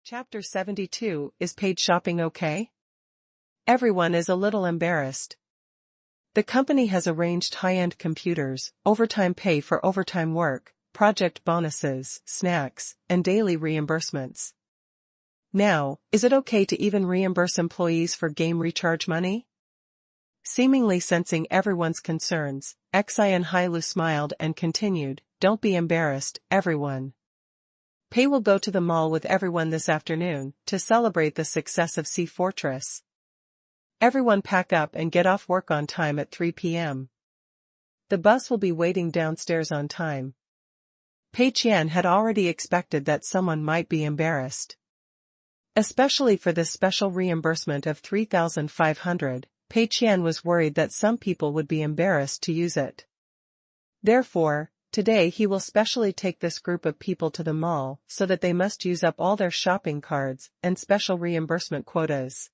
Chapter 72 Is paid shopping okay? Everyone is a little embarrassed. The company has arranged high-end computers, overtime pay for overtime work, project bonuses, snacks, and daily reimbursements. Now, is it okay to even reimburse employees for game recharge money? Seemingly sensing everyone's concerns, Qian Hailu smiled and continued, "Don't be embarrassed, everyone. Pei will go to the mall with everyone this afternoon to celebrate the success of Sea Fortress. Everyone pack up and get off work on time at 3 p.m. The bus will be waiting downstairs on time." Pei Qian had already expected that someone might be embarrassed. Especially for this special reimbursement of 3,500, Pei Qian was worried that some people would be embarrassed to use it. Therefore, today he will specially take this group of people to the mall so that they must use up all their shopping cards and special reimbursement quotas.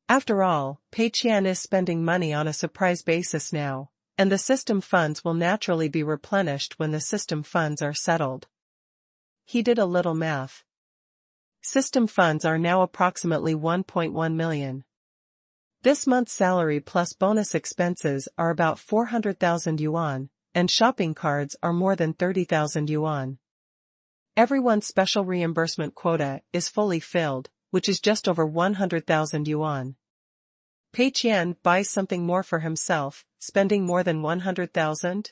After all, Pei Qian is spending money on a surprise basis now, and the system funds will naturally be replenished when the system funds are settled. He did a little math. System funds are now approximately 1.1 million. This month's salary plus bonus expenses are about 400,000 yuan, and shopping cards are more than 30,000 yuan. Everyone's special reimbursement quota is fully filled, which is just over 100,000 yuan. Pei Qian buys something more for himself, spending more than 100,000?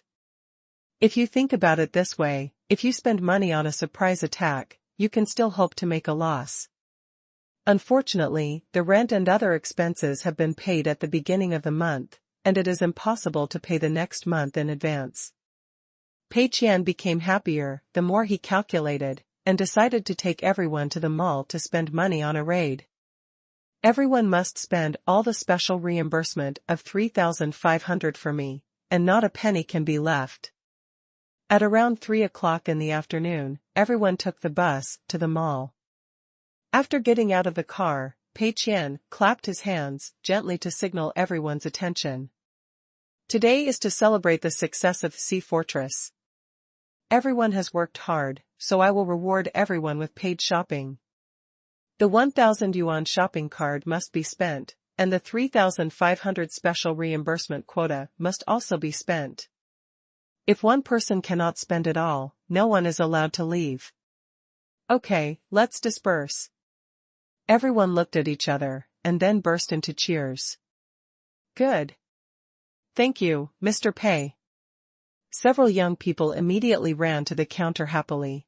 If you think about it this way, if you spend money on a surprise attack, you can still hope to make a loss. Unfortunately, the rent and other expenses have been paid at the beginning of the month, and it is impossible to pay the next month in advance. Pei Qian became happier the more he calculated, and decided to take everyone to the mall to spend money on a raid. Everyone must spend all the special reimbursement of 3,500 for me, and not a penny can be left. At around 3 o'clock in the afternoon, everyone took the bus to the mall. After getting out of the car, Pei Qian clapped his hands gently to signal everyone's attention. Today is to celebrate the success of Sea Fortress. Everyone has worked hard, so I will reward everyone with paid shopping. The 1,000 yuan shopping card must be spent, and the 3,500 special reimbursement quota must also be spent. If one person cannot spend it all, no one is allowed to leave. Okay, let's disperse. Everyone looked at each other, and then burst into cheers. Good. Thank you, Mr. Pei. Several young people immediately ran to the counter happily.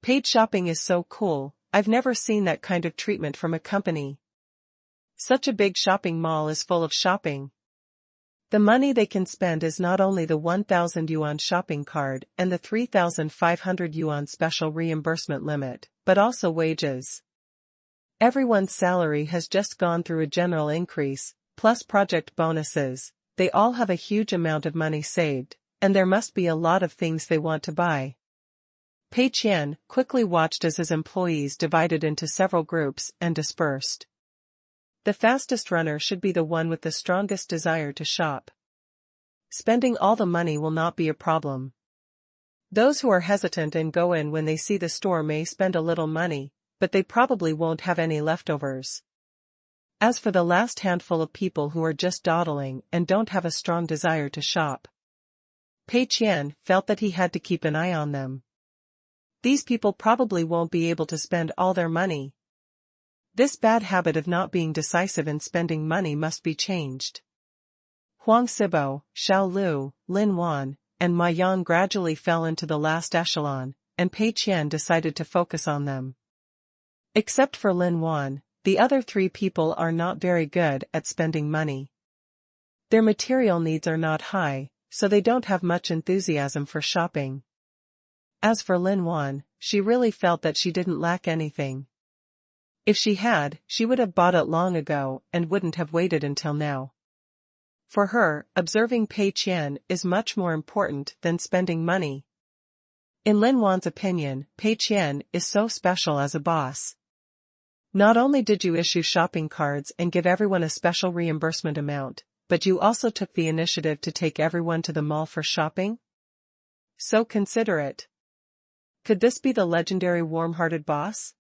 Paid shopping is so cool, I've never seen that kind of treatment from a company. Such a big shopping mall is full of shopping. The money they can spend is not only the 1,000 yuan shopping card and the 3,500 yuan special reimbursement limit, but also wages. Everyone's salary has just gone through a general increase, plus project bonuses. They all have a huge amount of money saved, and there must be a lot of things they want to buy. Pei Qian quickly watched as his employees divided into several groups and dispersed. The fastest runner should be the one with the strongest desire to shop. Spending all the money will not be a problem. Those who are hesitant and go in when they see the store may spend a little money, but they probably won't have any leftovers. As for the last handful of people who are just dawdling and don't have a strong desire to shop, Pei Qian felt that he had to keep an eye on them. These people probably won't be able to spend all their money. This bad habit of not being decisive in spending money must be changed. Huang Sibo, Xiao Lu, Lin Wan, and Ma Yang gradually fell into the last echelon, and Pei Qian decided to focus on them. Except for Lin Wan, the other three people are not very good at spending money. Their material needs are not high, so they don't have much enthusiasm for shopping. As for Lin Wan, she really felt that she didn't lack anything. If she had, she would have bought it long ago and wouldn't have waited until now. For her, observing Pei Qian is much more important than spending money. In Lin Wan's opinion, Pei Qian is so special as a boss. Not only did you issue shopping cards and give everyone a special reimbursement amount, but you also took the initiative to take everyone to the mall for shopping? So considerate. Could this be the legendary warm-hearted boss?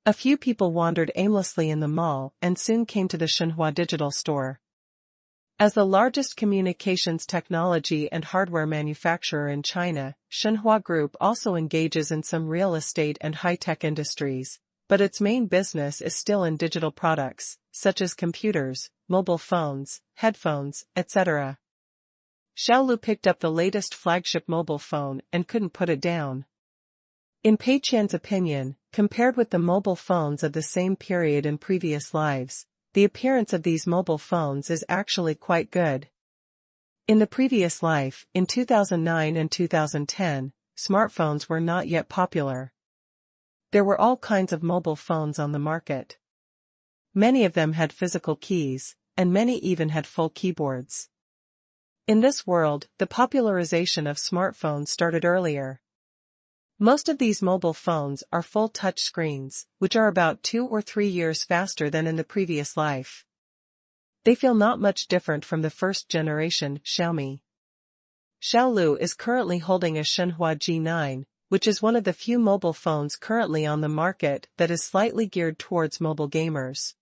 A few people wandered aimlessly in the mall and soon came to the Shenhua digital store. As the largest communications technology and hardware manufacturer in China, Shenhua Group also engages in some real estate and high-tech industries, but its main business is still in digital products, such as computers, mobile phones, headphones, etc. Xiaolu picked up the latest flagship mobile phone and couldn't put it down. In Pei Qian's opinion, compared with the mobile phones of the same period in previous lives, the appearance of these mobile phones is actually quite good. In the previous life, in 2009 and 2010, smartphones were not yet popular. There were all kinds of mobile phones on the market. Many of them had physical keys, and many even had full keyboards. In this world, the popularization of smartphones started earlier. Most of these mobile phones are full touch screens, which are about 2 or 3 years faster than in the previous life. They feel not much different from the first generation Xiaomi. Xiaolu is currently holding a Shenhua G9, which is one of the few mobile phones currently on the market that is slightly geared towards mobile gamers.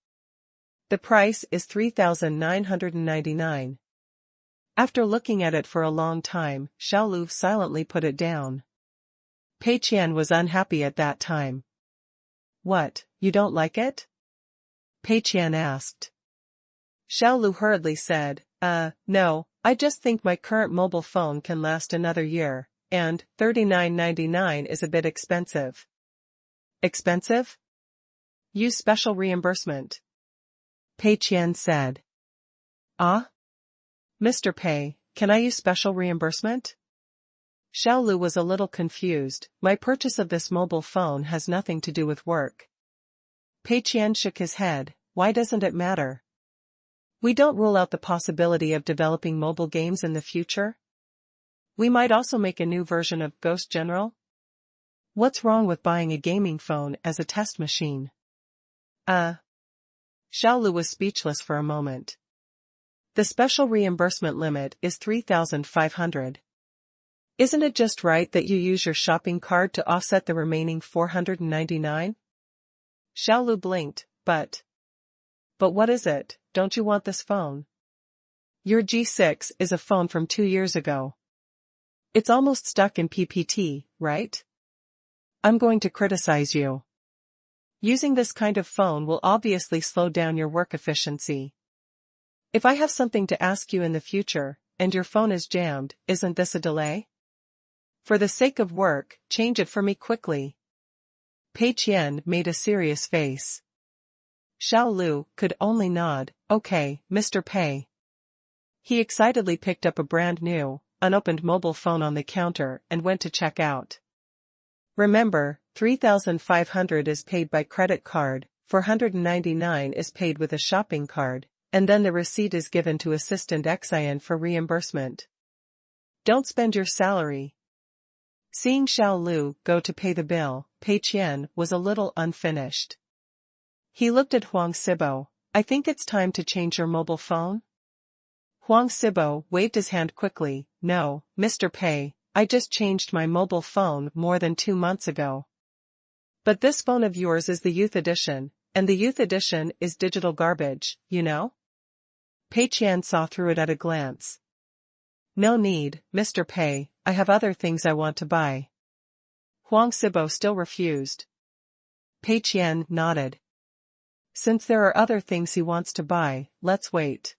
The price is 3,999. After looking at it for a long time, Xiaolu silently put it down. Pei Qian was unhappy at that time. "What, you don't like it?" Pei Qian asked. Xiaolu hurriedly said, No, I just think my current mobile phone can last another year, and $39.99 is a bit expensive." "Expensive? Use special reimbursement," Pei Qian said. "Ah? Mr. Pei, can I use special reimbursement?" Xiaolu was a little confused. "My purchase of this mobile phone has nothing to do with work." Pei Qian shook his head. "Why doesn't it matter? We don't rule out the possibility of developing mobile games in the future. We might also make a new version of Ghost General. What's wrong with buying a gaming phone as a test machine?" Xiaolu was speechless for a moment. The special reimbursement limit is 3,500. Isn't it just right that you use your shopping card to offset the remaining 499? Xiaolu blinked, But what is it? Don't you want this phone? Your G6 is a phone from 2 years ago. It's almost stuck in PPT, right? I'm going to criticize you. Using this kind of phone will obviously slow down your work efficiency. If I have something to ask you in the future, and your phone is jammed, isn't this a delay? For the sake of work, change it for me quickly. Pei Qian made a serious face. Xiaolu could only nod. "Okay, Mr. Pei." He excitedly picked up a brand new, unopened mobile phone on the counter and went to check out. Remember, 3,500 is paid by credit card, 499 is paid with a shopping card, and then the receipt is given to Assistant Xian for reimbursement. Don't spend your salary. Seeing Xiaolu go to pay the bill, Pei Qian was a little unfinished. He looked at Huang Sibo. "I think it's time to change your mobile phone?" Huang Sibo waved his hand quickly. "No, Mr. Pei, I just changed my mobile phone more than 2 months ago. But this phone of yours is the Youth Edition, and the Youth Edition is digital garbage, you know?" Pei Qian saw through it at a glance. "No need, Mr. Pei, I have other things I want to buy." Huang Sibo still refused. Pei Qian nodded. Since there are other things he wants to buy, let's wait.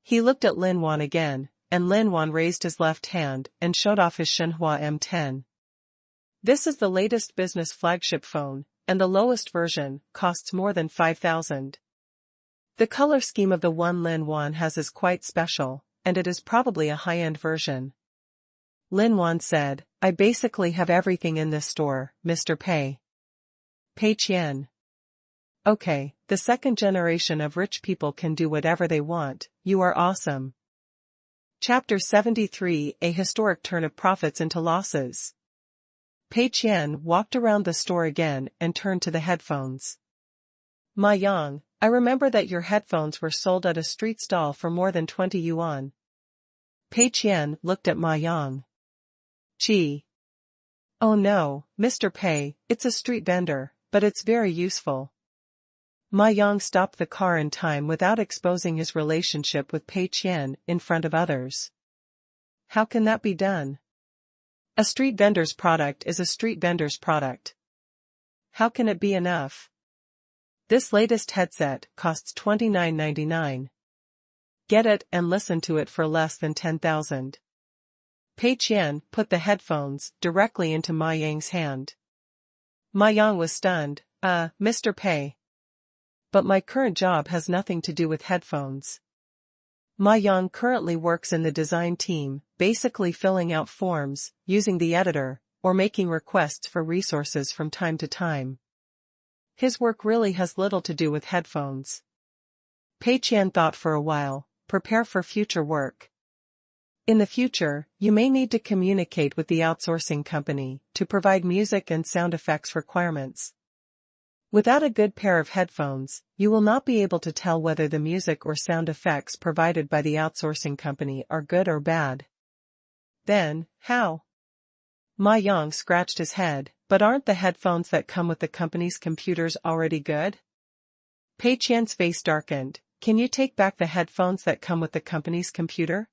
He looked at Lin Wan again, and Lin Wan raised his left hand and showed off his Shenhua M10. This is the latest business flagship phone, and the lowest version costs more than 5,000. The color scheme of the one Lin Wan has is quite special, and it is probably a high-end version. Lin Wan said, "I basically have everything in this store, Mr. Pei." Pei Qian. "Okay, the second generation of rich people can do whatever they want, you are awesome." Chapter 73: A historic turn of profits into losses. Pei Qian walked around the store again and turned to the headphones. "Ma Yang, I remember that your headphones were sold at a street stall for more than 20 yuan. Pei Qian looked at Ma Yang. "Gee. Oh no, Mr. Pei, it's a street vendor, but it's very useful. Ma Yang stopped the car in time without exposing his relationship with Pei Qian in front of others. How can that be done? A street vendor's product is a street vendor's product. How can it be enough? This latest headset costs $29.99. Get it and listen to it for less than 10,000. Pei Qian put the headphones directly into Ma Yang's hand. Ma Yang was stunned. Mr. Pei. But my current job has nothing to do with headphones. Ma Yang currently works in the design team, basically filling out forms, using the editor, or making requests for resources from time to time. His work really has little to do with headphones. Pei Qian thought for a while. Prepare for future work. In the future, you may need to communicate with the outsourcing company to provide music and sound effects requirements. Without a good pair of headphones, you will not be able to tell whether the music or sound effects provided by the outsourcing company are good or bad. Then, how? Ma Yang scratched his head. But aren't the headphones that come with the company's computers already good? Pei Qian's face darkened. Can you take back the headphones that come with the company's computer?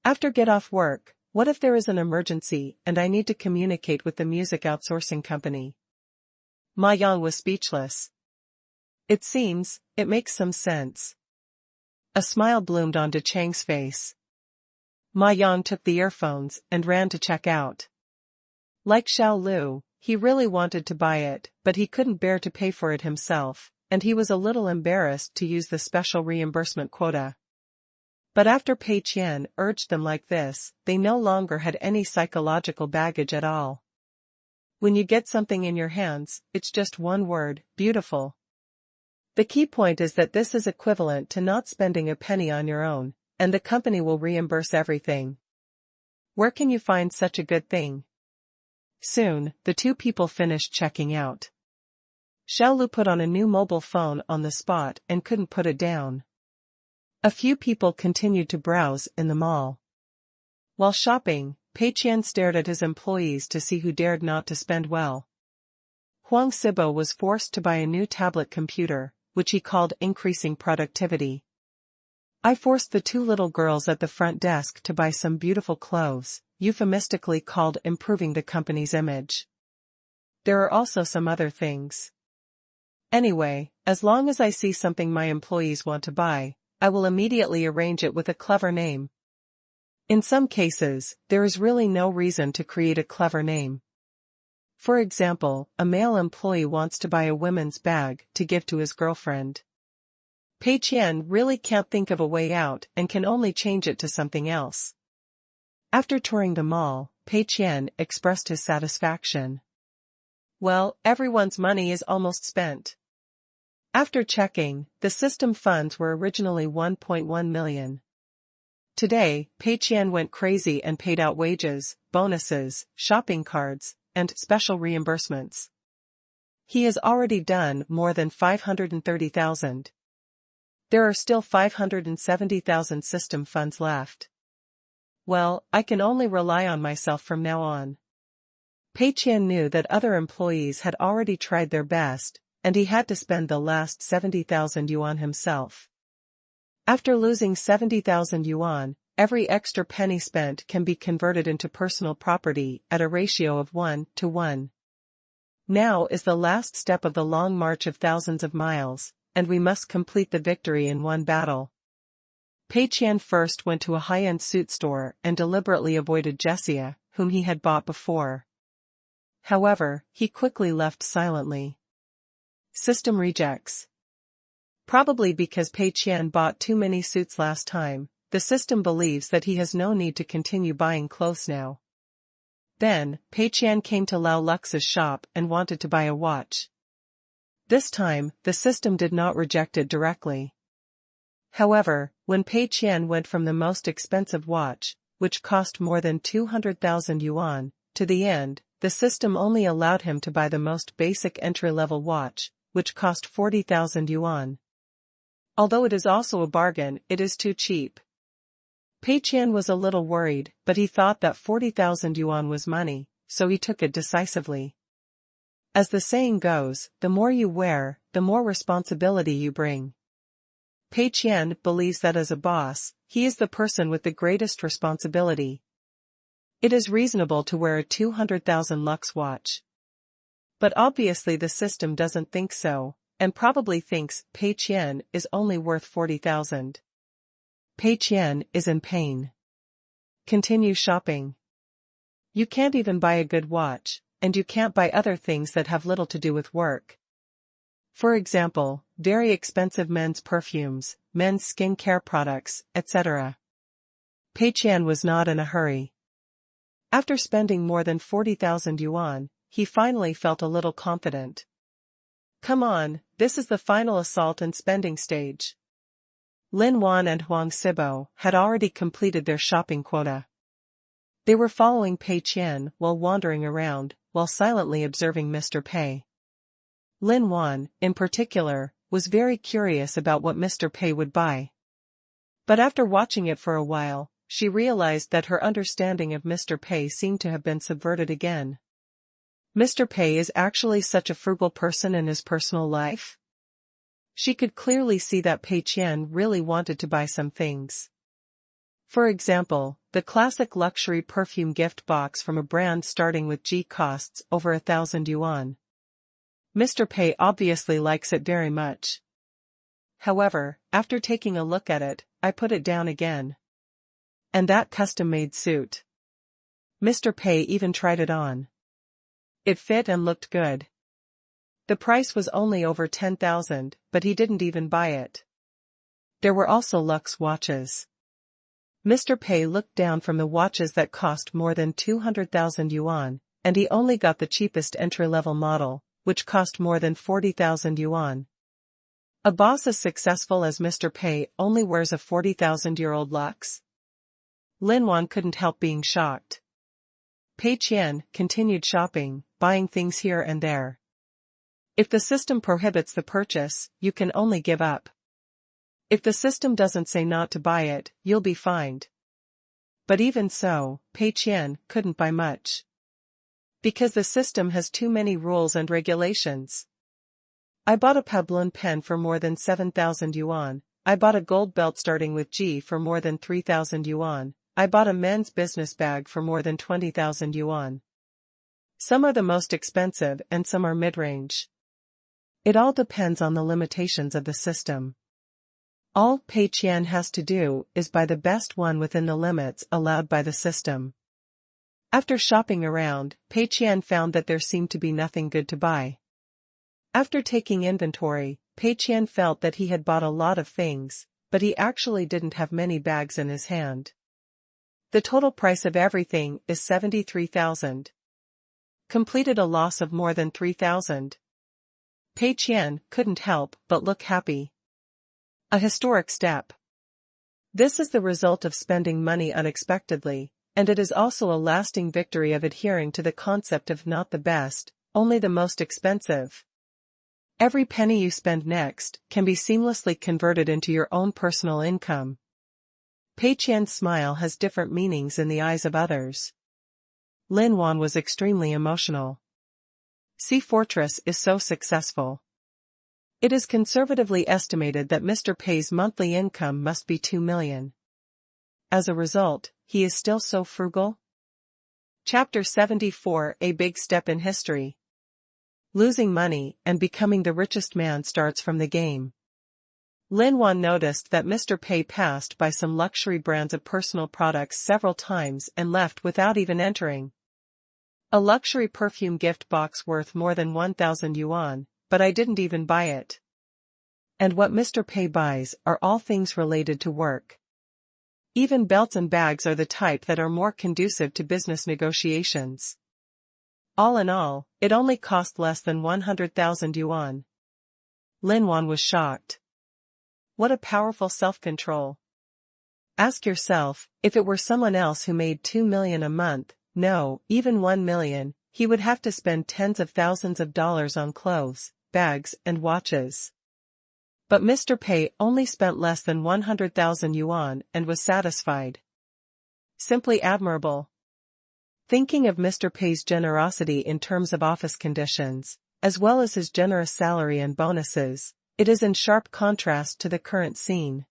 After get off work, what if there is an emergency and I need to communicate with the music outsourcing company? Ma Yang was speechless. It seems, it makes some sense. A smile bloomed onto Chang's face. Ma Yang took the earphones and ran to check out. Like Xiao Lu, he really wanted to buy it, but he couldn't bear to pay for it himself, and he was a little embarrassed to use the special reimbursement quota. But after Pei Qian urged them like this, they no longer had any psychological baggage at all. When you get something in your hands, it's just one word, beautiful. The key point is that this is equivalent to not spending a penny on your own, and the company will reimburse everything. Where can you find such a good thing? Soon, the two people finished checking out. Xiao Lu put on a new mobile phone on the spot and couldn't put it down. A few people continued to browse in the mall. While shopping, Pei Qian stared at his employees to see who dared not to spend well. Huang Sibo was forced to buy a new tablet computer, which he called increasing productivity. I forced the two little girls at the front desk to buy some beautiful clothes, euphemistically called improving the company's image. There are also some other things. Anyway, as long as I see something my employees want to buy, I will immediately arrange it with a clever name. In some cases, there is really no reason to create a clever name. For example, a male employee wants to buy a women's bag to give to his girlfriend. Pei Qian really can't think of a way out and can only change it to something else. After touring the mall, Pei Qian expressed his satisfaction. Well, everyone's money is almost spent. After checking, the system funds were originally 1.1 million. Today, Pei Qian went crazy and paid out wages, bonuses, shopping cards, and special reimbursements. He has already done more than 530,000. There are still 570,000 system funds left. Well, I can only rely on myself from now on. Pei Qian knew that other employees had already tried their best, and he had to spend the last 70,000 yuan himself. After losing 70,000 yuan, every extra penny spent can be converted into personal property at a ratio of 1:1. Now is the last step of the long march of thousands of miles, and we must complete the victory in one battle. Pei Qian first went to a high-end suit store and deliberately avoided Jessia, whom he had bought before. However, he quickly left silently. System rejects. Probably because Pei Qian bought too many suits last time, the system believes that he has no need to continue buying clothes now. Then, Pei Qian came to Lao Lux's shop and wanted to buy a watch. This time, the system did not reject it directly. However, when Pei Qian went from the most expensive watch, which cost more than 200,000 yuan, to the end, the system only allowed him to buy the most basic entry-level watch, which cost 40,000 yuan. Although it is also a bargain, it is too cheap. Pei Qian was a little worried, but he thought that 40,000 yuan was money, so he took it decisively. As the saying goes, the more you wear, the more responsibility you bring. Pei Qian believes that as a boss, he is the person with the greatest responsibility. It is reasonable to wear a 200,000 lux watch. But obviously the system doesn't think so, and probably thinks Pei Qian is only worth 40,000. Pei Qian is in pain. Continue shopping. You can't even buy a good watch, and you can't buy other things that have little to do with work. For example, very expensive men's perfumes, men's skincare products, etc. Pei Qian was not in a hurry. After spending more than 40,000 yuan, he finally felt a little confident. Come on, this is the final assault and spending stage. Lin Wan and Huang Sibo had already completed their shopping quota. They were following Pei Qian while wandering around, while silently observing Mr. Pei. Lin Wan, in particular, was very curious about what Mr. Pei would buy. But after watching it for a while, she realized that her understanding of Mr. Pei seemed to have been subverted again. Mr. Pei is actually such a frugal person in his personal life? She could clearly see that Pei Qian really wanted to buy some things. For example, the classic luxury perfume gift box from a brand starting with G costs over 1,000 yuan. Mr. Pei obviously likes it very much. However, after taking a look at it, I put it down again. And that custom-made suit. Mr. Pei even tried it on. It fit and looked good. The price was only over 10,000, but he didn't even buy it. There were also luxe watches. Mr. Pei looked down from the watches that cost more than 200,000 yuan, and he only got the cheapest entry-level model, which cost more than 40,000 yuan. A boss as successful as Mr. Pei only wears a 40,000-year-old luxe? Lin Wan couldn't help being shocked. Pei Qian continued shopping, buying things here and there. If the system prohibits the purchase, you can only give up. If the system doesn't say not to buy it, you'll be fined. But even so, Pei Qian couldn't buy much. Because the system has too many rules and regulations. I bought a Pablon pen for more than 7,000 yuan, I bought a gold belt starting with G for more than 3,000 yuan, I bought a men's business bag for more than 20,000 yuan. Some are the most expensive and some are mid-range. It all depends on the limitations of the system. All Pei Qian has to do is buy the best one within the limits allowed by the system. After shopping around, Pei Qian found that there seemed to be nothing good to buy. After taking inventory, Pei Qian felt that he had bought a lot of things, but he actually didn't have many bags in his hand. The total price of everything is 73,000. Completed a loss of more than 3,000. Pei Qian couldn't help but look happy. A historic step. This is the result of spending money unexpectedly, and it is also a lasting victory of adhering to the concept of not the best, only the most expensive. Every penny you spend next can be seamlessly converted into your own personal income. Pei Qian's smile has different meanings in the eyes of others. Lin Wan was extremely emotional. Sea Fortress is so successful. It is conservatively estimated that Mr. Pei's monthly income must be 2 million. As a result, he is still so frugal? Chapter 74: A Big Step in History. Losing money and becoming the richest man starts from the game. Lin Wan noticed that Mr. Pei passed by some luxury brands of personal products several times and left without even entering. A luxury perfume gift box worth more than 1,000 yuan, but I didn't even buy it. And what Mr. Pei buys are all things related to work. Even belts and bags are the type that are more conducive to business negotiations. All in all, it only cost less than 100,000 yuan. Lin Wan was shocked. What a powerful self-control. Ask yourself, if it were someone else who made 2 million a month, no, even 1 million, he would have to spend tens of thousands of dollars on clothes, bags, and watches. But Mr. Pei only spent less than 100,000 yuan and was satisfied. Simply admirable. Thinking of Mr. Pei's generosity in terms of office conditions, as well as his generous salary and bonuses, it is in sharp contrast to the current scene.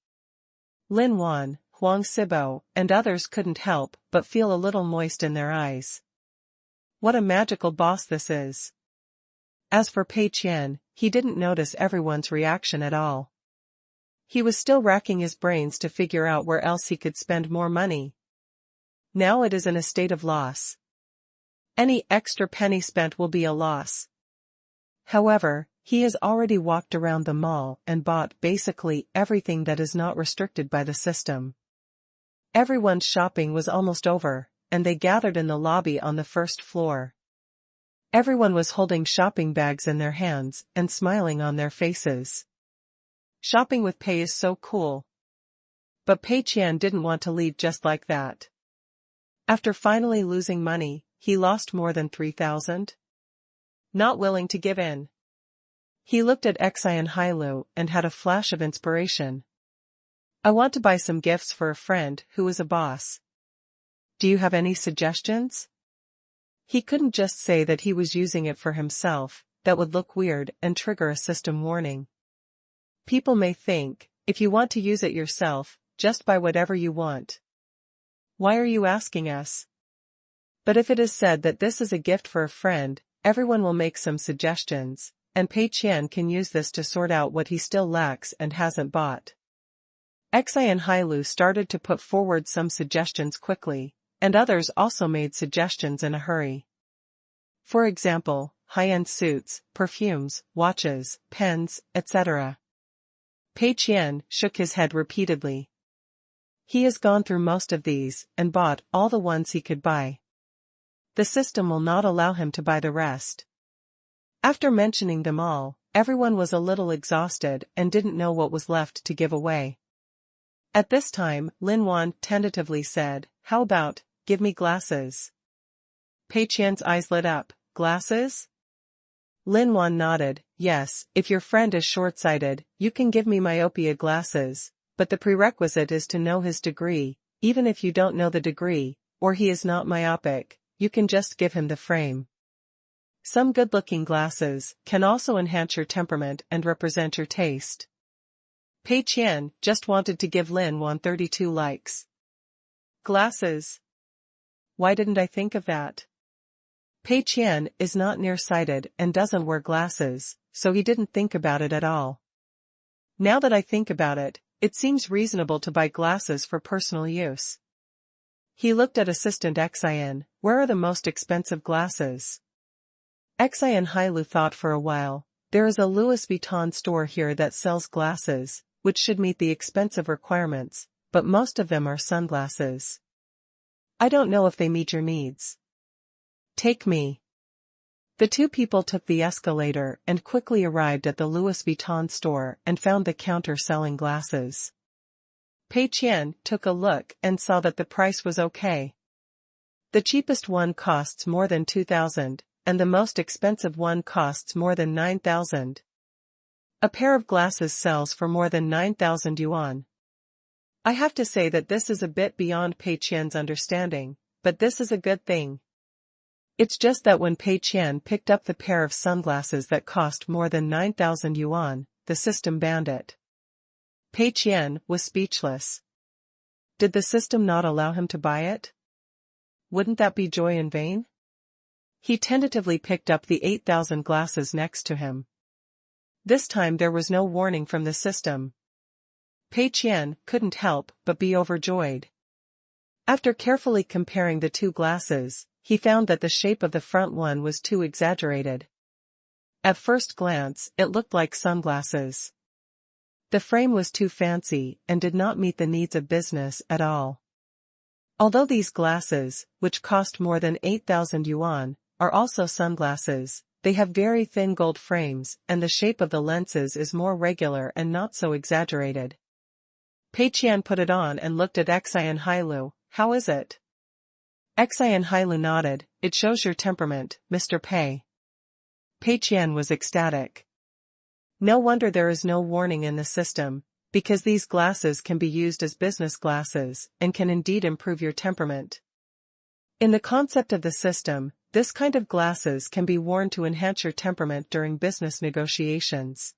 Lin Wan, Huang Sibo, and others couldn't help but feel a little moist in their eyes. What a magical boss this is. As for Pei Qian, he didn't notice everyone's reaction at all. He was still racking his brains to figure out where else he could spend more money. Now it is in a state of loss. Any extra penny spent will be a loss. However, he has already walked around the mall and bought basically everything that is not restricted by the system. Everyone's shopping was almost over, and they gathered in the lobby on the first floor. Everyone was holding shopping bags in their hands and smiling on their faces. Shopping with Pei is so cool. But Pei Qian didn't want to leave just like that. After finally losing money, he lost more than 3,000. Not willing to give in. He looked at Qian Hailu and had a flash of inspiration. I want to buy some gifts for a friend who is a boss. Do you have any suggestions? He couldn't just say that he was using it for himself, that would look weird and trigger a system warning. People may think, if you want to use it yourself, just buy whatever you want. Why are you asking us? But if it is said that this is a gift for a friend, everyone will make some suggestions, and Pei Qian can use this to sort out what he still lacks and hasn't bought. Qian Hailu started to put forward some suggestions quickly, and others also made suggestions in a hurry. For example, high-end suits, perfumes, watches, pens, etc. Pei Qian shook his head repeatedly. He has gone through most of these and bought all the ones he could buy. The system will not allow him to buy the rest. After mentioning them all, everyone was a little exhausted and didn't know what was left to give away. At this time, Lin Wan tentatively said, "How about, give me glasses?" Pei Qian's eyes lit up. Glasses? Lin Wan nodded. Yes, if your friend is short-sighted, you can give me myopia glasses, but the prerequisite is to know his degree. Even if you don't know the degree, or he is not myopic, you can just give him the frame. Some good-looking glasses can also enhance your temperament and represent your taste. Pei Qian just wanted to give Lin Wan 32 likes. Glasses. Why didn't I think of that? Pei Qian is not nearsighted and doesn't wear glasses, so he didn't think about it at all. Now that I think about it, it seems reasonable to buy glasses for personal use. He looked at assistant Qian. Where are the most expensive glasses? Qian Hailu thought for a while. There is a Louis Vuitton store here that sells glasses, which should meet the expensive requirements, but most of them are sunglasses. I don't know if they meet your needs. Take me. The two people took the escalator and quickly arrived at the Louis Vuitton store and found the counter selling glasses. Pei Qian took a look and saw that the price was okay. The cheapest one costs more than 2,000, and the most expensive one costs more than 9,000. A pair of glasses sells for more than 9,000 yuan. I have to say that this is a bit beyond Pei Qian's understanding, but this is a good thing. It's just that when Pei Qian picked up the pair of sunglasses that cost more than 9,000 yuan, the system banned it. Pei Qian was speechless. Did the system not allow him to buy it? Wouldn't that be joy in vain? He tentatively picked up the 8,000 glasses next to him. This time there was no warning from the system. Pei Qian couldn't help but be overjoyed. After carefully comparing the two glasses, he found that the shape of the front one was too exaggerated. At first glance, it looked like sunglasses. The frame was too fancy and did not meet the needs of business at all. Although these glasses, which cost more than 8,000 yuan, are also sunglasses, they have very thin gold frames and the shape of the lenses is more regular and not so exaggerated. Pei Qian put it on and looked at Qian Hailu. How is it? Qian Hailu nodded. It shows your temperament, Mr. Pei. Pei Qian was ecstatic. No wonder there is no warning in the system, because these glasses can be used as business glasses and can indeed improve your temperament. In the concept of the system, This kind of glasses can be worn to enhance your temperament during business negotiations.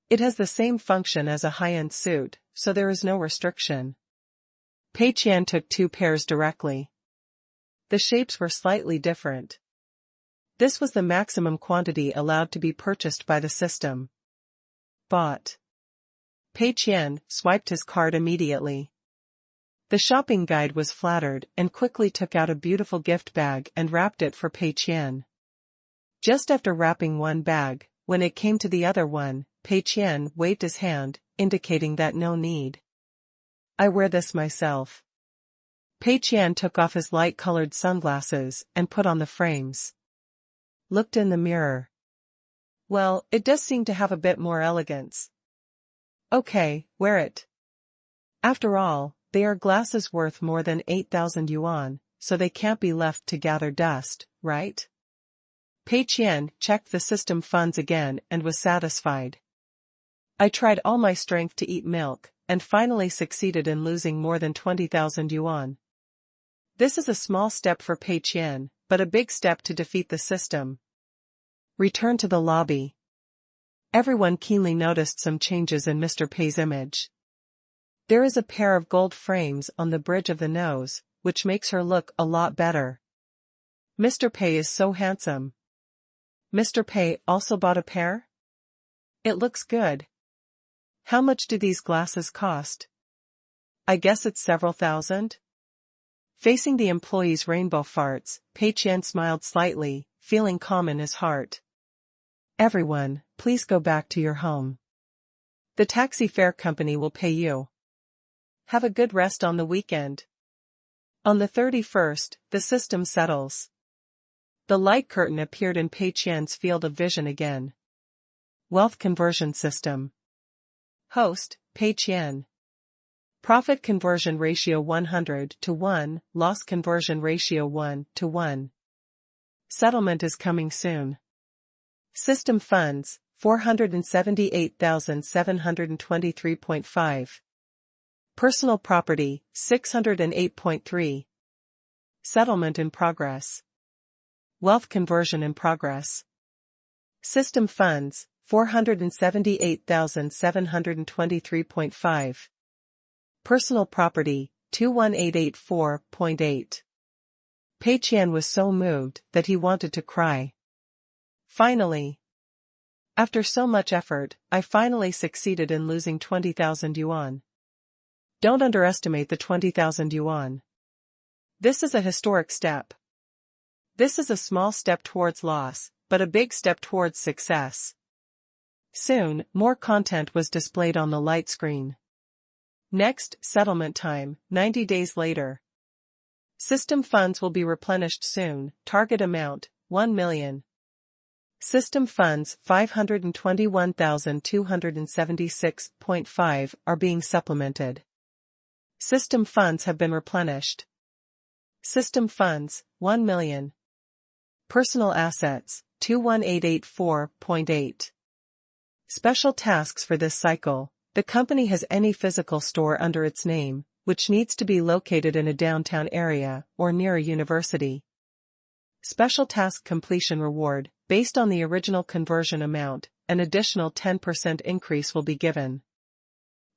It has the same function as a high-end suit, so there is no restriction. Pei Qian took 2 pairs directly. The shapes were slightly different. This was the maximum quantity allowed to be purchased by the system. Bought. Pei Qian swiped his card immediately. The shopping guide was flattered and quickly took out a beautiful gift bag and wrapped it for Pei Qian. Just after wrapping one bag, when it came to the other one, Pei Qian waved his hand, indicating that no need. I wear this myself. Pei Qian took off his light-colored sunglasses and put on the frames. Looked in the mirror. Well, it does seem to have a bit more elegance. Okay, wear it. After all, they are glasses worth more than 8,000 yuan, so they can't be left to gather dust, right? Pei Qian checked the system funds again and was satisfied. I tried all my strength to eat milk, and finally succeeded in losing more than 20,000 yuan. This is a small step for Pei Qian, but a big step to defeat the system. Return to the lobby. Everyone keenly noticed some changes in Mr. Pei's image. There is a pair of gold frames on the bridge of the nose, which makes her look a lot better. Mr. Pei is so handsome. Mr. Pei also bought a pair? It looks good. How much do these glasses cost? I guess it's several thousand? Facing the employee's rainbow farts, Pei Qian smiled slightly, feeling calm in his heart. Everyone, please go back to your home. The taxi fare company will pay you. Have a good rest on the weekend. On the 31st, the system settles. The light curtain appeared in Pei Qian's field of vision again. Wealth conversion system. Host, Pei Qian. Profit conversion ratio 100 to 1, loss conversion ratio 1 to 1. Settlement is coming soon. System funds, 478,723.5. Personal property, 608.3. Settlement in progress. Wealth conversion in progress. System funds, 478,723.5. Personal property, 21884.8. Pei Qian was so moved that he wanted to cry. Finally. After so much effort, I finally succeeded in losing 20,000 yuan. Don't underestimate the 20,000 yuan. This is a historic step. This is a small step towards loss, but a big step towards success. Soon, more content was displayed on the light screen. Next, settlement time, 90 days later. System funds will be replenished soon, target amount, 1 million. System funds 521,276.5 are being supplemented. System funds have been replenished. System funds, 1 million. Personal assets, 21884.8. Special tasks for this cycle. The company has any physical store under its name, which needs to be located in a downtown area or near a university. Special task completion reward, based on the original conversion amount, an additional 10% increase will be given.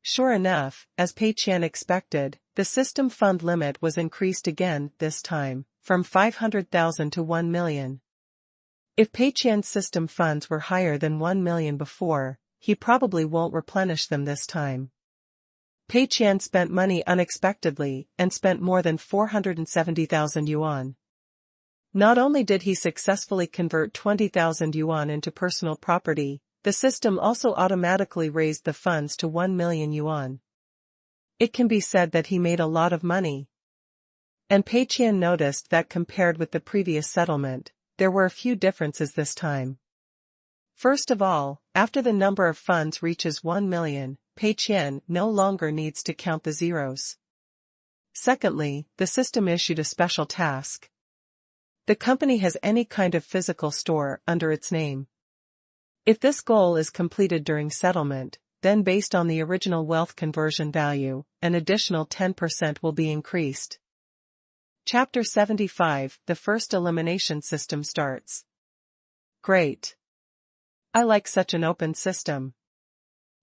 Sure enough, as Pei Qian expected, the system fund limit was increased again, this time, from 500,000 to 1 million. If Pei Qian's system funds were higher than 1 million before, he probably won't replenish them this time. Pei Qian spent money unexpectedly and spent more than 470,000 yuan. Not only did he successfully convert 20,000 yuan into personal property, the system also automatically raised the funds to 1 million yuan. It can be said that he made a lot of money. And Pei Qian noticed that compared with the previous settlement, there were a few differences this time. First of all, after the number of funds reaches 1 million, Pei Qian no longer needs to count the zeros. Secondly, the system issued a special task. The company has any kind of physical store under its name. If this goal is completed during settlement, then based on the original wealth conversion value, an additional 10% will be increased. Chapter 75, The First Elimination System starts. Great. I like such an open system.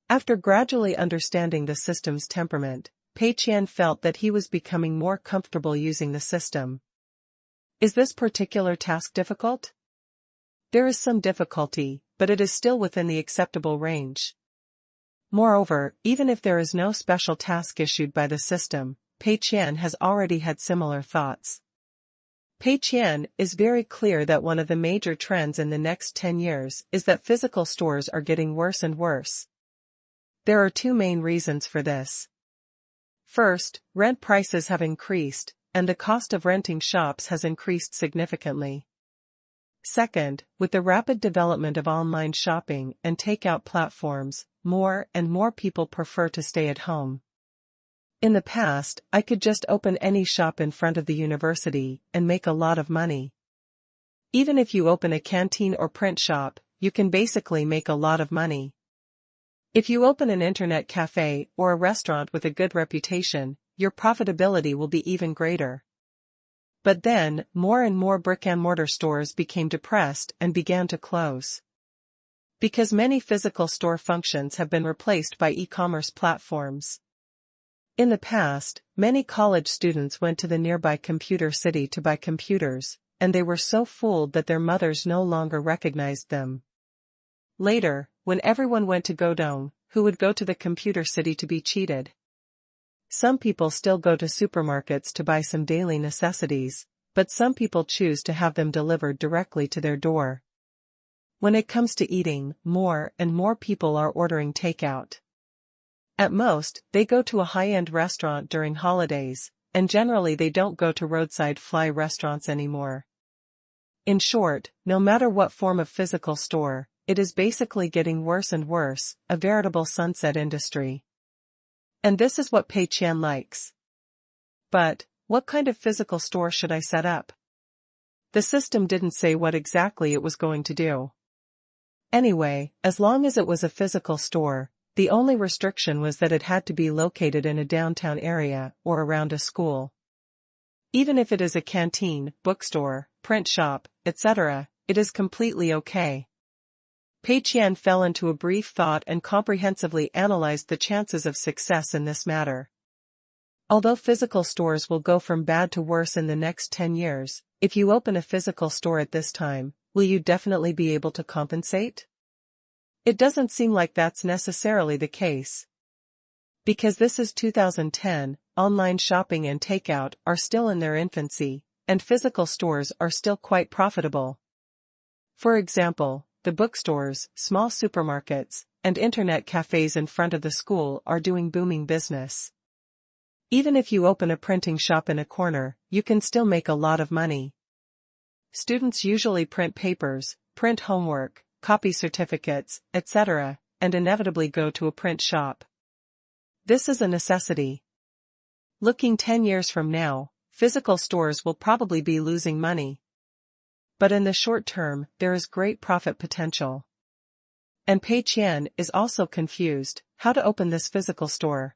After gradually understanding the system's temperament, Pei Qian felt that he was becoming more comfortable using the system. Is this particular task difficult? There is some difficulty, but it is still within the acceptable range. Moreover, even if there is no special task issued by the system, Pei Qian has already had similar thoughts. Pei Qian is very clear that one of the major trends in the next 10 years is that physical stores are getting worse and worse. There are two main reasons for this. First, rent prices have increased, and the cost of renting shops has increased significantly. Second, with the rapid development of online shopping and takeout platforms, more and more people prefer to stay at home. In the past, I could just open any shop in front of the university and make a lot of money. Even if you open a canteen or print shop, you can basically make a lot of money. If you open an internet cafe or a restaurant with a good reputation, your profitability will be even greater. But then, more and more brick-and-mortar stores became depressed and began to close. Because many physical store functions have been replaced by e-commerce platforms. In the past, many college students went to the nearby computer city to buy computers, and they were so fooled that their mothers no longer recognized them. Later, when everyone went to Godong, who would go to the computer city to be cheated? Some people still go to supermarkets to buy some daily necessities, but some people choose to have them delivered directly to their door. When it comes to eating, more and more people are ordering takeout. At most, they go to a high-end restaurant during holidays, and generally they don't go to roadside fly restaurants anymore. In short, no matter what form of physical store, it is basically getting worse and worse, a veritable sunset industry. And this is what Pei Qian likes. But, what kind of physical store should I set up? The system didn't say what exactly it was going to do. Anyway, as long as it was a physical store, the only restriction was that it had to be located in a downtown area or around a school. Even if it is a canteen, bookstore, print shop, etc., it is completely okay. Pei Qian fell into a brief thought and comprehensively analyzed the chances of success in this matter. Although physical stores will go from bad to worse in the next 10 years, if you open a physical store at this time, will you definitely be able to compensate? It doesn't seem like that's necessarily the case. Because this is 2010, online shopping and takeout are still in their infancy, and physical stores are still quite profitable. For example, the bookstores, small supermarkets, and internet cafes in front of the school are doing booming business. Even if you open a printing shop in a corner, you can still make a lot of money. Students usually print papers, print homework, copy certificates, etc., and inevitably go to a print shop. This is a necessity. Looking 10 years from now, physical stores will probably be losing money. But in the short term, there is great profit potential. And Pei Qian is also confused, how to open this physical store.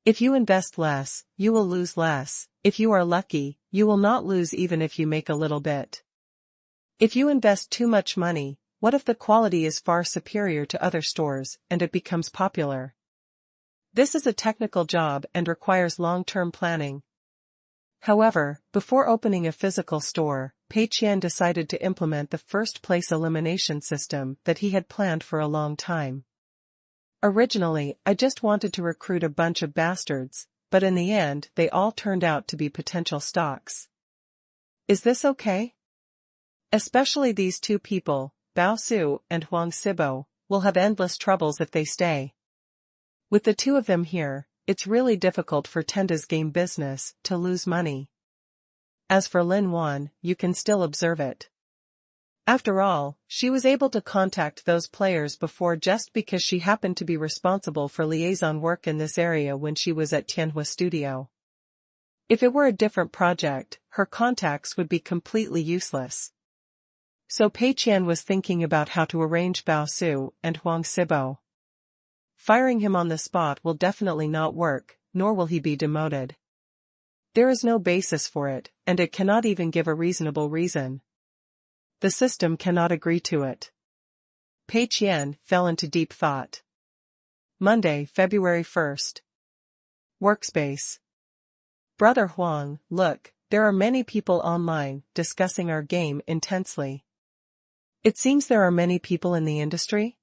If you invest less, you will lose less. If you are lucky, you will not lose even if you make a little bit. If you invest too much money, what if the quality is far superior to other stores and it becomes popular? This is a technical job and requires long-term planning. However, before opening a physical store, Pei Qian decided to implement the first-place elimination system that he had planned for a long time. Originally, I just wanted to recruit a bunch of bastards, but in the end they all turned out to be potential stocks. Is this okay? Especially these two people, Bao Su and Huang Sibo, will have endless troubles if they stay. With the two of them here, it's really difficult for Tenda's game business to lose money. As for Lin Wan, you can still observe it. After all, she was able to contact those players before just because she happened to be responsible for liaison work in this area when she was at Tianhua Studio. If it were a different project, her contacts would be completely useless. So Pei Qian was thinking about how to arrange Bao Su and Huang Sibo. Firing him on the spot will definitely not work, nor will he be demoted. There is no basis for it, and it cannot even give a reasonable reason. The system cannot agree to it. Pei Qian fell into deep thought. Monday, February 1st. Workspace. Brother Huang, look, there are many people online discussing our game intensely. It seems there are many people in the industry?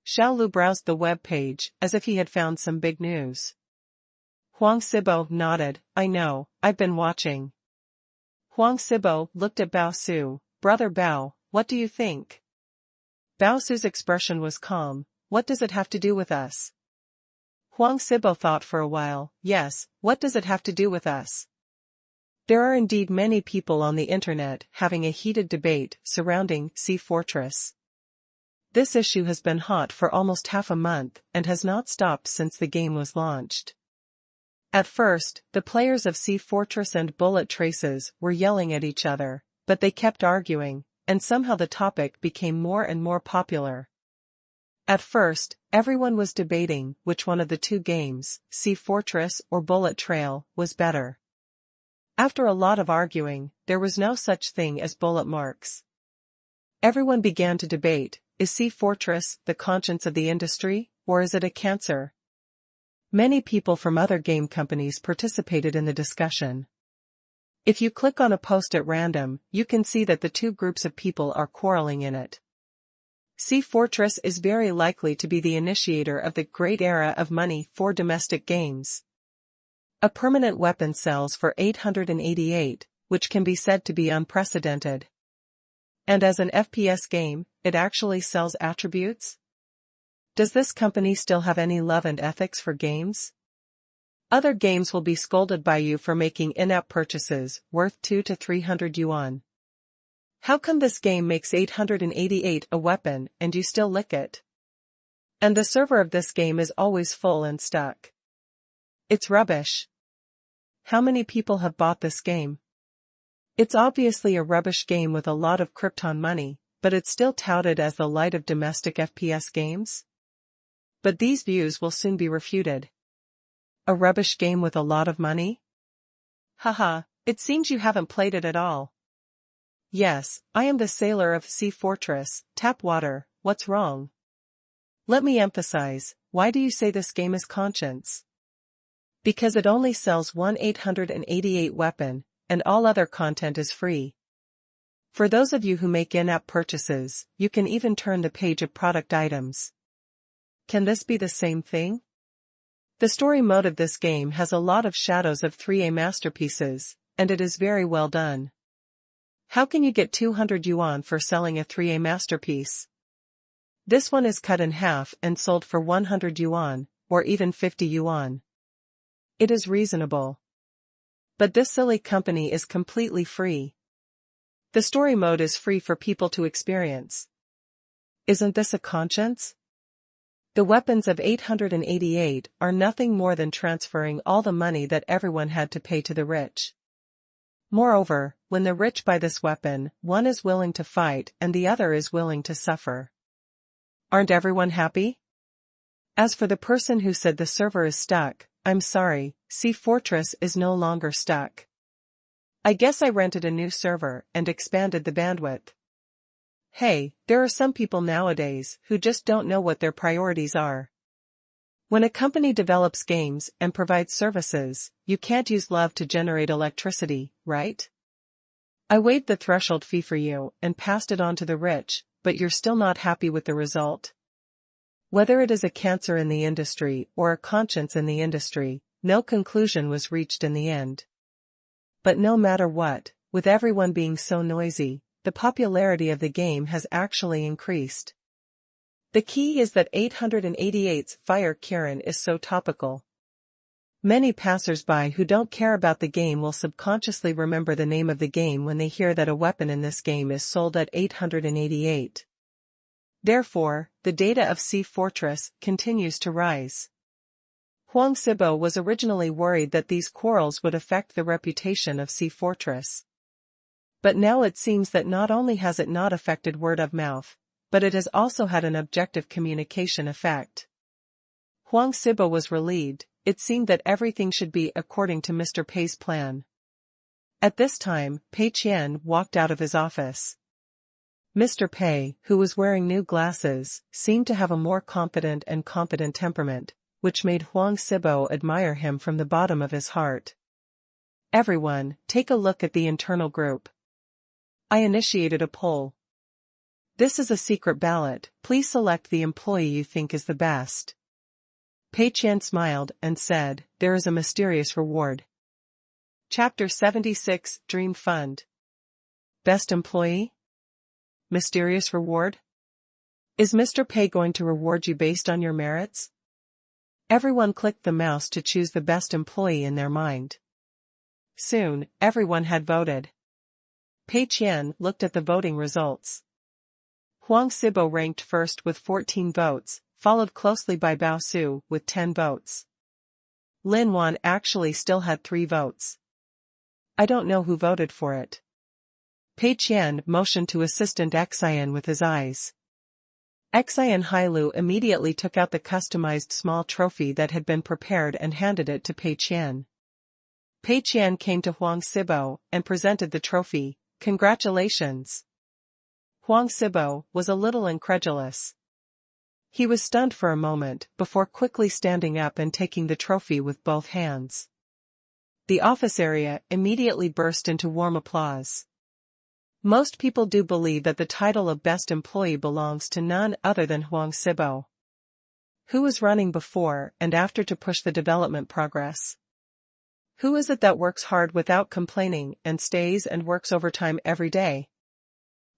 Xiaolu browsed the web page as if he had found some big news. Huang Sibo nodded, I know, I've been watching. Huang Sibo looked at Bao Su, Brother Bao, what do you think? Bao Su's expression was calm, what does it have to do with us? Huang Sibo thought for a while, yes, what does it have to do with us? There are indeed many people on the internet having a heated debate surrounding Sea Fortress. This issue has been hot for almost half a month and has not stopped since the game was launched. At first, the players of Sea Fortress and Bullet Traces were yelling at each other, but they kept arguing, and somehow the topic became more and more popular. At first, everyone was debating which one of the two games, Sea Fortress or Bullet Trail, was better. After a lot of arguing, there was no such thing as bullet marks. Everyone began to debate, is Sea Fortress the conscience of the industry, or is it a cancer? Many people from other game companies participated in the discussion. If you click on a post at random, you can see that the two groups of people are quarreling in it. Sea Fortress is very likely to be the initiator of the great era of money for domestic games. A permanent weapon sells for 888, which can be said to be unprecedented. And as an FPS game, it actually sells attributes? Does this company still have any love and ethics for games? Other games will be scolded by you for making in-app purchases worth 200 to 300 yuan. How come this game makes 888 a weapon and you still lick it? And the server of this game is always full and stuck. It's rubbish. How many people have bought this game? It's obviously a rubbish game with a lot of Krypton money, but it's still touted as the light of domestic FPS games? But these views will soon be refuted. A rubbish game with a lot of money? Haha, it seems you haven't played it at all. Yes, I am the sailor of Sea Fortress, tap water, what's wrong? Let me emphasize, why do you say this game is conscience? Because it only sells one 888 weapon, and all other content is free. For those of you who make in-app purchases, you can even turn the page of product items. Can this be the same thing? The story mode of this game has a lot of shadows of 3A masterpieces, and it is very well done. How can you get 200 yuan for selling a 3A masterpiece? This one is cut in half and sold for 100 yuan, or even 50 yuan. It is reasonable. But this silly company is completely free. The story mode is free for people to experience. Isn't this a conscience? The weapons of 888 are nothing more than transferring all the money that everyone had to pay to the rich. Moreover, when the rich buy this weapon, one is willing to fight and the other is willing to suffer. Aren't everyone happy? As for the person who said the server is stuck, I'm sorry, Sea Fortress is no longer stuck. I guess I rented a new server and expanded the bandwidth. Hey, there are some people nowadays who just don't know what their priorities are. When a company develops games and provides services, you can't use love to generate electricity, right? I waived the threshold fee for you and passed it on to the rich, but you're still not happy with the result? Whether it is a cancer in the industry or a conscience in the industry, no conclusion was reached in the end. But no matter what, with everyone being so noisy, the popularity of the game has actually increased. The key is that 888's Pei Qian is so topical. Many passers-by who don't care about the game will subconsciously remember the name of the game when they hear that a weapon in this game is sold at 888. Therefore, the data of Sea Fortress continues to rise. Huang Sibo was originally worried that these quarrels would affect the reputation of Sea Fortress. But now it seems that not only has it not affected word of mouth, but it has also had an objective communication effect. Huang Sibo was relieved, it seemed that everything should be according to Mr. Pei's plan. At this time, Pei Qian walked out of his office. Mr. Pei, who was wearing new glasses, seemed to have a more confident and competent temperament, which made Huang Sibo admire him from the bottom of his heart. Everyone, take a look at the internal group. I initiated a poll. This is a secret ballot, please select the employee you think is the best. Pei Qian smiled and said, there is a mysterious reward. Chapter 76, Dream Fund. Best employee? Mysterious reward? Is Mr. Pei going to reward you based on your merits? Everyone clicked the mouse to choose the best employee in their mind. Soon, everyone had voted. Pei Qian looked at the voting results. Huang Sibo ranked first with 14 votes, followed closely by Bao Su with 10 votes. Lin Wan actually still had 3 votes. I don't know who voted for it. Pei Qian motioned to assistant Qian with his eyes. Qian Hailu immediately took out the customized small trophy that had been prepared and handed it to Pei Qian. Pei Qian came to Huang Sibo and presented the trophy. Congratulations. Huang Sibo was a little incredulous. He was stunned for a moment before quickly standing up and taking the trophy with both hands. The office area immediately burst into warm applause. Most people do believe that the title of best employee belongs to none other than Huang Sibo, who was running before and after to push the development progress. Who is it that works hard without complaining and stays and works overtime every day?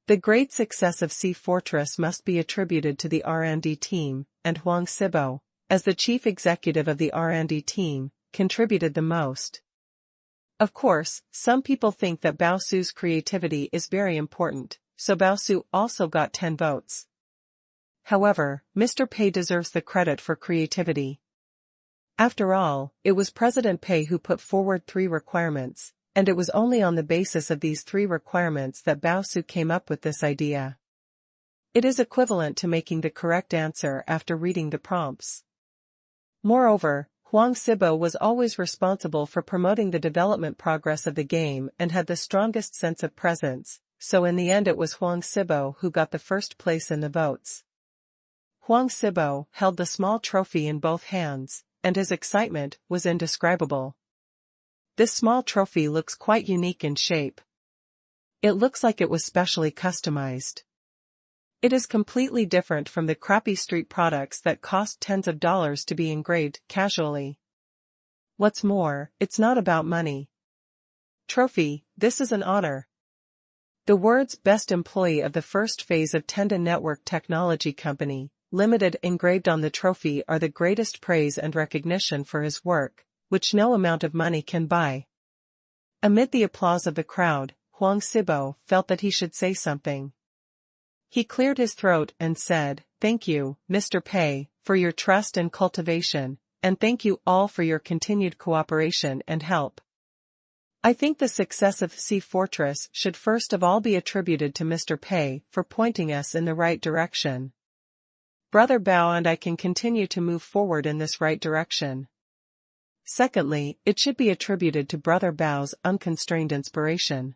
The great success of Sea Fortress must be attributed to the R&D team, and Huang Sibo, as the chief executive of the R&D team, contributed the most. Of course, some people think that Bao Su's creativity is very important, so Bao Su also got 10 votes. However, Mr. Pei deserves the credit for creativity. After all, it was President Pei who put forward 3 requirements, and it was only on the basis of these 3 requirements that Bao Su came up with this idea. It is equivalent to making the correct answer after reading the prompts. Moreover, Huang Sibo was always responsible for promoting the development progress of the game and had the strongest sense of presence, so in the end it was Huang Sibo who got the first place in the votes. Huang Sibo held the small trophy in both hands, and his excitement was indescribable. This small trophy looks quite unique in shape. It looks like it was specially customized. It is completely different from the crappy street products that cost tens of dollars to be engraved casually. What's more, it's not about money. Trophy, this is an honor. The words Best Employee of the First Phase of Tenda Network Technology Company, Limited engraved on the trophy are the greatest praise and recognition for his work, which no amount of money can buy. Amid the applause of the crowd, Huang Sibo felt that he should say something. He cleared his throat and said, "Thank you, Mr. Pei, for your trust and cultivation, and thank you all for your continued cooperation and help. I think the success of Sea Fortress should first of all be attributed to Mr. Pei for pointing us in the right direction. Brother Bao and I can continue to move forward in this right direction. Secondly, it should be attributed to Brother Bao's unconstrained inspiration.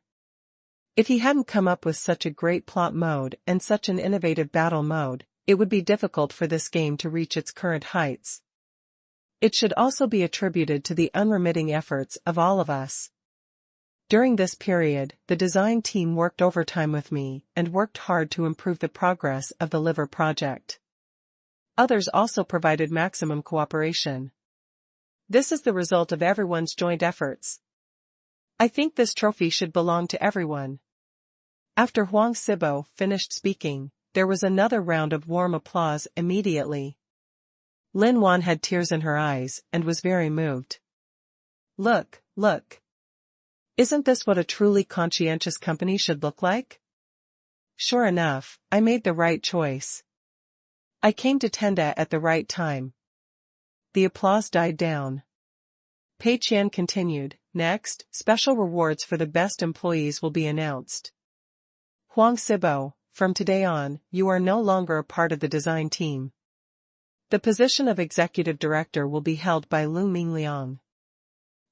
If he hadn't come up with such a great plot mode and such an innovative battle mode, it would be difficult for this game to reach its current heights. It should also be attributed to the unremitting efforts of all of us. During this period, the design team worked overtime with me and worked hard to improve the progress of the liver project. Others also provided maximum cooperation. This is the result of everyone's joint efforts. I think this trophy should belong to everyone." After Huang Sibo finished speaking, there was another round of warm applause immediately. Lin Wan had tears in her eyes and was very moved. Look. Isn't this what a truly conscientious company should look like? Sure enough, I made the right choice. I came to Tenda at the right time. The applause died down. Pei Qian continued, "Next, special rewards for the best employees will be announced. Huang Sibo, from today on, you are no longer a part of the design team. The position of executive director will be held by Lu Mingliang.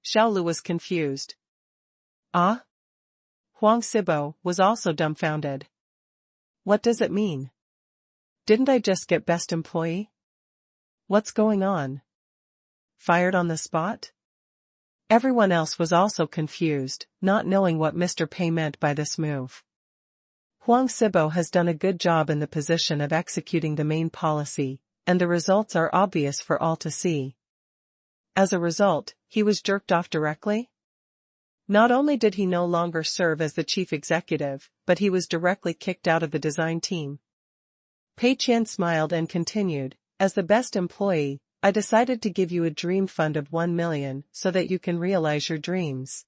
Xiaolu was confused. Ah? Huang Sibo was also dumbfounded. What does it mean? Didn't I just get best employee? What's going on? Fired on the spot? Everyone else was also confused, not knowing what Mr. Pei meant by this move. Huang Sibo has done a good job in the position of executing the main policy, and the results are obvious for all to see. As a result, he was jerked off directly? Not only did he no longer serve as the chief executive, but he was directly kicked out of the design team. Pei Qian smiled and continued, as the best employee, I decided to give you a dream fund of 1 million so that you can realize your dreams.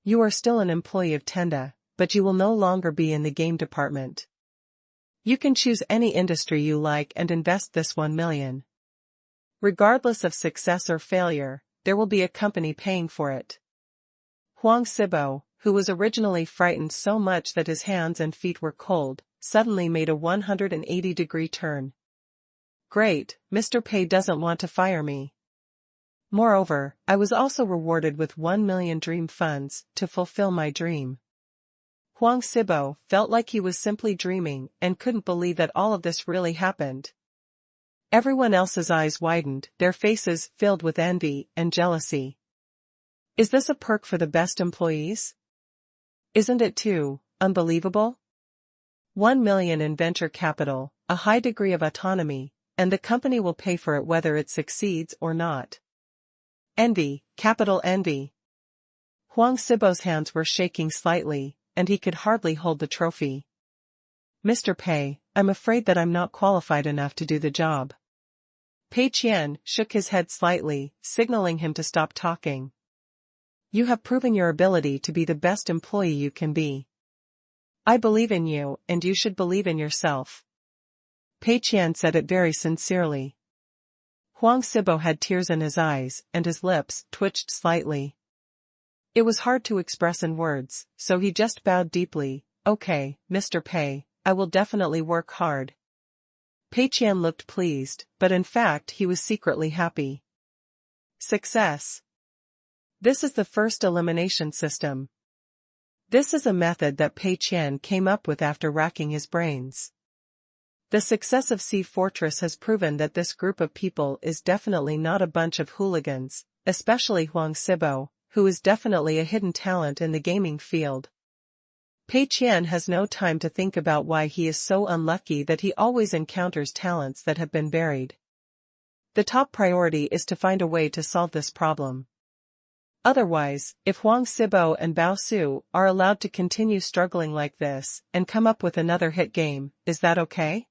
You are still an employee of Tenda, but you will no longer be in the game department. You can choose any industry you like and invest this 1 million. Regardless of success or failure, there will be a company paying for it. Huang Sibo, who was originally frightened so much that his hands and feet were cold, suddenly made a 180-degree turn. Great, Mr. Pei doesn't want to fire me. Moreover, I was also rewarded with 1 million dream funds to fulfill my dream. Huang Sibo felt like he was simply dreaming and couldn't believe that all of this really happened. Everyone else's eyes widened, their faces filled with envy and jealousy. Is this a perk for the best employees? Isn't it too unbelievable? 1 million in venture capital, a high degree of autonomy, and the company will pay for it whether it succeeds or not. Envy, capital envy. Huang Sibo's hands were shaking slightly, and he could hardly hold the trophy. Mr. Pei, I'm afraid that I'm not qualified enough to do the job. Pei Qian shook his head slightly, signaling him to stop talking. You have proven your ability to be the best employee you can be. I believe in you, and you should believe in yourself. Pei Qian said it very sincerely. Huang Sibo had tears in his eyes, and his lips twitched slightly. It was hard to express in words, so he just bowed deeply. Okay, Mr. Pei, I will definitely work hard. Pei Qian looked pleased, but in fact he was secretly happy. Success. This is the first elimination system. This is a method that Pei Qian came up with after racking his brains. The success of Sea Fortress has proven that this group of people is definitely not a bunch of hooligans, especially Huang Sibo, who is definitely a hidden talent in the gaming field. Pei Qian has no time to think about why he is so unlucky that he always encounters talents that have been buried. The top priority is to find a way to solve this problem. Otherwise, if Huang Sibo and Bao Su are allowed to continue struggling like this and come up with another hit game, is that okay?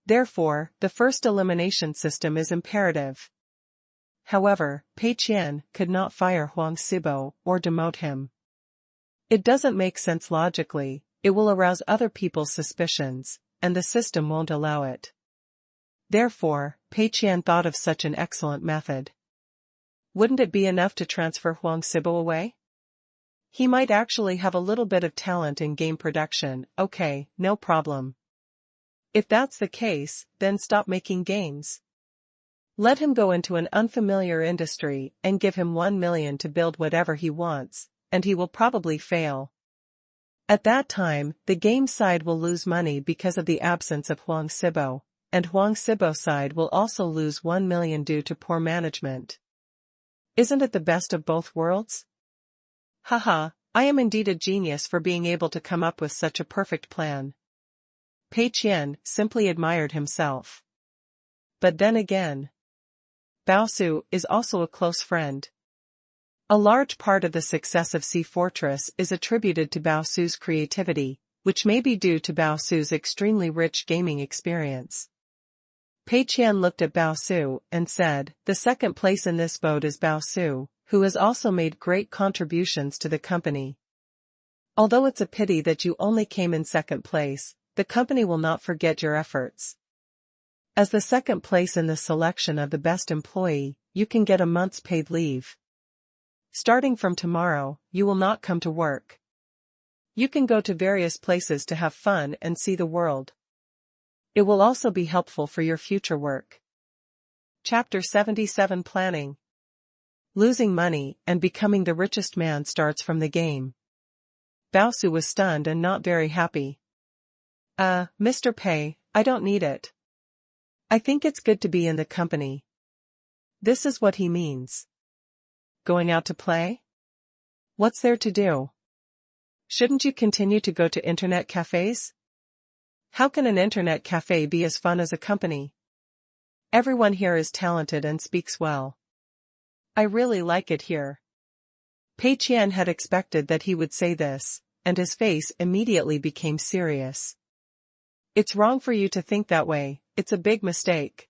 Therefore, the first elimination system is imperative. However, Pei Qian could not fire Huang Sibo or demote him. It doesn't make sense logically, it will arouse other people's suspicions, and the system won't allow it. Therefore, Pei Qian thought of such an excellent method. Wouldn't it be enough to transfer Huang Sibo away? He might actually have a little bit of talent in game production, okay, no problem. If that's the case, then stop making games. Let him go into an unfamiliar industry and give him 1 million to build whatever he wants, and he will probably fail. At that time, the game side will lose money because of the absence of Huang Sibo, and Huang Sibo's side will also lose 1 million due to poor management. Isn't it the best of both worlds? Haha, I am indeed a genius for being able to come up with such a perfect plan. Pei Qian simply admired himself. But then again, Bao Su is also a close friend. A large part of the success of Sea Fortress is attributed to Bao Su's creativity, which may be due to Bao Su's extremely rich gaming experience. Pei Qian looked at Bao Su and said, the second place in this boat is Bao Su, who has also made great contributions to the company. Although it's a pity that you only came in second place, the company will not forget your efforts. As the second place in the selection of the best employee, you can get a month's paid leave. Starting from tomorrow, you will not come to work. You can go to various places to have fun and see the world. It will also be helpful for your future work. Chapter 77 Planning. Losing money and becoming the richest man starts from the game. Baosu was stunned and not very happy. Mr. Pei, I don't need it. I think it's good to be in the company. This is what he means. Going out to play? What's there to do? Shouldn't you continue to go to internet cafes? How can an internet cafe be as fun as a company? Everyone here is talented and speaks well. I really like it here. Pei Qian had expected that he would say this, and his face immediately became serious. It's wrong for you to think that way, it's a big mistake.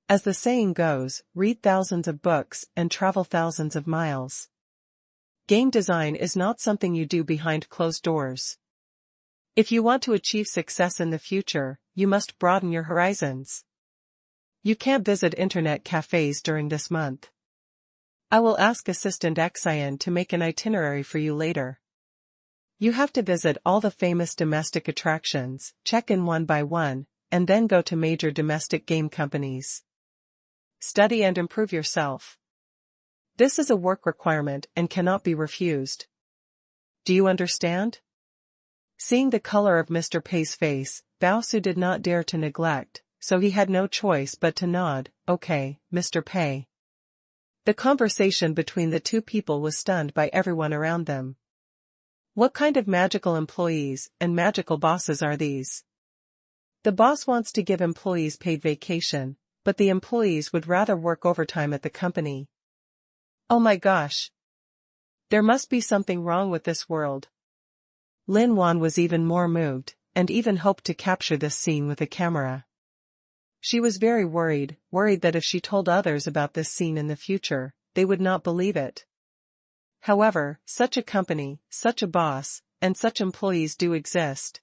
As the saying goes, read thousands of books and travel thousands of miles. Game design is not something you do behind closed doors. If you want to achieve success in the future, you must broaden your horizons. You can't visit internet cafes during this month. I will ask Assistant Qingshan to make an itinerary for you later. You have to visit all the famous domestic attractions, check in one by one, and then go to major domestic game companies. Study and improve yourself. This is a work requirement and cannot be refused. Do you understand? Seeing the color of Mr. Pei's face, Baosu did not dare to neglect, so he had no choice but to nod. Okay, Mr. Pei. The conversation between the two people was stunned by everyone around them. What kind of magical employees and magical bosses are these? The boss wants to give employees paid vacation, but the employees would rather work overtime at the company. Oh my gosh! There must be something wrong with this world. Lin Wan was even more moved, and even hoped to capture this scene with a camera. She was very worried that if she told others about this scene in the future, they would not believe it. However, such a company, such a boss, and such employees do exist.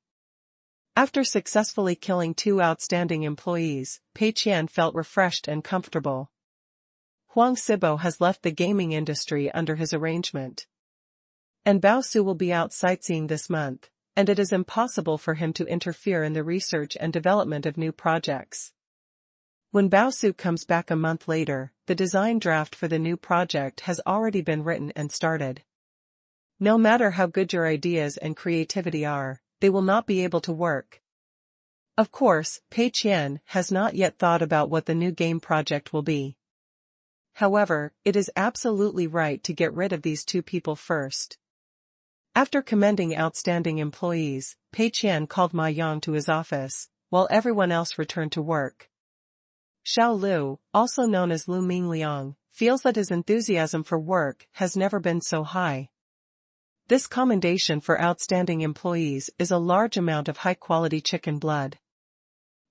After successfully killing 2 outstanding employees, Pei Qian felt refreshed and comfortable. Huang Sibo has left the gaming industry under his arrangement. And Baosu will be out sightseeing this month, and it is impossible for him to interfere in the research and development of new projects. When Baosu comes back a month later, the design draft for the new project has already been written and started. No matter how good your ideas and creativity are, they will not be able to work. Of course, Pei Qian has not yet thought about what the new game project will be. However, it is absolutely right to get rid of these 2 people first. After commending outstanding employees, Pei Qian called Ma Yang to his office, while everyone else returned to work. Xiao Lu, also known as Lu Mingliang, feels that his enthusiasm for work has never been so high. This commendation for outstanding employees is a large amount of high-quality chicken blood.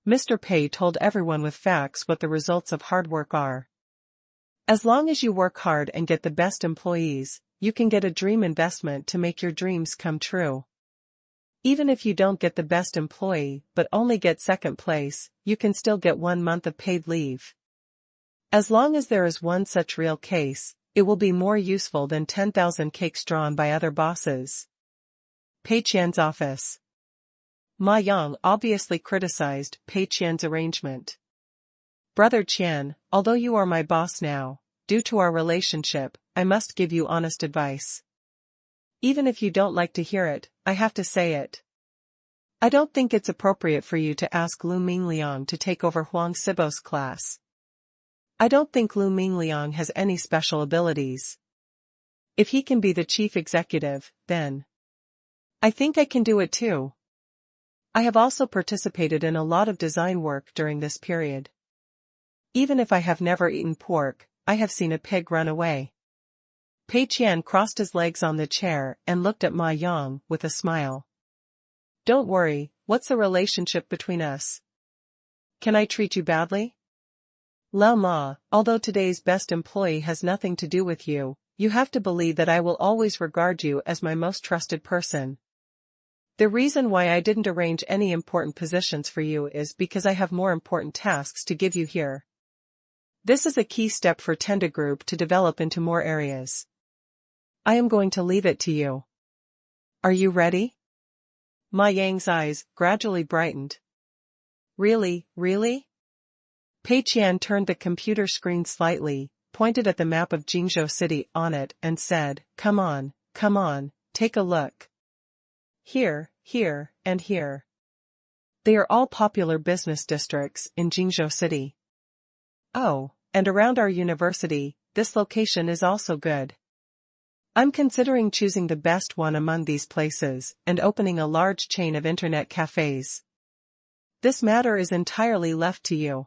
Mr. Pei told everyone with facts what the results of hard work are. As long as you work hard and get the best employees, you can get a dream investment to make your dreams come true. Even if you don't get the best employee but only get second place, you can still get 1 month of paid leave. As long as there is one such real case, it will be more useful than 10,000 cakes drawn by other bosses. Pei Qian's office. Ma Yang obviously criticized Pei Qian's arrangement. Brother Qian, although you are my boss now, due to our relationship, I must give you honest advice. Even if you don't like to hear it, I have to say it. I don't think it's appropriate for you to ask Lu Mingliang to take over Huang Sibo's class. I don't think Lu Mingliang has any special abilities. If he can be the chief executive, then I think I can do it too. I have also participated in a lot of design work during this period. Even if I have never eaten pork, I have seen a pig run away. Pei Qian crossed his legs on the chair and looked at Ma Yang with a smile. Don't worry, what's the relationship between us? Can I treat you badly? Lao Ma, although today's best employee has nothing to do with you, you have to believe that I will always regard you as my most trusted person. The reason why I didn't arrange any important positions for you is because I have more important tasks to give you here. This is a key step for Tenda Group to develop into more areas. I am going to leave it to you. Are you ready? Ma Yang's eyes gradually brightened. Really? Pei Qian turned the computer screen slightly, pointed at the map of Jingzhou City on it and said, come on, take a look. Here, here, and here. They are all popular business districts in Jingzhou City. Oh, and around our university, this location is also good. I'm considering choosing the best one among these places and opening a large chain of internet cafes. This matter is entirely left to you.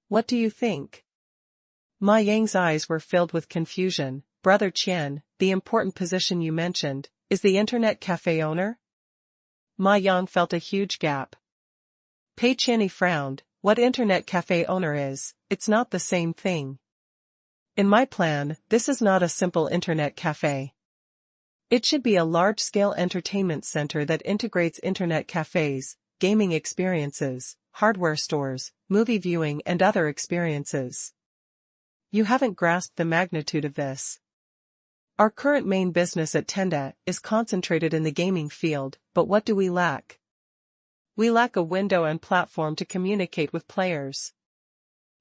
What do you think? Ma Yang's eyes were filled with confusion. Brother Qian, the important position you mentioned, is the internet cafe owner? Ma Yang felt a huge gap. Pei Qian frowned. What internet cafe owner is, it's not the same thing. In my plan, this is not a simple internet cafe. It should be a large-scale entertainment center that integrates internet cafes, gaming experiences, hardware stores, movie viewing and other experiences. You haven't grasped the magnitude of this. Our current main business at Tenda is concentrated in the gaming field, but what do we lack? We lack a window and platform to communicate with players.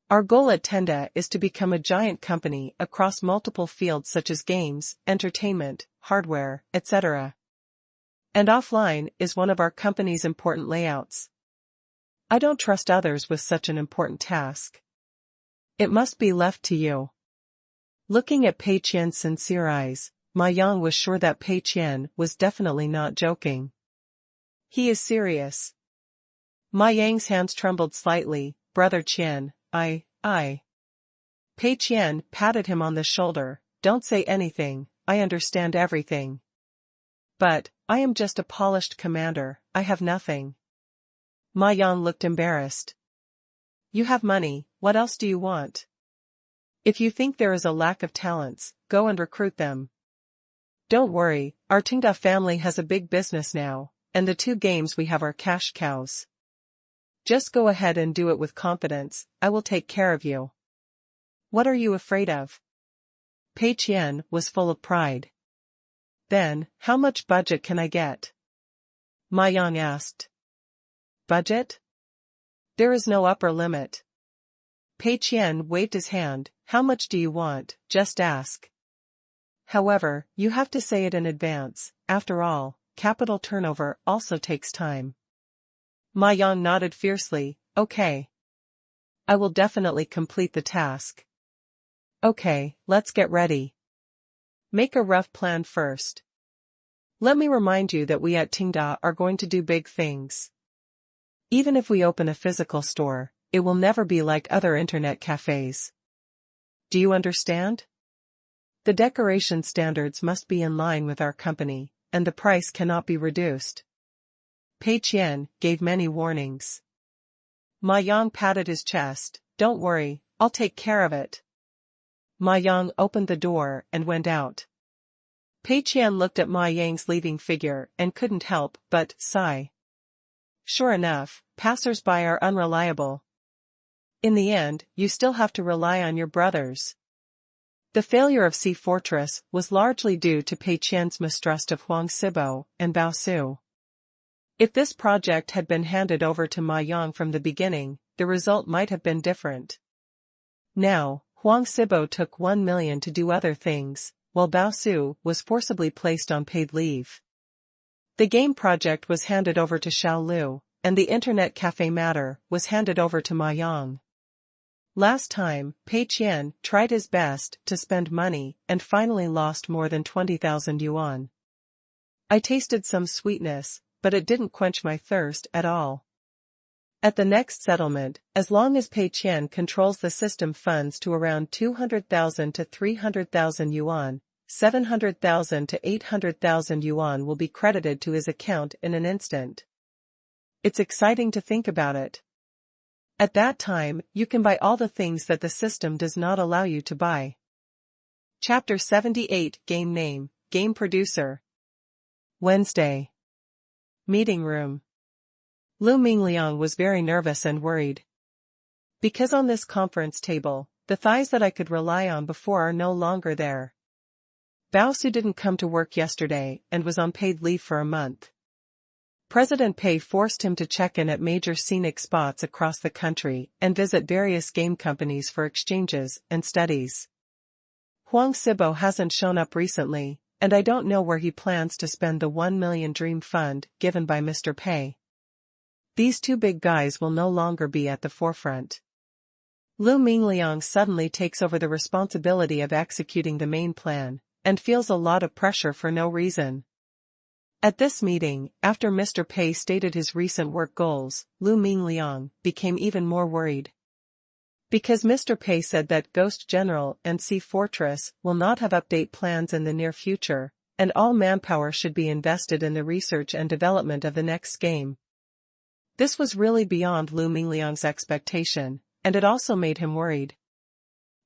Our goal at Tenda is to become a giant company across multiple fields such as games, entertainment, hardware, etc. And offline is one of our company's important layouts. I don't trust others with such an important task. It must be left to you. Looking at Pei Qian's sincere eyes, Ma Yang was sure that Pei Qian was definitely not joking. He is serious. Ma Yang's hands trembled slightly. Brother Qian, I. Pei Qian patted him on the shoulder. Don't say anything, I understand everything. But, I am just a polished commander, I have nothing. Ma Yang looked embarrassed. You have money, what else do you want? If you think there is a lack of talents, go and recruit them. Don't worry, our Tenda family has a big business now, and the two games we have are cash cows. Just go ahead and do it with confidence, I will take care of you. What are you afraid of? Pei Qian was full of pride. Then, how much budget can I get? Ma Yang asked. Budget? There is no upper limit. Pei Qian waved his hand. How much do you want? Just ask. However, you have to say it in advance. After all, capital turnover also takes time. Ma Yang nodded fiercely. Okay. I will definitely complete the task. Okay, let's get ready. Make a rough plan first. Let me remind you that we at Tenda are going to do big things. Even if we open a physical store, it will never be like other internet cafes. Do you understand? The decoration standards must be in line with our company, and the price cannot be reduced. Pei Qian gave many warnings. Ma Yang patted his chest. Don't worry, I'll take care of it. Ma Yang opened the door and went out. Pei Qian looked at Ma Yang's leaving figure and couldn't help but sigh. Sure enough, passers-by are unreliable. In the end, you still have to rely on your brothers. The failure of Sea Fortress was largely due to Pei Qian's mistrust of Huang Sibo and Bao Su. If this project had been handed over to Ma Yang from the beginning, the result might have been different. Now, Huang Sibo took 1 million to do other things, while Bao Su was forcibly placed on paid leave. The game project was handed over to Xiao Lu, and the internet cafe matter was handed over to Ma Yang. Last time, Pei Qian tried his best to spend money and finally lost more than 20,000 yuan. I tasted some sweetness, but it didn't quench my thirst at all. At the next settlement, as long as Pei Qian controls the system, funds to around 200,000 to 300,000 yuan, 700,000 to 800,000 yuan will be credited to his account in an instant. It's exciting to think about it. At that time, you can buy all the things that the system does not allow you to buy. Chapter 78 Game Name, Game Producer. Wednesday. Meeting room. Lu Mingliang was very nervous and worried. Because on this conference table, the thighs that I could rely on before are no longer there. Bao Su didn't come to work yesterday and was on paid leave for a month. President Pei forced him to check in at major scenic spots across the country and visit various game companies for exchanges and studies. Huang Sibo hasn't shown up recently, and I don't know where he plans to spend the 1 million dream fund given by Mr. Pei. These two big guys will no longer be at the forefront. Lu Mingliang suddenly takes over the responsibility of executing the main plan, and feels a lot of pressure for no reason. At this meeting, after Mr. Pei stated his recent work goals, Lu Mingliang became even more worried. Because Mr. Pei said that Ghost General and Sea Fortress will not have update plans in the near future, and all manpower should be invested in the research and development of the next game. This was really beyond Lu Mingliang's expectation, and it also made him worried.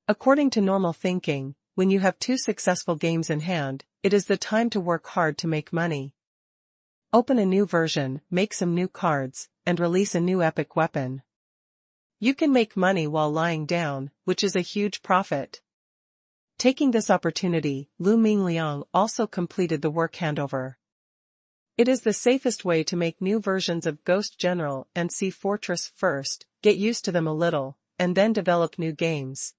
According to normal thinking, when you have two successful games in hand, it is the time to work hard to make money. Open a new version, make some new cards, and release a new epic weapon. You can make money while lying down, which is a huge profit. Taking this opportunity, Lu Mingliang also completed the work handover. It is the safest way to make new versions of Ghost General and Sea Fortress first, get used to them a little, and then develop new games.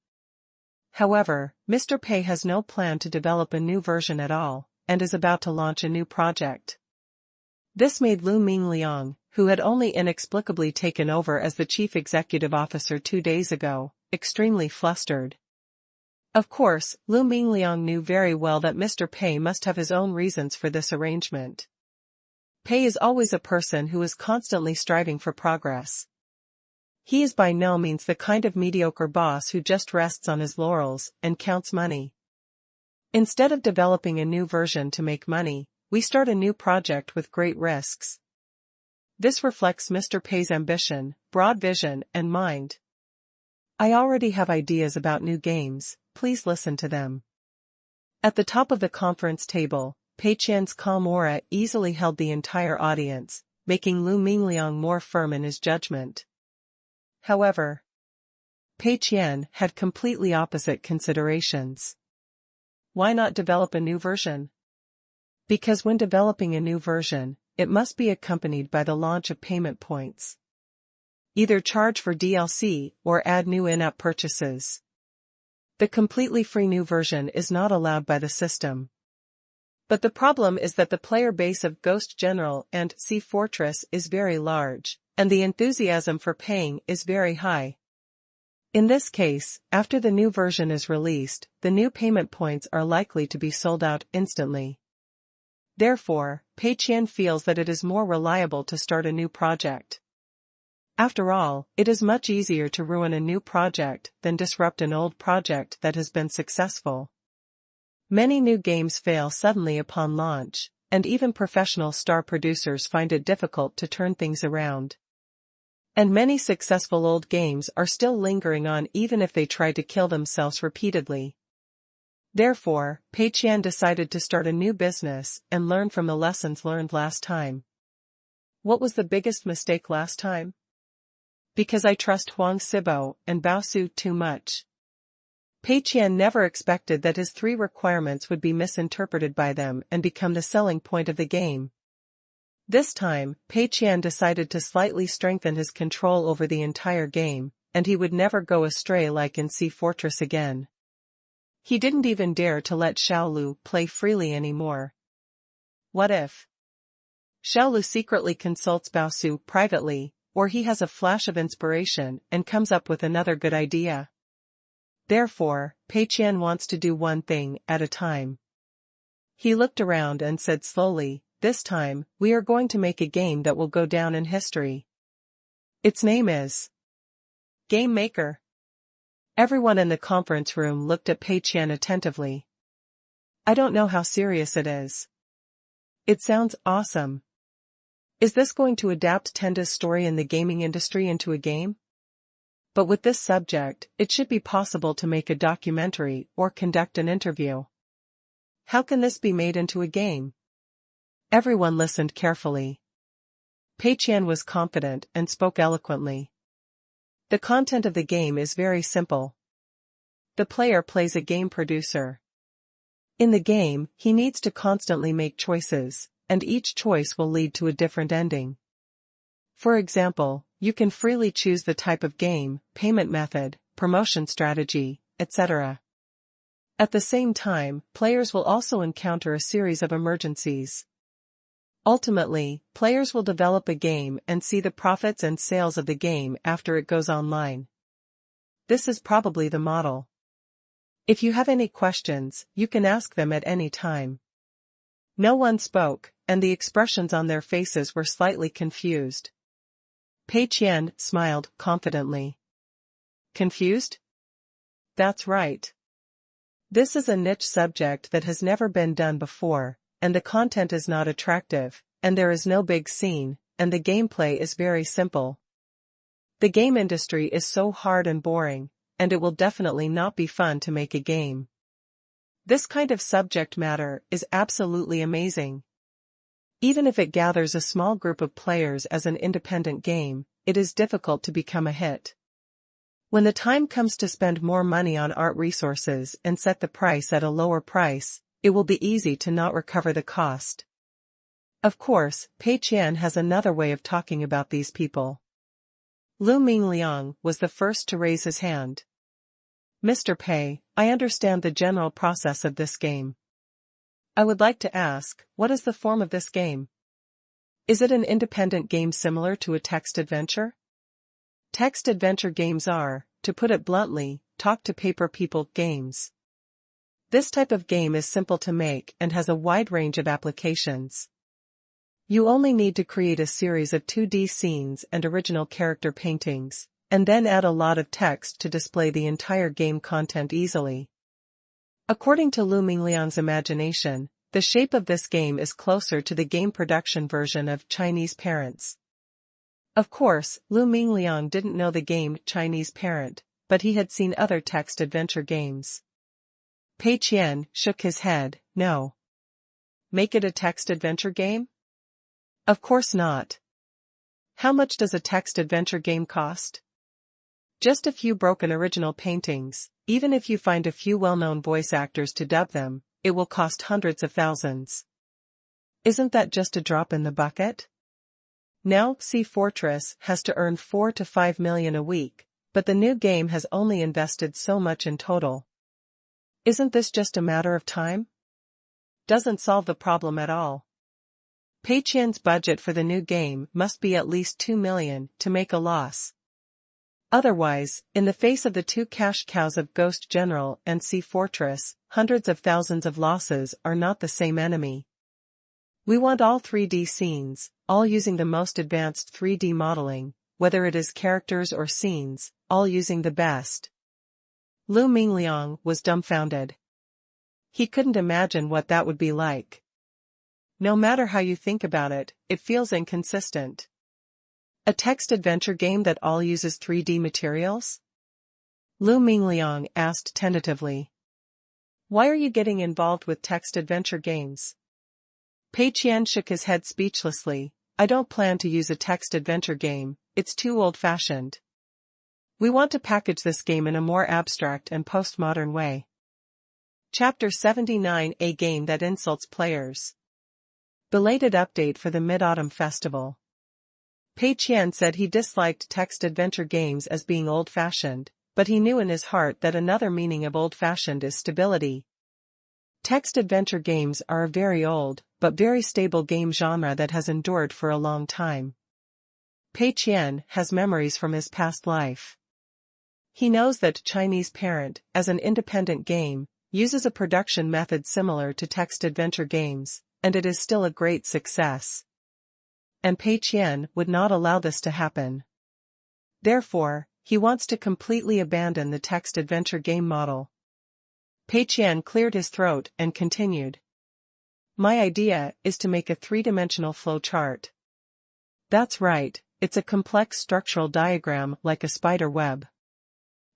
However, Mr. Pei has no plan to develop a new version at all, and is about to launch a new project. This made Lu Mingliang, who had only inexplicably taken over as the chief executive officer 2 days ago, extremely flustered. Of course, Lu Mingliang knew very well that Mr. Pei must have his own reasons for this arrangement. Pei is always a person who is constantly striving for progress. He is by no means the kind of mediocre boss who just rests on his laurels and counts money. Instead of developing a new version to make money, we start a new project with great risks. This reflects Mr. Pei's ambition, broad vision, and mind. I already have ideas about new games, please listen to them. At the top of the conference table, Pei Qian's calm aura easily held the entire audience, making Lu Mingliang more firm in his judgment. However, Pei Qian had completely opposite considerations. Why not develop a new version? Because when developing a new version, it must be accompanied by the launch of payment points. Either charge for DLC or add new in-app purchases. The completely free new version is not allowed by the system. But the problem is that the player base of Ghost General and Sea Fortress is very large, and the enthusiasm for paying is very high. In this case, after the new version is released, the new payment points are likely to be sold out instantly. Therefore, Pei Qian feels that it is more reliable to start a new project. After all, it is much easier to ruin a new project than disrupt an old project that has been successful. Many new games fail suddenly upon launch, and even professional star producers find it difficult to turn things around. And many successful old games are still lingering on even if they try to kill themselves repeatedly. Therefore, Pei Qian decided to start a new business and learn from the lessons learned last time. What was the biggest mistake last time? Because I trust Huang Sibo and Bao Su too much. Pei Qian never expected that his 3 requirements would be misinterpreted by them and become the selling point of the game. This time, Pei Qian decided to slightly strengthen his control over the entire game, and he would never go astray like in Sea Fortress again. He didn't even dare to let Xiaolu play freely anymore. What if Xiaolu secretly consults Bao Su privately, or he has a flash of inspiration and comes up with another good idea? Therefore, Pei Qian wants to do one thing at a time. He looked around and said slowly, "This time, we are going to make a game that will go down in history. Its name is Game Maker." Everyone in the conference room looked at Pei Qian attentively. "I don't know how serious it is. It sounds awesome. Is this going to adapt Tenda's story in the gaming industry into a game? But with this subject, it should be possible to make a documentary or conduct an interview. How can this be made into a game?" Everyone listened carefully. Pei Qian was confident and spoke eloquently. The content of the game is very simple. The player plays a game producer. In the game, he needs to constantly make choices, and each choice will lead to a different ending. For example, you can freely choose the type of game, payment method, promotion strategy, etc. At the same time, players will also encounter a series of emergencies. Ultimately, players will develop a game and see the profits and sales of the game after it goes online. This is probably the model. If you have any questions, you can ask them at any time. No one spoke, and the expressions on their faces were slightly confused. Pei Qian smiled confidently. Confused? That's right. This is a niche subject that has never been done before, and the content is not attractive, and there is no big scene, and the gameplay is very simple. The game industry is so hard and boring, and it will definitely not be fun to make a game. This kind of subject matter is absolutely amazing. Even if it gathers a small group of players as an independent game, it is difficult to become a hit. When the time comes to spend more money on art resources and set the price at a lower price, it will be easy to not recover the cost. Of course, Pei Qian has another way of talking about these people. Lu Mingliang was the first to raise his hand. Mr. Pei, I understand the general process of this game. I would like to ask, what is the form of this game? Is it an independent game similar to a text adventure? Text adventure games are, to put it bluntly, talk-to-paper people games. This type of game is simple to make and has a wide range of applications. You only need to create a series of 2D scenes and original character paintings, and then add a lot of text to display the entire game content easily. According to Lu Mingliang's imagination, the shape of this game is closer to the game production version of Chinese Parents. Of course, Lu Mingliang didn't know the game Chinese Parent, but he had seen other text adventure games. Pei Qian shook his head, no. Make it a text adventure game? Of course not. How much does a text adventure game cost? Just a few broken original paintings. Even if you find a few well-known voice actors to dub them, it will cost hundreds of thousands. Isn't that just a drop in the bucket? Now, Sea Fortress has to earn 4 to 5 million a week, but the new game has only invested so much in total. Isn't this just a matter of time? Doesn't solve the problem at all. Pei Qian's budget for the new game must be at least 2 million to make a loss. Otherwise, in the face of the two cash cows of Ghost General and Sea Fortress, hundreds of thousands of losses are not the same enemy. We want all 3D scenes, all using the most advanced 3D modeling, whether it is characters or scenes, all using the best. Lu Mingliang was dumbfounded. He couldn't imagine what that would be like. No matter how you think about it, it feels inconsistent. A text adventure game that all uses 3D materials? Lu Mingliang asked tentatively. Why are you getting involved with text adventure games? Pei Qian shook his head speechlessly. I don't plan to use a text adventure game, it's too old-fashioned. We want to package this game in a more abstract and postmodern way. Chapter 79: A game that insults players. Belated update for the Mid-Autumn Festival. Pei Qian said he disliked text adventure games as being old-fashioned, but he knew in his heart that another meaning of old-fashioned is stability. Text adventure games are a very old, but very stable game genre that has endured for a long time. Pei Qian has memories from his past life. He knows that Chinese Parent, as an independent game, uses a production method similar to text adventure games, and it is still a great success. And Pei Qian would not allow this to happen. Therefore, he wants to completely abandon the text adventure game model. Pei Qian cleared his throat and continued. My idea is to make a three-dimensional flow chart. That's right, it's a complex structural diagram like a spider web.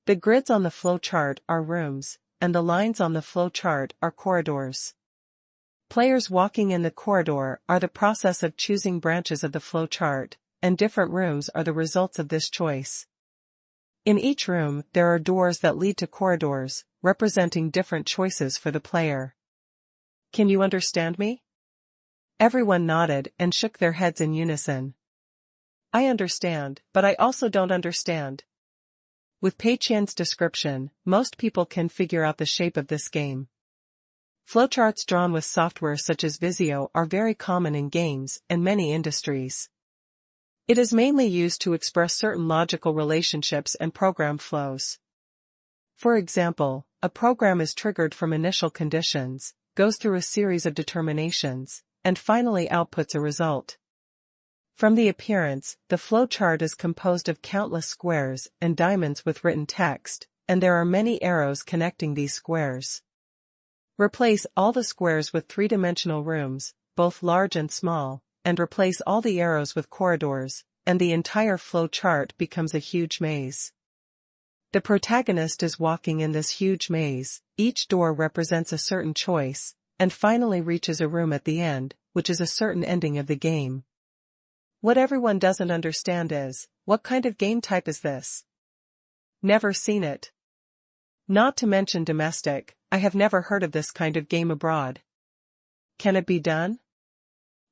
The grids on the flow chart are rooms, and the lines on the flow chart are corridors. Players walking in the corridor are the process of choosing branches of the flow chart, and different rooms are the results of this choice. In each room, there are doors that lead to corridors, representing different choices for the player. Can you understand me? Everyone nodded and shook their heads in unison. I understand, but I also don't understand. With Pei Qian's description, most people can figure out the shape of this game. Flowcharts drawn with software such as Visio are very common in games and many industries. It is mainly used to express certain logical relationships and program flows. For example, a program is triggered from initial conditions, goes through a series of determinations, and finally outputs a result. From the appearance, the flowchart is composed of countless squares and diamonds with written text, and there are many arrows connecting these squares. Replace all the squares with three-dimensional rooms, both large and small, and replace all the arrows with corridors, and the entire flowchart becomes a huge maze. The protagonist is walking in this huge maze, each door represents a certain choice, and finally reaches a room at the end, which is a certain ending of the game. What everyone doesn't understand is, what kind of game type is this? Never seen it. Not to mention domestic, I have never heard of this kind of game abroad. Can it be done?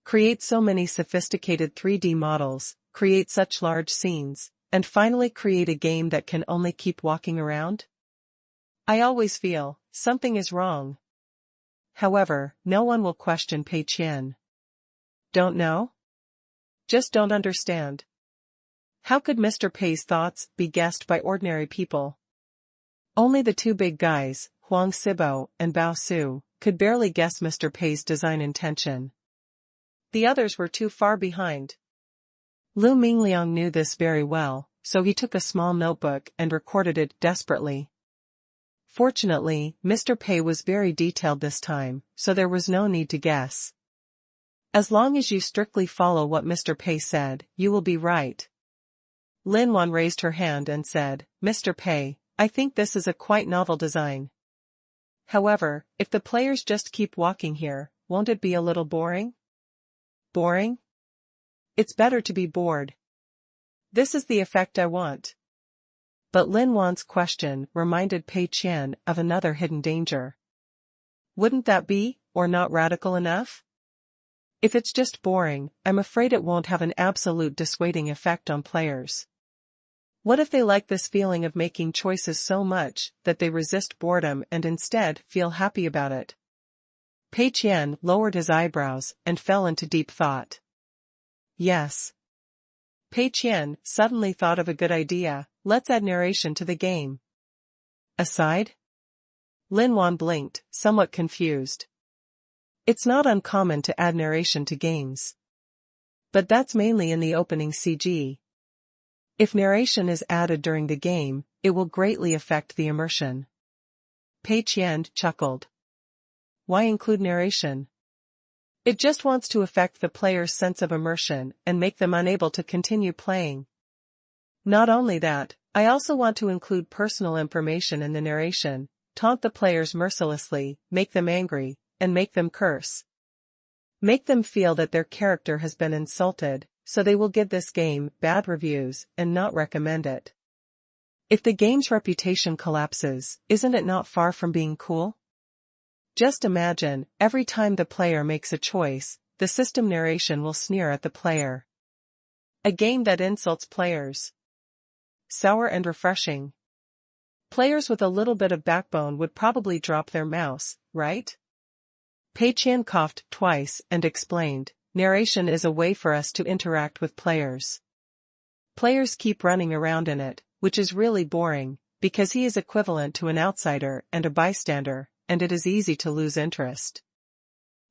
Create so many sophisticated 3D models, create such large scenes, and finally create a game that can only keep walking around? I always feel, something is wrong. However, no one will question Pei Qian. Don't know? Just don't understand. How could Mr. Pei's thoughts be guessed by ordinary people? Only the two big guys, Huang Sibo and Bao Su, could barely guess Mr. Pei's design intention. The others were too far behind. Lu Mingliang knew this very well, so he took a small notebook and recorded it desperately. Fortunately, Mr. Pei was very detailed this time, so there was no need to guess. As long as you strictly follow what Mr. Pei said, you will be right. Lin Wan raised her hand and said, Mr. Pei, I think this is a quite novel design. However, if the players just keep walking here, won't it be a little boring? Boring? It's better to be bored. This is the effect I want. But Lin Wan's question reminded Pei Qian of another hidden danger. Wouldn't that be, or not radical enough? If it's just boring, I'm afraid it won't have an absolute dissuading effect on players. What if they like this feeling of making choices so much that they resist boredom and instead feel happy about it? Pei Qian lowered his eyebrows and fell into deep thought. Yes. Pei Qian suddenly thought of a good idea, let's add narration to the game. Aside? Lin Wan blinked, somewhat confused. It's not uncommon to add narration to games. But that's mainly in the opening CG. If narration is added during the game, it will greatly affect the immersion. Pei Qian chuckled. Why include narration? It just wants to affect the player's sense of immersion and make them unable to continue playing. Not only that, I also want to include personal information in the narration, taunt the players mercilessly, make them angry, and make them curse. Make them feel that their character has been insulted, so they will give this game bad reviews and not recommend it. If the game's reputation collapses, isn't it not far from being cool? Just imagine, every time the player makes a choice, the system narration will sneer at the player. A game that insults players. Sour and refreshing. Players with a little bit of backbone would probably drop their mouse, right? Pei Qian coughed twice and explained, narration is a way for us to interact with players. Players keep running around in it, which is really boring, because he is equivalent to an outsider and a bystander, and it is easy to lose interest.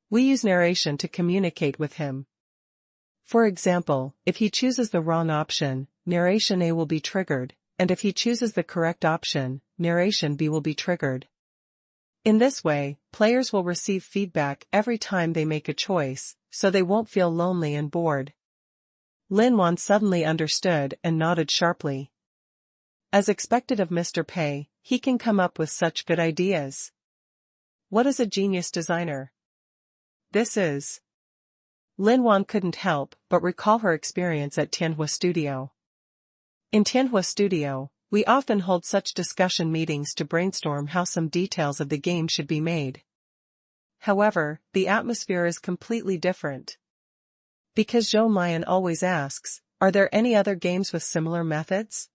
We use narration to communicate with him. For example, if he chooses the wrong option, narration A will be triggered, and if he chooses the correct option, narration B will be triggered. In this way, players will receive feedback every time they make a choice, so they won't feel lonely and bored. Lin Wan suddenly understood and nodded sharply. As expected of Mr. Pei, he can come up with such good ideas. What is a genius designer? This is. Lin Wan couldn't help but recall her experience at Tianhua Studio. In Tianhua Studio, we often hold such discussion meetings to brainstorm how some details of the game should be made. However, the atmosphere is completely different. Because Zhou Mian always asks, are there any other games with similar methods?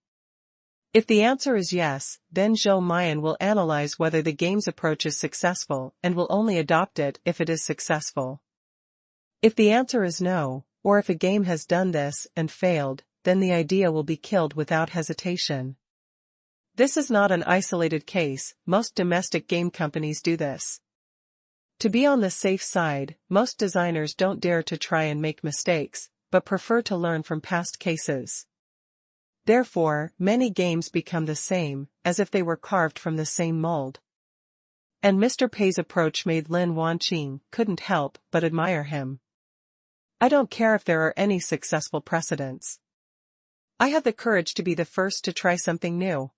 If the answer is yes, then Zhou Mian will analyze whether the game's approach is successful and will only adopt it if it is successful. If the answer is no, or if a game has done this and failed, then the idea will be killed without hesitation. This is not an isolated case, most domestic game companies do this. To be on the safe side, most designers don't dare to try and make mistakes, but prefer to learn from past cases. Therefore, many games become the same, as if they were carved from the same mold. And Mr. Pei's approach made Lin Wanqing couldn't help but admire him. I don't care if there are any successful precedents. I have the courage to be the first to try something new.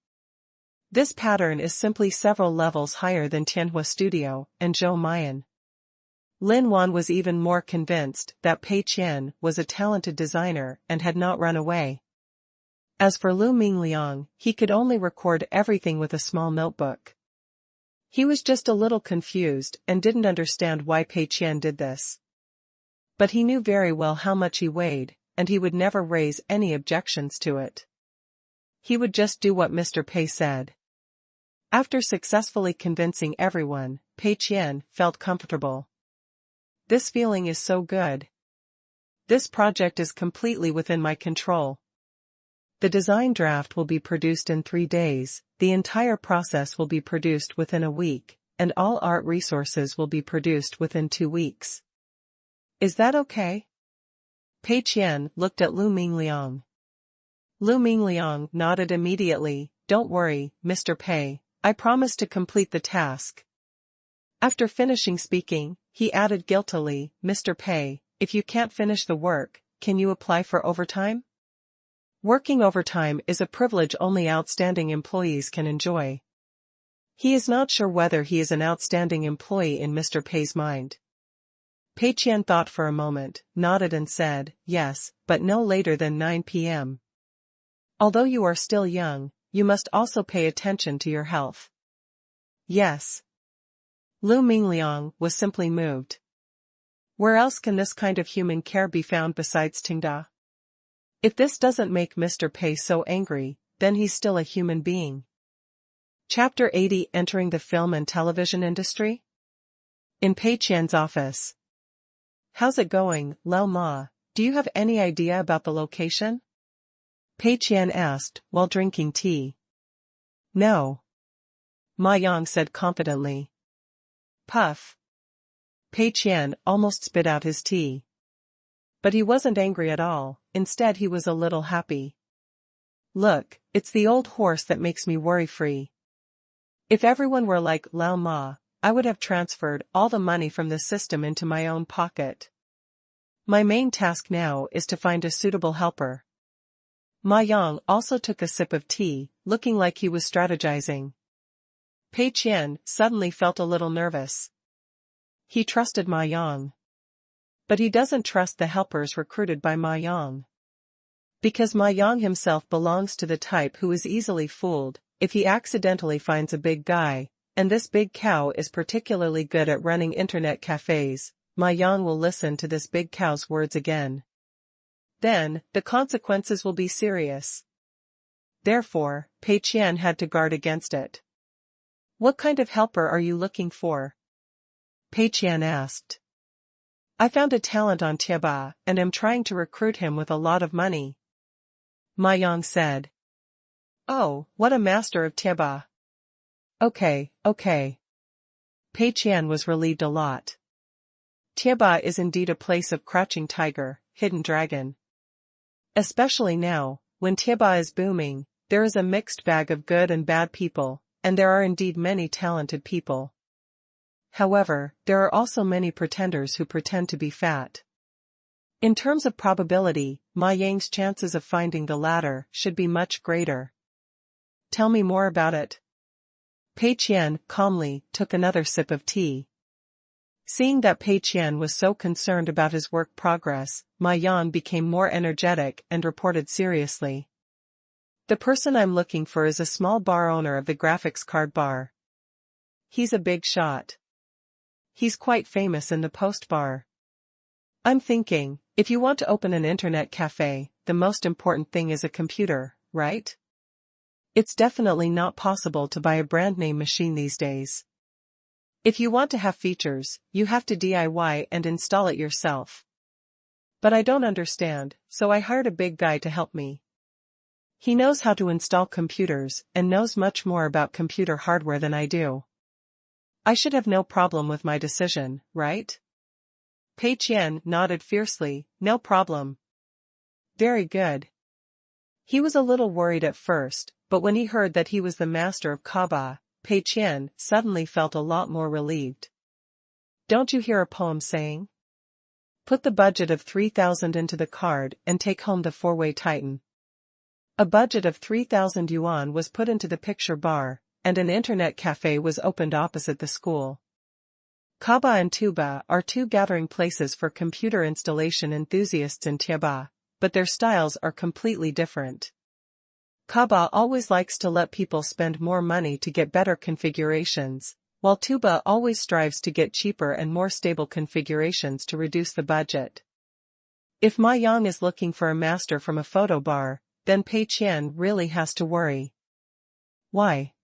This pattern is simply several levels higher than Tianhua Studio and Zhou Mian. Lin Wan was even more convinced that Pei Qian was a talented designer and had not run away. As for Lu Mingliang, he could only record everything with a small notebook. He was just a little confused and didn't understand why Pei Qian did this. But he knew very well how much he weighed, and he would never raise any objections to it. He would just do what Mr. Pei said. After successfully convincing everyone, Pei Qian felt comfortable. This feeling is so good. This project is completely within my control. The design draft will be produced in 3 days, the entire process will be produced within a week, and all art resources will be produced within 2 weeks. Is that okay? Pei Qian looked at Lu Mingliang. Lu Mingliang nodded immediately. Don't worry, Mr. Pei, I promise to complete the task. After finishing speaking, he added guiltily, Mr. Pei, if you can't finish the work, can you apply for overtime? Working overtime is a privilege only outstanding employees can enjoy. He is not sure whether he is an outstanding employee in Mr. Pei's mind. Pei Qian thought for a moment, nodded and said, yes, but no later than 9 p.m. Although you are still young, you must also pay attention to your health. Yes. Lu Mingliang was simply moved. Where else can this kind of human care be found besides Tenda? If this doesn't make Mr. Pei so angry, then he's still a human being. Chapter 80 Entering the Film and Television Industry? In Pei Qian's office. How's it going, Lao Ma? Do you have any idea about the location? Pei Qian asked, while drinking tea. No. Ma Yang said confidently. Puff. Pei Qian almost spit out his tea. But he wasn't angry at all, instead he was a little happy. Look, it's the old horse that makes me worry-free. If everyone were like Lao Ma, I would have transferred all the money from the system into my own pocket. My main task now is to find a suitable helper. Ma Yang also took a sip of tea, looking like he was strategizing. Pei Qian suddenly felt a little nervous. He trusted Ma Yang. But he doesn't trust the helpers recruited by Ma Yang. Because Ma Yang himself belongs to the type who is easily fooled, if he accidentally finds a big guy, and this big cow is particularly good at running internet cafes, Ma Yang will listen to this big cow's words again. Then, the consequences will be serious. Therefore, Pei Qian had to guard against it. What kind of helper are you looking for? Pei Qian asked. I found a talent on Tieba, and am trying to recruit him with a lot of money. Ma Yang said. Oh, what a master of Tieba. Okay. Pei Qian was relieved a lot. Tieba is indeed a place of crouching tiger, hidden dragon. Especially now, when Tieba is booming, there is a mixed bag of good and bad people, and there are indeed many talented people. However, there are also many pretenders who pretend to be fat. In terms of probability, Ma Yang's chances of finding the latter should be much greater. Tell me more about it. Pei Qian calmly took another sip of tea. Seeing that Pei Qian was so concerned about his work progress, Ma Yang became more energetic and reported seriously. The person I'm looking for is a small bar owner of the graphics card bar. He's a big shot. He's quite famous in the post bar. I'm thinking, if you want to open an internet cafe, the most important thing is a computer, right? It's definitely not possible to buy a brand name machine these days. If you want to have features, you have to DIY and install it yourself. But I don't understand, so I hired a big guy to help me. He knows how to install computers and knows much more about computer hardware than I do. I should have no problem with my decision, right? Pei Qian nodded fiercely, no problem. Very good. He was a little worried at first, but when he heard that he was the master of Kaba, Pei Qian suddenly felt a lot more relieved. Don't you hear a poem saying? Put the budget of 3,000 into the card and take home the four-way titan. A budget of 3,000 yuan was put into the picture bar, and an internet cafe was opened opposite the school. Kaba and Tuba are two gathering places for computer installation enthusiasts in Tieba, but their styles are completely different. Kaba always likes to let people spend more money to get better configurations, while Tuba always strives to get cheaper and more stable configurations to reduce the budget. If Ma Yang is looking for a master from a photo bar, then Pei Qian really has to worry. Why?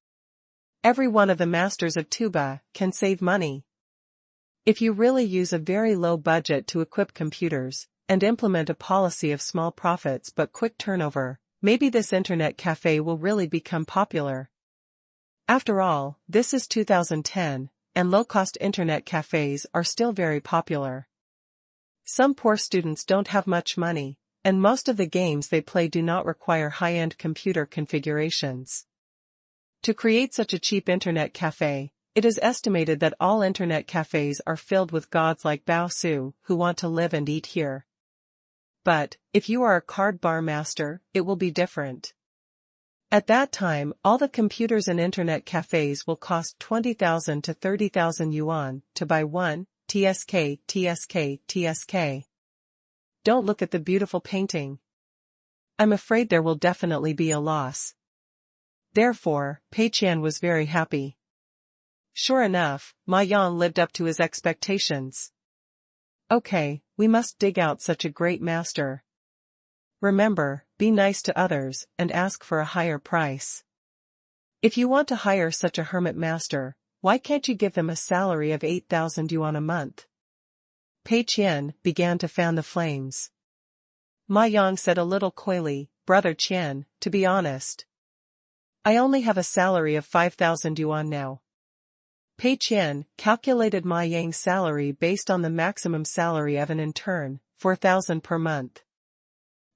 Every one of the masters of Tuba can save money. If you really use a very low budget to equip computers, and implement a policy of small profits but quick turnover, maybe this internet cafe will really become popular. After all, this is 2010, and low-cost internet cafes are still very popular. Some poor students don't have much money, and most of the games they play do not require high-end computer configurations. To create such a cheap internet cafe, it is estimated that all internet cafes are filled with gods like Bao Su who want to live and eat here. But, if you are a card bar master, it will be different. At that time, all the computers in internet cafes will cost 20,000 to 30,000 yuan to buy one, TSK. Don't look at the beautiful painting. I'm afraid there will definitely be a loss. Therefore, Pei Qian was very happy. Sure enough, Ma Yang lived up to his expectations. Okay, we must dig out such a great master. Remember, be nice to others and ask for a higher price. If you want to hire such a hermit master, why can't you give them a salary of 8,000 yuan a month? Pei Qian began to fan the flames. Ma Yang said a little coyly, Brother Qian, to be honest, I only have a salary of 5,000 yuan now. Pei Qian calculated Ma Yang's salary based on the maximum salary of an intern, 4,000 per month.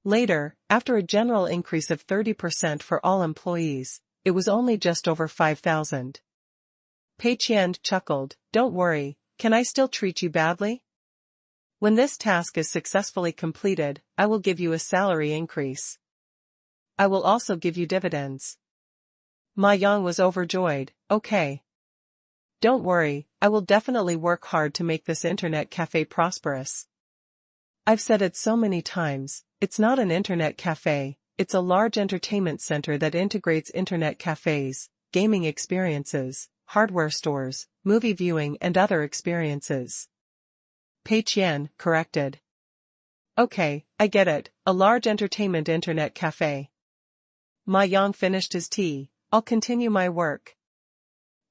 Later, after a general increase of 30% for all employees, it was only just over 5,000. Pei Qian chuckled, Don't worry, can I still treat you badly? When this task is successfully completed, I will give you a salary increase. I will also give you dividends. Ma Yang was overjoyed, Okay. Don't worry, I will definitely work hard to make this internet cafe prosperous. I've said it so many times, it's not an internet cafe, it's a large entertainment center that integrates internet cafes, gaming experiences, hardware stores, movie viewing and other experiences. Pei Qian corrected. Okay, I get it, a large entertainment internet cafe. Ma Yang finished his tea, I'll continue my work.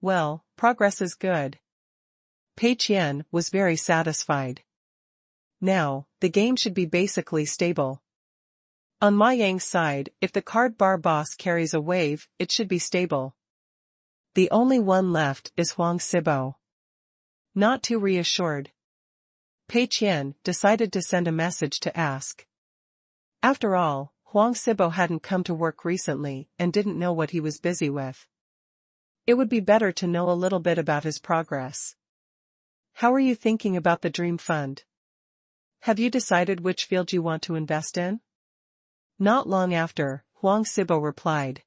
Well, progress is good. Pei Qian was very satisfied. Now, the game should be basically stable. On Ma Yang's side, if the card bar boss carries a wave, it should be stable. The only one left is Huang Sibo. Not too reassured, Pei Qian decided to send a message to ask. After all, Huang Sibo hadn't come to work recently and didn't know what he was busy with. It would be better to know a little bit about his progress. How are you thinking about the Dream Fund? Have you decided which field you want to invest in? Not long after, Huang Sibo replied.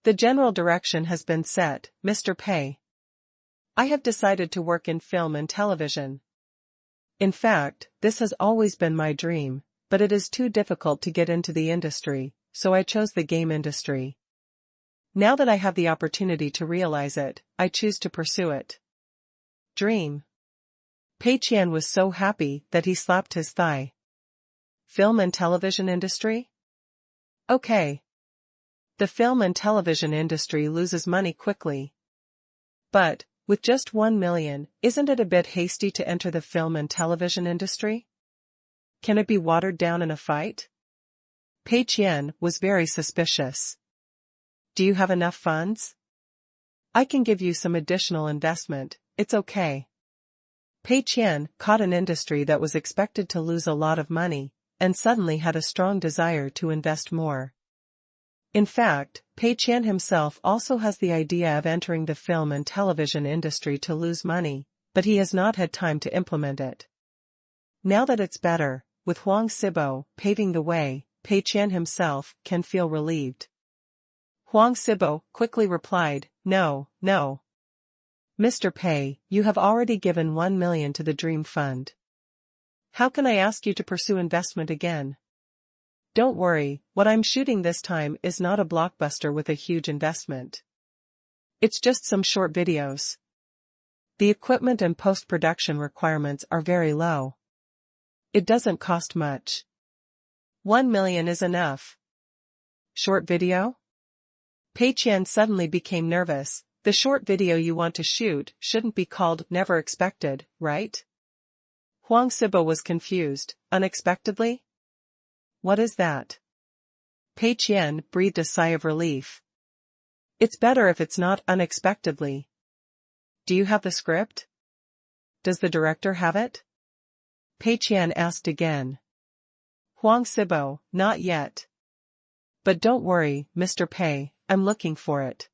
The general direction has been set, Mr. Pei. I have decided to work in film and television. In fact, this has always been my dream, but it is too difficult to get into the industry, so I chose the game industry. Now that I have the opportunity to realize it, I choose to pursue it. Dream. Pei Qian was so happy that he slapped his thigh. Film and television industry? Okay. The film and television industry loses money quickly. But, with just 1 million, isn't it a bit hasty to enter the film and television industry? Can it be watered down in a fight? Pei Qian was very suspicious. Do you have enough funds? I can give you some additional investment, it's okay. Pei Qian caught an industry that was expected to lose a lot of money, and suddenly had a strong desire to invest more. In fact, Pei Qian himself also has the idea of entering the film and television industry to lose money, but he has not had time to implement it. Now that it's better, with Huang Sibo paving the way, Pei Qian himself can feel relieved. Huang Sibo quickly replied, No. Mr. Pei, you have already given 1 million to the Dream Fund. How can I ask you to pursue investment again? Don't worry, what I'm shooting this time is not a blockbuster with a huge investment. It's just some short videos. The equipment and post-production requirements are very low. It doesn't cost much. 1 million is enough. Short video? Pei Qian suddenly became nervous. The short video you want to shoot shouldn't be called Never Expected, right? Huang Sibo was confused. Unexpectedly? What is that? Pei Qian breathed a sigh of relief. It's better if it's not unexpectedly. Do you have the script? Does the director have it? Pei Qian asked again. Huang Sibo, not yet. But don't worry, Mr. Pei, I'm looking for it.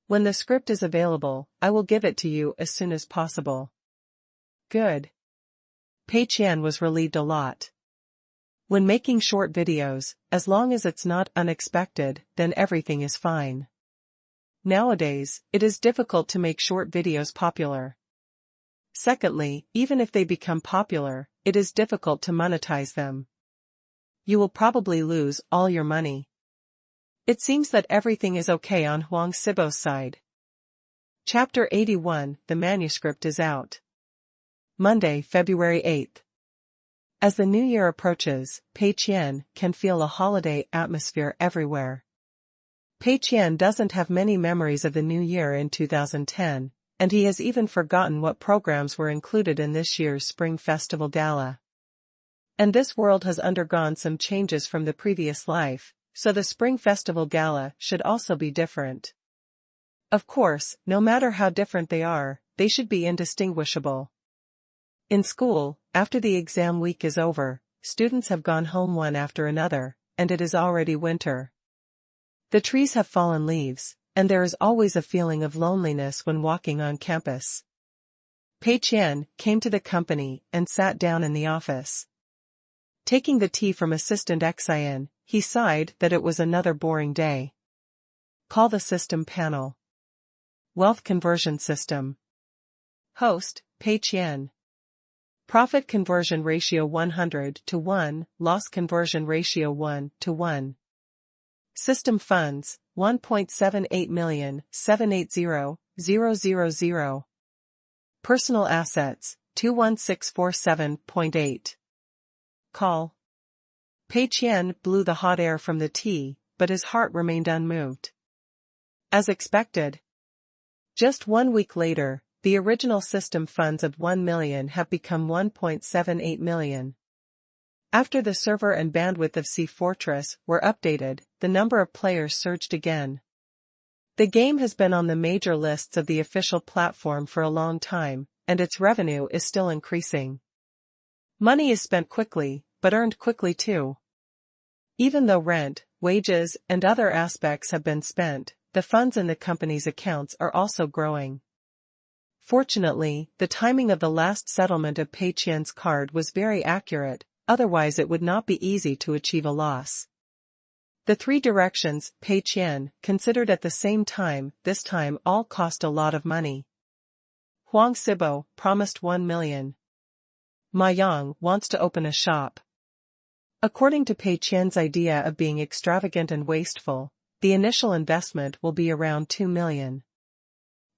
When the script is available, I will give it to you as soon as possible. Good. Pei Qian was relieved a lot. When making short videos, as long as it's not unexpected, then everything is fine. Nowadays, it is difficult to make short videos popular. Secondly, even if they become popular, it is difficult to monetize them. You will probably lose all your money. It seems that everything is okay on Huang Sibo's side. Chapter 81, the manuscript is out. Monday, February 8th. As the new year approaches, Pei Qian can feel a holiday atmosphere everywhere. Pei Qian doesn't have many memories of the new year in 2010, and he has even forgotten what programs were included in this year's Spring Festival Gala. And this world has undergone some changes from the previous life, so the Spring Festival Gala should also be different. Of course, no matter how different they should be indistinguishable. In school, after the exam week is over, students have gone home one after another, and it is already winter. The trees have fallen leaves, and there is always a feeling of loneliness when walking on campus. Pei Qian came to the company and sat down in the office. Taking the tea from Assistant Qian, he sighed that it was another boring day. Call the system panel. Wealth conversion system. Host, Pei Qian. Profit conversion ratio 100 to 1, loss conversion ratio 1 to 1. System funds, 1.78780000. Personal assets, 21647.8. Call. Pei Qian blew the hot air from the tea, but his heart remained unmoved. As expected. Just 1 week later, the original system funds of 1 million have become 1.78 million. After the server and bandwidth of Sea Fortress were updated, the number of players surged again. The game has been on the major lists of the official platform for a long time, and its revenue is still increasing. Money is spent quickly, but earned quickly too. Even though rent, wages, and other aspects have been spent, the funds in the company's accounts are also growing. Fortunately, the timing of the last settlement of Pei Qian's card was very accurate, otherwise it would not be easy to achieve a loss. The 3 directions Pei Qian considered at the same time, this time all cost a lot of money. Huang Sibo promised 1 million. Ma Yang wants to open a shop. According to Pei Qian's idea of being extravagant and wasteful, the initial investment will be around 2 million.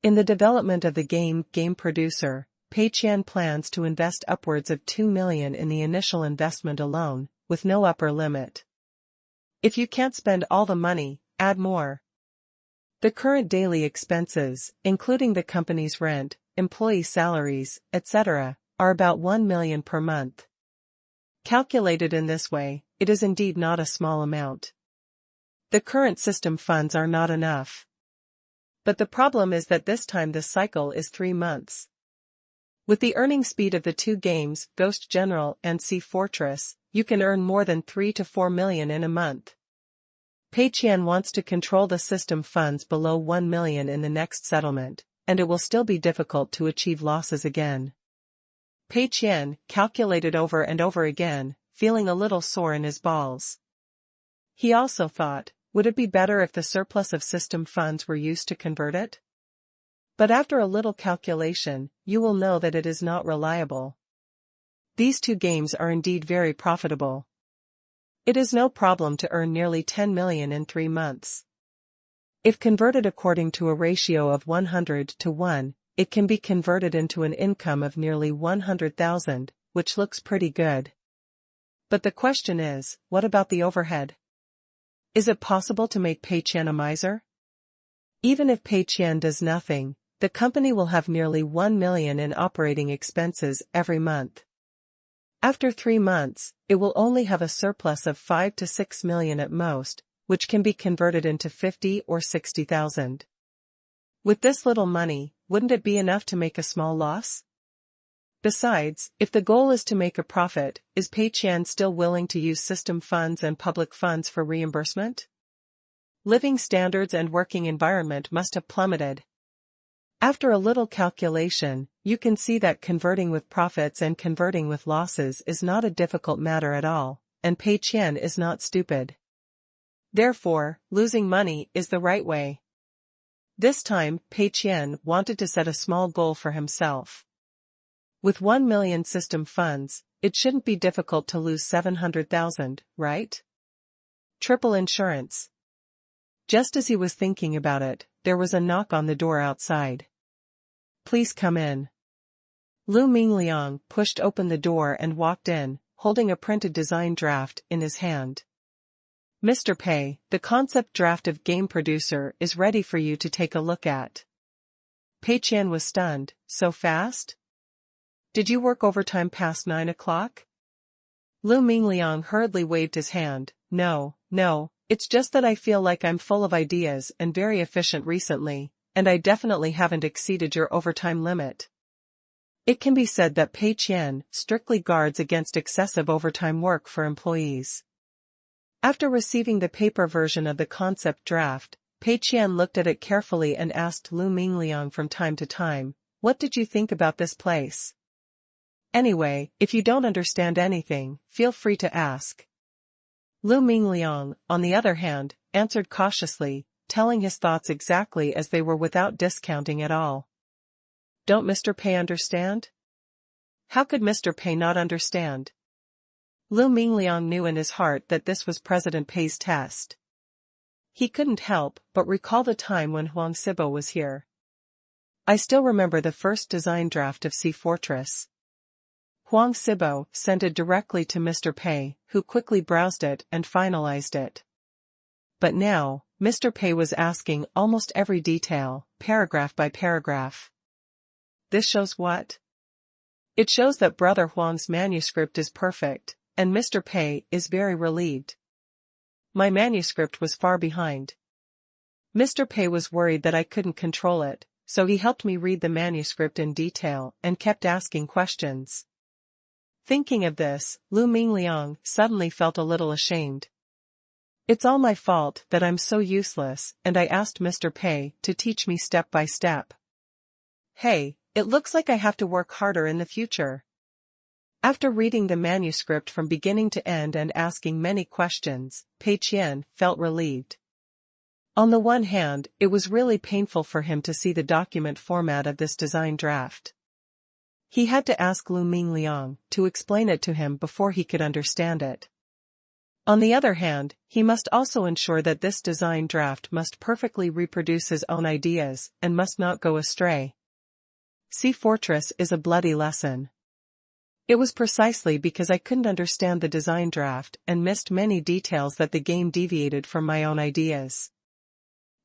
In the development of the game producer, Pei Qian plans to invest upwards of 2 million in the initial investment alone, with no upper limit. If you can't spend all the money, add more. The current daily expenses, including the company's rent, employee salaries, etc., are about 1 million per month. Calculated in this way, it is indeed not a small amount. The current system funds are not enough. But the problem is that this time the cycle is 3 months. With the earning speed of the two games, Ghost General and Sea Fortress, you can earn more than 3 to 4 million in a month. Pei Qian wants to control the system funds below 1 million in the next settlement, and it will still be difficult to achieve losses again. Pei Qian calculated over and over again, feeling a little sore in his balls. He also thought, would it be better if the surplus of system funds were used to convert it? But after a little calculation, you will know that it is not reliable. These two games are indeed very profitable. It is no problem to earn nearly 10 million in 3 months. If converted according to a ratio of 100 to 1, it can be converted into an income of nearly 100,000, which looks pretty good. But the question is, what about the overhead? Is it possible to make Pei Qian a miser? Even if Pei Qian does nothing, the company will have nearly 1 million in operating expenses every month. After 3 months, it will only have a surplus of 5 to 6 million at most, which can be converted into 50 or 60,000. With this little money, wouldn't it be enough to make a small loss? Besides, if the goal is to make a profit, is Pei Qian still willing to use system funds and public funds for reimbursement? Living standards and working environment must have plummeted. After a little calculation, you can see that converting with profits and converting with losses is not a difficult matter at all, and Pei Qian is not stupid. Therefore, losing money is the right way. This time, Pei Qian wanted to set a small goal for himself. With 1 million system funds, it shouldn't be difficult to lose 700,000, right? Triple insurance. Just as he was thinking about it, there was a knock on the door outside. Please come in. Lu Mingliang pushed open the door and walked in, holding a printed design draft in his hand. Mr. Pei, the concept draft of Game Producer is ready for you to take a look at. Pei Qian was stunned. So fast? Did you work overtime past 9 o'clock? Lu Mingliang hurriedly waved his hand. No, it's just that I feel like I'm full of ideas and very efficient recently, and I definitely haven't exceeded your overtime limit. It can be said that Pei Qian strictly guards against excessive overtime work for employees. After receiving the paper version of the concept draft, Pei Qian looked at it carefully and asked Lu Mingliang from time to time, "What did you think about this place? Anyway, if you don't understand anything, feel free to ask." Lu Mingliang, on the other hand, answered cautiously, telling his thoughts exactly as they were without discounting at all. Don't Mr. Pei understand? How could Mr. Pei not understand? Lu Mingliang knew in his heart that this was President Pei's test. He couldn't help but recall the time when Huang Sibo was here. I still remember the first design draft of Sea Fortress. Huang Sibo sent it directly to Mr. Pei, who quickly browsed it and finalized it. But now, Mr. Pei was asking almost every detail, paragraph by paragraph. This shows what? It shows that Brother Huang's manuscript is perfect, and Mr. Pei is very relieved. My manuscript was far behind. Mr. Pei was worried that I couldn't control it, so he helped me read the manuscript in detail and kept asking questions. Thinking of this, Lu Mingliang suddenly felt a little ashamed. It's all my fault that I'm so useless, and I asked Mr. Pei to teach me step by step. Hey, it looks like I have to work harder in the future. After reading the manuscript from beginning to end and asking many questions, Pei Qian felt relieved. On the one hand, it was really painful for him to see the document format of this design draft. He had to ask Lu Mingliang to explain it to him before he could understand it. On the other hand, he must also ensure that this design draft must perfectly reproduce his own ideas and must not go astray. Sea Fortress is a bloody lesson. It was precisely because I couldn't understand the design draft and missed many details that the game deviated from my own ideas.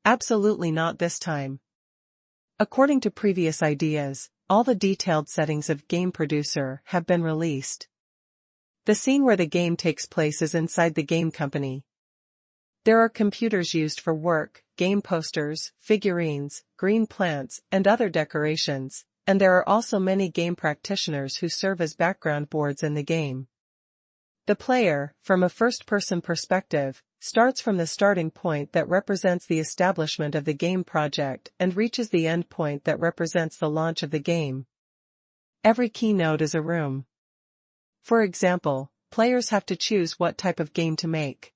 Absolutely not this time. According to previous ideas, all the detailed settings of Game Producer have been released. The scene where the game takes place is inside the game company. There are computers used for work, game posters, figurines, green plants, and other decorations, and there are also many game practitioners who serve as background boards in the game. The player, from a first-person perspective, starts from the starting point that represents the establishment of the game project and reaches the end point that represents the launch of the game. Every key node is a room. For example, players have to choose what type of game to make.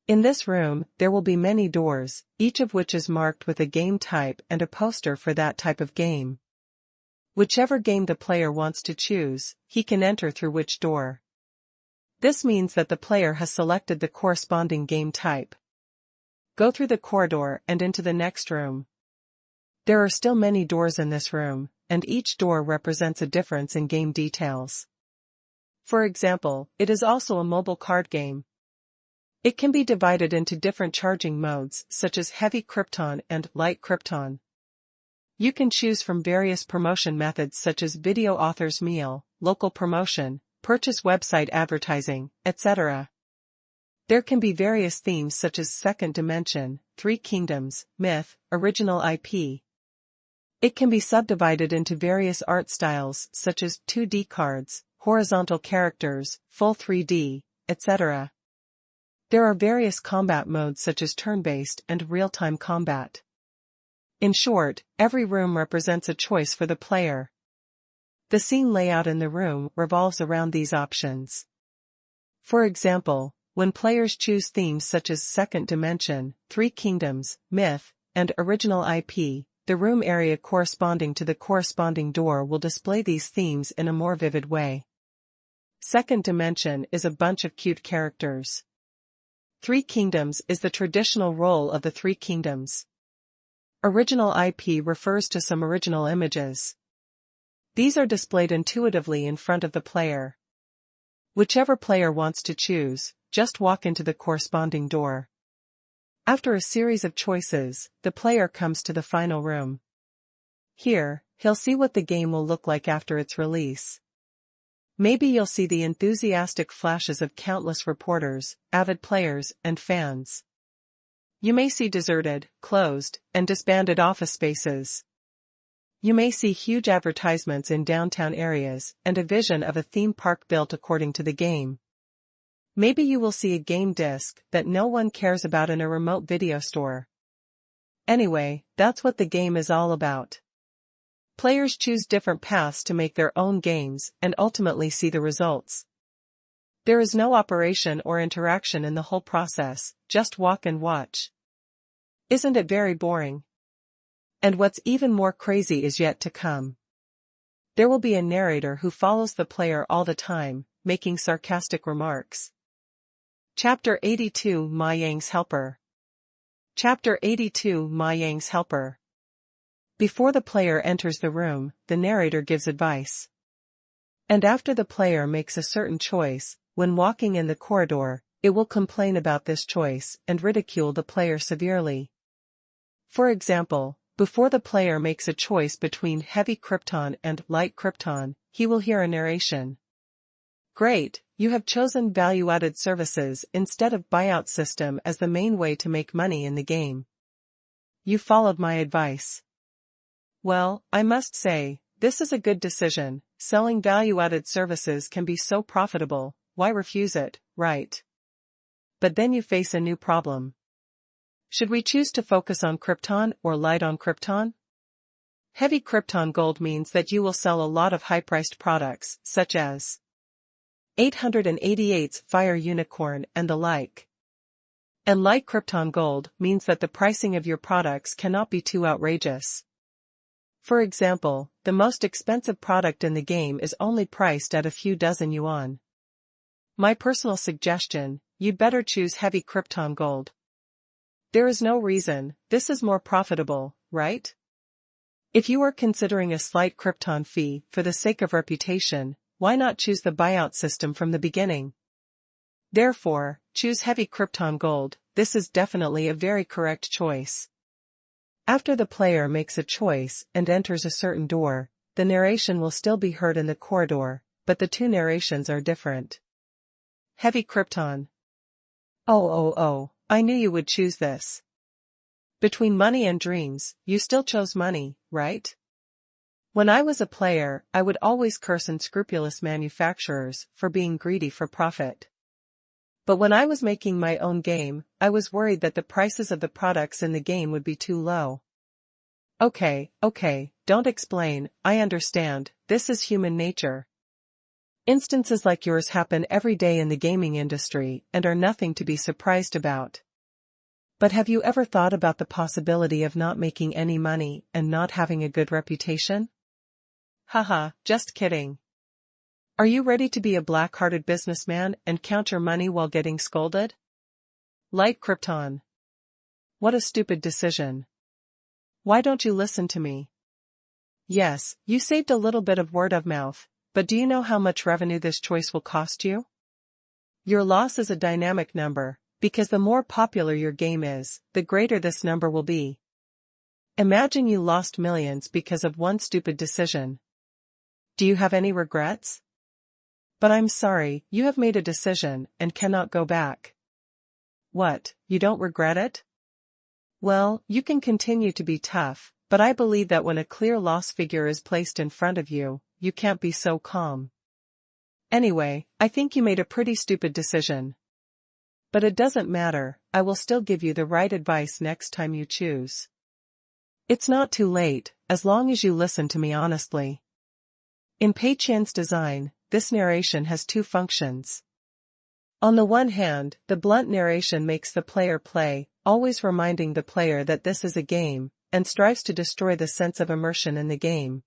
In this room, there will be many doors, each of which is marked with a game type and a poster for that type of game. Whichever game the player wants to choose, he can enter through which door. This means that the player has selected the corresponding game type. Go through the corridor and into the next room. There are still many doors in this room, and each door represents a difference in game details. For example, it is also a mobile card game. It can be divided into different charging modes such as heavy krypton and light krypton. You can choose from various promotion methods such as video author's meal, local promotion, purchase website advertising, etc. There can be various themes such as second dimension, three kingdoms, myth, original IP. It can be subdivided into various art styles such as 2D cards, horizontal characters, full 3D, etc. There are various combat modes such as turn-based and real-time combat. In short, every room represents a choice for the player. The scene layout in the room revolves around these options. For example, when players choose themes such as second dimension, three kingdoms, myth, and original IP, the room area corresponding to the corresponding door will display these themes in a more vivid way. Second dimension is a bunch of cute characters. Three kingdoms is the traditional role of the three kingdoms. Original IP refers to some original images. These are displayed intuitively in front of the player. Whichever player wants to choose, just walk into the corresponding door. After a series of choices, the player comes to the final room. Here, he'll see what the game will look like after its release. Maybe you'll see the enthusiastic flashes of countless reporters, avid players, and fans. You may see deserted, closed, and disbanded office spaces. You may see huge advertisements in downtown areas and a vision of a theme park built according to the game. Maybe you will see a game disc that no one cares about in a remote video store. Anyway, that's what the game is all about. Players choose different paths to make their own games and ultimately see the results. There is no operation or interaction in the whole process, just walk and watch. Isn't it very boring? And what's even more crazy is yet to come. There will be a narrator who follows the player all the time, making sarcastic remarks. Chapter 82 Ma Yang's Helper. Chapter 82 Ma Yang's Helper. Before the player enters the room, the narrator gives advice. And after the player makes a certain choice, when walking in the corridor, it will complain about this choice and ridicule the player severely. For example, before the player makes a choice between heavy krypton and light krypton, he will hear a narration. Great, you have chosen value-added services instead of buyout system as the main way to make money in the game. You followed my advice. Well, I must say, this is a good decision. Selling value-added services can be so profitable, why refuse it, right? But then you face a new problem. Should we choose to focus on krypton or light on krypton? Heavy krypton gold means that you will sell a lot of high-priced products, such as 888's Fire Unicorn and the like. And light krypton gold means that the pricing of your products cannot be too outrageous. For example, the most expensive product in the game is only priced at a few dozen yuan. My personal suggestion, you'd better choose heavy krypton gold. There is no reason, this is more profitable, right? If you are considering a slight krypton fee for the sake of reputation, why not choose the buyout system from the beginning? Therefore, choose heavy krypton gold. This is definitely a very correct choice. After the player makes a choice and enters a certain door, the narration will still be heard in the corridor, but the two narrations are different. Heavy krypton. Oh, I knew you would choose this. Between money and dreams, you still chose money, right? When I was a player, I would always curse unscrupulous manufacturers for being greedy for profit. But when I was making my own game, I was worried that the prices of the products in the game would be too low. Okay, don't explain, I understand, this is human nature. Instances like yours happen every day in the gaming industry and are nothing to be surprised about. But have you ever thought about the possibility of not making any money and not having a good reputation? Haha, just kidding. Are you ready to be a black-hearted businessman and count your money while getting scolded? Light Krypton. What a stupid decision. Why don't you listen to me? Yes, you saved a little bit of word of mouth, but do you know how much revenue this choice will cost you? Your loss is a dynamic number, because the more popular your game is, the greater this number will be. Imagine you lost millions because of one stupid decision. Do you have any regrets? But I'm sorry, you have made a decision and cannot go back. What, you don't regret it? Well, you can continue to be tough, but I believe that when a clear loss figure is placed in front of you, you can't be so calm. Anyway, I think you made a pretty stupid decision. But it doesn't matter, I will still give you the right advice next time you choose. It's not too late, as long as you listen to me honestly. In Pei Qian's design, this narration has two functions. On the one hand, the blunt narration makes the player play, always reminding the player that this is a game, and strives to destroy the sense of immersion in the game.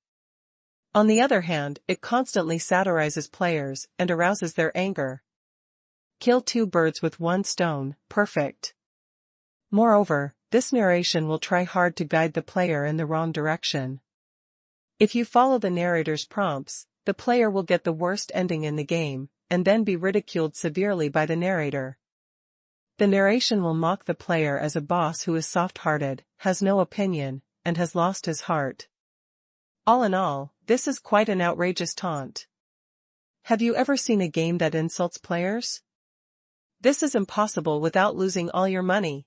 On the other hand, it constantly satirizes players and arouses their anger. Kill two birds with one stone, perfect. Moreover, this narration will try hard to guide the player in the wrong direction. If you follow the narrator's prompts, the player will get the worst ending in the game, and then be ridiculed severely by the narrator. The narration will mock the player as a boss who is soft-hearted, has no opinion, and has lost his heart. All in all, this is quite an outrageous taunt. Have you ever seen a game that insults players? This is impossible without losing all your money.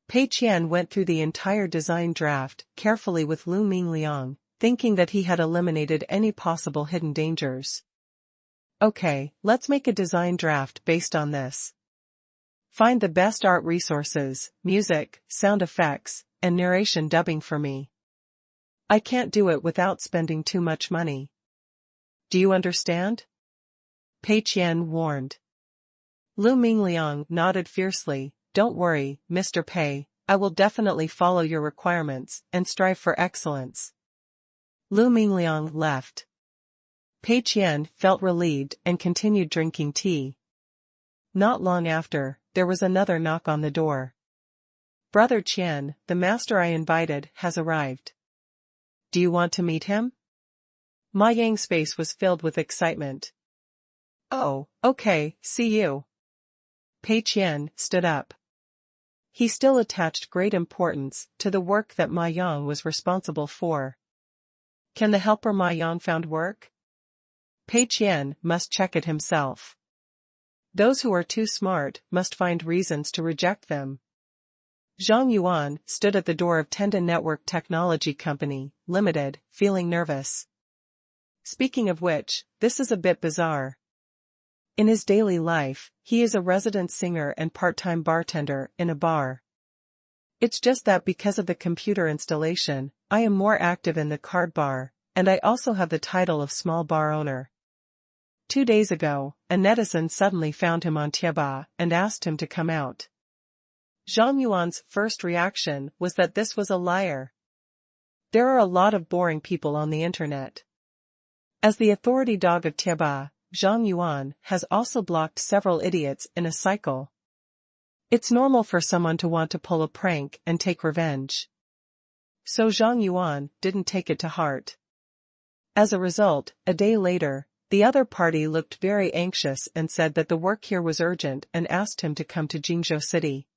Pei Qian went through the entire design draft carefully with Lu Mingliang, thinking that he had eliminated any possible hidden dangers. Okay, let's make a design draft based on this. Find the best art resources, music, sound effects, and narration dubbing for me. I can't do it without spending too much money. Do you understand? Pei Qian warned. Lu Mingliang nodded fiercely. Don't worry, Mr. Pei, I will definitely follow your requirements and strive for excellence. Lu Mingliang left. Pei Qian felt relieved and continued drinking tea. Not long after, there was another knock on the door. Brother Qian, the master I invited, has arrived. Do you want to meet him? Ma Yang's face was filled with excitement. Oh, okay, see you. Pei Qian stood up. He still attached great importance to the work that Ma Yang was responsible for. Can the helper Ma Yang found work? Pei Qian must check it himself. Those who are too smart must find reasons to reject them. Zhang Yuan stood at the door of Tenda Network Technology Company, Limited, feeling nervous. Speaking of which, this is a bit bizarre. In his daily life, he is a resident singer and part-time bartender in a bar. It's just that because of the computer installation, I am more active in the card bar, and I also have the title of small bar owner. 2 days ago, a netizen suddenly found him on Tieba and asked him to come out. Zhang Yuan's first reaction was that this was a liar. There are a lot of boring people on the internet. As the authority dog of Tieba, Zhang Yuan has also blocked several idiots in a cycle. It's normal for someone to want to pull a prank and take revenge. So Zhang Yuan didn't take it to heart. As a result, a day later, the other party looked very anxious and said that the work here was urgent and asked him to come to Jingzhou City.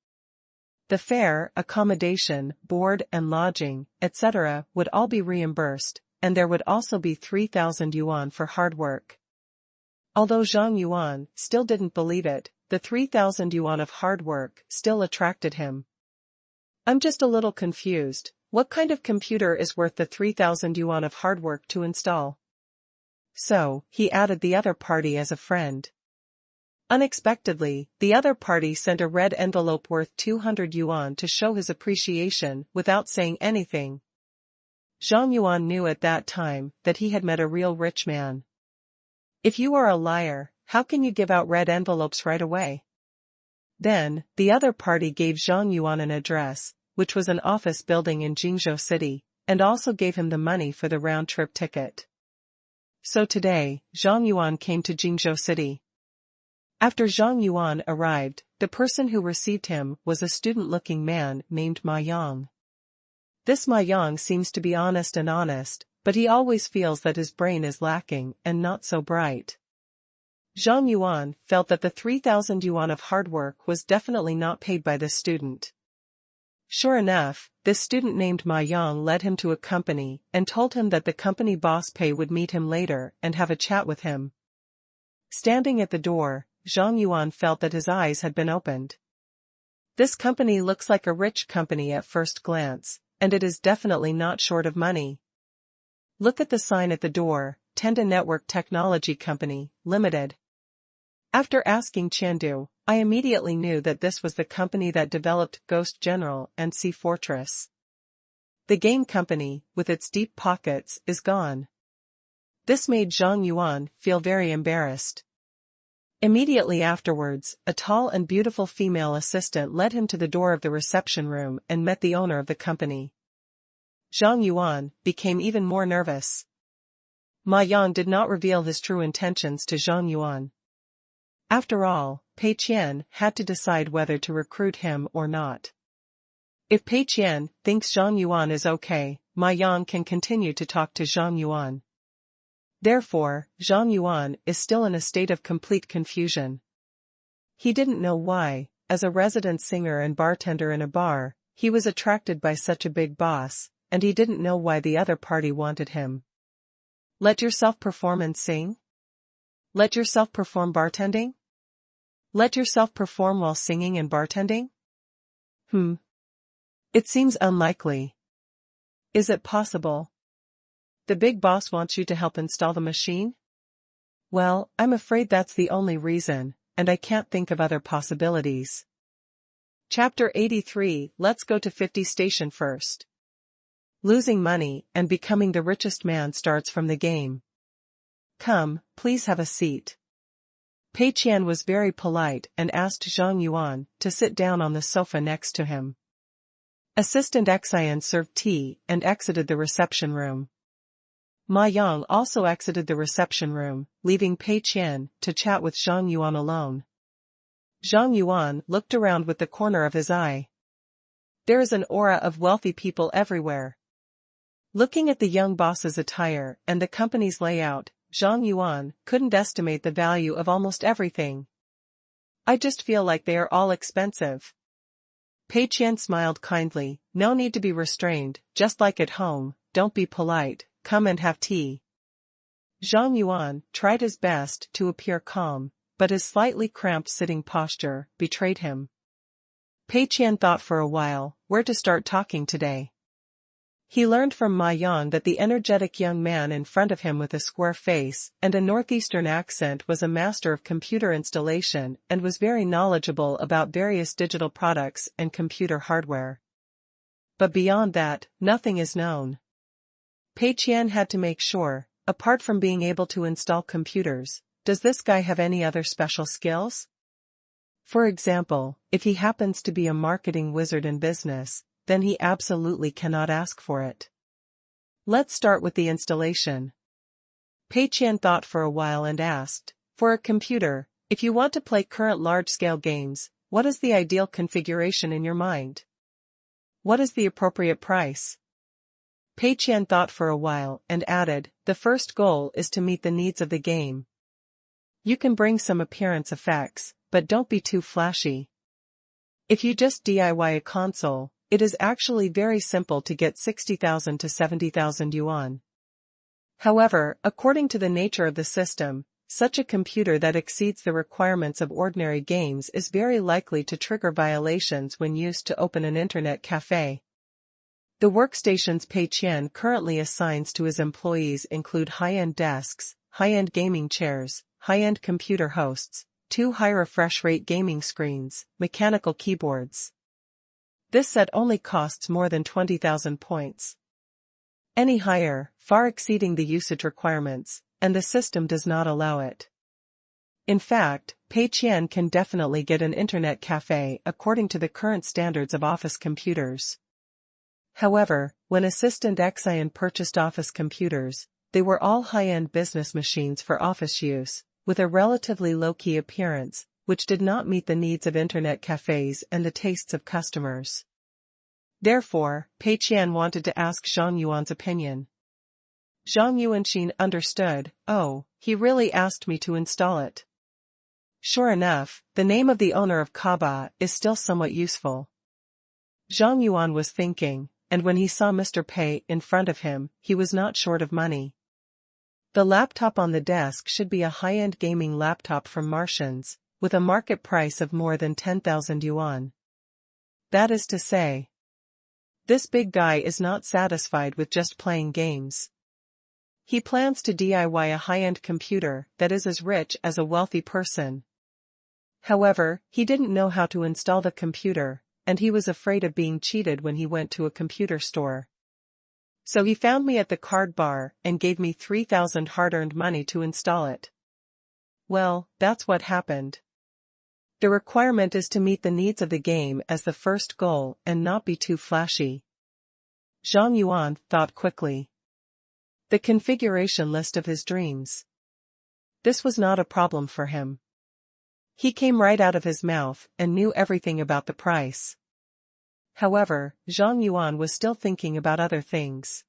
The fare, accommodation, board and lodging, etc. would all be reimbursed, and there would also be 3,000 yuan for hard work. Although Zhang Yuan still didn't believe it, the 3,000 yuan of hard work still attracted him. I'm just a little confused. What kind of computer is worth the 3,000 yuan of hard work to install? So, he added the other party as a friend. Unexpectedly, the other party sent a red envelope worth 200 yuan to show his appreciation without saying anything. Zhang Yuan knew at that time that he had met a real rich man. If you are a liar, how can you give out red envelopes right away? Then, the other party gave Zhang Yuan an address, which was an office building in Jingzhou City, and also gave him the money for the round-trip ticket. So today, Zhang Yuan came to Jingzhou City. After Zhang Yuan arrived, the person who received him was a student-looking man named Ma Yang. This Ma Yang seems to be honest, but he always feels that his brain is lacking and not so bright. Zhang Yuan felt that the 3,000 yuan of hard work was definitely not paid by this student. Sure enough, this student named Ma Yang led him to a company and told him that the company boss Pei would meet him later and have a chat with him. Standing at the door, Zhang Yuan felt that his eyes had been opened. This company looks like a rich company at first glance, and it is definitely not short of money. Look at the sign at the door, Tenda Network Technology Company, Limited. After asking Chandu, I immediately knew that this was the company that developed Ghost General and Sea Fortress. The game company, with its deep pockets, is gone. This made Zhang Yuan feel very embarrassed. Immediately afterwards, a tall and beautiful female assistant led him to the door of the reception room and met the owner of the company. Zhang Yuan became even more nervous. Ma Yang did not reveal his true intentions to Zhang Yuan. After all, Pei Qian had to decide whether to recruit him or not. If Pei Qian thinks Zhang Yuan is okay, Ma Yang can continue to talk to Zhang Yuan. Therefore, Zhang Yuan is still in a state of complete confusion. He didn't know why, as a resident singer and bartender in a bar, he was attracted by such a big boss, and he didn't know why the other party wanted him. Let yourself perform and sing? Let yourself perform bartending? Let yourself perform while singing and bartending? It seems unlikely. Is it possible? The big boss wants you to help install the machine? Well, I'm afraid that's the only reason, and I can't think of other possibilities. Chapter 83. Let's go to 50 station first. Losing money and becoming the richest man starts from the game. Come, please have a seat. Pei Qian was very polite and asked Zhang Yuan to sit down on the sofa next to him. Assistant Qian served tea and exited the reception room. Ma Yang also exited the reception room, leaving Pei Qian to chat with Zhang Yuan alone. Zhang Yuan looked around with the corner of his eye. There is an aura of wealthy people everywhere. Looking at the young boss's attire and the company's layout, Zhang Yuan couldn't estimate the value of almost everything. I just feel like they are all expensive. Pei Qian smiled kindly. No need to be restrained, just like at home, don't be polite, come and have tea. Zhang Yuan tried his best to appear calm, but his slightly cramped sitting posture betrayed him. Pei Qian thought for a while where to start talking today. He learned from Ma Yang that the energetic young man in front of him with a square face and a northeastern accent was a master of computer installation and was very knowledgeable about various digital products and computer hardware. But beyond that, nothing is known. Pei Qian had to make sure, apart from being able to install computers, does this guy have any other special skills? For example, if he happens to be a marketing wizard in business, then he absolutely cannot ask for it. Let's start with the installation. Pei Qian thought for a while and asked, for a computer, if you want to play current large-scale games, what is the ideal configuration in your mind? What is the appropriate price? Pei Qian thought for a while and added, the first goal is to meet the needs of the game. You can bring some appearance effects, but don't be too flashy. If you just DIY a console, it is actually very simple to get 60,000 to 70,000 yuan. However, according to the nature of the system, such a computer that exceeds the requirements of ordinary games is very likely to trigger violations when used to open an internet cafe. The workstations Pei Qian currently assigns to his employees include high-end desks, high-end gaming chairs, high-end computer hosts, 2 high refresh rate gaming screens, mechanical keyboards. This set only costs more than 20,000 points. Any higher, far exceeding the usage requirements, and the system does not allow it. In fact, Pei Qian can definitely get an internet cafe according to the current standards of office computers. However, when Assistant Qian purchased office computers, they were all high-end business machines for office use, with a relatively low-key appearance, which did not meet the needs of internet cafes and the tastes of customers. Therefore, Pei Qian wanted to ask Zhang Yuan's opinion. Zhang Yuanxin understood. Oh, he really asked me to install it. Sure enough, the name of the owner of Kaba is still somewhat useful. Zhang Yuan was thinking, and when he saw Mr. Pei in front of him, he was not short of money. The laptop on the desk should be a high-end gaming laptop from Martians, with a market price of more than 10,000 yuan. That is to say, this big guy is not satisfied with just playing games. He plans to DIY a high-end computer that is as rich as a wealthy person. However, he didn't know how to install the computer, and he was afraid of being cheated when he went to a computer store. So he found me at the card bar and gave me 3,000 hard-earned money to install it. Well, that's what happened. The requirement is to meet the needs of the game as the first goal and not be too flashy. Zhang Yuan thought quickly. The configuration list of his dreams. This was not a problem for him. He came right out of his mouth and knew everything about the price. However, Zhang Yuan was still thinking about other things.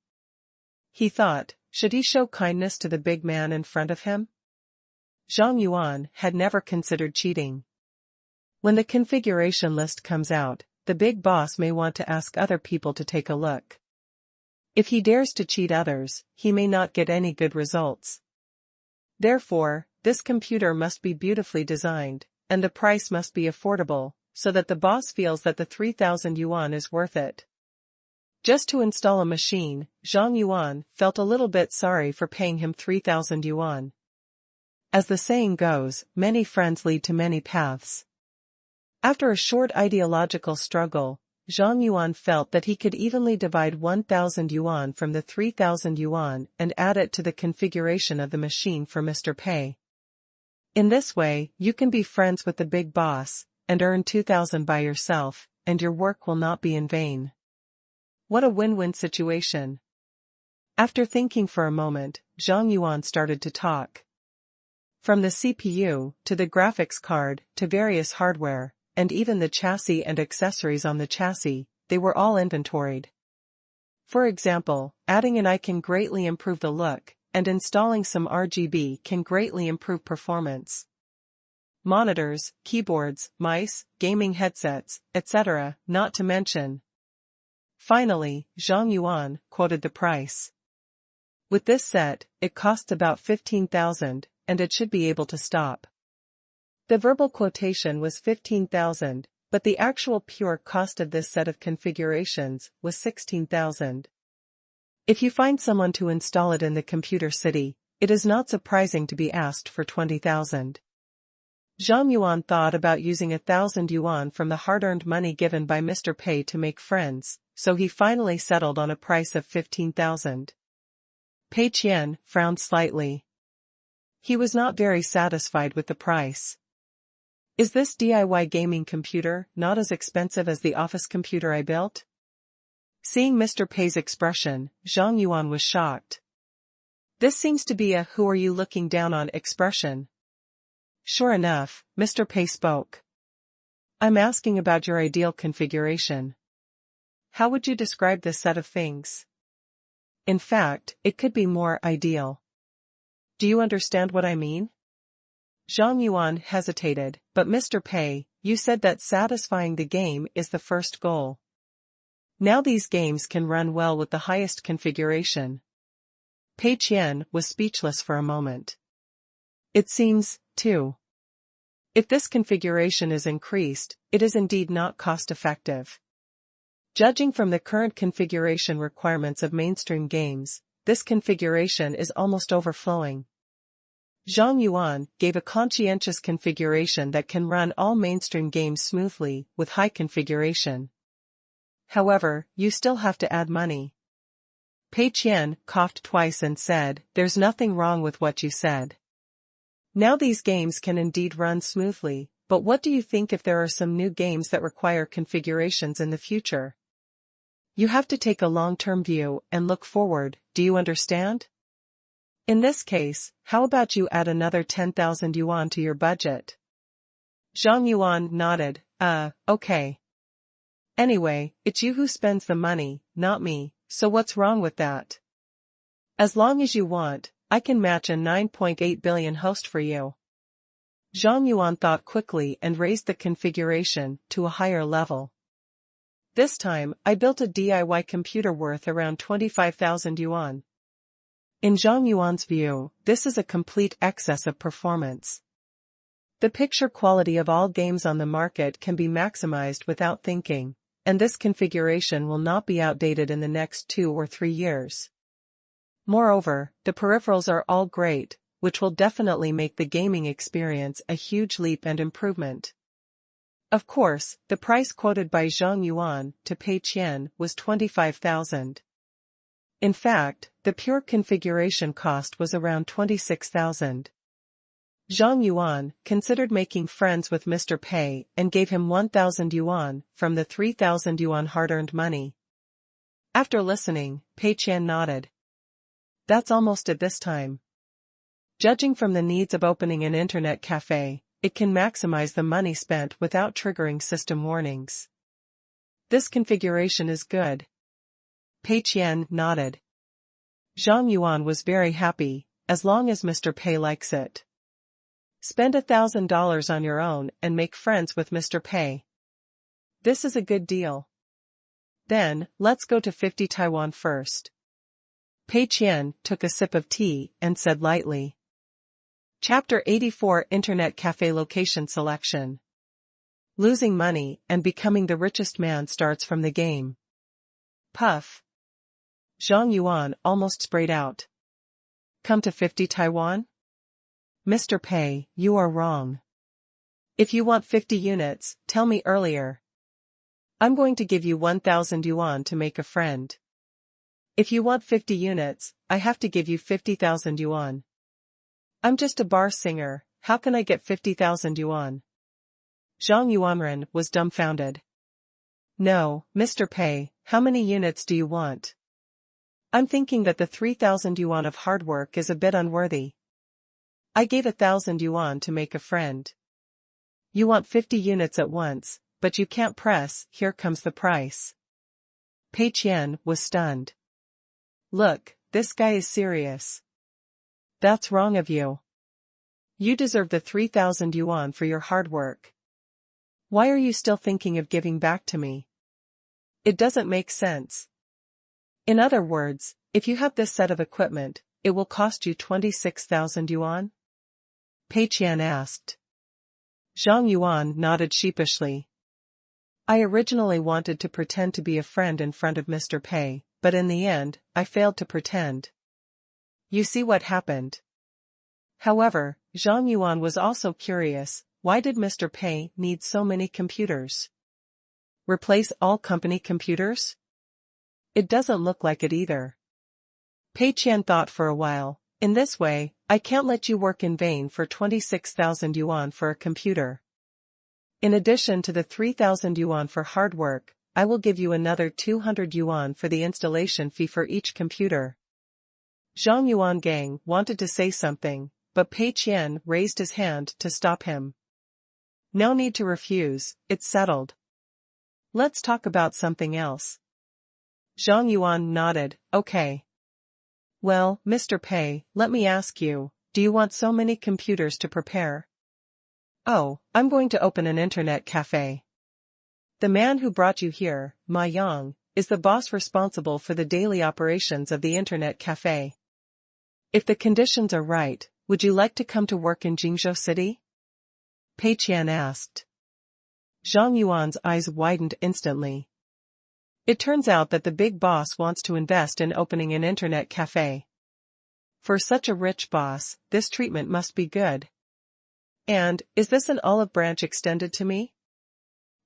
He thought, should he show kindness to the big man in front of him? Zhang Yuan had never considered cheating. When the configuration list comes out, the big boss may want to ask other people to take a look. If he dares to cheat others, he may not get any good results. Therefore, this computer must be beautifully designed, and the price must be affordable, so that the boss feels that the 3,000 yuan is worth it. Just to install a machine, Zhang Yuan felt a little bit sorry for paying him 3,000 yuan. As the saying goes, many friends lead to many paths. After a short ideological struggle, Zhang Yuan felt that he could evenly divide 1,000 yuan from the 3,000 yuan and add it to the configuration of the machine for Mr. Pei. In this way, you can be friends with the big boss, and earn 2,000 by yourself, and your work will not be in vain. What a win-win situation. After thinking for a moment, Zhang Yuan started to talk. From the CPU, to the graphics card, to various hardware, and even the chassis and accessories on the chassis, they were all inventoried. For example, adding an eye can greatly improve the look, and installing some RGB can greatly improve performance. Monitors, keyboards, mice, gaming headsets, etc., not to mention. Finally, Zhang Yuan quoted the price. With this set, it costs about 15,000, and it should be able to stop. The verbal quotation was 15,000, but the actual pure cost of this set of configurations was 16,000. If you find someone to install it in the computer city, it is not surprising to be asked for 20,000. Zhang Yuan thought about using 1,000 yuan from the hard-earned money given by Mr. Pei to make friends, so he finally settled on a price of 15,000. Pei Qian frowned slightly. He was not very satisfied with the price. Is this DIY gaming computer not as expensive as the office computer I built? Seeing Mr. Pei's expression, Zhang Yuan was shocked. This seems to be a "who are you looking down on" expression. Sure enough, Mr. Pei spoke. I'm asking about your ideal configuration. How would you describe this set of things? In fact, it could be more ideal. Do you understand what I mean? Zhang Yuan hesitated, but Mr. Pei, you said that satisfying the game is the first goal. Now these games can run well with the highest configuration. Pei Qian was speechless for a moment. It seems, too. If this configuration is increased, it is indeed not cost-effective. Judging from the current configuration requirements of mainstream games, this configuration is almost overflowing. Zhang Yuan gave a conscientious configuration that can run all mainstream games smoothly, with high configuration. However, you still have to add money. Pei Qian coughed twice and said, "There's nothing wrong with what you said. Now these games can indeed run smoothly, but what do you think if there are some new games that require configurations in the future? You have to take a long-term view and look forward, do you understand? In this case, how about you add another 10,000 yuan to your budget?" Zhang Yuan nodded, okay. Anyway, it's you who spends the money, not me, so what's wrong with that? As long as you want, I can match a 9.8 billion host for you. Zhang Yuan thought quickly and raised the configuration to a higher level. This time, I built a DIY computer worth around 25,000 yuan. In Zhang Yuan's view, this is a complete excess of performance. The picture quality of all games on the market can be maximized without thinking, and this configuration will not be outdated in the next 2 or 3 years. Moreover, the peripherals are all great, which will definitely make the gaming experience a huge leap and improvement. Of course, the price quoted by Zhang Yuan to Pei Qian was 25,000. In fact, the pure configuration cost was around 26,000. Zhang Yuan considered making friends with Mr. Pei and gave him 1,000 yuan from the 3,000 yuan hard-earned money. After listening, Pei Qian nodded. That's almost at this time. Judging from the needs of opening an internet cafe, it can maximize the money spent without triggering system warnings. This configuration is good. Pei Qian nodded. Zhang Yuan was very happy, as long as Mr. Pei likes it. Spend $1,000 on your own and make friends with Mr. Pei. This is a good deal. Then, let's go to 50 Taiwan first. Pei Qian took a sip of tea and said lightly. Chapter 84 Internet Cafe Location Selection. Losing money and becoming the richest man starts from the game. Puff. Zhang Yuan almost sprayed out. Come to 50 Taiwan? Mr. Pei, you are wrong. If you want 50 units, tell me earlier. I'm going to give you 1,000 yuan to make a friend. If you want 50 units, I have to give you 50,000 yuan. I'm just a bar singer, how can I get 50,000 yuan? Zhang Yuanren was dumbfounded. No, Mr. Pei, how many units do you want? I'm thinking that the 3,000 yuan of hard work is a bit unworthy. I gave 1,000 yuan to make a friend. You want 50 units at once, but you can't press, here comes the price. Pei Qian was stunned. Look, this guy is serious. That's wrong of you. You deserve the 3,000 yuan for your hard work. Why are you still thinking of giving back to me? It doesn't make sense. In other words, if you have this set of equipment, it will cost you 26,000 yuan? Pei Qian asked. Zhang Yuan nodded sheepishly. I originally wanted to pretend to be a friend in front of Mr. Pei, but in the end, I failed to pretend. You see what happened. However, Zhang Yuan was also curious, why did Mr. Pei need so many computers? Replace all company computers? It doesn't look like it either. Pei Qian thought for a while, in this way, I can't let you work in vain for 26,000 yuan for a computer. In addition to the 3,000 yuan for hard work, I will give you another 200 yuan for the installation fee for each computer. Zhang Yuan Gang wanted to say something, but Pei Qian raised his hand to stop him. No need to refuse, it's settled. Let's talk about something else. Zhang Yuan nodded, okay. Well, Mr. Pei, let me ask you, do you want so many computers to prepare? Oh, I'm going to open an internet cafe. The man who brought you here, Ma Yang, is the boss responsible for the daily operations of the internet cafe. If the conditions are right, would you like to come to work in Jingzhou City? Pei Qian asked. Zhang Yuan's eyes widened instantly. It turns out that the big boss wants to invest in opening an internet cafe. For such a rich boss, this treatment must be good. And, is this an olive branch extended to me?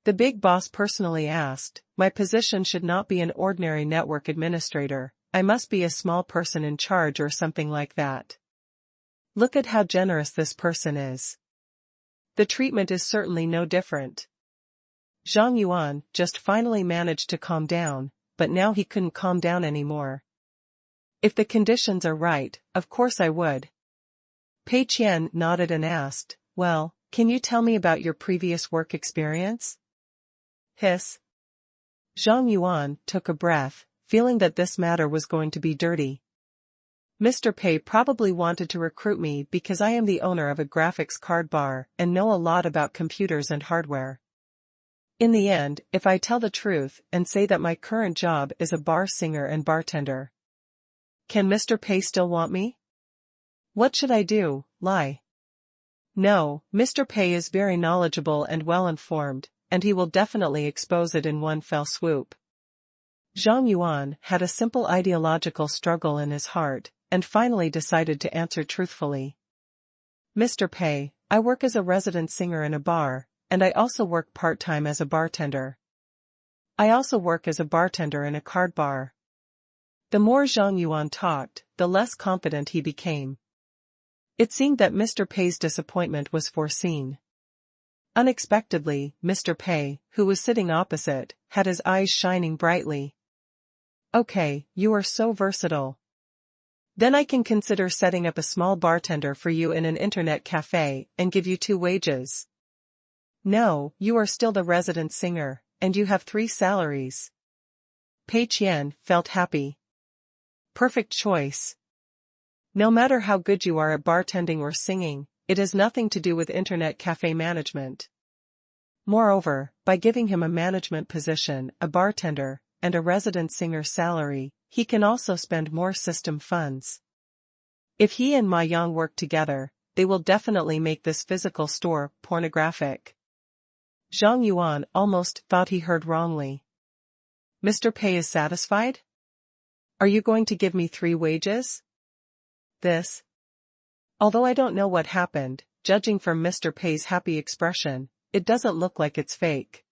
The big boss personally asked. My position should not be an ordinary network administrator, I must be a small person in charge or something like that. Look at how generous this person is. The treatment is certainly no different. Zhang Yuan just finally managed to calm down, but now he couldn't calm down anymore. If the conditions are right, of course I would. Pei Qian nodded and asked, well, can you tell me about your previous work experience? Hiss. Zhang Yuan took a breath, feeling that this matter was going to be dirty. Mr. Pei probably wanted to recruit me because I am the owner of a graphics card bar and know a lot about computers and hardware. In the end, if I tell the truth and say that my current job is a bar singer and bartender, can Mr. Pei still want me? What should I do, lie? No, Mr. Pei is very knowledgeable and well-informed, and he will definitely expose it in one fell swoop. Zhang Yuan had a simple ideological struggle in his heart, and finally decided to answer truthfully. Mr. Pei, I work as a resident singer in a bar, and I also work part-time as a bartender. I also work as a bartender in a card bar. The more Zhang Yuan talked, the less confident he became. It seemed that Mr. Pei's disappointment was foreseen. Unexpectedly, Mr. Pei, who was sitting opposite, had his eyes shining brightly. Okay, you are so versatile. Then I can consider setting up a small bartender for you in an internet cafe and give you 2 wages. No, you are still the resident singer, and you have 3 salaries. Pei Qian felt happy. Perfect choice. No matter how good you are at bartending or singing, it has nothing to do with internet cafe management. Moreover, by giving him a management position, a bartender, and a resident singer salary, he can also spend more system funds. If he and Ma Yang work together, they will definitely make this physical store pornographic. Zhang Yuan almost thought he heard wrongly. Mr. Pei is satisfied? Are you going to give me 3 wages? This. Although I don't know what happened, judging from Mr. Pei's happy expression, it doesn't look like it's fake.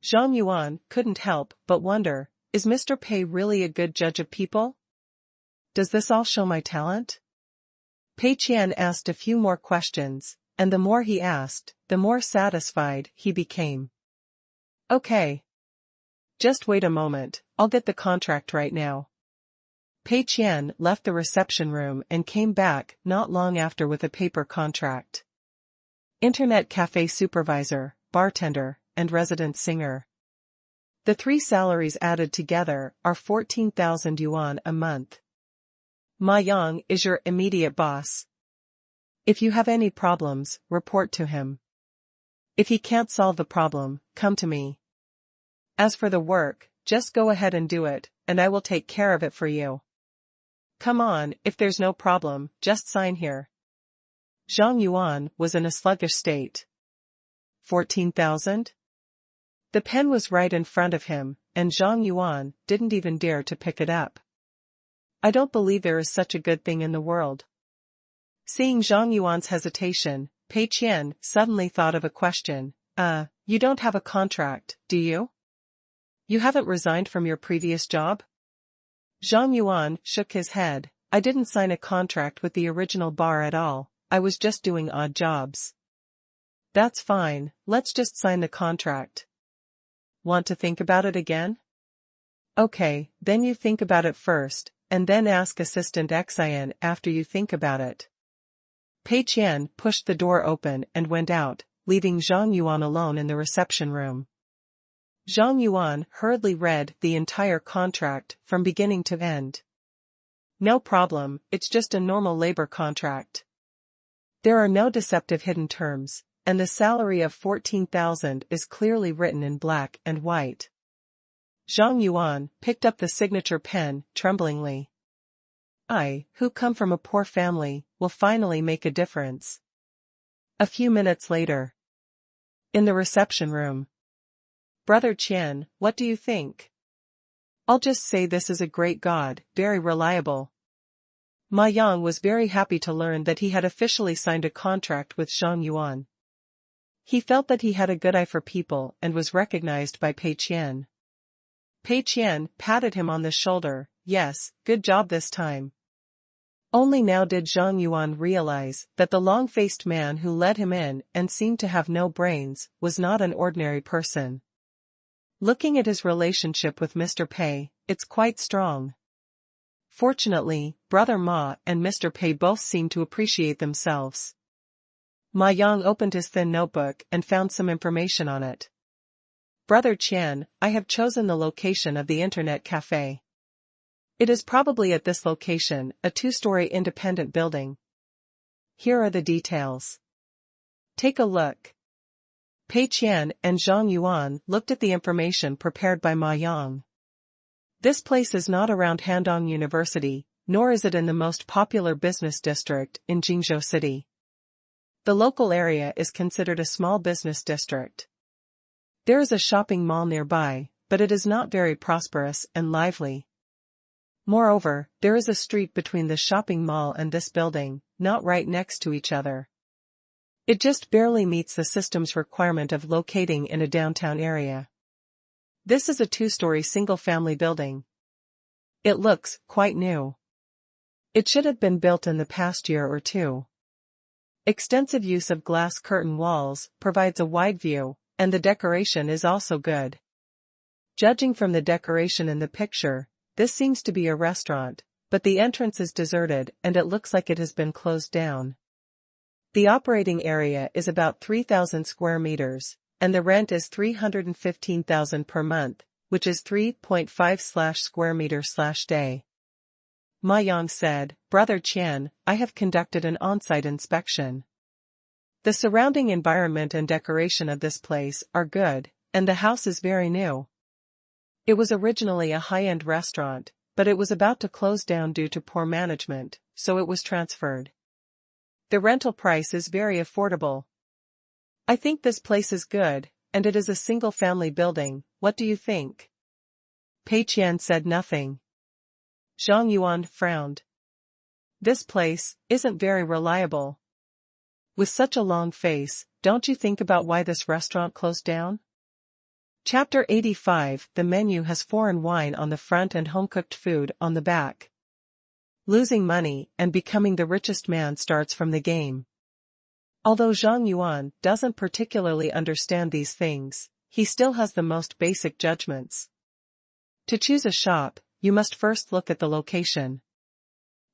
Zhang Yuan couldn't help but wonder, is Mr. Pei really a good judge of people? Does this all show my talent? Pei Qian asked a few more questions, and the more he asked, the more satisfied he became. Okay. Just wait a moment, I'll get the contract right now. Pei Qian left the reception room and came back not long after with a paper contract. Internet cafe supervisor, bartender, and resident singer. The 3 salaries added together are 14,000 yuan a month. Ma Yang is your immediate boss. If you have any problems, report to him. If he can't solve the problem, come to me. As for the work, just go ahead and do it, and I will take care of it for you. Come on, if there's no problem, just sign here. Zhang Yuan was in a sluggish state. 14,000? The pen was right in front of him, and Zhang Yuan didn't even dare to pick it up. I don't believe there is such a good thing in the world. Seeing Zhang Yuan's hesitation, Pei Qian suddenly thought of a question. You don't have a contract, do you? You haven't resigned from your previous job? Zhang Yuan shook his head. I didn't sign a contract with the original bar at all, I was just doing odd jobs. That's fine, let's just sign the contract. Want to think about it again? Okay, then you think about it first, and then ask Assistant Qian after you think about it. Pei Qian pushed the door open and went out, leaving Zhang Yuan alone in the reception room. Zhang Yuan hurriedly read the entire contract from beginning to end. No problem, it's just a normal labor contract. There are no deceptive hidden terms, and the salary of 14,000 is clearly written in black and white. Zhang Yuan picked up the signature pen, tremblingly. I, who come from a poor family, will finally make a difference. A few minutes later. In the reception room. Brother Qian, what do you think? I'll just say this is a great god, very reliable. Ma Yang was very happy to learn that he had officially signed a contract with Zhang Yuan. He felt that he had a good eye for people and was recognized by Pei Qian. Pei Qian patted him on the shoulder. Yes, good job this time. Only now did Zhang Yuan realize that the long-faced man who led him in and seemed to have no brains was not an ordinary person. Looking at his relationship with Mr. Pei, it's quite strong. Fortunately, Brother Ma and Mr. Pei both seemed to appreciate themselves. Ma Yang opened his thin notebook and found some information on it. Brother Qian, I have chosen the location of the internet cafe. It is probably at this location, a 2-story independent building. Here are the details. Take a look. Pei Qian and Zhang Yuan looked at the information prepared by Ma Yang. This place is not around Handong University, nor is it in the most popular business district in Jingzhou City. The local area is considered a small business district. There is a shopping mall nearby, but it is not very prosperous and lively. Moreover, there is a street between the shopping mall and this building, not right next to each other. It just barely meets the system's requirement of locating in a downtown area. This is a 2-story single-family building. It looks quite new. It should have been built in the past year or two. Extensive use of glass curtain walls provides a wide view, and the decoration is also good. Judging from the decoration in the picture, this seems to be a restaurant, but the entrance is deserted and it looks like it has been closed down. The operating area is about 3,000 square meters, and the rent is 315,000 per month, which is 3.5 square meter/day. Ma Yang said, Brother Qian, I have conducted an on-site inspection. The surrounding environment and decoration of this place are good, and the house is very new. It was originally a high-end restaurant, but it was about to close down due to poor management, so it was transferred. The rental price is very affordable. I think this place is good, and it is a single-family building. What do you think? Pei Qian said nothing. Zhang Yuan frowned. This place isn't very reliable. With such a long face, don't you think about why this restaurant closed down? Chapter 85. The menu has foreign wine on the front and home-cooked food on the back. Losing money and becoming the richest man starts from the game. Although Zhang Yuan doesn't particularly understand these things, he still has the most basic judgments. To choose a shop, you must first look at the location.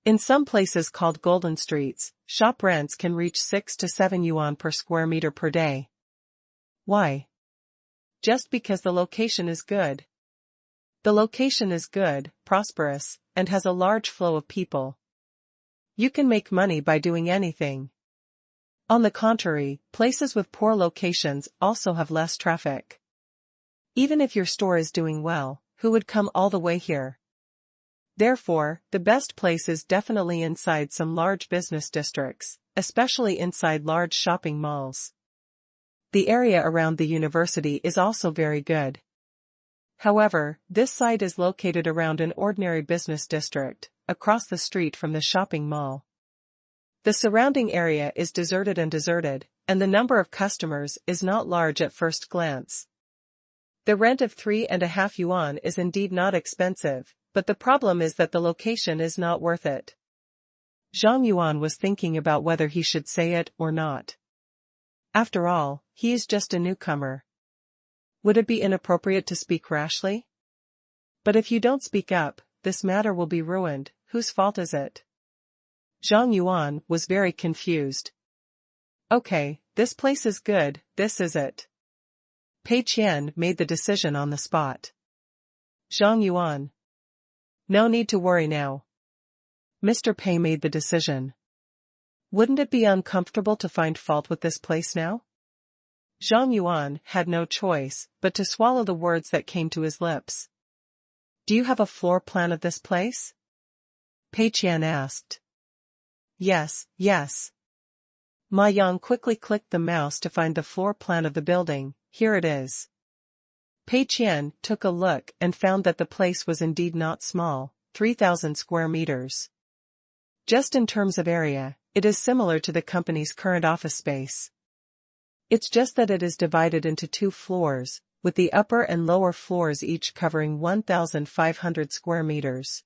In some places called golden streets, shop rents can reach 6 to 7 yuan per square meter per day. Why? Just because the location is good. The location is good, prosperous, and has a large flow of people. You can make money by doing anything. On the contrary, places with poor locations also have less traffic. Even if your store is doing well, who would come all the way here? Therefore, the best place is definitely inside some large business districts, especially inside large shopping malls. The area around the university is also very good. However, this site is located around an ordinary business district, across the street from the shopping mall. The surrounding area is deserted, and the number of customers is not large at first glance. The rent of 3.5 yuan is indeed not expensive, but the problem is that the location is not worth it. Zhang Yuan was thinking about whether he should say it or not. After all, he is just a newcomer. Would it be inappropriate to speak rashly? But if you don't speak up, this matter will be ruined. Whose fault is it? Zhang Yuan was very confused. Okay, this place is good, this is it. Pei Qian made the decision on the spot. Zhang Yuan. No need to worry now. Mr. Pei made the decision. Wouldn't it be uncomfortable to find fault with this place now? Zhang Yuan had no choice but to swallow the words that came to his lips. Do you have a floor plan of this place? Pei Qian asked. Yes, yes. Ma Yang quickly clicked the mouse to find the floor plan of the building. Here it is. Pei Qian took a look and found that the place was indeed not small, 3,000 square meters. Just in terms of area, it is similar to the company's current office space. It's just that it is divided into 2 floors, with the upper and lower floors each covering 1,500 square meters.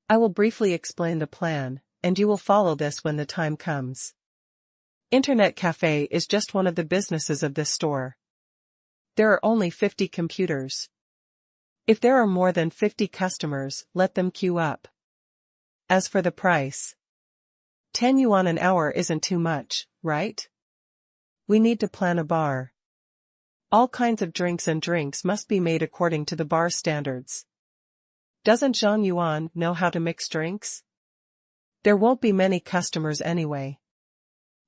I will briefly explain the plan, and you will follow this when the time comes. Internet Cafe is just one of the businesses of this store. There are only 50 computers. If there are more than 50 customers, let them queue up. As for the price, 10 yuan an hour isn't too much, right? We need to plan a bar. All kinds of drinks must be made according to the bar standards. Doesn't Zhang Yuan know how to mix drinks? There won't be many customers anyway.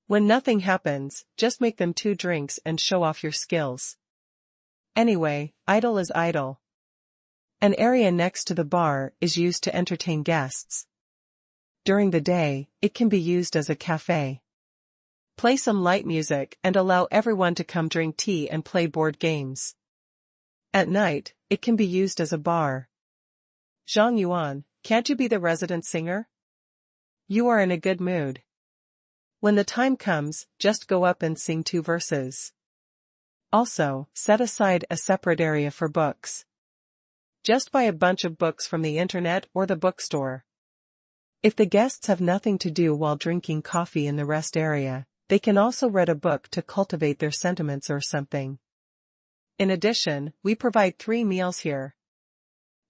When nothing happens, just make them 2 drinks and show off your skills. Anyway, idle is idle. An area next to the bar is used to entertain guests. During the day, it can be used as a cafe. Play some light music and allow everyone to come drink tea and play board games. At night, it can be used as a bar. Zhang Yuan, can't you be the resident singer? You are in a good mood. When the time comes, just go up and sing 2 verses. Also, set aside a separate area for books. Just buy a bunch of books from the internet or the bookstore. If the guests have nothing to do while drinking coffee in the rest area, they can also read a book to cultivate their sentiments or something. In addition, we provide 3 meals here.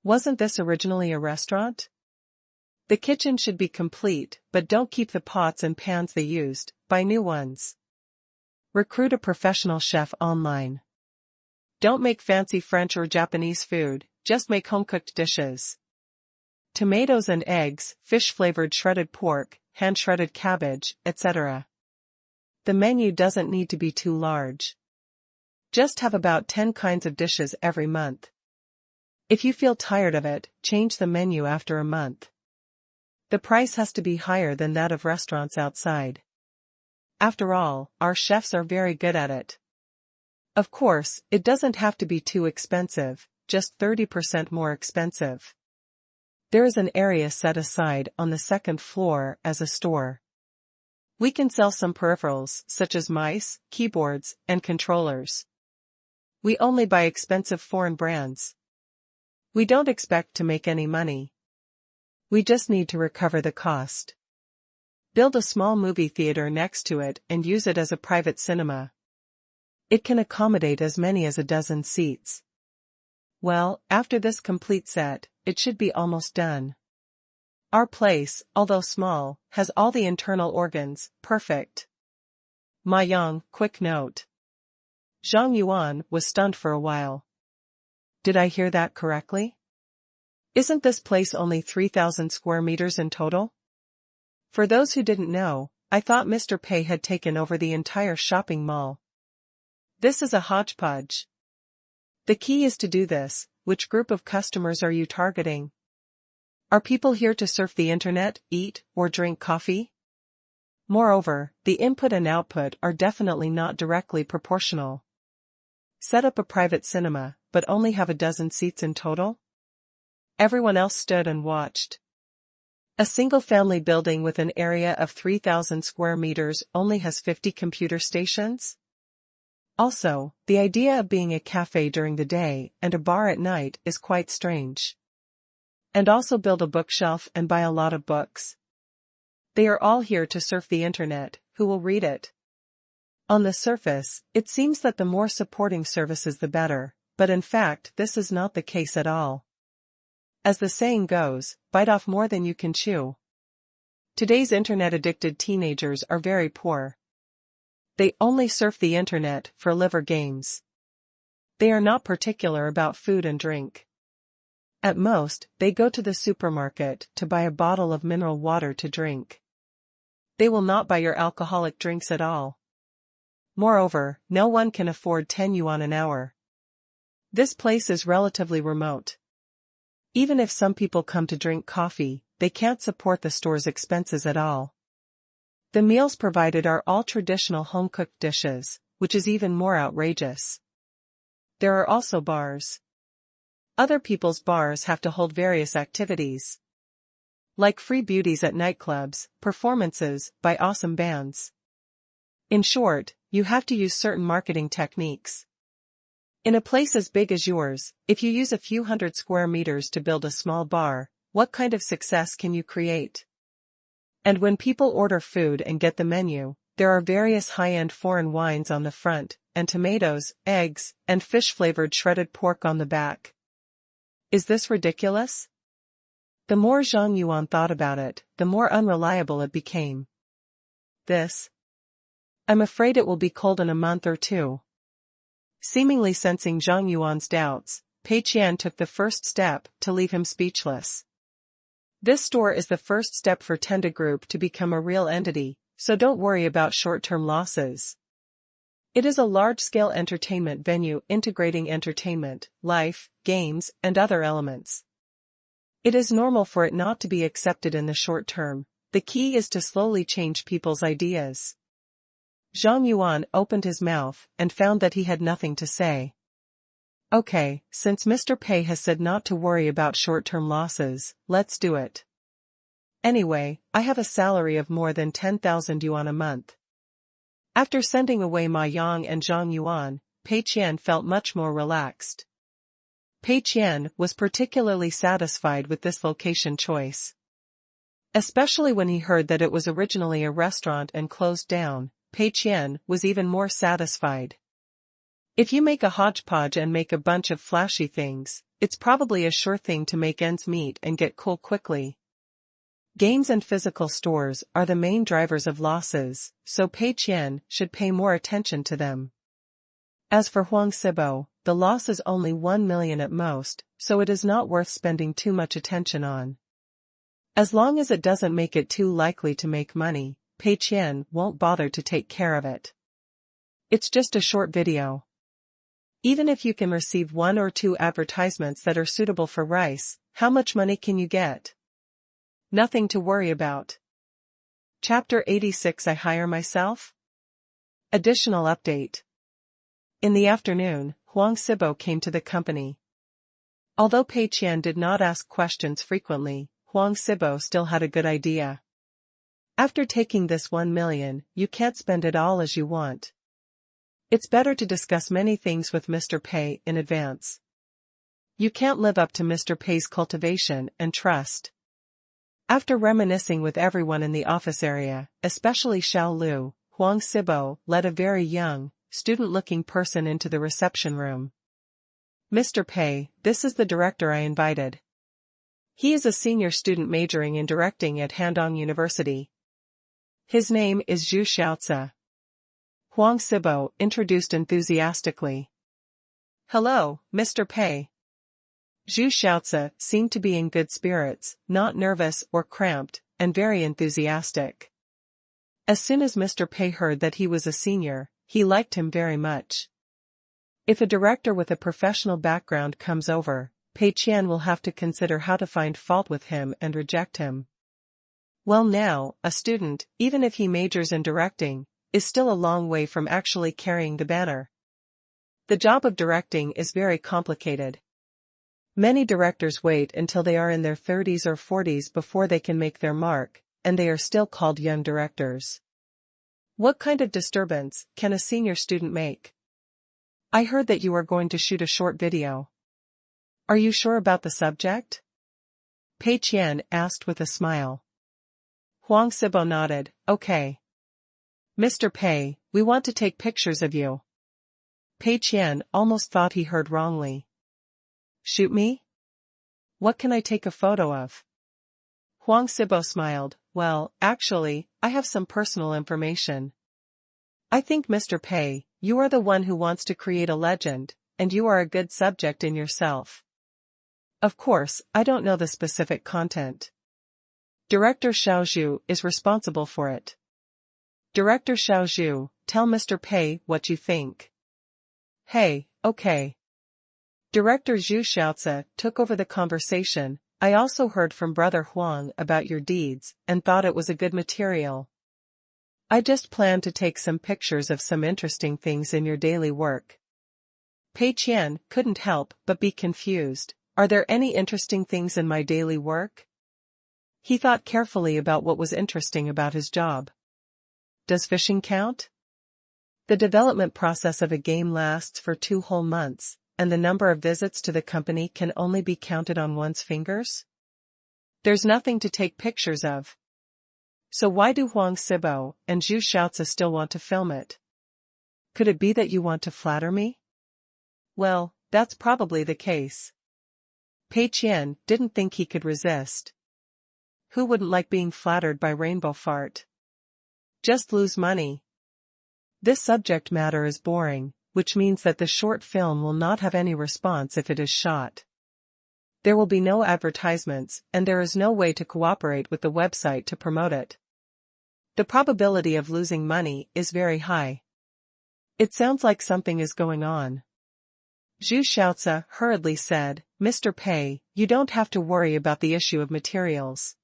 Wasn't this originally a restaurant? The kitchen should be complete, but don't keep the pots and pans they used, buy new ones. Recruit a professional chef online. Don't make fancy French or Japanese food, just make home-cooked dishes. Tomatoes and eggs, fish-flavored shredded pork, hand-shredded cabbage, etc. The menu doesn't need to be too large. Just have about 10 kinds of dishes every month. If you feel tired of it, change the menu after a month. The price has to be higher than that of restaurants outside. After all, our chefs are very good at it. Of course, it doesn't have to be too expensive, just 30% more expensive. There is an area set aside on the 2nd floor as a store. We can sell some peripherals such as mice, keyboards, and controllers. We only buy expensive foreign brands. We don't expect to make any money. We just need to recover the cost. Build a small movie theater next to it and use it as a private cinema. It can accommodate as many as 12 seats. Well, after this complete set, it should be almost done. Our place, although small, has all the internal organs, perfect. Ma Yang, quick note. Zhang Yuan was stunned for a while. Did I hear that correctly? Isn't this place only 3,000 square meters in total? For those who didn't know, I thought Mr. Pei had taken over the entire shopping mall. This is a hodgepodge. The key is to do this. Which group of customers are you targeting? Are people here to surf the internet, eat, or drink coffee? Moreover, the input and output are definitely not directly proportional. Set up a private cinema, but only have 12 seats in total? Everyone else stood and watched. A single-family building with an area of 3,000 square meters only has 50 computer stations? Also, the idea of being a cafe during the day and a bar at night is quite strange. And also build a bookshelf and buy a lot of books. They are all here to surf the internet, who will read it? On the surface, it seems that the more supporting services the better, but in fact this is not the case at all. As the saying goes, bite off more than you can chew. Today's internet-addicted teenagers are very poor. They only surf the internet for liver games. They are not particular about food and drink. At most, they go to the supermarket to buy a bottle of mineral water to drink. They will not buy your alcoholic drinks at all. Moreover, no one can afford 10 yuan an hour. This place is relatively remote. Even if some people come to drink coffee, they can't support the store's expenses at all. The meals provided are all traditional home-cooked dishes, which is even more outrageous. There are also bars. Other people's bars have to hold various activities, like free beauties at nightclubs, performances by awesome bands. In short, you have to use certain marketing techniques. In a place as big as yours, if you use a few hundred square meters to build a small bar, what kind of success can you create? And when people order food and get the menu, there are various high-end foreign wines on the front, and tomatoes, eggs, and fish-flavored shredded pork on the back. Is this ridiculous? The more Zhang Yuan thought about it, the more unreliable it became. I'm afraid it will be cold in a month or two. Seemingly sensing Zhang Yuan's doubts, Pei Qian took the first step to leave him speechless. This store is the first step for Tenda Group to become a real entity, so don't worry about short-term losses. It is a large-scale entertainment venue integrating entertainment, life, games, and other elements. It is normal for it not to be accepted in the short term. The key is to slowly change people's ideas. Zhang Yuan opened his mouth and found that he had nothing to say. Okay, since Mr. Pei has said not to worry about short-term losses, let's do it. Anyway, I have a salary of more than 10,000 yuan a month. After sending away Ma Yang and Zhang Yuan, Pei Qian felt much more relaxed. Pei Qian was particularly satisfied with this location choice. Especially when he heard that it was originally a restaurant and closed down, Pei Qian was even more satisfied. If you make a hodgepodge and make a bunch of flashy things, it's probably a sure thing to make ends meet and get cool quickly. Games and physical stores are the main drivers of losses, so Pei Qian should pay more attention to them. As for Huang Sibo, the loss is only 1 million at most, so it is not worth spending too much attention on. As long as it doesn't make it too likely to make money, Pei Qian won't bother to take care of it. It's just a short video. Even if you can receive 1 or 2 advertisements that are suitable for rice, how much money can you get? Nothing to worry about. Chapter 86 I hire myself? Additional update. In the afternoon, Huang Sibo came to the company. Although Pei Qian did not ask questions frequently, Huang Sibo still had a good idea. After taking this 1 million, you can't spend it all as you want. It's better to discuss many things with Mr. Pei in advance. You can't live up to Mr. Pei's cultivation and trust. After reminiscing with everyone in the office area, especially Xiao Lu, Huang Sibo led a very young, student-looking person into the reception room. Mr. Pei, this is the director I invited. He is a senior student majoring in directing at Handong University. His name is Zhu Xiaozi. Huang Sibo introduced enthusiastically. Hello, Mr. Pei. Zhu Xiaozi seemed to be in good spirits, not nervous or cramped, and very enthusiastic. As soon as Mr. Pei heard that he was a senior, he liked him very much. If a director with a professional background comes over, Pei Qian will have to consider how to find fault with him and reject him. Well now, a student, even if he majors in directing, is still a long way from actually carrying the banner. The job of directing is very complicated. Many directors wait until they are in their 30s or 40s before they can make their mark, and they are still called young directors. What kind of disturbance can a senior student make? I heard that you are going to shoot a short video. Are you sure about the subject? Pei Qian asked with a smile. Huang Sibo nodded, okay. Mr. Pei, we want to take pictures of you. Pei Qian almost thought he heard wrongly. Shoot me? What can I take a photo of? Huang Sibo smiled, well, actually, I have some personal information. I think Mr. Pei, you are the one who wants to create a legend, and you are a good subject in yourself. Of course, I don't know the specific content. Director Xiaozhu is responsible for it. Director Xiaozhu, tell Mr. Pei what you think. Hey, okay. Director Zhu Xiaozi took over the conversation. I also heard from Brother Huang about your deeds and thought it was a good material. I just planned to take some pictures of some interesting things in your daily work. Pei Qian couldn't help but be confused. Are there any interesting things in my daily work? He thought carefully about what was interesting about his job. Does fishing count? The development process of a game lasts for 2 whole months, and the number of visits to the company can only be counted on one's fingers? There's nothing to take pictures of. So why do Huang Sibo and Zhu Xiaozi still want to film it? Could it be that you want to flatter me? Well, that's probably the case. Pei Qian didn't think he could resist. Who wouldn't like being flattered by Rainbow Fart? Just lose money. This subject matter is boring, which means that the short film will not have any response if it is shot. There will be no advertisements, and there is no way to cooperate with the website to promote it. The probability of losing money is very high. It sounds like something is going on. Zhu Xiaozi hurriedly said, Mr. Pei, you don't have to worry about the issue of materials.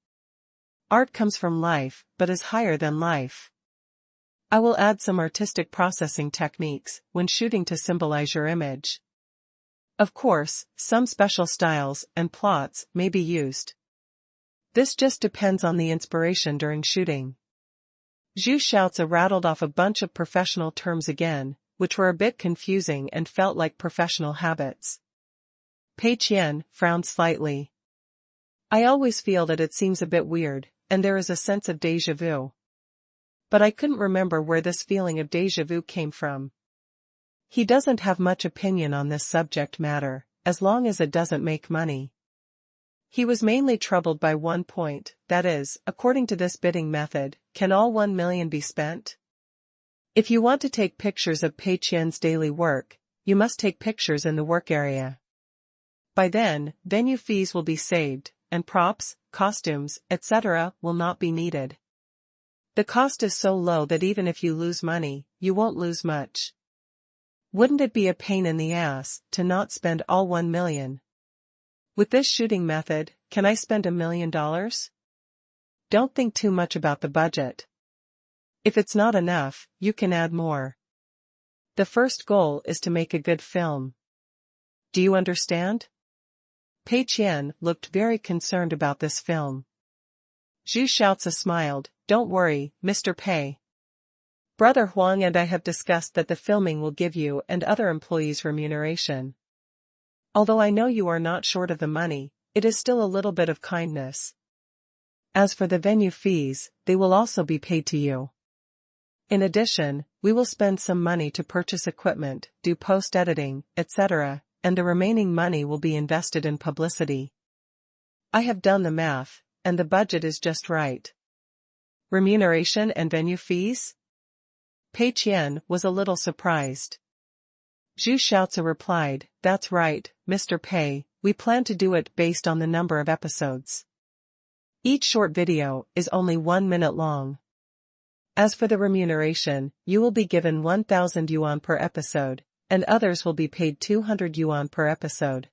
Art comes from life, but is higher than life. I will add some artistic processing techniques when shooting to symbolize your image. Of course, some special styles and plots may be used. This just depends on the inspiration during shooting. Zhu Xiaozi rattled off a bunch of professional terms again, which were a bit confusing and felt like professional habits. Pei Qian frowned slightly. I always feel that it seems a bit weird, and there is a sense of déjà vu. But I couldn't remember where this feeling of déjà vu came from. He doesn't have much opinion on this subject matter, as long as it doesn't make money. He was mainly troubled by one point, that is, according to this bidding method, can all 1 million be spent? If you want to take pictures of Pei Qian's daily work, you must take pictures in the work area. By then, venue fees will be saved, and props, costumes, etc. will not be needed. The cost is so low that even if you lose money, you won't lose much. Wouldn't it be a pain in the ass to not spend all 1 million? With this shooting method, can I spend $1 million? Don't think too much about the budget. If it's not enough, you can add more. The first goal is to make a good film. Do you understand? Pei Qian looked very concerned about this film. Zhu Xiaozi smiled, Don't worry, Mr. Pei. Brother Huang and I have discussed that the filming will give you and other employees remuneration. Although I know you are not short of the money, it is still a little bit of kindness. As for the venue fees, they will also be paid to you. In addition, we will spend some money to purchase equipment, do post-editing, etc., and the remaining money will be invested in publicity. I have done the math, and the budget is just right. Remuneration and venue fees? Pei Qian was a little surprised. Zhu Xiaozi replied, That's right, Mr. Pei, we plan to do it based on the number of episodes. Each short video is only 1 minute long. As for the remuneration, you will be given 1,000 yuan per episode, and others will be paid 200 yuan per episode.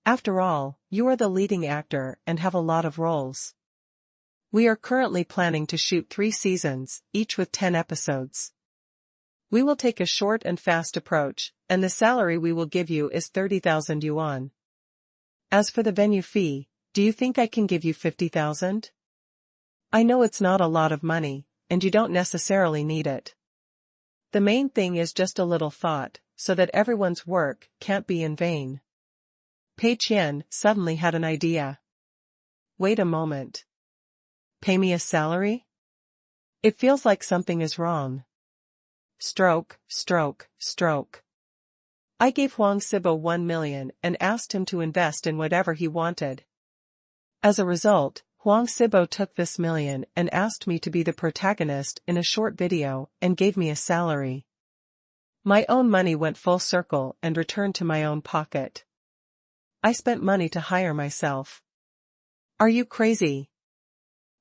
After all, you are the leading actor and have a lot of roles. We are currently planning to shoot 3 seasons, each with 10 episodes. We will take a short and fast approach, and the salary we will give you is 30,000 yuan. As for the venue fee, do you think I can give you 50,000? I know it's not a lot of money, and you don't necessarily need it. The main thing is just a little thought, so that everyone's work can't be in vain. Pei Qian suddenly had an idea. Wait a moment. Pay me a salary? It feels like something is wrong. Stroke, stroke, stroke. I gave Huang Sibo 1 million and asked him to invest in whatever he wanted. As a result, Huang Sibo took this million and asked me to be the protagonist in a short video and gave me a salary. My own money went full circle and returned to my own pocket. I spent money to hire myself. Are you crazy?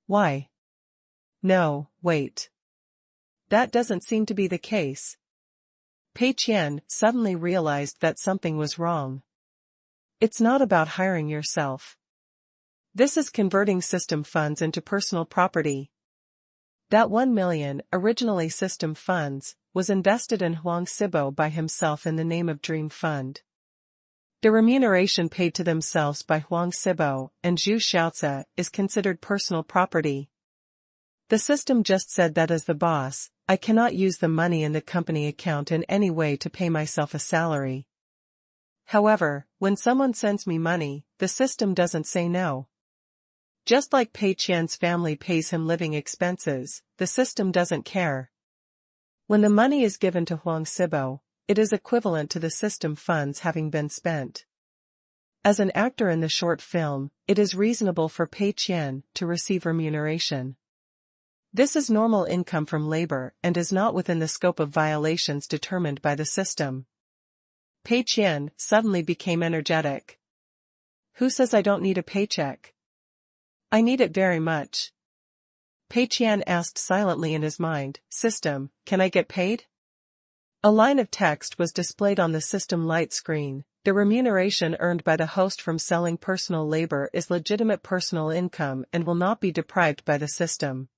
Why? No, wait. That doesn't seem to be the case. Pei Qian suddenly realized that something was wrong. It's not about hiring yourself. This is converting system funds into personal property. That 1 million, originally system funds, was invested in Huang Sibo by himself in the name of Dream Fund. The remuneration paid to themselves by Huang Sibo and Zhu Xiaozi is considered personal property. The system just said that as the boss, I cannot use the money in the company account in any way to pay myself a salary. However, when someone sends me money, the system doesn't say no. Just like Pei Qian's family pays him living expenses, the system doesn't care. When the money is given to Huang Sibo, it is equivalent to the system funds having been spent. As an actor in the short film, it is reasonable for Pei Qian to receive remuneration. This is normal income from labor and is not within the scope of violations determined by the system. Pei Qian suddenly became energetic. Who says I don't need a paycheck? I need it very much. Pei Qian asked silently in his mind, System, can I get paid? A line of text was displayed on the system light screen. The remuneration earned by the host from selling personal labor is legitimate personal income and will not be deprived by the system.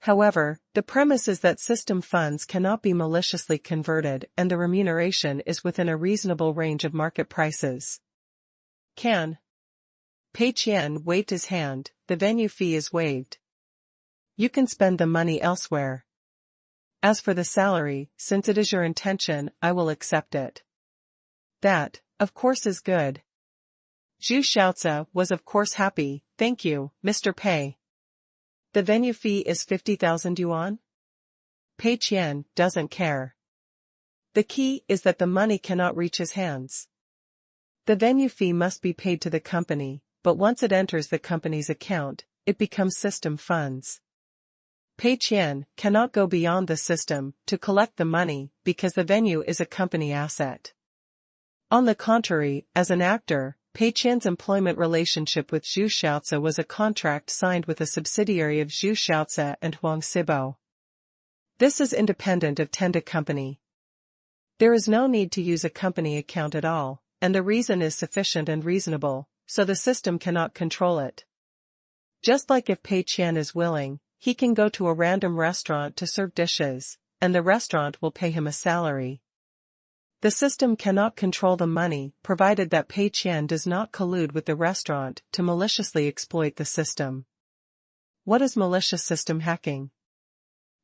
However, the premise is that system funds cannot be maliciously converted and the remuneration is within a reasonable range of market prices. Can. Pei Qian waved his hand, the venue fee is waived. You can spend the money elsewhere. As for the salary, since it is your intention, I will accept it. That, of course, is good. Zhu Xiaozi was of course happy, thank you, Mr. Pei. The venue fee is 50,000 yuan? Pei Qian doesn't care. The key is that the money cannot reach his hands. The venue fee must be paid to the company, but once it enters the company's account, it becomes system funds. Pei Qian cannot go beyond the system to collect the money because the venue is a company asset. On the contrary, as an actor, Pei Qian's employment relationship with Zhu Xiaozi was a contract signed with a subsidiary of Zhu Xiaozi and Huang Sibo. This is independent of Tenda Company. There is no need to use a company account at all, and the reason is sufficient and reasonable, so the system cannot control it. Just like if Pei Qian is willing, he can go to a random restaurant to serve dishes, and the restaurant will pay him a salary. The system cannot control the money provided that Pei Qian does not collude with the restaurant to maliciously exploit the system. What is malicious system hacking?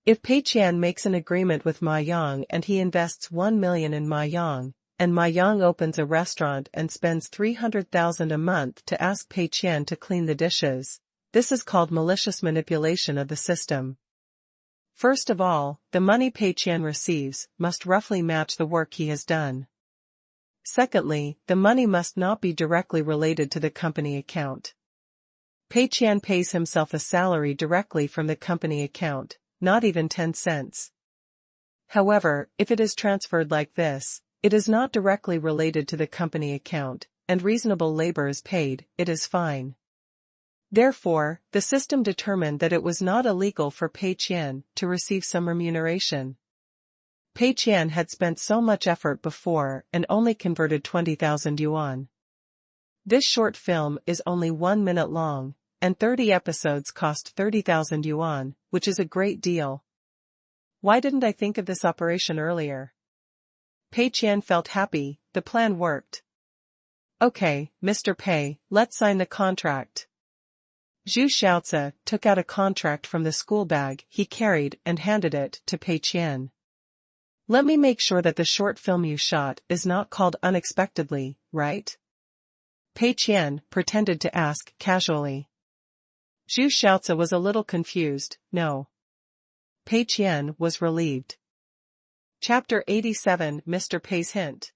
If Pei Qian makes an agreement with Ma Yang and he invests 1 million in Ma Yang, and Ma Yang opens a restaurant and spends 300,000 a month to ask Pei Qian to clean the dishes, this is called malicious manipulation of the system. First of all, the money Pei Qian receives must roughly match the work he has done. Secondly, the money must not be directly related to the company account. Pei Qian pays himself a salary directly from the company account, not even 10 cents. However, if it is transferred like this, it is not directly related to the company account, and reasonable labor is paid, it is fine. Therefore, the system determined that it was not illegal for Pei Qian to receive some remuneration. Pei Qian had spent so much effort before and only converted 20,000 yuan. This short film is only 1 minute long, and 30 episodes cost 30,000 yuan, which is a great deal. Why didn't I think of this operation earlier? Pei Qian felt happy, the plan worked. Okay, Mr. Pei, let's sign the contract. Zhu Xiaozi took out a contract from the school bag he carried and handed it to Pei Qian. Let me make sure that the short film you shot is not called Unexpectedly, right? Pei Qian pretended to ask casually. Zhu Xiaozi was a little confused, no. Pei Qian was relieved. Chapter 87 Mr. Pei's Hint.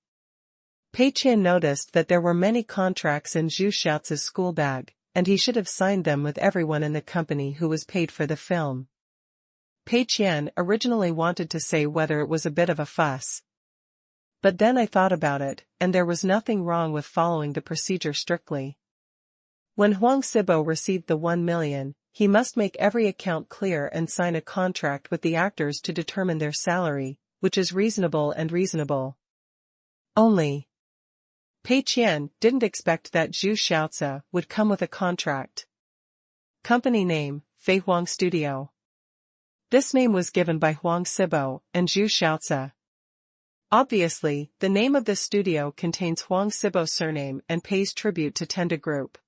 Pei Qian noticed that there were many contracts in Zhu Xiaozi's school bag, and he should have signed them with everyone in the company who was paid for the film. Pei Qian originally wanted to say whether it was a bit of a fuss. But then I thought about it, and there was nothing wrong with following the procedure strictly. When Huang Sibo received the 1 million, he must make every account clear and sign a contract with the actors to determine their salary, which is reasonable and reasonable. Only Pei Qian didn't expect that Zhu Xiaozi would come with a contract. Company name, Fei Huang Studio. This name was given by Huang Sibo and Zhu Xiaozi. Obviously, the name of this studio contains Huang Sibo's surname and pays tribute to Tenda Group.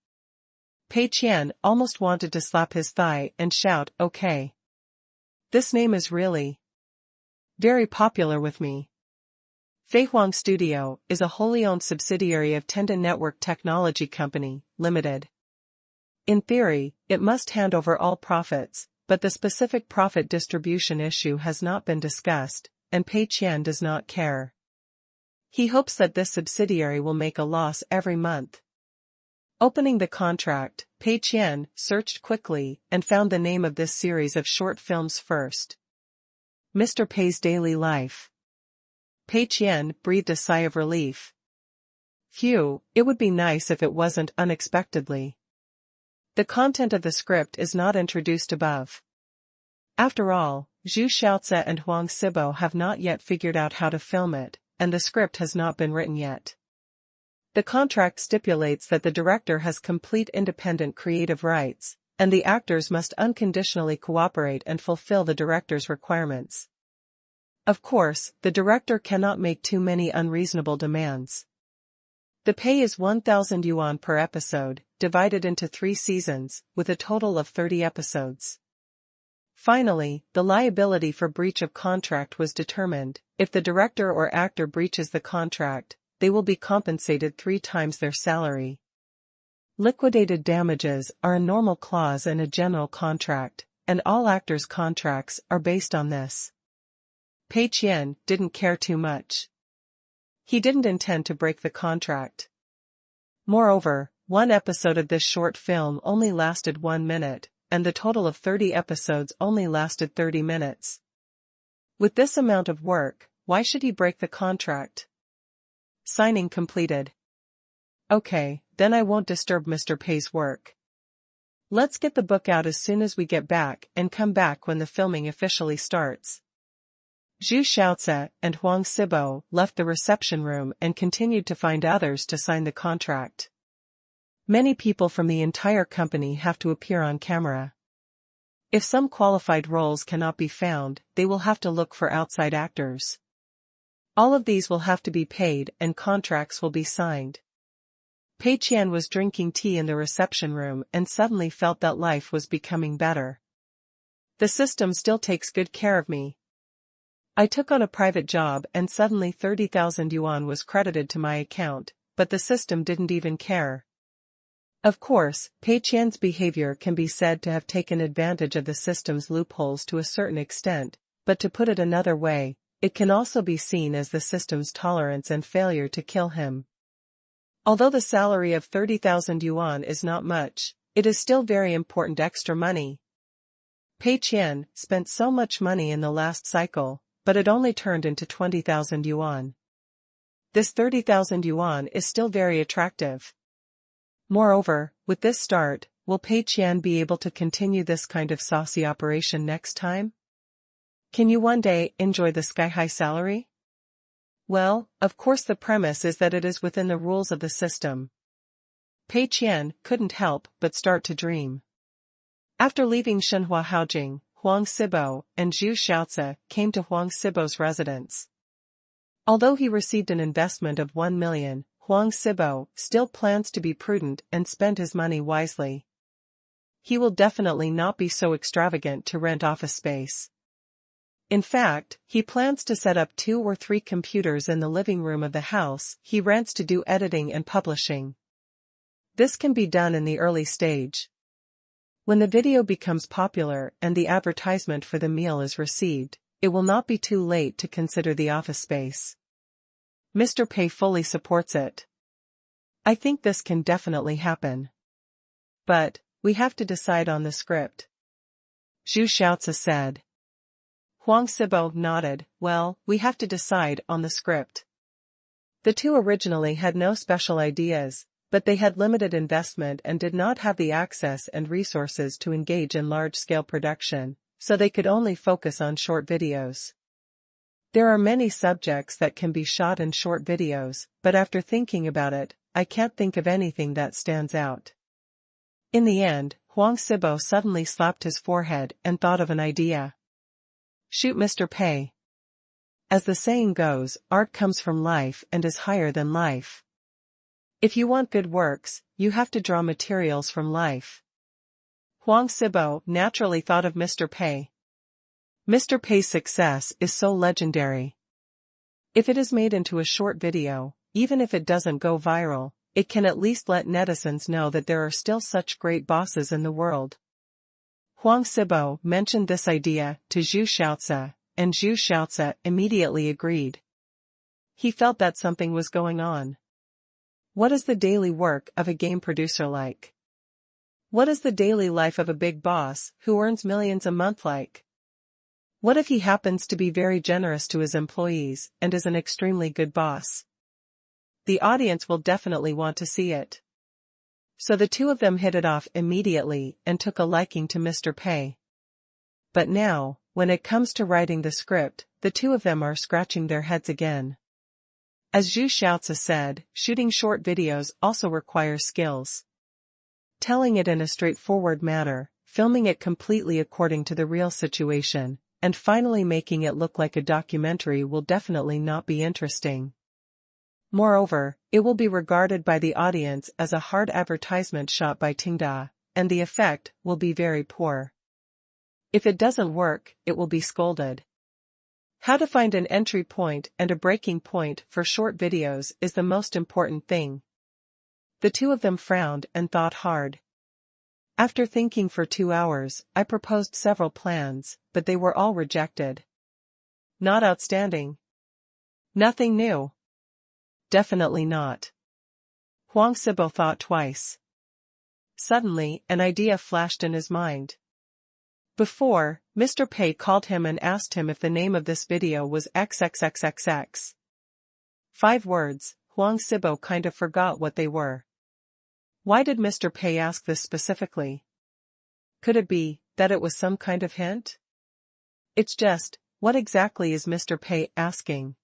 Pei Qian almost wanted to slap his thigh and shout, "Okay. This name is really very popular with me." Fei Huang Studio is a wholly owned subsidiary of Tenda Network Technology Company, Limited. In theory, it must hand over all profits, but the specific profit distribution issue has not been discussed, and Pei Qian does not care. He hopes that this subsidiary will make a loss every month. Opening the contract, Pei Qian searched quickly and found the name of this series of short films first. Mr. Pei's Daily Life. Pei Qian breathed a sigh of relief. Phew, it would be nice if it wasn't unexpectedly. The content of the script is not introduced above. After all, Zhu Xiaozi and Huang Sibo have not yet figured out how to film it, and the script has not been written yet. The contract stipulates that the director has complete independent creative rights, and the actors must unconditionally cooperate and fulfill the director's requirements. Of course, the director cannot make too many unreasonable demands. The pay is 1,000 yuan per episode, divided into 3 seasons, with a total of 30 episodes. Finally, the liability for breach of contract was determined. If the director or actor breaches the contract, they will be compensated 3 times their salary. Liquidated damages are a normal clause in a general contract, and all actors' contracts are based on this. Pei Qian didn't care too much. He didn't intend to break the contract. Moreover, one episode of this short film only lasted 1 minute, and the total of 30 episodes only lasted 30 minutes. With this amount of work, why should he break the contract? Signing completed. Okay, then I won't disturb Mr. Pei's work. Let's get the book out as soon as we get back and come back when the filming officially starts. Zhu Xiaozi and Huang Sibo left the reception room and continued to find others to sign the contract. Many people from the entire company have to appear on camera. If some qualified roles cannot be found, they will have to look for outside actors. All of these will have to be paid and contracts will be signed. Pei Qian was drinking tea in the reception room and suddenly felt that life was becoming better. The system still takes good care of me. I took on a private job and suddenly 30,000 yuan was credited to my account, but the system didn't even care. Of course, Pei Qian's behavior can be said to have taken advantage of the system's loopholes to a certain extent, but to put it another way, it can also be seen as the system's tolerance and failure to kill him. Although the salary of 30,000 yuan is not much, it is still very important extra money. Pei Qian spent so much money in the last cycle, but it only turned into 20,000 yuan. This 30,000 yuan is still very attractive. Moreover, with this start, will Pei Qian be able to continue this kind of saucy operation next time? Can you one day enjoy the sky-high salary? Well, of course the premise is that it is within the rules of the system. Pei Qian couldn't help but start to dream. After leaving Shenhua Haojing, Huang Sibo and Zhu Xiaozi came to Huang Sibo's residence. Although he received an investment of 1 million, Huang Sibo still plans to be prudent and spend his money wisely. He will definitely not be so extravagant to rent office space. In fact, he plans to set up 2 or 3 computers in the living room of the house he rents to do editing and publishing. This can be done in the early stage. When the video becomes popular and the advertisement for the meal is received, it will not be too late to consider the office space. Mr. Pei fully supports it. I think this can definitely happen. But, we have to decide on the script. Zhu Xiaozi said. Huang Sibo nodded, well, we have to decide on the script. The two originally had no special ideas, but they had limited investment and did not have the access and resources to engage in large-scale production, so they could only focus on short videos. There are many subjects that can be shot in short videos, but after thinking about it, I can't think of anything that stands out. In the end, Huang Sibo suddenly slapped his forehead and thought of an idea. Shoot Mr. Pei. As the saying goes, art comes from life and is higher than life. If you want good works, you have to draw materials from life. Huang Sibo naturally thought of Mr. Pei. Mr. Pei's success is so legendary. If it is made into a short video, even if it doesn't go viral, it can at least let netizens know that there are still such great bosses in the world. Huang Sibo mentioned this idea to Zhu Xiaozi, and Zhu Xiaozi immediately agreed. He felt that something was going on. What is the daily work of a game producer like? What is the daily life of a big boss who earns millions a month like? What if he happens to be very generous to his employees and is an extremely good boss? The audience will definitely want to see it. So the two of them hit it off immediately and took a liking to Mr. Pei. But now, when it comes to writing the script, the two of them are scratching their heads again. As Zhu Xiaozi said, shooting short videos also requires skills. Telling it in a straightforward manner, filming it completely according to the real situation, and finally making it look like a documentary will definitely not be interesting. Moreover, it will be regarded by the audience as a hard advertisement shot by Tenda, and the effect will be very poor. If it doesn't work, it will be scolded. How to find an entry point and a breaking point for short videos is the most important thing. The two of them frowned and thought hard. After thinking for 2 hours, I proposed several plans, but they were all rejected. Not outstanding. Nothing new. Definitely not. Huang Sibo thought twice. Suddenly, an idea flashed in his mind. Before, Mr. Pei called him and asked him if the name of this video was XXXXX. 5 words, Huang Sibo kind of forgot what they were. Why did Mr. Pei ask this specifically? Could it be that it was some kind of hint? It's just, what exactly is Mr. Pei asking?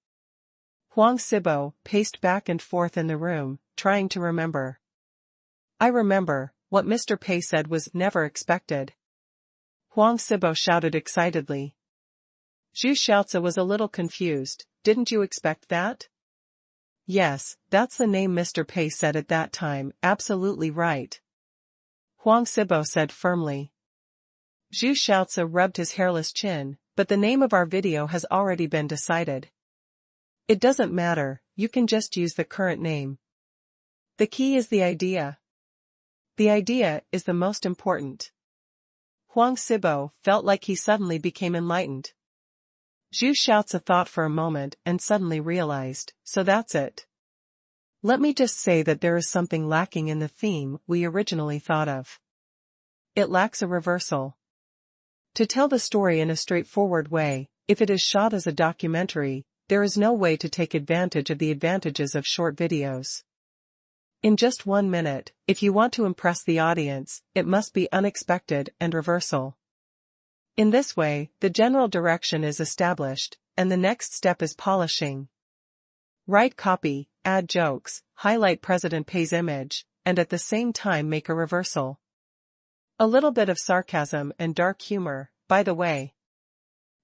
Huang Sibo paced back and forth in the room, trying to remember. I remember, what Mr. Pei said was never expected. Huang Sibo shouted excitedly. Zhu Xiaozi was a little confused. Didn't you expect that? Yes, that's the name Mr. Pei said at that time, absolutely right. Huang Sibo said firmly. Zhu Xiaozi rubbed his hairless chin, but the name of our video has already been decided. It doesn't matter, you can just use the current name. The key is the idea. The idea is the most important. Huang Sibo felt like he suddenly became enlightened. Zhu Xiaozi thought for a moment and suddenly realized, so that's it. Let me just say that there is something lacking in the theme we originally thought of. It lacks a reversal. To tell the story in a straightforward way, if it is shot as a documentary, there is no way to take advantage of the advantages of short videos. In just 1 minute, if you want to impress the audience, it must be unexpected and reversal. In this way, the general direction is established, and the next step is polishing. Write copy, add jokes, highlight President Pei's image, and at the same time make a reversal. A little bit of sarcasm and dark humor, by the way.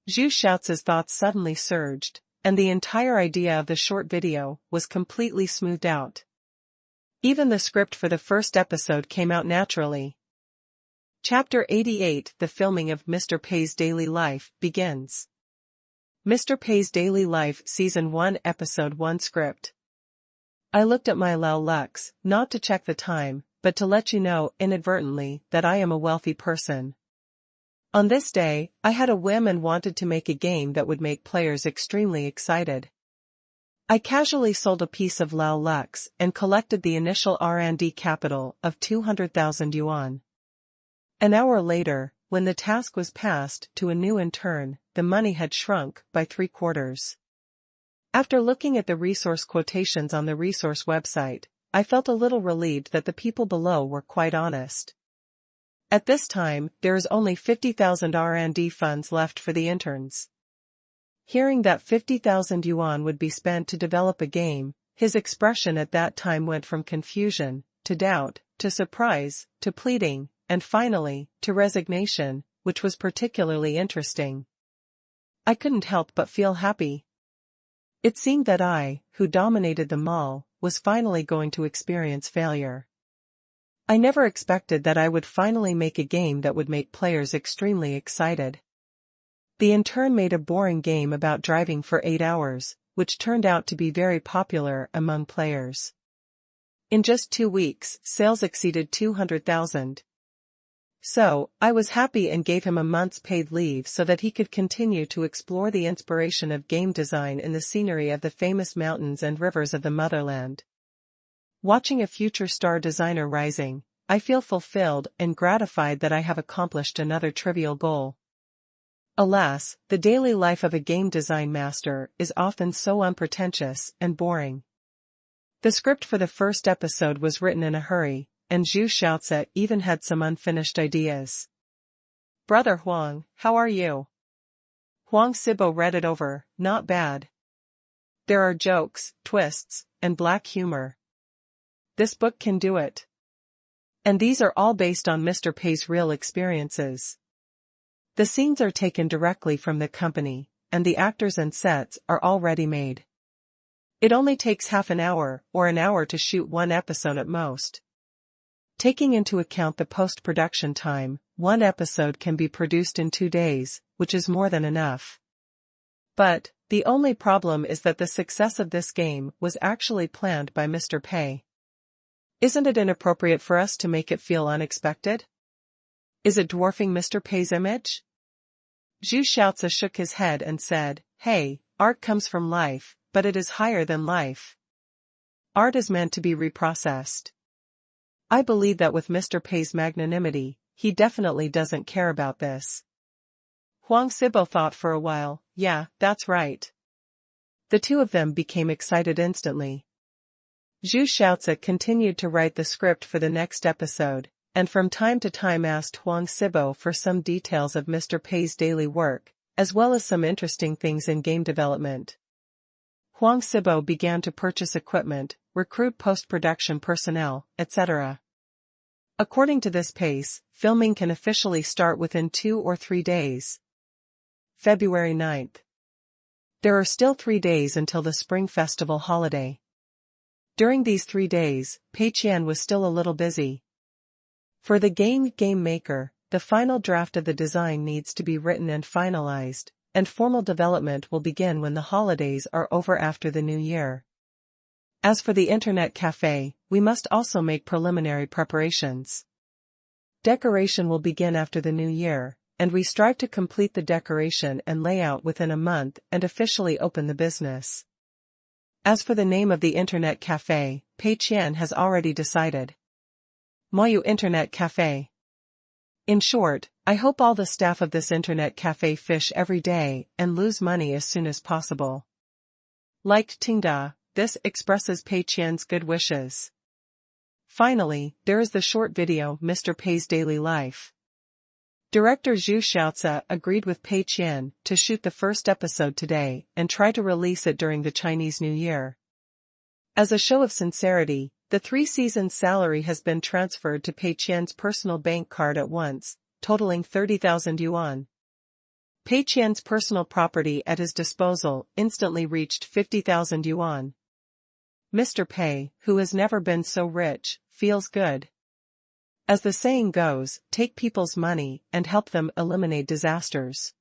Zhu Xiaozi's thoughts suddenly surged, and the entire idea of the short video was completely smoothed out. Even the script for the first episode came out naturally. Chapter 88 The filming of Mr. Pei's daily life begins. Mr. Pei's Daily Life Season 1 Episode 1 Script. I looked at my Lao Lux, not to check the time, but to let you know inadvertently that I am a wealthy person. On this day, I had a whim and wanted to make a game that would make players extremely excited. I casually sold a piece of Lao Lux and collected the initial R&D capital of 200,000 yuan. An hour later, when the task was passed to a new intern, the money had shrunk by 3/4. After looking at the resource quotations on the resource website, I felt a little relieved that the people below were quite honest. At this time, there is only 50,000 R&D funds left for the interns. Hearing that 50,000 yuan would be spent to develop a game, his expression at that time went from confusion, to doubt, to surprise, to pleading, and finally, to resignation, which was particularly interesting. I couldn't help but feel happy. It seemed that I, who dominated them all, was finally going to experience failure. I never expected that I would finally make a game that would make players extremely excited. The intern made a boring game about driving for 8 hours, which turned out to be very popular among players. In just 2 weeks, sales exceeded 200,000. So, I was happy and gave him a month's paid leave so that he could continue to explore the inspiration of game design in the scenery of the famous mountains and rivers of the motherland. Watching a future star designer rising, I feel fulfilled and gratified that I have accomplished another trivial goal. Alas, the daily life of a game design master is often so unpretentious and boring. The script for the first episode was written in a hurry, and Zhu Xiaozi even had some unfinished ideas. "Brother Huang, how are you?" Huang Sibo read it over. "Not bad. There are jokes, twists, and black humor. This book can do it. And these are all based on Mr. Pei's real experiences. The scenes are taken directly from the company, and the actors and sets are all ready-made. It only takes half an hour or an hour to shoot one episode at most. Taking into account the post-production time, one episode can be produced in 2 days, which is more than enough. But, the only problem is that the success of this game was actually planned by Mr. Pei. Isn't it inappropriate for us to make it feel unexpected? Is it dwarfing Mr. Pei's image?" Zhu Xiaozi shook his head and said, "Hey, art comes from life, but it is higher than life. Art is meant to be reprocessed. I believe that with Mr. Pei's magnanimity, he definitely doesn't care about this." Huang Sibo thought for a while. "Yeah, that's right." The two of them became excited instantly. Zhu Xiaozi continued to write the script for the next episode, and from time to time asked Huang Sibo for some details of Mr. Pei's daily work, as well as some interesting things in game development. Huang Sibo began to purchase equipment, recruit post-production personnel, etc. According to this pace, filming can officially start within 2 or 3 days. February 9th. There are still 3 days until the Spring Festival holiday. During these 3 days, Pei Qian was still a little busy. For the game maker, the final draft of the design needs to be written and finalized, and formal development will begin when the holidays are over after the new year. As for the internet cafe, we must also make preliminary preparations. Decoration will begin after the new year, and we strive to complete the decoration and layout within a month and officially open the business. As for the name of the internet cafe, Pei Qian has already decided. Moyu Internet Cafe. In short, I hope all the staff of this internet cafe fish every day and lose money as soon as possible. Liked Tenda, this expresses Pei Qian's good wishes. Finally, there is the short video Mr. Pei's Daily Life. Director Zhu Xiaozi agreed with Pei Qian to shoot the first episode today and try to release it during the Chinese New Year. As a show of sincerity, the 3-season salary has been transferred to Pei Qian's personal bank card at once, totaling 30,000 yuan. Pei Qian's personal property at his disposal instantly reached 50,000 yuan. Mr. Pei, who has never been so rich, feels good. As the saying goes, take people's money and help them eliminate disasters.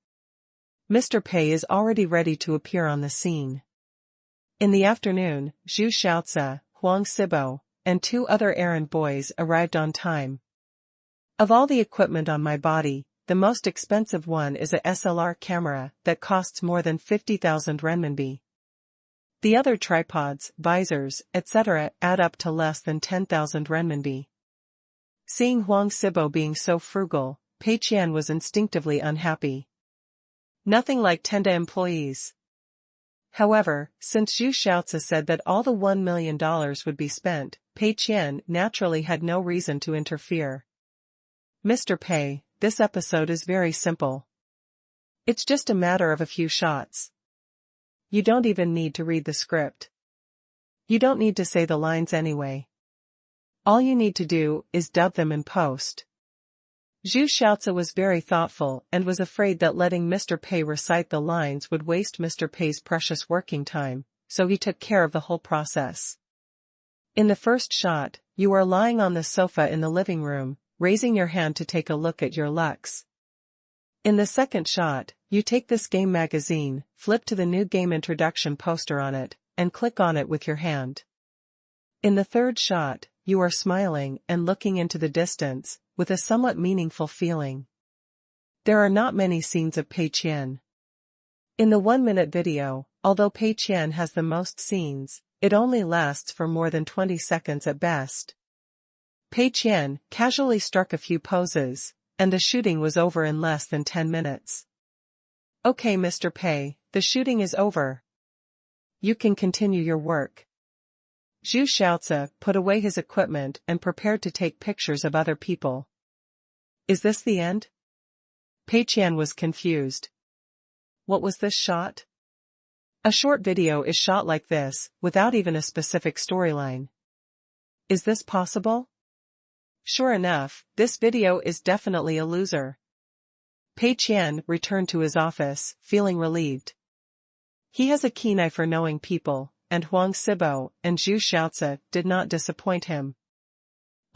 Mr. Pei is already ready to appear on the scene. In the afternoon, Zhu Xiaozi, Huang Sibo, and 2 other errand boys arrived on time. Of all the equipment on my body, the most expensive one is a SLR camera that costs more than 50,000 renminbi. The other tripods, visors, etc. add up to less than 10,000 renminbi. Seeing Huang Sibo being so frugal, Pei Qian was instinctively unhappy. Nothing like Tenda employees. However, since Zhu Xiaozi said that all the $1 million would be spent, Pei Qian naturally had no reason to interfere. Mr. Pei, this episode is very simple. It's just a matter of a few shots. You don't even need to read the script. You don't need to say the lines anyway. All you need to do is dub them in post. Zhu Xiaozi was very thoughtful and was afraid that letting Mr. Pei recite the lines would waste Mr. Pei's precious working time, so he took care of the whole process. In the first shot, you are lying on the sofa in the living room, raising your hand to take a look at your lucks. In the second shot, you take this game magazine, flip to the new game introduction poster on it, and click on it with your hand. In the third shot, you are smiling and looking into the distance, with a somewhat meaningful feeling. There are not many scenes of Pei Qian. In the 1-minute video, although Pei Qian has the most scenes, it only lasts for more than 20 seconds at best. Pei Qian casually struck a few poses, and the shooting was over in less than 10 minutes. Okay, Mr. Pei, the shooting is over. You can continue your work. Zhu Xiaozi put away his equipment and prepared to take pictures of other people. Is this the end? Pei Qian was confused. What was this shot? A short video is shot like this, without even a specific storyline. Is this possible? Sure enough, this video is definitely a loser. Pei Qian returned to his office, feeling relieved. He has a keen eye for knowing people, and Huang Sibo and Zhu Xiaozi did not disappoint him.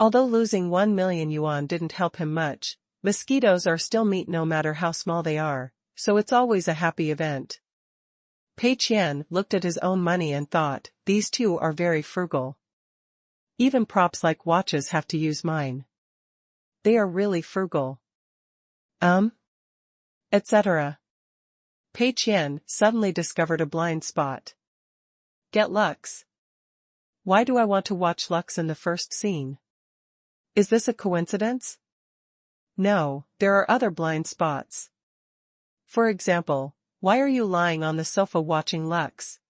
Although losing 1 million yuan didn't help him much, mosquitoes are still meat no matter how small they are, so it's always a happy event. Pei Qian looked at his own money and thought, these two are very frugal. Even props like watches have to use mine. They are really frugal. Etc. Pei Qian suddenly discovered a blind spot. Get Lux. Why do I want to watch Lux in the first scene? Is this a coincidence? No, there are other blind spots. For example, why are you lying on the sofa watching Lux?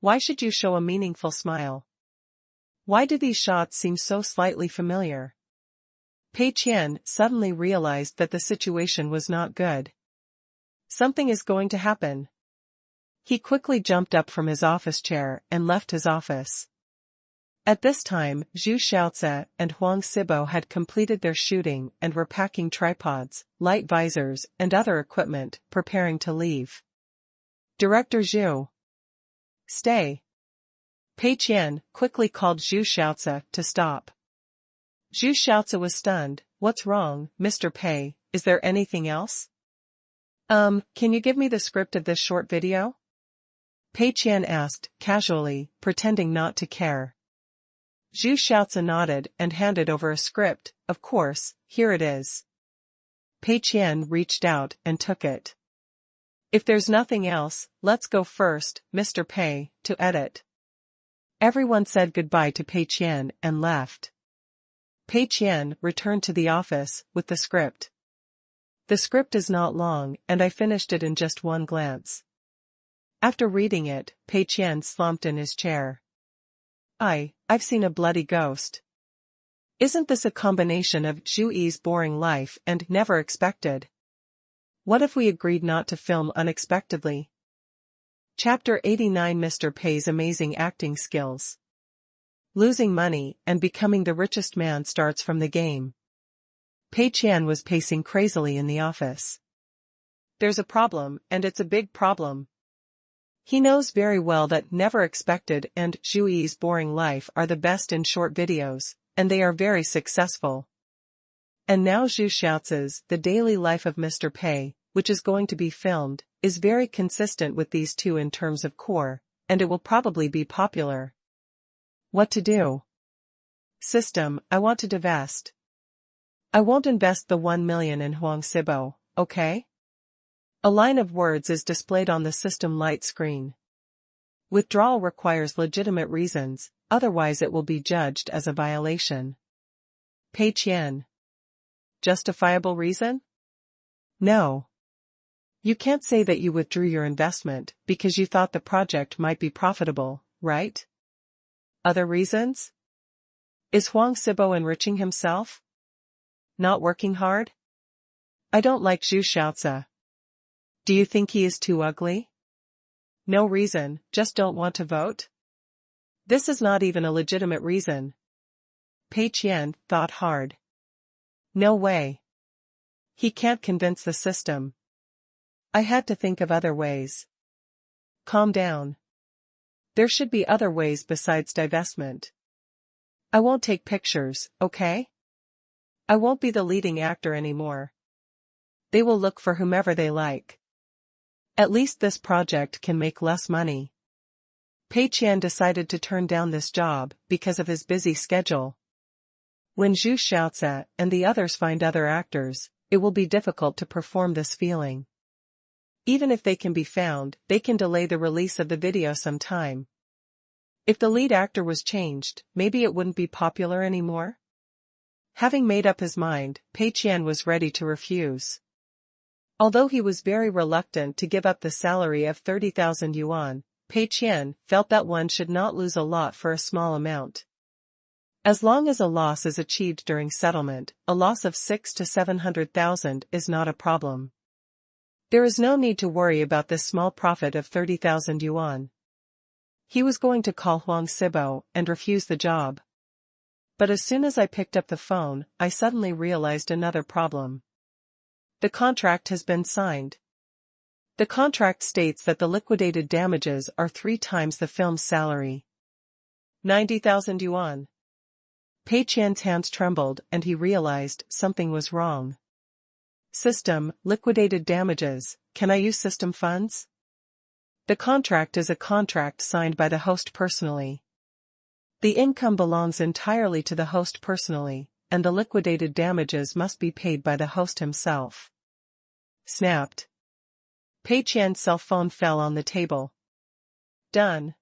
Why should you show a meaningful smile? Why do these shots seem so slightly familiar? Pei Qian suddenly realized that the situation was not good. Something is going to happen. He quickly jumped up from his office chair and left his office. At this time, Zhu Xiaozi and Huang Sibo had completed their shooting and were packing tripods, light visors, and other equipment, preparing to leave. Director Zhu. Stay. Pei Qian quickly called Zhu Xiaozi to stop. Zhu Xiaozi was stunned. What's wrong, Mr. Pei? Is there anything else? Can you give me the script of this short video? Pei Qian asked, casually, pretending not to care. Zhu Xiaozi nodded and handed over a script. Of course, here it is. Pei Qian reached out and took it. If there's nothing else, let's go first, Mr. Pei, to edit. Everyone said goodbye to Pei Qian and left. Pei Qian returned to the office with the script. The script is not long, and I finished it in just one glance. After reading it, Pei Qian slumped in his chair. I've seen a bloody ghost. Isn't this a combination of Zhu Yi's boring life and never expected? What if we agreed not to film unexpectedly? Chapter 89 Mr. Pei's amazing acting skills. Losing money and becoming the richest man starts from the game. Pei Qian was pacing crazily in the office. There's a problem, and it's a big problem. He knows very well that Never Expected and Zhu Yi's Boring Life are the best in short videos, and they are very successful. And now Zhu Xiaozi's The Daily Life of Mr. Pei, which is going to be filmed, is very consistent with these two in terms of core, and it will probably be popular. What to do? System, I want to divest. I won't invest the 1 million in Huang Sibo, okay? A line of words is displayed on the system light screen. Withdrawal requires legitimate reasons, otherwise it will be judged as a violation. Pei Qian. Justifiable reason? No. You can't say that you withdrew your investment because you thought the project might be profitable, right? Other reasons? Is Huang Sibo enriching himself? Not working hard? I don't like Zhu Xiaozi. Do you think he is too ugly? No reason, just don't want to vote? This is not even a legitimate reason. Pei Qian thought hard. No way. He can't convince the system. I had to think of other ways. Calm down. There should be other ways besides divestment. I won't take pictures, okay? I won't be the leading actor anymore. They will look for whomever they like. At least this project can make less money. Pei Qian decided to turn down this job because of his busy schedule. When Zhu Xiaozi and the others find other actors, it will be difficult to perform this feeling. Even if they can be found, they can delay the release of the video some time. If the lead actor was changed, maybe it wouldn't be popular anymore? Having made up his mind, Pei Qian was ready to refuse. Although he was very reluctant to give up the salary of 30,000 yuan, Pei Qian felt that one should not lose a lot for a small amount. As long as a loss is achieved during settlement, a loss of 600,000 to 700,000 is not a problem. There is no need to worry about this small profit of 30,000 yuan. He was going to call Huang Sibo and refuse the job. But as soon as I picked up the phone, I suddenly realized another problem. The contract has been signed. The contract states that the liquidated damages are 3 times the film's salary. 90,000 yuan. Pei Qian's hands trembled and he realized something was wrong. System, liquidated damages, can I use system funds? The contract is a contract signed by the host personally. The income belongs entirely to the host personally, and the liquidated damages must be paid by the host himself. Snapped. Pei Qian's cell phone fell on the table. Done.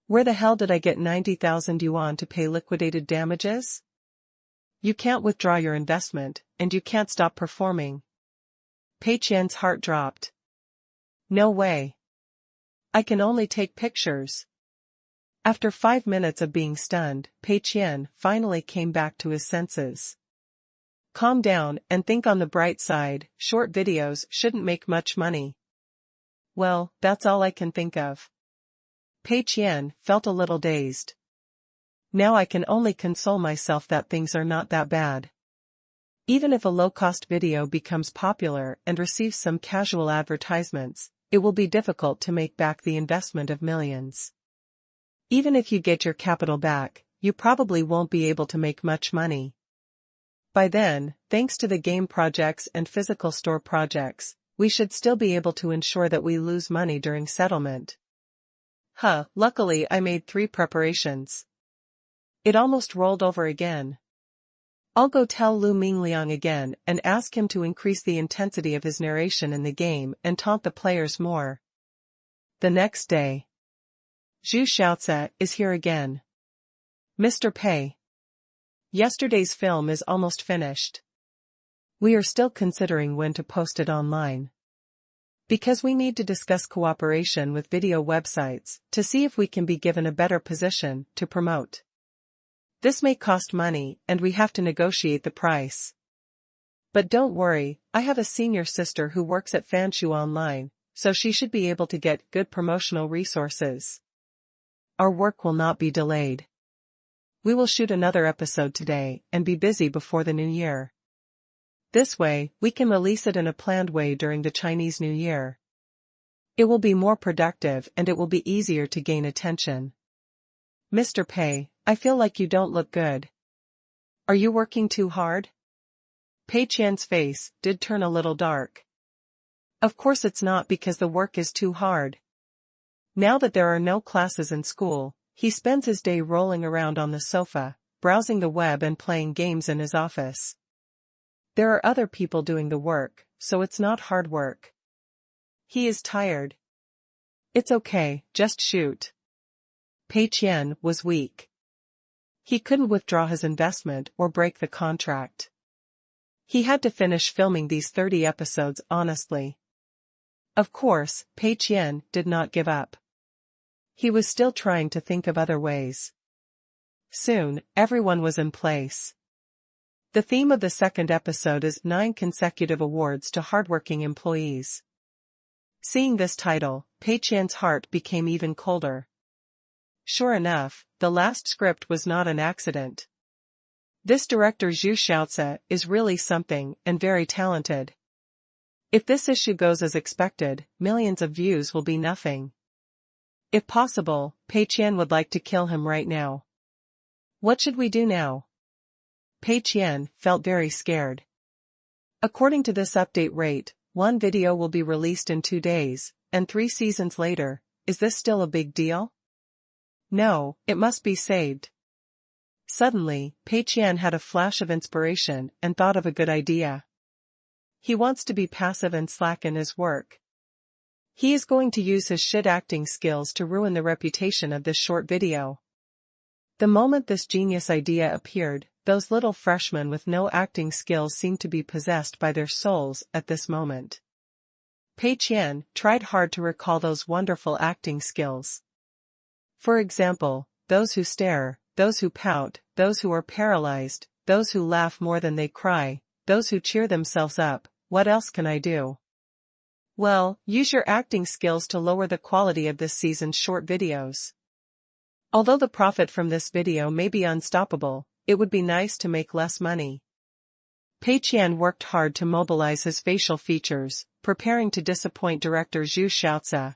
Where the hell did I get 90,000 yuan to pay liquidated damages? You can't withdraw your investment, and you can't stop performing. Pei Qian's heart dropped. No way. I can only take pictures. After 5 minutes of being stunned, Pei Qian finally came back to his senses. Calm down and think on the bright side, short videos shouldn't make much money. Well, that's all I can think of. Pei Qian felt a little dazed. Now I can only console myself that things are not that bad. Even if a low-cost video becomes popular and receives some casual advertisements, it will be difficult to make back the investment of millions. Even if you get your capital back, you probably won't be able to make much money. By then, thanks to the game projects and physical store projects, we should still be able to ensure that we lose money during settlement. Luckily I made 3 preparations. It almost rolled over again. I'll go tell Lu Mingliang again and ask him to increase the intensity of his narration in the game and taunt the players more. The next day. Zhu Xiaozi is here again. Mr. Pei. Yesterday's film is almost finished. We are still considering when to post it online. Because we need to discuss cooperation with video websites to see if we can be given a better position to promote. This may cost money and we have to negotiate the price. But don't worry, I have a senior sister who works at Fanshu Online, so she should be able to get good promotional resources. Our work will not be delayed. We will shoot another episode today and be busy before the new year. This way, we can release it in a planned way during the Chinese New Year. It will be more productive and it will be easier to gain attention. Mr. Pei, I feel like you don't look good. Are you working too hard? Pei Qian's face did turn a little dark. Of course it's not because the work is too hard. Now that there are no classes in school, he spends his day rolling around on the sofa, browsing the web and playing games in his office. There are other people doing the work, so it's not hard work. He is tired. It's okay, just shoot. Pei Qian was weak. He couldn't withdraw his investment or break the contract. He had to finish filming these 30 episodes honestly. Of course, Pei Qian did not give up. He was still trying to think of other ways. Soon, everyone was in place. The theme of the second episode is 9 consecutive awards to hardworking employees. Seeing this title, Pei Qian's heart became even colder. Sure enough, the last script was not an accident. This director Zhu Xiaozi is really something and very talented. If this issue goes as expected, millions of views will be nothing. If possible, Pei Qian would like to kill him right now. What should we do now? Pei Qian felt very scared. According to this update rate, one video will be released in 2 days, and 3 seasons later, is this still a big deal? No, it must be saved. Suddenly, Pei Qian had a flash of inspiration and thought of a good idea. He wants to be passive and slack in his work. He is going to use his shit acting skills to ruin the reputation of this short video. The moment this genius idea appeared, those little freshmen with no acting skills seemed to be possessed by their souls at this moment. Pei Qian tried hard to recall those wonderful acting skills. For example, those who stare, those who pout, those who are paralyzed, those who laugh more than they cry, those who cheer themselves up. What else can I do? Well, use your acting skills to lower the quality of this season's short videos. Although the profit from this video may be unstoppable, it would be nice to make less money. Pei Qian worked hard to mobilize his facial features, preparing to disappoint director Zhu Xiaozi.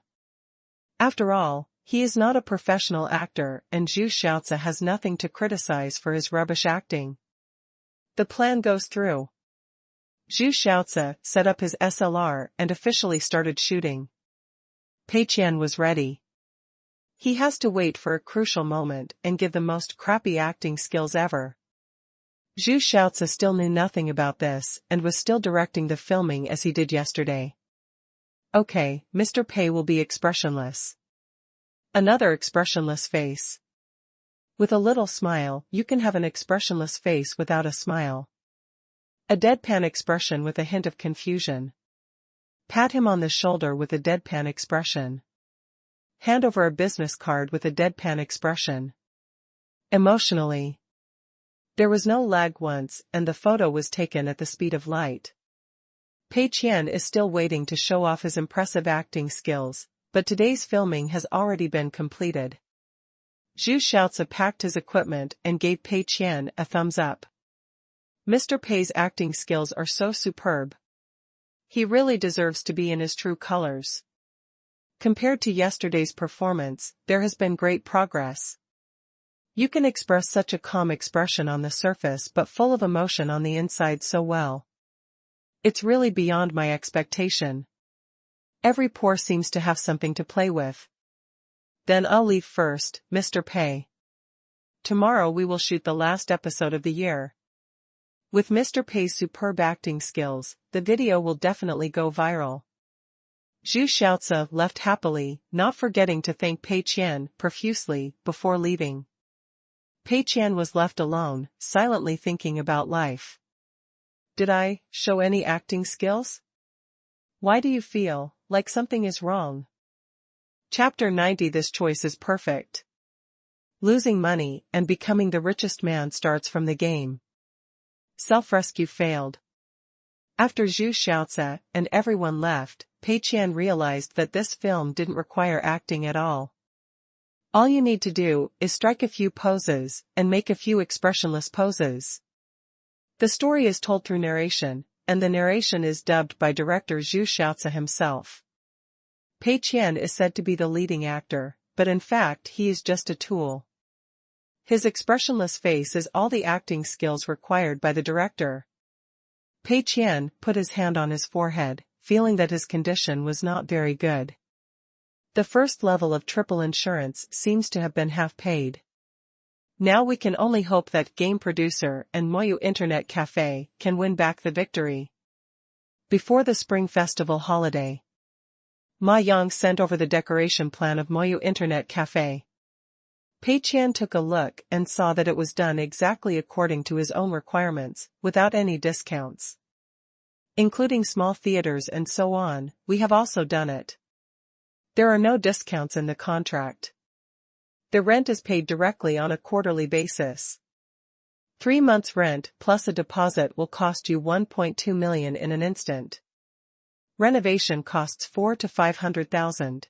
After all, he is not a professional actor and Zhu Xiaozi has nothing to criticize for his rubbish acting. The plan goes through. Zhu Xiaozi set up his SLR and officially started shooting. Pei Qian was ready. He has to wait for a crucial moment and give the most crappy acting skills ever. Zhu Xiaozi still knew nothing about this and was still directing the filming as he did yesterday. Okay, Mr. Pei will be expressionless. Another expressionless face. With a little smile, you can have an expressionless face without a smile. A deadpan expression with a hint of confusion. Pat him on the shoulder with a deadpan expression. Hand over a business card with a deadpan expression. Emotionally. There was no lag once and the photo was taken at the speed of light. Pei Qian is still waiting to show off his impressive acting skills, but today's filming has already been completed. Zhu Xiaozi packed his equipment and gave Pei Qian a thumbs up. Mr. Pei's acting skills are so superb. He really deserves to be in his true colors. Compared to yesterday's performance, there has been great progress. You can express such a calm expression on the surface but full of emotion on the inside so well. It's really beyond my expectation. Every pore seems to have something to play with. Then I'll leave first, Mr. Pei. Tomorrow we will shoot the last episode of the year. With Mr. Pei's superb acting skills, the video will definitely go viral. Zhu Xiaozi left happily, not forgetting to thank Pei Qian profusely before leaving. Pei Qian was left alone, silently thinking about life. Did I show any acting skills? Why do you feel like something is wrong? Chapter 90. This choice is perfect. Losing money and becoming the richest man starts from the game. Self-rescue failed. After Zhu Xiaozi and everyone left, Pei Qian realized that this film didn't require acting at all. All you need to do is strike a few poses and make a few expressionless poses. The story is told through narration, and the narration is dubbed by director Zhu Xiaozi himself. Pei Qian is said to be the leading actor, but in fact he is just a tool. His expressionless face is all the acting skills required by the director. Pei Qian put his hand on his forehead, feeling that his condition was not very good. The first level of triple insurance seems to have been half paid. Now we can only hope that game producer and Moyu Internet Cafe can win back the victory. Before the Spring Festival holiday, Ma Yang sent over the decoration plan of Moyu Internet Cafe. Pei Qian took a look and saw that it was done exactly according to his own requirements, without any discounts. including small theaters and so on. We have also done it. There are no discounts in the contract. The rent is paid directly on a quarterly basis. 3 months rent plus a deposit will cost you 1.2 million in an instant. Renovation costs 4 to 500,000.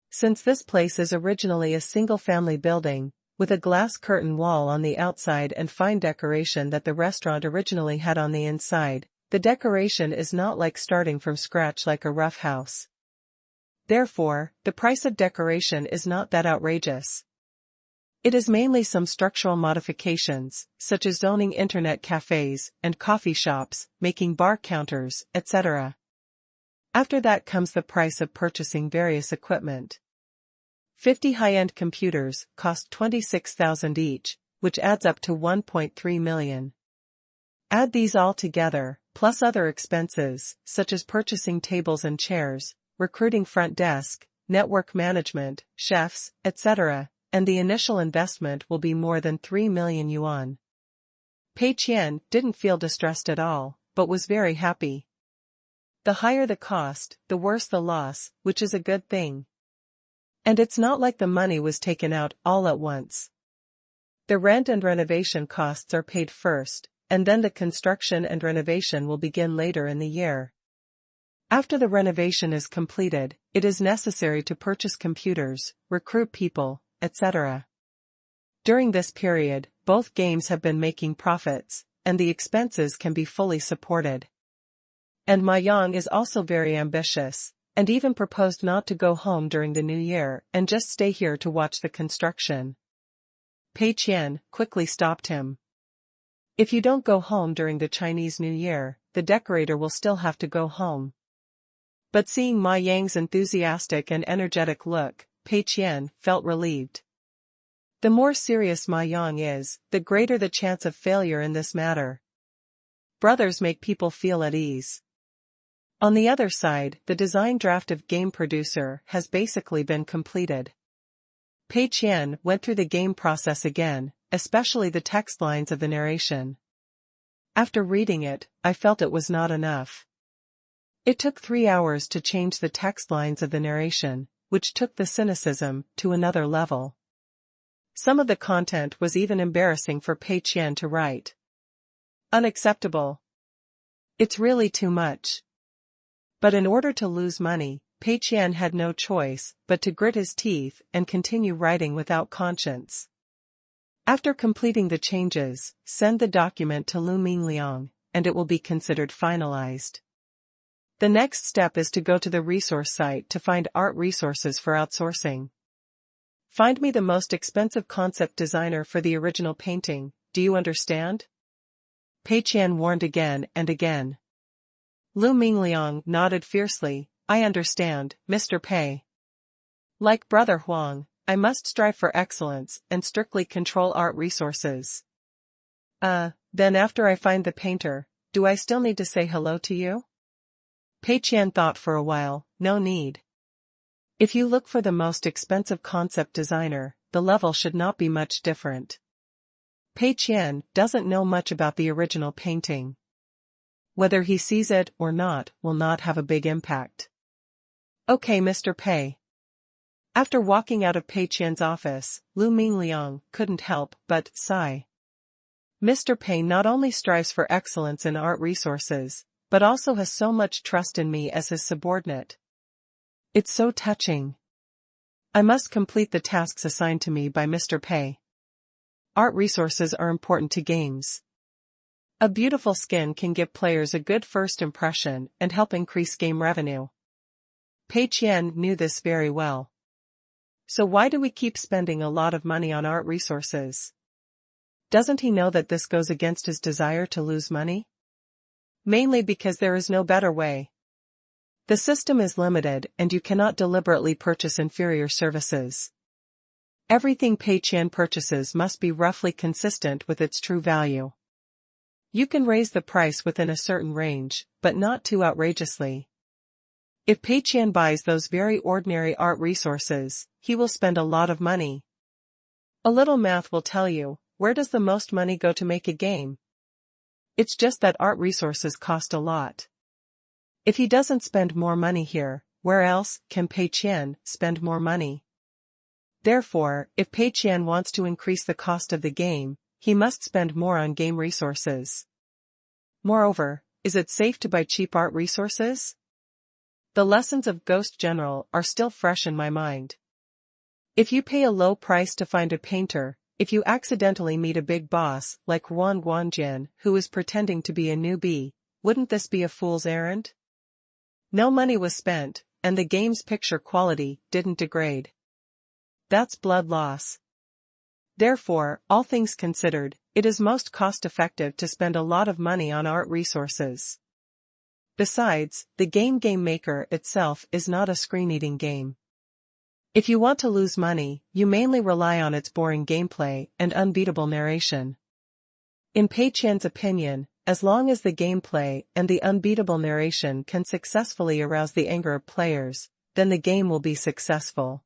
Since this place is originally a single-family building, with a glass curtain wall on the outside and fine decoration that the restaurant originally had on the inside, the decoration is not like starting from scratch like a rough house. Therefore, the price of decoration is not that outrageous. It is mainly some structural modifications, such as zoning internet cafes and coffee shops, making bar counters, etc. After that comes the price of purchasing various equipment. 50 high-end computers cost 26,000 each, which adds up to 1.3 million. Add these all together, plus other expenses, such as purchasing tables and chairs, recruiting front desk, network management, chefs, etc., and the initial investment will be more than 3 million yuan. Pei Qian didn't feel distressed at all, but was very happy. The higher the cost, the worse the loss, which is a good thing. And it's not like the money was taken out all at once. The rent and renovation costs are paid first, and then the construction and renovation will begin later in the year. After the renovation is completed, it is necessary to purchase computers, recruit people, etc. During this period, both games have been making profits, and the expenses can be fully supported. And Ma Yang is also very ambitious, and even proposed not to go home during the new year and just stay here to watch the construction. Pei Qian quickly stopped him. If you don't go home during the Chinese New Year, the decorator will still have to go home. But seeing Ma Yang's enthusiastic and energetic look, Pei Qian felt relieved. The more serious Ma Yang is, the greater the chance of failure in this matter. Brothers make people feel at ease. On the other side, the design draft of Game Producer has basically been completed. Pei Qian went through the game process again, especially the text lines of the narration. After reading it, I felt it was not enough. It took 3 hours to change the text lines of the narration, which took the cynicism to another level. Some of the content was even embarrassing for Pei Qian to write. Unacceptable. It's really too much. But in order to lose money, Pei Qian had no choice but to grit his teeth and continue writing without conscience. After completing the changes, send the document to Lu Mingliang, and it will be considered finalized. The next step is to go to the resource site to find art resources for outsourcing. Find me the most expensive concept designer for the original painting, do you understand? Pei Qian warned again and again. Lu Mingliang nodded fiercely, I understand, Mr. Pei. Like Brother Huang, I must strive for excellence and strictly control art resources. Then after I find the painter, do I still need to say hello to you? Pei Qian thought for a while, no need. If you look for the most expensive concept designer, the level should not be much different. Pei Qian doesn't know much about the original painting. Whether he sees it or not will not have a big impact. Okay, Mr. Pei. After walking out of Pei Qian's office, Lu Mingliang couldn't help but sigh. Mr. Pei not only strives for excellence in art resources, but also has so much trust in me as his subordinate. It's so touching. I must complete the tasks assigned to me by Mr. Pei. Art resources are important to games. A beautiful skin can give players a good first impression and help increase game revenue. Pei Qian knew this very well. So why do we keep spending a lot of money on art resources? Doesn't he know that this goes against his desire to lose money? Mainly because there is no better way. The system is limited and you cannot deliberately purchase inferior services. Everything Pei Qian purchases must be roughly consistent with its true value. You can raise the price within a certain range, but not too outrageously. If Pei Qian buys those very ordinary art resources, he will spend a lot of money. A little math will tell you, where does the most money go to make a game? It's just that art resources cost a lot. If he doesn't spend more money here, where else can Pei Qian spend more money? Therefore, if Pei Qian wants to increase the cost of the game, he must spend more on game resources. Moreover, is it safe to buy cheap art resources? The lessons of Ghost General are still fresh in my mind. If you pay a low price to find a painter, if you accidentally meet a big boss like Yuan Guangjian who is pretending to be a newbie, wouldn't this be a fool's errand? No money was spent, and the game's picture quality didn't degrade. That's blood loss. Therefore, all things considered, it is most cost-effective to spend a lot of money on art resources. Besides, the game maker itself is not a screen-eating game. If you want to lose money, you mainly rely on its boring gameplay and unbeatable narration. In Pei Qian's opinion, as long as the gameplay and the unbeatable narration can successfully arouse the anger of players, then the game will be successful.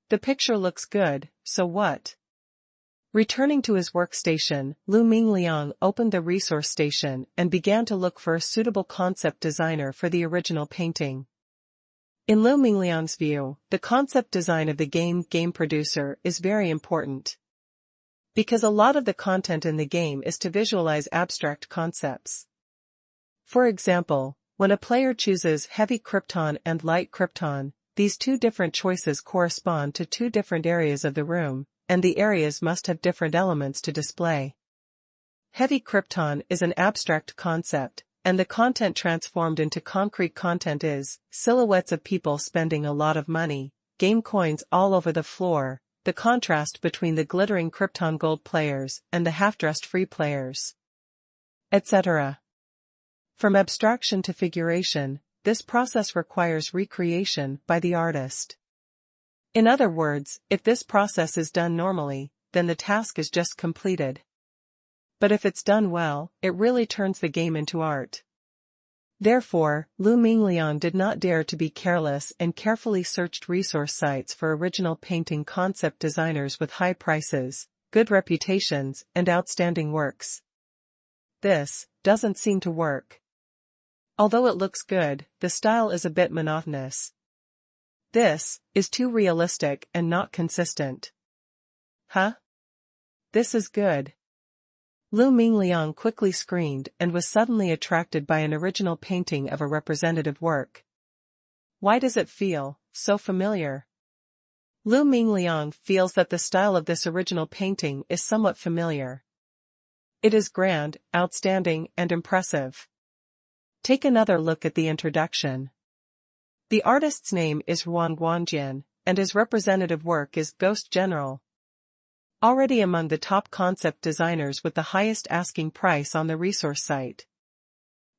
The picture looks good, so what? Returning to his workstation, Lu Mingliang opened the resource station and began to look for a suitable concept designer for the original painting. In Lu Mingliang's view, the concept design of the game producer is very important. Because a lot of the content in the game is to visualize abstract concepts. For example, when a player chooses heavy krypton and light krypton, these two different choices correspond to two different areas of the room, and the areas must have different elements to display. Heavy krypton is an abstract concept, and the content transformed into concrete content is silhouettes of people spending a lot of money, game coins all over the floor, the contrast between the glittering krypton gold players and the half-dressed free players, etc. From abstraction to figuration, this process requires recreation by the artist. In other words, if this process is done normally, then the task is just completed. But if it's done well, it really turns the game into art. Therefore, Lu Mingliang did not dare to be careless and carefully searched resource sites for original painting concept designers with high prices, good reputations, and outstanding works. This doesn't seem to work. Although it looks good, the style is a bit monotonous. This is too realistic and not consistent. Huh? This is good. Lu Mingliang quickly screamed and was suddenly attracted by an original painting of a representative work. Why does it feel so familiar? Lu Mingliang feels that the style of this original painting is somewhat familiar. It is grand, outstanding, and impressive. Take another look at the introduction. The artist's name is Yuan Guangjian, and his representative work is Ghost General. Already among the top concept designers with the highest asking price on the resource site.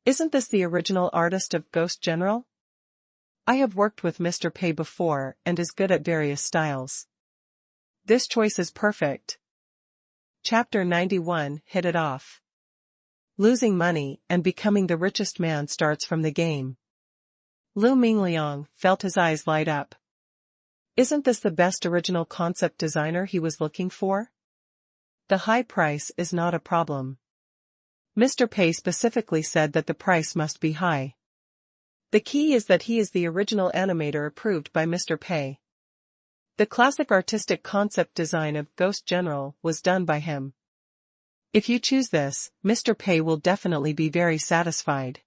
Isn't this the original artist of Ghost General? I have worked with Mr. Pei before and is good at various styles. This choice is perfect. Chapter 91 Hit it off. Losing money and becoming the richest man starts from the game. Lu Mingliang felt his eyes light up. Isn't this the best original concept designer he was looking for? The high price is not a problem. Mr. Pei specifically said that the price must be high. The key is that he is the original animator approved by Mr. Pei. The classic artistic concept design of Ghost General was done by him. If you choose this, Mr. Pei will definitely be very satisfied.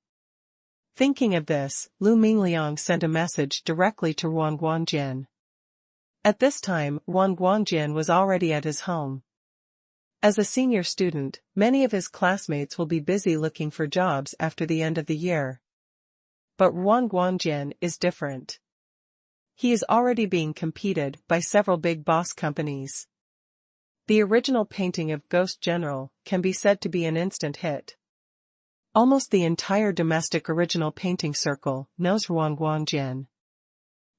Thinking of this, Lu Mingliang sent a message directly to Yuan Guangjian. At this time, Yuan Guangjian was already at his home. As a senior student, many of his classmates will be busy looking for jobs after the end of the year. But Yuan Guangjian is different. He is already being competed by several big boss companies. The original painting of Ghost General can be said to be an instant hit. Almost the entire domestic original painting circle knows Yuan Guangjian.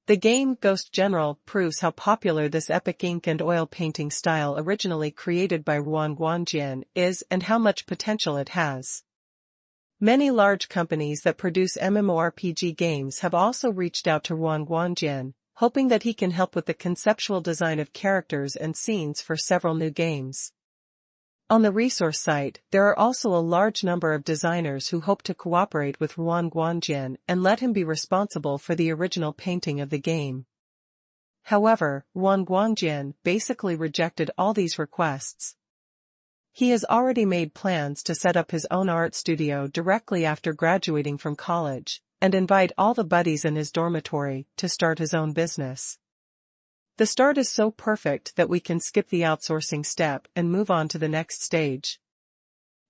The game Ghost General proves how popular this epic ink and oil painting style originally created by Yuan Guangjian is and how much potential it has. Many large companies that produce MMORPG games have also reached out to Yuan Guangjian, hoping that he can help with the conceptual design of characters and scenes for several new games. On the resource site, there are also a large number of designers who hope to cooperate with Yuan Guangjin and let him be responsible for the original painting of the game. However, Yuan Guangjin basically rejected all these requests. He has already made plans to set up his own art studio directly after graduating from college, and invite all the buddies in his dormitory to start his own business. The start is so perfect that we can skip the outsourcing step and move on to the next stage.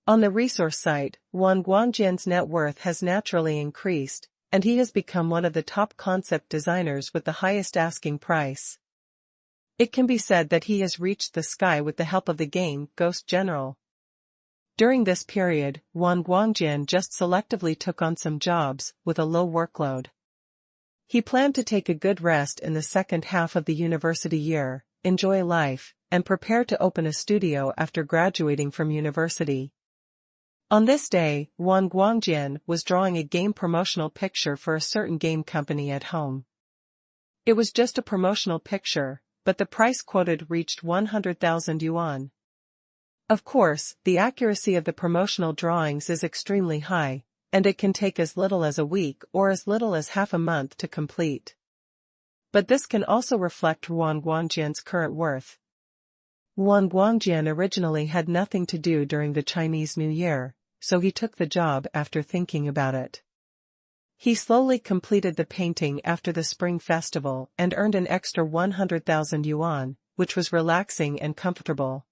On the resource site, Yuan Guangjin's net worth has naturally increased, and he has become one of the top concept designers with the highest asking price. It can be said that he has reached the sky with the help of the game Ghost General. During this period, Yuan Guangjin just selectively took on some jobs with a low workload. He planned to take a good rest in the second half of the university year, enjoy life, and prepare to open a studio after graduating from university. On this day, Yuan Guangjin was drawing a game promotional picture for a certain game company at home. It was just a promotional picture, but the price quoted reached 100,000 yuan. Of course, the accuracy of the promotional drawings is extremely high, and it can take as little as a week or as little as half a month to complete. But this can also reflect Yuan Guangjin's current worth. Yuan Guangjin originally had nothing to do during the Chinese New Year, so he took the job after thinking about it. He slowly completed the painting after the Spring Festival and earned an extra 100,000 yuan, which was relaxing and comfortable.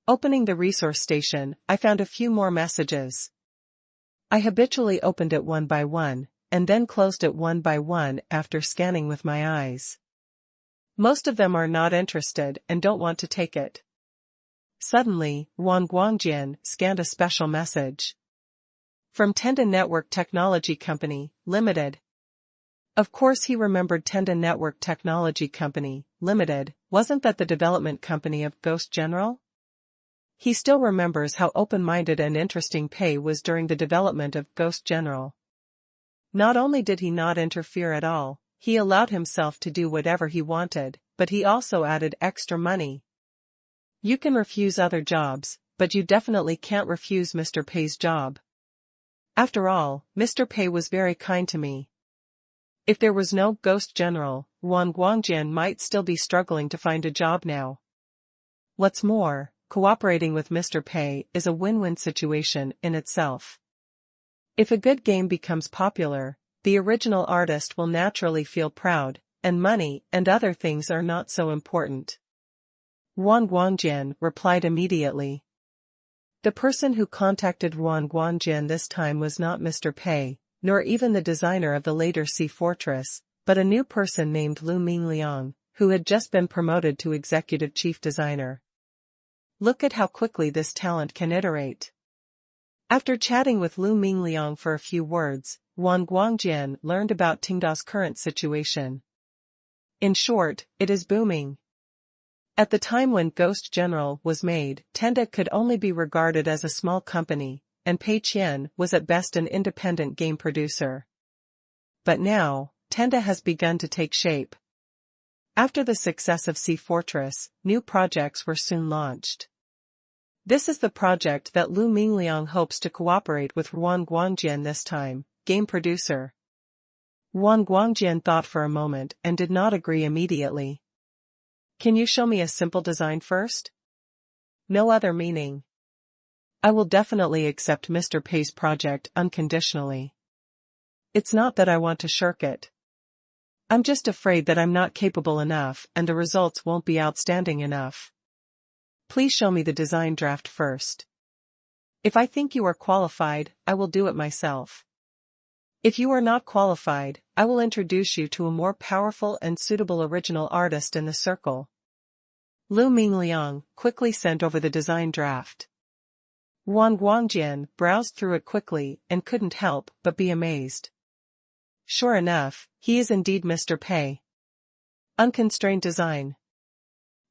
Opening the resource station, I found a few more messages. I habitually opened it one by one, and then closed it one by one after scanning with my eyes. Most of them are not interested and don't want to take it. Suddenly, Yuan Guangjin scanned a special message. From Tenda Network Technology Company, Limited. Of course he remembered Tenda Network Technology Company, Limited, wasn't that the development company of Ghost General? He still remembers how open-minded and interesting Pei was during the development of Ghost General. Not only did he not interfere at all, he allowed himself to do whatever he wanted, but he also added extra money. You can refuse other jobs, but you definitely can't refuse Mr. Pei's job. After all, Mr. Pei was very kind to me. If there was no Ghost General, Yuan Guangjin might still be struggling to find a job now. What's more, cooperating with Mr. Pei is a win-win situation in itself. If a good game becomes popular, the original artist will naturally feel proud, and money and other things are not so important. Yuan Guangjin replied immediately. The person who contacted Yuan Guangjin this time was not Mr. Pei, nor even the designer of the later Sea Fortress, but a new person named Lu Mingliang, who had just been promoted to executive chief designer. Look at how quickly this talent can iterate. After chatting with Lu Mingliang for a few words, Yuan Guangjin learned about Tengda's current situation. In short, it is booming. At the time when Ghost General was made, Tenda could only be regarded as a small company, and Pei Qian was at best an independent game producer. But now, Tenda has begun to take shape. After the success of Sea Fortress, new projects were soon launched. This is the project that Lu Mingliang hopes to cooperate with Yuan Guangjin this time, game producer. Yuan Guangjin thought for a moment and did not agree immediately. Can you show me a simple design first? No other meaning. I will definitely accept Mr. Pei's project unconditionally. It's not that I want to shirk it. I'm just afraid that I'm not capable enough and the results won't be outstanding enough. Please show me the design draft first. If I think you are qualified, I will do it myself. If you are not qualified, I will introduce you to a more powerful and suitable original artist in the circle. Lu Mingliang quickly sent over the design draft. Yuan Guangjin browsed through it quickly and couldn't help but be amazed. Sure enough, he is indeed Mr. Pei. Unconstrained design.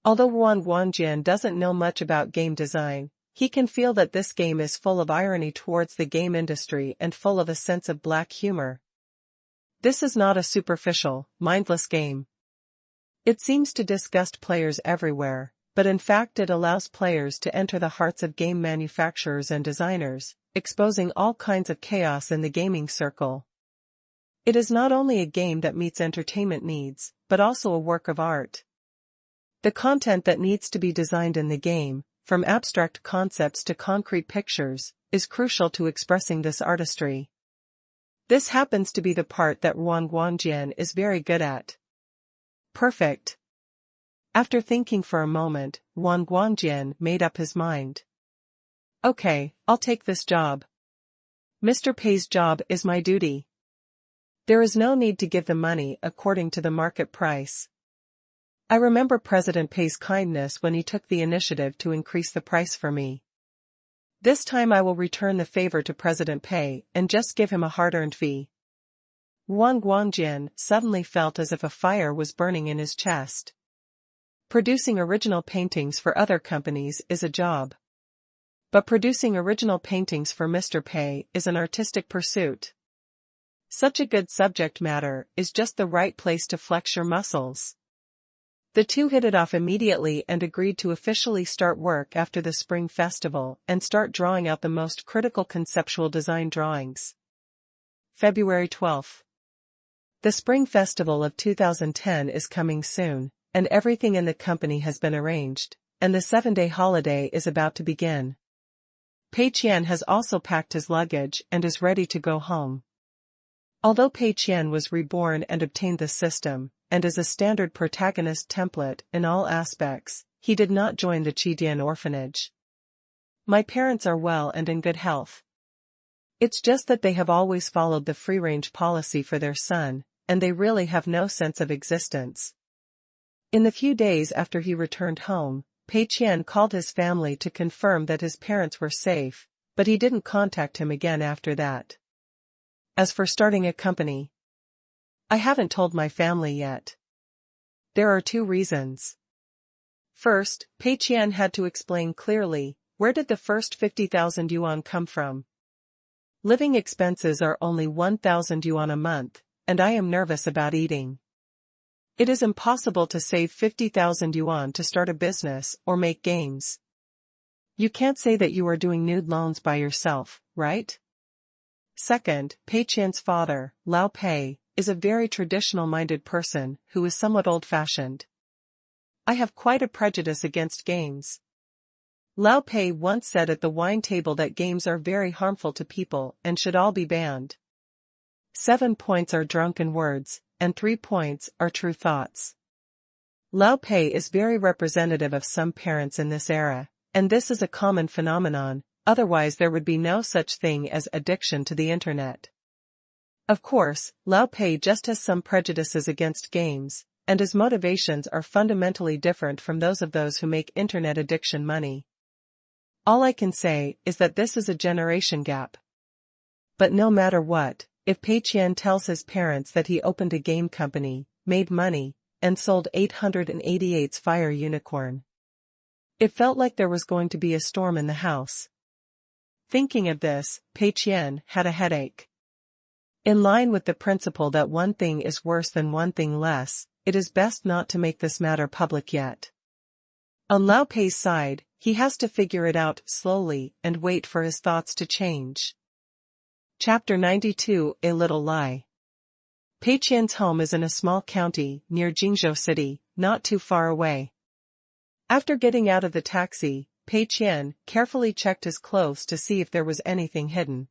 Although Yuan Guangjin doesn't know much about game design, he can feel that this game is full of irony towards the game industry and full of a sense of black humor. This is not a superficial, mindless game. It seems to disgust players everywhere, but in fact it allows players to enter the hearts of game manufacturers and designers, exposing all kinds of chaos in the gaming circle. It is not only a game that meets entertainment needs, but also a work of art. The content that needs to be designed in the game, from abstract concepts to concrete pictures, is crucial to expressing this artistry. This happens to be the part that Wang Guangjian is very good at. Perfect. After thinking for a moment, Wang Guangjian made up his mind. Okay, I'll take this job. Mr. Pei's job is my duty. There is no need to give the money according to the market price. I remember President Pei's kindness when he took the initiative to increase the price for me. This time I will return the favor to President Pei and just give him a hard-earned fee. Wang Guangjian suddenly felt as if a fire was burning in his chest. Producing original paintings for other companies is a job. But producing original paintings for Mr. Pei is an artistic pursuit. Such a good subject matter is just the right place to flex your muscles. The two hit it off immediately and agreed to officially start work after the Spring Festival and start drawing out the most critical conceptual design drawings. February 12th. The Spring Festival of 2010 is coming soon, and everything in the company has been arranged, and the 7-day holiday is about to begin. Pei Qian has also packed his luggage and is ready to go home. Although Pei Qian was reborn and obtained the system, and is a standard protagonist template in all aspects, he did not join the Qidian orphanage. My parents are well and in good health. It's just that they have always followed the free-range policy for their son, and they really have no sense of existence. In the few days after he returned home, Pei Qian called his family to confirm that his parents were safe, but he didn't contact him again after that. As for starting a company, I haven't told my family yet. There are 2 reasons. First, Pei Qian had to explain clearly, where did the first 50,000 yuan come from? Living expenses are only 1,000 yuan a month, and I am nervous about eating. It is impossible to save 50,000 yuan to start a business or make games. You can't say that you are doing nude loans by yourself, right? Second, Pei Qian's father, Lao Pei, is a very traditional-minded person who is somewhat old-fashioned. I have quite a prejudice against games. Lao Pei once said at the wine table that games are very harmful to people and should all be banned. 7 points are drunken words, and 3 points are true thoughts. Lao Pei is very representative of some parents in this era, and this is a common phenomenon, otherwise there would be no such thing as addiction to the internet. Of course, Lao Pei just has some prejudices against games, and his motivations are fundamentally different from those of those who make internet addiction money. All I can say is that this is a generation gap. But no matter what, if Pei Qian tells his parents that he opened a game company, made money, and sold 888's Fire Unicorn, it felt like there was going to be a storm in the house. Thinking of this, Pei Qian had a headache. In line with the principle that one thing is worse than one thing less, it is best not to make this matter public yet. On Lao Pei's side, he has to figure it out slowly and wait for his thoughts to change. Chapter 92: A Little Lie. Pei Qian's home is in a small county near Jingzhou City, not too far away. After getting out of the taxi, Pei Qian carefully checked his clothes to see if there was anything hidden.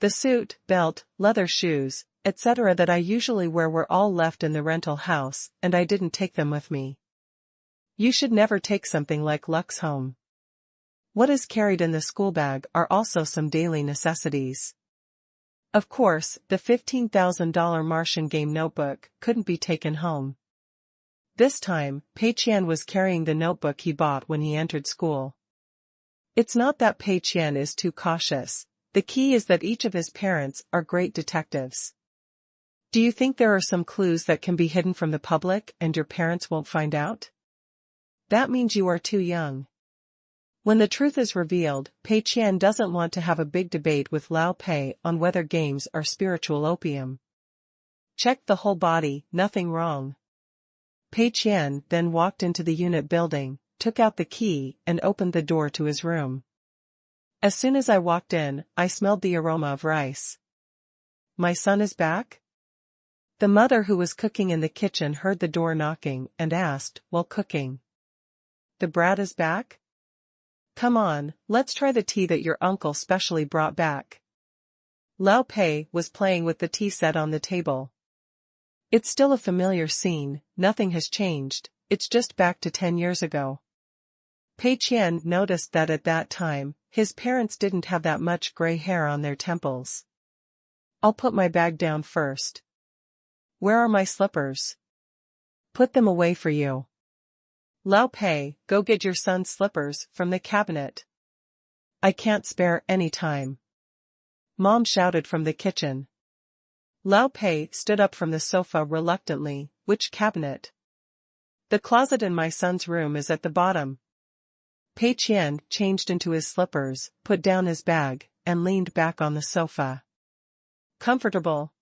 The suit, belt, leather shoes, etc. that I usually wear were all left in the rental house, and I didn't take them with me. You should never take something like luxe home. What is carried in the school bag are also some daily necessities. Of course, the $15,000 Martian game notebook couldn't be taken home. This time, Pei Qian was carrying the notebook he bought when he entered school. It's not that Pei Qian is too cautious. The key is that each of his parents are great detectives. Do you think there are some clues that can be hidden from the public and your parents won't find out? That means you are too young. When the truth is revealed, Pei Qian doesn't want to have a big debate with Lao Pei on whether games are spiritual opium. Checked the whole body, nothing wrong. Pei Qian then walked into the unit building, took out the key and opened the door to his room. As soon as I walked in, I smelled the aroma of rice. My son is back? The mother who was cooking in the kitchen heard the door knocking and asked, while cooking. The brat is back? Come on, let's try the tea that your uncle specially brought back. Lao Pei was playing with the tea set on the table. It's still a familiar scene, nothing has changed, it's just back to 10 years ago. Pei Qian noticed that at that time, his parents didn't have that much gray hair on their temples. I'll put my bag down first. Where are my slippers? Put them away for you. Lao Pei, go get your son's slippers from the cabinet. I can't spare any time. Mom shouted from the kitchen. Lao Pei stood up from the sofa reluctantly. Which cabinet? The closet in my son's room is at the bottom. Pei Qian changed into his slippers, put down his bag, and leaned back on the sofa. Comfortable.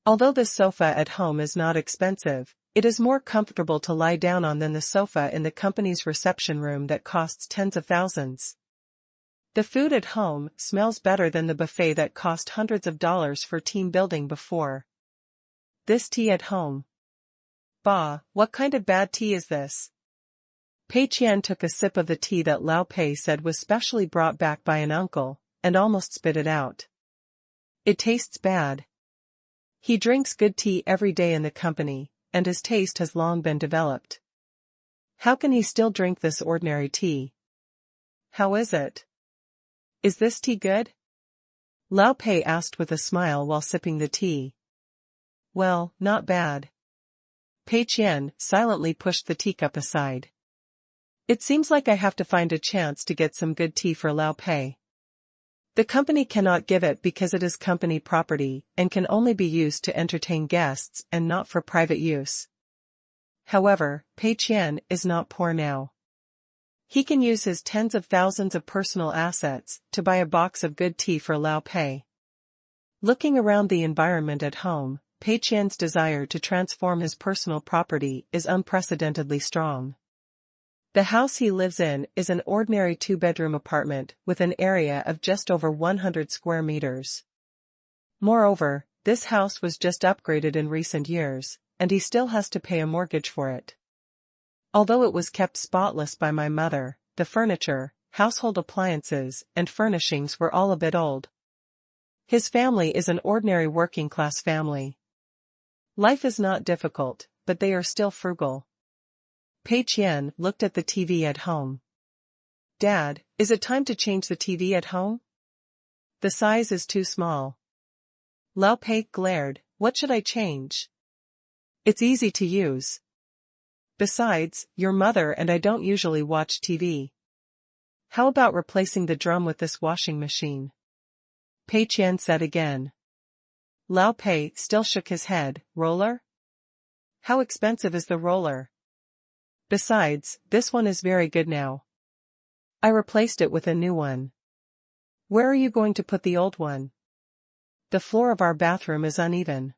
Although the sofa at home is not expensive, it is more comfortable to lie down on than the sofa in the company's reception room that costs tens of thousands. The food at home smells better than the buffet that cost hundreds of dollars for team building before. This tea at home. Bah, what kind of bad tea is this? Pei Qian took a sip of the tea that Lao Pei said was specially brought back by an uncle, and almost spit it out. It tastes bad. He drinks good tea every day in the company, and his taste has long been developed. How can he still drink this ordinary tea? How is it? Is this tea good? Lao Pei asked with a smile while sipping the tea. Well, not bad. Pei Qian silently pushed the teacup aside. It seems like I have to find a chance to get some good tea for Lao Pei. The company cannot give it because it is company property and can only be used to entertain guests and not for private use. However, Pei Qian is not poor now. He can use his tens of thousands of personal assets to buy a box of good tea for Lao Pei. Looking around the environment at home, Pei Qian's desire to transform his personal property is unprecedentedly strong. The house he lives in is an ordinary two-bedroom apartment with an area of just over 100 square meters. Moreover, this house was just upgraded in recent years, and he still has to pay a mortgage for it. Although it was kept spotless by my mother, the furniture, household appliances, and furnishings were all a bit old. His family is an ordinary working-class family. Life is not difficult, but they are still frugal. Pei Qian looked at the TV at home. Dad, is it time to change the TV at home? The size is too small. Lao Pei glared, what should I change? It's easy to use. Besides, your mother and I don't usually watch TV. How about replacing the drum with this washing machine? Pei Qian said again. Lao Pei still shook his head. Roller? How expensive is the roller? Besides, this one is very good now. I replaced it with a new one. Where are you going to put the old one? The floor of our bathroom is uneven.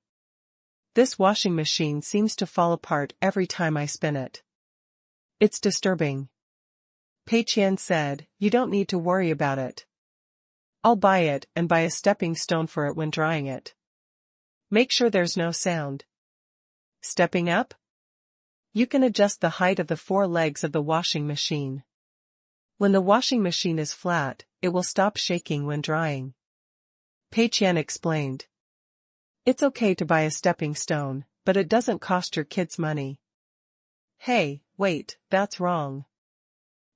This washing machine seems to fall apart every time I spin it. It's disturbing. Pei Qian said, you don't need to worry about it. I'll buy it and buy a stepping stone for it when drying it. Make sure there's no sound. Stepping up? You can adjust the height of the four legs of the washing machine. When the washing machine is flat, it will stop shaking when drying. Pei Qian explained. It's okay to buy a stepping stone, but it doesn't cost your kids money. Hey, wait, that's wrong.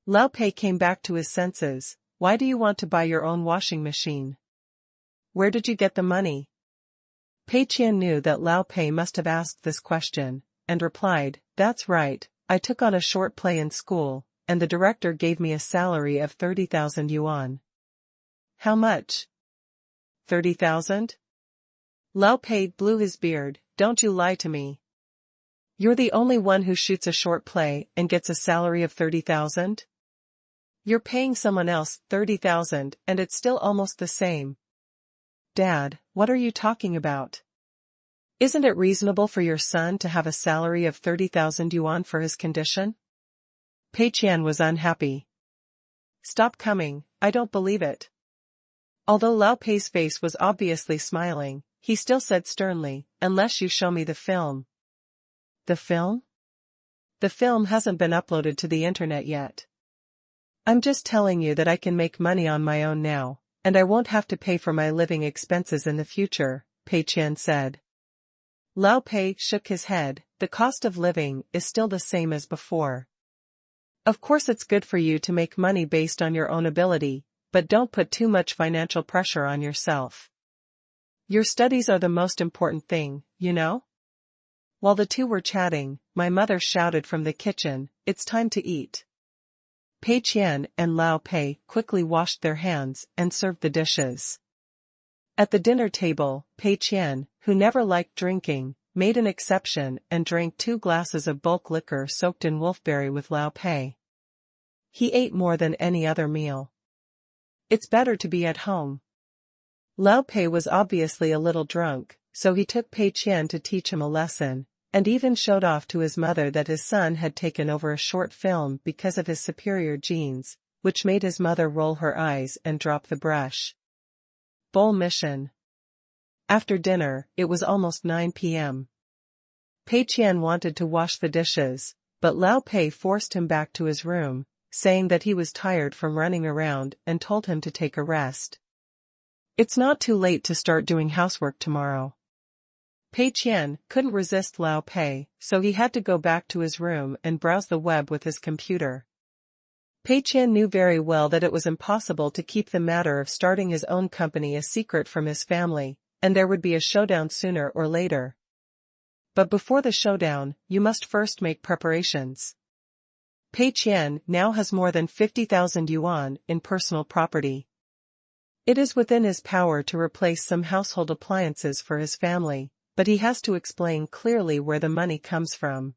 Lao Pei came back to his senses. Why do you want to buy your own washing machine? Where did you get the money? Pei Qian knew that Lao Pei must have asked this question, and replied, that's right, I took on a short play in school, and the director gave me a salary of 30,000 yuan. How much? 30,000? Lao Pei blew his beard, don't you lie to me. You're the only one who shoots a short play and gets a salary of 30,000? You're paying someone else 30,000 and it's still almost the same. Dad, what are you talking about? Isn't it reasonable for your son to have a salary of 30,000 yuan for his condition? Pei Qian was unhappy. Stop coming, I don't believe it. Although Lao Pei's face was obviously smiling, he still said sternly, unless you show me the film. The film? The film hasn't been uploaded to the internet yet. I'm just telling you that I can make money on my own now, and I won't have to pay for my living expenses in the future, Pei Qian said. Lao Pei shook his head. The cost of living is still the same as before. Of course it's good for you to make money based on your own ability, but don't put too much financial pressure on yourself. Your studies are the most important thing, you know? While the two were chatting, my mother shouted from the kitchen, "It's time to eat." Pei Qian and Lao Pei quickly washed their hands and served the dishes. At the dinner table, Pei Qian, who never liked drinking, made an exception and drank 2 glasses of bulk liquor soaked in wolfberry with Lao Pei. He ate more than any other meal. It's better to be at home. Lao Pei was obviously a little drunk, so he took Pei Qian to teach him a lesson, and even showed off to his mother that his son had taken over a short film because of his superior genes, which made his mother roll her eyes and drop the brush. Bowl mission. After dinner, it was almost 9 p.m. Pei Qian wanted to wash the dishes, but Lao Pei forced him back to his room, saying that he was tired from running around and told him to take a rest. It's not too late to start doing housework tomorrow. Pei Qian couldn't resist Lao Pei, so he had to go back to his room and browse the web with his computer. Pei Qian knew very well that it was impossible to keep the matter of starting his own company a secret from his family, and there would be a showdown sooner or later. But before the showdown, you must first make preparations. Pei Qian now has more than 50,000 yuan in personal property. It is within his power to replace some household appliances for his family, but he has to explain clearly where the money comes from.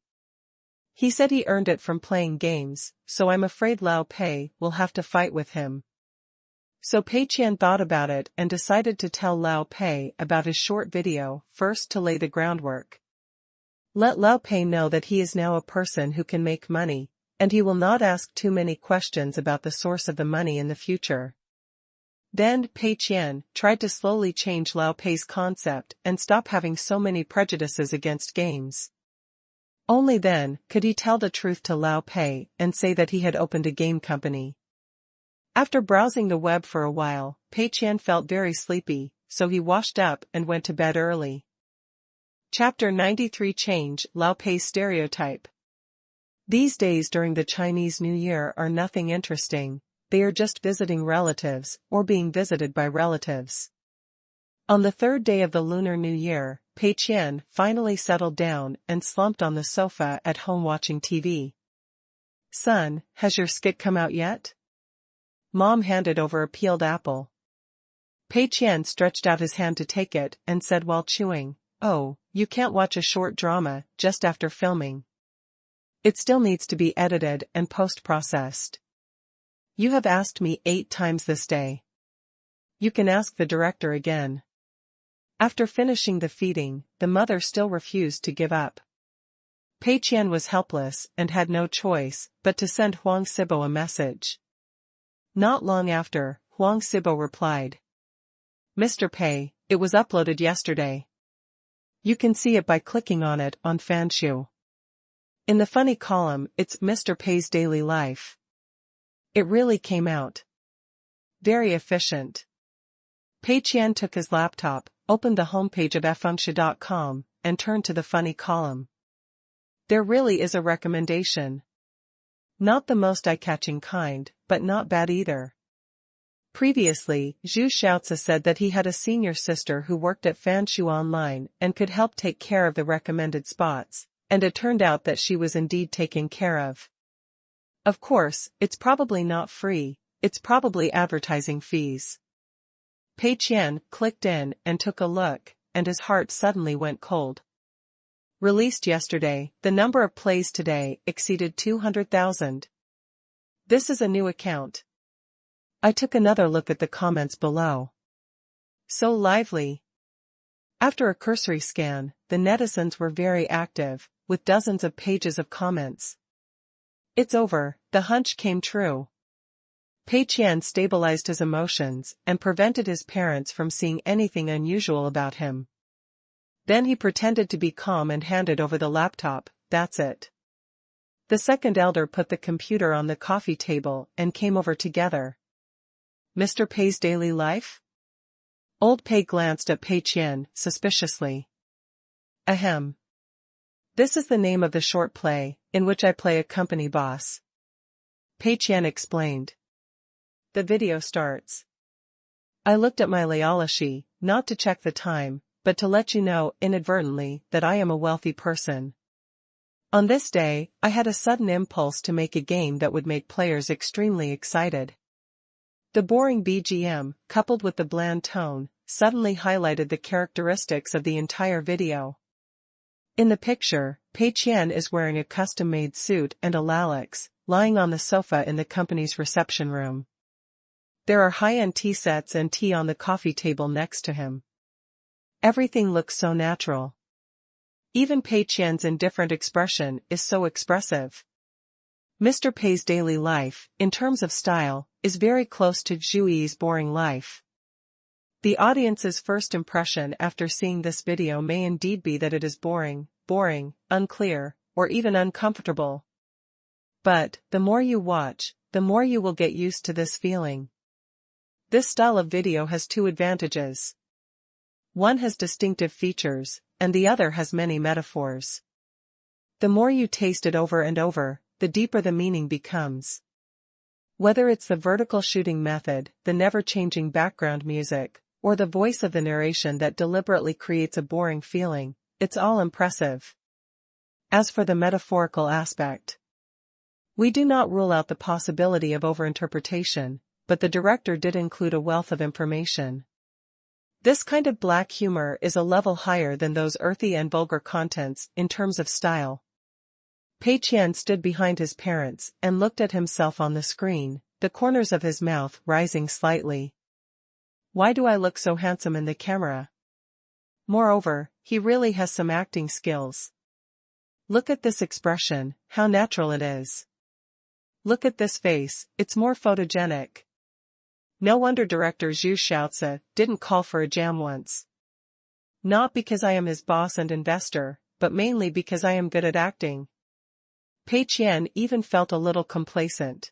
He said he earned it from playing games, so I'm afraid Lao Pei will have to fight with him. So Pei Qian thought about it and decided to tell Lao Pei about his short video first to lay the groundwork. Let Lao Pei know that he is now a person who can make money, and he will not ask too many questions about the source of the money in the future. Then Pei Qian tried to slowly change Lao Pei's concept and stop having so many prejudices against games. Only then could he tell the truth to Lao Pei and say that he had opened a game company. After browsing the web for a while, Pei Qian felt very sleepy, so he washed up and went to bed early. Chapter 93 Change Lao Pei's stereotype. These days during the Chinese New Year are nothing interesting, they are just visiting relatives or being visited by relatives. On the 3rd day of the Lunar New Year, Pei Qian finally settled down and slumped on the sofa at home watching TV. "Son, has your skit come out yet?" Mom handed over a peeled apple. Pei Qian stretched out his hand to take it and said while chewing, "Oh, you can't watch a short drama just after filming. It still needs to be edited and post-processed. You have asked me 8 times this day. You can ask the director again." After finishing the feeding, the mother still refused to give up. Pei Qian was helpless and had no choice but to send Huang Sibo a message. Not long after, Huang Sibo replied, "Mr. Pei, it was uploaded yesterday. You can see it by clicking on it on Fanshu. In the funny column, it's Mr. Pei's daily life. It really came out. Very efficient." Pei Qian took his laptop, opened the homepage of fengshi.com, and turned to the funny column. There really is a recommendation. Not the most eye-catching kind, but not bad either. Previously, Zhu Xiaozi said that he had a senior sister who worked at Fanshu Online and could help take care of the recommended spots, and it turned out that she was indeed taken care of. Of course, it's probably not free, it's probably advertising fees. Pei Qian clicked in and took a look, and his heart suddenly went cold. Released yesterday, the number of plays today exceeded 200,000. This is a new account. I took another look at the comments below. So lively. After a cursory scan, the netizens were very active, with dozens of pages of comments. It's over, the hunch came true. Pei Qian stabilized his emotions and prevented his parents from seeing anything unusual about him. Then he pretended to be calm and handed over the laptop. That's it. The second elder put the computer on the coffee table and came over together. Mr. Pei's daily life? Old Pei glanced at Pei Qian suspiciously. Ahem. This is the name of the short play, in which I play a company boss. Pei Qian explained. The video starts. I looked at my Layalashi, not to check the time, but to let you know, inadvertently, that I am a wealthy person. On this day, I had a sudden impulse to make a game that would make players extremely excited. The boring BGM, coupled with the bland tone, suddenly highlighted the characteristics of the entire video. In the picture, Pei Qian is wearing a custom-made suit and a lalix, lying on the sofa in the company's reception room. There are high-end tea sets and tea on the coffee table next to him. Everything looks so natural. Even Pei Qian's indifferent expression is so expressive. Mr. Pei's daily life, in terms of style, is very close to Zhuyi's boring life. The audience's first impression after seeing this video may indeed be that it is boring, unclear, or even uncomfortable. But, the more you watch, the more you will get used to this feeling. This style of video has two advantages. One has distinctive features, and the other has many metaphors. The more you taste it over and over, the deeper the meaning becomes. Whether it's the vertical shooting method, the never-changing background music, or the voice of the narration that deliberately creates a boring feeling, it's all impressive. As for the metaphorical aspect, we do not rule out the possibility of overinterpretation, but the director did include a wealth of information. This kind of black humor is a level higher than those earthy and vulgar contents in terms of style. Pei Qian stood behind his parents and looked at himself on the screen, the corners of his mouth rising slightly. Why do I look so handsome in the camera? Moreover, he really has some acting skills. Look at this expression, how natural it is. Look at this face, it's more photogenic. No wonder director Zhu Shaozi didn't call for a jam once. Not because I am his boss and investor, but mainly because I am good at acting. Pei Qian even felt a little complacent.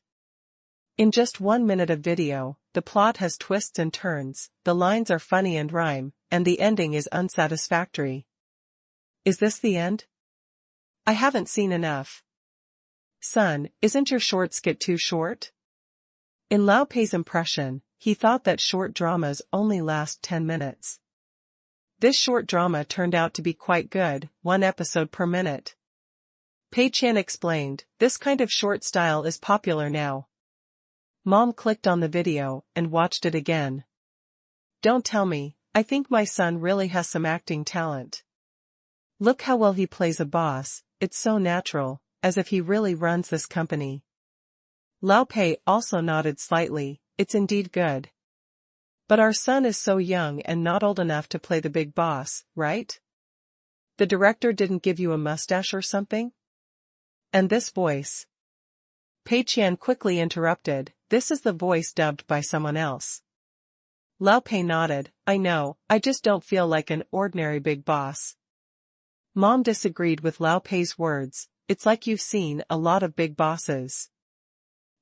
In just 1 minute of video, the plot has twists and turns, the lines are funny and rhyme, and the ending is unsatisfactory. Is this the end? I haven't seen enough. Son, isn't your short skit too short? In Lao Pei's impression, he thought that short dramas only last 10 minutes. This short drama turned out to be quite good, 1 episode per minute. Pei Qian explained, this kind of short style is popular now. Mom clicked on the video and watched it again. Don't tell me, I think my son really has some acting talent. Look how well he plays a boss, it's so natural, as if he really runs this company. Lao Pei also nodded slightly, it's indeed good. But our son is so young and not old enough to play the big boss, right? The director didn't give you a mustache or something? And this voice? Pei Qian quickly interrupted, this is the voice dubbed by someone else. Lao Pei nodded, I know, I just don't feel like an ordinary big boss. Mom disagreed with Lao Pei's words, it's like you've seen a lot of big bosses.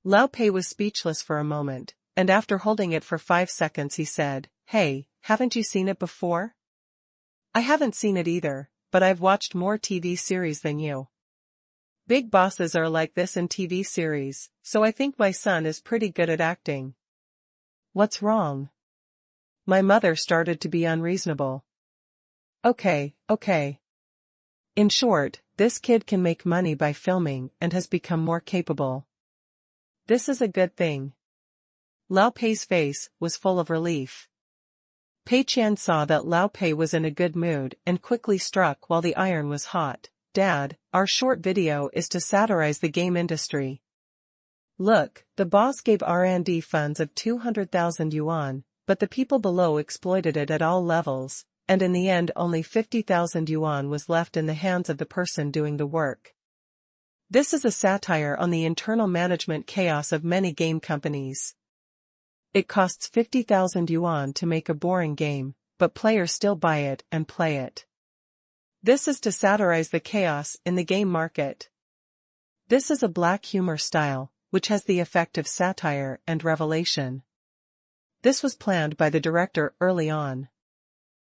Lao Pei was speechless for a moment, and after holding it for 5 seconds he said, hey, haven't you seen it before? I haven't seen it either, but I've watched more TV series than you. Big bosses are like this in TV series, so I think my son is pretty good at acting. What's wrong? My mother started to be unreasonable. Okay. In short, this kid can make money by filming and has become more capable. This is a good thing. Lao Pei's face was full of relief. Pei Qian saw that Lao Pei was in a good mood and quickly struck while the iron was hot. Dad, our short video is to satirize the game industry. Look, the boss gave R&D funds of 200,000 yuan, but the people below exploited it at all levels, and in the end only 50,000 yuan was left in the hands of the person doing the work. This is a satire on the internal management chaos of many game companies. It costs 50,000 yuan to make a boring game, but players still buy it and play it. This is to satirize the chaos in the game market. This is a black humor style, which has the effect of satire and revelation. This was planned by the director early on.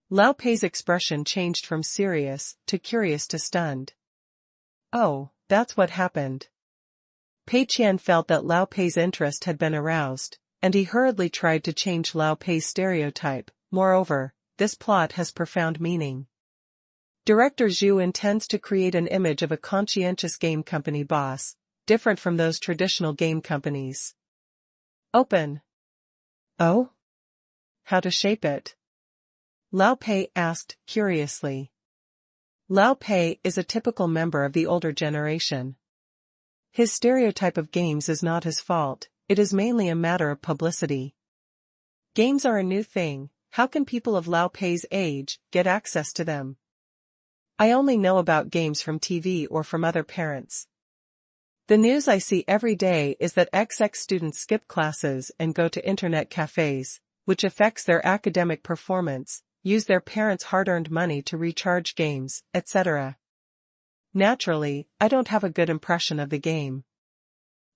Lao Pei's expression changed from serious to curious to stunned. Oh, that's what happened. Pei Qian felt that Lao Pei's interest had been aroused, and he hurriedly tried to change Lao Pei's stereotype. Moreover, this plot has profound meaning. Director Zhu intends to create an image of a conscientious game company boss, different from those traditional game companies. Open. Oh? How to shape it? Lao Pei asked, curiously. Lao Pei is a typical member of the older generation. His stereotype of games is not his fault, it is mainly a matter of publicity. Games are a new thing, how can people of Lao Pei's age get access to them? I only know about games from TV or from other parents. The news I see every day is that XX students skip classes and go to internet cafes, which affects their academic performance, use their parents' hard-earned money to recharge games, etc. Naturally, I don't have a good impression of the game.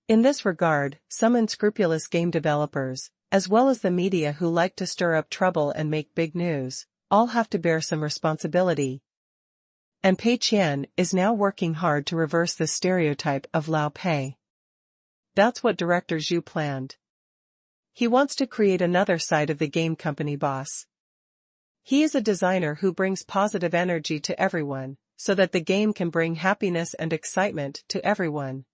In this regard, some unscrupulous game developers, as well as the media who like to stir up trouble and make big news, all have to bear some responsibility. And Pei Qian is now working hard to reverse the stereotype of Lao Pei. That's what director Zhu planned. He wants to create another side of the game company boss. He is a designer who brings positive energy to everyone, so that the game can bring happiness and excitement to everyone.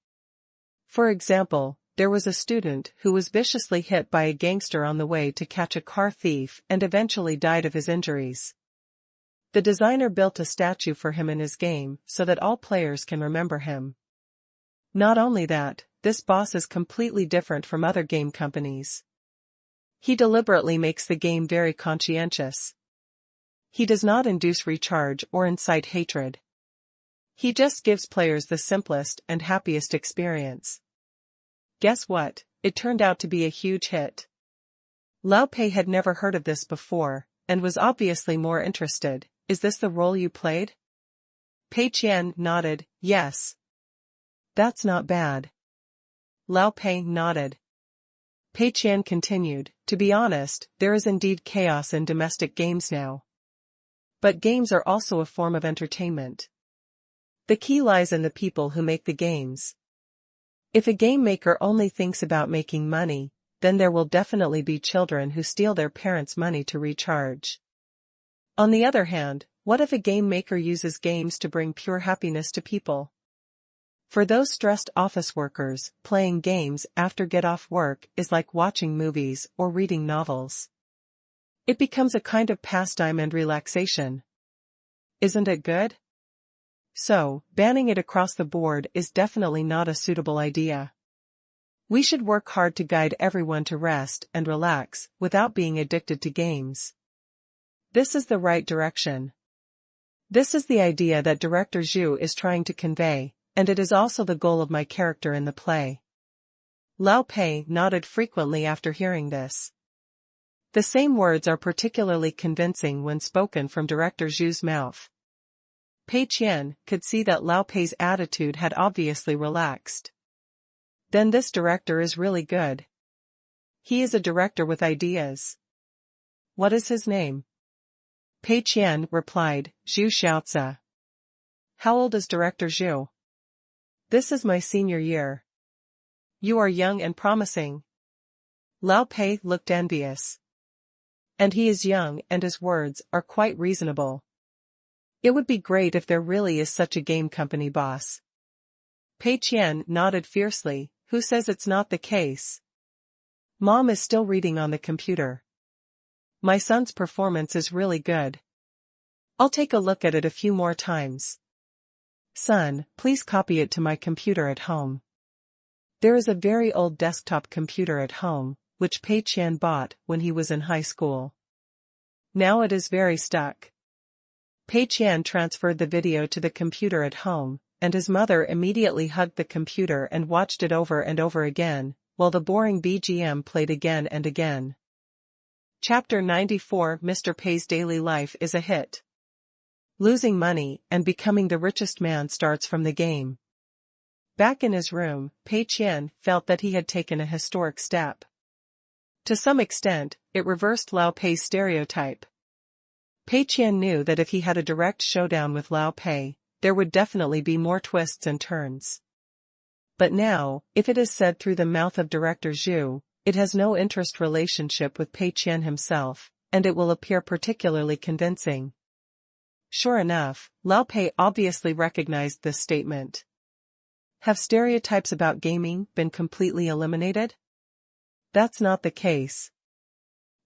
For example, there was a student who was viciously hit by a gangster on the way to catch a car thief and eventually died of his injuries. The designer built a statue for him in his game so that all players can remember him. Not only that, this boss is completely different from other game companies. He deliberately makes the game very conscientious. He does not induce recharge or incite hatred. He just gives players the simplest and happiest experience. Guess what? It turned out to be a huge hit. Lao Pei had never heard of this before, and was obviously more interested. Is this the role you played? Pei Qian nodded, yes. That's not bad. Lao Pei nodded. Pei Qian continued, to be honest, there is indeed chaos in domestic games now. But games are also a form of entertainment. The key lies in the people who make the games. If a game maker only thinks about making money, then there will definitely be children who steal their parents' money to recharge. On the other hand, what if a game maker uses games to bring pure happiness to people? For those stressed office workers, playing games after get off work is like watching movies or reading novels. It becomes a kind of pastime and relaxation. Isn't it good? So, banning it across the board is definitely not a suitable idea. We should work hard to guide everyone to rest and relax without being addicted to games. This is the right direction. This is the idea that director Zhu is trying to convey, and it is also the goal of my character in the play. Lao Pei nodded frequently after hearing this. The same words are particularly convincing when spoken from director Zhu's mouth. Pei Qian could see that Lao Pei's attitude had obviously relaxed. Then this director is really good. He is a director with ideas. What is his name? Pei Qian replied, Zhu Xiaozi. How old is director Zhu? This is my senior year. You are young and promising. Lao Pei looked envious. And he is young and his words are quite reasonable. It would be great if there really is such a game company boss. Pei Qian nodded fiercely, who says it's not the case? Mom is still reading on the computer. My son's performance is really good. I'll take a look at it a few more times. Son, please copy it to my computer at home. There is a very old desktop computer at home, which Pei Qian bought when he was in high school. Now it is very stuck. Pei Qian transferred the video to the computer at home, and his mother immediately hugged the computer and watched it over and over again, while the boring BGM played again and again. Chapter 94 Mr. Pei's daily life is a hit. Losing money and becoming the richest man starts from the game. Back in his room, Pei Qian felt that he had taken a historic step. To some extent, it reversed Lao Pei's stereotype. Pei Qian knew that if he had a direct showdown with Lao Pei, there would definitely be more twists and turns. But now, if it is said through the mouth of Director Zhu, it has no interest relationship with Pei Qian himself, and it will appear particularly convincing. Sure enough, Lao Pei obviously recognized this statement. Have stereotypes about gaming been completely eliminated? That's not the case.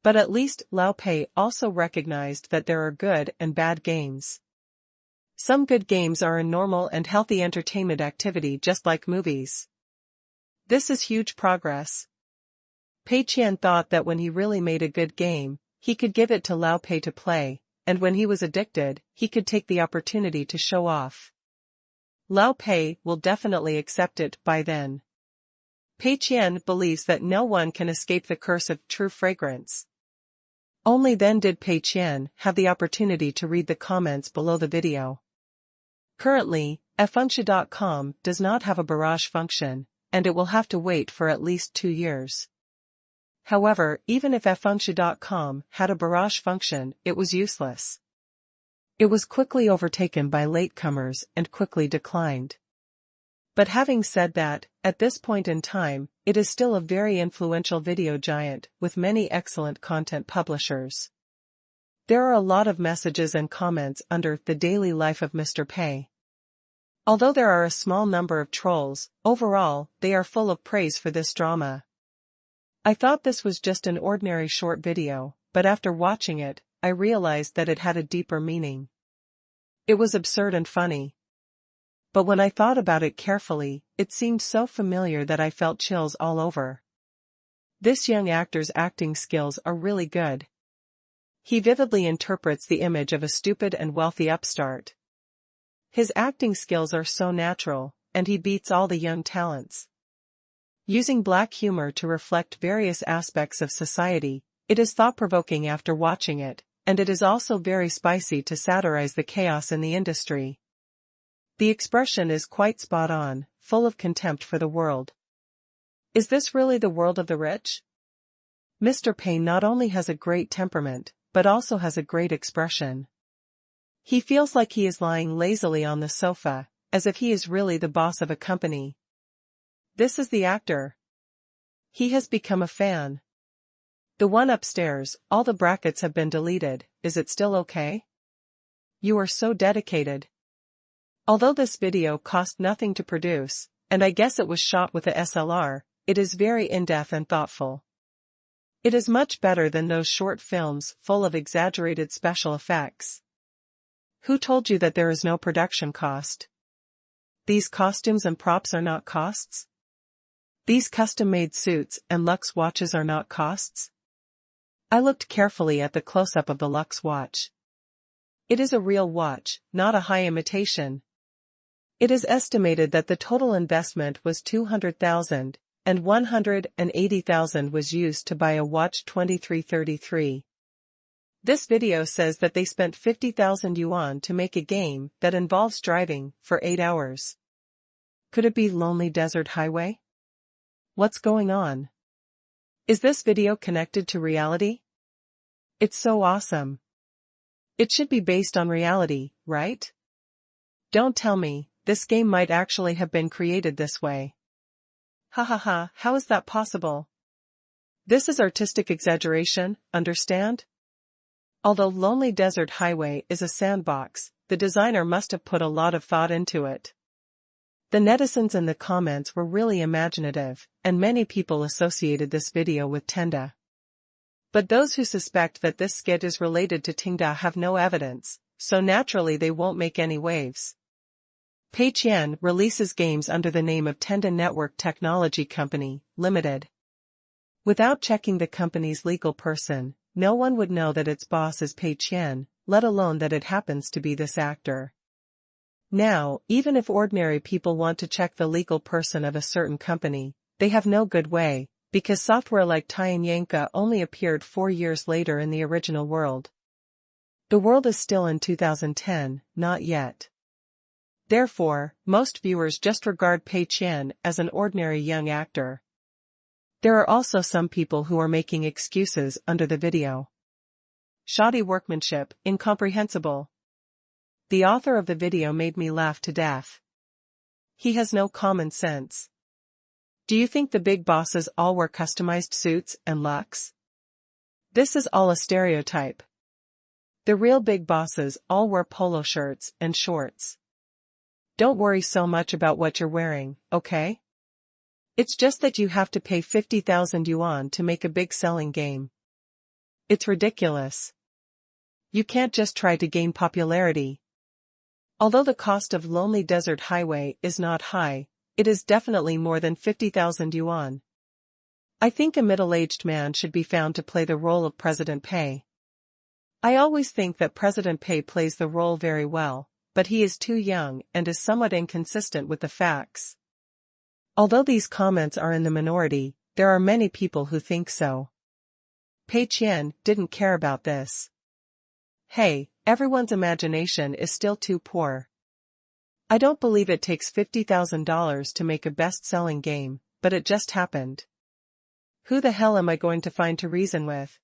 But at least Lao Pei also recognized that there are good and bad games. Some good games are a normal and healthy entertainment activity just like movies. This is huge progress. Pei Qian thought that when he really made a good game, he could give it to Lao Pei to play, and when he was addicted, he could take the opportunity to show off. Lao Pei will definitely accept it by then. Pei Qian believes that no one can escape the curse of true fragrance. Only then did Pei Qian have the opportunity to read the comments below the video. Currently, ffunction.com does not have a barrage function, and it will have to wait for at least 2 years. However, even if ffunction.com had a barrage function, it was useless. It was quickly overtaken by latecomers and quickly declined. But having said that, at this point in time, it is still a very influential video giant with many excellent content publishers. There are a lot of messages and comments under The Daily Life of Mr. Pei. Although there are a small number of trolls, overall, they are full of praise for this drama. I thought this was just an ordinary short video, but after watching it, I realized that it had a deeper meaning. It was absurd and funny. But when I thought about it carefully, it seemed so familiar that I felt chills all over. This young actor's acting skills are really good. He vividly interprets the image of a stupid and wealthy upstart. His acting skills are so natural, and he beats all the young talents. Using black humor to reflect various aspects of society, it is thought-provoking after watching it, and it is also very spicy to satirize the chaos in the industry. The expression is quite spot on, full of contempt for the world. Is this really the world of the rich? Mr. Pei not only has a great temperament, but also has a great expression. He feels like he is lying lazily on the sofa, as if he is really the boss of a company. This is the actor. He has become a fan. The one upstairs, all the brackets have been deleted, is it still okay? You are so dedicated. Although this video cost nothing to produce, and I guess it was shot with a SLR, it is very in-depth and thoughtful. It is much better than those short films full of exaggerated special effects. Who told you that there is no production cost? These costumes and props are not costs? These custom-made suits and luxe watches are not costs? I looked carefully at the close-up of the luxe watch. It is a real watch, not a high imitation. It is estimated that the total investment was 200,000, and 180,000 was used to buy a watch 2333. This video says that they spent 50,000 yuan to make a game that involves driving for 8 hours. Could it be Lonely Desert Highway? What's going on? Is this video connected to reality? It's so awesome. It should be based on reality, right? Don't tell me, this game might actually have been created this way. Ha ha ha, how is that possible? This is artistic exaggeration, understand? Although Lonely Desert Highway is a sandbox, the designer must have put a lot of thought into it. The netizens in the comments were really imaginative, and many people associated this video with Tenda. But those who suspect that this skit is related to Tenda have no evidence, so naturally they won't make any waves. Pei Qian releases games under the name of Tenda Network Technology Company, Limited. Without checking the company's legal person, no one would know that its boss is Pei Qian, let alone that it happens to be this actor. Now, even if ordinary people want to check the legal person of a certain company, they have no good way, because software like Tianyanka only appeared 4 years later in the original world. The world is still in 2010, not yet. Therefore, most viewers just regard Pei Qian as an ordinary young actor. There are also some people who are making excuses under the video. Shoddy workmanship, incomprehensible. The author of the video made me laugh to death. He has no common sense. Do you think the big bosses all wear customized suits and luxe? This is all a stereotype. The real big bosses all wear polo shirts and shorts. Don't worry so much about what you're wearing, okay? It's just that you have to pay 50,000 yuan to make a big selling game. It's ridiculous. You can't just try to gain popularity. Although the cost of Lonely Desert Highway is not high, it is definitely more than 50,000 yuan. I think a middle-aged man should be found to play the role of President Pei. I always think that President Pei plays the role very well, but he is too young and is somewhat inconsistent with the facts. Although these comments are in the minority, there are many people who think so. Pei Qian didn't care about this. Hey, everyone's imagination is still too poor. I don't believe it takes $50,000 to make a best-selling game, but it just happened. Who the hell am I going to find to reason with?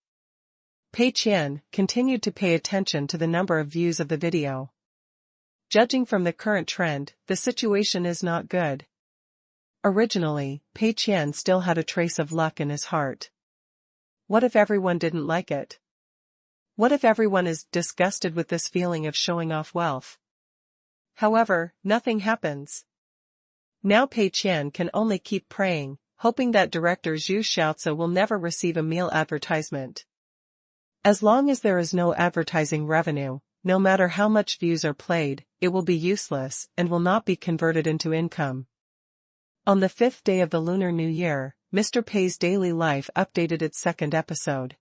Pei Qian continued to pay attention to the number of views of the video. Judging from the current trend, the situation is not good. Originally, Pei Qian still had a trace of luck in his heart. What if everyone didn't like it? What if everyone is disgusted with this feeling of showing off wealth? However, nothing happens. Now Pei Qian can only keep praying, hoping that director Zhu Xiaozi will never receive a meal advertisement. As long as there is no advertising revenue, no matter how much views are played, it will be useless and will not be converted into income. On the 5th day of the Lunar New Year, Mr. Pei's daily life updated its second episode.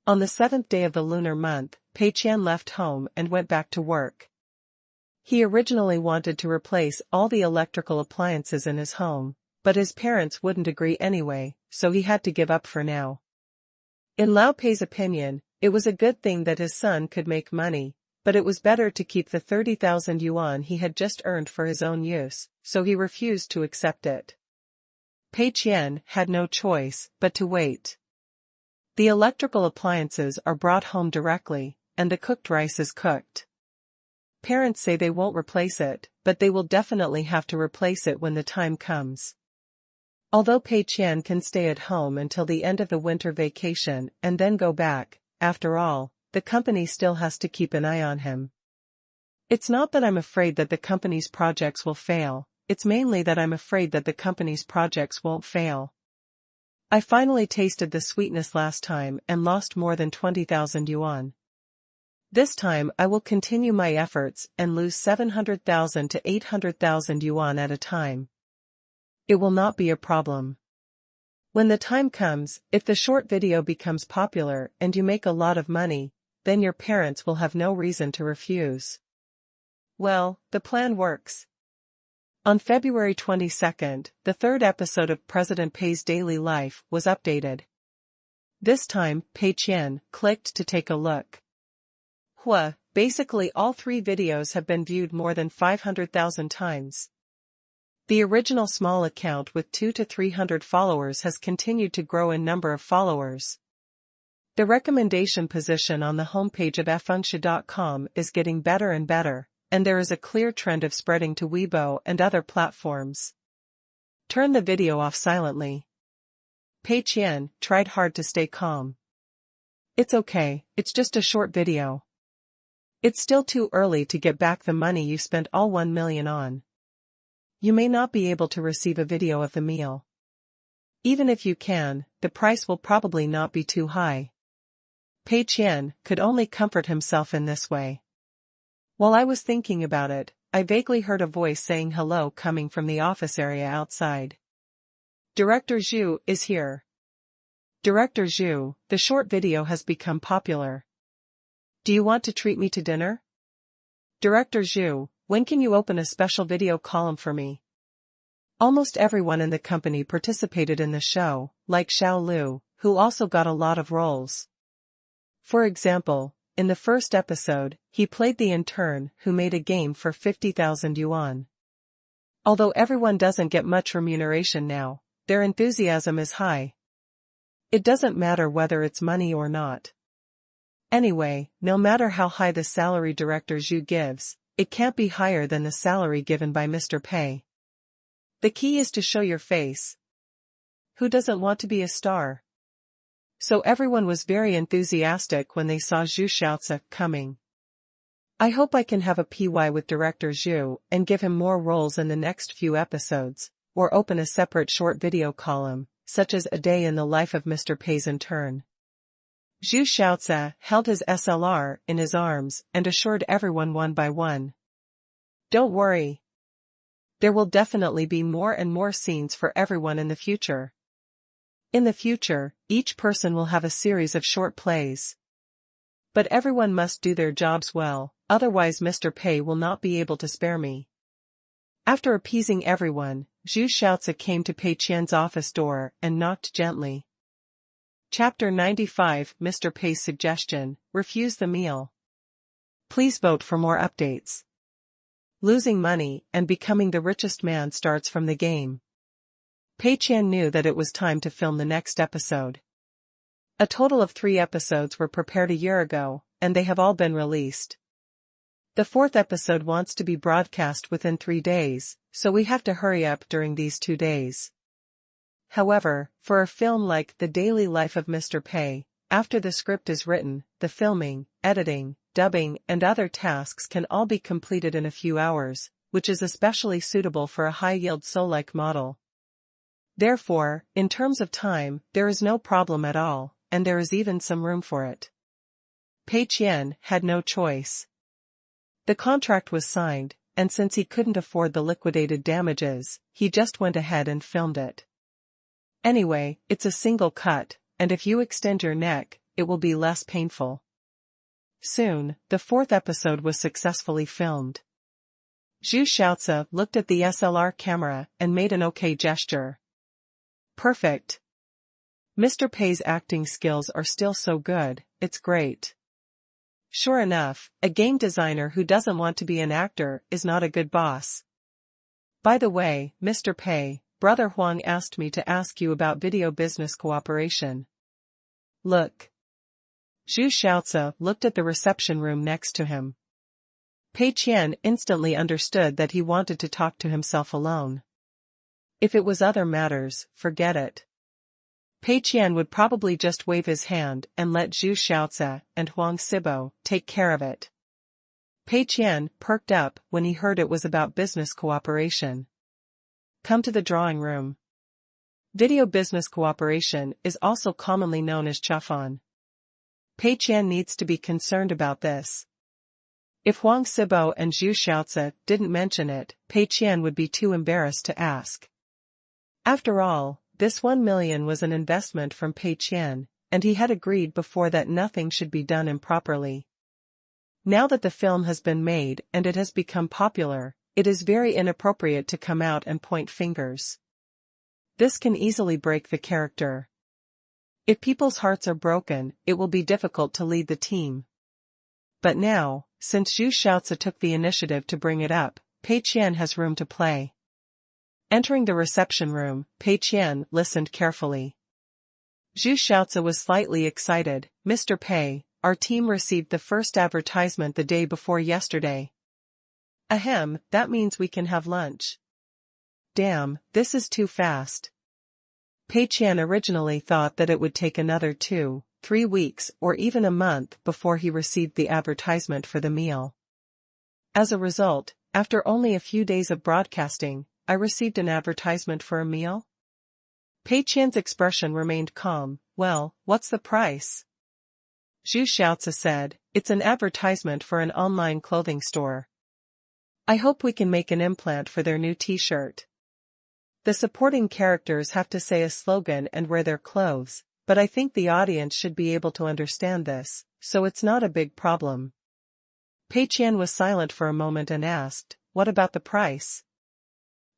On the 7th day of the lunar month, Pei Qian left home and went back to work. He originally wanted to replace all the electrical appliances in his home, but his parents wouldn't agree anyway, so he had to give up for now. In Lao Pei's opinion, it was a good thing that his son could make money, but it was better to keep the 30,000 yuan he had just earned for his own use, so he refused to accept it. Pei Qian had no choice but to wait. The electrical appliances are brought home directly, and the cooked rice is cooked. Parents say they won't replace it, but they will definitely have to replace it when the time comes. Although Pei Qian can stay at home until the end of the winter vacation and then go back, after all, the company still has to keep an eye on him. It's not that I'm afraid that the company's projects will fail, it's mainly that I'm afraid that the company's projects won't fail. I finally tasted the sweetness last time and lost more than 20,000 yuan. This time I will continue my efforts and lose 700,000 to 800,000 yuan at a time. It will not be a problem. When the time comes, if the short video becomes popular and you make a lot of money, then your parents will have no reason to refuse. Well, the plan works. On February 22nd, the third episode of President Pei's daily life was updated. This time, Pei Qian clicked to take a look. Basically all 3 videos have been viewed more than 500,000 times. The original small account with 200 to 300 followers has continued to grow in number of followers. The recommendation position on the homepage of fengshi.com is getting better and better, and there is a clear trend of spreading to Weibo and other platforms. Turn the video off silently. Pei Qian tried hard to stay calm. It's okay, it's just a short video. It's still too early to get back the money you spent all 1 million on. You may not be able to receive a video of the meal. Even if you can, the price will probably not be too high. Pei Qian could only comfort himself in this way. While I was thinking about it, I vaguely heard a voice saying hello coming from the office area outside. Director Zhu is here. Director Zhu, the short video has become popular. Do you want to treat me to dinner? Director Zhu, when can you open a special video column for me? Almost everyone in the company participated in the show, like Xiao Lu, who also got a lot of roles. For example, in the first episode, he played the intern who made a game for 50,000 yuan. Although everyone doesn't get much remuneration now, their enthusiasm is high. It doesn't matter whether it's money or not. Anyway, no matter how high the salary Director Zhu gives, it can't be higher than the salary given by Mr. Pei. The key is to show your face. Who doesn't want to be a star? So everyone was very enthusiastic when they saw Zhu Xiaozi coming. I hope I can have a PY with Director Zhu and give him more roles in the next few episodes, or open a separate short video column, such as A Day in the Life of Mr. Pei's Intern. Zhu Xiaozi held his SLR in his arms and assured everyone one by one. Don't worry. There will definitely be more and more scenes for everyone in the future. In the future, each person will have a series of short plays. But everyone must do their jobs well, otherwise Mr. Pei will not be able to spare me. After appeasing everyone, Zhu Xiaozi came to Pei Qian's office door and knocked gently. Chapter 95 Mr. Pei's Suggestion, Refuse the Meal. Please vote for more updates. Losing money and becoming the richest man starts from the game. Pei Qian knew that it was time to film the next episode. A total of 3 episodes were prepared a year ago, and they have all been released. The 4th episode wants to be broadcast within 3 days, so we have to hurry up during these 2 days. However, for a film like The Daily Life of Mr. Pei, after the script is written, the filming, editing, dubbing and other tasks can all be completed in a few hours, which is especially suitable for a high-yield SO-like model. Therefore, in terms of time, there is no problem at all, and there is even some room for it. Pei Qian had no choice. The contract was signed, and since he couldn't afford the liquidated damages, he just went ahead and filmed it. Anyway, it's a single cut, and if you extend your neck, it will be less painful. Soon, the 4th episode was successfully filmed. Zhu Xiaozi looked at the SLR camera and made an OK gesture. Perfect. Mr. Pei's acting skills are still so good, it's great. Sure enough, a game designer who doesn't want to be an actor is not a good boss. By the way, Mr. Pei, Brother Huang asked me to ask you about video business cooperation. Look. Zhu Xiaozi looked at the reception room next to him. Pei Qian instantly understood that he wanted to talk to himself alone. If it was other matters, forget it. Pei Qian would probably just wave his hand and let Zhu Xiaozi and Huang Sibo take care of it. Pei Qian perked up when he heard it was about business cooperation. Come to the drawing room. Video business cooperation is also commonly known as chafan. Pei Qian needs to be concerned about this. If Huang Sibo and Zhu Xiaozi didn't mention it, Pei Qian would be too embarrassed to ask. After all, this 1 million was an investment from Pei Qian, and he had agreed before that nothing should be done improperly. Now that the film has been made and it has become popular, it is very inappropriate to come out and point fingers. This can easily break the character. If people's hearts are broken, it will be difficult to lead the team. But now, since Zhu Xiaozi took the initiative to bring it up, Pei Qian has room to play. Entering the reception room, Pei Qian listened carefully. Zhu Xiaozi was slightly excited. Mr. Pei, our team received the first advertisement the day before yesterday. Ahem, that means we can have lunch. Damn, this is too fast. Pei Qian originally thought that it would take another 2-3 weeks or even a month before he received the advertisement for the meal. As a result, after only a few days of broadcasting, I received an advertisement for a meal? Pei Qian's expression remained calm. Well, what's the price? Zhu Xiaozi said, it's an advertisement for an online clothing store. I hope we can make an implant for their new t-shirt. The supporting characters have to say a slogan and wear their clothes, but I think the audience should be able to understand this, so it's not a big problem. Pei Qian was silent for a moment and asked, "What about the price?"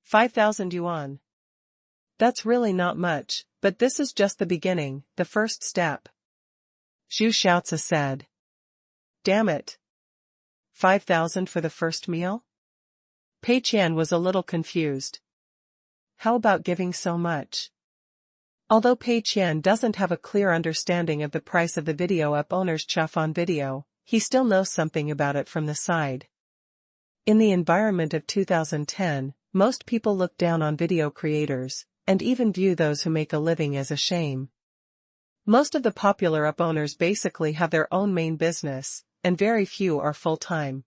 5,000 yuan. That's really not much, but this is just the beginning, the first step. Zhu Xiaozi said. Damn it. 5,000 for the first meal? Pei Qian was a little confused. How about giving so much? Although Pei Qian doesn't have a clear understanding of the price of the video app owner's Chafan video, he still knows something about it from the side. In the environment of 2010, most people look down on video creators, and even view those who make a living as a shame. Most of the popular app owners basically have their own main business, and very few are full-time.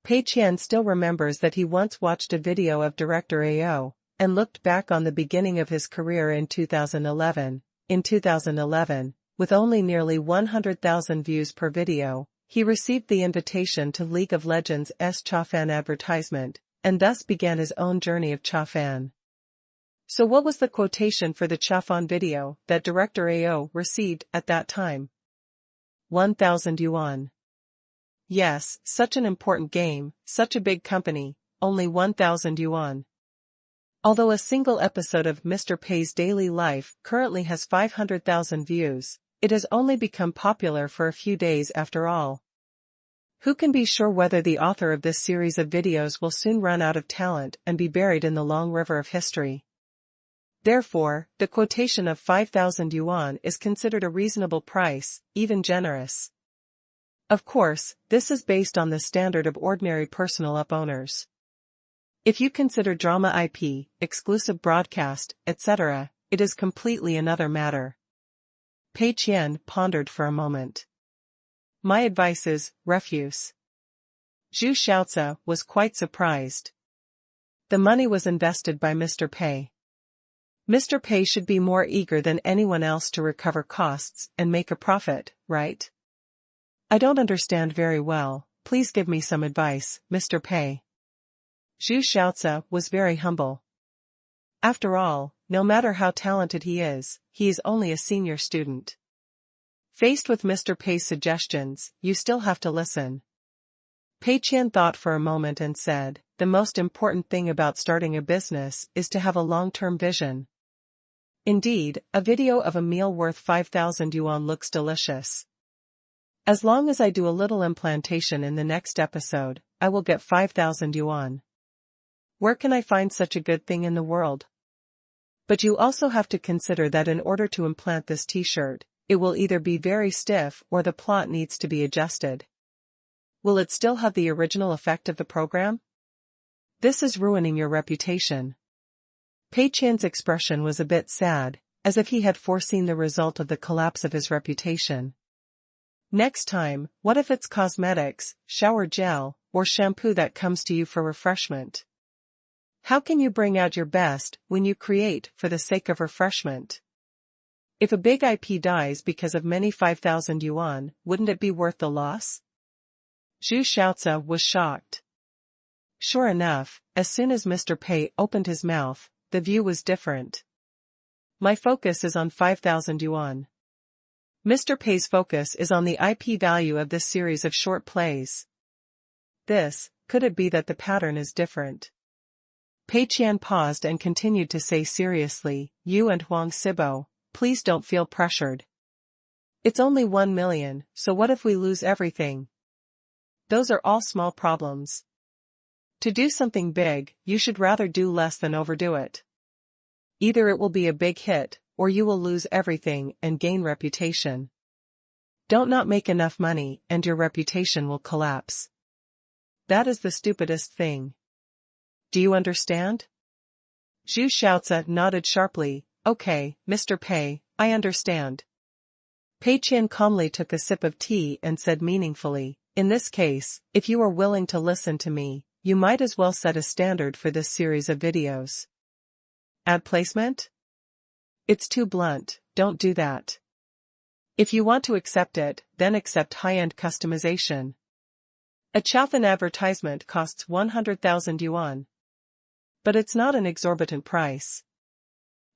Pei Qian still remembers that he once watched a video of director AO, and looked back on the beginning of his career in 2011. In 2011, with only nearly 100,000 views per video, he received the invitation to League of Legends' Chafan advertisement, and thus began his own journey of Chafan. So what was the quotation for the Chafan video that director AO received at that time? 1,000 yuan. Yes, such an important game, such a big company, only 1,000 yuan. Although a single episode of Mr. Pei's daily life currently has 500,000 views, it has only become popular for a few days after all. Who can be sure whether the author of this series of videos will soon run out of talent and be buried in the long river of history? Therefore, the quotation of 5,000 yuan is considered a reasonable price, even generous. Of course, this is based on the standard of ordinary personal app owners. If you consider drama IP, exclusive broadcast, etc., it is completely another matter. Pei Qian pondered for a moment. My advice is, refuse. Zhu Xiaozi was quite surprised. The money was invested by Mr. Pei. Mr. Pei should be more eager than anyone else to recover costs and make a profit, right? I don't understand very well, please give me some advice, Mr. Pei. Zhu Xiaozi was very humble. After all, no matter how talented he is only a senior student. Faced with Mr. Pei's suggestions, you still have to listen. Pei Qian thought for a moment and said, the most important thing about starting a business is to have a long-term vision. Indeed, a video of a meal worth 5,000 yuan looks delicious. As long as I do a little implantation in the next episode, I will get 5,000 yuan. Where can I find such a good thing in the world? But you also have to consider that in order to implant this t-shirt, it will either be very stiff or the plot needs to be adjusted. Will it still have the original effect of the program? This is ruining your reputation. Pei Qian's expression was a bit sad, as if he had foreseen the result of the collapse of his reputation. Next time, what if it's cosmetics, shower gel, or shampoo that comes to you for refreshment? How can you bring out your best when you create for the sake of refreshment? If a big IP dies because of many 5,000 yuan, wouldn't it be worth the loss? Zhu Xiaozi was shocked. Sure enough, as soon as Mr. Pei opened his mouth, the view was different. My focus is on 5,000 yuan. Mr. Pei's focus is on the IP value of this series of short plays. Could it be that the pattern is different? Pei Qian paused and continued to say seriously, you and Huang Sibo, please don't feel pressured. It's only 1 million, so what if we lose everything? Those are all small problems. To do something big, you should rather do less than overdo it. Either it will be a big hit, or you will lose everything and gain reputation. Don't not make enough money and your reputation will collapse. That is the stupidest thing. Do you understand? Zhu Xiaozi nodded sharply, okay, Mr. Pei, I understand. Pei Qian calmly took a sip of tea and said meaningfully, in this case, if you are willing to listen to me, you might as well set a standard for this series of videos. Ad placement? It's too blunt, don't do that. If you want to accept it, then accept high-end customization. A Chafan advertisement costs 100,000 yuan. But it's not an exorbitant price.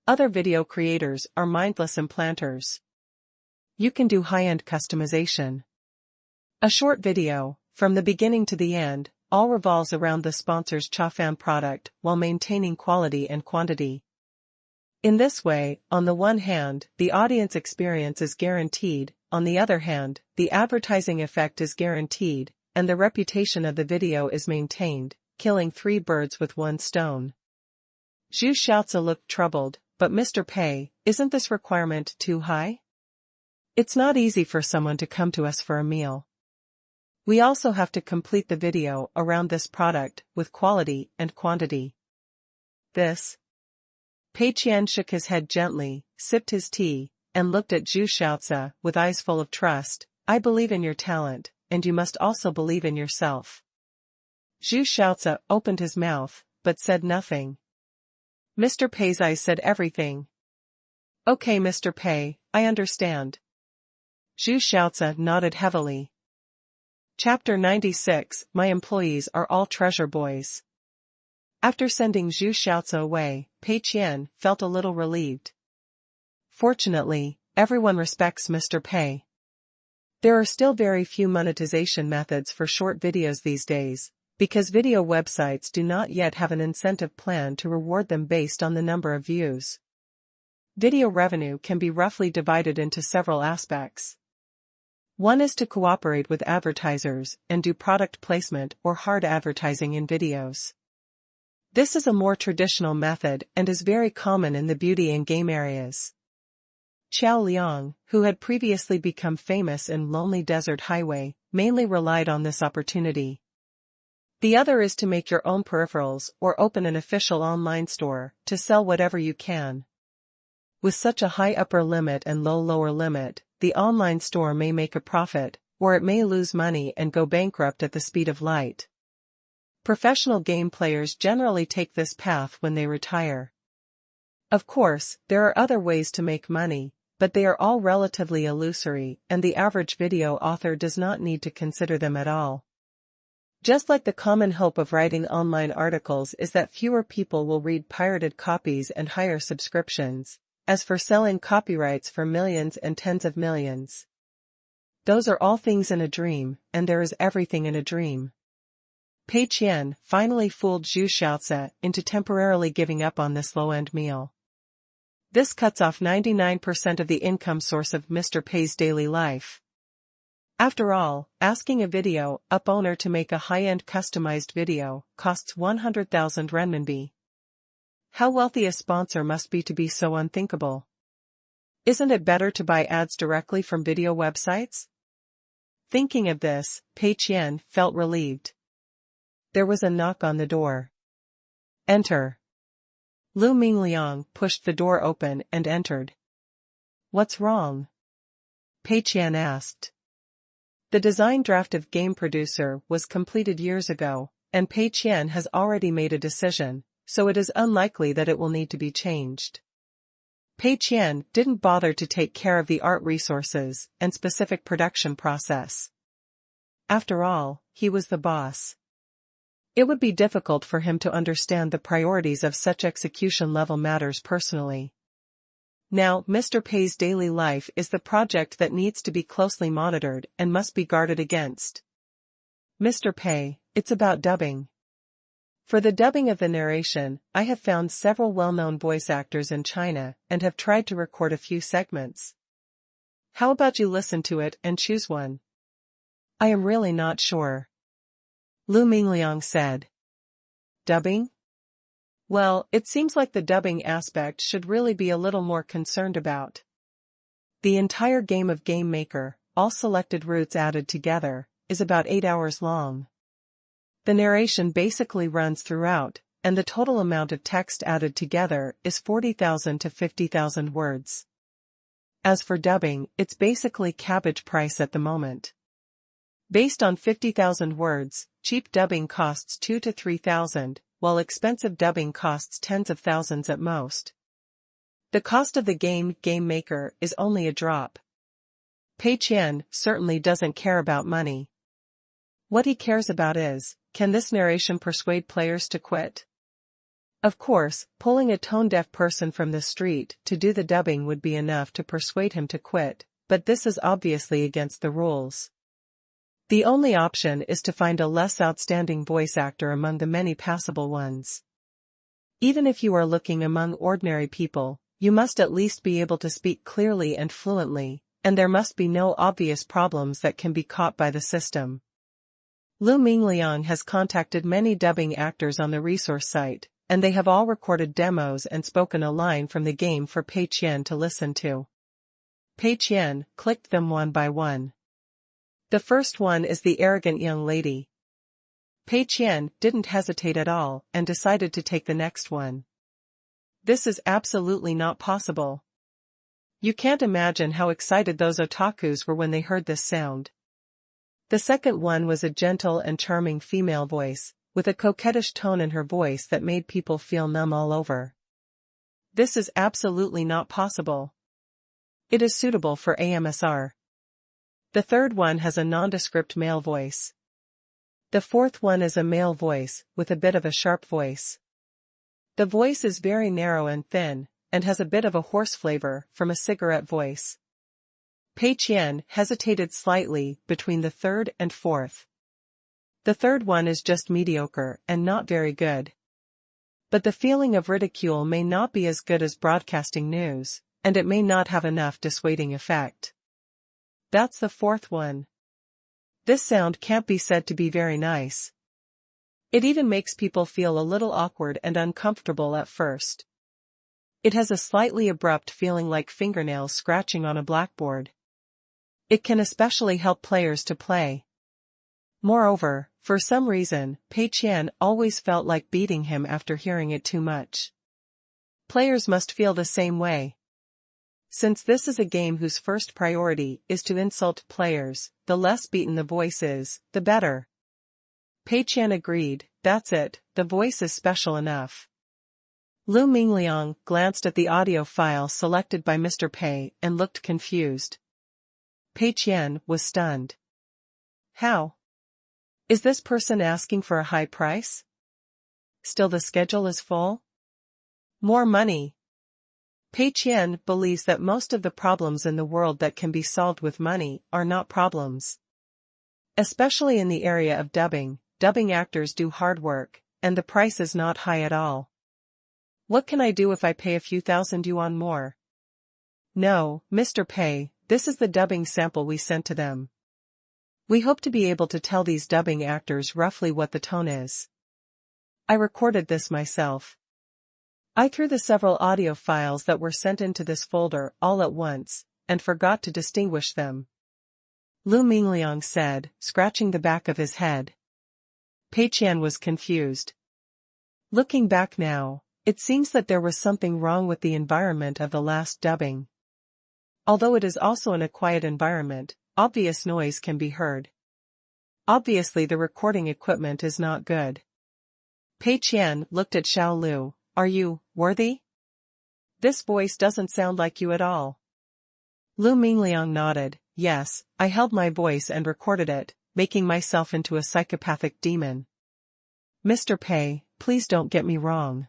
Other video creators are mindless implanters. You can do high-end customization. A short video, from the beginning to the end, all revolves around the sponsor's Chafan product while maintaining quality and quantity. In this way, on the one hand, the audience experience is guaranteed, on the other hand, the advertising effect is guaranteed, and the reputation of the video is maintained, killing three birds with one stone. Zhu Xiaozi looked troubled, but Mr. Pei, isn't this requirement too high? It's not easy for someone to come to us for a meal. We also have to complete the video around this product with quality and quantity. This. Pei Qian shook his head gently, sipped his tea, and looked at Zhu Xiaozi with eyes full of trust. I believe in your talent, and you must also believe in yourself. Zhu Xiaozi opened his mouth, but said nothing. Mr. Pei's eyes said everything. Okay, Mr. Pei, I understand. Zhu Xiaozi nodded heavily. Chapter 96, My employees are all treasure boys. After sending Zhu Xiaozi away, Pei Qian felt a little relieved. Fortunately, everyone respects Mr. Pei. There are still very few monetization methods for short videos these days, because video websites do not yet have an incentive plan to reward them based on the number of views. Video revenue can be roughly divided into several aspects. One is to cooperate with advertisers and do product placement or hard advertising in videos. This is a more traditional method and is very common in the beauty and game areas. Qiao Liang, who had previously become famous in Lonely Desert Highway, mainly relied on this opportunity. The other is to make your own peripherals or open an official online store to sell whatever you can. With such a high upper limit and low lower limit, the online store may make a profit, or it may lose money and go bankrupt at the speed of light. Professional game players generally take this path when they retire. Of course, there are other ways to make money, but they are all relatively illusory, and the average video author does not need to consider them at all. Just like the common hope of writing online articles is that fewer people will read pirated copies and higher subscriptions, as for selling copyrights for millions and tens of millions. Those are all things in a dream, and there is everything in a dream. Pei Qian finally fooled Zhu Xiaozi into temporarily giving up on this low-end meal. This cuts off 99% of the income source of Mr. Pei's daily life. After all, asking a video up owner to make a high-end customized video costs 100,000 renminbi. How wealthy a sponsor must be to be so unthinkable? Isn't it better to buy ads directly from video websites? Thinking of this, Pei Qian felt relieved. There was a knock on the door. Enter. Lu Mingliang pushed the door open and entered. What's wrong? Pei Qian asked. The design draft of Game Producer was completed years ago, and Pei Qian has already made a decision, so it is unlikely that it will need to be changed. Pei Qian didn't bother to take care of the art resources and specific production process. After all, he was the boss. It would be difficult for him to understand the priorities of such execution-level matters personally. Now, Mr. Pei's daily life is the project that needs to be closely monitored and must be guarded against. Mr. Pei, it's about dubbing. For the dubbing of the narration, I have found several well-known voice actors in China and have tried to record a few segments. How about you listen to it and choose one? I am really not sure. Lu Mingliang said. Dubbing? Well, it seems like the dubbing aspect should really be a little more concerned about. The entire game of Game Maker, all selected routes added together, is about 8 hours long. The narration basically runs throughout, and the total amount of text added together is 40,000 to 50,000 words. As for dubbing, it's basically cabbage price at the moment. Based on 50,000 words, cheap dubbing costs 2 to 3,000, while expensive dubbing costs tens of thousands at most. The cost of the Game Maker is only a drop. Pei Qian certainly doesn't care about money. What he cares about is, can this narration persuade players to quit? Of course, pulling a tone-deaf person from the street to do the dubbing would be enough to persuade him to quit, but this is obviously against the rules. The only option is to find a less outstanding voice actor among the many passable ones. Even if you are looking among ordinary people, you must at least be able to speak clearly and fluently, and there must be no obvious problems that can be caught by the system. Lu Mingliang has contacted many dubbing actors on the resource site, and they have all recorded demos and spoken a line from the game for Pei Qian to listen to. Pei Qian clicked them one by one. The first one is the arrogant young lady. Pei Qian didn't hesitate at all and decided to take the next one. This is absolutely not possible. You can't imagine how excited those otakus were when they heard this sound. The second one was a gentle and charming female voice, with a coquettish tone in her voice that made people feel numb all over. This is absolutely not possible. It is suitable for AMSR. The third one has a nondescript male voice. The fourth one is a male voice, with a bit of a sharp voice. The voice is very narrow and thin, and has a bit of a hoarse flavor from a cigarette voice. Pei Qian hesitated slightly between the third and fourth. The third one is just mediocre and not very good. But the feeling of ridicule may not be as good as broadcasting news, and it may not have enough dissuading effect. That's the fourth one. This sound can't be said to be very nice. It even makes people feel a little awkward and uncomfortable at first. It has a slightly abrupt feeling like fingernails scratching on a blackboard. It can especially help players to play. Moreover, for some reason, Pei Qian always felt like beating him after hearing it too much. Players must feel the same way. Since this is a game whose first priority is to insult players, the less beaten the voice is, the better. Pei Qian agreed, that's it, the voice is special enough. Lu Mingliang glanced at the audio file selected by Mr. Pei and looked confused. Pei Qian was stunned. How? Is this person asking for a high price? Still the schedule is full? More money. Pei Qian believes that most of the problems in the world that can be solved with money are not problems. Especially in the area of dubbing actors do hard work, and the price is not high at all. What can I do if I pay a few thousand yuan more? No, Mr. Pei, this is the dubbing sample we sent to them. We hope to be able to tell these dubbing actors roughly what the tone is. I recorded this myself. I threw the several audio files that were sent into this folder all at once, and forgot to distinguish them. Lu Mingliang said, scratching the back of his head. Pei Qian was confused. Looking back now, it seems that there was something wrong with the environment of the last dubbing. Although it is also in a quiet environment, obvious noise can be heard. Obviously the recording equipment is not good. Pei Qian looked at Xiao Lu. Are you worthy? This voice doesn't sound like you at all. Lu Mingliang nodded. Yes, I held my voice and recorded it, making myself into a psychopathic demon. Mr. Pei, please don't get me wrong.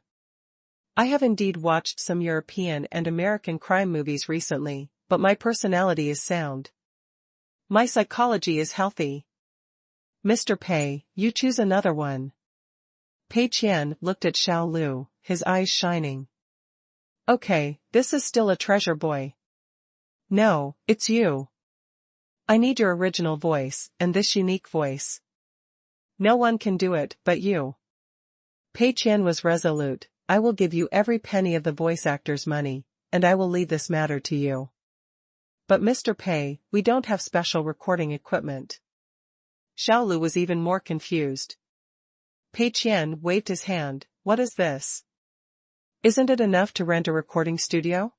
I have indeed watched some European and American crime movies recently, but my personality is sound. My psychology is healthy. Mr. Pei, you choose another one. Pei Qian looked at Xiao Lu, his eyes shining. Okay, this is still a treasure boy. No, it's you. I need your original voice, and this unique voice. No one can do it but you. Pei Qian was resolute. I will give you every penny of the voice actor's money, and I will leave this matter to you. But Mr. Pei, we don't have special recording equipment. Xiao Lu was even more confused. Pei Qian waved his hand. What is this? Isn't it enough to rent a recording studio?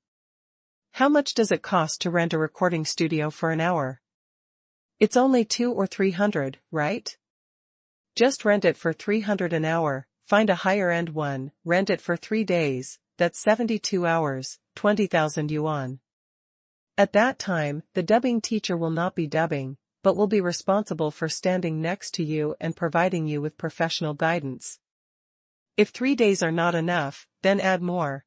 How much does it cost to rent a recording studio for an hour? It's only 200 or 300, right? Just rent it for 300 an hour, find a higher-end one, rent it for 3 days, that's 72 hours, 20,000 yuan. At that time, the dubbing teacher will not be dubbing, but will be responsible for standing next to you and providing you with professional guidance. If 3 days are not enough, then add more.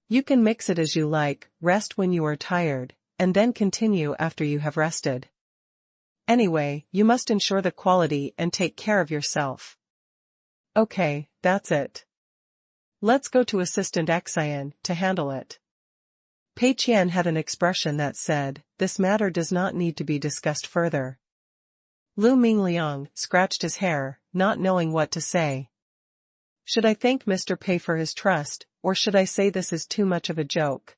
You can mix it as you like, rest when you are tired, and then continue after you have rested. Anyway, you must ensure the quality and take care of yourself. Okay, that's it. Let's go to Assistant Qingshan to handle it. Pei Qian had an expression that said, "This matter does not need to be discussed further." Lu Mingliang scratched his hair, not knowing what to say. Should I thank Mr. Pei for his trust, or should I say this is too much of a joke?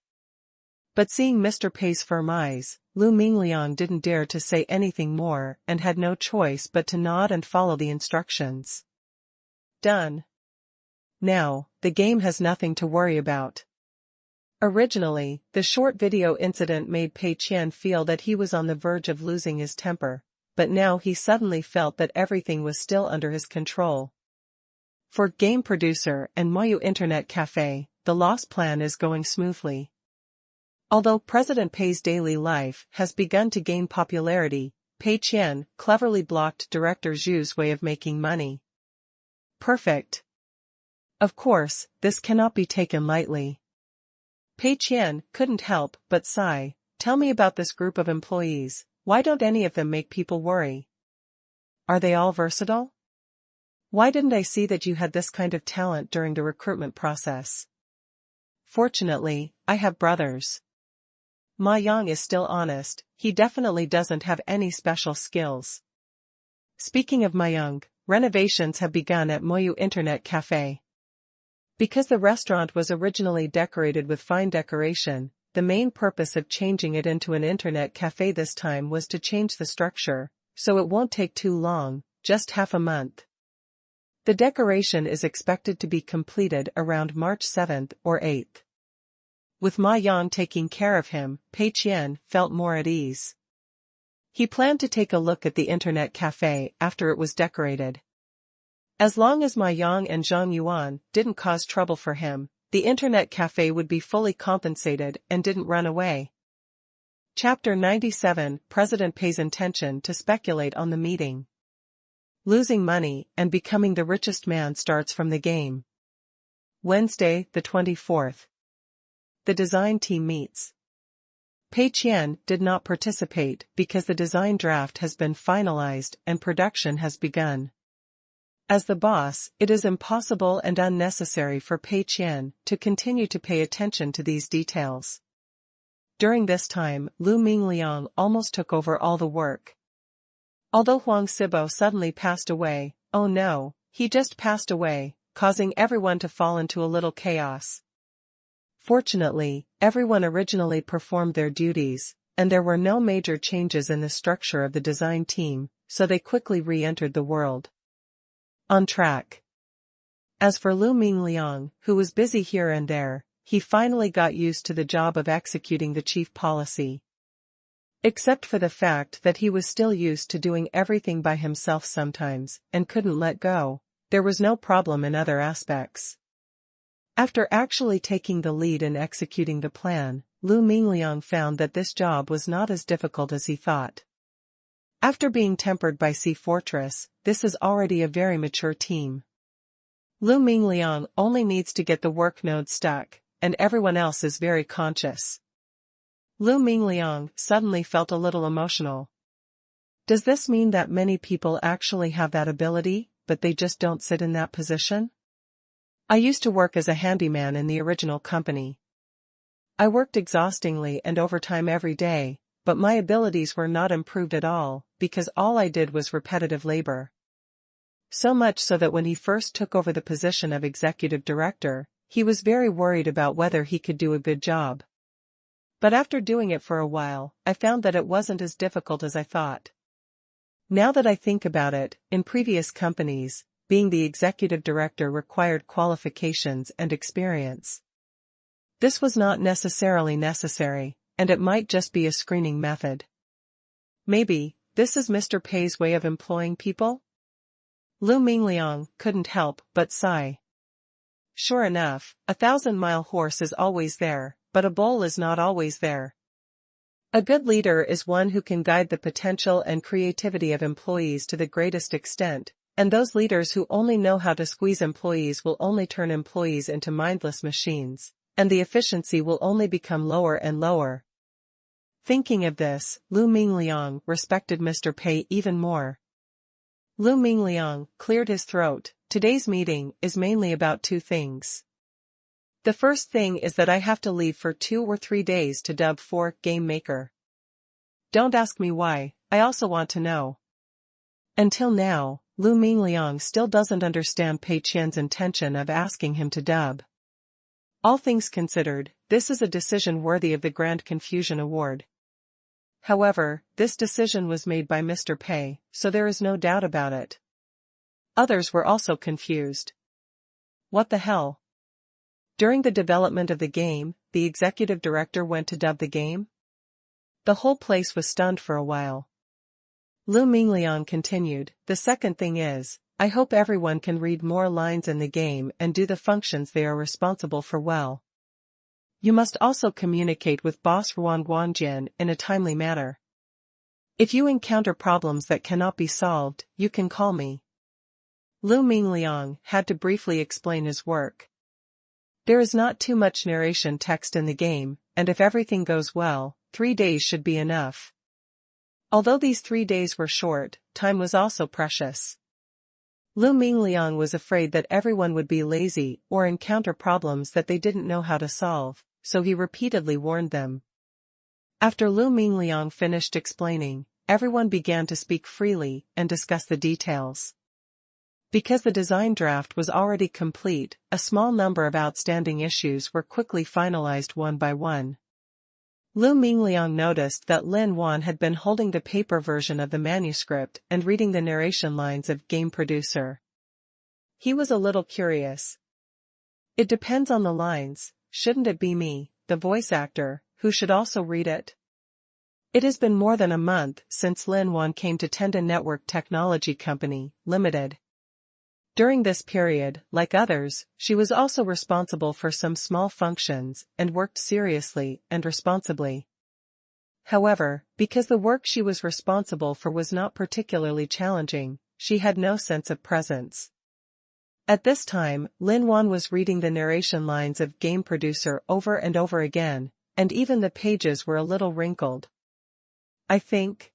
But seeing Mr. Pei's firm eyes, Lu Mingliang didn't dare to say anything more and had no choice but to nod and follow the instructions. Done. Now, the game has nothing to worry about. Originally, the short video incident made Pei Qian feel that he was on the verge of losing his temper, but now he suddenly felt that everything was still under his control. For game producer and Moyu Internet Cafe, the loss plan is going smoothly. Although President Pei's daily life has begun to gain popularity, Pei Qian cleverly blocked Director Zhu's way of making money. Perfect. Of course, this cannot be taken lightly. Pei Qian couldn't help but sigh. Tell me about this group of employees. Why don't any of them make people worry? Are they all versatile? Why didn't I see that you had this kind of talent during the recruitment process? Fortunately, I have brothers. Ma Yang is still honest, he definitely doesn't have any special skills. Speaking of Ma Yang, renovations have begun at Moyu Internet Cafe. Because the restaurant was originally decorated with fine decoration, the main purpose of changing it into an internet cafe this time was to change the structure, so it won't take too long, just half a month. The decoration is expected to be completed around March 7th or 8th. With Ma Yang taking care of him, Pei Qian felt more at ease. He planned to take a look at the internet cafe after it was decorated. As long as Ma Yang and Zhang Yuan didn't cause trouble for him, the internet cafe would be fully compensated and didn't run away. Chapter 97 President Pei's intention to speculate on the meeting. Losing money and becoming the richest man starts from the game. Wednesday, the 24th. The design team meets. Pei Qian did not participate because the design draft has been finalized and production has begun. As the boss, it is impossible and unnecessary for Pei Qian to continue to pay attention to these details. During this time, Lu Mingliang almost took over all the work. Although Huang Sibo suddenly passed away, oh no, he just passed away, causing everyone to fall into a little chaos. Fortunately, everyone originally performed their duties, and there were no major changes in the structure of the design team, so they quickly re-entered the world. On track. As for Lu Mingliang, who was busy here and there, he finally got used to the job of executing the chief policy. Except for the fact that he was still used to doing everything by himself sometimes, and couldn't let go, there was no problem in other aspects. After actually taking the lead in executing the plan, Lu Mingliang found that this job was not as difficult as he thought. After being tempered by Sea Fortress, this is already a very mature team. Lu Mingliang only needs to get the work node stuck, and everyone else is very conscious. Lu Mingliang suddenly felt a little emotional. Does this mean that many people actually have that ability, but they just don't sit in that position? I used to work as a handyman in the original company. I worked exhaustingly and overtime every day, but my abilities were not improved at all, because all I did was repetitive labor. So much so that when he first took over the position of executive director, he was very worried about whether he could do a good job. But after doing it for a while, I found that it wasn't as difficult as I thought. Now that I think about it, in previous companies, being the executive director required qualifications and experience. This was not necessarily necessary, and it might just be a screening method. Maybe, this is Mr. Pei's way of employing people? Lu Mingliang couldn't help but sigh. Sure enough, 1,000-mile horse is always there, but a bull is not always there. A good leader is one who can guide the potential and creativity of employees to the greatest extent, and those leaders who only know how to squeeze employees will only turn employees into mindless machines, and the efficiency will only become lower and lower. Thinking of this, Lu Mingliang respected Mr. Pei even more. Lu Mingliang cleared his throat. Today's meeting is mainly about two things. The first thing is that I have to leave for 2 or 3 days to dub for Game Maker. Don't ask me why, I also want to know. Until now, Lu Mingliang still doesn't understand Pei Qian's intention of asking him to dub. All things considered, this is a decision worthy of the Grand Confusion Award. However, this decision was made by Mr. Pei, so there is no doubt about it. Others were also confused. What the hell? During the development of the game, the executive director went to dub the game? The whole place was stunned for a while. Lu Mingliang continued, the second thing is, I hope everyone can read more lines in the game and do the functions they are responsible for well. You must also communicate with Boss Ruan Guanjian in a timely manner. If you encounter problems that cannot be solved, you can call me. Lu Mingliang had to briefly explain his work. There is not too much narration text in the game, and if everything goes well, 3 days should be enough. Although these 3 days were short, time was also precious. Lu Mingliang was afraid that everyone would be lazy or encounter problems that they didn't know how to solve, so he repeatedly warned them. After Lu Mingliang finished explaining, everyone began to speak freely and discuss the details. Because the design draft was already complete, a small number of outstanding issues were quickly finalized one by one. Lu Mingliang noticed that Lin Wan had been holding the paper version of the manuscript and reading the narration lines of Game Producer. He was a little curious. It depends on the lines, shouldn't it be me, the voice actor, who should also read it? It has been more than a month since Lin Wan came to Tenda Network Technology Company, Limited. During this period, like others, she was also responsible for some small functions and worked seriously and responsibly. However, because the work she was responsible for was not particularly challenging, she had no sense of presence. At this time, Lin Wan was reading the narration lines of Game Producer over and over again, and even the pages were a little wrinkled. I think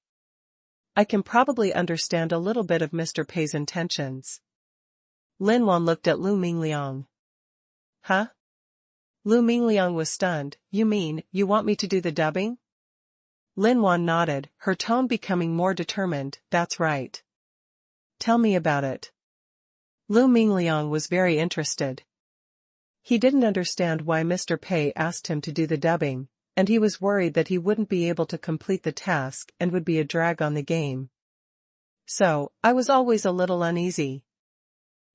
I can probably understand a little bit of Mr. Pei's intentions. Lin Wan looked at Lu Mingliang. Huh? Lu Mingliang was stunned. You mean, you want me to do the dubbing? Lin Wan nodded, her tone becoming more determined. That's right. Tell me about it. Lu Mingliang was very interested. He didn't understand why Mr. Pei asked him to do the dubbing, and he was worried that he wouldn't be able to complete the task and would be a drag on the game. So, I was always a little uneasy.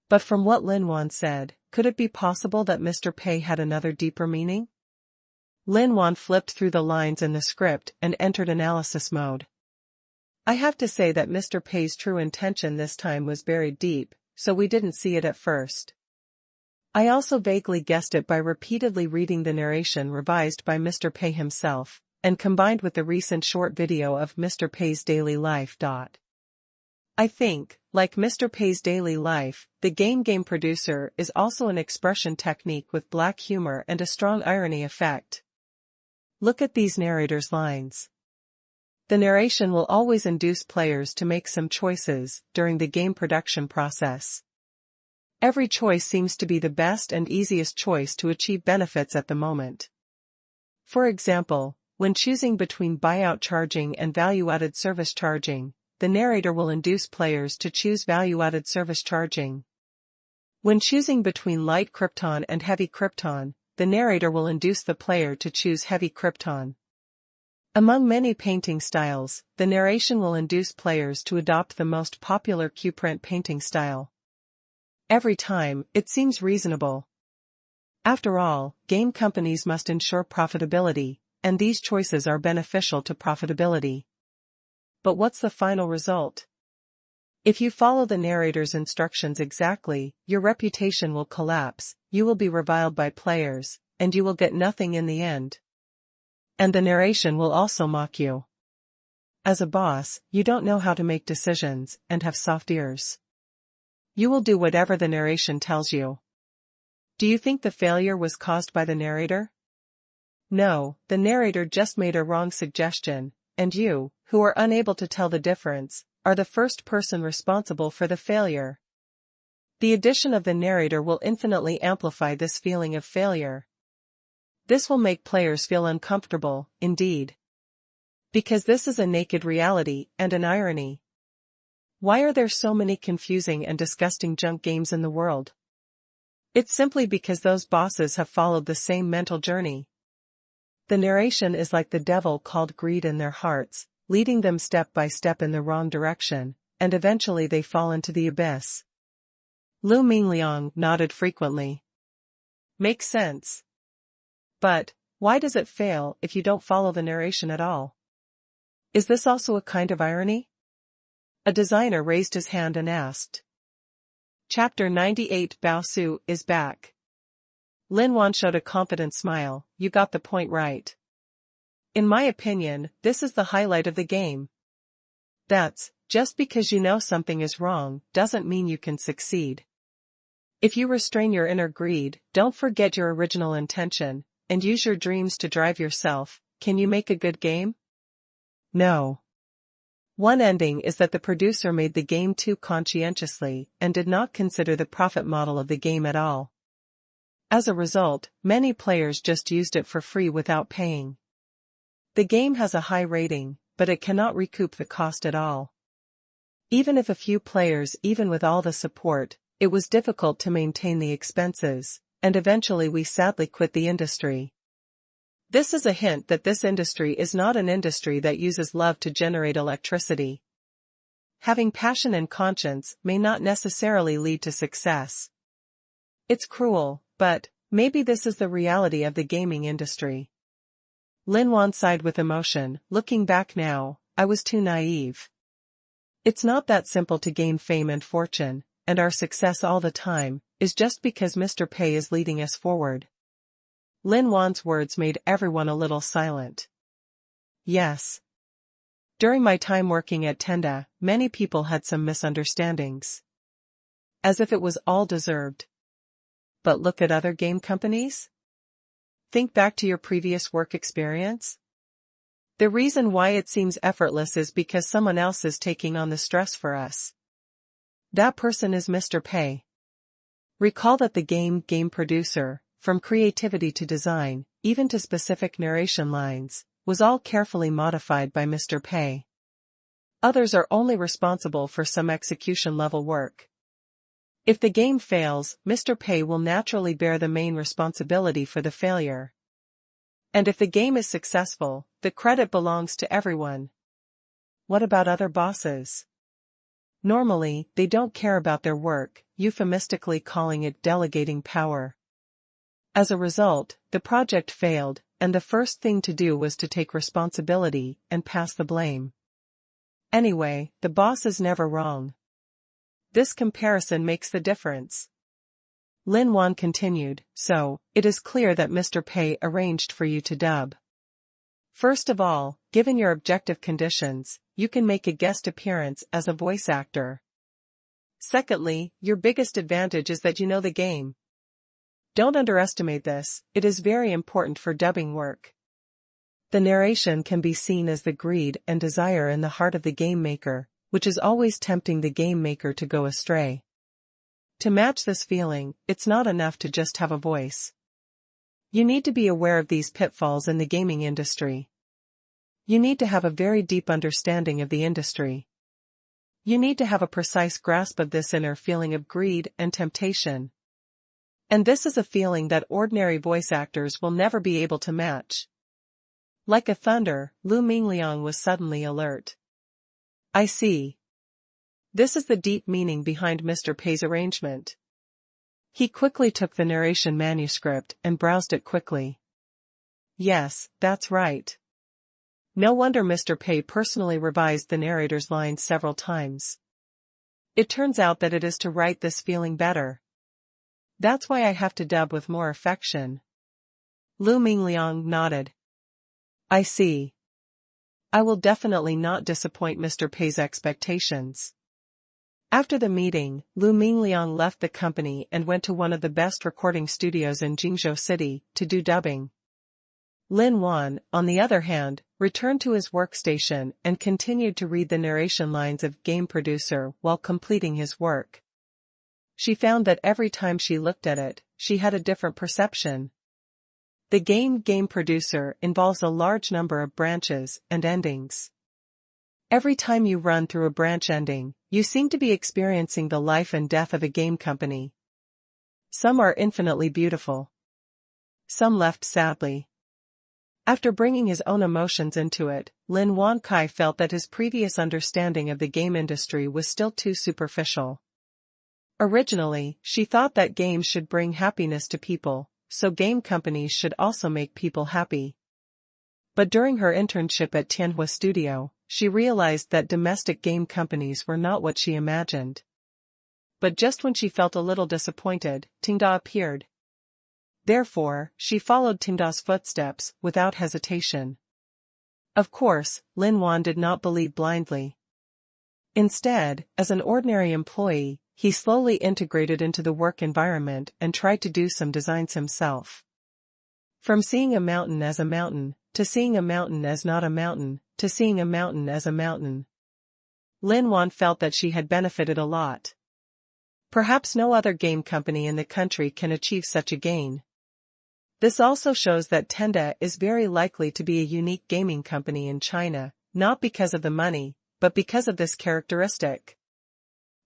But from what Lin Wan said, could it be possible that Mr. Pei had another deeper meaning? Lin Wan flipped through the lines in the script and entered analysis mode. I have to say that Mr. Pei's true intention this time was buried deep, so we didn't see it at first. I also vaguely guessed it by repeatedly reading the narration revised by Mr. Pei himself, and combined with the recent short video of Mr. Pei's daily life. I think, like Mr. Pei's daily life, the Game Producer is also an expression technique with black humor and a strong irony effect. Look at these narrator's lines. The narration will always induce players to make some choices during the game production process. Every choice seems to be the best and easiest choice to achieve benefits at the moment. For example, when choosing between buyout charging and value-added service charging, the narrator will induce players to choose value-added service charging. When choosing between light krypton and heavy krypton, the narrator will induce the player to choose heavy krypton. Among many painting styles, the narration will induce players to adopt the most popular Q-print painting style. Every time, it seems reasonable. After all, game companies must ensure profitability, and these choices are beneficial to profitability. But what's the final result? If you follow the narrator's instructions exactly, your reputation will collapse, you will be reviled by players, and you will get nothing in the end. And the narration will also mock you. As a boss, you don't know how to make decisions and have soft ears. You will do whatever the narration tells you. Do you think the failure was caused by the narrator? No, the narrator just made a wrong suggestion, and you, who are unable to tell the difference, are the first person responsible for the failure. The addition of the narrator will infinitely amplify this feeling of failure. This will make players feel uncomfortable, indeed. Because this is a naked reality and an irony. Why are there so many confusing and disgusting junk games in the world? It's simply because those bosses have followed the same mental journey. The narration is like the devil called greed in their hearts, leading them step by step in the wrong direction, and eventually they fall into the abyss. Lu Mingliang nodded frequently. Makes sense. But, why does it fail if you don't follow the narration at all? Is this also a kind of irony? A designer raised his hand and asked. Chapter 98 Bao Su is back. Lin Wan showed a confident smile. You got the point right. In my opinion, this is the highlight of the game. Just because you know something is wrong, doesn't mean you can succeed. If you restrain your inner greed, don't forget your original intention, and use your dreams to drive yourself, can you make a good game? No. One ending is that the producer made the game too conscientiously and did not consider the profit model of the game at all. As a result, many players just used it for free without paying. The game has a high rating, but it cannot recoup the cost at all. Even if a few players, even with all the support, it was difficult to maintain the expenses, and eventually we sadly quit the industry. This is a hint that this industry is not an industry that uses love to generate electricity. Having passion and conscience may not necessarily lead to success. It's cruel, but maybe this is the reality of the gaming industry. Lin Wan sighed with emotion. Looking back now, I was too naive. It's not that simple to gain fame and fortune, and our success all the time is just because Mr. Pei is leading us forward. Lin Wan's words made everyone a little silent. Yes. During my time working at Tenda, many people had some misunderstandings. As if it was all deserved. But look at other game companies? Think back to your previous work experience. The reason why it seems effortless is because someone else is taking on the stress for us. That person is Mr. Pei. Recall that the game producer, from creativity to design, even to specific narration lines, was all carefully modified by Mr. Pei. Others are only responsible for some execution-level work. If the game fails, Mr. Pei will naturally bear the main responsibility for the failure. And if the game is successful, the credit belongs to everyone. What about other bosses? Normally, they don't care about their work, euphemistically calling it delegating power. As a result, the project failed, and the first thing to do was to take responsibility and pass the blame. Anyway, the boss is never wrong. This comparison makes the difference. Lin Wan continued, so, it is clear that Mr. Pei arranged for you to dub. First of all, given your objective conditions, you can make a guest appearance as a voice actor. Secondly, your biggest advantage is that you know the game. Don't underestimate this, it is very important for dubbing work. The narration can be seen as the greed and desire in the heart of the game maker, which is always tempting the game maker to go astray. To match this feeling, it's not enough to just have a voice. You need to be aware of these pitfalls in the gaming industry. You need to have a very deep understanding of the industry. You need to have a precise grasp of this inner feeling of greed and temptation. And this is a feeling that ordinary voice actors will never be able to match. Like a thunder, Lu Mingliang was suddenly alert. I see. This is the deep meaning behind Mr. Pei's arrangement. He quickly took the narration manuscript and browsed it quickly. Yes, that's right. No wonder Mr. Pei personally revised the narrator's lines several times. It turns out that it is to write this feeling better. That's why I have to dub with more affection. Lu Mingliang nodded. I see. I will definitely not disappoint Mr. Pei's expectations. After the meeting, Lu Mingliang left the company and went to one of the best recording studios in Jingzhou City to do dubbing. Lin Wan, on the other hand, returned to his workstation and continued to read the narration lines of Game Producer while completing his work. She found that every time she looked at it, she had a different perception. The Game Producer involves a large number of branches and endings. Every time you run through a branch ending, you seem to be experiencing the life and death of a game company. Some are infinitely beautiful. Some left sadly. After bringing his own emotions into it, Lin Wan Kai felt that his previous understanding of the game industry was still too superficial. Originally, she thought that games should bring happiness to people, so game companies should also make people happy. But during her internship at Tianhua Studio, she realized that domestic game companies were not what she imagined. But just when she felt a little disappointed, Tenda appeared. Therefore, she followed Tenda's footsteps without hesitation. Of course, Lin Wan did not believe blindly. Instead, as an ordinary employee, he slowly integrated into the work environment and tried to do some designs himself. From seeing a mountain as a mountain, to seeing a mountain as not a mountain, to seeing a mountain as a mountain. Lin Wan felt that she had benefited a lot. Perhaps no other game company in the country can achieve such a gain. This also shows that Tenda is very likely to be a unique gaming company in China, not because of the money, but because of this characteristic.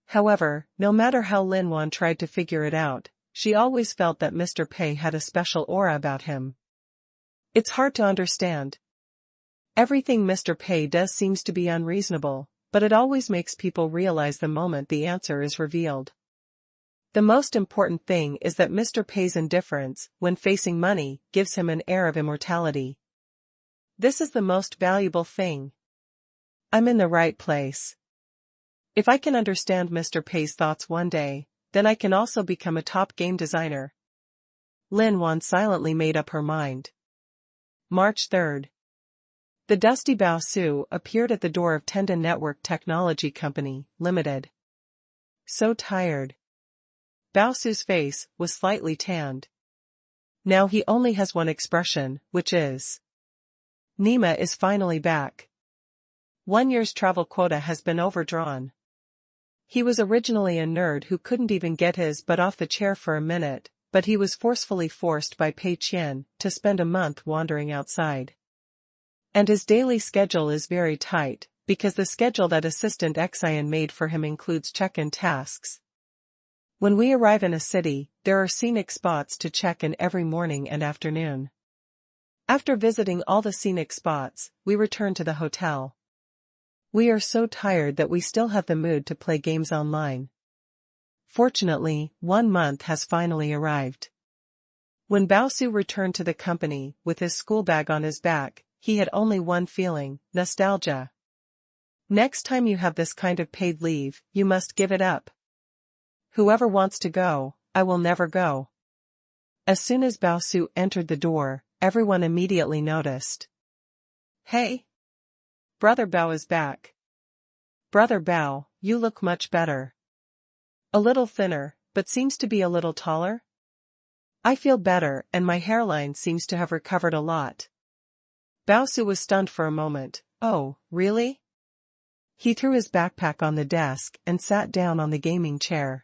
However, no matter how Lin Wan tried to figure it out, she always felt that Mr. Pei had a special aura about him. It's hard to understand. Everything Mr. Pei does seems to be unreasonable, but it always makes people realize the moment the answer is revealed. The most important thing is that Mr. Pei's indifference, when facing money, gives him an air of immortality. This is the most valuable thing. I'm in the right place. If I can understand Mr. Pei's thoughts one day, then I can also become a top game designer. Lin Wan silently made up her mind. March 3rd. The dusty Bao Su appeared at the door of Tenda Network Technology Company, Limited. So tired. Bao Su's face was slightly tanned. Now he only has one expression, which is, Nima is finally back. 1 year's travel quota has been overdrawn. He was originally a nerd who couldn't even get his butt off the chair for a minute, but he was forcefully forced by Pei Qian to spend a month wandering outside. And his daily schedule is very tight, because the schedule that Assistant Qingshan made for him includes check-in tasks. When we arrive in a city, there are scenic spots to check in every morning and afternoon. After visiting all the scenic spots, we return to the hotel. We are so tired that we still have the mood to play games online. Fortunately, 1 month has finally arrived. When Bao Su returned to the company, with his school bag on his back, he had only one feeling, nostalgia. Next time you have this kind of paid leave, you must give it up. Whoever wants to go, I will never go. As soon as Bao Su entered the door, everyone immediately noticed. Hey! Brother Bao is back. Brother Bao, you look much better. A little thinner, but seems to be a little taller? I feel better and my hairline seems to have recovered a lot. Bao Su was stunned for a moment. Oh, really? He threw his backpack on the desk and sat down on the gaming chair.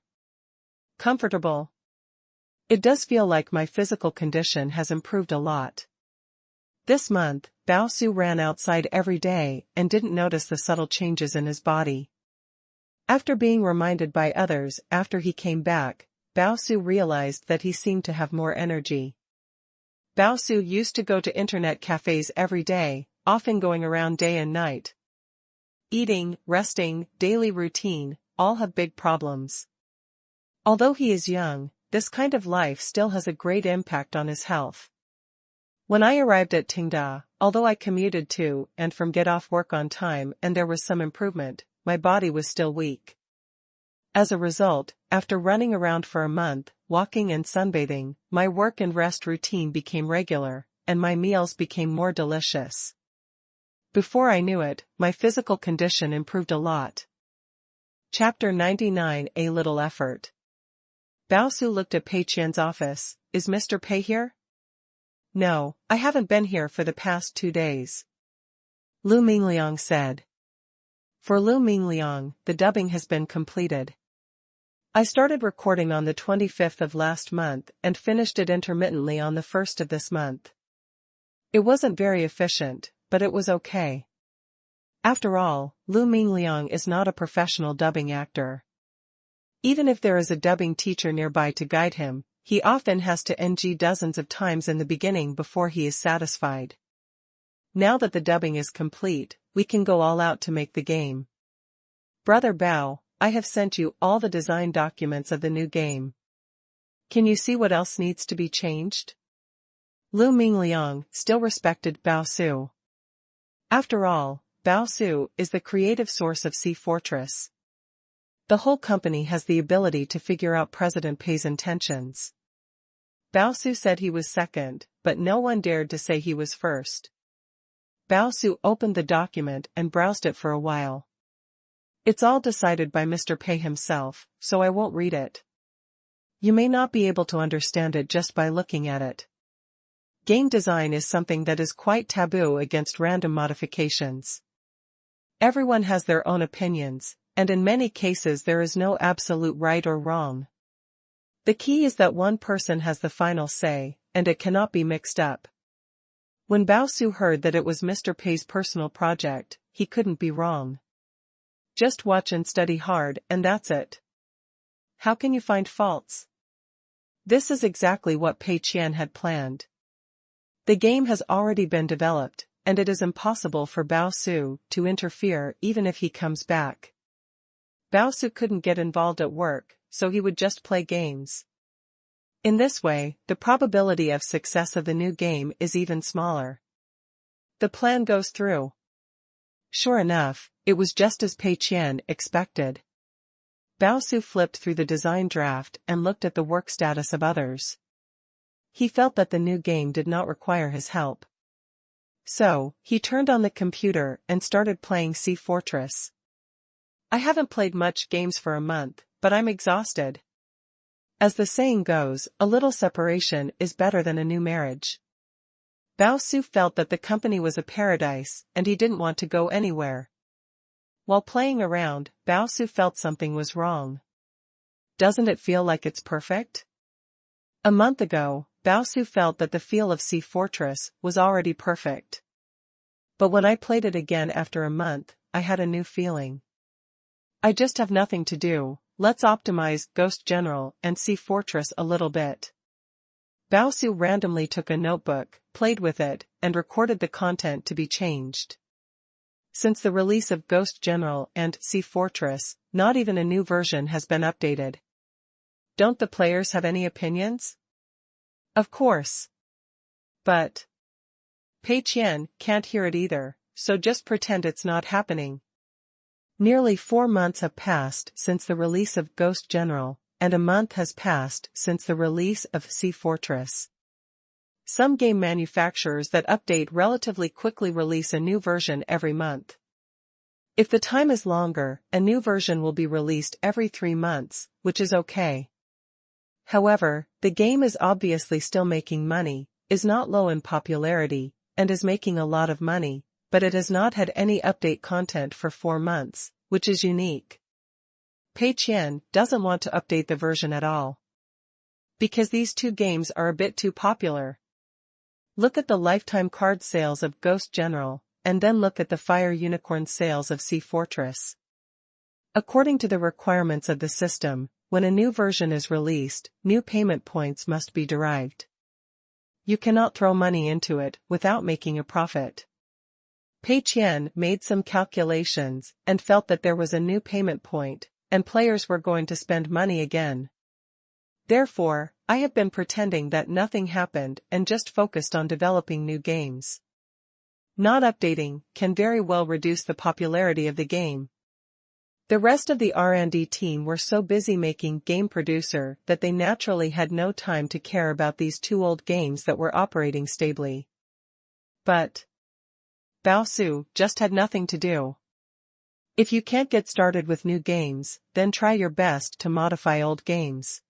Comfortable. It does feel like my physical condition has improved a lot. This month, Bao Su ran outside every day and didn't notice the subtle changes in his body. After being reminded by others after he came back, Bao Su realized that he seemed to have more energy. Bao Su used to go to internet cafes every day, often going around day and night. Eating, resting, daily routine, all have big problems. Although he is young, this kind of life still has a great impact on his health. When I arrived at Tenda, although I commuted to and from get off work on time and there was some improvement, my body was still weak. As a result, after running around for a month, walking and sunbathing, my work and rest routine became regular, and my meals became more delicious. Before I knew it, my physical condition improved a lot. Chapter 99 A Little Effort. Bao Su looked at Pei Qian's office. Is Mr. Pei here? No, I haven't been here for the past 2 days. Lu Mingliang said. For Lu Mingliang, the dubbing has been completed. I started recording on the 25th of last month and finished it intermittently on the 1st of this month. It wasn't very efficient, but it was okay. After all, Lu Mingliang is not a professional dubbing actor. Even if there is a dubbing teacher nearby to guide him, he often has to NG dozens of times in the beginning before he is satisfied. Now that the dubbing is complete, we can go all out to make the game. Brother Bao, I have sent you all the design documents of the new game. Can you see what else needs to be changed? Lu Mingliang still respected Bao Su. After all, Bao Su is the creative source of Sea Fortress. The whole company has the ability to figure out President Pei's intentions. Bao Su said he was second, but no one dared to say he was first. Bao Su opened the document and browsed it for a while. It's all decided by Mr. Pei himself, so I won't read it. You may not be able to understand it just by looking at it. Game design is something that is quite taboo against random modifications. Everyone has their own opinions, and in many cases there is no absolute right or wrong. The key is that one person has the final say, and it cannot be mixed up. When Bao Su heard that it was Mr. Pei's personal project, he couldn't be wrong. Just watch and study hard, and that's it. How can you find faults? This is exactly what Pei Qian had planned. The game has already been developed, and it is impossible for Bao Su to interfere even if he comes back. Bao Su couldn't get involved at work, so he would just play games. In this way, the probability of success of the new game is even smaller. The plan goes through. Sure enough, it was just as Pei Qian expected. Bao Su flipped through the design draft and looked at the work status of others. He felt that the new game did not require his help. So, he turned on the computer and started playing Sea Fortress. I haven't played much games for a month, but I'm exhausted. As the saying goes, a little separation is better than a new marriage. Bao Su felt that the company was a paradise, and he didn't want to go anywhere. While playing around, Bao Su felt something was wrong. Doesn't it feel like it's perfect? A month ago, Bao Su felt that the feel of Sea Fortress was already perfect. But when I played it again after a month, I had a new feeling. I just have nothing to do, let's optimize Ghost General and Sea Fortress a little bit. Bao Su randomly took a notebook, played with it, and recorded the content to be changed. Since the release of Ghost General and Sea Fortress, not even a new version has been updated. Don't the players have any opinions? Of course. But Pei Qian can't hear it either, so just pretend it's not happening. Nearly 4 months have passed since the release of Ghost General, and a month has passed since the release of Sea Fortress. Some game manufacturers that update relatively quickly release a new version every month. If the time is longer, a new version will be released every 3 months, which is okay. However, the game is obviously still making money, is not low in popularity, and is making a lot of money, but it has not had any update content for 4 months, which is unique. Pei Qian doesn't want to update the version at all. Because these two games are a bit too popular. Look at the lifetime card sales of Ghost General, and then look at the Fire Unicorn sales of Sea Fortress. According to the requirements of the system, when a new version is released, new payment points must be derived. You cannot throw money into it without making a profit. Pei Qian made some calculations and felt that there was a new payment point, and players were going to spend money again. Therefore, I have been pretending that nothing happened and just focused on developing new games. Not updating can very well reduce the popularity of the game. The rest of the R&D team were so busy making Game Producer that they naturally had no time to care about these 2 old games that were operating stably. But Bao Su just had nothing to do. If you can't get started with new games, then try your best to modify old games.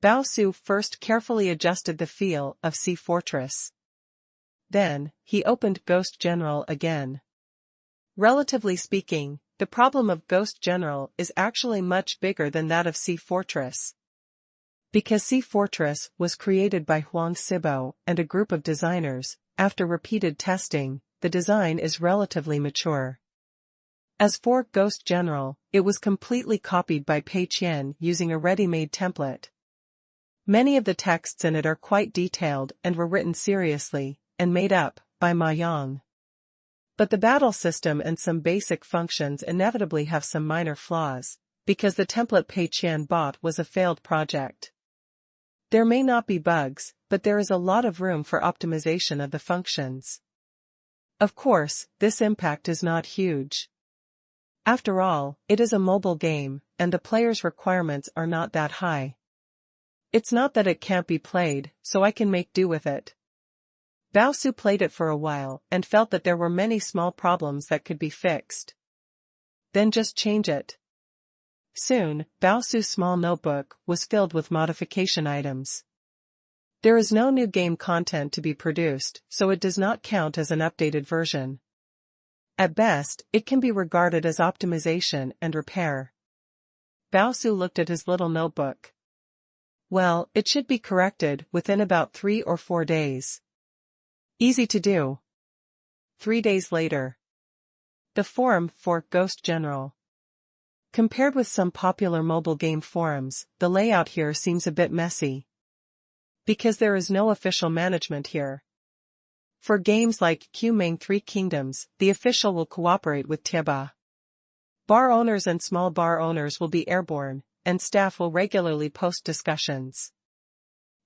Bao Su first carefully adjusted the feel of Sea Fortress. Then, he opened Ghost General again. Relatively speaking, the problem of Ghost General is actually much bigger than that of Sea Fortress. Because Sea Fortress was created by Huang Sibo and a group of designers, after repeated testing, the design is relatively mature. As for Ghost General, it was completely copied by Pei Qian using a ready-made template. Many of the texts in it are quite detailed and were written seriously, and made up, by Ma Yang. But the battle system and some basic functions inevitably have some minor flaws, because the template Pei Qian bought was a failed project. There may not be bugs, but there is a lot of room for optimization of the functions. Of course, this impact is not huge. After all, it is a mobile game, and the player's requirements are not that high. It's not that it can't be played, so I can make do with it. Bao Su played it for a while and felt that there were many small problems that could be fixed. Then just change it. Soon, Bao Su's small notebook was filled with modification items. There is no new game content to be produced, so it does not count as an updated version. At best, it can be regarded as optimization and repair. Bao Su looked at his little notebook. Well, it should be corrected within about 3 or 4 days. Easy to do. 3 days later. The forum for Ghost General. Compared with some popular mobile game forums, the layout here seems a bit messy. Because there is no official management here. For games like Qingshan 3 Kingdoms, the official will cooperate with Tieba. Bar owners and small bar owners will be airborne, and staff will regularly post discussions.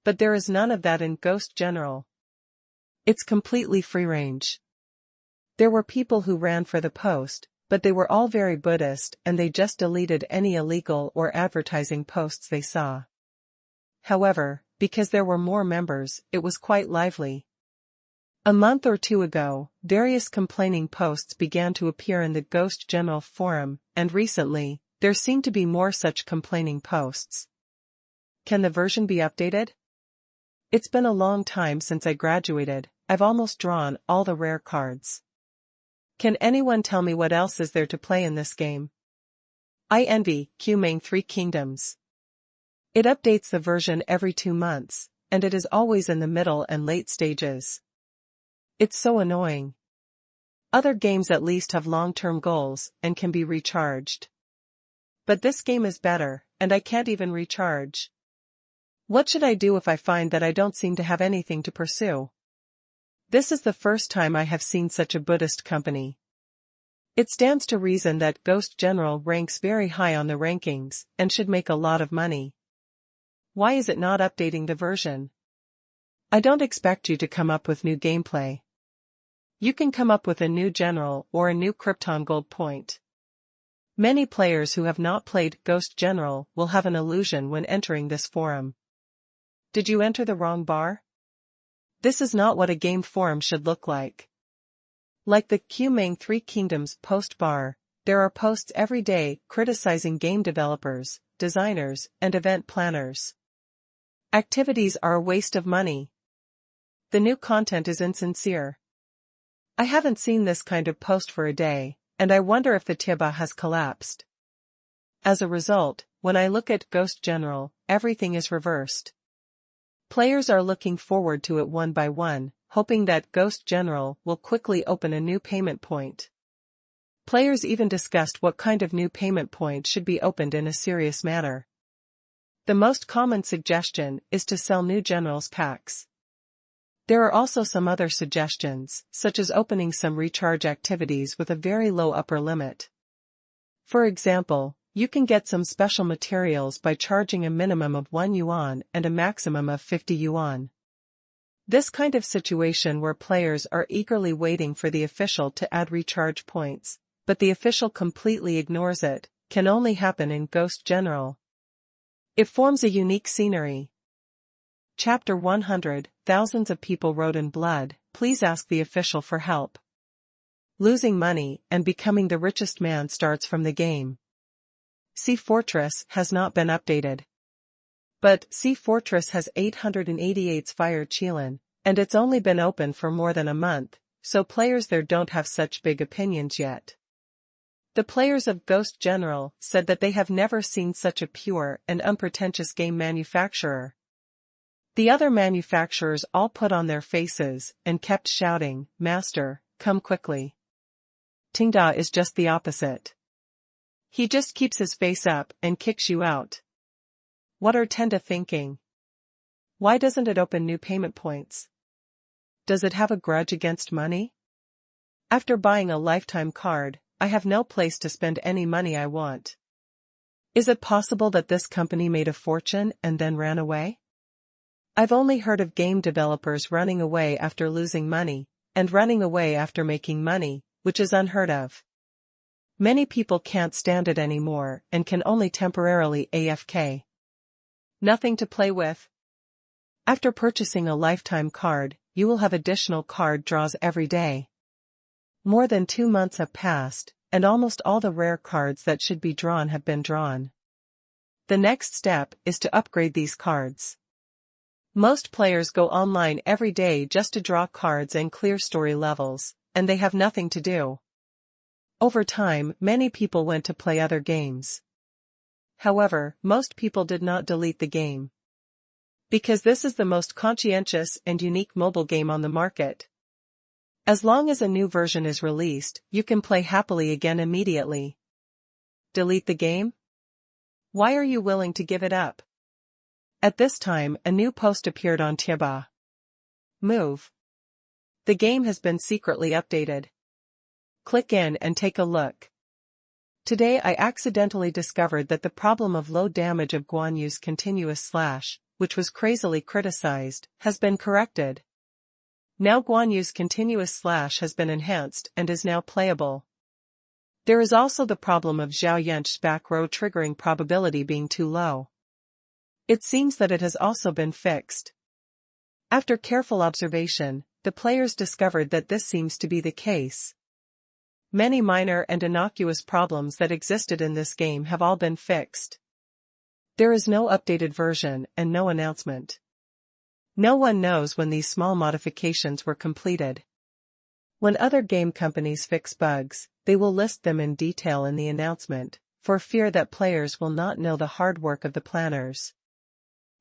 But there is none of that in Ghost General. It's completely free-range. There were people who ran for the post, but they were all very Buddhist and they just deleted any illegal or advertising posts they saw. However, because there were more members, it was quite lively. A month or 2 ago, various complaining posts began to appear in the Ghost General forum, and recently, there seem to be more such complaining posts. Can the version be updated? It's been a long time since I graduated, I've almost drawn all the rare cards. Can anyone tell me what else is there to play in this game? I envy Qingshan 3 Kingdoms. It updates the version every 2 months, and it is always in the middle and late stages. It's so annoying. Other games at least have long-term goals and can be recharged. But this game is better, and I can't even recharge. What should I do if I find that I don't seem to have anything to pursue? This is the first time I have seen such a Buddhist company. It stands to reason that Ghost General ranks very high on the rankings, and should make a lot of money. Why is it not updating the version? I don't expect you to come up with new gameplay. You can come up with a new general or a new Krypton gold point. Many players who have not played Ghost General will have an illusion when entering this forum. Did you enter the wrong bar? This is not what a game forum should look like. Like the Qingshan 3 Kingdoms post bar, there are posts every day criticizing game developers, designers, and event planners. Activities are a waste of money. The new content is insincere. I haven't seen this kind of post for a day, and I wonder if the Tieba has collapsed. As a result, when I look at Ghost General, everything is reversed. Players are looking forward to it one by one, hoping that Ghost General will quickly open a new payment point. Players even discussed what kind of new payment point should be opened in a serious manner. The most common suggestion is to sell new generals packs. There are also some other suggestions, such as opening some recharge activities with a very low upper limit. For example, you can get some special materials by charging a minimum of 1 yuan and a maximum of 50 yuan. This kind of situation where players are eagerly waiting for the official to add recharge points, but the official completely ignores it, can only happen in Ghost General. It forms a unique scenery. Chapter 100, Thousands of people wrote in blood, please ask the official for help. Losing money and becoming the richest man starts from the game. Sea Fortress has not been updated. But Sea Fortress has 888 Fire Qilan, and it's only been open for more than a month, so players there don't have such big opinions yet. The players of Ghost General said that they have never seen such a pure and unpretentious game manufacturer. The other manufacturers all put on their faces and kept shouting, "Master, come quickly." Tenda is just the opposite. He just keeps his face up and kicks you out. What are Tenda thinking? Why doesn't it open new payment points? Does it have a grudge against money? After buying a lifetime card, I have no place to spend any money I want. Is it possible that this company made a fortune and then ran away? I've only heard of game developers running away after losing money, and running away after making money, which is unheard of. Many people can't stand it anymore and can only temporarily AFK. Nothing to play with? After purchasing a lifetime card, you will have additional card draws every day. More than 2 months have passed, and almost all the rare cards that should be drawn have been drawn. The next step is to upgrade these cards. Most players go online every day just to draw cards and clear story levels, and they have nothing to do. Over time, many people went to play other games. However, most people did not delete the game. Because this is the most conscientious and unique mobile game on the market. As long as a new version is released, you can play happily again immediately. Delete the game? Why are you willing to give it up? At this time, a new post appeared on Tieba. Move. The game has been secretly updated. Click in and take a look. Today I accidentally discovered that the problem of low damage of Guan Yu's continuous slash, which was crazily criticized, has been corrected. Now Guan Yu's continuous slash has been enhanced and is now playable. There is also the problem of Zhao Yanch's back row triggering probability being too low. It seems that it has also been fixed. After careful observation, the players discovered that this seems to be the case. Many minor and innocuous problems that existed in this game have all been fixed. There is no updated version and no announcement. No one knows when these small modifications were completed. When other game companies fix bugs, they will list them in detail in the announcement, for fear that players will not know the hard work of the planners.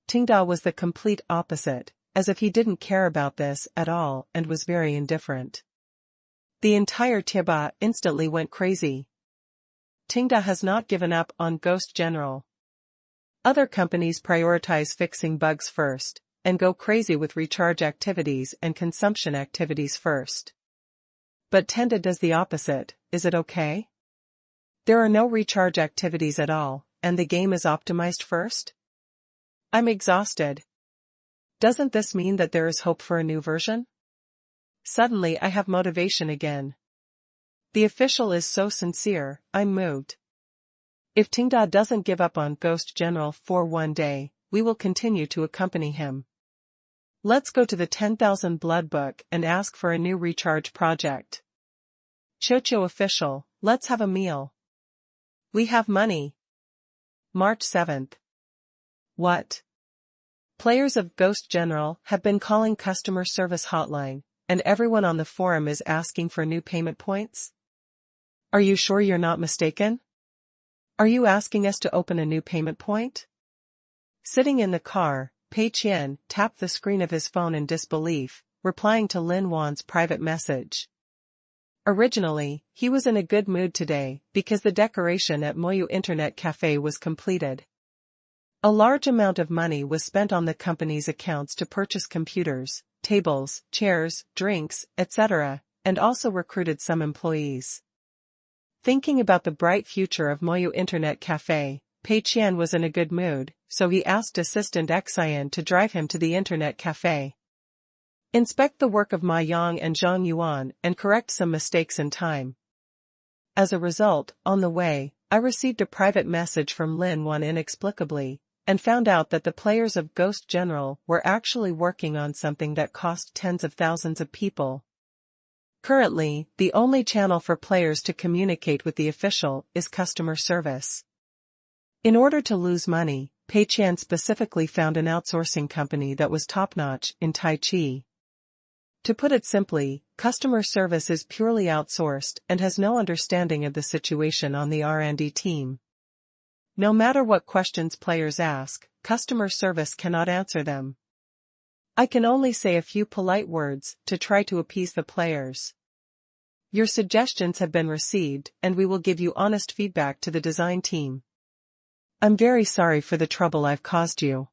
Tenda was the complete opposite, as if he didn't care about this at all and was very indifferent. The entire Tieba instantly went crazy. Tenda has not given up on Ghost General. Other companies prioritize fixing bugs first, and go crazy with recharge activities and consumption activities first. But Tenda does the opposite. Is it okay? There are no recharge activities at all, and the game is optimized first? I'm exhausted. Doesn't this mean that there is hope for a new version? Suddenly I have motivation again. The official is so sincere, I'm moved. If Tenda doesn't give up on Ghost General for one day, we will continue to accompany him. Let's go to the 10,000 Blood Book and ask for a new recharge project. Chocho official, let's have a meal. We have money. March 7th. What? Players of Ghost General have been calling customer service hotline, and everyone on the forum is asking for new payment points? Are you sure you're not mistaken? Are you asking us to open a new payment point? Sitting in the car, Pei Qian tapped the screen of his phone in disbelief, replying to Lin Wan's private message. Originally, he was in a good mood today because the decoration at Moyu Internet Cafe was completed. A large amount of money was spent on the company's accounts to purchase computers, tables, chairs, drinks, etc., and also recruited some employees. Thinking about the bright future of Moyu Internet Cafe, Pei Qian was in a good mood, so he asked assistant Qian to drive him to the Internet Cafe. Inspect the work of Ma Yang and Zhang Yuan and correct some mistakes in time. As a result, on the way, I received a private message from Lin Wan inexplicably, and found out that the players of Ghost General were actually working on something that cost tens of thousands of people. Currently, the only channel for players to communicate with the official is customer service. In order to lose money, Pei Qian specifically found an outsourcing company that was top-notch in Tai Chi. To put it simply, customer service is purely outsourced and has no understanding of the situation on the R&D team. No matter what questions players ask, customer service cannot answer them. I can only say a few polite words to try to appease the players. Your suggestions have been received, and we will give you honest feedback to the design team. I'm very sorry for the trouble I've caused you.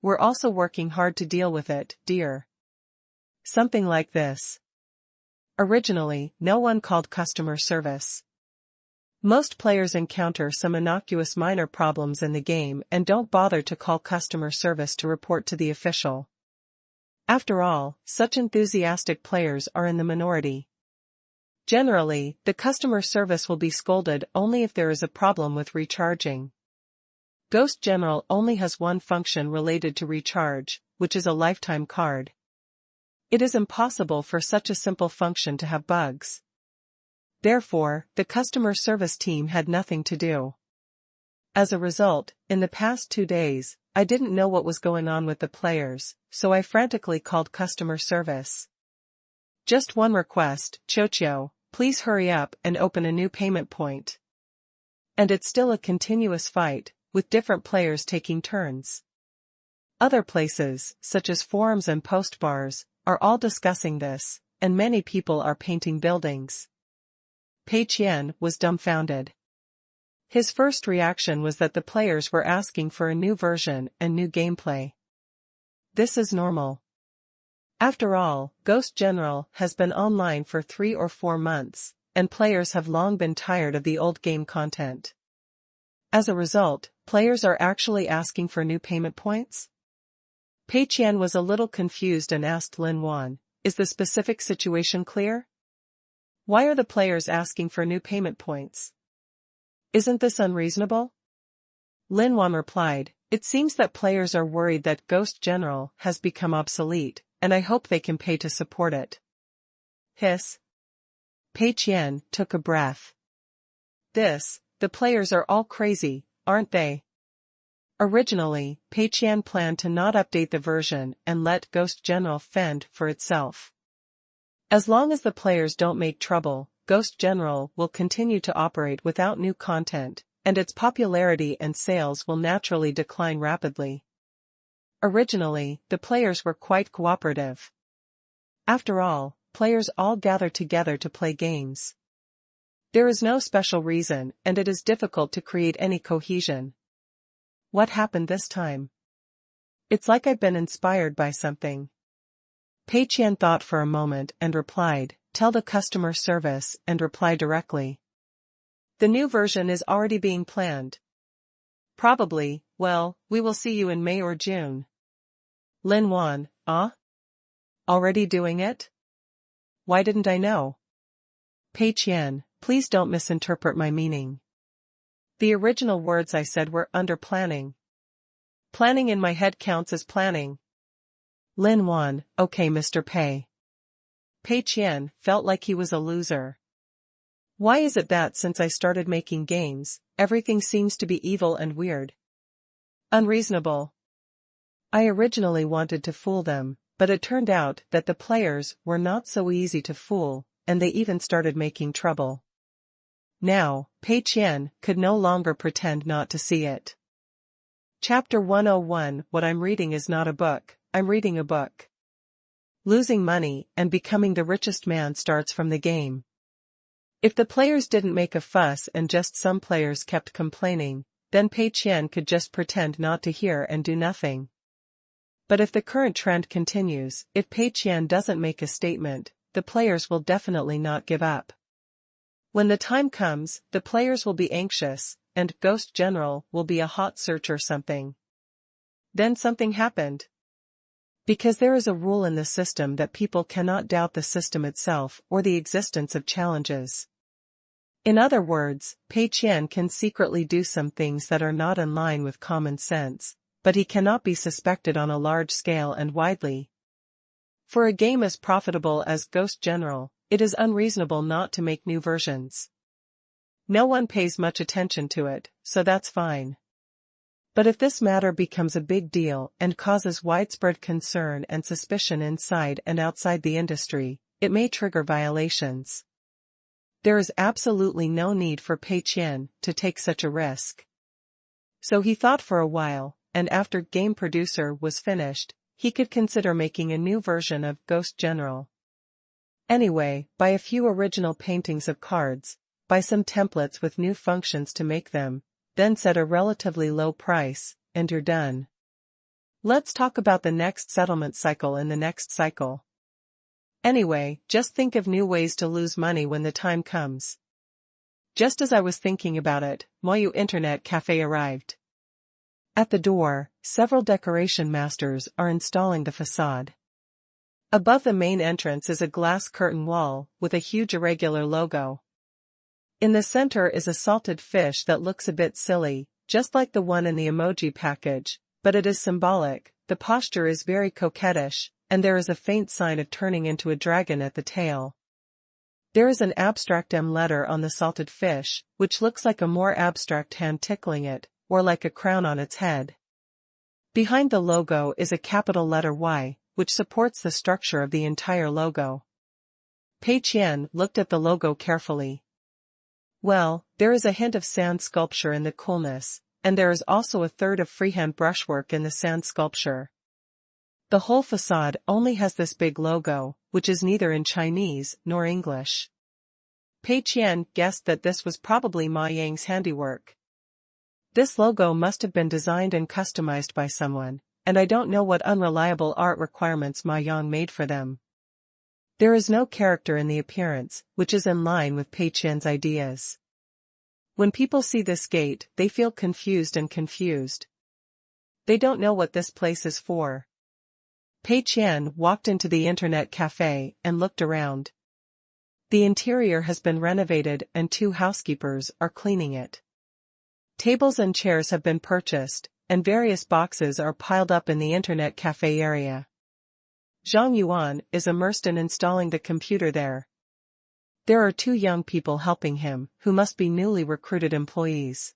We're also working hard to deal with it, dear. Something like this. Originally, no one called customer service. Most players encounter some innocuous minor problems in the game and don't bother to call customer service to report to the official. After all, such enthusiastic players are in the minority. Generally, the customer service will be scolded only if there is a problem with recharging. Ghost General only has one function related to recharge, which is a lifetime card. It is impossible for such a simple function to have bugs. Therefore, the customer service team had nothing to do. As a result, in the past 2 days, I didn't know what was going on with the players, so I frantically called customer service. Just one request, Chocho, please hurry up and open a new payment point. And it's still a continuous fight, with different players taking turns. Other places, such as forums and post bars, are all discussing this, and many people are painting buildings. Pei Qian was dumbfounded. His first reaction was that the players were asking for a new version and new gameplay. This is normal. After all, Ghost General has been online for 3 or 4 months, and players have long been tired of the old game content. As a result, players are actually asking for new payment points? Pei Qian was a little confused and asked Lin Wan, is the specific situation clear? Why are the players asking for new payment points? Isn't this unreasonable? Lin Wan replied, it seems that players are worried that Ghost General has become obsolete, and I hope they can pay to support it. Hiss. Pei Qian took a breath. The players are all crazy, aren't they? Originally, Pei Qian planned to not update the version and let Ghost General fend for itself. As long as the players don't make trouble, Ghost General will continue to operate without new content, and its popularity and sales will naturally decline rapidly. Originally, the players were quite cooperative. After all, players all gather together to play games. There is no special reason, and it is difficult to create any cohesion. What happened this time? It's like I've been inspired by something. Pei Qian thought for a moment and replied, tell the customer service and reply directly. The new version is already being planned. Probably, well, we will see you in May or June. Lin Wan, already doing it? Why didn't I know? Pei Qian, please don't misinterpret my meaning. The original words I said were under planning. Planning in my head counts as planning. Lin Wan, okay Mr. Pei. Pei Qian felt like he was a loser. Why is it that since I started making games, everything seems to be evil and weird? Unreasonable. I originally wanted to fool them, but it turned out that the players were not so easy to fool, and they even started making trouble. Now, Pei Qian could no longer pretend not to see it. Chapter 101 What I'm reading is not a book, I'm reading a book. Losing money and becoming the richest man starts from the game. If the players didn't make a fuss and just some players kept complaining, then Pei Qian could just pretend not to hear and do nothing. But if the current trend continues, if Pei Qian doesn't make a statement, the players will definitely not give up. When the time comes, the players will be anxious, and Ghost General will be a hot search or something. Then something happened. Because there is a rule in the system that people cannot doubt the system itself or the existence of challenges. In other words, Pei Qian can secretly do some things that are not in line with common sense, but he cannot be suspected on a large scale and widely. For a game as profitable as Ghost General, it is unreasonable not to make new versions. No one pays much attention to it, so that's fine. But if this matter becomes a big deal and causes widespread concern and suspicion inside and outside the industry, it may trigger violations. There is absolutely no need for Pei Qian to take such a risk. So he thought for a while, and after Game Producer was finished, he could consider making a new version of Ghost General. Anyway, buy a few original paintings of cards, buy some templates with new functions to make them, then set a relatively low price, and you're done. Let's talk about the next settlement cycle in the next cycle. Anyway, just think of new ways to lose money when the time comes. Just as I was thinking about it, Moyu Internet Cafe arrived. At the door, several decoration masters are installing the facade. Above the main entrance is a glass curtain wall with a huge irregular logo. In the center is a salted fish that looks a bit silly, just like the one in the emoji package, but it is symbolic. The posture is very coquettish, and there is a faint sign of turning into a dragon at the tail. There is an abstract M letter on the salted fish, which looks like a more abstract hand tickling it, or like a crown on its head. Behind the logo is a capital letter Y, which supports the structure of the entire logo. Pei Qian looked at the logo carefully. Well, there is a hint of sand sculpture in the coolness, and there is also a third of freehand brushwork in the sand sculpture. The whole facade only has this big logo, which is neither in Chinese nor English. Pei Qian guessed that this was probably Ma Yang's handiwork. This logo must have been designed and customized by someone, and I don't know what unreliable art requirements Ma Yang made for them. There is no character in the appearance, which is in line with Pei Qian's ideas. When people see this gate, they feel confused and confused. They don't know what this place is for. Pei Qian walked into the internet cafe and looked around. The interior has been renovated and 2 housekeepers are cleaning it. Tables and chairs have been purchased, and various boxes are piled up in the internet cafe area. Zhang Yuan is immersed in installing the computer there. There are 2 young people helping him, who must be newly recruited employees.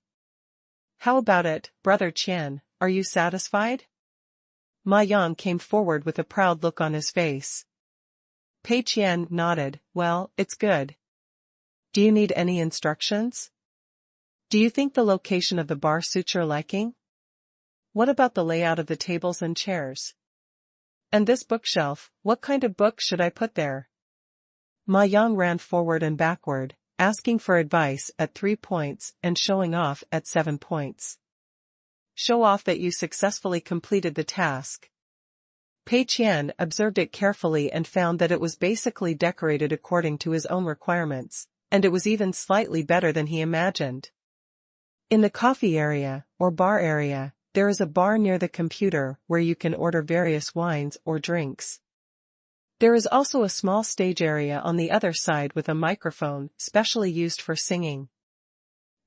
How about it, Brother Qian, are you satisfied? Ma Yang came forward with a proud look on his face. Pei Qian nodded. Well, it's good. Do you need any instructions? Do you think the location of the bar suits your liking? What about the layout of the tables and chairs? And this bookshelf, what kind of books should I put there? Ma Yang ran forward and backward, asking for advice at 3 points and showing off at 7 points. Show off that you successfully completed the task. Pei Qian observed it carefully and found that it was basically decorated according to his own requirements, and it was even slightly better than he imagined. In the coffee area, or bar area, there is a bar near the computer where you can order various wines or drinks. There is also a small stage area on the other side with a microphone specially used for singing.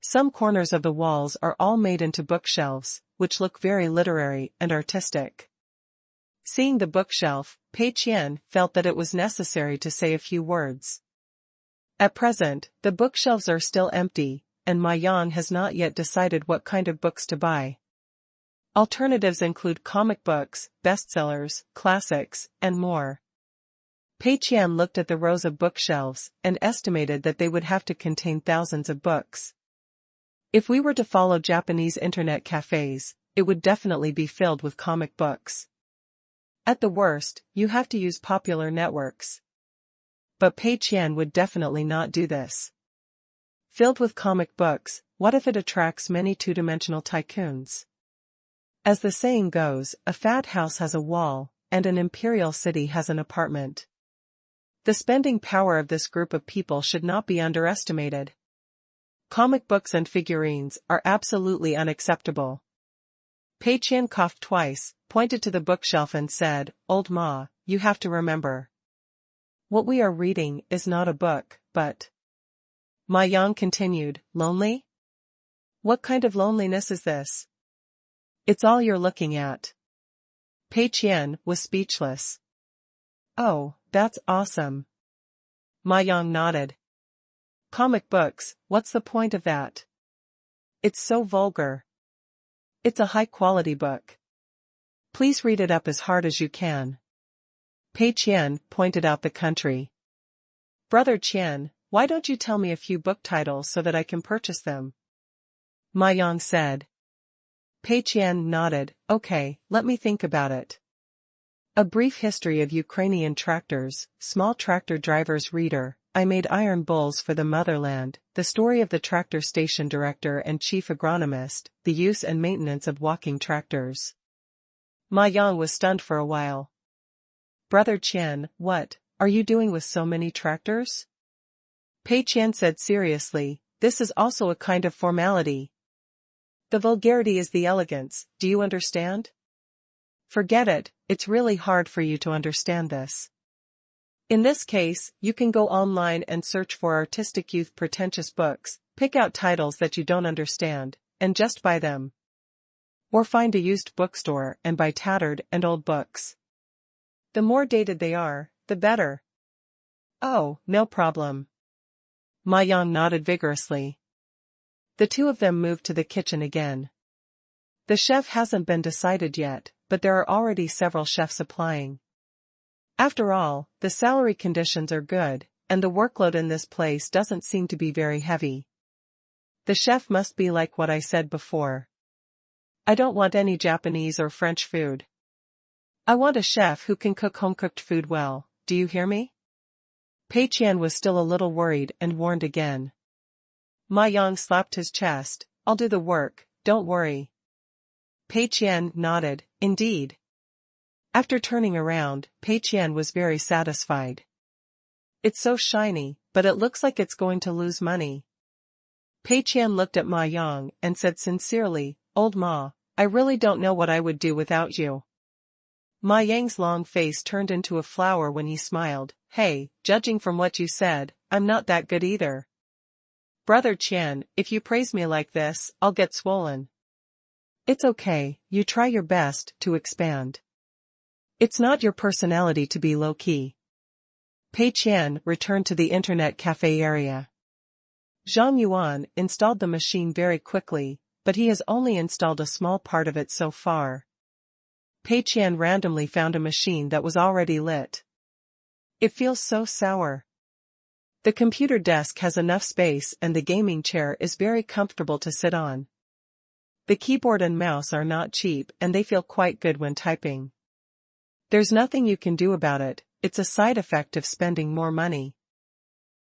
Some corners of the walls are all made into bookshelves, which look very literary and artistic. Seeing the bookshelf, Pei Qian felt that it was necessary to say a few words. At present, the bookshelves are still empty, and Ma Yang has not yet decided what kind of books to buy. Alternatives include comic books, bestsellers, classics, and more. Pei Qian looked at the rows of bookshelves and estimated that they would have to contain thousands of books. If we were to follow Japanese internet cafes, it would definitely be filled with comic books. At the worst, you have to use popular networks. But Pei Qian would definitely not do this. Filled with comic books, what if it attracts many two-dimensional tycoons? As the saying goes, a fat house has a wall, and an imperial city has an apartment. The spending power of this group of people should not be underestimated. Comic books and figurines are absolutely unacceptable. Pei Qian coughed twice, pointed to the bookshelf and said, Old Ma, you have to remember. What we are reading is not a book, but... Ma Yang continued, lonely? What kind of loneliness is this? It's all you're looking at. Pei Qian was speechless. Oh, that's awesome. Ma Yang nodded. Comic books, what's the point of that? It's so vulgar. It's a high-quality book. Please read it up as hard as you can. Pei Qian pointed out the country. Brother Qian, why don't you tell me a few book titles so that I can purchase them? Ma Yang said. Pei Qian nodded. Okay, let me think about it. A Brief History of Ukrainian Tractors, Small Tractor Drivers Reader, I Made Iron Bulls for the Motherland, The Story of the Tractor Station Director and Chief Agronomist, The Use and Maintenance of Walking Tractors. Ma Yang was stunned for a while. Brother Qian, what are you doing with so many tractors? Pei Qian said seriously, this is also a kind of formality. The vulgarity is the elegance, do you understand? Forget it, it's really hard for you to understand this. In this case, you can go online and search for artistic youth pretentious books, pick out titles that you don't understand, and just buy them. Or find a used bookstore and buy tattered and old books. The more dated they are, the better. Oh, no problem. Ma Yang nodded vigorously. The two of them moved to the kitchen again. The chef hasn't been decided yet, but there are already several chefs applying. After all, the salary conditions are good, and the workload in this place doesn't seem to be very heavy. The chef must be like what I said before. I don't want any Japanese or French food. I want a chef who can cook home-cooked food well, do you hear me? Pei Qian was still a little worried and warned again. Ma Yang slapped his chest, I'll do the work, don't worry. Pei Qian nodded, indeed. After turning around, Pei Qian was very satisfied. It's so shiny, but it looks like it's going to lose money. Pei Qian looked at Ma Yang and said sincerely, Old Ma, I really don't know what I would do without you. Ma Yang's long face turned into a flower when he smiled, hey, judging from what you said, I'm not that good either. Brother Qian, if you praise me like this, I'll get swollen. It's okay, you try your best to expand. It's not your personality to be low-key. Pei Qian returned to the internet cafe area. Zhang Yuan installed the machine very quickly, but he has only installed a small part of it so far. Pei Qian randomly found a machine that was already lit. It feels so sour. The computer desk has enough space and the gaming chair is very comfortable to sit on. The keyboard and mouse are not cheap and they feel quite good when typing. There's nothing you can do about it, it's a side effect of spending more money.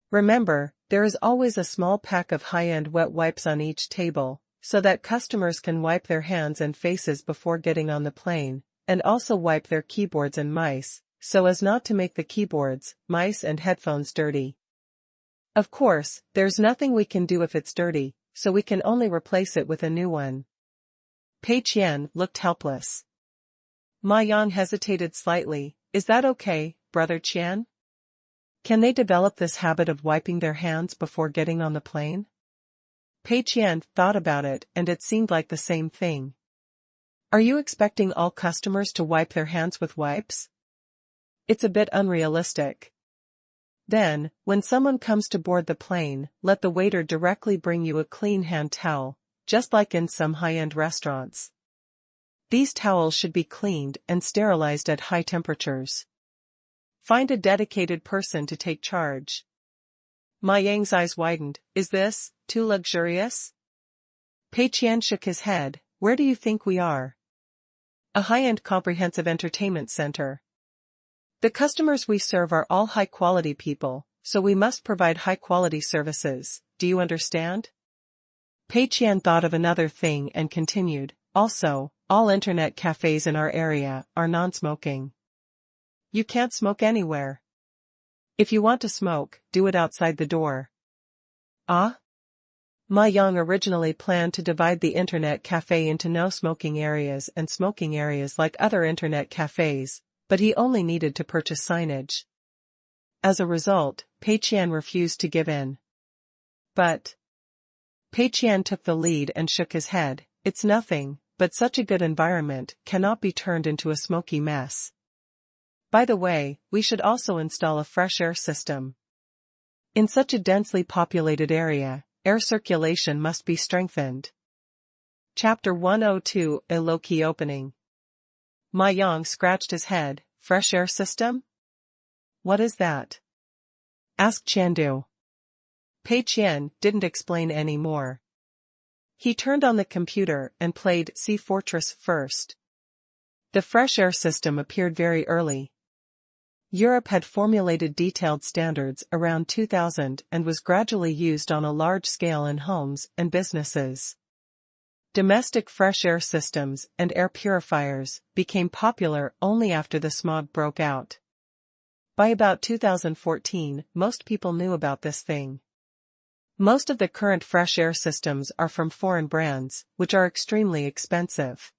Remember, there is always a small pack of high-end wet wipes on each table, so that customers can wipe their hands and faces before getting on the plane, and also wipe their keyboards and mice, so as not to make the keyboards, mice and headphones dirty. Of course, there's nothing we can do if it's dirty, so we can only replace it with a new one. Pei Qian looked helpless. Ma Yang hesitated slightly, is that okay, Brother Qian? Can they develop this habit of wiping their hands before getting on the plane? Pei Qian thought about it and it seemed like the same thing. Are you expecting all customers to wipe their hands with wipes? It's a bit unrealistic. Then, when someone comes to board the plane, let the waiter directly bring you a clean hand towel, just like in some high-end restaurants. These towels should be cleaned and sterilized at high temperatures. Find a dedicated person to take charge. Ma Yang's eyes widened, is this too luxurious? Pei Qian shook his head, where do you think we are? A high-end comprehensive entertainment center. The customers we serve are all high-quality people, so we must provide high-quality services, do you understand? Pei Qian thought of another thing and continued, also, all internet cafes in our area are non-smoking. You can't smoke anywhere. If you want to smoke, do it outside the door. Ah? Ma Yang originally planned to divide the internet cafe into no-smoking areas and smoking areas like other internet cafes, but he only needed to purchase signage. As a result, Pei Qian refused to give in. But Pei Qian took the lead and shook his head, it's nothing, but such a good environment cannot be turned into a smoky mess. By the way, we should also install a fresh air system. In such a densely populated area, air circulation must be strengthened. Chapter 102 A Low-Key Opening. Ma Yang scratched his head. Fresh air system? What is that? Asked Chandu. Pei Qian didn't explain any more. He turned on the computer and played Sea Fortress first. The fresh air system appeared very early. Europe had formulated detailed standards around 2000 and was gradually used on a large scale in homes and businesses. Domestic fresh air systems and air purifiers became popular only after the smog broke out. By about 2014, most people knew about this thing. Most of the current fresh air systems are from foreign brands, which are extremely expensive.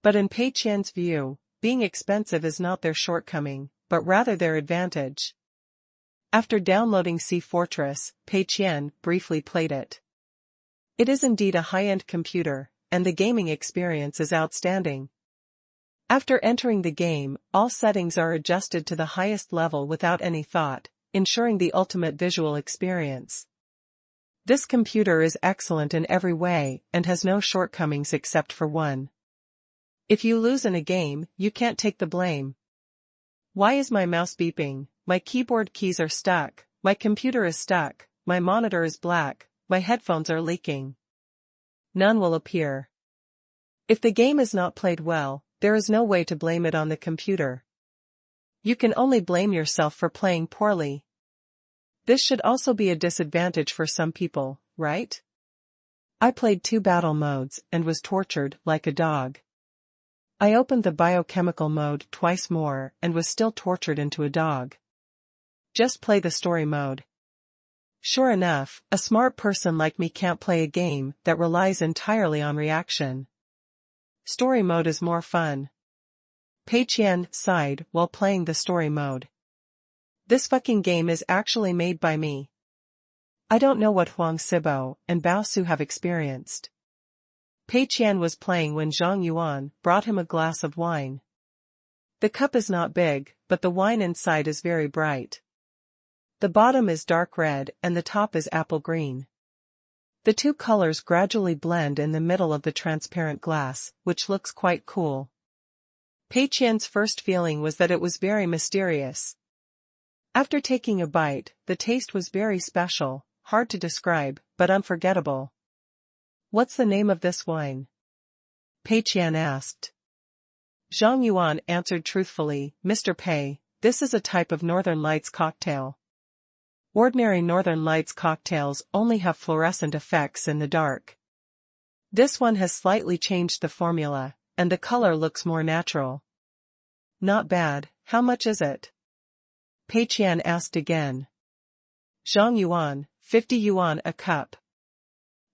But in Pei Qian's view, being expensive is not their shortcoming, but rather their advantage. After downloading Sea Fortress, Pei Qian briefly played it. It is indeed a high-end computer, and the gaming experience is outstanding. After entering the game, all settings are adjusted to the highest level without any thought, ensuring the ultimate visual experience. This computer is excellent in every way and has no shortcomings except for one. If you lose in a game, you can't take the blame. Why is my mouse beeping? My keyboard keys are stuck, my computer is stuck, my monitor is black, my headphones are leaking. None will appear. If the game is not played well, there is no way to blame it on the computer. You can only blame yourself for playing poorly. This should also be a disadvantage for some people, right? I played 2 battle modes and was tortured like a dog. I opened the biochemical mode twice more and was still tortured into a dog. Just play the story mode. Sure enough, a smart person like me can't play a game that relies entirely on reaction. Story mode is more fun. Pei Qian sighed while playing the story mode. This fucking game is actually made by me. I don't know what Huang Sibo and Bao Su have experienced. Pei Qian was playing when Zhang Yuan brought him a glass of wine. The cup is not big, but the wine inside is very bright. The bottom is dark red and the top is apple green. The 2 colors gradually blend in the middle of the transparent glass, which looks quite cool. Pei Qian's first feeling was that it was very mysterious. After taking a bite, the taste was very special, hard to describe, but unforgettable. What's the name of this wine? Pei Qian asked. Zhang Yuan answered truthfully, Mr. Pei, this is a type of Northern Lights cocktail. Ordinary Northern Lights cocktails only have fluorescent effects in the dark. This one has slightly changed the formula, and the color looks more natural. Not bad. How much is it? Pei Qian asked again. Zhang Yuan, 50 yuan a cup.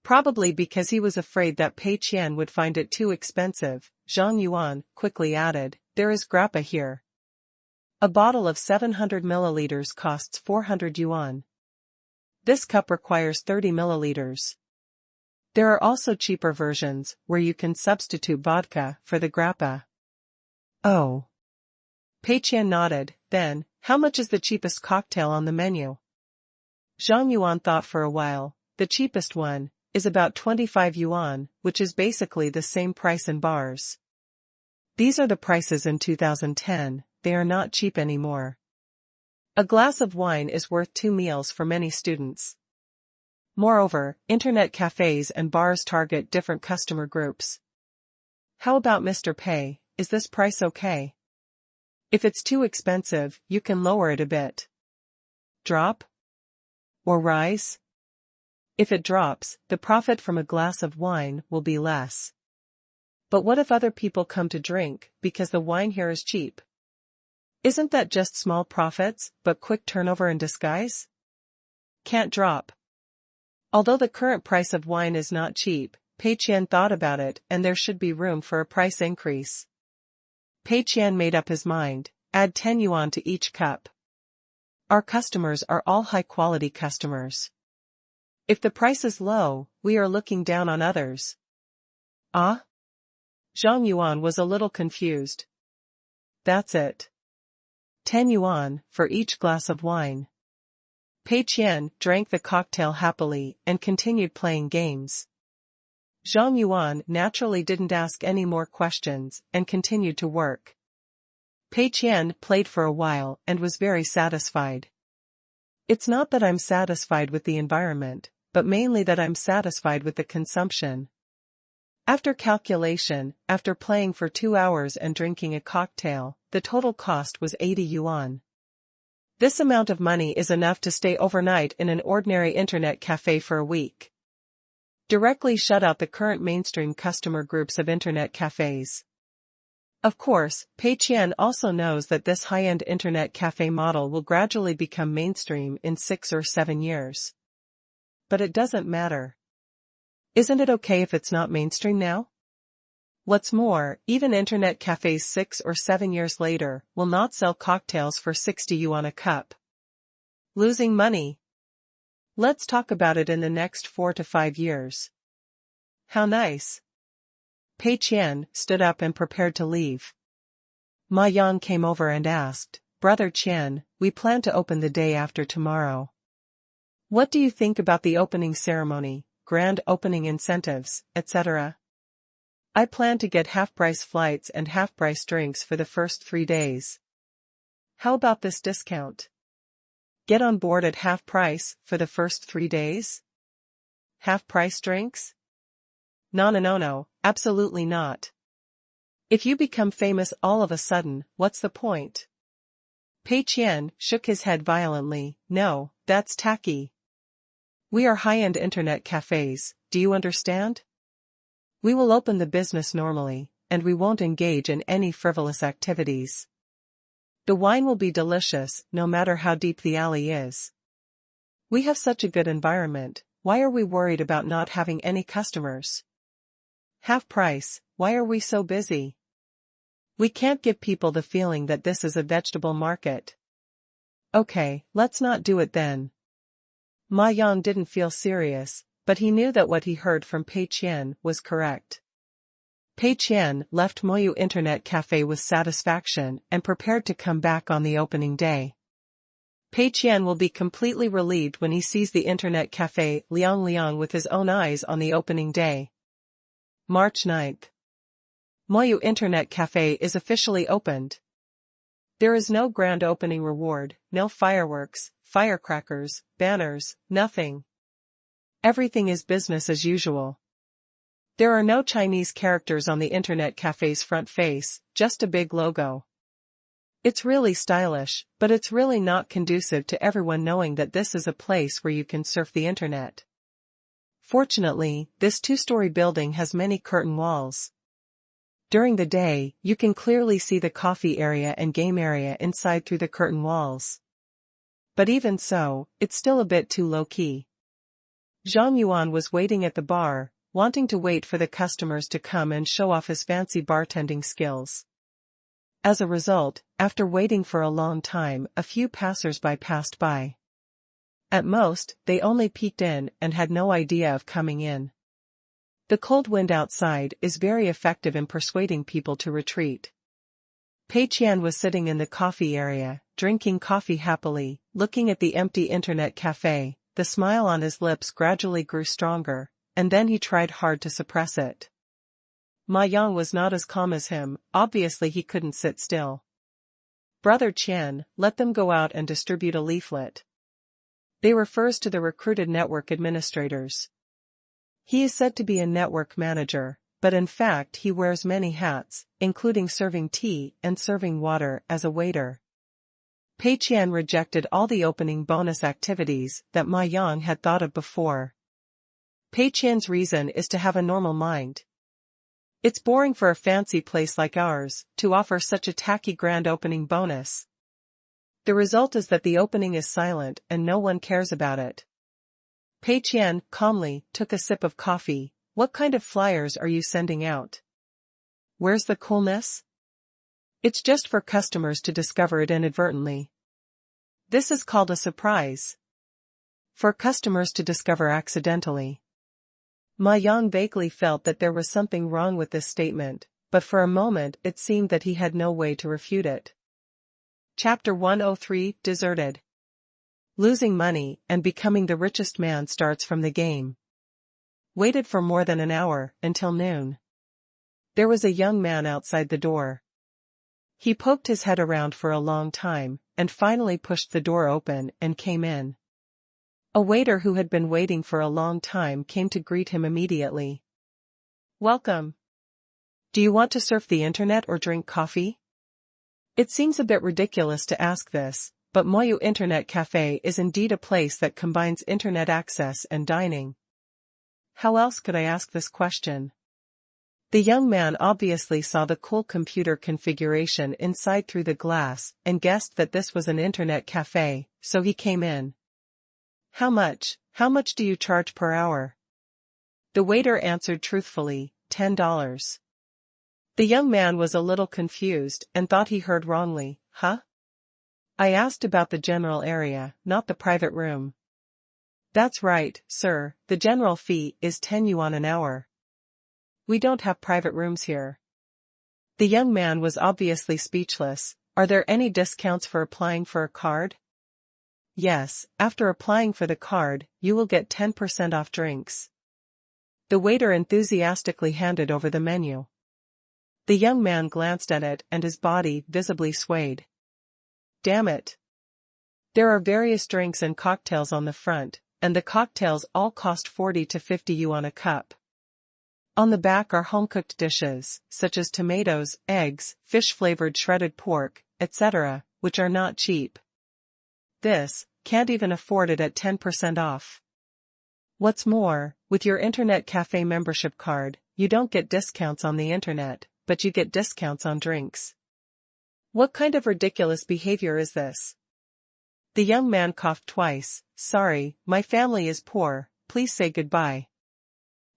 Probably because he was afraid that Pei Qian would find it too expensive, Zhang Yuan quickly added, there is grappa here. A bottle of 700 milliliters costs 400 yuan. This cup requires 30 milliliters. There are also cheaper versions, where you can substitute vodka for the grappa. Oh. Pei Qian nodded, then, how much is the cheapest cocktail on the menu? Zhang Yuan thought for a while. The cheapest one is about 25 yuan, which is basically the same price in bars. These are the prices in 2010, they are not cheap anymore. A glass of wine is worth 2 meals for many students. Moreover, internet cafes and bars target different customer groups. How about Mr. Pei, is this price okay? If it's too expensive, you can lower it a bit. Drop? Or rise? If it drops, the profit from a glass of wine will be less. But what if other people come to drink, because the wine here is cheap? Isn't that just small profits, but quick turnover in disguise? Can't drop. Although the current price of wine is not cheap, Pei Qian thought about it and there should be room for a price increase. Pei Qian made up his mind, add 10 yuan to each cup. Our customers are all high-quality customers. If the price is low, we are looking down on others. Ah? Zhang Yuan was a little confused. That's it. 10 yuan for each glass of wine. Pei Qian drank the cocktail happily and continued playing games. Zhang Yuan naturally didn't ask any more questions and continued to work. Pei Qian played for a while and was very satisfied. It's not that I'm satisfied with the environment, but mainly that I'm satisfied with the consumption. After calculation, after playing for 2 hours and drinking a cocktail, the total cost was 80 yuan. This amount of money is enough to stay overnight in an ordinary internet cafe for a week. Directly shut out the current mainstream customer groups of internet cafes. Of course, Pei Qian also knows that this high-end internet cafe model will gradually become mainstream in 6 or 7 years. But it doesn't matter. Isn't it okay if it's not mainstream now? What's more, even internet cafes 6 or 7 years later will not sell cocktails for 60 yuan a cup. Losing money? Let's talk about it in the next 4 to 5 years. How nice. Pei Qian stood up and prepared to leave. Ma Yang came over and asked, "Brother Qian, we plan to open the day after tomorrow. What do you think about the opening ceremony, grand opening incentives, etc.? I plan to get half-price flights and half-price drinks for the first 3 days. How about this discount? Get on board at half price for the first 3 days? Half-price drinks? No, absolutely not. If you become famous all of a sudden, what's the point?" Pei Qian shook his head violently. "No, that's tacky. We are high-end internet cafes, do you understand? We will open the business normally, and we won't engage in any frivolous activities. The wine will be delicious, no matter how deep the alley is. We have such a good environment, why are we worried about not having any customers? Half price, why are we so busy? We can't give people the feeling that this is a vegetable market. Okay, let's not do it then." Ma Yang didn't feel serious, but he knew that what he heard from Pei Qian was correct. Pei Qian left Moyu Internet Cafe with satisfaction and prepared to come back on the opening day. Pei Qian will be completely relieved when he sees the Internet Cafe Liang with his own eyes on the opening day. March 9th. Moyu Internet Cafe is officially opened. There is no grand opening reward, no fireworks, firecrackers, banners, nothing. Everything is business as usual. There are no Chinese characters on the internet cafe's front face, just a big logo. It's really stylish, but it's really not conducive to everyone knowing that this is a place where you can surf the internet. Fortunately, this 2-story building has many curtain walls. During the day, you can clearly see the coffee area and game area inside through the curtain walls. But even so, it's still a bit too low-key. Zhang Yuan was waiting at the bar, wanting to wait for the customers to come and show off his fancy bartending skills. As a result, after waiting for a long time, a few passers-by passed by. At most, they only peeked in and had no idea of coming in. The cold wind outside is very effective in persuading people to retreat. Pei Qian was sitting in the coffee area, drinking coffee happily, looking at the empty internet cafe. The smile on his lips gradually grew stronger, and then he tried hard to suppress it. Ma Yang was not as calm as him, obviously he couldn't sit still. "Brother Qian, let them go out and distribute a leaflet." They refers to the recruited network administrators. He is said to be a network manager, but in fact he wears many hats, including serving tea and serving water as a waiter. Pei Qian rejected all the opening bonus activities that Ma Yang had thought of before. Pei Qian's reason is to have a normal mind. It's boring for a fancy place like ours to offer such a tacky grand opening bonus. The result is that the opening is silent and no one cares about it. Pei Qian calmly took a sip of coffee. "What kind of flyers are you sending out? Where's the coolness? It's just for customers to discover it inadvertently. This is called a surprise. For customers to discover accidentally." Ma Yang vaguely felt that there was something wrong with this statement, but for a moment it seemed that he had no way to refute it. Chapter 103, Deserted. Losing money and becoming the richest man starts from the game. waited for more than an hour, until noon. There was a young man outside the door. He poked his head around for a long time, and finally pushed the door open and came in. A waiter who had been waiting for a long time came to greet him immediately. "Welcome. Do you want to surf the internet or drink coffee?" It seems a bit ridiculous to ask this, but Moyu Internet Cafe is indeed a place that combines internet access and dining. How else could I ask this question? The young man obviously saw the cool computer configuration inside through the glass and guessed that this was an internet cafe, so he came in. How much do you charge per hour?" The waiter answered truthfully, $10. The young man was a little confused and thought he heard wrongly. "Huh? I asked about the general area, not the private room." "That's right, sir, the general fee is 10 yuan an hour. We don't have private rooms here." The young man was obviously speechless. "Are there any discounts for applying for a card?" "Yes, after applying for the card, you will get 10% off drinks." The waiter enthusiastically handed over the menu. The young man glanced at it and his body visibly swayed. Damn it. There are various drinks and cocktails on the front, and the cocktails all cost 40 to 50 yuan a cup. On the back are home-cooked dishes, such as tomatoes, eggs, fish-flavored shredded pork, etc., which are not cheap. Can't even afford it at 10% off. What's more, with your internet cafe membership card, you don't get discounts on the internet, but you get discounts on drinks. What kind of ridiculous behavior is this? The young man coughed twice. "Sorry, my family is poor, please say goodbye."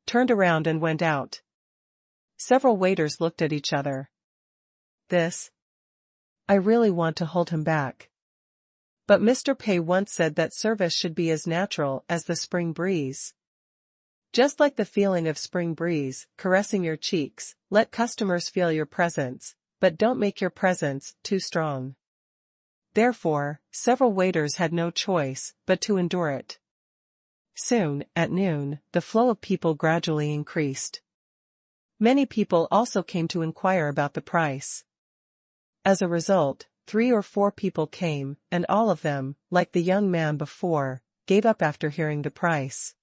Turned around and went out. Several waiters looked at each other. I really want to hold him back. But Mr. Pei once said that service should be as natural as the spring breeze. Just like the feeling of spring breeze caressing your cheeks, let customers feel your presence, but don't make your presence too strong. Therefore, several waiters had no choice but to endure it. Soon, at noon, the flow of people gradually increased. Many people also came to inquire about the price. As a result, 3 or 4 people came, and all of them, like the young man before, gave up after hearing the price.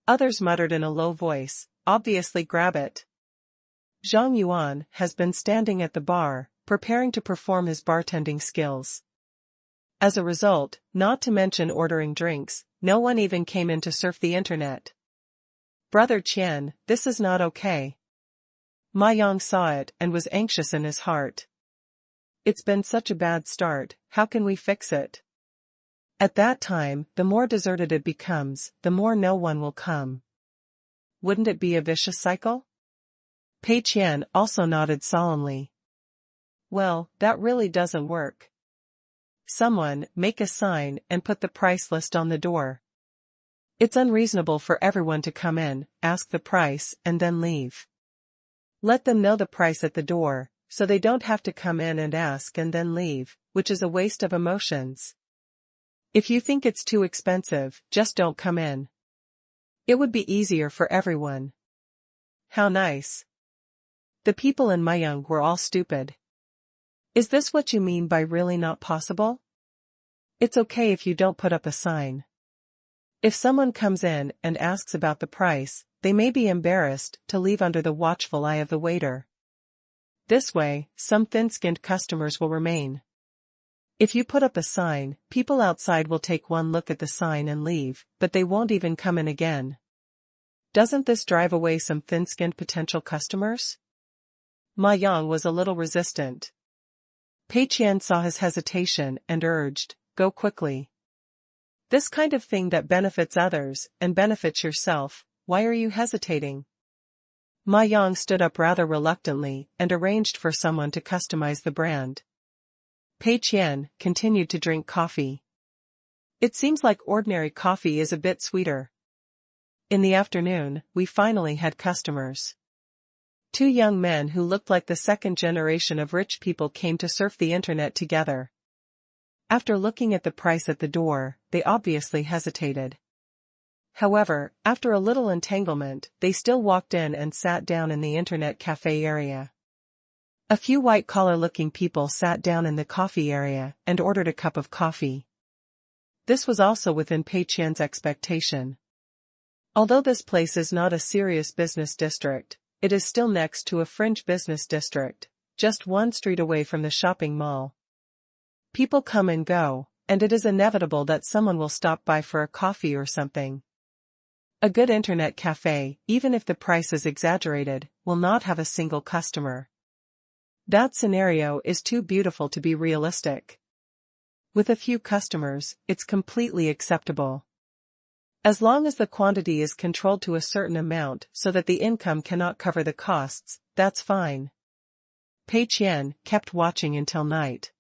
Others muttered in a low voice, "Obviously grab it." Zhang Yuan has been standing at the bar, preparing to perform his bartending skills. As a result, not to mention ordering drinks, no one even came in to surf the internet. "Brother Qian, this is not okay." Ma Yang saw it and was anxious in his heart. "It's been such a bad start, how can we fix it?" At that time, the more deserted it becomes, the more no one will come. Wouldn't it be a vicious cycle? Pei Qian also nodded solemnly. "Well, that really doesn't work. Someone, make a sign and put the price list on the door. It's unreasonable for everyone to come in, ask the price, and then leave. Let them know the price at the door, so they don't have to come in and ask and then leave, which is a waste of emotions. If you think it's too expensive, just don't come in. It would be easier for everyone." How nice. The people in Myung were all stupid. Is this what you mean by really not possible? It's okay if you don't put up a sign. If someone comes in and asks about the price, they may be embarrassed to leave under the watchful eye of the waiter. This way, some thin-skinned customers will remain. If you put up a sign, people outside will take one look at the sign and leave, but they won't even come in again. Doesn't this drive away some thin-skinned potential customers? Ma Yang was a little resistant. Pei Qian saw his hesitation and urged, "Go quickly. This kind of thing that benefits others and benefits yourself, why are you hesitating?" Ma Yang stood up rather reluctantly and arranged for someone to customize the brand. Pei Qian continued to drink coffee. It seems like ordinary coffee is a bit sweeter. In the afternoon, we finally had customers. 2 young men who looked like the second generation of rich people came to surf the internet together. After looking at the price at the door, they obviously hesitated. However, after a little entanglement, they still walked in and sat down in the internet cafe area. A few white-collar-looking people sat down in the coffee area and ordered a cup of coffee. This was also within Pei Qian's expectation. Although this place is not a serious business district, it is still next to a fringe business district, just one street away from the shopping mall. People come and go, and it is inevitable that someone will stop by for a coffee or something. A good internet cafe, even if the price is exaggerated, will not have a single customer. That scenario is too beautiful to be realistic. With a few customers, it's completely acceptable. As long as the quantity is controlled to a certain amount so that the income cannot cover the costs, that's fine. Pei Qian kept watching until night.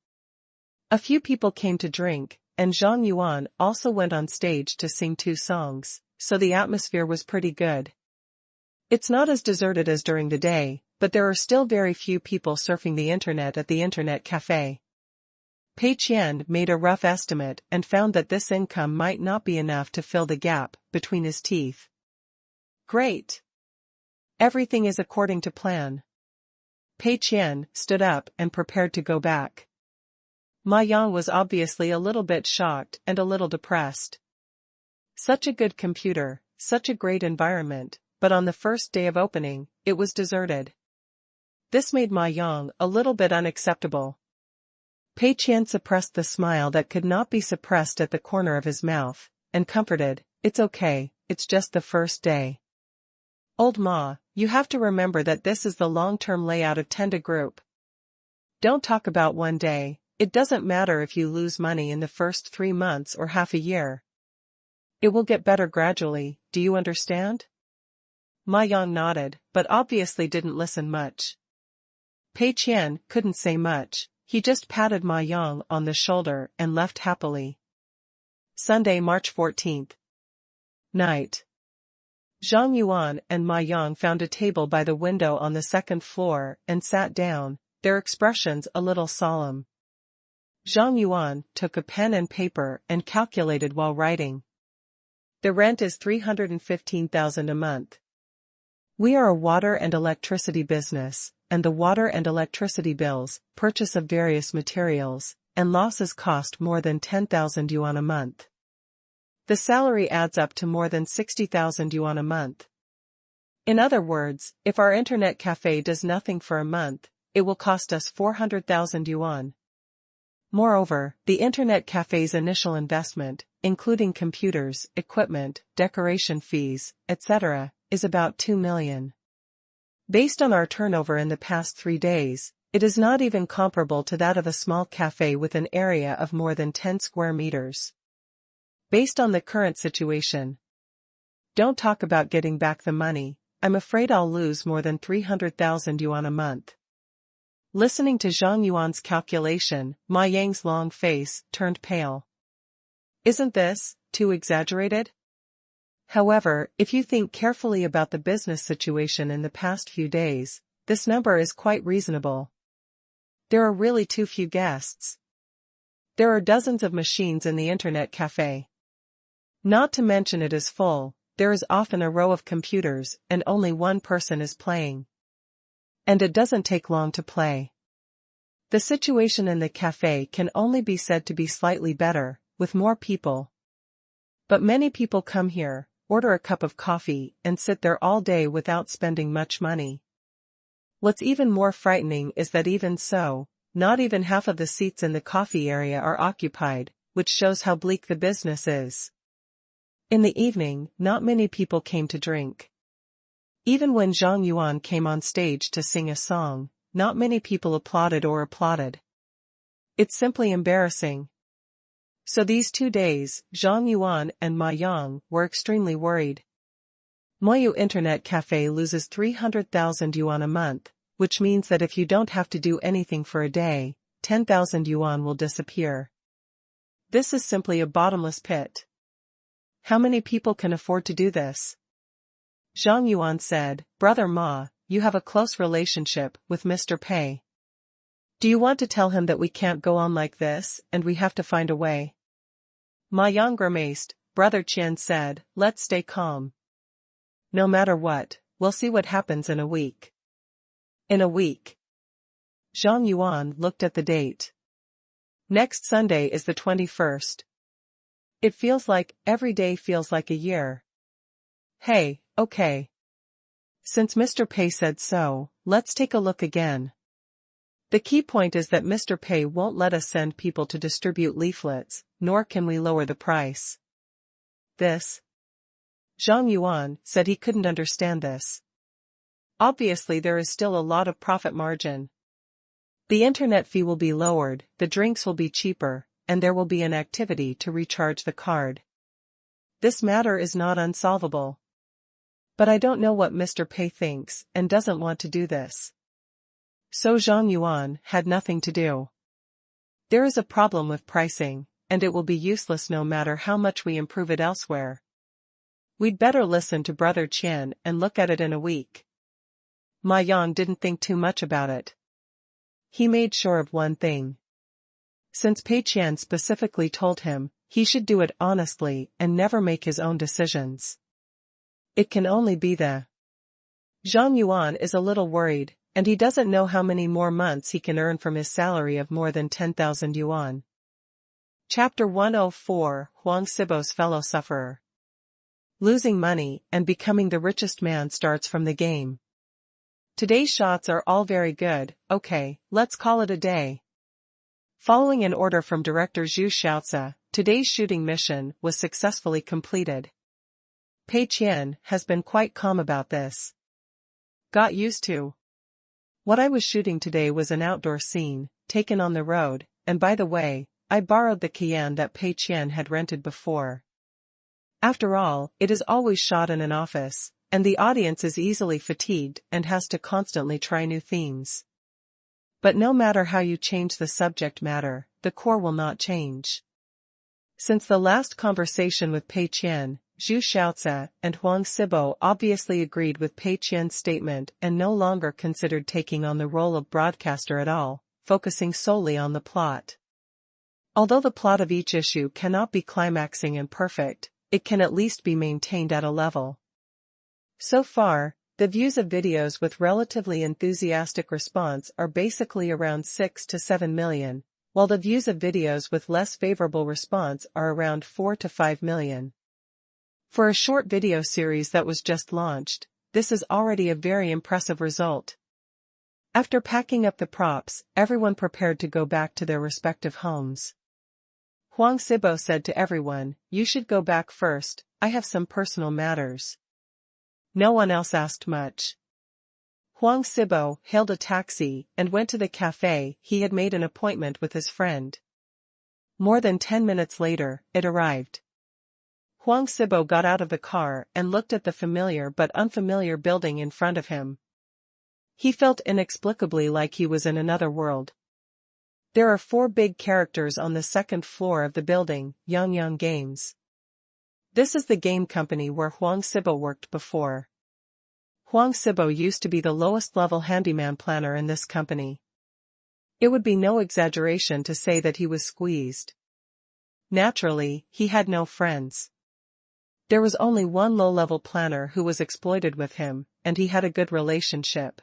A few people came to drink, and Zhang Yuan also went on stage to sing 2 songs, so the atmosphere was pretty good. It's not as deserted as during the day, but there are still very few people surfing the internet at the internet cafe. Pei Qian made a rough estimate and found that this income might not be enough to fill the gap between his teeth. Great! Everything is according to plan. Pei Qian stood up and prepared to go back. Ma Yang was obviously a little bit shocked and a little depressed. Such a good computer, such a great environment, but on the first day of opening, it was deserted. This made Ma Yang a little bit unacceptable. Pei Qian suppressed the smile that could not be suppressed at the corner of his mouth, and comforted, "It's okay, it's just the first day. Old Ma, you have to remember that this is the long-term layout of Tenda Group. Don't talk about one day, it doesn't matter if you lose money in the first 3 months or half a year. It will get better gradually, do you understand?" Ma Yang nodded, but obviously didn't listen much. Pei Qian couldn't say much, he just patted Ma Yang on the shoulder and left happily. Sunday, March 14th. Night. Zhang Yuan and Ma Yang found a table by the window on the 2nd floor and sat down, their expressions a little solemn. Zhang Yuan took a pen and paper and calculated while writing. The rent is 315,000 a month. We are a water and electricity business, and the water and electricity bills, purchase of various materials, and losses cost more than 10,000 yuan a month. The salary adds up to more than 60,000 yuan a month. In other words, if our internet cafe does nothing for a month, it will cost us 400,000 yuan. Moreover, the internet cafe's initial investment, including computers, equipment, decoration fees, etc., is about 2 million. Based on our turnover in the past 3 days, it is not even comparable to that of a small cafe with an area of more than 10 square meters. Based on the current situation, don't talk about getting back the money, I'm afraid I'll lose more than 300,000 yuan a month. Listening to Zhang Yuan's calculation, Ma Yang's long face turned pale. Isn't this too exaggerated? However, if you think carefully about the business situation in the past few days, this number is quite reasonable. There are really too few guests. There are dozens of machines in the internet cafe. Not to mention it is full, there is often a row of computers and only one person is playing. And it doesn't take long to play. The situation in the cafe can only be said to be slightly better, with more people. But many people come here, order a cup of coffee, and sit there all day without spending much money. What's even more frightening is that even so, not even half of the seats in the coffee area are occupied, which shows how bleak the business is. In the evening, not many people came to drink. Even when Zhang Yuan came on stage to sing a song, not many people applauded. It's simply embarrassing. So these 2 days, Zhang Yuan and Ma Yang were extremely worried. Moyu Internet Cafe loses 300,000 yuan a month, which means that if you don't have to do anything for a day, 10,000 yuan will disappear. This is simply a bottomless pit. How many people can afford to do this? Zhang Yuan said, "Brother Ma, you have a close relationship with Mr. Pei. Do you want to tell him that we can't go on like this and we have to find a way?" Ma Yang grimaced, Brother Qian said, let's stay calm. No matter what, we'll see what happens in a week. In a week. Zhang Yuan looked at the date. Next Sunday is the 21st. It feels like every day feels like a year. Hey, okay. Since Mr. Pei said so, let's take a look again. The key point is that Mr. Pei won't let us send people to distribute leaflets, nor can we lower the price. This? Zhang Yuan said he couldn't understand this. Obviously there is still a lot of profit margin. The internet fee will be lowered, the drinks will be cheaper, and there will be an activity to recharge the card. This matter is not unsolvable. But I don't know what Mr. Pei thinks and doesn't want to do this. So Zhang Yuan had nothing to do. There is a problem with pricing, and it will be useless no matter how much we improve it elsewhere. We'd better listen to Brother Qian and look at it in a week. Ma Yang didn't think too much about it. He made sure of one thing. Since Pei Qian specifically told him, he should do it honestly and never make his own decisions. It can only be the. Zhang Yuan is a little worried, and he doesn't know how many more months he can earn from his salary of more than 10,000 yuan. Chapter 104, Huang Sibo's Fellow Sufferer. Losing money and becoming the richest man starts from the game. Today's shots are all very good, okay, let's call it a day. Following an order from director Zhu Xiaozi, today's shooting mission was successfully completed. Pei Qian has been quite calm about this. Got used to. What I was shooting today was an outdoor scene, taken on the road, and by the way, I borrowed the Qian that Pei Qian had rented before. After all, it is always shot in an office, and the audience is easily fatigued and has to constantly try new themes. But no matter how you change the subject matter, the core will not change. Since the last conversation with Pei Qian, Zhu Xiaozi and Huang Sibo obviously agreed with Pei Qian's statement and no longer considered taking on the role of broadcaster at all, focusing solely on the plot. Although the plot of each issue cannot be climaxing and perfect, it can at least be maintained at a level. So far, the views of videos with relatively enthusiastic response are basically around 6 to 7 million, while the views of videos with less favorable response are around 4 to 5 million. For a short video series that was just launched, this is already a very impressive result. After packing up the props, everyone prepared to go back to their respective homes. Huang Sibo said to everyone, "You should go back first, I have some personal matters." No one else asked much. Huang Sibo hailed a taxi and went to the cafe. He had made an appointment with his friend. More than 10 minutes later, it arrived. Huang Sibo got out of the car and looked at the familiar but unfamiliar building in front of him. He felt inexplicably like he was in another world. There are 4 big characters on the second floor of the building, Yang Games. This is the game company where Huang Sibo worked before. Huang Sibo used to be the lowest level handyman planner in this company. It would be no exaggeration to say that he was squeezed. Naturally, he had no friends. There was only one low-level planner who was exploited with him, and he had a good relationship.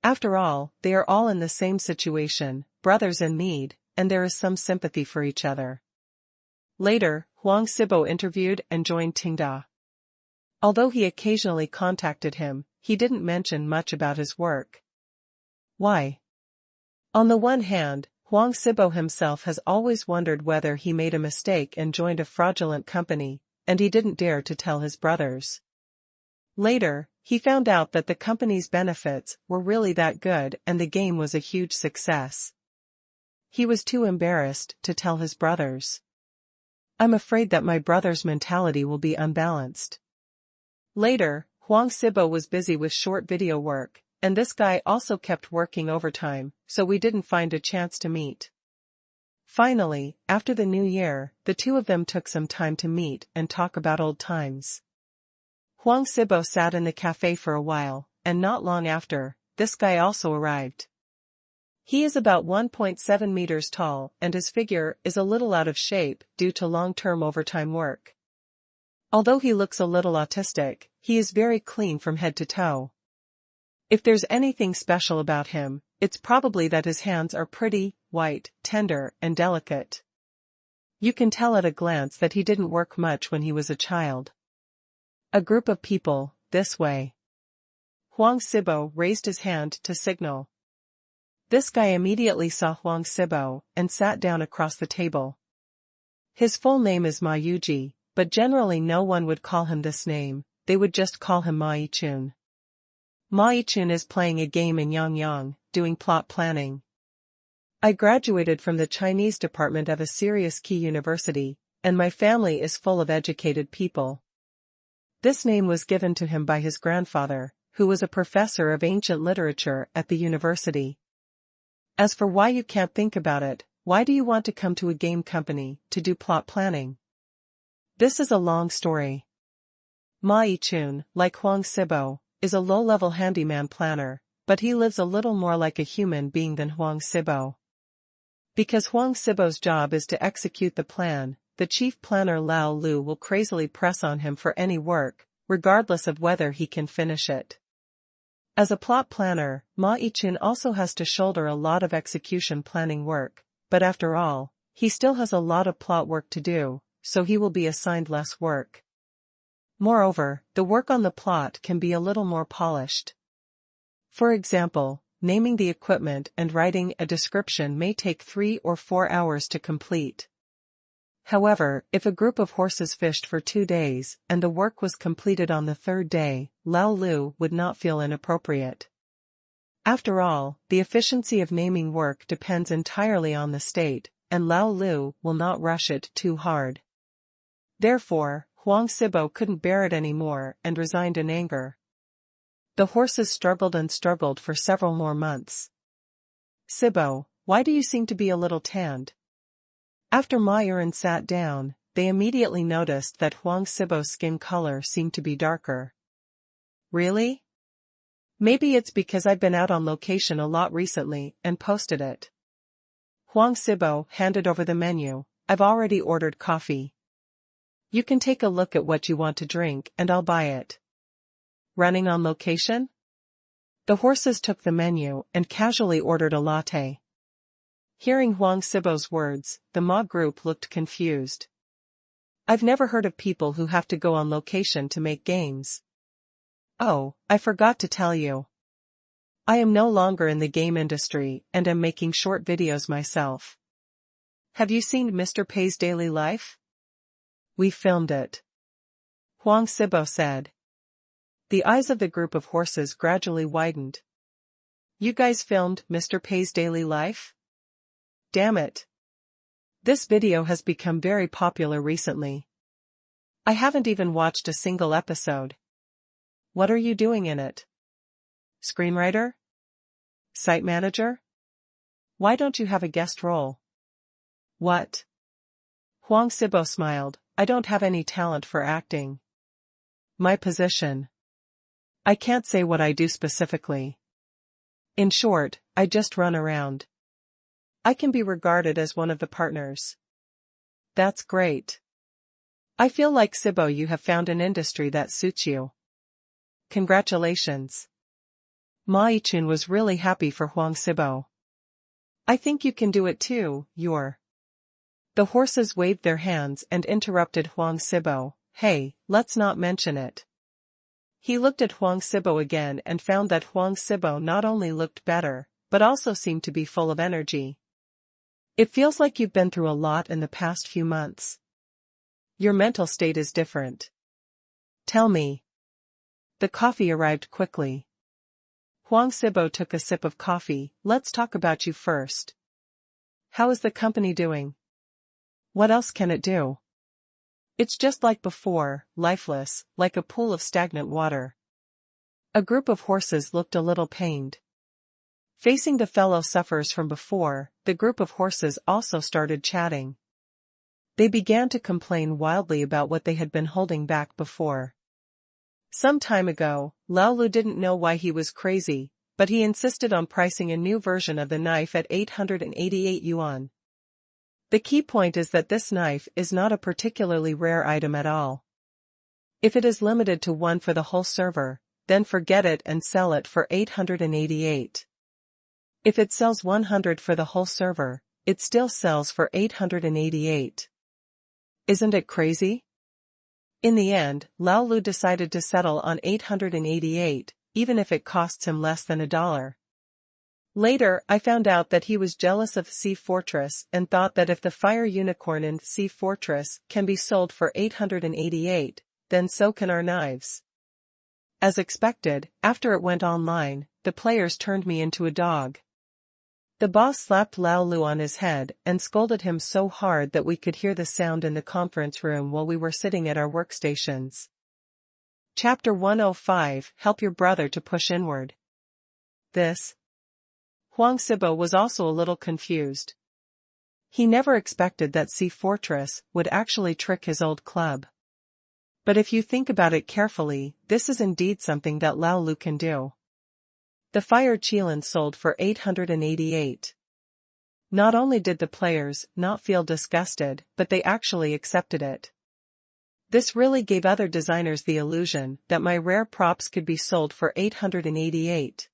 After all, they are all in the same situation, brothers in need, and there is some sympathy for each other. Later, Huang Sibo interviewed and joined Tenda. Although he occasionally contacted him, he didn't mention much about his work. Why? On the one hand, Huang Sibo himself has always wondered whether he made a mistake and joined a fraudulent company, and he didn't dare to tell his brothers. Later, he found out that the company's benefits were really that good and the game was a huge success. He was too embarrassed to tell his brothers. "I'm afraid that my brother's mentality will be unbalanced." Later, Huang Sibo was busy with short video work, and this guy also kept working overtime, so we didn't find a chance to meet. Finally, after the new year, the two of them took some time to meet and talk about old times. Huang Sibo sat in the cafe for a while, and not long after, this guy also arrived. He is about 1.7 meters tall and his figure is a little out of shape due to long-term overtime work. Although he looks a little autistic, he is very clean from head to toe. If there's anything special about him, it's probably that his hands are pretty, white, tender, and delicate. You can tell at a glance that he didn't work much when he was a child. A group of people, this way. Huang Sibo raised his hand to signal. This guy immediately saw Huang Sibo and sat down across the table. His full name is Ma Yuji, but generally no one would call him this name, they would just call him Ma Yichun. Ma Yichun is playing a game in Yangyang, doing plot planning. I graduated from the Chinese department of a serious key university, and my family is full of educated people. This name was given to him by his grandfather, who was a professor of ancient literature at the university. As for why you can't think about it, why do you want to come to a game company to do plot planning? This is a long story. Ma Yichun, like Huang Sibo, is a low-level handyman planner, but he lives a little more like a human being than Huang Sibo. Because Huang Sibo's job is to execute the plan, the chief planner Lao Lu will crazily press on him for any work, regardless of whether he can finish it. As a plot planner, Ma Yichun also has to shoulder a lot of execution planning work, but after all, he still has a lot of plot work to do, so he will be assigned less work. Moreover, the work on the plot can be a little more polished. For example, naming the equipment and writing a description may take 3 or 4 hours to complete. However, if a group of horses fished for 2 days and the work was completed on the 3rd day, Lao Lu would not feel inappropriate. After all, the efficiency of naming work depends entirely on the state, and Lao Lu will not rush it too hard. Therefore, Huang Sibo couldn't bear it anymore and resigned in anger. The horses struggled and struggled for several more months. Sibo, why do you seem to be a little tanned? After Ma Yichun sat down, they immediately noticed that Huang Sibo's skin color seemed to be darker. Really? Maybe it's because I've been out on location a lot recently and posted it. Huang Sibo handed over the menu. I've already ordered coffee. You can take a look at what you want to drink and I'll buy it. Running on location? The horses took the menu and casually ordered a latte. Hearing Huang Sibo's words, the Ma group looked confused. I've never heard of people who have to go on location to make games. Oh, I forgot to tell you. I am no longer in the game industry and am making short videos myself. Have you seen Mr. Pei's daily life? We filmed it. Huang Sibo said. The eyes of the group of horses gradually widened. You guys filmed Mr. Pei's daily life? Damn it. This video has become very popular recently. I haven't even watched a single episode. What are you doing in it? Screenwriter? Site manager? Why don't you have a guest role? What? Huang Sibo smiled. I don't have any talent for acting. My position. I can't say what I do specifically. In short, I just run around. I can be regarded as one of the partners. That's great. I feel like Sibo, you have found an industry that suits you. Congratulations. Ma Yichun was really happy for Huang Sibo. I think you can do it too, you're. The horses waved their hands and interrupted Huang Sibo. Hey, let's not mention it. He looked at Huang Sibo again and found that Huang Sibo not only looked better, but also seemed to be full of energy. It feels like you've been through a lot in the past few months. Your mental state is different. Tell me. The coffee arrived quickly. Huang Sibo took a sip of coffee. Let's talk about you first. How is the company doing? What else can it do? It's just like before, lifeless, like a pool of stagnant water. A group of horses looked a little pained. Facing the fellow sufferers from before, the group of horses also started chatting. They began to complain wildly about what they had been holding back before. Some time ago, Lao Lu didn't know why he was crazy, but he insisted on pricing a new version of the knife at 888 yuan. The key point is that this knife is not a particularly rare item at all. If it is limited to 1 for the whole server, then forget it and sell it for 888. If it sells 100 for the whole server, it still sells for 888. Isn't it crazy? In the end, Lao Lu decided to settle on 888, even if it costs him less than $1. Later, I found out that he was jealous of Sea Fortress and thought that if the fire unicorn in Sea Fortress can be sold for 888, then so can our knives. As expected, after it went online, the players turned me into a dog. The boss slapped Lao Lu on his head and scolded him so hard that we could hear the sound in the conference room while we were sitting at our workstations. Chapter 105 Help Your Brother to Push Inward. Huang Sibo was also a little confused. He never expected that Sea Fortress would actually trick his old club. But if you think about it carefully, this is indeed something that Lao Lu can do. The Fire Qilan sold for 888. Not only did the players not feel disgusted, but they actually accepted it. This really gave other designers the illusion that my rare props could be sold for 888.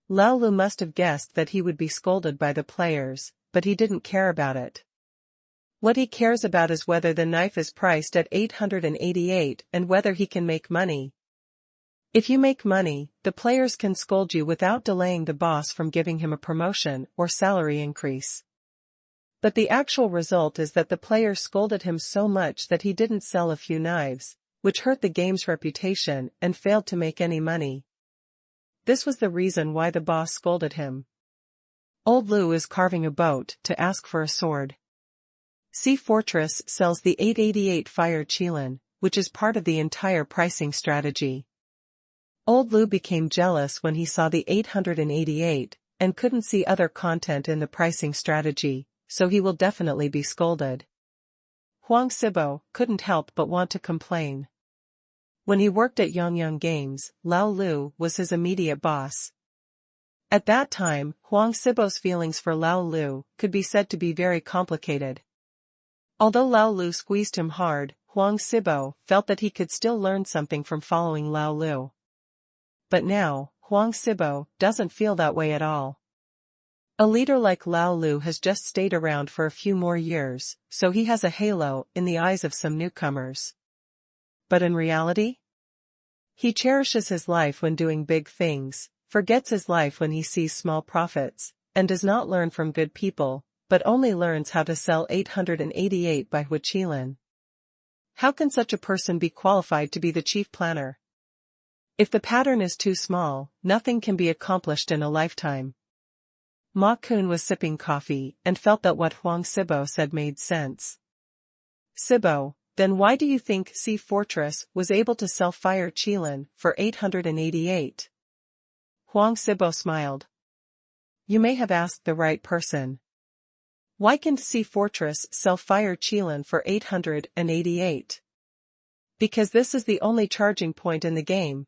Lao Lu must have guessed that he would be scolded by the players, but he didn't care about it. What he cares about is whether the knife is priced at 888 and whether he can make money. If you make money, the players can scold you without delaying the boss from giving him a promotion or salary increase. But the actual result is that the players scolded him so much that he didn't sell a few knives, which hurt the game's reputation and failed to make any money. This was the reason why the boss scolded him. Old Lu is carving a boat to ask for a sword. Sea Fortress sells the 888 Fire Qilan, which is part of the entire pricing strategy. Old Lu became jealous when he saw the 888, and couldn't see other content in the pricing strategy, so he will definitely be scolded. Huang Sibo couldn't help but want to complain. When he worked at Yongyang Games, Lao Lu was his immediate boss. At that time, Huang Sibo's feelings for Lao Lu could be said to be very complicated. Although Lao Lu squeezed him hard, Huang Sibo felt that he could still learn something from following Lao Lu. But now, Huang Sibo doesn't feel that way at all. A leader like Lao Lu has just stayed around for a few more years, so he has a halo in the eyes of some newcomers. But in reality? He cherishes his life when doing big things, forgets his life when he sees small profits, and does not learn from good people, but only learns how to sell 888 by Qilan. How can such a person be qualified to be the chief planner? If the pattern is too small, nothing can be accomplished in a lifetime. Ma Kun was sipping coffee and felt that what Huang Sibo said made sense. Sibo, then why do you think Sea Fortress was able to sell Fire Qilan for 888? Huang Sibo smiled. You may have asked the right person. Why can Sea Fortress sell Fire Qilan for 888? Because this is the only charging point in the game.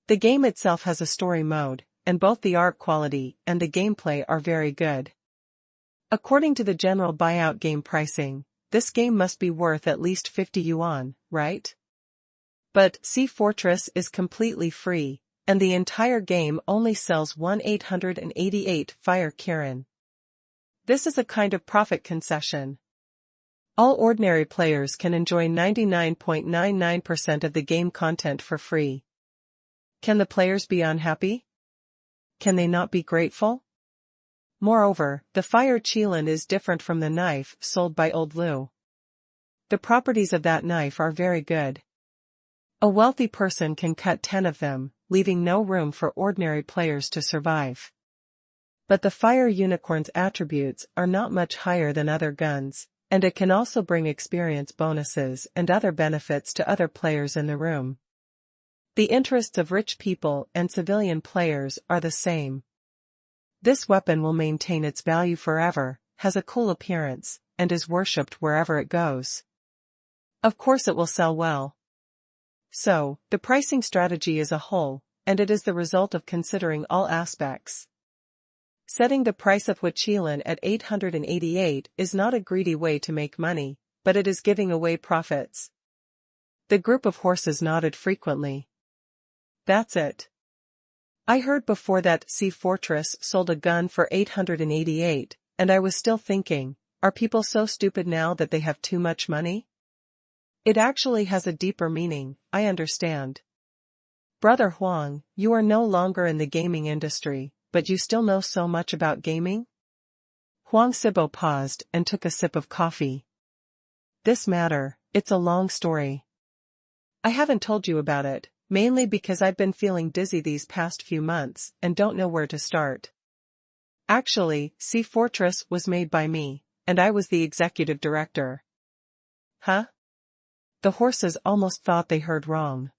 The game itself has a story mode, and both the art quality and the gameplay are very good. According to the general buyout game pricing, this game must be worth at least 50 yuan, right? But Sea Fortress is completely free, and the entire game only sells 888 Fire Qilan. This is a kind of profit concession. All ordinary players can enjoy 99.99% of the game content for free. Can the players be unhappy? Can they not be grateful? Moreover, the Fire Qilan is different from the knife sold by Old Lu. The properties of that knife are very good. A wealthy person can cut 10 of them, leaving no room for ordinary players to survive. But the Fire Unicorn's attributes are not much higher than other guns, and it can also bring experience bonuses and other benefits to other players in the room. The interests of rich people and civilian players are the same. This weapon will maintain its value forever, has a cool appearance, and is worshipped wherever it goes. Of course it will sell well. So, the pricing strategy is a whole, and it is the result of considering all aspects. Setting the price of Qilan at 888 is not a greedy way to make money, but it is giving away profits. The group of horses nodded frequently. That's it. I heard before that Sea Fortress sold a gun for 888, and I was still thinking, are people so stupid now that they have too much money? It actually has a deeper meaning, I understand. Brother Huang, you are no longer in the gaming industry, but you still know so much about gaming? Huang Sibo paused and took a sip of coffee. This matter, it's a long story. I haven't told you about it, mainly because I've been feeling dizzy these past few months and don't know where to start. Actually, Sea Fortress was made by me, and I was the executive director. Huh? The horses almost thought they heard wrong.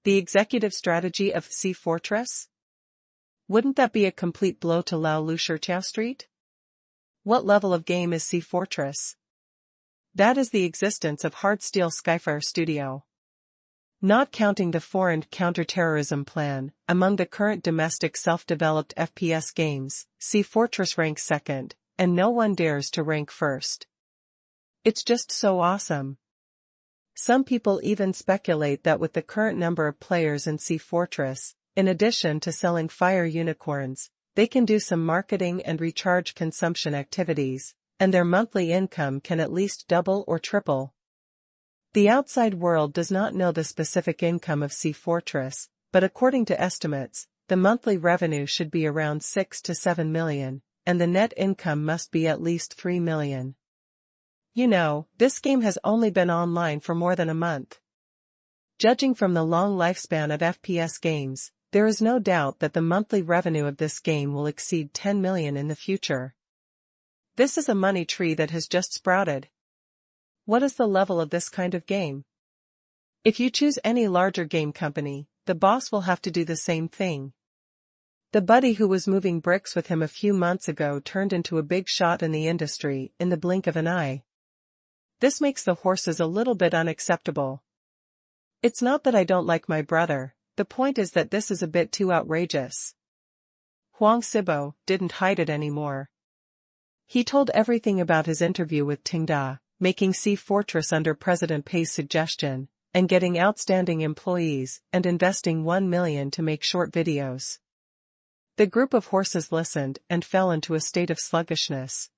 The executive strategy of Sea Fortress? Wouldn't that be a complete blow to Lao Lu Shirtiao Street? What level of game is Sea Fortress? That is the existence of Hardsteel Skyfire Studio. Not counting the foreign counterterrorism plan, among the current domestic self-developed FPS games, Sea Fortress ranks second, and no one dares to rank first. It's just so awesome. Some people even speculate that with the current number of players in Sea Fortress, in addition to selling fire unicorns, they can do some marketing and recharge consumption activities, and their monthly income can at least double or triple. The outside world does not know the specific income of Sea Fortress, but according to estimates, the monthly revenue should be around 6 to 7 million, and the net income must be at least 3 million. You know, this game has only been online for more than a month. Judging from the long lifespan of FPS games, there is no doubt that the monthly revenue of this game will exceed 10 million in the future. This is a money tree that has just sprouted. What is the level of this kind of game? If you choose any larger game company, the boss will have to do the same thing. The buddy who was moving bricks with him a few months ago turned into a big shot in the industry in the blink of an eye. This makes the horses a little bit unacceptable. It's not that I don't like my brother, the point is that this is a bit too outrageous. Huang Sibo didn't hide it anymore. He told everything about his interview with Tenda, making Sea Fortress under President Pei's suggestion, and getting outstanding employees and investing 1 million to make short videos. The group of horses listened and fell into a state of sluggishness.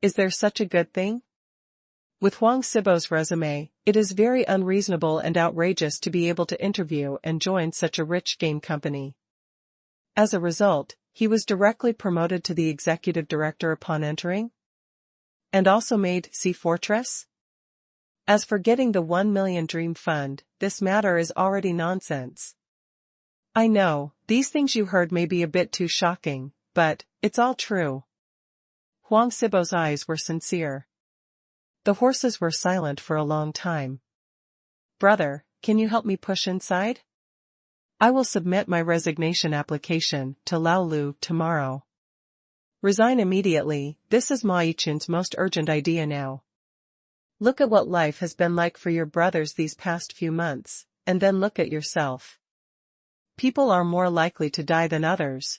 Is there such a good thing? With Huang Sibo's resume, it is very unreasonable and outrageous to be able to interview and join such a rich game company. As a result, he was directly promoted to the executive director upon entering, and also made Sea Fortress? As for getting the 1 million dream fund, this matter is already nonsense. I know, these things you heard may be a bit too shocking, but it's all true. Huang Sibo's eyes were sincere. The horses were silent for a long time. Brother, can you help me push inside? I will submit my resignation application to Lao Lu tomorrow. Resign immediately, this is Ma Yiqun's most urgent idea now. Look at what life has been like for your brothers these past few months, and then look at yourself. People are more likely to die than others.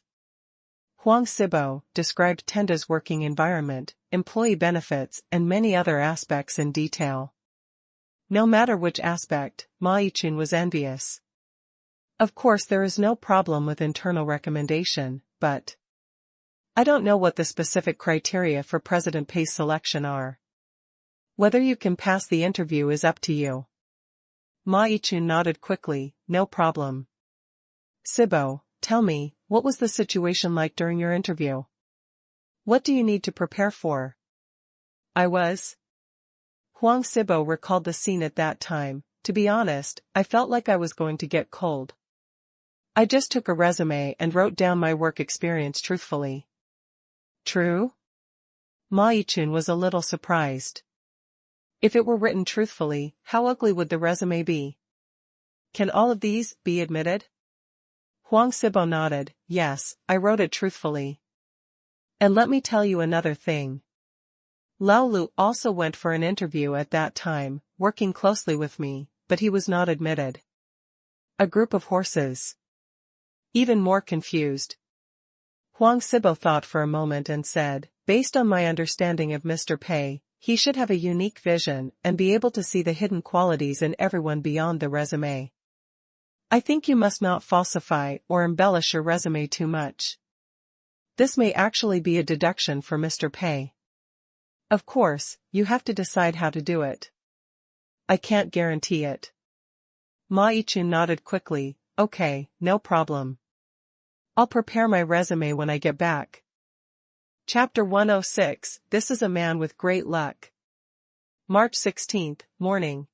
Huang Sibo described Tenda's working environment, employee benefits and many other aspects in detail. No matter which aspect, Ma Yiqun was envious. Of course there is no problem with internal recommendation, but I don't know what the specific criteria for President Pei's selection are. Whether you can pass the interview is up to you. Ma Yiqun nodded quickly, no problem. Sibo, tell me, what was the situation like during your interview? What do you need to prepare for? Huang Sibo recalled the scene at that time. To be honest, I felt like I was going to get cold. I just took a resume and wrote down my work experience truthfully. True? Ma Yiqun was a little surprised. If it were written truthfully, how ugly would the resume be? Can all of these be admitted? Huang Sibo nodded, yes, I wrote it truthfully. And let me tell you another thing. Lao Lu also went for an interview at that time, working closely with me, but he was not admitted. A group of horses. Even more confused. Huang Sibo thought for a moment and said, based on my understanding of Mr. Pei, He should have a unique vision and be able to see the hidden qualities in everyone beyond the resume. I think you must not falsify or embellish your resume too much. This may actually be a deduction for Mr. Pei. Of course, you have to decide how to do it. I can't guarantee it. Ma Yichun nodded quickly. Okay, no problem. I'll prepare my resume when I get back. Chapter 106, This is a Man with Great Luck. March 16th, morning.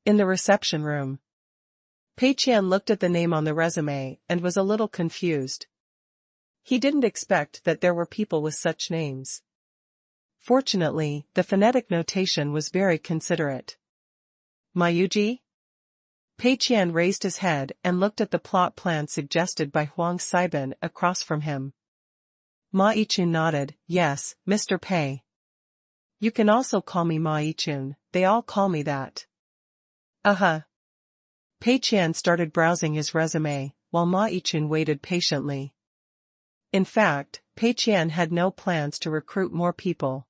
In the reception room. Pei Qian looked at the name on the resume and was a little confused. He didn't expect that there were people with such names. Fortunately, the phonetic notation was very considerate. Mayuji? Pei Qian raised his head and looked at the plot plan suggested by Huang Saiban across from him. Ma Yichun nodded. Yes, Mr. Pei. You can also call me Ma Yichun, they all call me that. Pei Qian started browsing his resume, while Ma Yichun waited patiently. In fact, Pei Qian had no plans to recruit more people.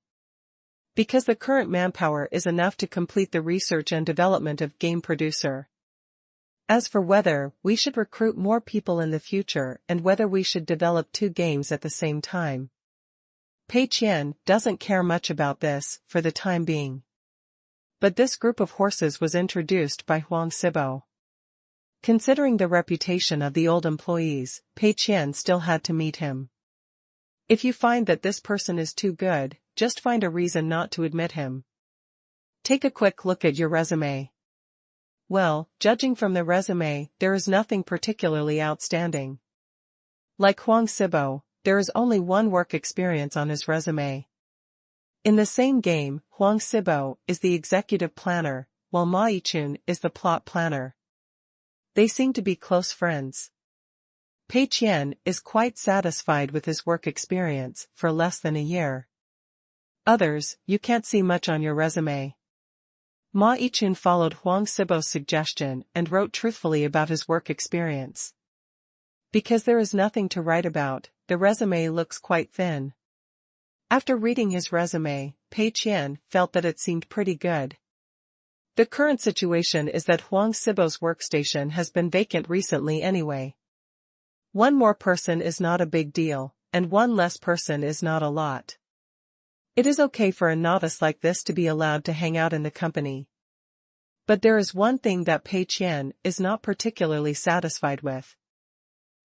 Because the current manpower is enough to complete the research and development of game producer. As for whether we should recruit more people in the future and whether we should develop 2 games at the same time, Pei Qian doesn't care much about this for the time being. But this group of horses was introduced by Huang Sibo. Considering the reputation of the old employees, Pei Qian still had to meet him. If you find that this person is too good, just find a reason not to admit him. Take a quick look at your resume. Well, judging from the resume, there is nothing particularly outstanding. Like Huang Sibo, there is only 1 work experience on his resume. In the same game, Huang Sibo is the executive planner, while Ma Yichun is the plot planner. They seem to be close friends. Pei Qian is quite satisfied with his work experience for less than a year. Others, you can't see much on your resume. Ma Yichun followed Huang Sibo's suggestion and wrote truthfully about his work experience. Because there is nothing to write about, the resume looks quite thin. After reading his resume, Pei Qian felt that it seemed pretty good. The current situation is that Huang Sibo's workstation has been vacant recently anyway. 1 more person is not a big deal, and 1 less person is not a lot. It is okay for a novice like this to be allowed to hang out in the company. But there is one thing that Pei Qian is not particularly satisfied with.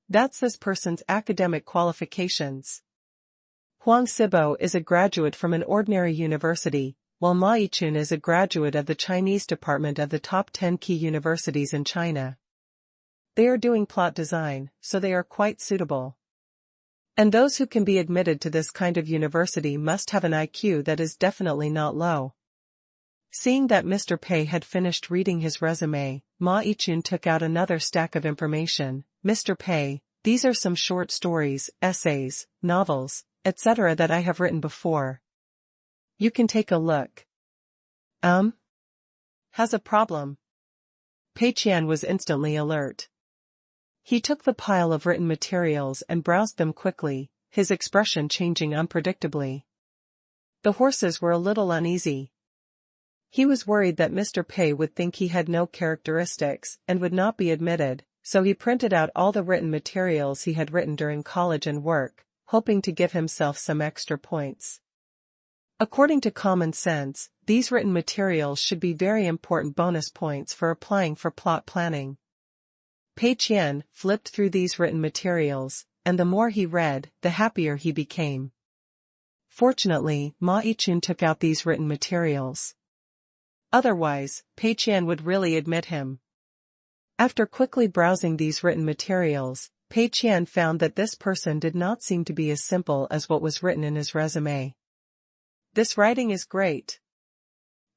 That's this person's academic qualifications. Huang Sibo is a graduate from an ordinary university, while Ma Yichun is a graduate of the Chinese department of the top 10 key universities in China. They are doing plot design, so they are quite suitable. And those who can be admitted to this kind of university must have an IQ that is definitely not low. Seeing that Mr. Pei had finished reading his resume, Ma Yichun took out another stack of information. Mr. Pei, these are some short stories, essays, novels, etc. that I have written before. You can take a look. Has a problem? Pei Qian was instantly alert. He took the pile of written materials and browsed them quickly, his expression changing unpredictably. The horses were a little uneasy. He was worried that Mr. Pei would think he had no characteristics and would not be admitted, so he printed out all the written materials he had written during college and work, hoping to give himself some extra points. According to common sense, these written materials should be very important bonus points for applying for plot planning. Pei Qian flipped through these written materials, and the more he read, the happier he became. Fortunately, Ma Yichun took out these written materials. Otherwise, Pei Qian would really admit him. After quickly browsing these written materials, Pei Qian found that this person did not seem to be as simple as what was written in his resume. This writing is great.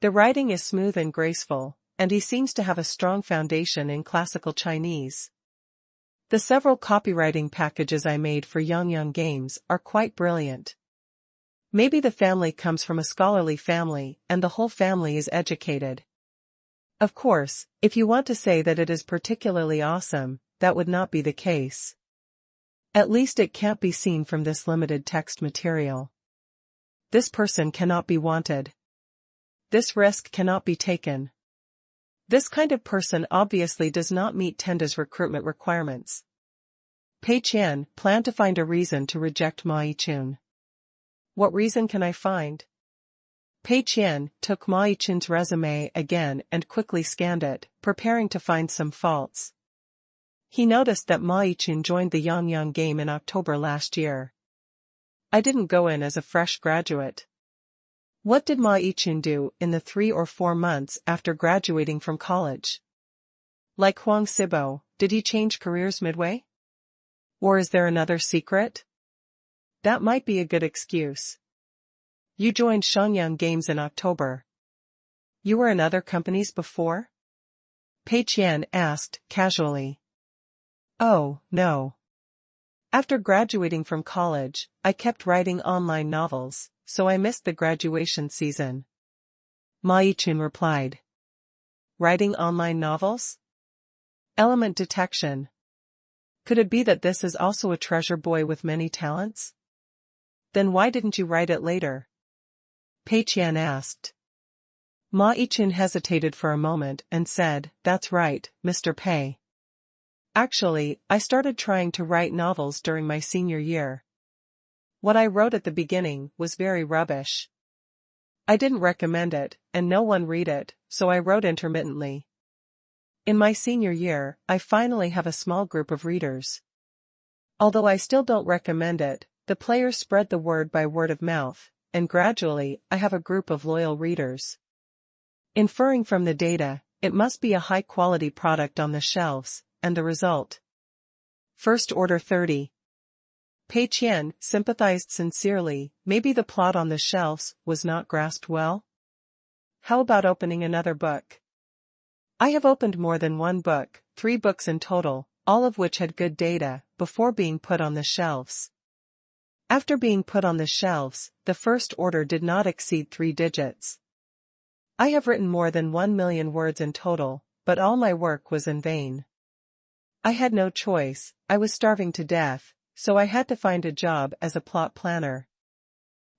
The writing is smooth and graceful, and he seems to have a strong foundation in classical Chinese. The several copywriting packages I made for Young Games are quite brilliant. Maybe the family comes from a scholarly family and the whole family is educated. Of course, if you want to say that it is particularly awesome, that would not be the case. At least it can't be seen from this limited text material. This person cannot be wanted. This risk cannot be taken. This kind of person obviously does not meet Tenda's recruitment requirements. Pei Qian planned to find a reason to reject Ma Yichun. What reason can I find? Pei Qian took Ma Yichun's resume again and quickly scanned it, preparing to find some faults. He noticed that Ma Yichun joined the Yangyang game in October last year. I didn't go in as a fresh graduate. What did Ma Yichun do in the 3 or 4 months after graduating from college? Like Huang Sibo, did he change careers midway? Or is there another secret? That might be a good excuse. You joined Shenyang Games in October. You were in other companies before? Pei Qian asked, casually. Oh, no. After graduating from college, I kept writing online novels, so I missed the graduation season. Ma Yichun replied. Writing online novels? Element detection. Could it be that this is also a treasure boy with many talents? Then why didn't you write it later? Pei Qian asked. Ma Yichun hesitated for a moment and said, That's right, Mr. Pei. Actually, I started trying to write novels during my senior year. What I wrote at the beginning was very rubbish. I didn't recommend it, and no one read it, so I wrote intermittently. In my senior year, I finally have a small group of readers. Although I still don't recommend it, the players spread the word by word of mouth, and gradually, I have a group of loyal readers. Inferring from the data, it must be a high-quality product on the shelves, and the result. First Order 30. Pei Qian sympathized sincerely, maybe the plot on the shelves was not grasped well? How about opening another book? I have opened more than one book, 3 books in total, all of which had good data, before being put on the shelves. After being put on the shelves, the first order did not exceed 3 digits. I have written more than 1 million words in total, but all my work was in vain. I had no choice, I was starving to death, so I had to find a job as a plot planner.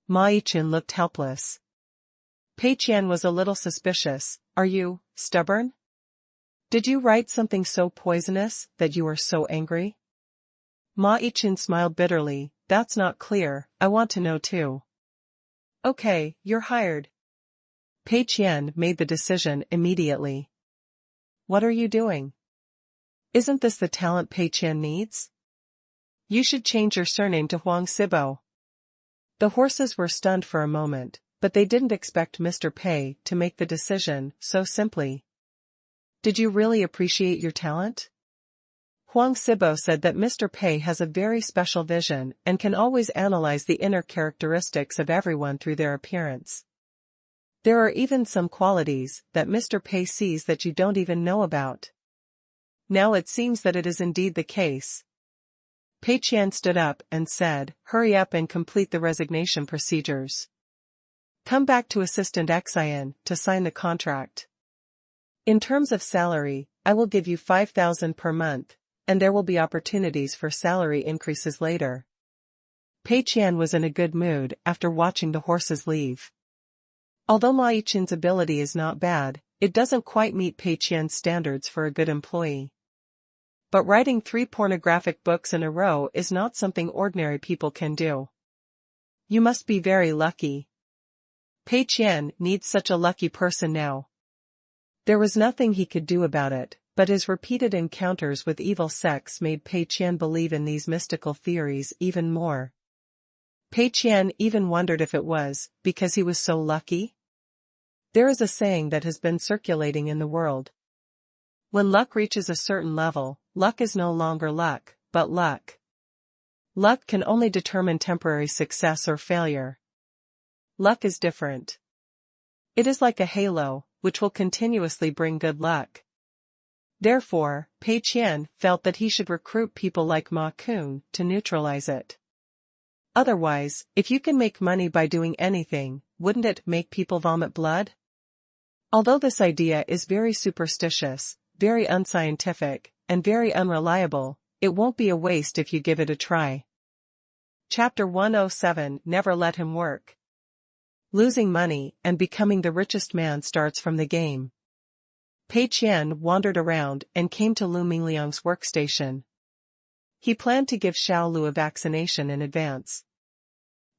Ma Yichun looked helpless. Pei Qian was a little suspicious. Are you stubborn? Did you write something so poisonous that you are so angry? Ma Yichun smiled bitterly. That's not clear, I want to know too. Okay, you're hired. Pei Qian made the decision immediately. What are you doing? Isn't this the talent Pei Qian needs? You should change your surname to Huang Sibo. The horses were stunned for a moment, but they didn't expect Mr. Pei to make the decision so simply. Did you really appreciate your talent? Huang Sibo said that Mr. Pei has a very special vision and can always analyze the inner characteristics of everyone through their appearance. There are even some qualities that Mr. Pei sees that you don't even know about. Now it seems that it is indeed the case. Pei Qian stood up and said, Hurry up and complete the resignation procedures. Come back to Assistant Qian to sign the contract. In terms of salary, I will give you 5,000 per month, and there will be opportunities for salary increases later. Pei Qian was in a good mood after watching the horses leave. Although Ma Yichun's ability is not bad, it doesn't quite meet Pei Qian's standards for a good employee. But writing 3 pornographic books in a row is not something ordinary people can do. You must be very lucky. Pei Qian needs such a lucky person now. There was nothing he could do about it, but his repeated encounters with evil sects made Pei Qian believe in these mystical theories even more. Pei Qian even wondered if it was because he was so lucky. There is a saying that has been circulating in the world. When luck reaches a certain level, luck is no longer luck, but luck. Luck can only determine temporary success or failure. Luck is different. It is like a halo, which will continuously bring good luck. Therefore, Pei Qian felt that he should recruit people like Ma Kun to neutralize it. Otherwise, if you can make money by doing anything, wouldn't it make people vomit blood? Although this idea is very superstitious, very unscientific, and very unreliable, it won't be a waste if you give it a try. Chapter 107 Never Let Him Work. Losing money and becoming the richest man starts from the game. Pei Qian wandered around and came to Lu Mingliang's workstation. He planned to give Xiao Lu a vaccination in advance.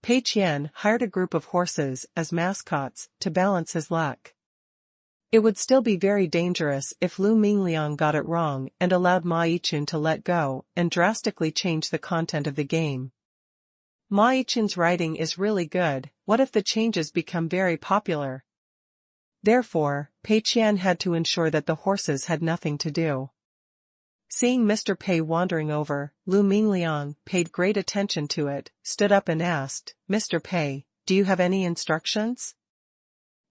Pei Qian hired a group of horses as mascots to balance his luck. It would still be very dangerous if Lu Mingliang got it wrong and allowed Ma Yichun to let go and drastically change the content of the game. Ma Yichun's writing is really good, what if the changes become very popular? Therefore, Pei Qian had to ensure that the horses had nothing to do. Seeing Mr. Pei wandering over, Lu Mingliang paid great attention to it, stood up and asked, "Mr. Pei, do you have any instructions?"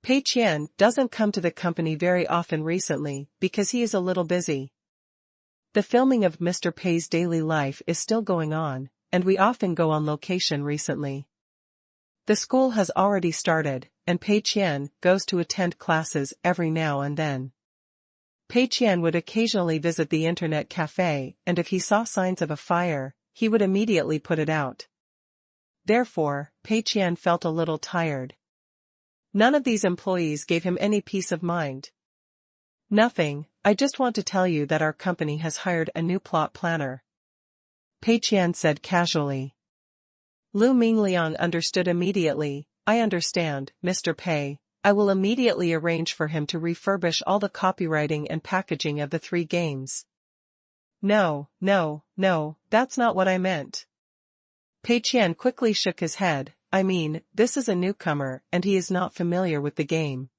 Pei Qian doesn't come to the company very often recently because he is a little busy. The filming of Mr. Pei's daily life is still going on, and we often go on location recently. The school has already started, and Pei Qian goes to attend classes every now and then. Pei Qian would occasionally visit the internet cafe, and if he saw signs of a fire, he would immediately put it out. Therefore, Pei Qian felt a little tired. None of these employees gave him any peace of mind. "Nothing, I just want to tell you that our company has hired a new plot planner," Pei Qian said casually. Lu Mingliang understood immediately. "I understand, Mr. Pei. I will immediately arrange for him to refurbish all the copywriting and packaging of the 3 games." No, that's not what I meant." Pei Qian quickly shook his head. "I mean, this is a newcomer and he is not familiar with the game.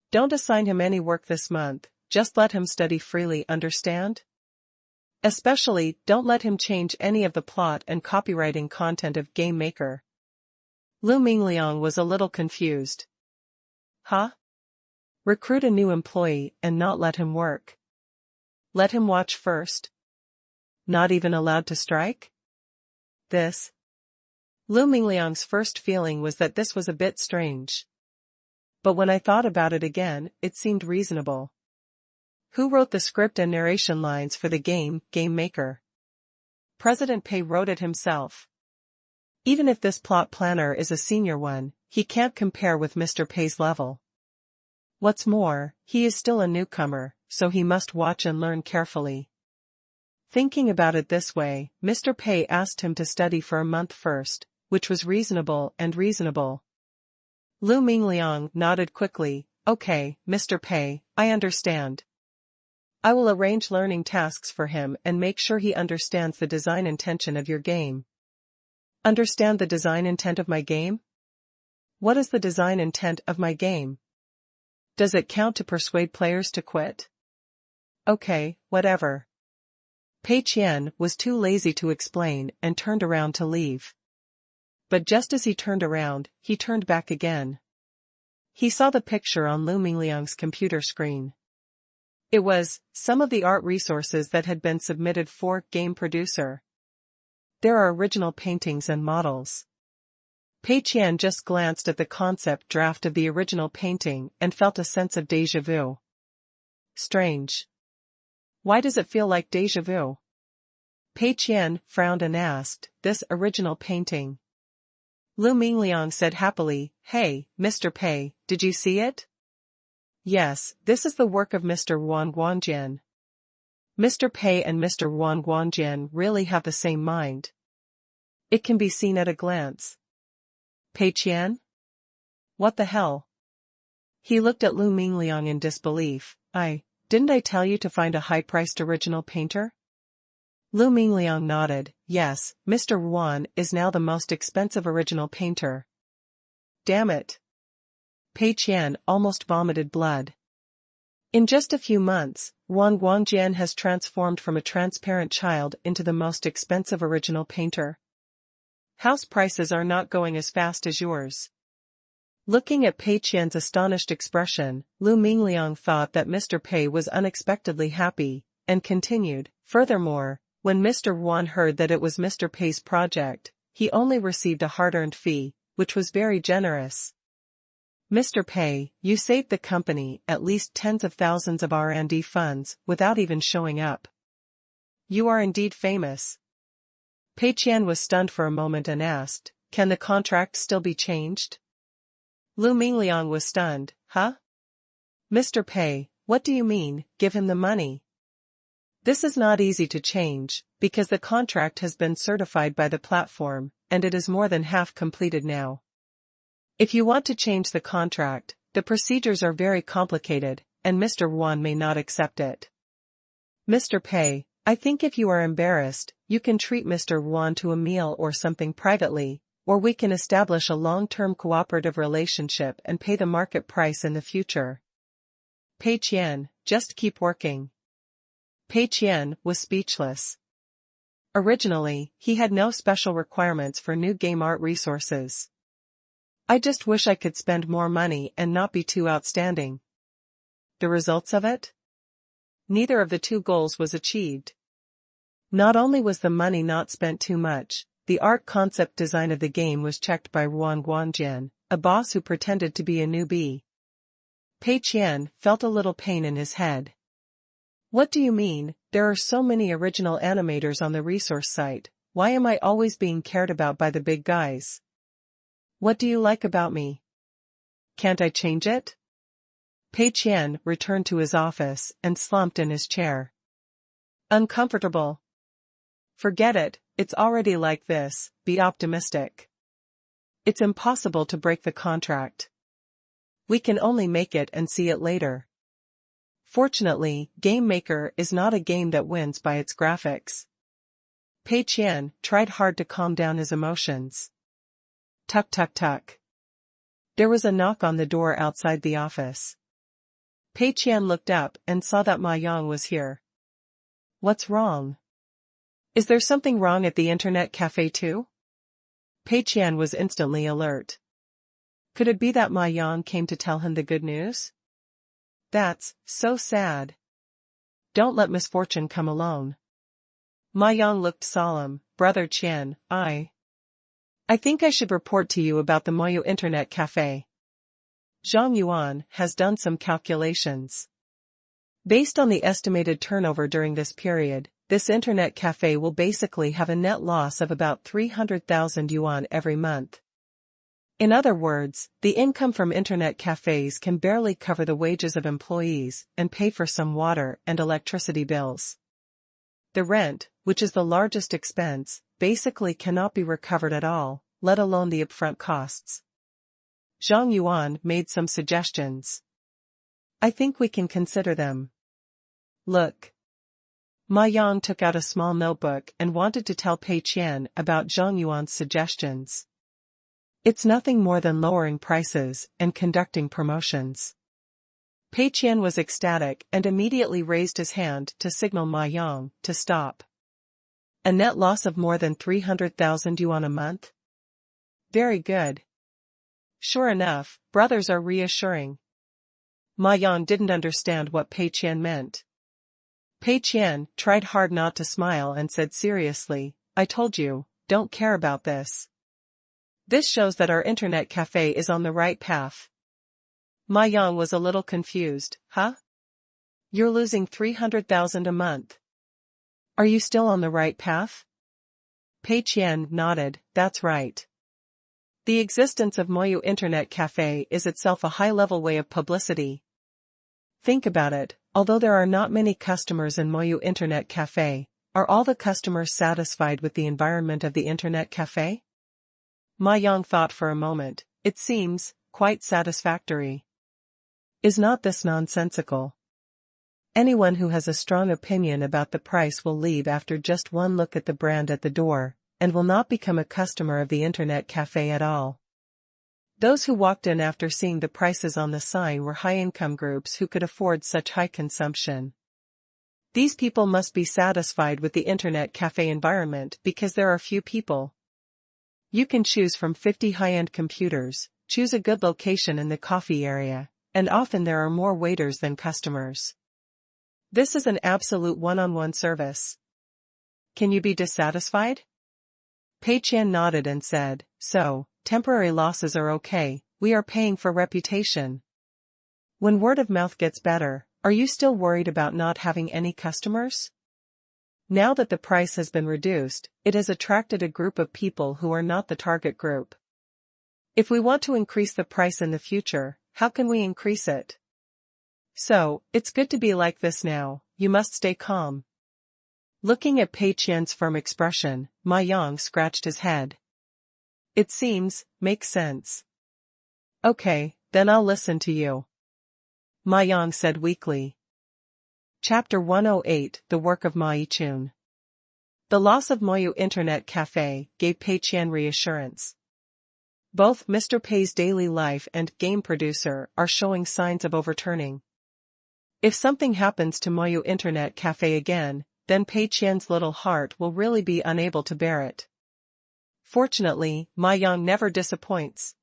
Don't assign him any work this month, just let him study freely, understand? Especially, don't let him change any of the plot and copywriting content of Game Maker." Lu Mingliang was a little confused. Huh? Recruit a new employee and not let him work? Let him watch first? Not even allowed to strike? This? Lu Mingliang's first feeling was that this was a bit strange. But when I thought about it again, it seemed reasonable. Who wrote the script and narration lines for the Game Maker? President Pei wrote it himself. Even if this plot planner is a senior one, he can't compare with Mr. Pei's level. What's more, he is still a newcomer, so he must watch and learn carefully. Thinking about it this way, Mr. Pei asked him to study for a month first, which was reasonable. Lu Mingliang nodded quickly. "Okay, Mr. Pei, I understand. I will arrange learning tasks for him and make sure he understands the design intention of your game." Understand the design intent of my game? What is the design intent of my game? Does it count to persuade players to quit? Okay, whatever. Pei Qian was too lazy to explain and turned around to leave. But just as he turned around, he turned back again. He saw the picture on Lu Mingliang's computer screen. It was some of the art resources that had been submitted for Game Producer. There are original paintings and models. Pei Qian just glanced at the concept draft of the original painting and felt a sense of déjà vu. Strange. Why does it feel like déjà vu? Pei Qian frowned and asked, "This original painting?" Lu Mingliang said happily, "Hey, Mr. Pei, did you see it?" "Yes, this is the work of Mr. Wang Guangjian." Mr. Pei and Mr. Wang Guangjian really have the same mind. It can be seen at a glance. Pei Qian? What the hell? He looked at Lu Mingliang in disbelief. Didn't I tell you to find a high-priced original painter?" Lu Mingliang nodded. "Yes, Mr. Yuan is now the most expensive original painter." Damn it. Pei Qian almost vomited blood. In just a few months, Wang Guangjian has transformed from a transparent child into the most expensive original painter. House prices are not going as fast as yours. Looking at Pei Qian's astonished expression, Lu Mingliang thought that Mr. Pei was unexpectedly happy, and continued, "Furthermore, when Mr. Yuan heard that it was Mr. Pei's project, he only received a hard-earned fee, which was very generous. Mr. Pei, you saved the company at least tens of thousands of R&D funds without even showing up. You are indeed famous." Pei Qian was stunned for a moment and asked, "Can the contract still be changed?" Lu Mingliang was stunned. Huh? Mr. Pei, what do you mean, give him the money? This is not easy to change, because the contract has been certified by the platform, and it is more than half completed now. If you want to change the contract, the procedures are very complicated, and Mr. Yuan may not accept it. Mr. Pei, I think if you are embarrassed, you can treat Mr. Yuan to a meal or something privately, or we can establish a long-term cooperative relationship and pay the market price in the future. Pei Qian, just keep working. Pei Qian was speechless. Originally, he had no special requirements for new game art resources. I just wish I could spend more money and not be too outstanding. The results of it? Neither of the two goals was achieved. Not only was the money not spent too much, the art concept design of the game was checked by Ruan Guangjian, a boss who pretended to be a newbie. Pei Qian felt a little pain in his head. What do you mean, there are so many original animators on the resource site, why am I always being cared about by the big guys? What do you like about me? Can't I change it? Pei Qian returned to his office and slumped in his chair. Uncomfortable. Forget it, it's already like this, be optimistic. It's impossible to break the contract. We can only make it and see it later. Fortunately, Game Maker is not a game that wins by its graphics. Pei Qian tried hard to calm down his emotions. Tuck tuck tuck. There was a knock on the door outside the office. Pei Qian looked up and saw that Ma Yang was here. What's wrong? Is there something wrong at the internet cafe too? Pei Qian was instantly alert. Could it be that Ma Yang came to tell him the good news? That's so sad. Don't let misfortune come alone. Ma Yang looked solemn. Brother Qian, I think I should report to you about the Moyu Internet Cafe. Zhang Yuan has done some calculations. Based on the estimated turnover during this period, this internet cafe will basically have a net loss of about 300,000 yuan every month. In other words, the income from internet cafes can barely cover the wages of employees and pay for some water and electricity bills. The rent, which is the largest expense, basically cannot be recovered at all, let alone the upfront costs. Zhang Yuan made some suggestions. I think we can consider them. Look. Ma Yang took out a small notebook and wanted to tell Pei Qian about Zhang Yuan's suggestions. It's nothing more than lowering prices and conducting promotions. Pei Qian was ecstatic and immediately raised his hand to signal Ma Yang to stop. A net loss of more than 300,000 yuan a month? Very good. Sure enough, brothers are reassuring. Ma Yang didn't understand what Pei Qian meant. Pei Qian tried hard not to smile and said seriously, I told you, don't care about this. This shows that our internet cafe is on the right path. Ma Yang was a little confused. Huh? You're losing 300,000 a month. Are you still on the right path? Pei Qian nodded, that's right. The existence of Moyu Internet Cafe is itself a high-level way of publicity. Think about it, although there are not many customers in Moyu Internet Cafe, are all the customers satisfied with the environment of the Internet Cafe? Ma Yang thought for a moment. It seems quite satisfactory. Is not this nonsensical? Anyone who has a strong opinion about the price will leave after just one look at the brand at the door, and will not become a customer of the Internet Cafe at all. Those who walked in after seeing the prices on the sign were high-income groups who could afford such high consumption. These people must be satisfied with the Internet Cafe environment because there are few people. You can choose from 50 high-end computers, choose a good location in the coffee area, and often there are more waiters than customers. This is an absolute one-on-one service. Can you be dissatisfied? Pei Qian nodded and said, so, temporary losses are okay, we are paying for reputation. When word of mouth gets better, are you still worried about not having any customers? Now that the price has been reduced, it has attracted a group of people who are not the target group. If we want to increase the price in the future, how can we increase it? So, it's good to be like this now, you must stay calm. Looking at Pei Qian's firm expression, Ma Yang scratched his head. It makes sense. Okay, then I'll listen to you. Ma Yang said weakly. Chapter 108, The Work of Ma Yichun. The loss of Moyu Internet Cafe gave Pei Qian reassurance. Both Mr. Pei's daily life and game producer are showing signs of overturning. If something happens to Moyu Internet Cafe again, then Pei Qian's little heart will really be unable to bear it. Fortunately, Ma Yang never disappoints.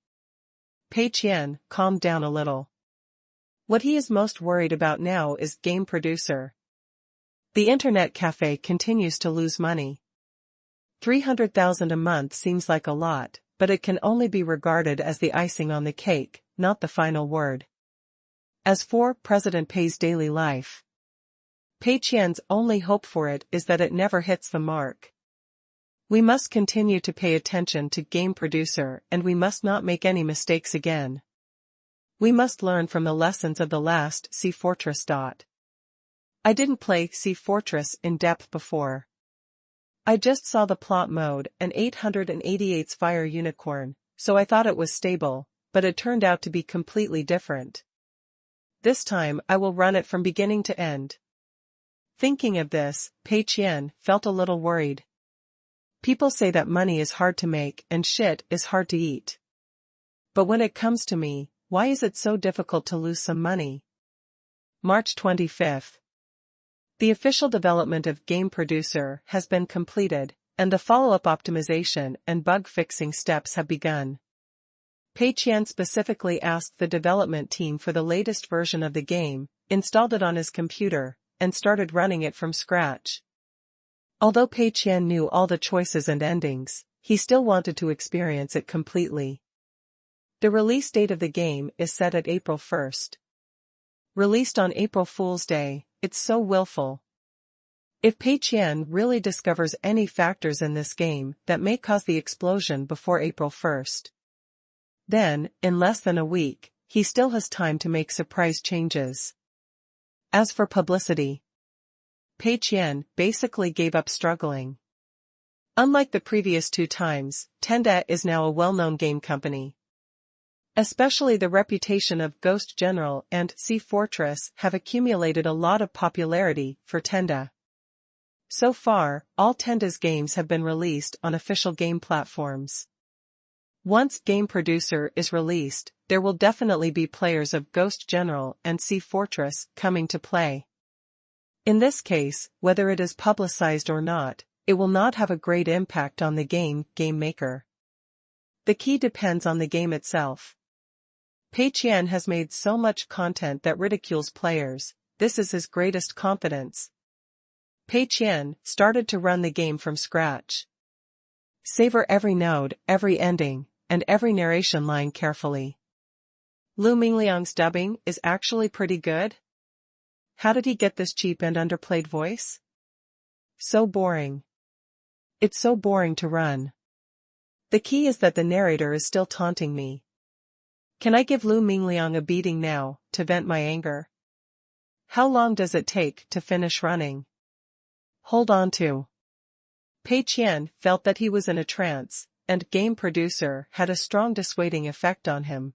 Pei Qian calmed down a little. What he is most worried about now is game producer. The internet cafe continues to lose money. 300,000 a month seems like a lot, but it can only be regarded as the icing on the cake, not the final word. As for President Pei's daily life, Pei Qian's only hope for it is that it never hits the mark. We must continue to pay attention to game producer and we must not make any mistakes again. We must learn from the lessons of the last Sea Fortress. I didn't play Sea Fortress in depth before. I just saw the plot mode and 888's Fire Unicorn, so I thought it was stable, but it turned out to be completely different. This time I will run it from beginning to end. Thinking of this, Pei Qian felt a little worried. People say that money is hard to make and shit is hard to eat. But when it comes to me, why is it so difficult to lose some money? March 25th. The official development of Game Producer has been completed, and the follow-up optimization and bug-fixing steps have begun. Pei Qian specifically asked the development team for the latest version of the game, installed it on his computer, and started running it from scratch. Although Pei Qian knew all the choices and endings, he still wanted to experience it completely. The release date of the game is set at April 1st. Released on April Fool's Day, it's so willful. If Pei Qian really discovers any factors in this game that may cause the explosion before April 1st, then, in less than a week, he still has time to make surprise changes. As for publicity, Pei Qian basically gave up struggling. Unlike the previous two times, Tenda is now a well-known game company. Especially the reputation of Ghost General and Sea Fortress have accumulated a lot of popularity for Tenda. So far, all Tenda's games have been released on official game platforms. Once Game Producer is released, there will definitely be players of Ghost General and Sea Fortress coming to play. In this case, whether it is publicized or not, it will not have a great impact on the game maker. The key depends on the game itself. Pei Qian has made so much content that ridicules players, this is his greatest confidence. Pei Qian started to run the game from scratch. Savor every node, every ending, and every narration line carefully. Lu Mingliang's dubbing is actually pretty good. How did he get this cheap and underplayed voice? So boring. It's so boring to run. The key is that the narrator is still taunting me. Can I give Lu Mingliang a beating now, to vent my anger? How long does it take to finish running? Hold on to. Pei Qian felt that he was in a trance, and Game Producer had a strong dissuading effect on him.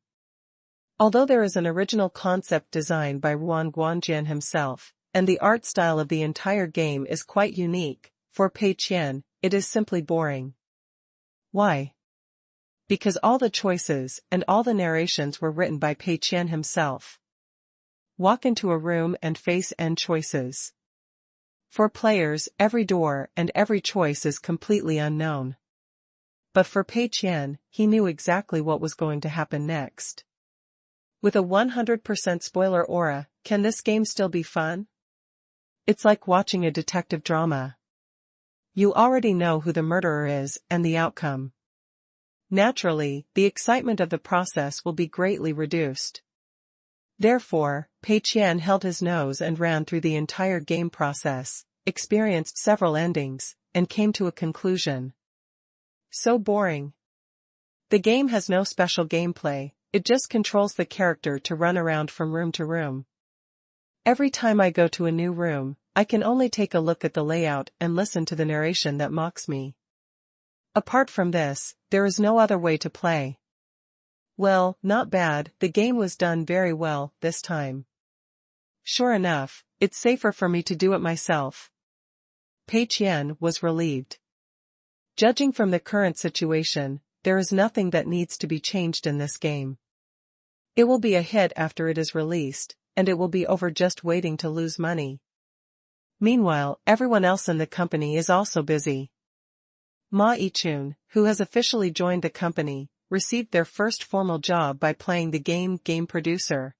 Although there is an original concept design by Ruan Guanjian himself, and the art style of the entire game is quite unique, for Pei Qian, it is simply boring. Why? Because all the choices and all the narrations were written by Pei Qian himself. Walk into a room and face end choices. For players, every door and every choice is completely unknown. But for Pei Qian, he knew exactly what was going to happen next. With a 100% spoiler aura, can this game still be fun? It's like watching a detective drama. You already know who the murderer is and the outcome. Naturally, the excitement of the process will be greatly reduced. Therefore, Pei Qian held his nose and ran through the entire game process, experienced several endings, and came to a conclusion. So boring. The game has no special gameplay, it just controls the character to run around from room to room. Every time I go to a new room, I can only take a look at the layout and listen to the narration that mocks me. Apart from this, there is no other way to play. Well, not bad, the game was done very well this time. Sure enough, it's safer for me to do it myself. Pei Qian was relieved. Judging from the current situation, there is nothing that needs to be changed in this game. It will be a hit after it is released, and it will be over just waiting to lose money. Meanwhile, everyone else in the company is also busy. Ma Yichun, who has officially joined the company, received their first formal job by playing the game producer.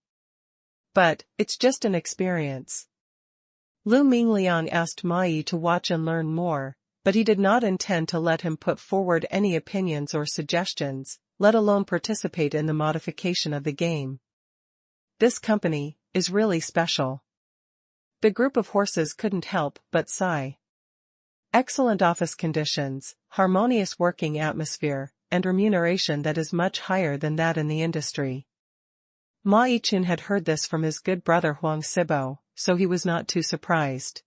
But, it's just an experience. Lu Mingliang asked Ma Yi to watch and learn more, but he did not intend to let him put forward any opinions or suggestions, let alone participate in the modification of the game. This company is really special. The group of horses couldn't help but sigh. Excellent office conditions, harmonious working atmosphere, and remuneration that is much higher than that in the industry. Ma Yichun had heard this from his good brother Huang Sibo, so he was not too surprised.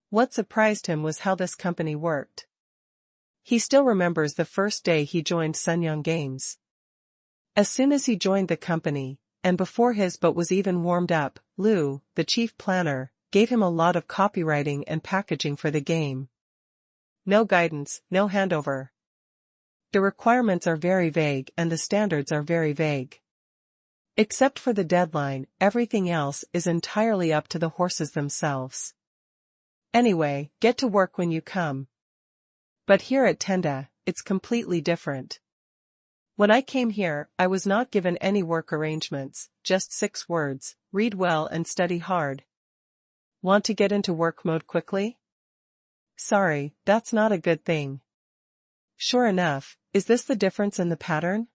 What surprised him was how this company worked. He still remembers the first day he joined Sunyang Games. As soon as he joined the company, and before his boat was even warmed up, Lu, the chief planner, gave him a lot of copywriting and packaging for the game. No guidance, no handover. The requirements are very vague and the standards are very vague. Except for the deadline, everything else is entirely up to the horses themselves. Anyway, get to work when you come. But here at Tenda, it's completely different. When I came here, I was not given any work arrangements, just 6 words, read well and study hard. Want to get into work mode quickly? Sorry, that's not a good thing. Sure enough, is this the difference in the pattern?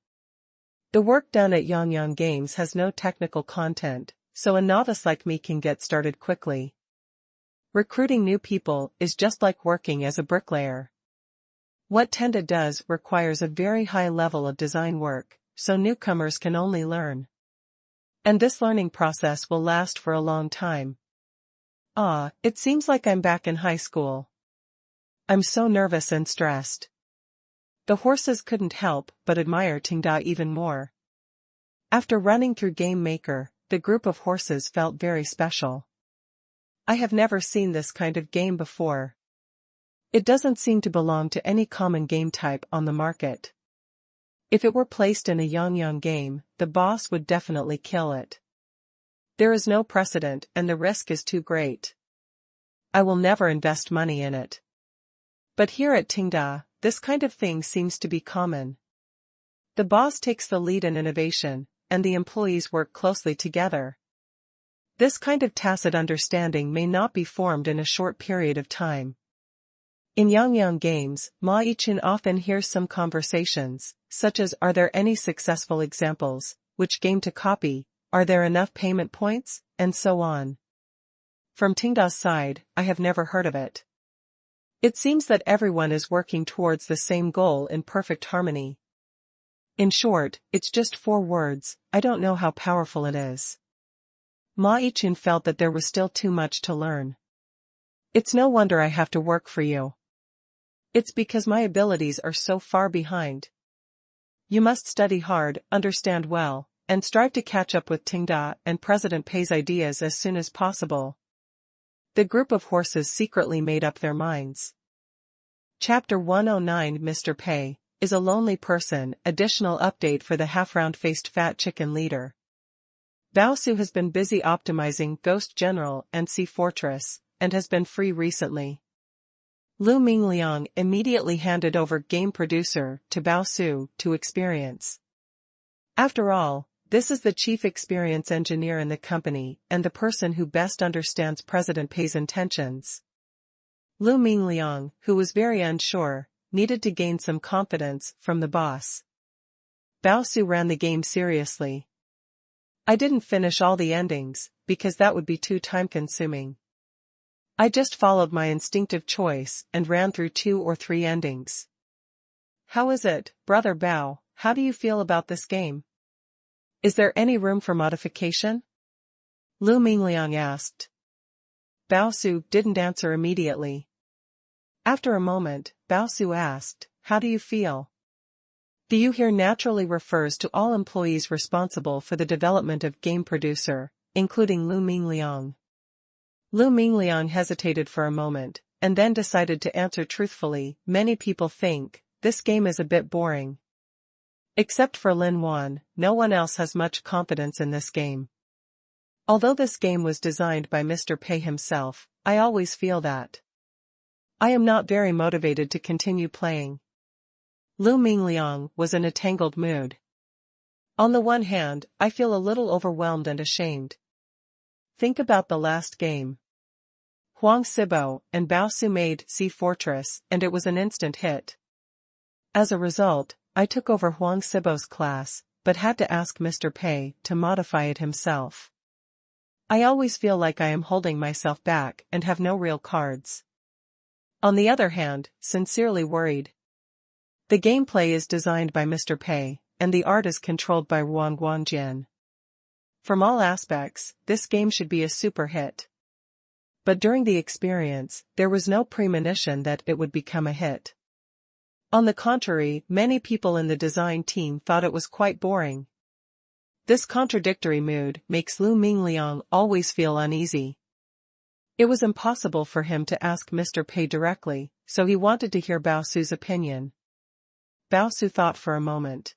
The work done at Yangyang Games has no technical content, so a novice like me can get started quickly. Recruiting new people is just like working as a bricklayer. What Tenda does requires a very high level of design work, so newcomers can only learn. And this learning process will last for a long time. It seems like I'm back in high school. I'm so nervous and stressed. The horses couldn't help but admire Tenda even more. After running through Game Maker, the group of horses felt very special. I have never seen this kind of game before. It doesn't seem to belong to any common game type on the market. If it were placed in a Yangyang game, the boss would definitely kill it. There is no precedent and the risk is too great. I will never invest money in it. But here at Tenda, this kind of thing seems to be common. The boss takes the lead in innovation, and the employees work closely together. This kind of tacit understanding may not be formed in a short period of time. In Yangyang Games, Ma Yichun often hears some conversations, such as are there any successful examples, which game to copy, are there enough payment points, and so on. From Tenda's side, I have never heard of it. It seems that everyone is working towards the same goal in perfect harmony. In short, it's just 4 words, I don't know how powerful it is. Ma Yichun felt that there was still too much to learn. It's no wonder I have to work for you. It's because my abilities are so far behind. You must study hard, understand well, and strive to catch up with Tenda and President Pei's ideas as soon as possible. The group of horses secretly made up their minds. Chapter 109 Mr. Pei is a lonely person. Additional update for the half-round-faced fat chicken leader. Bao Su has been busy optimizing Ghost General and Sea Fortress, and has been free recently. Lu Mingliang immediately handed over game producer to Bao Su to experience. After all, this is the chief experience engineer in the company and the person who best understands President Pei's intentions. Lu Mingliang, who was very unsure, needed to gain some confidence from the boss. Bao Su ran the game seriously. I didn't finish all the endings, because that would be too time-consuming. I just followed my instinctive choice and ran through 2 or 3 endings. How is it, Brother Bao, how do you feel about this game? Is there any room for modification? Lu Mingliang asked. Bao Su didn't answer immediately. After a moment, Bao Su asked, how do you feel? Do you here naturally refers to all employees responsible for the development of game producer, including Lu Mingliang. Lu Mingliang hesitated for a moment, and then decided to answer truthfully, many people think, this game is a bit boring. Except for Lin Wan, no one else has much confidence in this game. Although this game was designed by Mr. Pei himself, I always feel that I am not very motivated to continue playing. Lu Mingliang was in a tangled mood. On the one hand, I feel a little overwhelmed and ashamed. Think about the last game. Huang Sibo and Bao Su made Sea Fortress, and it was an instant hit. As a result, I took over Huang Sibo's class, but had to ask Mr. Pei to modify it himself. I always feel like I am holding myself back and have no real cards. On the other hand, sincerely worried. The gameplay is designed by Mr. Pei, and the art is controlled by Wang Guangjian. From all aspects, this game should be a super hit. But during the experience, there was no premonition that it would become a hit. On the contrary, many people in the design team thought it was quite boring. This contradictory mood makes Lu Mingliang always feel uneasy. It was impossible for him to ask Mr. Pei directly, so he wanted to hear Bao Su's opinion. Bao Su thought for a moment.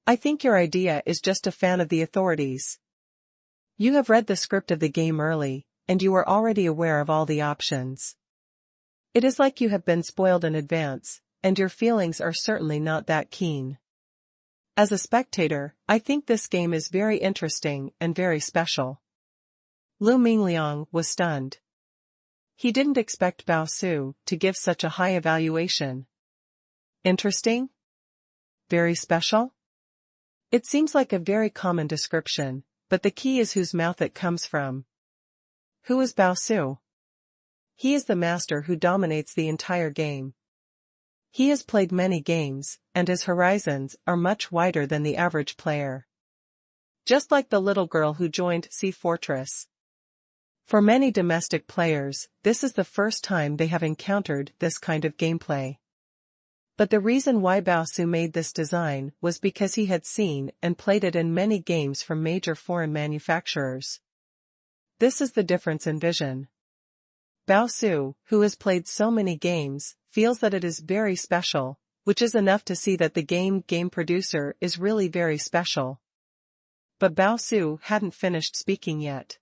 I think your idea is just a fan of the authorities. You have read the script of the game early, and you are already aware of all the options. It is like you have been spoiled in advance, and your feelings are certainly not that keen. As a spectator, I think this game is very interesting and very special. Lu Mingliang was stunned. He didn't expect Bao Su to give such a high evaluation. Interesting? Very special? It seems like a very common description, but the key is whose mouth it comes from. Who is Bao Su? He is the master who dominates the entire game. He has played many games, and his horizons are much wider than the average player. Just like the little girl who joined Sea Fortress. For many domestic players, this is the first time they have encountered this kind of gameplay. But the reason why Bao Su made this design was because he had seen and played it in many games from major foreign manufacturers. This is the difference in vision. Bao Su, who has played so many games, feels that it is very special, which is enough to see that the game producer is really very special. But Bao Su hadn't finished speaking yet.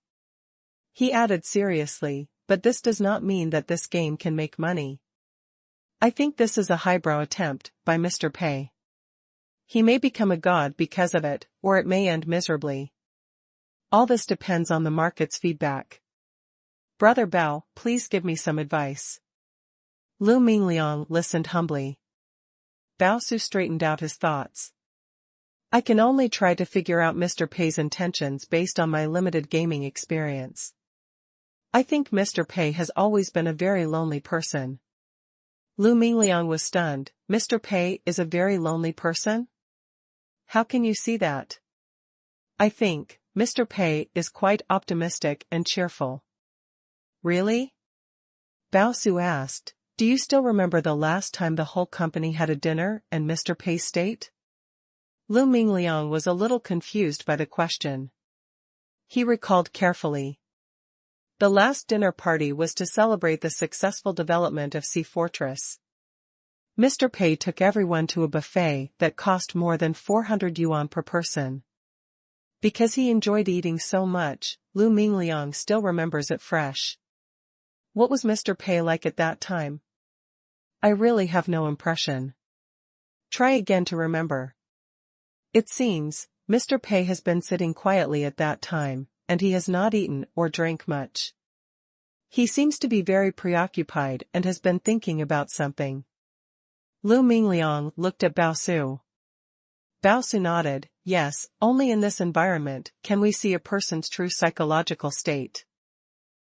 He added seriously, but this does not mean that this game can make money. I think this is a highbrow attempt by Mr. Pei. He may become a god because of it, or it may end miserably. All this depends on the market's feedback. Brother Bao, please give me some advice. Lu Mingliang listened humbly. Bao Su straightened out his thoughts. I can only try to figure out Mr. Pei's intentions based on my limited gaming experience. I think Mr. Pei has always been a very lonely person. Lu Mingliang was stunned. Mr. Pei is a very lonely person? How can you see that? I think Mr. Pei is quite optimistic and cheerful. Really? Bao Su asked, do you still remember the last time the whole company had a dinner and Mr. Pei stayed? Lu Mingliang was a little confused by the question. He recalled carefully. The last dinner party was to celebrate the successful development of Sea Fortress. Mr. Pei took everyone to a buffet that cost more than 400 yuan per person. Because he enjoyed eating so much, Lu Mingliang still remembers it fresh. What was Mr. Pei like at that time? I really have no impression. Try again to remember. It seems, Mr. Pei has been sitting quietly at that time, and he has not eaten or drank much. He seems to be very preoccupied and has been thinking about something. Lu Mingliang looked at Bao Su. Bao Su nodded, yes, only in this environment can we see a person's true psychological state.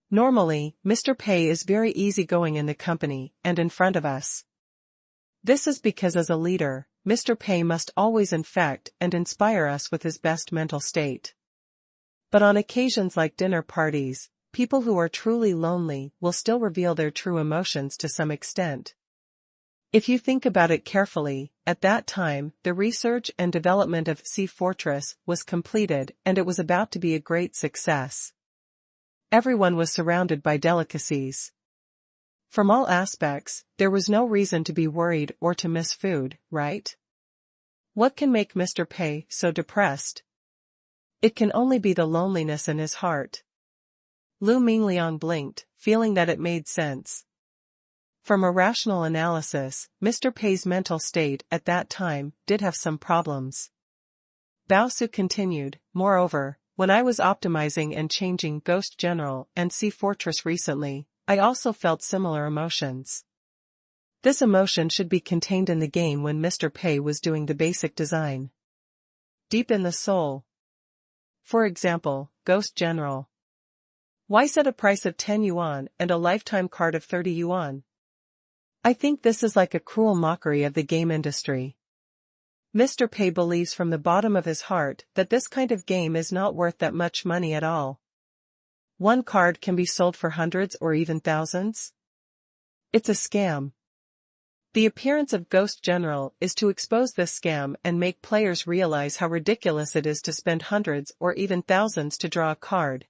Normally, Mr. Pei is very easygoing in the company and in front of us. This is because as a leader, Mr. Pei must always infect and inspire us with his best mental state. But on occasions like dinner parties, people who are truly lonely will still reveal their true emotions to some extent. If you think about it carefully, at that time, the research and development of Sea Fortress was completed and it was about to be a great success. Everyone was surrounded by delicacies. From all aspects, there was no reason to be worried or to miss food, right? What can make Mr. Pei so depressed? It can only be the loneliness in his heart. Lu Mingliang blinked, feeling that it made sense. From a rational analysis, Mr. Pei's mental state at that time did have some problems. Bao Su continued, moreover, when I was optimizing and changing Ghost General and Sea Fortress recently, I also felt similar emotions. This emotion should be contained in the game when Mr. Pei was doing the basic design. Deep in the soul. For example, Ghost General. Why set a price of 10 yuan and a lifetime card of 30 yuan? I think this is like a cruel mockery of the game industry. Mr. Pei believes from the bottom of his heart that this kind of game is not worth that much money at all. One card can be sold for hundreds or even thousands. It's a scam. The appearance of Ghost General is to expose this scam and make players realize how ridiculous it is to spend hundreds or even thousands to draw a card.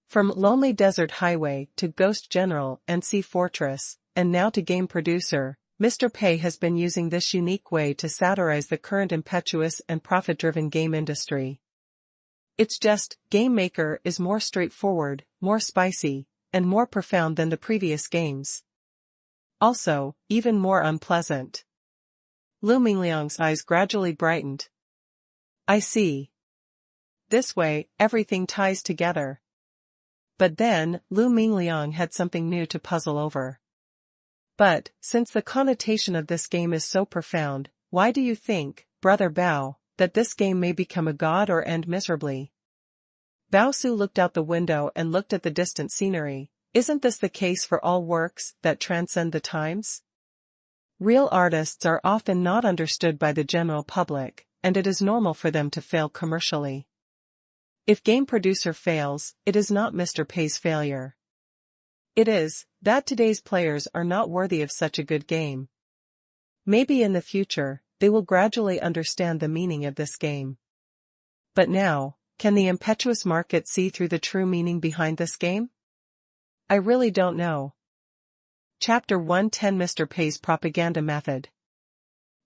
From Lonely Desert Highway to Ghost General and Sea Fortress, and now to Game Producer, Mr. Pei has been using this unique way to satirize the current impetuous and profit-driven game industry. It's just, Game Maker is more straightforward, more spicy, and more profound than the previous games. Also, even more unpleasant. Lu Mingliang's eyes gradually brightened. I see. This way, everything ties together. But then, Lu Mingliang had something new to puzzle over. But, since the connotation of this game is so profound, why do you think, Brother Bao, that this game may become a god or end miserably? Bao Su looked out the window and looked at the distant scenery. Isn't this the case for all works that transcend the times? Real artists are often not understood by the general public, and it is normal for them to fail commercially. If Game Producer fails, it is not Mr. Pei's failure. It is that today's players are not worthy of such a good game. Maybe in the future, they will gradually understand the meaning of this game. But now, can the impetuous market see through the true meaning behind this game? I really don't know. Chapter 110 Mr. Pei's Propaganda Method.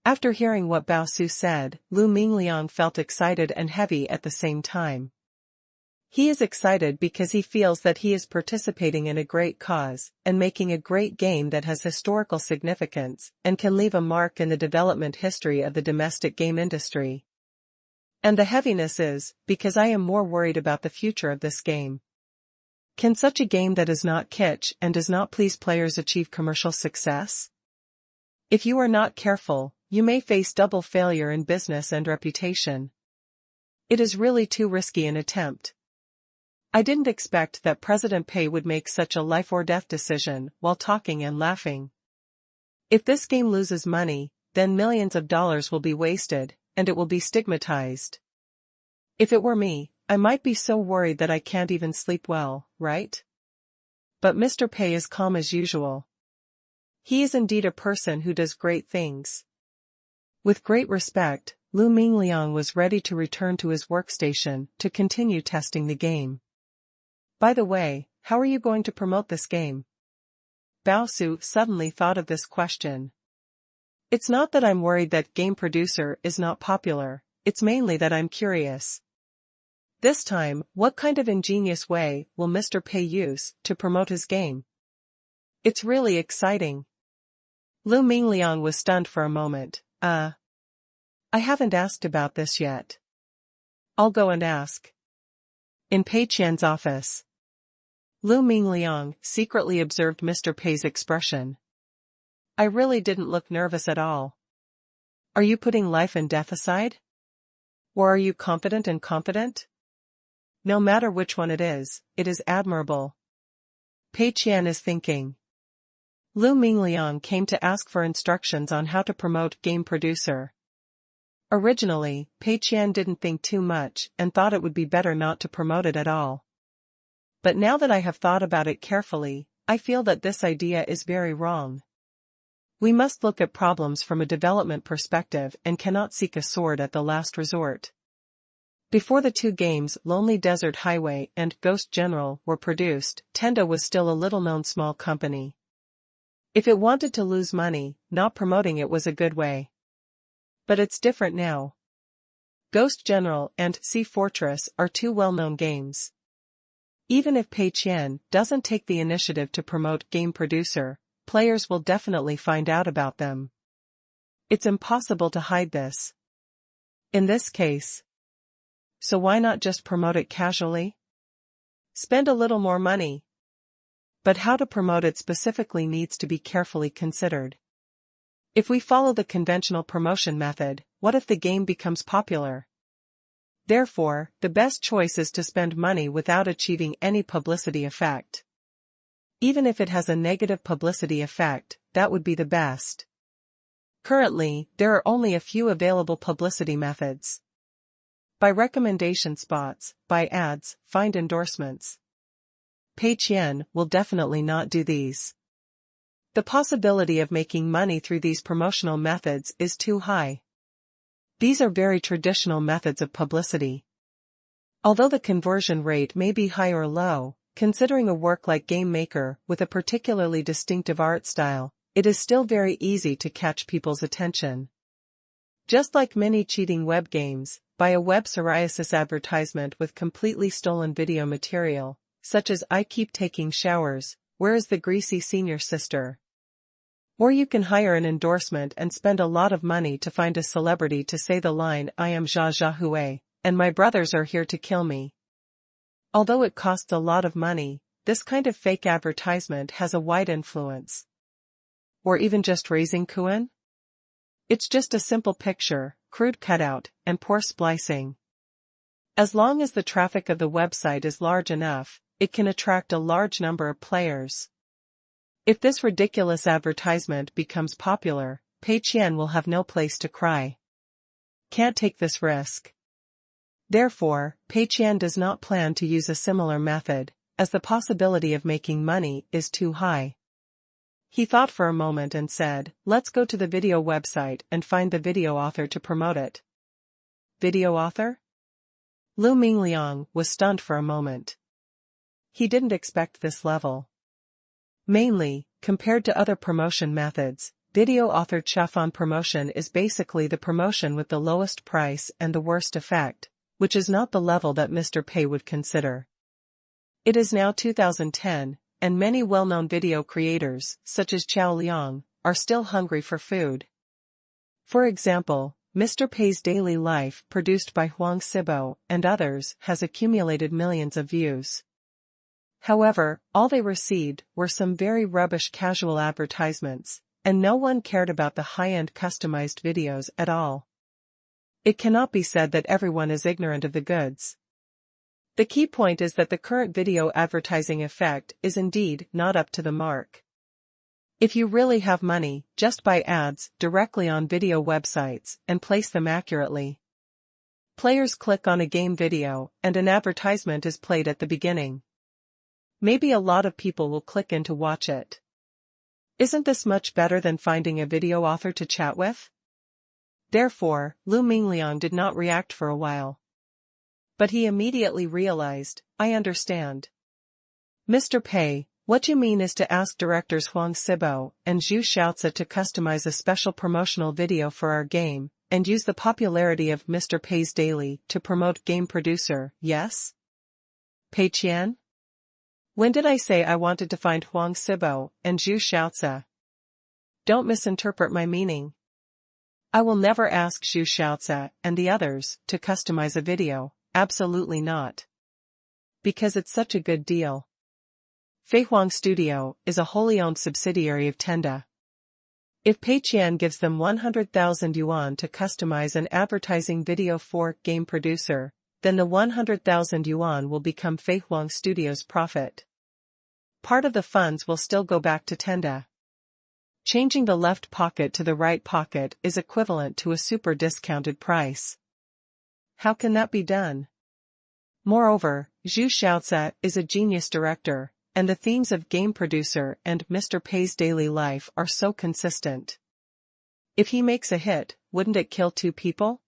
After hearing what Bao Su said, Lu Mingliang felt excited and heavy at the same time. He is excited because he feels that he is participating in a great cause, and making a great game that has historical significance, and can leave a mark in the development history of the domestic game industry. And the heaviness is, because I am more worried about the future of this game. Can such a game that is not kitsch and does not please players achieve commercial success? If you are not careful, you may face double failure in business and reputation. It is really too risky an attempt. I didn't expect that President Pei would make such a life-or-death decision while talking and laughing. If this game loses money, then millions of dollars will be wasted, and it will be stigmatized. If it were me, I might be so worried that I can't even sleep well, right? But Mr. Pei is calm as usual. He is indeed a person who does great things. With great respect, Lu Mingliang was ready to return to his workstation to continue testing the game. By the way, how are you going to promote this game? Bao Su suddenly thought of this question. It's not that I'm worried that Game Producer is not popular, it's mainly that I'm curious. This time, what kind of ingenious way will Mr. Pei use to promote his game? It's really exciting. Lu Mingliang was stunned for a moment. I haven't asked about this yet. I'll go and ask. In Pei Qian's office. Lu Mingliang secretly observed Mr. Pei's expression. I really didn't look nervous at all. Are you putting life and death aside? Or are you confident and confident? No matter which one it is admirable. Pei Qian is thinking. Lu Mingliang came to ask for instructions on how to promote Game Producer. Originally, Pei Qian didn't think too much and thought it would be better not to promote it at all. But now that I have thought about it carefully, I feel that this idea is very wrong. We must look at problems from a development perspective and cannot seek a sword at the last resort. Before the two games Lonely Desert Highway and Ghost General were produced, Tenda was still a little-known small company. If it wanted to lose money, not promoting it was a good way. But it's different now. Ghost General and Sea Fortress are two well-known games. Even if Pei Qian doesn't take the initiative to promote Game Producer, players will definitely find out about them. It's impossible to hide this. In this case. So why not just promote it casually? Spend a little more money. But how to promote it specifically needs to be carefully considered. If we follow the conventional promotion method, what if the game becomes popular? Therefore, the best choice is to spend money without achieving any publicity effect. Even if it has a negative publicity effect, that would be the best. Currently, there are only a few available publicity methods. Buy recommendation spots, buy ads, find endorsements. Pei Qian will definitely not do these. The possibility of making money through these promotional methods is too high. These are very traditional methods of publicity. Although the conversion rate may be high or low, considering a work like Game Maker with a particularly distinctive art style, it is still very easy to catch people's attention. Just like many cheating web games, buy a web psoriasis advertisement with completely stolen video material, such as "I keep taking showers, where is the greasy senior sister?" Or you can hire an endorsement and spend a lot of money to find a celebrity to say the line "I am Jia Jia Hui, and my brothers are here to kill me." Although it costs a lot of money, this kind of fake advertisement has a wide influence. Or even just raising Yuan? It's just a simple picture, crude cutout, and poor splicing. As long as the traffic of the website is large enough, it can attract a large number of players. If this ridiculous advertisement becomes popular, Pei Qian will have no place to cry. Can't take this risk. Therefore, Pei Qian does not plan to use a similar method, as the possibility of making money is too high. He thought for a moment and said, "Let's go to the video website and find the video author to promote it." Video author? Lu Mingliang was stunned for a moment. He didn't expect this level. Mainly, compared to other promotion methods, video-authored chiffon promotion is basically the promotion with the lowest price and the worst effect, which is not the level that Mr. Pei would consider. It is now 2010, and many well-known video creators, such as Chao Liang, are still hungry for food. For example, Mr. Pei's Daily Life, produced by Huang Sibo and others, has accumulated millions of views. However, all they received were some very rubbish casual advertisements, and no one cared about the high-end customized videos at all. It cannot be said that everyone is ignorant of the goods. The key point is that the current video advertising effect is indeed not up to the mark. If you really have money, just buy ads directly on video websites and place them accurately. Players click on a game video, and an advertisement is played at the beginning. Maybe a lot of people will click in to watch it. Isn't this much better than finding a video author to chat with? Therefore, Lu Mingliang did not react for a while. But he immediately realized, "I understand. Mr. Pei, what you mean is to ask directors Huang Sibo and Zhu Xiaozi to customize a special promotional video for our game, and use the popularity of Mr. Pei's Daily to promote Game Producer, yes? Pei Qian? When did I say I wanted to find Huang Sibo and Zhu Xiaozi? Don't misinterpret my meaning. I will never ask Zhu Xiaozi and the others to customize a video, absolutely not. Because it's such a good deal. Fei Huang Studio is a wholly owned subsidiary of Tenda. If Pei Qian gives them 100,000 yuan to customize an advertising video for Game Producer, then the 100,000 yuan will become Fei Huang Studio's profit. Part of the funds will still go back to Tenda. Changing the left pocket to the right pocket is equivalent to a super discounted price. How can that be done? Moreover, Zhu Xiaozi is a genius director, and the themes of Game Producer and Mr. Pei's daily life are so consistent. If he makes a hit, wouldn't it kill 2 people?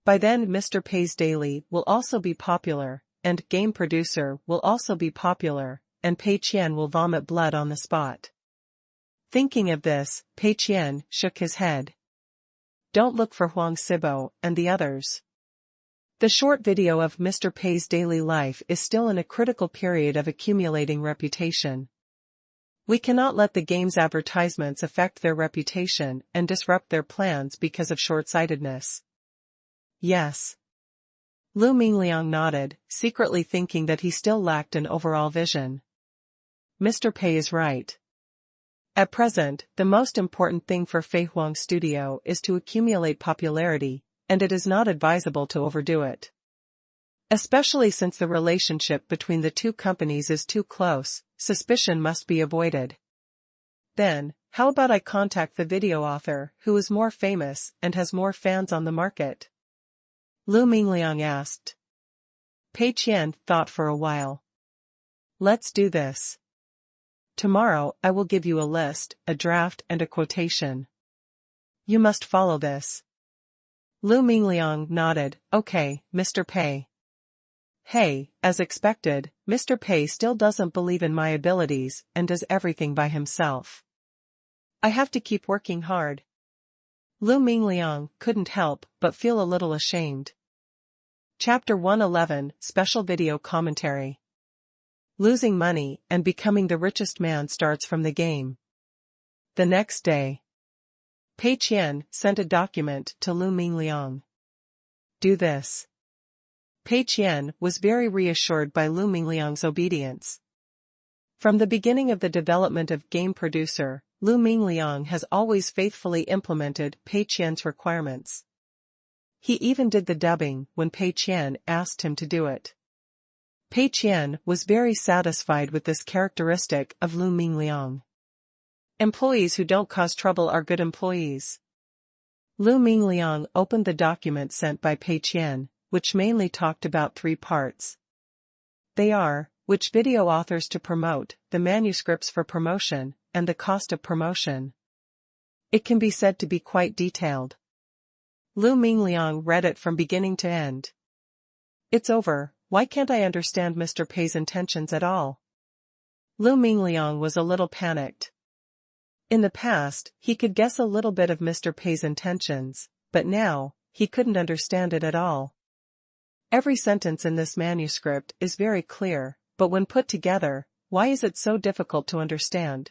By then Mr. Pei's daily will also be popular, and Game Producer will also be popular, and Pei Qian will vomit blood on the spot. Thinking of this, Pei Qian shook his head. Don't look for Huang Sibo and the others. The short video of Mr. Pei's daily life is still in a critical period of accumulating reputation. We cannot let the game's advertisements affect their reputation and disrupt their plans because of short-sightedness. Yes. Lu Mingliang nodded, secretly thinking that he still lacked an overall vision. Mr. Pei is right. At present, the most important thing for Fei Huang Studio is to accumulate popularity, and it is not advisable to overdo it. Especially since the relationship between the 2 companies is too close, suspicion must be avoided. Then, how about I contact the video author who is more famous and has more fans on the market? Lu Mingliang asked. Pei Qian thought for a while. Let's do this. Tomorrow I will give you a list, a draft and a quotation. You must follow this. Lu Mingliang nodded. Okay, Mr. Pei. Hey, as expected, Mr. Pei still doesn't believe in my abilities and does everything by himself. I have to keep working hard. Lu Mingliang couldn't help but feel a little ashamed. Chapter 111, Special Video Commentary. Losing money and becoming the richest man starts from the game. The next day, Pei Qian sent a document to Lu Mingliang. Do this. Pei Qian was very reassured by Lu Mingliang's obedience. From the beginning of the development of Game Producer, Lu Mingliang has always faithfully implemented Pei Qian's requirements. He even did the dubbing when Pei Qian asked him to do it. Pei Qian was very satisfied with this characteristic of Lu Mingliang. Employees who don't cause trouble are good employees. Lu Mingliang opened the document sent by Pei Qian, which mainly talked about 3 parts. They are, which video authors to promote, the manuscripts for promotion, and the cost of promotion. It can be said to be quite detailed. Lu Mingliang read it from beginning to end. It's over, why can't I understand Mr. Pei's intentions at all? Lu Mingliang was a little panicked. In the past, he could guess a little bit of Mr. Pei's intentions, but now, he couldn't understand it at all. Every sentence in this manuscript is very clear, but when put together, why is it so difficult to understand?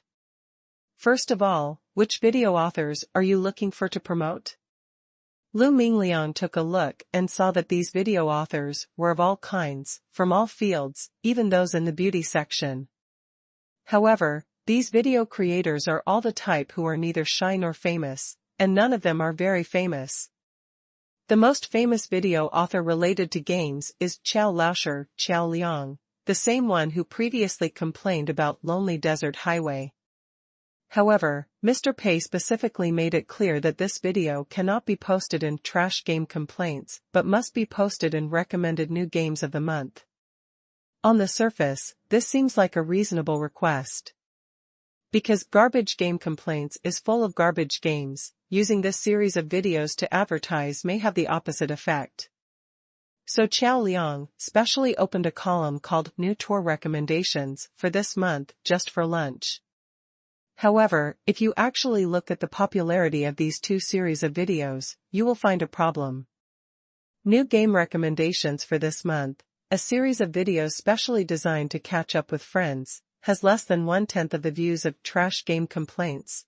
First of all, which video authors are you looking for to promote? Lu Mingliang took a look and saw that these video authors were of all kinds, from all fields, even those in the beauty section. However, these video creators are all the type who are neither shy nor famous, and none of them are very famous. The most famous video author related to games is Qiao Liang, the same one who previously complained about Lonely Desert Highway. However, Mr. Pei specifically made it clear that this video cannot be posted in Trash Game Complaints, but must be posted in Recommended New Games of the Month. On the surface, this seems like a reasonable request. Because Garbage Game Complaints is full of garbage games, using this series of videos to advertise may have the opposite effect. So Qiao Liang specially opened a column called New Tour Recommendations for this month just for lunch. However, if you actually look at the popularity of these 2 series of videos, you will find a problem. New Game Recommendations for this month, a series of videos specially designed to catch up with friends, has less than 1/10 of the views of Trash Game Complaints.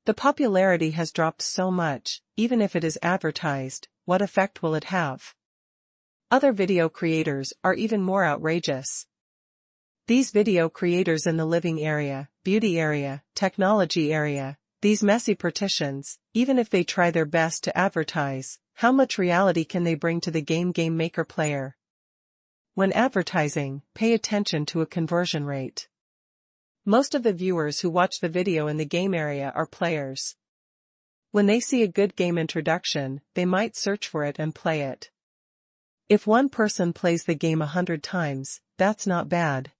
The popularity has dropped so much, even if it is advertised, what effect will it have? Other video creators are even more outrageous. These video creators in the living area, beauty area, technology area, these messy partitions, even if they try their best to advertise, how much reality can they bring to the game maker player? When advertising, pay attention to a conversion rate. Most of the viewers who watch the video in the game area are players. When they see a good game introduction, they might search for it and play it. If one person plays the game 100 times, that's not bad.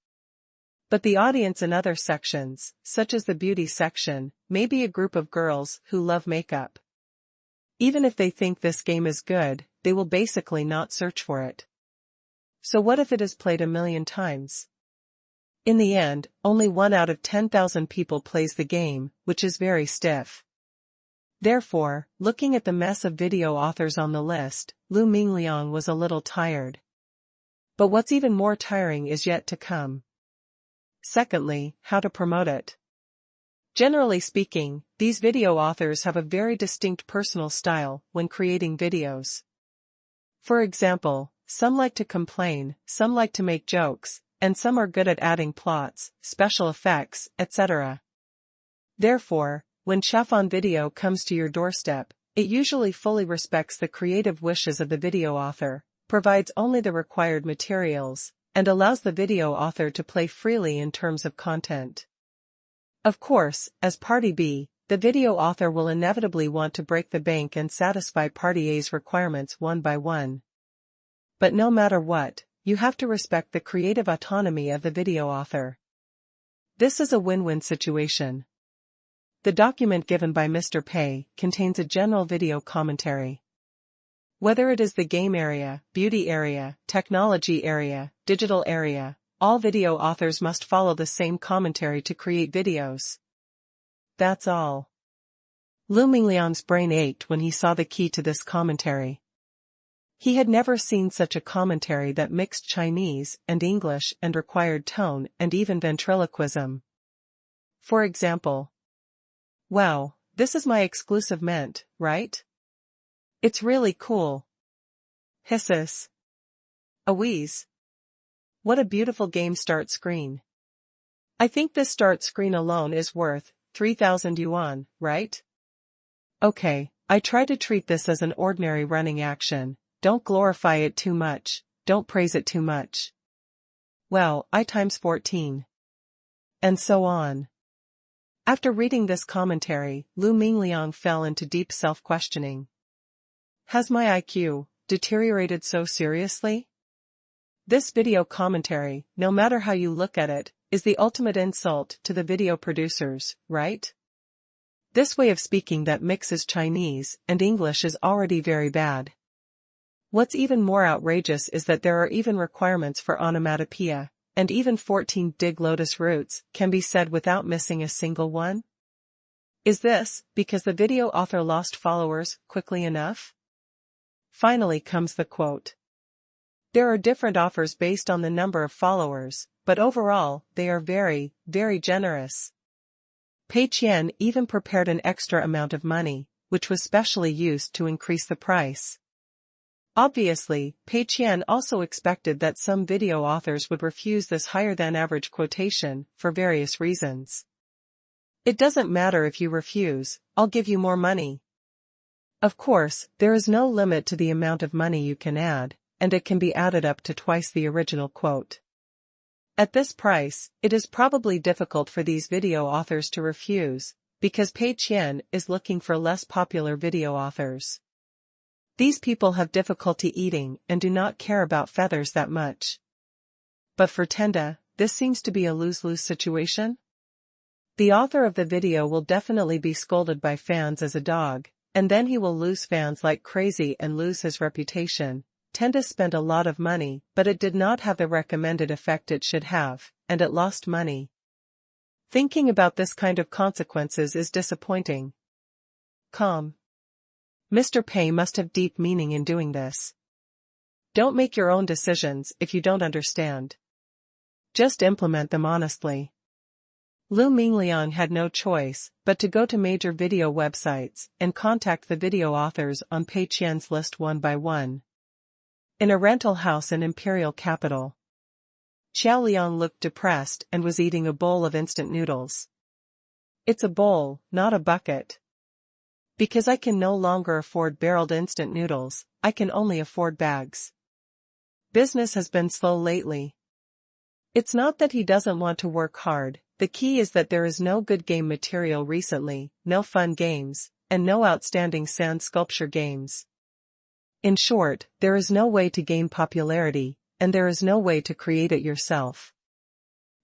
But the audience in other sections, such as the beauty section, may be a group of girls who love makeup. Even if they think this game is good, they will basically not search for it. So what if it is played 1,000,000 times? In the end, only 1 out of 10,000 people plays the game, which is very stiff. Therefore, looking at the mess of video authors on the list, Lu Mingliang was a little tired. But what's even more tiring is yet to come. Secondly, how to promote it. Generally speaking, these video authors have a very distinct personal style when creating videos. For example, some like to complain, some like to make jokes, and some are good at adding plots, special effects, etc. Therefore, when Chiffon Video comes to your doorstep, it usually fully respects the creative wishes of the video author, provides only the required materials, and allows the video author to play freely in terms of content. Of course, as Party B, the video author will inevitably want to break the bank and satisfy Party A's requirements one by one. But no matter what, you have to respect the creative autonomy of the video author. This is a win-win situation. The document given by Mr. Pei contains a general video commentary. Whether it is the game area, beauty area, technology area, digital area, all video authors must follow the same commentary to create videos. That's all. Lu Mingliang's brain ached when he saw the key to this commentary. He had never seen such a commentary that mixed Chinese and English and required tone and even ventriloquism. For example, "Wow, this is my exclusive mint, right? It's really cool. Hisses. A wheeze. What a beautiful game start screen. I think this start screen alone is worth 3,000 yuan, right? Okay, I try to treat this as an ordinary running action, don't glorify it too much, don't praise it too much. Well, I times 14. And so on." After reading this commentary, Lu Mingliang fell into deep self-questioning. Has my IQ deteriorated so seriously? This video commentary, no matter how you look at it, is the ultimate insult to the video producers, right? This way of speaking that mixes Chinese and English is already very bad. What's even more outrageous is that there are even requirements for onomatopoeia, and even 14 dig lotus roots can be said without missing a single one? Is this because the video author lost followers quickly enough? Finally comes the quote. There are different offers based on the number of followers, but overall, they are very, very generous. Pei Qian even prepared an extra amount of money, which was specially used to increase the price. Obviously, Pei Qian also expected that some video authors would refuse this higher-than-average quotation, for various reasons. It doesn't matter if you refuse, I'll give you more money. Of course, there is no limit to the amount of money you can add, and it can be added up to twice the original quote. At this price, it is probably difficult for these video authors to refuse, because Pei Qian is looking for less popular video authors. These people have difficulty eating and do not care about feathers that much. But for Tenda, this seems to be a lose-lose situation. The author of the video will definitely be scolded by fans as a dog, and then he will lose fans like crazy and lose his reputation. Tenda spent a lot of money, but it did not have the recommended effect it should have, and it lost money. Thinking about this kind of consequences is disappointing. Mr. Pei must have deep meaning in doing this. Don't make your own decisions if you don't understand. Just implement them honestly. Lu Mingliang had no choice but to go to major video websites and contact the video authors on Pei Qian's list one by one. In a rental house in Imperial Capital, Xiao Liang looked depressed and was eating a bowl of instant noodles. It's a bowl, not a bucket. Because I can no longer afford barreled instant noodles, I can only afford bags. Business has been slow lately. It's not that he doesn't want to work hard, The key is that there is no good game material recently, no fun games, and no outstanding sand sculpture games. In short, there is no way to gain popularity, and there is no way to create it yourself.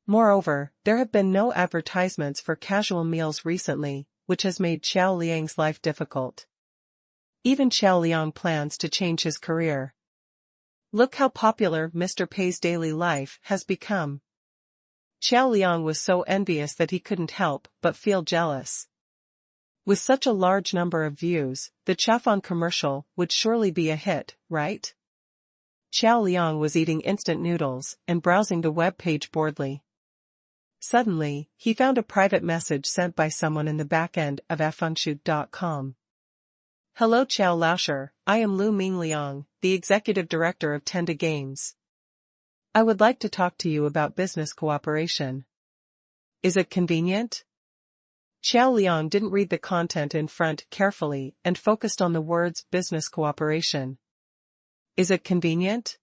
Moreover, there have been no advertisements for casual meals recently, which has made Xiao Liang's life difficult. Even Xiao Liang plans to change his career. Look how popular Mr. Pei's daily life has become. Xiao Liang was so envious that he couldn't help but feel jealous. With such a large number of views, the Chafon commercial would surely be a hit, right? Xiao Liang was eating instant noodles and browsing the web page boredly. Suddenly, he found a private message sent by someone in the back end of fengxu.com. Hello Qiao Laosher, I am Lu Mingliang, the executive director of Tenda Games. I would like to talk to you about business cooperation. Is it convenient? Xiao Liang didn't read the content in front carefully and focused on the words business cooperation. Is it convenient?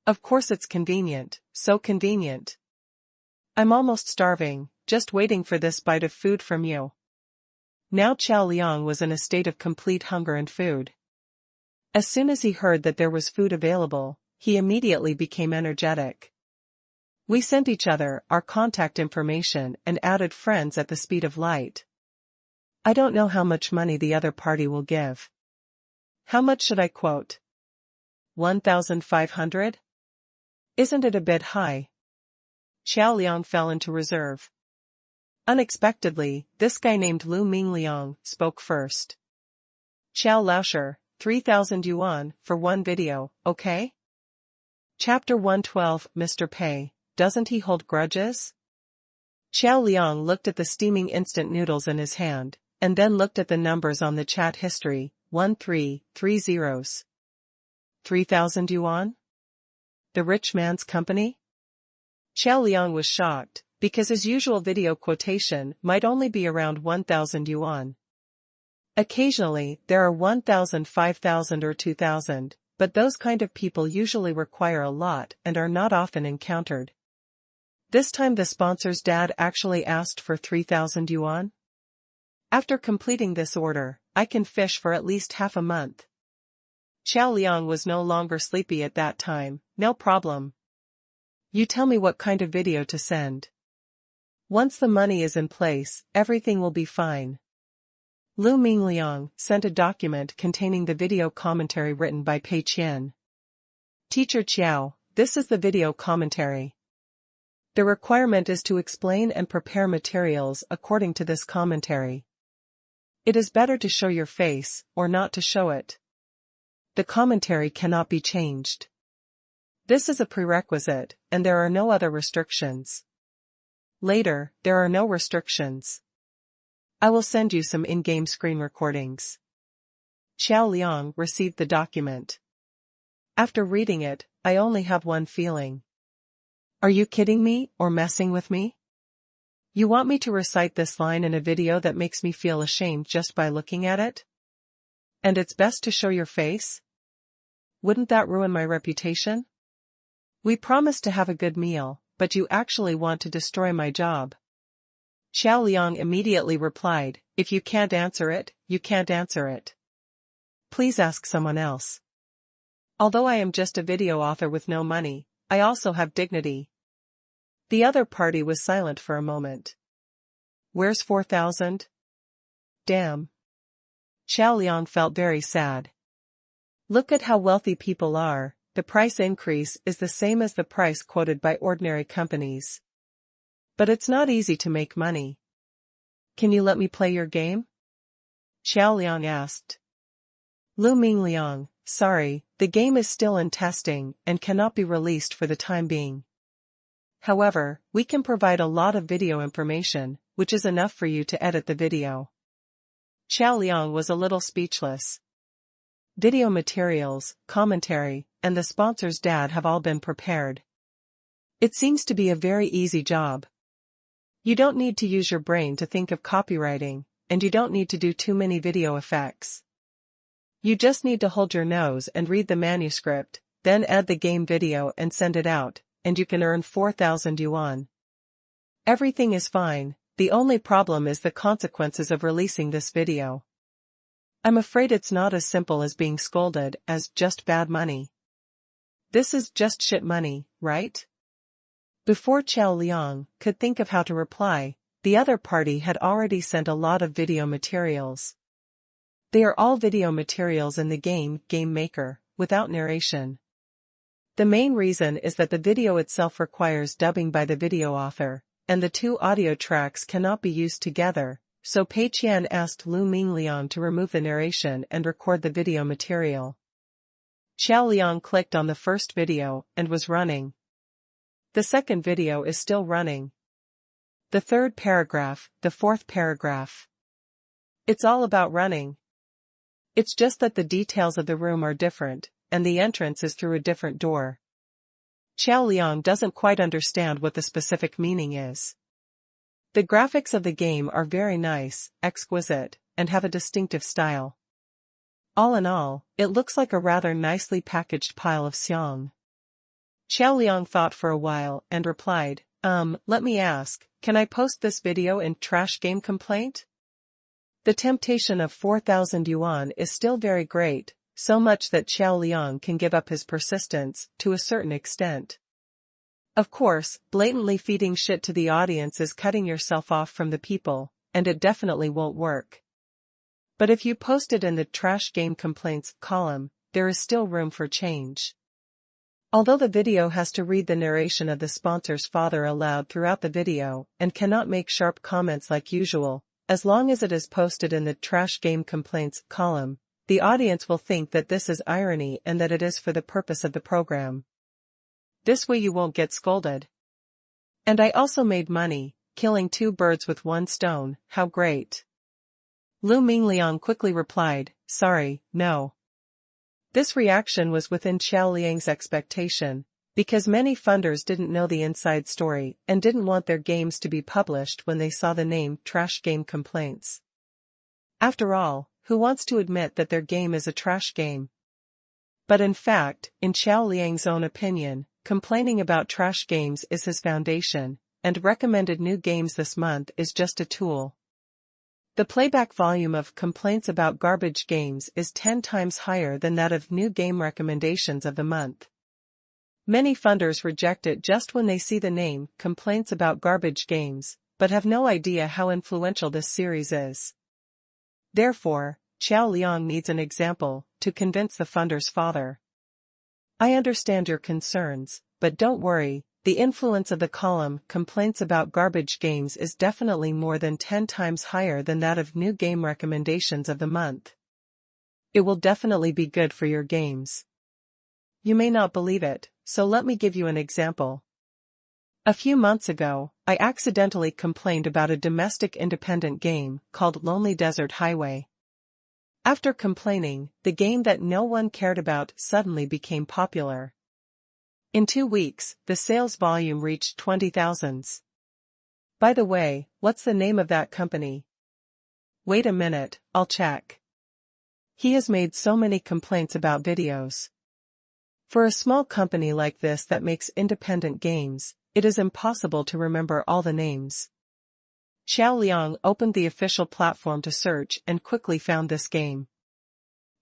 Of course it's convenient, so convenient. I'm almost starving, just waiting for this bite of food from you. Now Qiao Liang was in a state of complete hunger and food. As soon as he heard that there was food available, he immediately became energetic. We sent each other our contact information and added friends at the speed of light. I don't know how much money the other party will give. How much should I quote? 1,500? Isn't it a bit high? Xiao Liang fell into reserve. Unexpectedly, this guy named Lu Mingliang spoke first. Qiao Laosher, 3,000 yuan for one video, okay? Chapter 112 Mr. Pei, doesn't he hold grudges? Qiao Liang looked at the steaming instant noodles in his hand, and then looked at the numbers on the chat history, 1330. 3,000 yuan? The rich man's company? Qiao Liang was shocked, because his usual video quotation might only be around 1,000 yuan. Occasionally, there are 1,000, 5,000 or 2,000, but those kind of people usually require a lot and are not often encountered. This time the sponsor's dad actually asked for 3,000 yuan. After completing this order, I can fish for at least half a month. Qiao Liang was no longer sleepy at that time, no problem. You tell me what kind of video to send. Once the money is in place, everything will be fine. Lu Mingliang sent a document containing the video commentary written by Pei Qian. Teacher Qiao, this is the video commentary. The requirement is to explain and prepare materials according to this commentary. It is better to show your face, or not to show it. The commentary cannot be changed. This is a prerequisite, and there are no other restrictions. Later, there are no restrictions. I will send you some in-game screen recordings. Xiao Liang received the document. After reading it, I only have one feeling. Are you kidding me or messing with me? You want me to recite this line in a video that makes me feel ashamed just by looking at it? And it's best to show your face? Wouldn't that ruin my reputation? We promised to have a good meal, but you actually want to destroy my job. Xiao Liang immediately replied, if you can't answer it, you can't answer it. Please ask someone else. Although I am just a video author with no money, I also have dignity. The other party was silent for a moment. Where's 4,000? Damn. Xiao Liang felt very sad. Look at how wealthy people are, the price increase is the same as the price quoted by ordinary companies. But it's not easy to make money. Can you let me play your game? Xiao Liang asked. Lu Mingliang, sorry, the game is still in testing and cannot be released for the time being. However, we can provide a lot of video information, which is enough for you to edit the video. Xiao Liang was a little speechless. Video materials, commentary, and the sponsor's dad have all been prepared. It seems to be a very easy job. You don't need to use your brain to think of copywriting, and you don't need to do too many video effects. You just need to hold your nose and read the manuscript, then add the game video and send it out, and you can earn 4,000 yuan. Everything is fine, the only problem is the consequences of releasing this video. I'm afraid it's not as simple as being scolded as just bad money. This is just shit money, right? Before Qiao Liang could think of how to reply, the other party had already sent a lot of video materials. They are all video materials in the game Maker, without narration. The main reason is that the video itself requires dubbing by the video author, and the two audio tracks cannot be used together, so Pei Qian asked Lu Mingliang to remove the narration and record the video material. Qiao Liang clicked on the first video and was running. The second video is still running. The third paragraph, the fourth paragraph. It's all about running. It's just that the details of the room are different, and the entrance is through a different door. Qiao Liang doesn't quite understand what the specific meaning is. The graphics of the game are very nice, exquisite, and have a distinctive style. All in all, it looks like a rather nicely packaged pile of xiang. Qiao Liang thought for a while and replied, let me ask, can I post this video in trash game complaint? The temptation of 4,000 yuan is still very great, so much that Qiao Liang can give up his persistence to a certain extent. Of course, blatantly feeding shit to the audience is cutting yourself off from the people, and it definitely won't work. But if you post it in the trash game complaints column, there is still room for change. Although the video has to read the narration of the sponsor's father aloud throughout the video and cannot make sharp comments like usual, as long as it is posted in the trash game complaints column, the audience will think that this is irony and that it is for the purpose of the program. This way you won't get scolded. And I also made money, killing 2 birds with 1 stone, how great. Lu Mingliang quickly replied, sorry, no. This reaction was within Qiao Liang's expectation, because many funders didn't know the inside story and didn't want their games to be published when they saw the name Trash Game Complaints. After all, who wants to admit that their game is a trash game? But in fact, in Qiao Liang's own opinion, complaining about trash games is his foundation, and recommended new games this month is just a tool. The playback volume of complaints about garbage games is 10 times higher than that of new game recommendations of the month. Many funders reject it just when they see the name Complaints About Garbage Games, but have no idea how influential this series is. Therefore, Qiao Liang needs an example to convince the funder's father. I understand your concerns, but don't worry, the influence of the column Complaints About Garbage Games is definitely more than 10 times higher than that of new game recommendations of the month. It will definitely be good for your games. You may not believe it, so let me give you an example. A few months ago, I accidentally complained about a domestic independent game called Lonely Desert Highway. After complaining, the game that no one cared about suddenly became popular. In 2 weeks, the sales volume reached 20,000. By the way, what's the name of that company? Wait a minute, I'll check. He has made so many complaints about videos. For a small company like this that makes independent games, it is impossible to remember all the names. Qiao Liang opened the official platform to search and quickly found this game.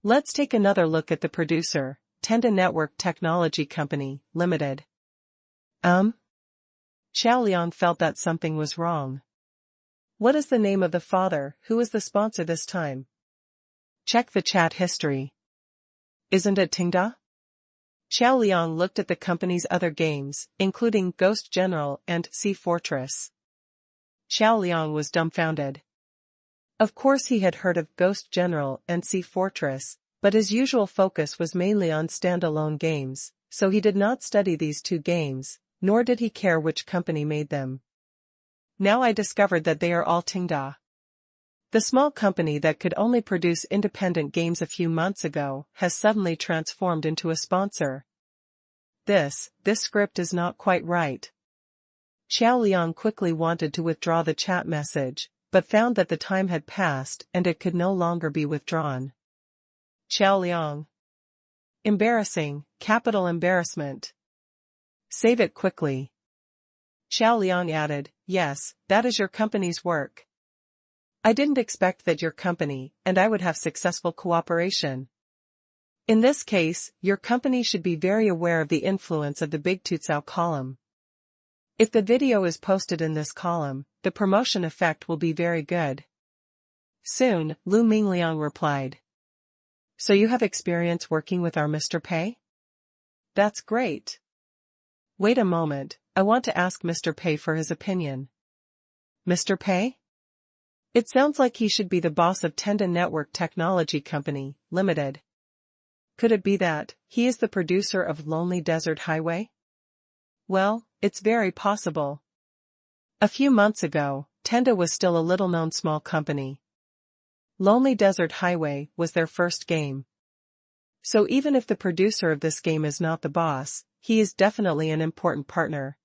Let's take another look at the producer, Tenda Network Technology Company, Limited. Qiao Liang felt that something was wrong. What is the name of the father? Who is the sponsor this time? Check the chat history. Isn't it Tenda? Qiao Liang looked at the company's other games, including Ghost General and Sea Fortress. Qiao Liang was dumbfounded. Of course he had heard of Ghost General and Sea Fortress, but his usual focus was mainly on standalone games, so he did not study these 2 games, nor did he care which company made them. Now I discovered that they are all Tenda. The small company that could only produce independent games a few months ago has suddenly transformed into a sponsor. This script is not quite right. Qiao Liang quickly wanted to withdraw the chat message, but found that the time had passed and it could no longer be withdrawn. Qiao Liang. Embarrassing, capital embarrassment. Save it quickly. Qiao Liang added, yes, that is your company's work. I didn't expect that your company and I would have successful cooperation. In this case, your company should be very aware of the influence of the Big Tutsao column. If the video is posted in this column, the promotion effect will be very good. Soon, Lu Mingliang replied. So you have experience working with our Mr. Pei? That's great. Wait a moment, I want to ask Mr. Pei for his opinion. Mr. Pei? It sounds like he should be the boss of Tenda Network Technology Company, Limited. Could it be that he is the producer of Lonely Desert Highway? Well, it's very possible. A few months ago, Tenda was still a little-known small company. Lonely Desert Highway was their first game. So even if the producer of this game is not the boss, he is definitely an important partner.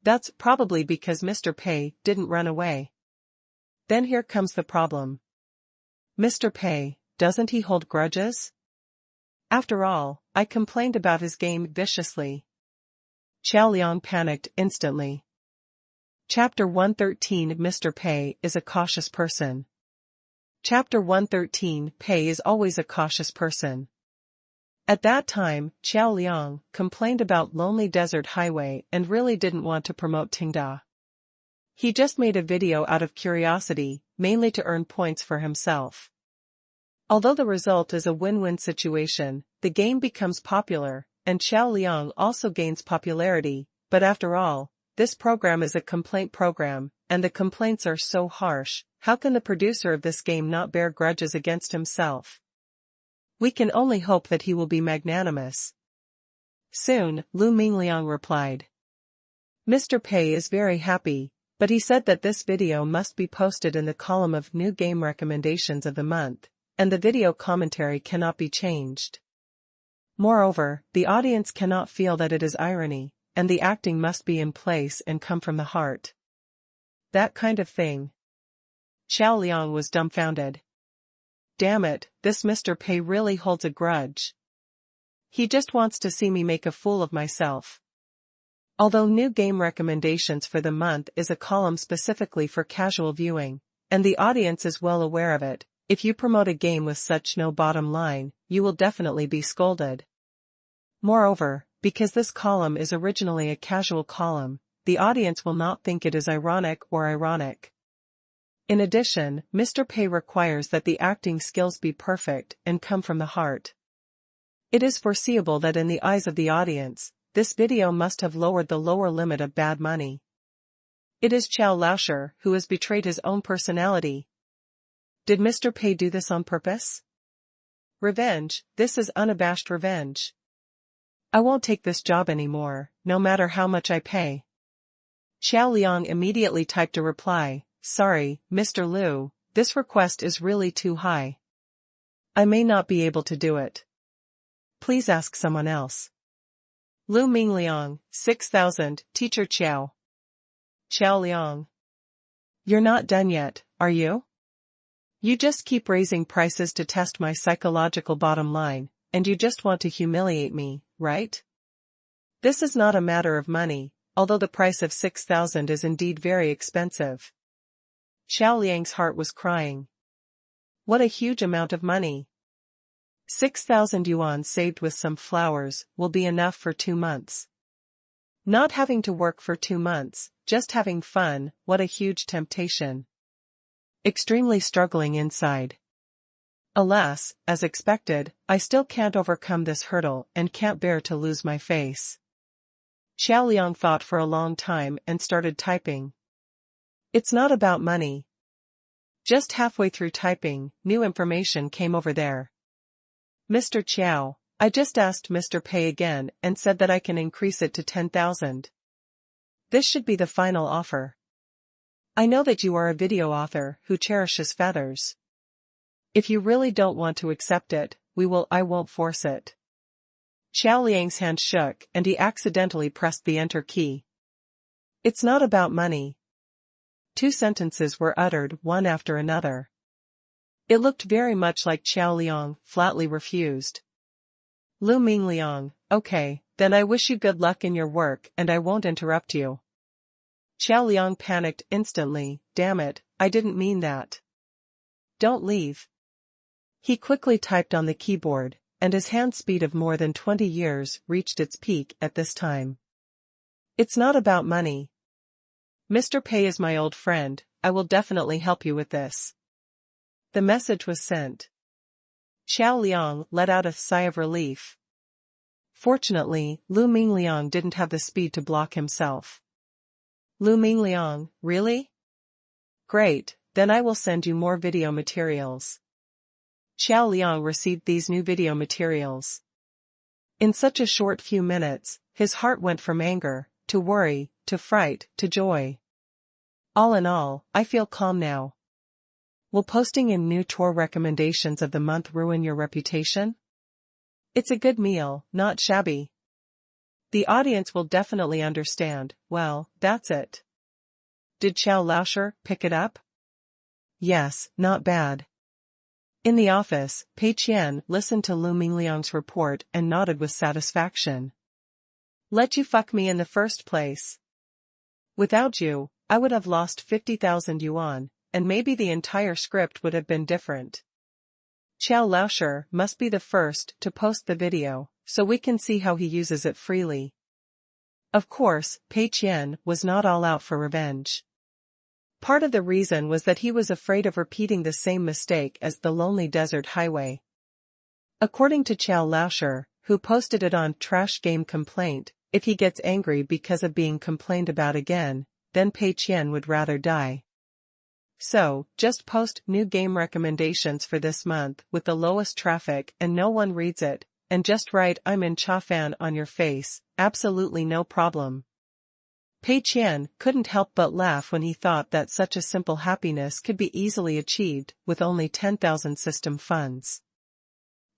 That's probably because Mr. Pei didn't run away. Then here comes the problem. Mr. Pei, doesn't he hold grudges? After all, I complained about his game viciously. Qiao Liang panicked instantly. Chapter 113 Mr. Pei is a cautious person. Chapter 113 Pei is always a cautious person. At that time, Qiao Liang complained about Lonely Desert Highway and really didn't want to promote Tenda. He just made a video out of curiosity, mainly to earn points for himself. Although the result is a win-win situation, the game becomes popular, and Qiao Liang also gains popularity, but after all, this program is a complaint program, and the complaints are so harsh, how can the producer of this game not bear grudges against himself? We can only hope that he will be magnanimous. Soon, Lu Mingliang replied. Mr. Pei is very happy, but he said that this video must be posted in the column of new game recommendations of the month, and the video commentary cannot be changed. Moreover, the audience cannot feel that it is irony, and the acting must be in place and come from the heart. That kind of thing. Qiao Liang was dumbfounded. Damn it, this Mr. Pei really holds a grudge. He just wants to see me make a fool of myself. Although new game recommendations for the month is a column specifically for casual viewing, and the audience is well aware of it, if you promote a game with such no bottom line, you will definitely be scolded. Moreover, because this column is originally a casual column, the audience will not think it is ironic or ironic. In addition, Mr. Pei requires that the acting skills be perfect and come from the heart. It is foreseeable that in the eyes of the audience, this video must have lowered the lower limit of bad money. It is Qiao Laosher who has betrayed his own personality. Did Mr. Pei do this on purpose? Revenge, this is unabashed revenge. I won't take this job anymore, no matter how much I pay. Qiao Liang immediately typed a reply, sorry, Mr. Lu, this request is really too high. I may not be able to do it. Please ask someone else. Lu Mingliang, 6,000, Teacher Qiao. Qiao Liang. You're not done yet, are you? You just keep raising prices to test my psychological bottom line, and you just want to humiliate me, right? This is not a matter of money, although the price of 6,000 is indeed very expensive. Qiao Liang's heart was crying. What a huge amount of money. 6,000 yuan saved with some flowers will be enough for 2 months. Not having to work for 2 months, just having fun, what a huge temptation. Extremely struggling inside. Alas, as expected, I still can't overcome this hurdle and can't bear to lose my face. Qiao Liang thought for a long time and started typing. It's not about money. Just halfway through typing, new information came over there. Mr. Qiao, I just asked Mr. Pei again and said that I can increase it to 10,000. This should be the final offer. I know that you are a video author who cherishes feathers. If you really don't want to accept it, I won't force it. Qiao Liang's hand shook and he accidentally pressed the enter key. It's not about money. 2 sentences were uttered one after another. It looked very much like Qiao Liang flatly refused. Lu Mingliang, okay, then I wish you good luck in your work and I won't interrupt you. Xiao Liang panicked instantly. Damn it, I didn't mean that. Don't leave. He quickly typed on the keyboard, and his hand speed of more than 20 years reached its peak at this time. It's not about money. Mr. Pei is my old friend, I will definitely help you with this. The message was sent. Xiao Liang let out a sigh of relief. Fortunately, Lu Mingliang didn't have the speed to block himself. Lu Mingliang, really? Great, then I will send you more video materials. Xiao Liang received these new video materials. In such a short few minutes, his heart went from anger, to worry, to fright, to joy. All in all, I feel calm now. Will posting in new tour recommendations of the month ruin your reputation? It's a good meal, not shabby. The audience will definitely understand. Well, that's it. Did Xiao Laosher pick it up? Yes, not bad. In the office, Pei Qian listened to Lu Mingliang's report and nodded with satisfaction. Let you fuck me in the first place. Without you, I would have lost 50,000 yuan, and maybe the entire script would have been different. Xiao Laosher must be the first to post the video, so we can see how he uses it freely. Of course, Pei Qian was not all out for revenge. Part of the reason was that he was afraid of repeating the same mistake as the Lonely Desert Highway. According to Xiao Laosher, who posted it on Trash Game Complaint, if he gets angry because of being complained about again, then Pei Qian would rather die. So, just post new game recommendations for this month with the lowest traffic and no one reads it, and just write I'm in Cha Fan on your face, absolutely no problem. Pei Qian couldn't help but laugh when he thought that such a simple happiness could be easily achieved with only 10,000 system funds.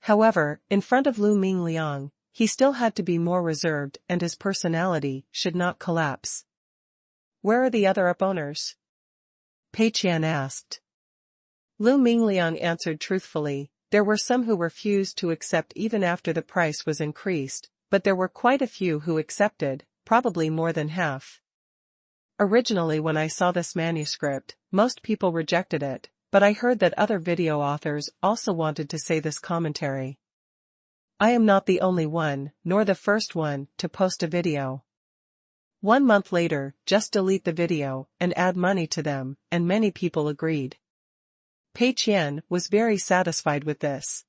However, in front of Lu Mingliang, he still had to be more reserved and his personality should not collapse. Where are the other up owners? Pei Qian asked. Lu Mingliang answered truthfully, there were some who refused to accept even after the price was increased, but there were quite a few who accepted, probably more than half. Originally when I saw this manuscript, most people rejected it, but I heard that other video authors also wanted to say this commentary. I am not the only one, nor the first one, to post a video. 1 month later, just delete the video and add money to them, and many people agreed. Pei Qian was very satisfied with this.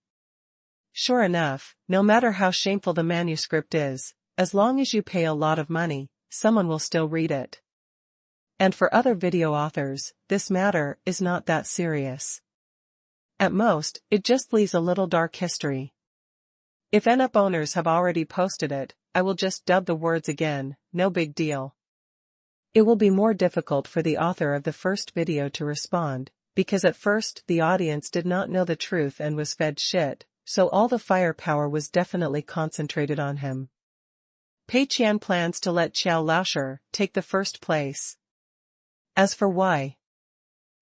Sure enough, no matter how shameful the manuscript is, as long as you pay a lot of money, someone will still read it. And for other video authors, this matter is not that serious. At most, it just leaves a little dark history. If NUP owners have already posted it, I will just dub the words again, no big deal. It will be more difficult for the author of the first video to respond, because at first the audience did not know the truth and was fed shit, so all the firepower was definitely concentrated on him. Pei Qian plans to let Xiao Laosher take the first place. As for why?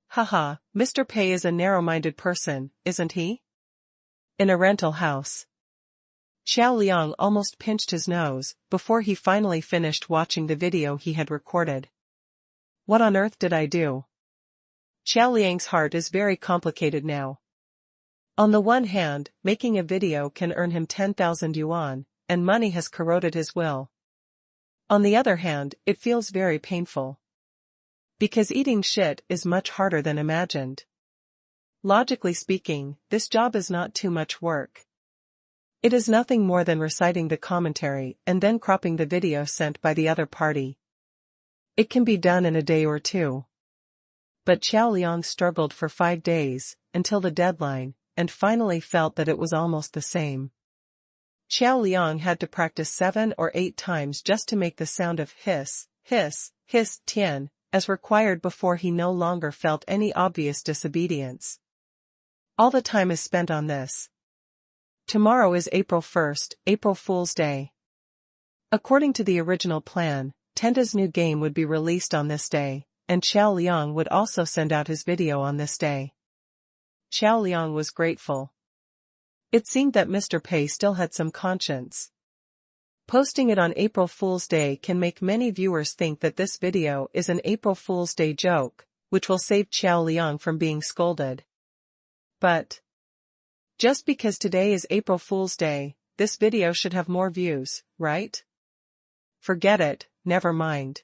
Haha, Mr. Pei is a narrow-minded person, isn't he? In a rental house. Xiao Liang almost pinched his nose before he finally finished watching the video he had recorded. What on earth did I do? Xiao Liang's heart is very complicated now. On the one hand, making a video can earn him 10,000 yuan, and money has corroded his will. On the other hand, it feels very painful. Because eating shit is much harder than imagined. Logically speaking, this job is not too much work. It is nothing more than reciting the commentary and then cropping the video sent by the other party. It can be done in a day or two. But Xiao Liang struggled for 5 days, until the deadline, and finally felt that it was almost the same. Xiao Liang had to practice 7 or 8 times just to make the sound of hiss, hiss, hiss, tian, as required before he no longer felt any obvious disobedience. All the time is spent on this. Tomorrow is April 1st, April Fool's Day. According to the original plan, Tenda's new game would be released on this day, and Xiao Liang would also send out his video on this day. Xiao Liang was grateful. It seemed that Mr. Pei still had some conscience. Posting it on April Fool's Day can make many viewers think that this video is an April Fool's Day joke, which will save Qiao Liang from being scolded. But just because today is April Fool's Day, this video should have more views, right? Forget it, never mind.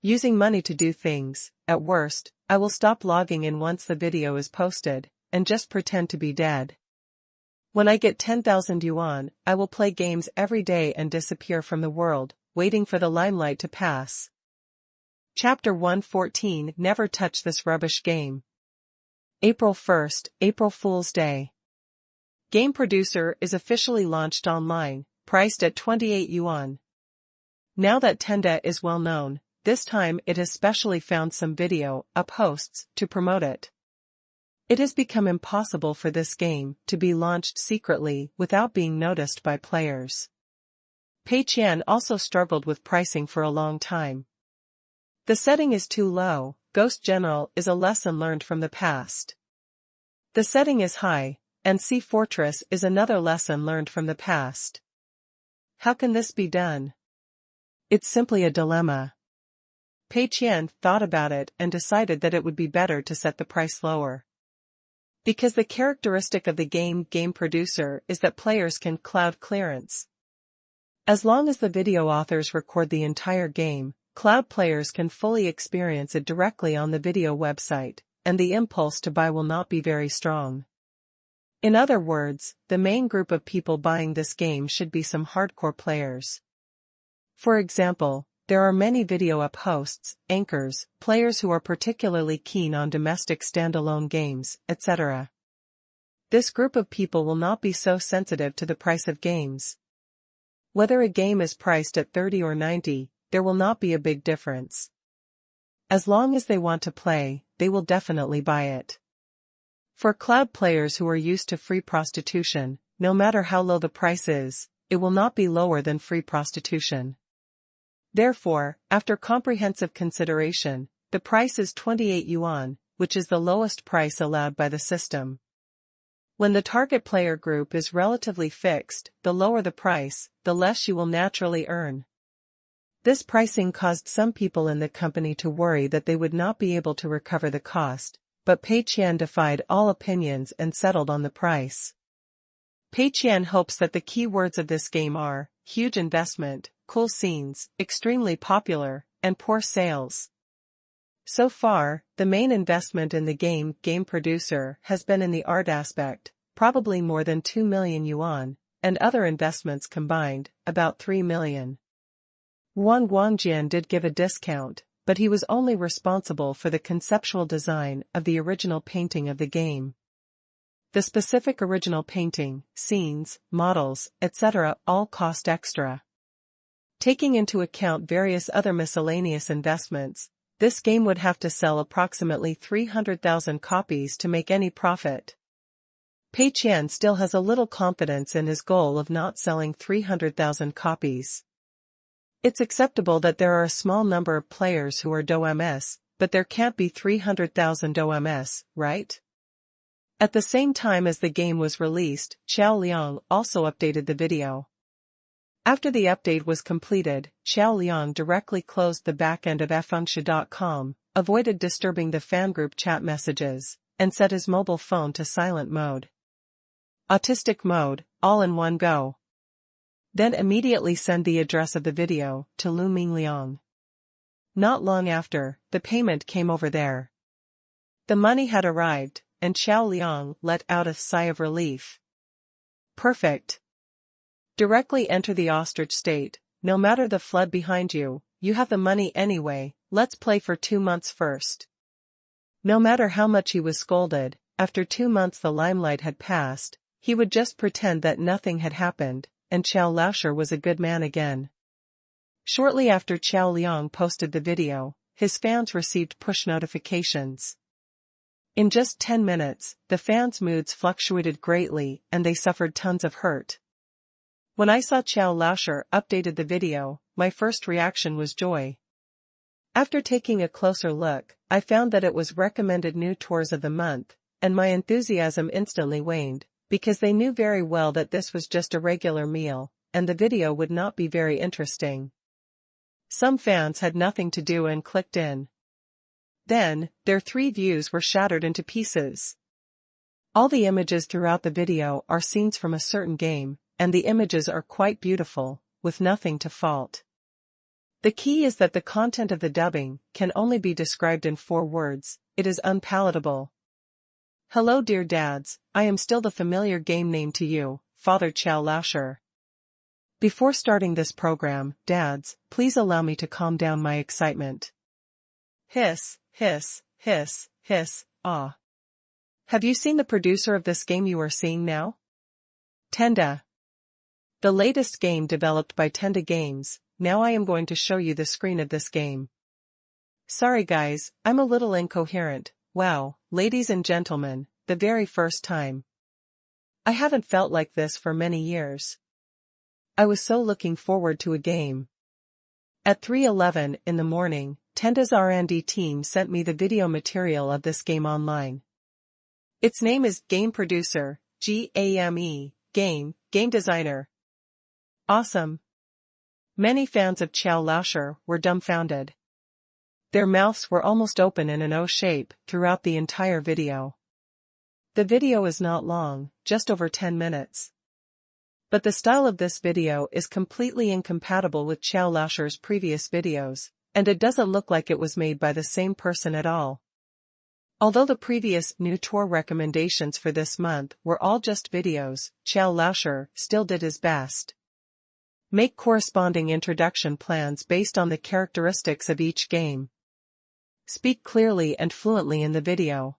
Using money to do things, at worst, I will stop logging in once the video is posted, and just pretend to be dead. When I get 10,000 yuan, I will play games every day and disappear from the world, waiting for the limelight to pass. Chapter 114 Never touch this rubbish game. April 1st, April Fool's Day. Game Producer is officially launched online, priced at 28 yuan. Now that Tenda is well known, this time it has specially found some video posts to promote it. It has become impossible for this game to be launched secretly without being noticed by players. Pei Qian also struggled with pricing for a long time. The setting is too low. Ghost General is a lesson learned from the past. The setting is high, and Sea Fortress is another lesson learned from the past. How can this be done? It's simply a dilemma. Pei Qian thought about it and decided that it would be better to set the price lower. Because the characteristic of the Game Producer is that players can cloud clearance. As long as the video authors record the entire game, cloud players can fully experience it directly on the video website, and the impulse to buy will not be very strong. In other words, the main group of people buying this game should be some hardcore players. For example, there are many video hosts, anchors, players who are particularly keen on domestic standalone games, etc. This group of people will not be so sensitive to the price of games. Whether a game is priced at 30 or 90, there will not be a big difference. As long as they want to play, they will definitely buy it. For cloud players who are used to free prostitution, no matter how low the price is, it will not be lower than free prostitution. Therefore, after comprehensive consideration, the price is 28 yuan, which is the lowest price allowed by the system. When the target player group is relatively fixed, the lower the price, the less you will naturally earn. This pricing caused some people in the company to worry that they would not be able to recover the cost, but Pei Qian defied all opinions and settled on the price. Pei Qian hopes that the key words of this game are huge investment, cool scenes, extremely popular, and poor sales. So far, the main investment in the Game Producer has been in the art aspect, probably more than 2 million yuan, and other investments combined, about 3 million. Wang Guangjian did give a discount, but he was only responsible for the conceptual design of the original painting of the game. The specific original painting, scenes, models, etc. all cost extra. Taking into account various other miscellaneous investments, this game would have to sell approximately 300,000 copies to make any profit. Pei Qian still has a little confidence in his goal of not selling 300,000 copies. It's acceptable that there are a small number of players who are DOMS, but there can't be 300,000 DOMS, right? At the same time as the game was released, Qiao Liang also updated the video. After the update was completed, Qiao Liang directly closed the backend of fengshi.com, avoided disturbing the fan group chat messages, and set his mobile phone to silent mode. Autistic mode, all in one go. Then immediately send the address of the video to Lu Mingliang. Not long after, the payment came over there. The money had arrived, and Qiao Liang let out a sigh of relief. Perfect. Directly enter the ostrich state, no matter the flood behind you, you have the money anyway, let's play for 2 months first. No matter how much he was scolded, after 2 months the limelight had passed, he would just pretend that nothing had happened, and Qiao Laosher was a good man again. Shortly after Qiao Liang posted the video, his fans received push notifications. In just 10 minutes, the fans' moods fluctuated greatly and they suffered tons of hurt. When I saw Qiao Laosher updated the video, my first reaction was joy. After taking a closer look, I found that it was recommended new tours of the month, and my enthusiasm instantly waned, because they knew very well that this was just a regular meal, and the video would not be very interesting. Some fans had nothing to do and clicked in. Then, their 3 views were shattered into pieces. All the images throughout the video are scenes from a certain game, and the images are quite beautiful, with nothing to fault. The key is that the content of the dubbing can only be described in 4 words: it is unpalatable. Hello dear dads, I am still the familiar game name to you, Father Chow Lasher. Before starting this program, dads, please allow me to calm down my excitement. Hiss, hiss, hiss, hiss, ah. Have you seen the producer of this game you are seeing now? Tenda. The latest game developed by Tenda Games. Now I am going to show you the screen of this game. Sorry guys, I'm a little incoherent. Wow, ladies and gentlemen, the very first time. I haven't felt like this for many years. I was so looking forward to a game. At 3:11 in the morning, Tenda's R&D team sent me the video material of this game online. Its name is Game Producer, G-A-M-E, Game Designer. Awesome. Many fans of Chow Lasher were dumbfounded. Their mouths were almost open in an O shape throughout the entire video. The video is not long, just over 10 minutes. But the style of this video is completely incompatible with Chow Lasher's previous videos, and it doesn't look like it was made by the same person at all. Although the previous new tour recommendations for this month were all just videos, Chow Lasher still did his best. Make corresponding introduction plans based on the characteristics of each game. Speak clearly and fluently in the video.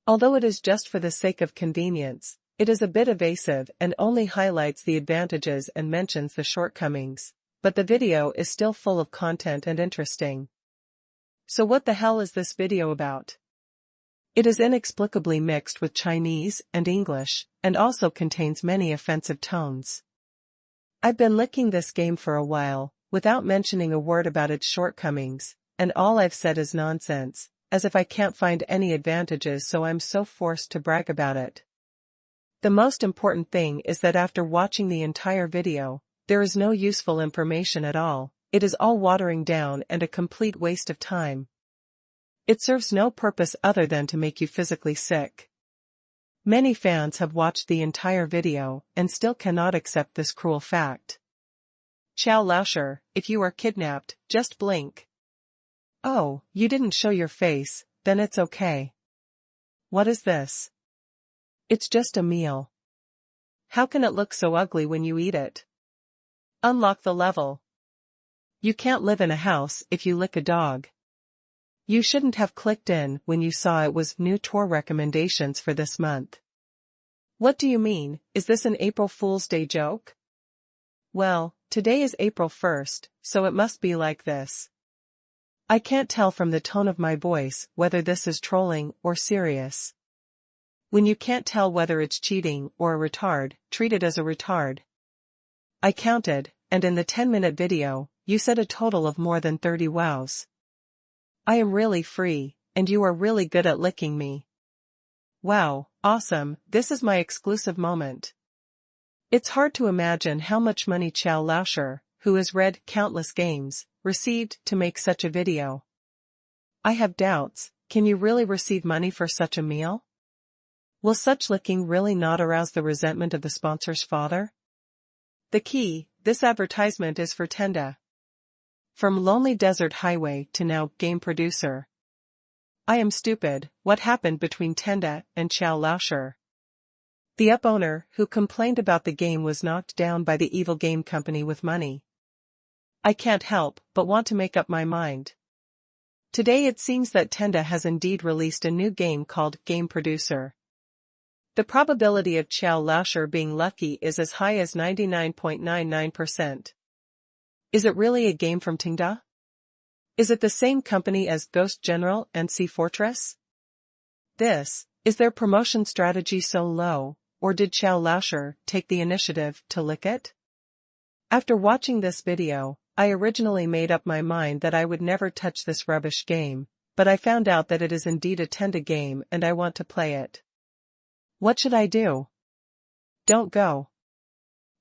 Although it is just for the sake of convenience, it is a bit evasive and only highlights the advantages and mentions the shortcomings, but the video is still full of content and interesting. So what the hell is this video about? It is inexplicably mixed with Chinese and English, and also contains many offensive tones. I've been licking this game for a while, without mentioning a word about its shortcomings, and all I've said is nonsense, as if I can't find any advantages, so I'm so forced to brag about it. The most important thing is that after watching the entire video, there is no useful information at all. It is all watering down and a complete waste of time. It serves no purpose other than to make you physically sick. Many fans have watched the entire video and still cannot accept this cruel fact. Chow Lasher, if you are kidnapped, just blink. Oh, you didn't show your face, then it's okay. What is this? It's just a meal. How can it look so ugly when you eat it? Unlock the level. You can't live in a house if you lick a dog. You shouldn't have clicked in when you saw it was new tour recommendations for this month. What do you mean, is this an April Fool's Day joke? Well, today is April 1st, so it must be like this. I can't tell from the tone of my voice whether this is trolling or serious. When you can't tell whether it's cheating or a retard, treat it as a retard. I counted, and in the 10-minute video, you said a total of more than 30 wows. I am really free, and you are really good at licking me. Wow, awesome, this is my exclusive moment. It's hard to imagine how much money Chow Lasher, who has read countless games, received to make such a video. I have doubts, can you really receive money for such a meal? Will such licking really not arouse the resentment of the sponsor's father? The key, this advertisement is for Tenda. From Lonely Desert Highway to now Game Producer. I am stupid, what happened between Tenda and Chow Lasher? The up owner who complained about the game was knocked down by the evil game company with money. I can't help but want to make up my mind. Today it seems that Tenda has indeed released a new game called Game Producer. The probability of Chow Lasher being lucky is as high as 99.99%. Is it really a game from Tenda? Is it the same company as Ghost General and Sea Fortress? Is their promotion strategy so low, or did Chow Lasher take the initiative to lick it? After watching this video, I originally made up my mind that I would never touch this rubbish game, but I found out that it is indeed a Tenda game and I want to play it. What should I do? Don't go.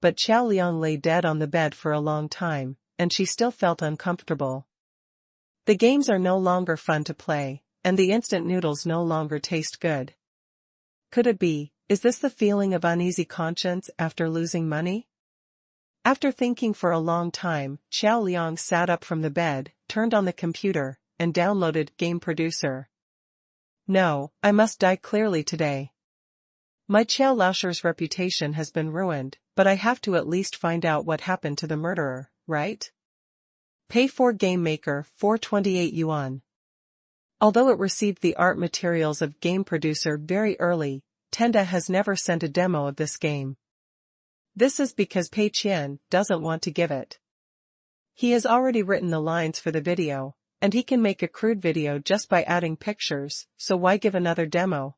but Qiao Liang lay dead on the bed for a long time, and she still felt uncomfortable. The games are no longer fun to play, and the instant noodles no longer taste good. Could it be, is this the feeling of uneasy conscience after losing money? After thinking for a long time, Qiao Liang sat up from the bed, turned on the computer, and downloaded Game Producer. No, I must die clearly today. My Qiao Laoshir's reputation has been ruined, but I have to at least find out what happened to the murderer, right? Pay for Game Maker 428 yuan. Although it received the art materials of Game Producer very early, Tenda has never sent a demo of this game. This is because Pei Qian doesn't want to give it. He has already written the lines for the video, and he can make a crude video just by adding pictures, so why give another demo?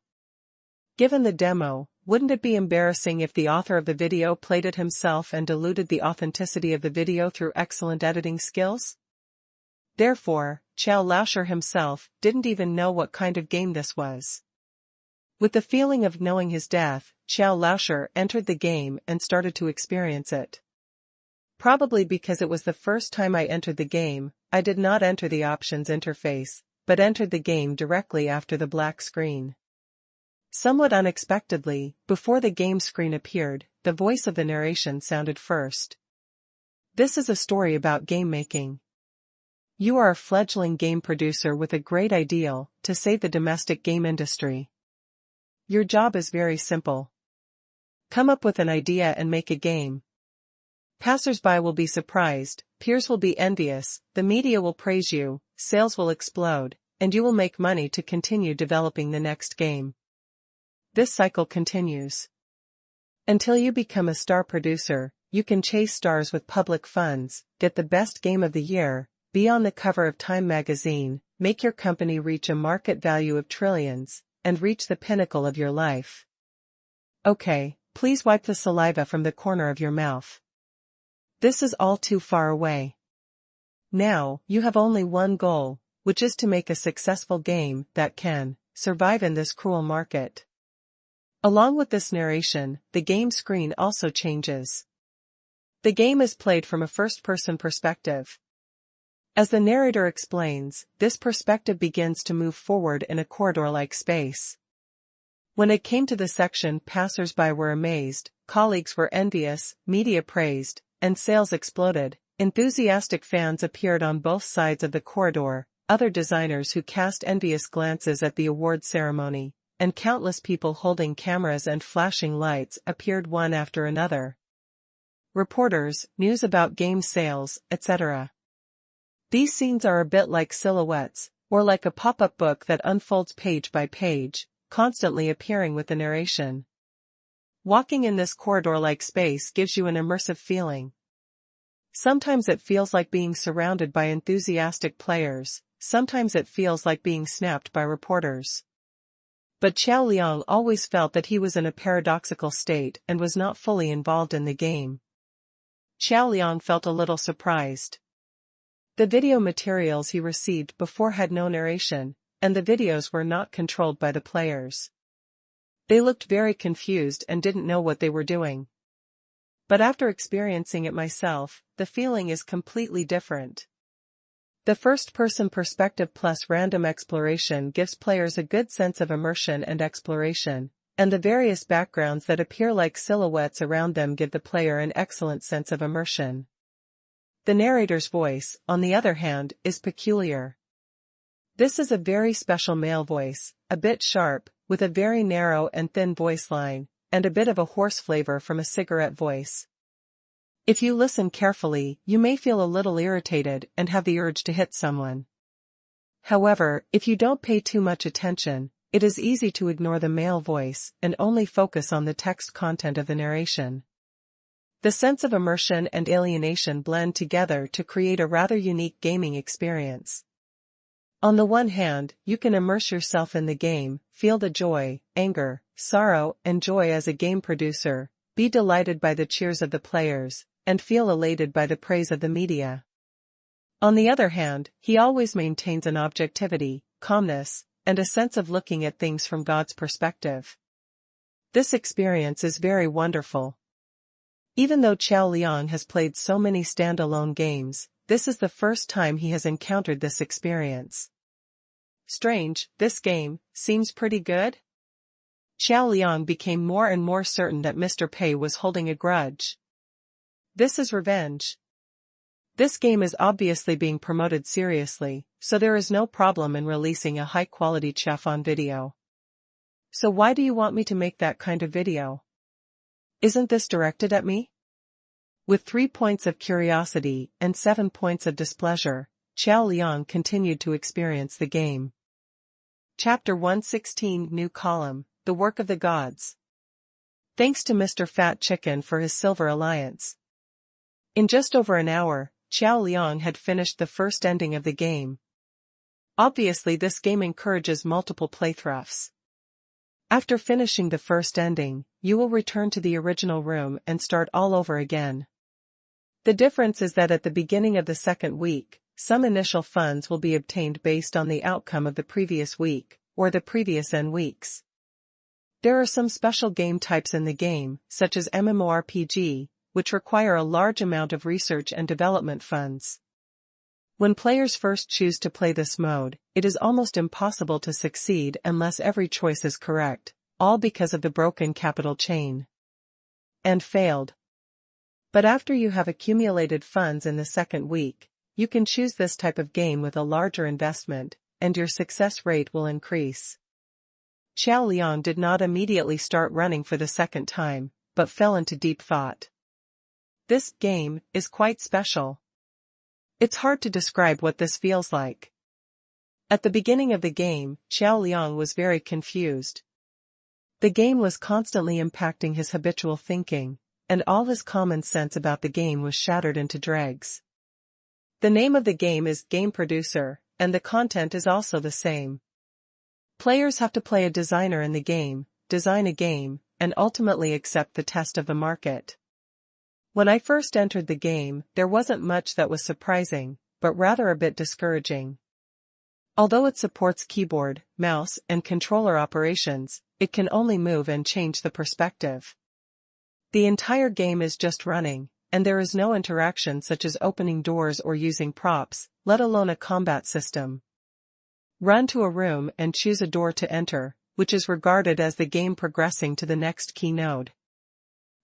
Given the demo, wouldn't it be embarrassing if the author of the video played it himself and diluted the authenticity of the video through excellent editing skills? Therefore, Qiao Laoshir himself didn't even know what kind of game this was. With the feeling of knowing his death, Qiao Laoshir entered the game and started to experience it. Probably because it was the first time I entered the game, I did not enter the options interface, but entered the game directly after the black screen. Somewhat unexpectedly, before the game screen appeared, the voice of the narration sounded first. This is a story about game making. You are a fledgling game producer with a great ideal to save the domestic game industry. Your job is very simple. Come up with an idea and make a game. Passers-by will be surprised, peers will be envious, the media will praise you, sales will explode, and you will make money to continue developing the next game. This cycle continues. Until you become a star producer, you can chase stars with public funds, get the best game of the year, be on the cover of Time magazine, make your company reach a market value of trillions, and reach the pinnacle of your life. Okay, please wipe the saliva from the corner of your mouth. This is all too far away. Now, you have only one goal, which is to make a successful game that can survive in this cruel market. Along with this narration, the game screen also changes. The game is played from a first-person perspective. As the narrator explains, this perspective begins to move forward in a corridor-like space. When it came to the section, passers-by were amazed, colleagues were envious, media praised, and sales exploded. Enthusiastic fans appeared on both sides of the corridor, other designers who cast envious glances at the award ceremony, and countless people holding cameras and flashing lights appeared one after another. Reporters, news about game sales, etc. These scenes are a bit like silhouettes, or like a pop-up book that unfolds page by page, constantly appearing with the narration. Walking in this corridor-like space gives you an immersive feeling. Sometimes it feels like being surrounded by enthusiastic players, sometimes it feels like being snapped by reporters. But Qiao Liang always felt that he was in a paradoxical state and was not fully involved in the game. Qiao Liang felt a little surprised. The video materials he received before had no narration, and the videos were not controlled by the players. They looked very confused and didn't know what they were doing. But after experiencing it myself, the feeling is completely different. The first-person perspective plus random exploration gives players a good sense of immersion and exploration, and the various backgrounds that appear like silhouettes around them give the player an excellent sense of immersion. The narrator's voice, on the other hand, is peculiar. This is a very special male voice, a bit sharp, with a very narrow and thin voice line, and a bit of a hoarse flavor from a cigarette voice. If you listen carefully, you may feel a little irritated and have the urge to hit someone. However, if you don't pay too much attention, it is easy to ignore the male voice and only focus on the text content of the narration. The sense of immersion and alienation blend together to create a rather unique gaming experience. On the one hand, you can immerse yourself in the game, feel the joy, anger, sorrow, and joy as a game producer, be delighted by the cheers of the players, and feel elated by the praise of the media. On the other hand, he always maintains an objectivity, calmness, and a sense of looking at things from God's perspective. This experience is very wonderful. Even though Qiao Liang has played so many standalone games, this is the first time he has encountered this experience. Strange, this game seems pretty good? Qiao Liang became more and more certain that Mr. Pei was holding a grudge. This is revenge. This game is obviously being promoted seriously, so there is no problem in releasing a high-quality chef-on video. So why do you want me to make that kind of video? Isn't this directed at me? With 3 points of curiosity and 7 points of displeasure, Qiao Liang continued to experience the game. Chapter 116 New Column, The Work of the Gods. Thanks to Mr. Fat Chicken for his silver alliance. In just over an hour, Qiao Liang had finished the first ending of the game. Obviously this game encourages multiple playthroughs. After finishing the first ending, you will return to the original room and start all over again. The difference is that at the beginning of the second week, some initial funds will be obtained based on the outcome of the previous week, or the previous N weeks. There are some special game types in the game, such as MMORPG, which require a large amount of research and development funds. When players first choose to play this mode, it is almost impossible to succeed unless every choice is correct, all because of the broken capital chain. And failed. But after you have accumulated funds in the second week, you can choose this type of game with a larger investment, and your success rate will increase. Qiao Liang did not immediately start running for the second time, but fell into deep thought. This game is quite special. It's hard to describe what this feels like. At the beginning of the game, Qiao Liang was very confused. The game was constantly impacting his habitual thinking, and all his common sense about the game was shattered into dregs. The name of the game is Game Producer, and the content is also the same. Players have to play a designer in the game, design a game, and ultimately accept the test of the market. When I first entered the game, there wasn't much that was surprising, but rather a bit discouraging. Although it supports keyboard, mouse, and controller operations, it can only move and change the perspective. The entire game is just running, and there is no interaction such as opening doors or using props, let alone a combat system. Run to a room and choose a door to enter, which is regarded as the game progressing to the next key node.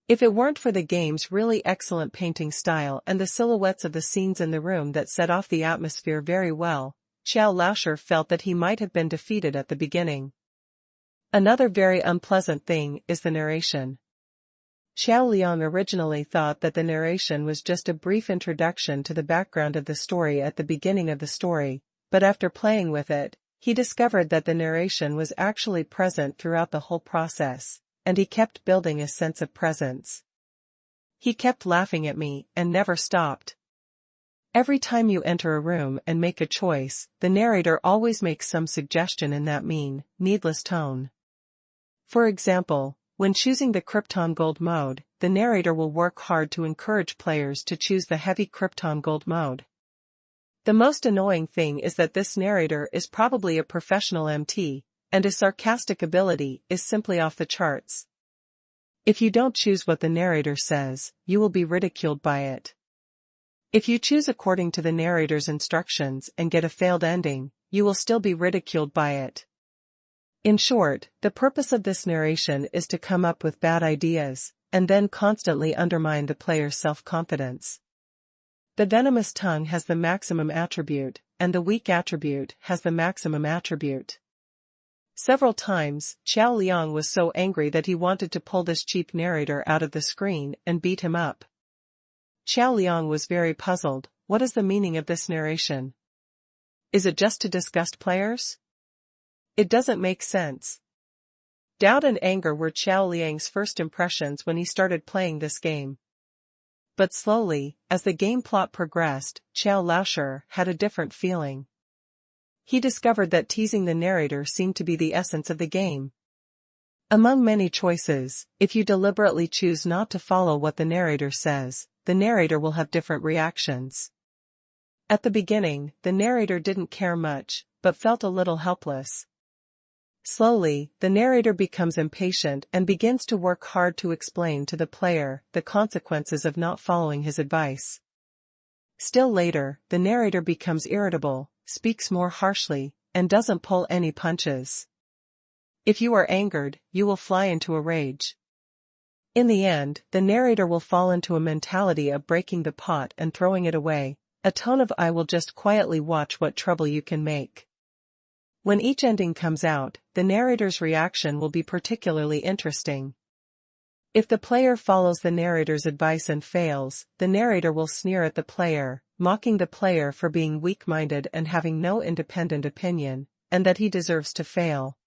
If it weren't for the game's really excellent painting style and the silhouettes of the scenes in the room that set off the atmosphere very well, Qiao Liang felt that he might have been defeated at the beginning. Another very unpleasant thing is the narration. Qiao Liang originally thought that the narration was just a brief introduction to the background of the story at the beginning of the story, but after playing with it, he discovered that the narration was actually present throughout the whole process, and he kept building a sense of presence. He kept laughing at me and never stopped. Every time you enter a room and make a choice, the narrator always makes some suggestion in that mean, needless tone. For example, when choosing the Krypton Gold mode, the narrator will work hard to encourage players to choose the heavy Krypton Gold mode. The most annoying thing is that this narrator is probably a professional MT, and his sarcastic ability is simply off the charts. If you don't choose what the narrator says, you will be ridiculed by it. If you choose according to the narrator's instructions and get a failed ending, you will still be ridiculed by it. In short, the purpose of this narration is to come up with bad ideas, and then constantly undermine the player's self-confidence. The venomous tongue has the maximum attribute, and the weak attribute has the maximum attribute. Several times, Qiao Liang was so angry that he wanted to pull this cheap narrator out of the screen and beat him up. Qiao Liang was very puzzled. What is the meaning of this narration? Is it just to disgust players? It doesn't make sense. Doubt and anger were Qiao Liang's first impressions when he started playing this game. But slowly, as the game plot progressed, Qiao Liang had a different feeling. He discovered that teasing the narrator seemed to be the essence of the game. Among many choices, if you deliberately choose not to follow what the narrator says, the narrator will have different reactions. At the beginning, the narrator didn't care much, but felt a little helpless. Slowly, the narrator becomes impatient and begins to work hard to explain to the player the consequences of not following his advice. Still later, the narrator becomes irritable, speaks more harshly, and doesn't pull any punches. If you are angered, you will fly into a rage. In the end, the narrator will fall into a mentality of breaking the pot and throwing it away, a tone of "I will just quietly watch what trouble you can make." When each ending comes out, the narrator's reaction will be particularly interesting. If the player follows the narrator's advice and fails, the narrator will sneer at the player, mocking the player for being weak-minded and having no independent opinion, and that he deserves to fail.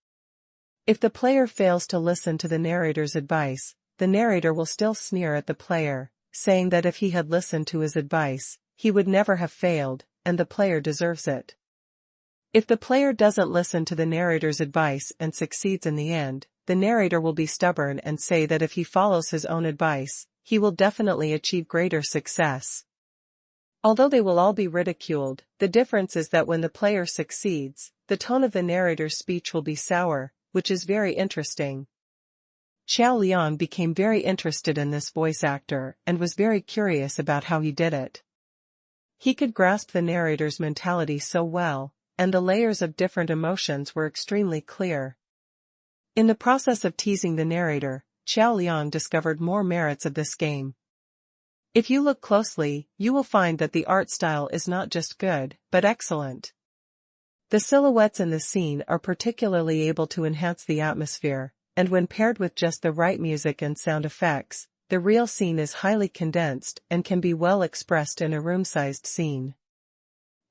If the player fails to listen to the narrator's advice, the narrator will still sneer at the player, saying that if he had listened to his advice, he would never have failed, and the player deserves it. If the player doesn't listen to the narrator's advice and succeeds in the end, the narrator will be stubborn and say that if he follows his own advice, he will definitely achieve greater success. Although they will all be ridiculed, the difference is that when the player succeeds, the tone of the narrator's speech will be sour, which is very interesting. Xiao Liang became very interested in this voice actor and was very curious about how he did it. He could grasp the narrator's mentality so well, and the layers of different emotions were extremely clear. In the process of teasing the narrator, Xiao Liang discovered more merits of this game. If you look closely, you will find that the art style is not just good, but excellent. The silhouettes in the scene are particularly able to enhance the atmosphere, and when paired with just the right music and sound effects, the real scene is highly condensed and can be well expressed in a room-sized scene.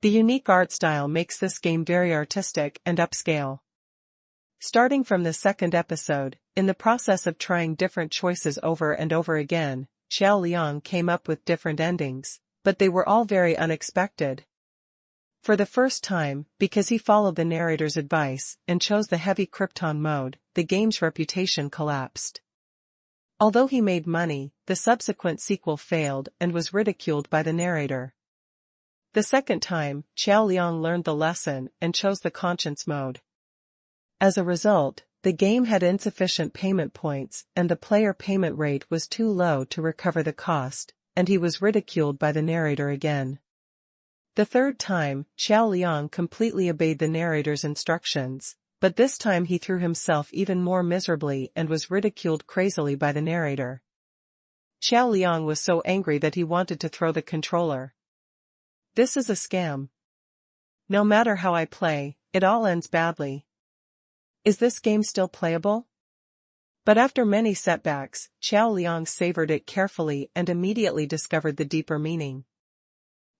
The unique art style makes this game very artistic and upscale. Starting from the second episode, in the process of trying different choices over and over again, Xiao Liang came up with different endings, but they were all very unexpected. For the first time, because he followed the narrator's advice and chose the heavy Krypton mode, the game's reputation collapsed. Although he made money, the subsequent sequel failed and was ridiculed by the narrator. The second time, Xiao Liang learned the lesson and chose the conscience mode. As a result, the game had insufficient payment points and the player payment rate was too low to recover the cost, and he was ridiculed by the narrator again. The third time, Xiao Liang completely obeyed the narrator's instructions, but this time he threw himself even more miserably and was ridiculed crazily by the narrator. Xiao Liang was so angry that he wanted to throw the controller. This is a scam. No matter how I play, it all ends badly. Is this game still playable? But after many setbacks, Xiao Liang savored it carefully and immediately discovered the deeper meaning.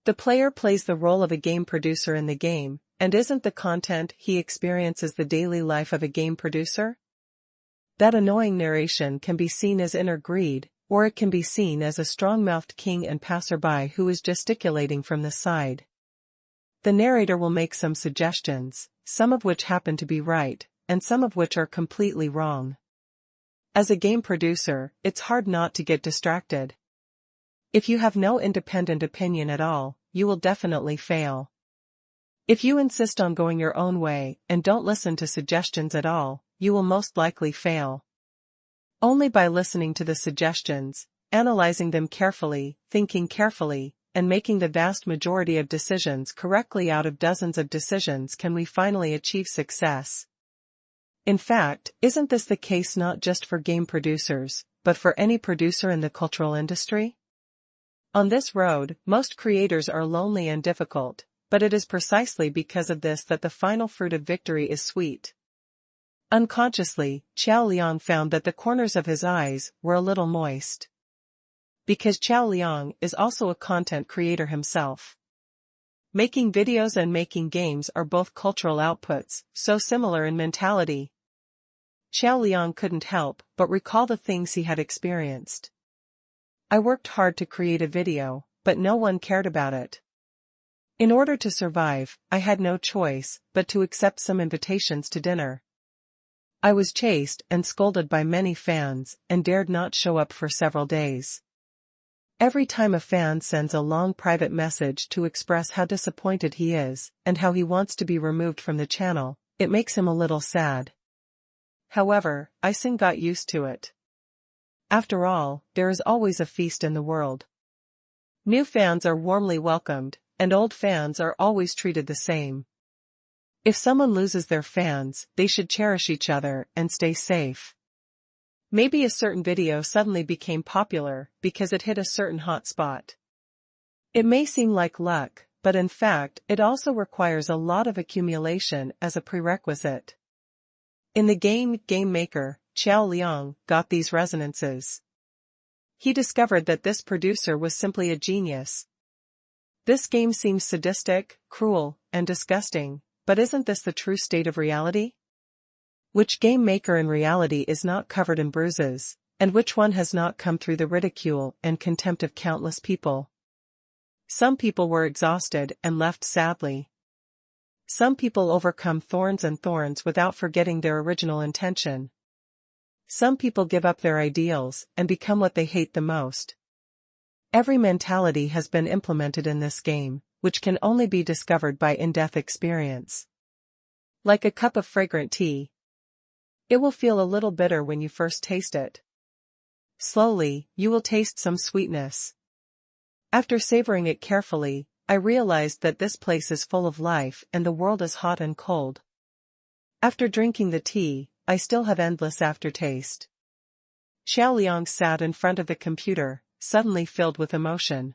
The player plays the role of a game producer in the game, and isn't the content he experiences the daily life of a game producer? That annoying narration can be seen as inner greed, or it can be seen as a strong-mouthed king and passerby who is gesticulating from the side. The narrator will make some suggestions, some of which happen to be right, and some of which are completely wrong. As a game producer, it's hard not to get distracted. If you have no independent opinion at all, you will definitely fail. If you insist on going your own way and don't listen to suggestions at all, you will most likely fail. Only by listening to the suggestions, analyzing them carefully, thinking carefully, and making the vast majority of decisions correctly out of dozens of decisions can we finally achieve success. In fact, isn't this the case not just for game producers, but for any producer in the cultural industry? On this road, most creators are lonely and difficult, but it is precisely because of this that the final fruit of victory is sweet. Unconsciously, Xiao Liang found that the corners of his eyes were a little moist. Because Xiao Liang is also a content creator himself. Making videos and making games are both cultural outputs, so similar in mentality. Xiao Liang couldn't help but recall the things he had experienced. I worked hard to create a video, but no one cared about it. In order to survive, I had no choice but to accept some invitations to dinner. I was chased and scolded by many fans and dared not show up for several days. Every time a fan sends a long private message to express how disappointed he is and how he wants to be removed from the channel, it makes him a little sad. However, I soon got used to it. After all, there is always a feast in the world. New fans are warmly welcomed, and old fans are always treated the same. If someone loses their fans, they should cherish each other and stay safe. Maybe a certain video suddenly became popular because it hit a certain hot spot. It may seem like luck, but in fact, it also requires a lot of accumulation as a prerequisite. In the game Maker, Qiao Liang got these resonances. He discovered that this producer was simply a genius. This game seems sadistic, cruel, and disgusting, but isn't this the true state of reality? Which game maker in reality is not covered in bruises, and which one has not come through the ridicule and contempt of countless people? Some people were exhausted and left sadly. Some people overcome thorns and thorns without forgetting their original intention. Some people give up their ideals and become what they hate the most. Every mentality has been implemented in this game, which can only be discovered by in-depth experience. Like a cup of fragrant tea. It will feel a little bitter when you first taste it. Slowly, you will taste some sweetness. After savoring it carefully, I realized that this place is full of life and the world is hot and cold. After drinking the tea, I still have endless aftertaste. Qiao Liang sat in front of the computer, suddenly filled with emotion.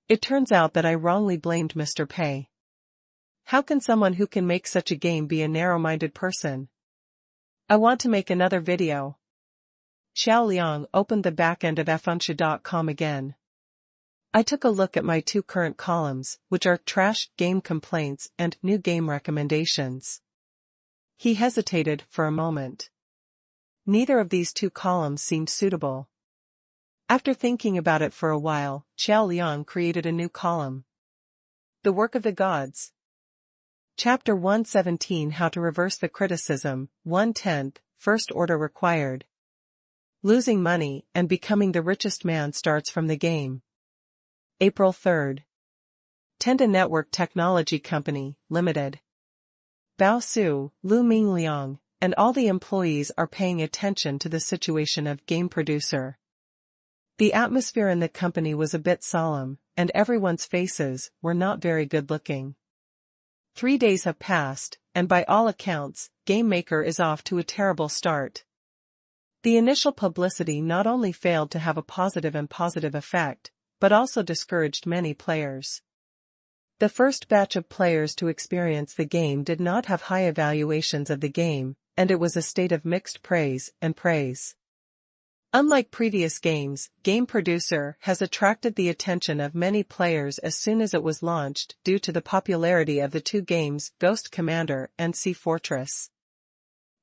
It turns out that I wrongly blamed Mr. Pei. How can someone who can make such a game be a narrow-minded person? I want to make another video. Qiao Liang opened the backend of funsha.com again. I took a look at my two current columns, which are trash game complaints and new game recommendations. He hesitated for a moment. Neither of these two columns seemed suitable. After thinking about it for a while, Qiao Liang created a new column. The Work of the Gods. Chapter 117 How to Reverse the Criticism, 1/10, First Order Required. Losing money and becoming the richest man starts from the game. April 3rd. Tenda Network Technology Company, Limited. Bao Su, Lu Mingliang, and all the employees are paying attention to the situation of game producer. The atmosphere in the company was a bit solemn, and everyone's faces were not very good-looking. 3 days have passed, and by all accounts, Game Maker is off to a terrible start. The initial publicity not only failed to have a positive effect, but also discouraged many players. The first batch of players to experience the game did not have high evaluations of the game, and it was a state of mixed praise and praise. Unlike previous games, Game Producer has attracted the attention of many players as soon as it was launched due to the popularity of the two games Ghost Commander and Sea Fortress.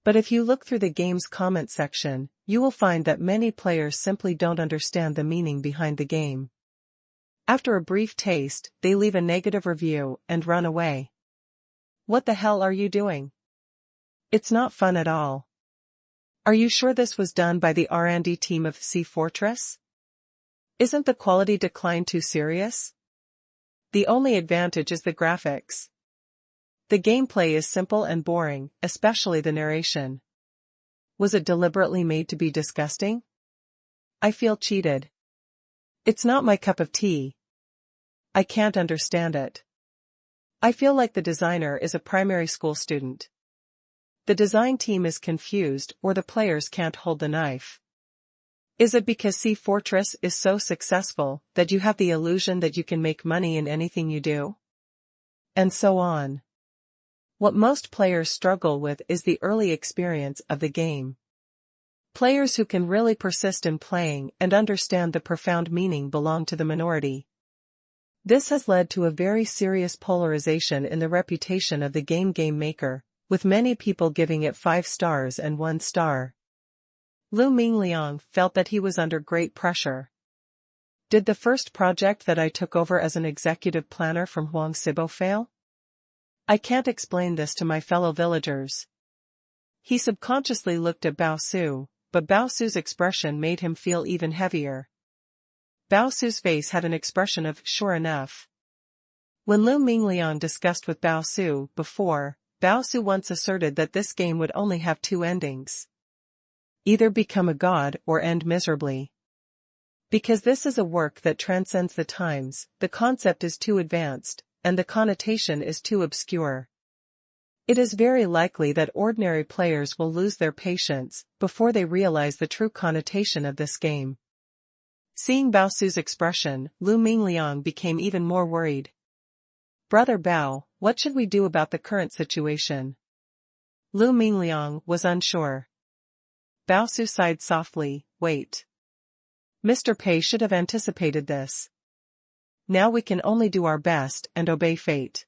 But if you look through the game's comment section, you will find that many players simply don't understand the meaning behind the game. After a brief taste, they leave a negative review and run away. What the hell are you doing? It's not fun at all. Are you sure this was done by the R&D team of Sea Fortress? Isn't the quality decline too serious? The only advantage is the graphics. The gameplay is simple and boring, especially the narration. Was it deliberately made to be disgusting? I feel cheated. It's not my cup of tea. I can't understand it. I feel like the designer is a primary school student. The design team is confused or the players can't hold the knife. Is it because Sea Fortress is so successful that you have the illusion that you can make money in anything you do? And so on. What most players struggle with is the early experience of the game. Players who can really persist in playing and understand the profound meaning belong to the minority. This has led to a very serious polarization in the reputation of the Game Maker, with many people giving it 5 stars and 1 star. Lu Mingliang felt that he was under great pressure. Did the first project that I took over as an executive planner from Huang Sibo fail? I can't explain this to my fellow villagers. He subconsciously looked at Bao Su, but Bao Su's expression made him feel even heavier. Bao Su's face had an expression of sure enough. When Lu Mingliang discussed with Bao Su before, Bao Su once asserted that this game would only have two endings. Either become a god or end miserably. Because this is a work that transcends the times, the concept is too advanced, and the connotation is too obscure. It is very likely that ordinary players will lose their patience before they realize the true connotation of this game. Seeing Bao Su's expression, Lu Mingliang became even more worried. Brother Bao, what should we do about the current situation? Lu Mingliang was unsure. Bao Su sighed softly, wait. Mr. Pei should have anticipated this. Now we can only do our best and obey fate.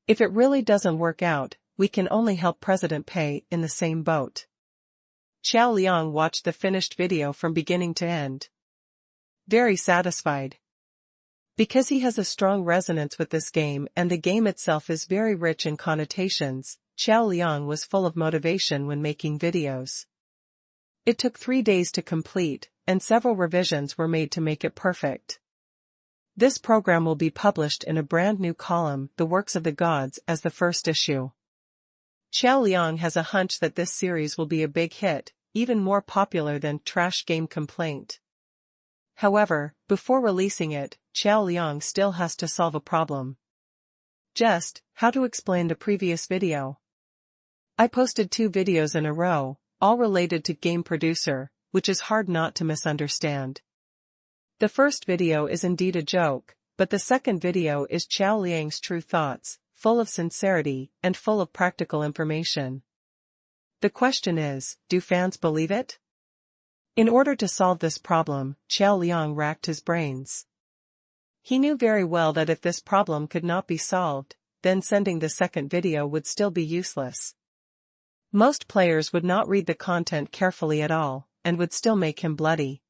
If it really doesn't work out, we can only help President Pei in the same boat. Qiao Liang watched the finished video from beginning to end. Very satisfied. Because he has a strong resonance with this game and the game itself is very rich in connotations, Qiao Liang was full of motivation when making videos. It took 3 days to complete, and several revisions were made to make it perfect. This program will be published in a brand new column, The Works of the Gods, as the first issue. Qiao Liang has a hunch that this series will be a big hit, even more popular than Trash Game Complaint. However, before releasing it, Qiao Liang still has to solve a problem. Just, how to explain the previous video. I posted 2 videos in a row, all related to Game Producer, which is hard not to misunderstand. The first video is indeed a joke, but the second video is Qiao Liang's true thoughts, full of sincerity and full of practical information. The question is, do fans believe it? In order to solve this problem, Qiao Liang racked his brains. He knew very well that if this problem could not be solved, then sending the second video would still be useless. Most players would not read the content carefully at all, and would still make him bloody.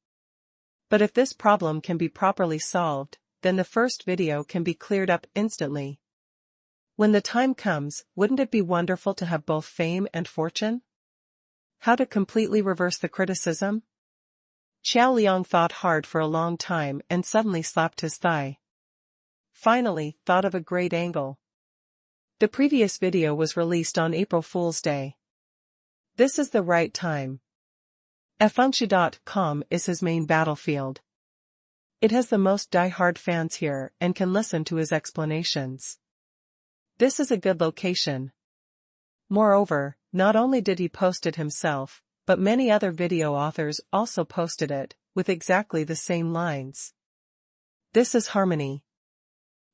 But if this problem can be properly solved, then the first video can be cleared up instantly. When the time comes, wouldn't it be wonderful to have both fame and fortune? How to completely reverse the criticism? Qiao Liang thought hard for a long time and suddenly slapped his thigh. Finally, thought of a great angle. The previous video was released on April Fool's Day. This is the right time. Fengshi.com is his main battlefield. It has the most die-hard fans here and can listen to his explanations. This is a good location. Moreover, not only did he post it himself, but many other video authors also posted it, with exactly the same lines. This is harmony.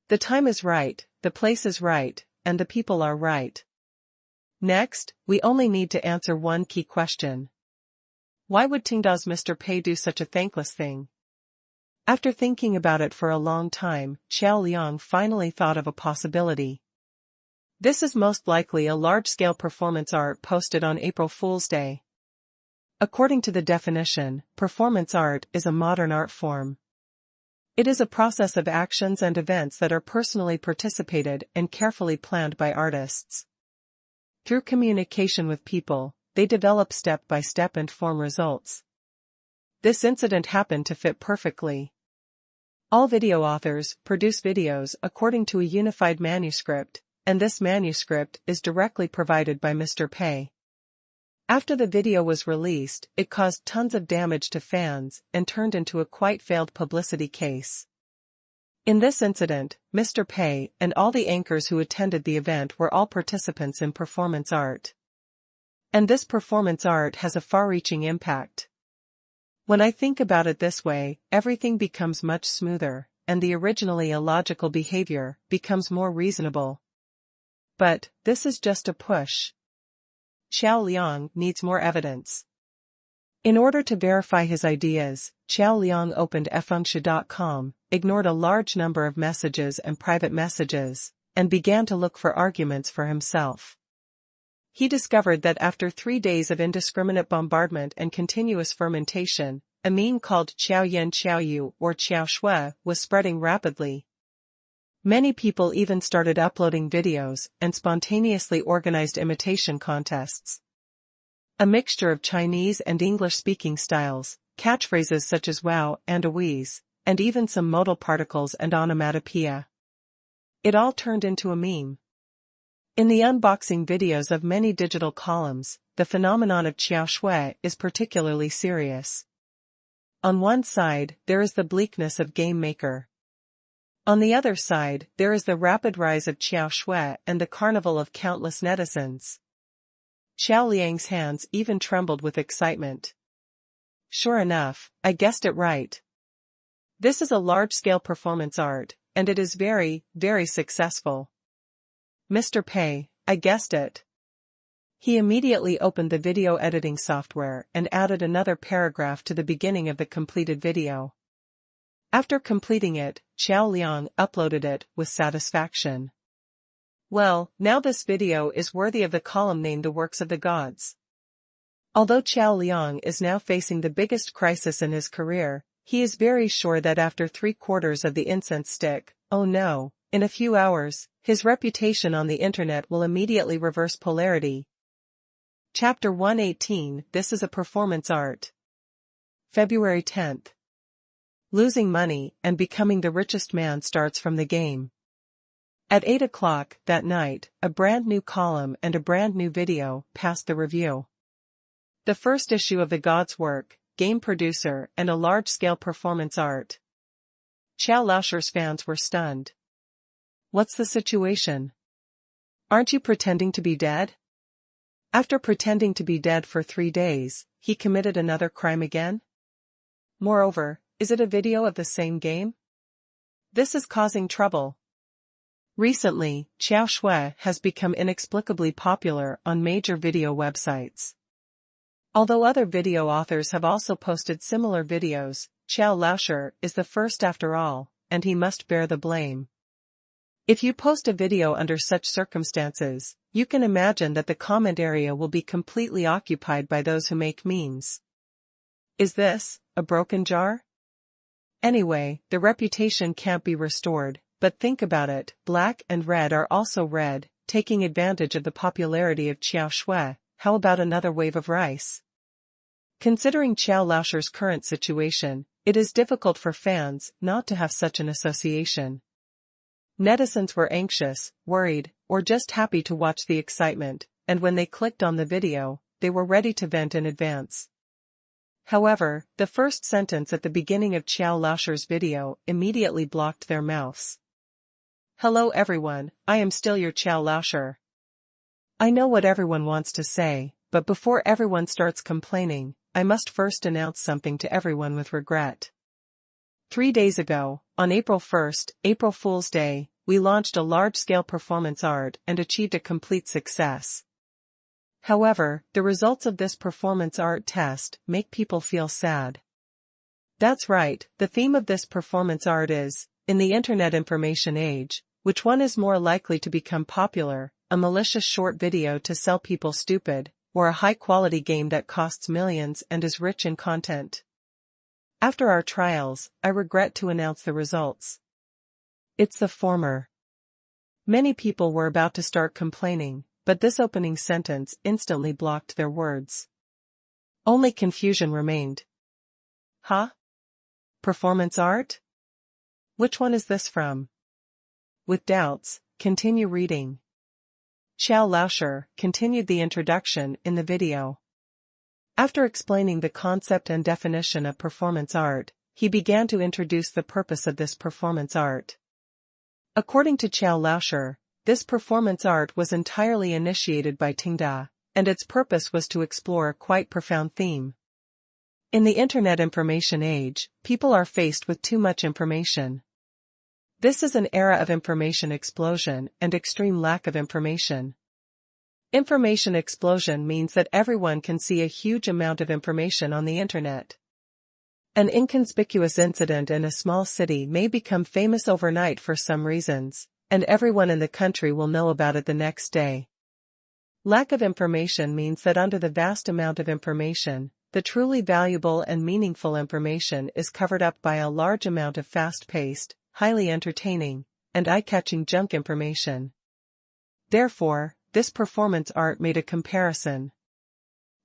The time is right, the place is right, and the people are right. Next, we only need to answer one key question. Why would Tengda's Mr. Pei do such a thankless thing? After thinking about it for a long time, Qiao Liang finally thought of a possibility. This is most likely a large-scale performance art posted on April Fool's Day. According to the definition, performance art is a modern art form. It is a process of actions and events that are personally participated and carefully planned by artists. Through communication with people, they develop step by step and form results. This incident happened to fit perfectly. All video authors produce videos according to a unified manuscript, and this manuscript is directly provided by Mr. Pei. After the video was released, it caused tons of damage to fans and turned into a quite failed publicity case. In this incident, Mr. Pei and all the anchors who attended the event were all participants in performance art. And this performance art has a far-reaching impact. When I think about it this way, everything becomes much smoother, and the originally illogical behavior becomes more reasonable. But, this is just a push. Qiao Liang needs more evidence. In order to verify his ideas, Qiao Liang opened fengshi.com, ignored a large number of messages and private messages, and began to look for arguments for himself. He discovered that after 3 days of indiscriminate bombardment and continuous fermentation, a meme called Qiao Yan Qiao Yu or Qiao Shui was spreading rapidly. Many people even started uploading videos and spontaneously organized imitation contests. A mixture of Chinese and English-speaking styles, catchphrases such as wow and awies, and even some modal particles and onomatopoeia. It all turned into a meme. In the unboxing videos of many digital columns, the phenomenon of qiao shui is particularly serious. On one side, there is the bleakness of game maker. On the other side, there is the rapid rise of qiao shui and the carnival of countless netizens. Xiao Liang's hands even trembled with excitement. Sure enough, I guessed it right. This is a large-scale performance art, and it is very, very successful. Mr. Pei, I guessed it. He immediately opened the video editing software and added another paragraph to the beginning of the completed video. After completing it, Xiao Liang uploaded it with satisfaction. Well, now this video is worthy of the column named The Works of the Gods. Although Xiao Liang is now facing the biggest crisis in his career, he is very sure that after 3/4 of the incense stick, oh no, in a few hours, his reputation on the internet will immediately reverse polarity. Chapter 118 This is a performance art. February 10th. Losing money and becoming the richest man starts from the game. At 8 o'clock that night, a brand new column and a brand new video passed the review. The first issue of The God's Work, game producer and a large-scale performance art. Qiao Laoshur's fans were stunned. What's the situation? Aren't you pretending to be dead? After pretending to be dead for 3 days, he committed another crime again? Moreover, is it a video of the same game? This is causing trouble. Recently, qiao shui has become inexplicably popular on major video websites. Although other video authors have also posted similar videos, Qiao Laoshur is the first after all, and he must bear the blame. If you post a video under such circumstances, you can imagine that the comment area will be completely occupied by those who make memes. Is this a broken jar? Anyway, the reputation can't be restored, but think about it, black and red are also red, taking advantage of the popularity of qiao shui. How about another wave of rice? Considering Qiao Laoshur's current situation, it is difficult for fans not to have such an association. Netizens were anxious, worried, or just happy to watch the excitement, and when they clicked on the video, they were ready to vent in advance. However, the first sentence at the beginning of Qiao Laoshur's video immediately blocked their mouths. Hello everyone, I am still your Qiao Laoshur. I know what everyone wants to say, but before everyone starts complaining, I must first announce something to everyone with regret. 3 days ago, on April 1st, April Fool's Day, we launched a large-scale performance art and achieved a complete success. However, the results of this performance art test make people feel sad. That's right, the theme of this performance art is, in the internet information age, which one is more likely to become popular, a malicious short video to sell people stupid, or a high-quality game that costs millions and is rich in content? After our trials, I regret to announce the results. It's the former. Many people were about to start complaining, but this opening sentence instantly blocked their words. Only confusion remained. Huh? Performance art? Which one is this from? With doubts, continue reading. Qiao Laoshur continued the introduction in the video. After explaining the concept and definition of performance art, he began to introduce the purpose of this performance art. According to Qiao Laoshur, this performance art was entirely initiated by Tenda, and its purpose was to explore a quite profound theme. In the internet information age, people are faced with too much information. This is an era of information explosion and extreme lack of information. Information explosion means that everyone can see a huge amount of information on the internet. An inconspicuous incident in a small city may become famous overnight for some reasons, and everyone in the country will know about it the next day. Lack of information means that under the vast amount of information, the truly valuable and meaningful information is covered up by a large amount of fast-paced, highly entertaining, and eye-catching junk information. Therefore, this performance art made a comparison.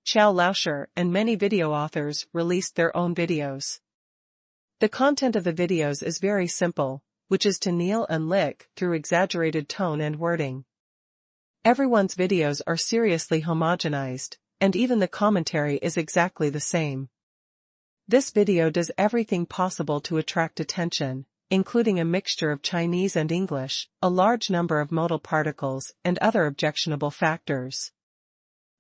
Qiao Laoshur and many video authors released their own videos. The content of the videos is very simple, which is to kneel and lick through exaggerated tone and wording. Everyone's videos are seriously homogenized, and even the commentary is exactly the same. This video does everything possible to attract attention, including a mixture of Chinese and English, a large number of modal particles, and other objectionable factors.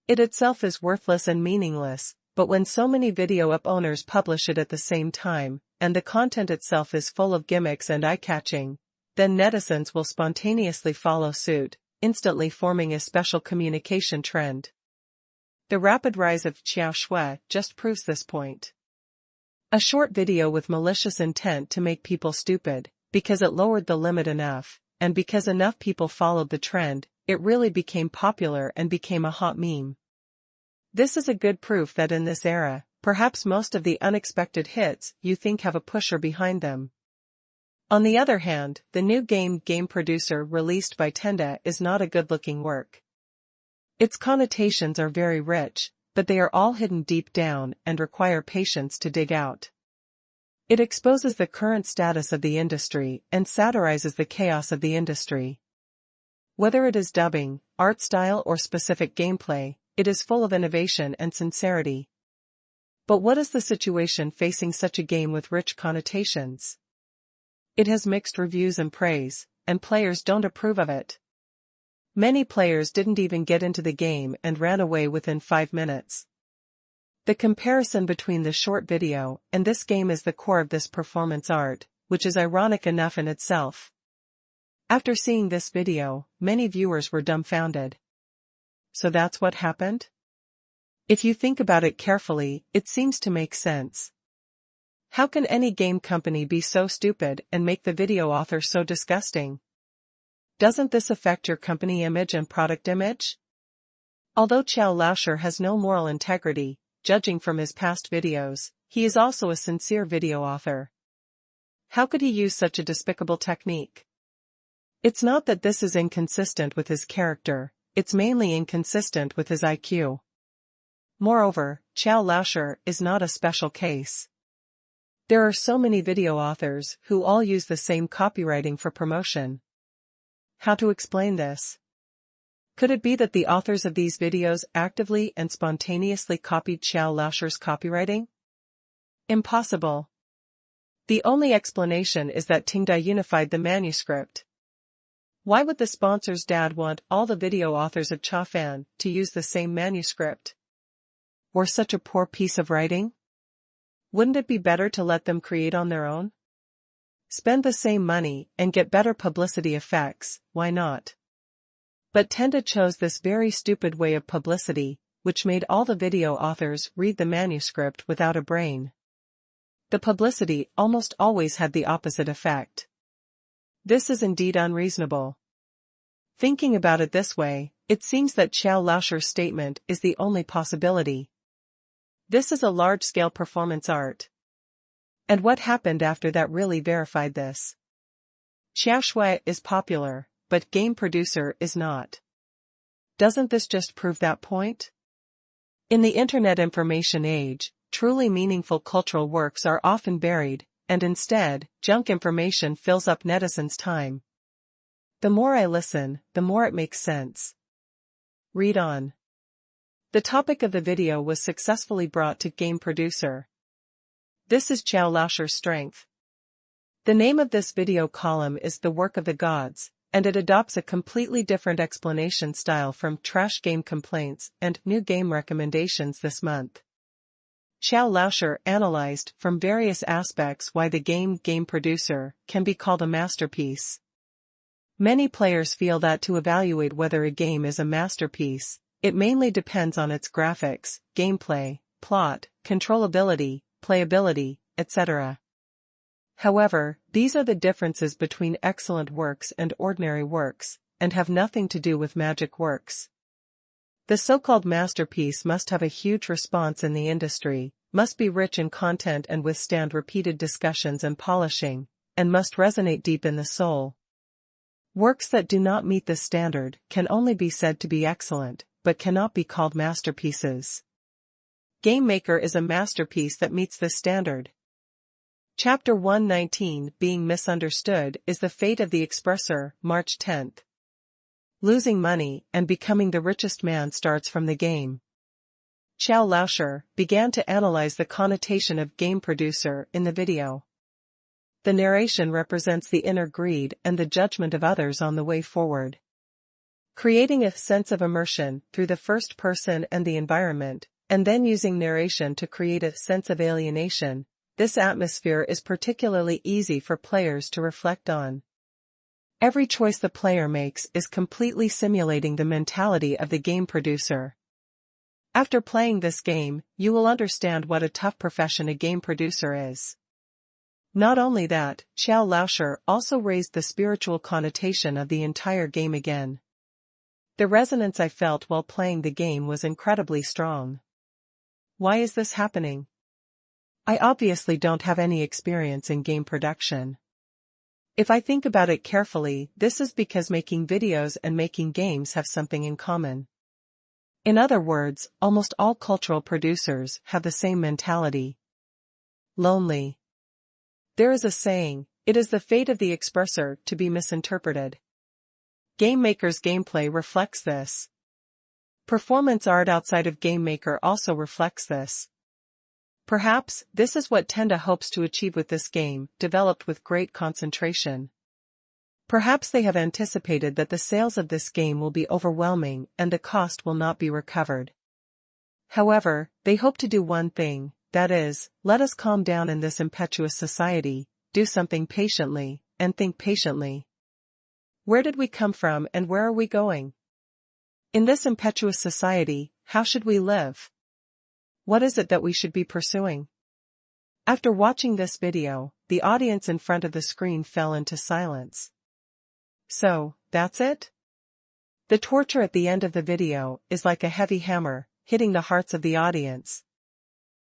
It itself is worthless and meaningless, but when so many video up owners publish it at the same time, and the content itself is full of gimmicks and eye-catching, then netizens will spontaneously follow suit, instantly forming a special communication trend. The rapid rise of Xiao Shui just proves this point. A short video with malicious intent to make people stupid, because it lowered the limit enough, and because enough people followed the trend, it really became popular and became a hot meme. This is a good proof that in this era, perhaps most of the unexpected hits you think have a pusher behind them. On the other hand, the new game Producer released by Tenda is not a good-looking work. Its connotations are very rich, but they are all hidden deep down and require patience to dig out. It exposes the current status of the industry and satirizes the chaos of the industry. Whether it is dubbing, art style or specific gameplay, it is full of innovation and sincerity. But what is the situation facing such a game with rich connotations? It has mixed reviews and praise, and players don't approve of it. Many players didn't even get into the game and ran away within 5 minutes. The comparison between the short video and this game is the core of this performance art, which is ironic enough in itself. After seeing this video, many viewers were dumbfounded. So that's what happened? If you think about it carefully, it seems to make sense. How can any game company be so stupid and make the video author so disgusting? Doesn't this affect your company image and product image? Although Qiao Laoshi has no moral integrity, judging from his past videos, he is also a sincere video author. How could he use such a despicable technique? It's not that this is inconsistent with his character, it's mainly inconsistent with his IQ. Moreover, Qiao Laoshi is not a special case. There are so many video authors who all use the same copywriting for promotion. How to explain this? Could it be that the authors of these videos actively and spontaneously copied Qiao Laoshi's copywriting? Impossible. The only explanation is that Tenda unified the manuscript. Why would the sponsor's dad want all the video authors of Qingshan to use the same manuscript? Or such a poor piece of writing? Wouldn't it be better to let them create on their own? Spend the same money and get better publicity effects, why not? But Tenda chose this very stupid way of publicity, which made all the video authors read the manuscript without a brain. The publicity almost always had the opposite effect. This is indeed unreasonable. Thinking about it this way, it seems that Qiao Laoshi's statement is the only possibility. This is a large-scale performance art. And what happened after that really verified this. Xiao Shui is popular, but Game Producer is not. Doesn't this just prove that point? In the internet information age, truly meaningful cultural works are often buried, and instead, junk information fills up netizens' time. The more I listen, the more it makes sense. Read on. The topic of the video was successfully brought to Game Producer. This is Qiao Laoshi's strength. The name of this video column is The Work of the Gods, and it adopts a completely different explanation style from Trash Game Complaints and New Game Recommendations this month. Qiao Laoshi analyzed from various aspects why the Game Producer can be called a masterpiece. Many players feel that to evaluate whether a game is a masterpiece, it mainly depends on its graphics, gameplay, plot, controllability, playability, etc. However, these are the differences between excellent works and ordinary works, and have nothing to do with magic works. The so-called masterpiece must have a huge response in the industry, must be rich in content and withstand repeated discussions and polishing, and must resonate deep in the soul. Works that do not meet this standard can only be said to be excellent, but cannot be called masterpieces. Game Maker is a masterpiece that meets this standard. Chapter 119, Being Misunderstood, is the fate of the expressor, March 10. Losing money and becoming the richest man starts from the game. Qiao Laoshi began to analyze the connotation of game producer in the video. The narration represents the inner greed and the judgment of others on the way forward. Creating a sense of immersion through the first person and the environment, and then using narration to create a sense of alienation, this atmosphere is particularly easy for players to reflect on. Every choice the player makes is completely simulating the mentality of the game producer. After playing this game, you will understand what a tough profession a game producer is. Not only that, Qiao Laoshi also raised the spiritual connotation of the entire game again. The resonance I felt while playing the game was incredibly strong. Why is this happening? I obviously don't have any experience in game production. If I think about it carefully, this is because making videos and making games have something in common. In other words, almost all cultural producers have the same mentality. Lonely. There is a saying, it is the fate of the expressor to be misinterpreted. Game Maker's gameplay reflects this. Performance art outside of Game Maker also reflects this. Perhaps, this is what Tenda hopes to achieve with this game, developed with great concentration. Perhaps they have anticipated that the sales of this game will be overwhelming and the cost will not be recovered. However, they hope to do one thing, that is, let us calm down in this impetuous society, do something patiently, and think patiently. Where did we come from and where are we going? In this impetuous society, how should we live? What is it that we should be pursuing? After watching this video, the audience in front of the screen fell into silence. So, that's it? The torture at the end of the video is like a heavy hammer, hitting the hearts of the audience.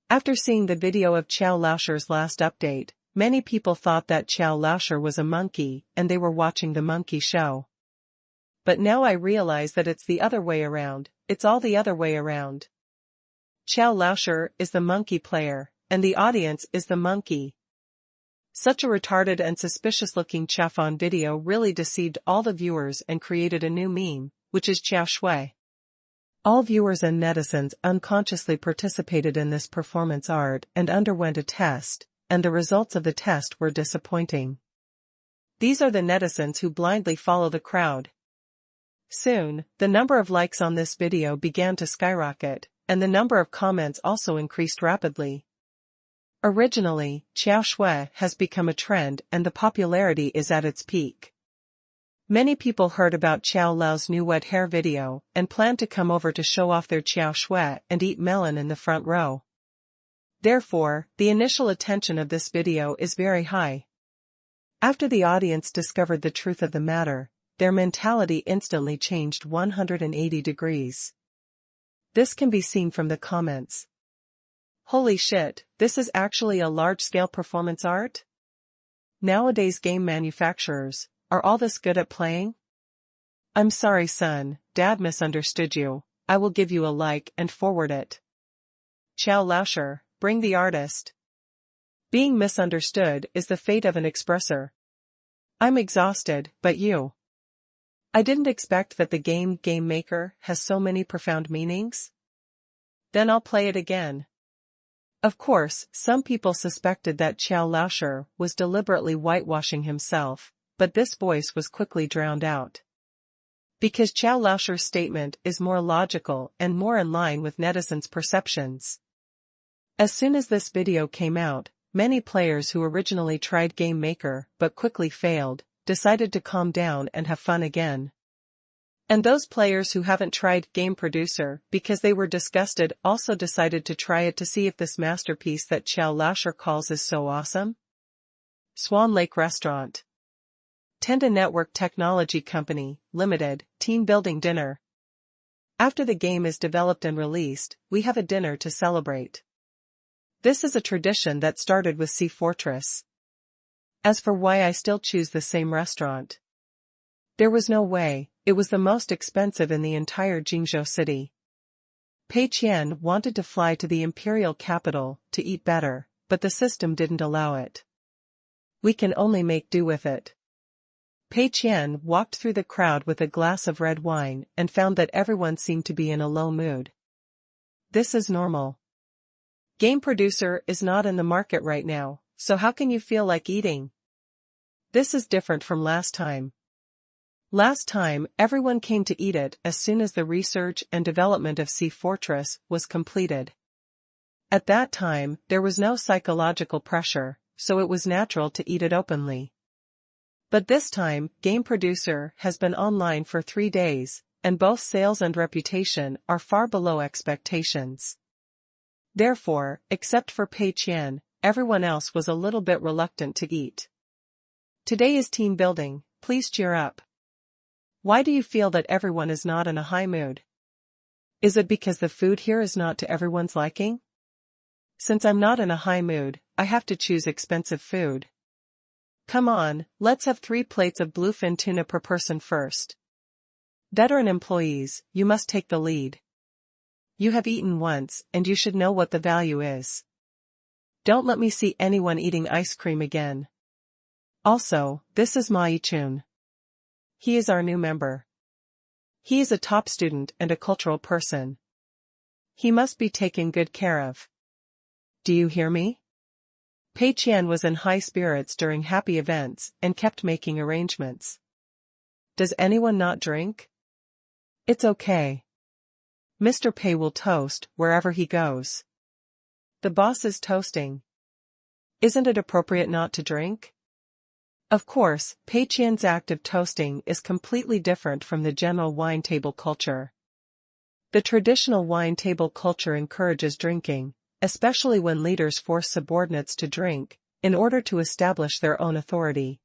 After seeing the video of Qiao Laoshi's last update, many people thought that Qiao Laoshi was a monkey and they were watching the monkey show. But now I realize that it's the other way around, it's all the other way around. Qiao Laoshi is the monkey player, and the audience is the monkey. Such a retarded and suspicious-looking Chafon video really deceived all the viewers and created a new meme, which is Qiao Shui. All viewers and netizens unconsciously participated in this performance art and underwent a test, and the results of the test were disappointing. These are the netizens who blindly follow the crowd. Soon, the number of likes on this video began to skyrocket, and the number of comments also increased rapidly. Originally, Qiao Shui has become a trend and the popularity is at its peak. Many people heard about Qiao Lao's new wet hair video and planned to come over to show off their Qiao Shui and eat melon in the front row. Therefore, the initial attention of this video is very high. After the audience discovered the truth of the matter, their mentality instantly changed 180 degrees. This can be seen from the comments. Holy shit, this is actually a large-scale performance art? Nowadays game manufacturers, are all this good at playing? I'm sorry son, Dad misunderstood you, I will give you a like and forward it. Qiao Laoshi, bring the artist. Being misunderstood is the fate of an expressor. I'm exhausted, but you? I didn't expect that the game Maker has so many profound meanings. Then I'll play it again. Of course, some people suspected that Qiao Laoshi was deliberately whitewashing himself, but this voice was quickly drowned out. Because Qiao Laoshi's statement is more logical and more in line with netizens' perceptions. As soon as this video came out, many players who originally tried Game Maker but quickly failed, decided to calm down and have fun again. And those players who haven't tried Game Producer because they were disgusted also decided to try it to see if this masterpiece that Qiao Laoshi calls is so awesome. Swan Lake Restaurant. Tenda Network Technology Company, Limited, Team Building Dinner. After the game is developed and released, we have a dinner to celebrate. This is a tradition that started with Sea Fortress. As for why I still choose the same restaurant, there was no way, it was the most expensive in the entire Jingzhou city. Pei Qian wanted to fly to the imperial capital to eat better, but the system didn't allow it. We can only make do with it. Pei Qian walked through the crowd with a glass of red wine and found that everyone seemed to be in a low mood. This is normal. Game producer is not in the market right now, so how can you feel like eating? This is different from last time. Last time, everyone came to eat it as soon as the research and development of Sea Fortress was completed. At that time, there was no psychological pressure, so it was natural to eat it openly. But this time, Game Producer has been online for 3 days, and both sales and reputation are far below expectations. Therefore, except for Pei Qian, everyone else was a little bit reluctant to eat. Today is team building, please cheer up. Why do you feel that everyone is not in a high mood? Is it because the food here is not to everyone's liking? Since I'm not in a high mood, I have to choose expensive food. Come on, let's have 3 plates of bluefin tuna per person first. Veteran employees, you must take the lead. You have eaten once, and you should know what the value is. Don't let me see anyone eating ice cream again. Also, this is Ma Yichun. He is our new member. He is a top student and a cultural person. He must be taken good care of. Do you hear me? Pei Qian was in high spirits during happy events and kept making arrangements. Does anyone not drink? It's okay. Mr. Pei will toast wherever he goes. The boss is toasting. Isn't it appropriate not to drink? Of course, Pei Qian's act of toasting is completely different from the general wine table culture. The traditional wine table culture encourages drinking, especially when leaders force subordinates to drink, in order to establish their own authority.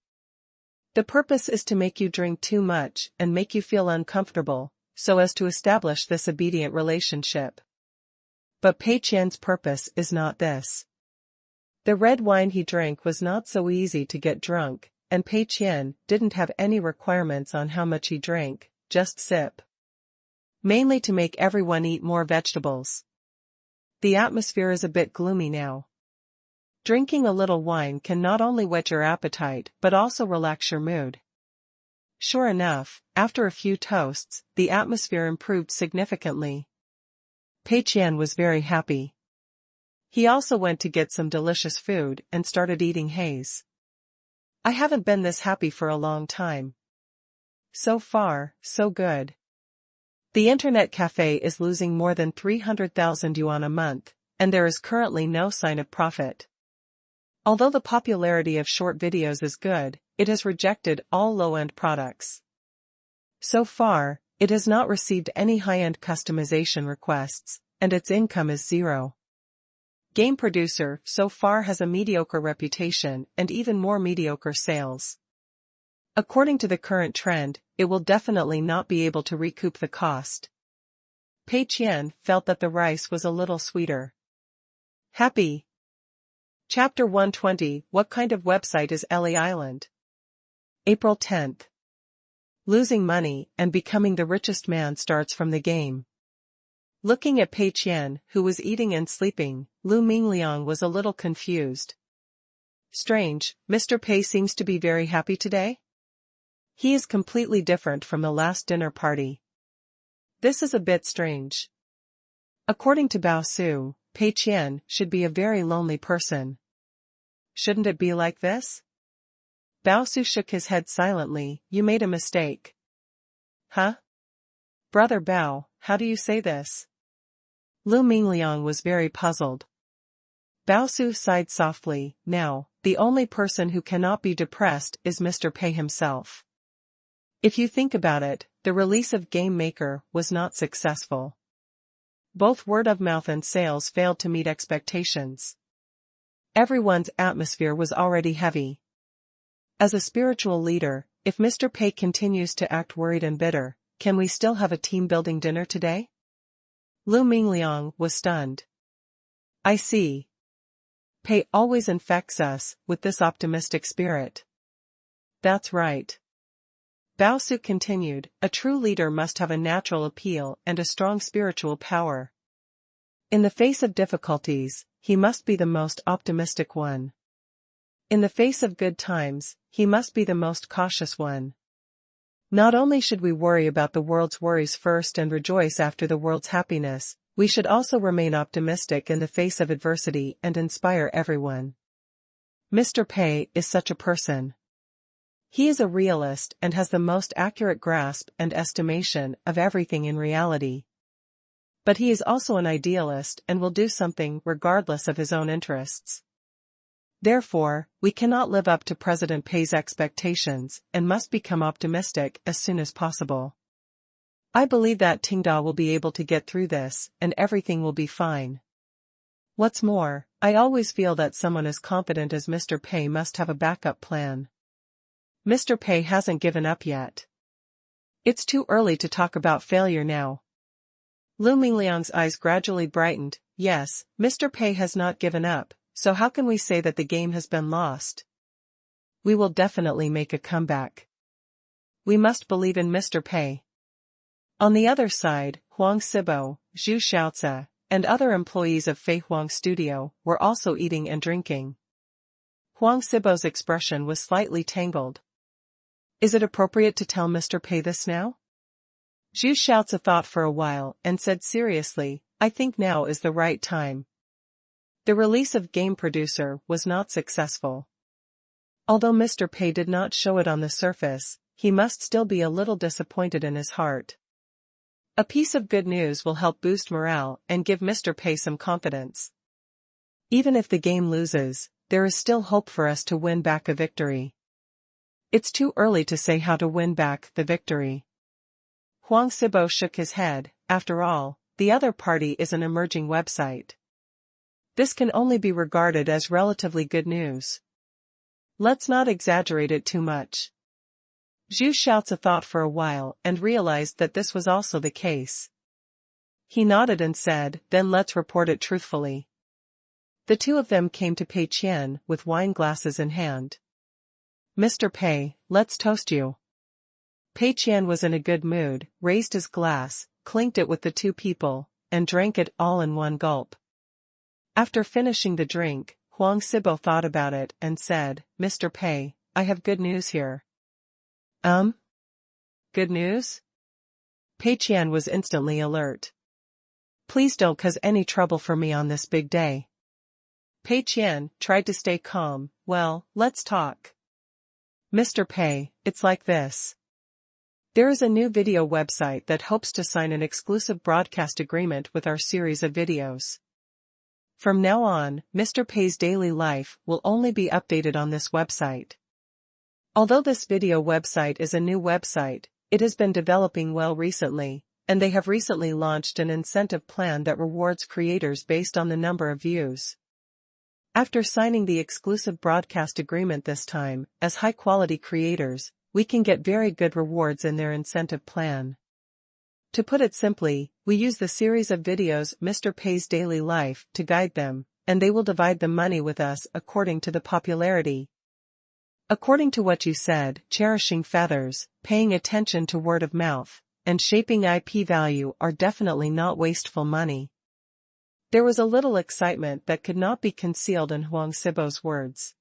The purpose is to make you drink too much and make you feel uncomfortable, so as to establish this obedient relationship. But Pei Qian's purpose is not this. The red wine he drank was not so easy to get drunk, and Pei Qian didn't have any requirements on how much he drank, just sip. Mainly to make everyone eat more vegetables. The atmosphere is a bit gloomy now. Drinking a little wine can not only whet your appetite but also relax your mood. Sure enough, after a few toasts, the atmosphere improved significantly. Pei Qian was very happy. He also went to get some delicious food and started eating haze. I haven't been this happy for a long time. So far, so good. The internet cafe is losing more than 300,000 yuan a month, and there is currently no sign of profit. Although the popularity of short videos is good, it has rejected all low-end products. So far, it has not received any high-end customization requests, and its income is 0. Game Producer so far has a mediocre reputation and even more mediocre sales. According to the current trend, it will definitely not be able to recoup the cost. Pei Qian felt that the rice was a little sweeter. Happy. Chapter 120 What kind of website is Ellie Island? April 10th. Losing money and becoming the richest man starts from the game. Looking at Pei Qian, who was eating and sleeping, Lu Mingliang was a little confused. Strange, Mr. Pei seems to be very happy today? He is completely different from the last dinner party. This is a bit strange. According to Bao Su, Pei Qian should be a very lonely person. Shouldn't it be like this? Bao Su shook his head silently. You made a mistake. Huh? Brother Bao, how do you say this? Lu Mingliang was very puzzled. Bao Su sighed softly. Now, the only person who cannot be depressed is Mr. Pei himself. If you think about it, the release of Game Maker was not successful. Both word of mouth and sales failed to meet expectations. Everyone's atmosphere was already heavy. As a spiritual leader, if Mr. Pei continues to act worried and bitter, can we still have a team-building dinner today? Lu Mingliang was stunned. I see. Pei always infects us with this optimistic spirit. That's right. Bao Su continued, a true leader must have a natural appeal and a strong spiritual power. In the face of difficulties, he must be the most optimistic one. In the face of good times, he must be the most cautious one. Not only should we worry about the world's worries first and rejoice after the world's happiness, we should also remain optimistic in the face of adversity and inspire everyone. Mr. Pei is such a person. He is a realist and has the most accurate grasp and estimation of everything in reality. But he is also an idealist and will do something regardless of his own interests. Therefore, we cannot live up to President Pei's expectations and must become optimistic as soon as possible. I believe that Tenda will be able to get through this and everything will be fine. What's more, I always feel that someone as confident as Mr. Pei must have a backup plan. Mr. Pei hasn't given up yet. It's too early to talk about failure now. Lu Mingliang's eyes gradually brightened. Yes, Mr. Pei has not given up, so how can we say that the game has been lost? We will definitely make a comeback. We must believe in Mr. Pei. On the other side, Huang Sibo, Zhu Xiaozi, and other employees of Fei Huang Studio were also eating and drinking. Huang Sibo's expression was slightly tangled. Is it appropriate to tell Mr. Pei this now? Zhu Xiaozi thought for a while and said seriously, I think now is the right time. The release of Game Producer was not successful. Although Mr. Pei did not show it on the surface, he must still be a little disappointed in his heart. A piece of good news will help boost morale and give Mr. Pei some confidence. Even if the game loses, there is still hope for us to win back a victory. It's too early to say how to win back the victory. Huang Sibo shook his head. After all, the other party is an emerging website. This can only be regarded as relatively good news. Let's not exaggerate it too much. Zhu Xiaozi thought for a while and realized that this was also the case. He nodded and said, then let's report it truthfully. The two of them came to Pei Qian with wine glasses in hand. Mr. Pei, let's toast you. Pei Qian was in a good mood, raised his glass, clinked it with the two people, and drank it all in one gulp. After finishing the drink, Huang Sibo thought about it and said, Mr. Pei, I have good news here. Good news? Pei Qian was instantly alert. Please don't cause any trouble for me on this big day. Pei Qian tried to stay calm. Well, let's talk. Mr. Pei, it's like this. There is a new video website that hopes to sign an exclusive broadcast agreement with our series of videos. From now on, Mr. Pei's daily life will only be updated on this website. Although this video website is a new website, it has been developing well recently, and they have recently launched an incentive plan that rewards creators based on the number of views. After signing the exclusive broadcast agreement this time, as high-quality creators, we can get very good rewards in their incentive plan. To put it simply, we use the series of videos Mr. Pei's daily life to guide them, and they will divide the money with us according to the popularity. According to what you said, cherishing feathers, paying attention to word of mouth, and shaping IP value are definitely not wasteful money. There was a little excitement that could not be concealed in Huang Sibo's words.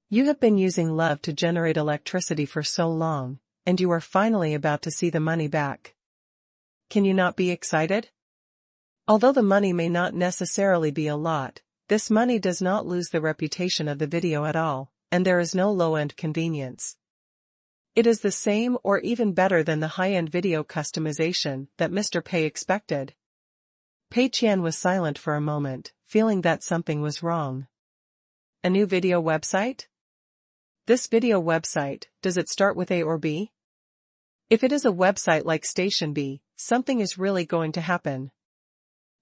You have been using love to generate electricity for so long, and you are finally about to see the money back. Can you not be excited? Although the money may not necessarily be a lot, this money does not lose the reputation of the video at all, and there is no low-end convenience. It is the same or even better than the high-end video customization that Mr. Pei expected. Pei Qian was silent for a moment, feeling that something was wrong. A new video website? This video website, does it start with A or B? If it is a website like Station B, something is really going to happen.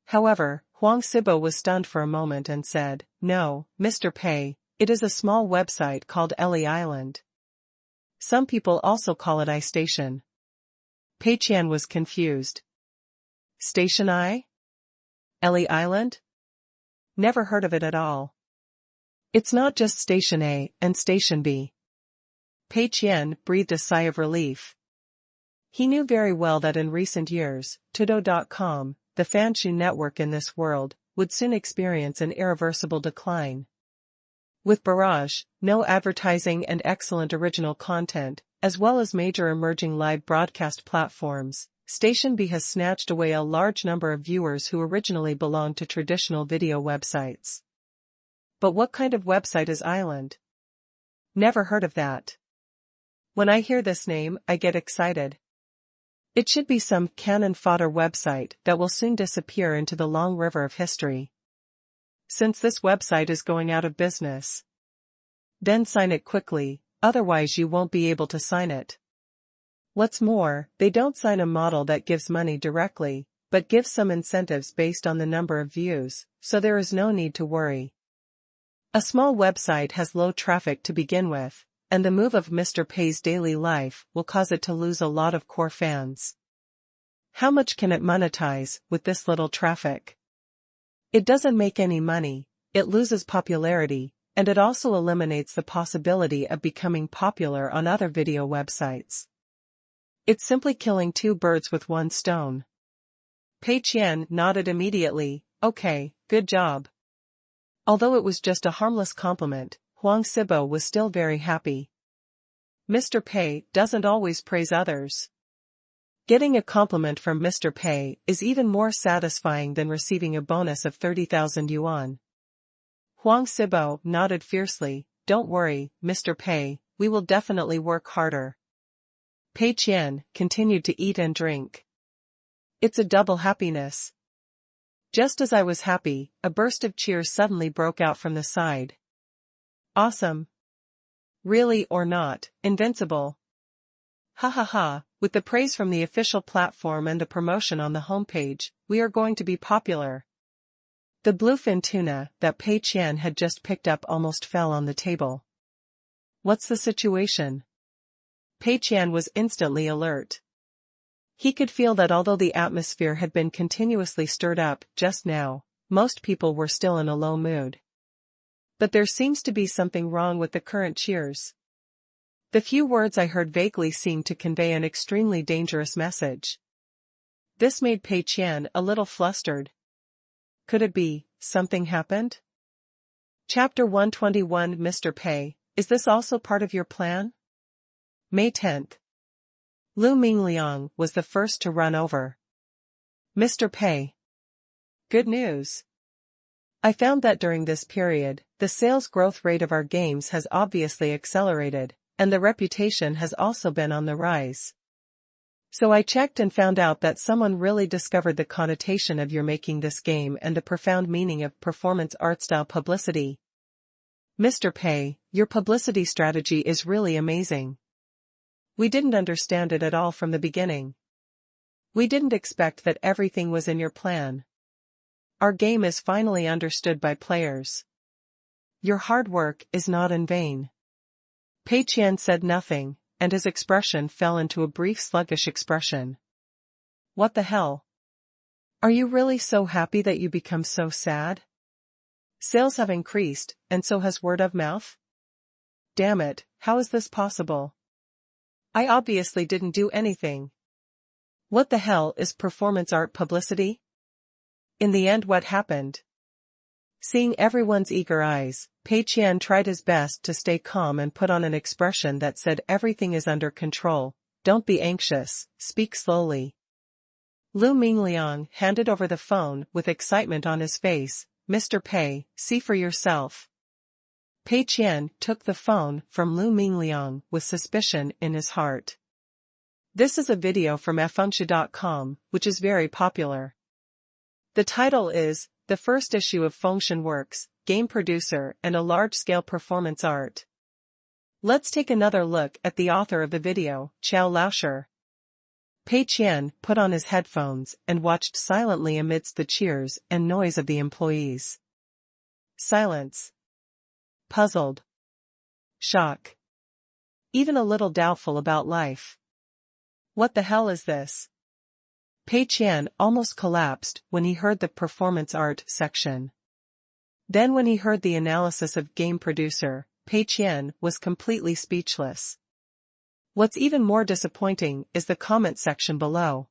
However, Huang Sibo was stunned for a moment and said, No, Mr. Pei, it is a small website called Ellie Island. Some people also call it iStation. Pei Qian was confused. Station I? Ellie Island? Never heard of it at all. It's not just Station A and Station B. Pei Qian breathed a sigh of relief. He knew very well that in recent years, Tudo.com, the fanshu network in this world, would soon experience an irreversible decline. With barrage, no advertising and excellent original content, as well as major emerging live broadcast platforms, Station B has snatched away a large number of viewers who originally belonged to traditional video websites. But what kind of website is Island? Never heard of that. When I hear this name, I get excited. It should be some cannon fodder website that will soon disappear into the long river of history. Since this website is going out of business, then sign it quickly, otherwise you won't be able to sign it. What's more, they don't sign a model that gives money directly, but gives some incentives based on the number of views, so there is no need to worry. A small website has low traffic to begin with, and the move of Mr. Pei's daily life will cause it to lose a lot of core fans. How much can it monetize with this little traffic? It doesn't make any money, it loses popularity, and it also eliminates the possibility of becoming popular on other video websites. It's simply killing two birds with one stone. Pei Qian nodded immediately. Okay, good job. Although it was just a harmless compliment, Huang Sibo was still very happy. Mr. Pei doesn't always praise others. Getting a compliment from Mr. Pei is even more satisfying than receiving a bonus of 30,000 yuan. Huang Sibo nodded fiercely. Don't worry, Mr. Pei, we will definitely work harder. Pei Qian continued to eat and drink. It's a double happiness. Just as I was happy, a burst of cheers suddenly broke out from the side. Awesome. Really or not, invincible. Ha ha ha, with the praise from the official platform and the promotion on the homepage, we are going to be popular. The bluefin tuna that Pei Qian had just picked up almost fell on the table. What's the situation? Pei Qian was instantly alert. He could feel that although the atmosphere had been continuously stirred up just now, most people were still in a low mood. But there seems to be something wrong with the current cheers. The few words I heard vaguely seemed to convey an extremely dangerous message. This made Pei Qian a little flustered. Could it be, something happened? Chapter 121 Mr. Pei, is this also part of your plan? May 10th. Lu Mingliang was the first to run over. Mr. Pei. Good news. I found that during this period, the sales growth rate of our games has obviously accelerated, and the reputation has also been on the rise. So I checked and found out that someone really discovered the connotation of your making this game and the profound meaning of performance art style publicity. Mr. Pei, your publicity strategy is really amazing. We didn't understand it at all from the beginning. We didn't expect that everything was in your plan. Our game is finally understood by players. Your hard work is not in vain. Pei Qian said nothing, and his expression fell into a brief sluggish expression. What the hell? Are you really so happy that you become so sad? Sales have increased, and so has word of mouth? Damn it, how is this possible? I obviously didn't do anything. What the hell is performance art publicity? In the end, what happened? Seeing everyone's eager eyes, Pei Qian tried his best to stay calm and put on an expression that said everything is under control. Don't be anxious, speak slowly. Lu Mingliang handed over the phone with excitement on his face. Mr. Pei, see for yourself. Pei Qian took the phone from Lu Mingliang with suspicion in his heart. This is a video from fengshu.com, which is very popular. The title is, The First Issue of Fengshu Works, Game Producer and a Large-Scale Performance Art. Let's take another look at the author of the video, Qiao Laosher. Pei Qian put on his headphones and watched silently amidst the cheers and noise of the employees. Silence. Puzzled. Shock. Even a little doubtful about life. What the hell is this? Pei Qian almost collapsed when he heard the performance art section. Then when he heard the analysis of game producer, Pei Qian was completely speechless. What's even more disappointing is the comment section below.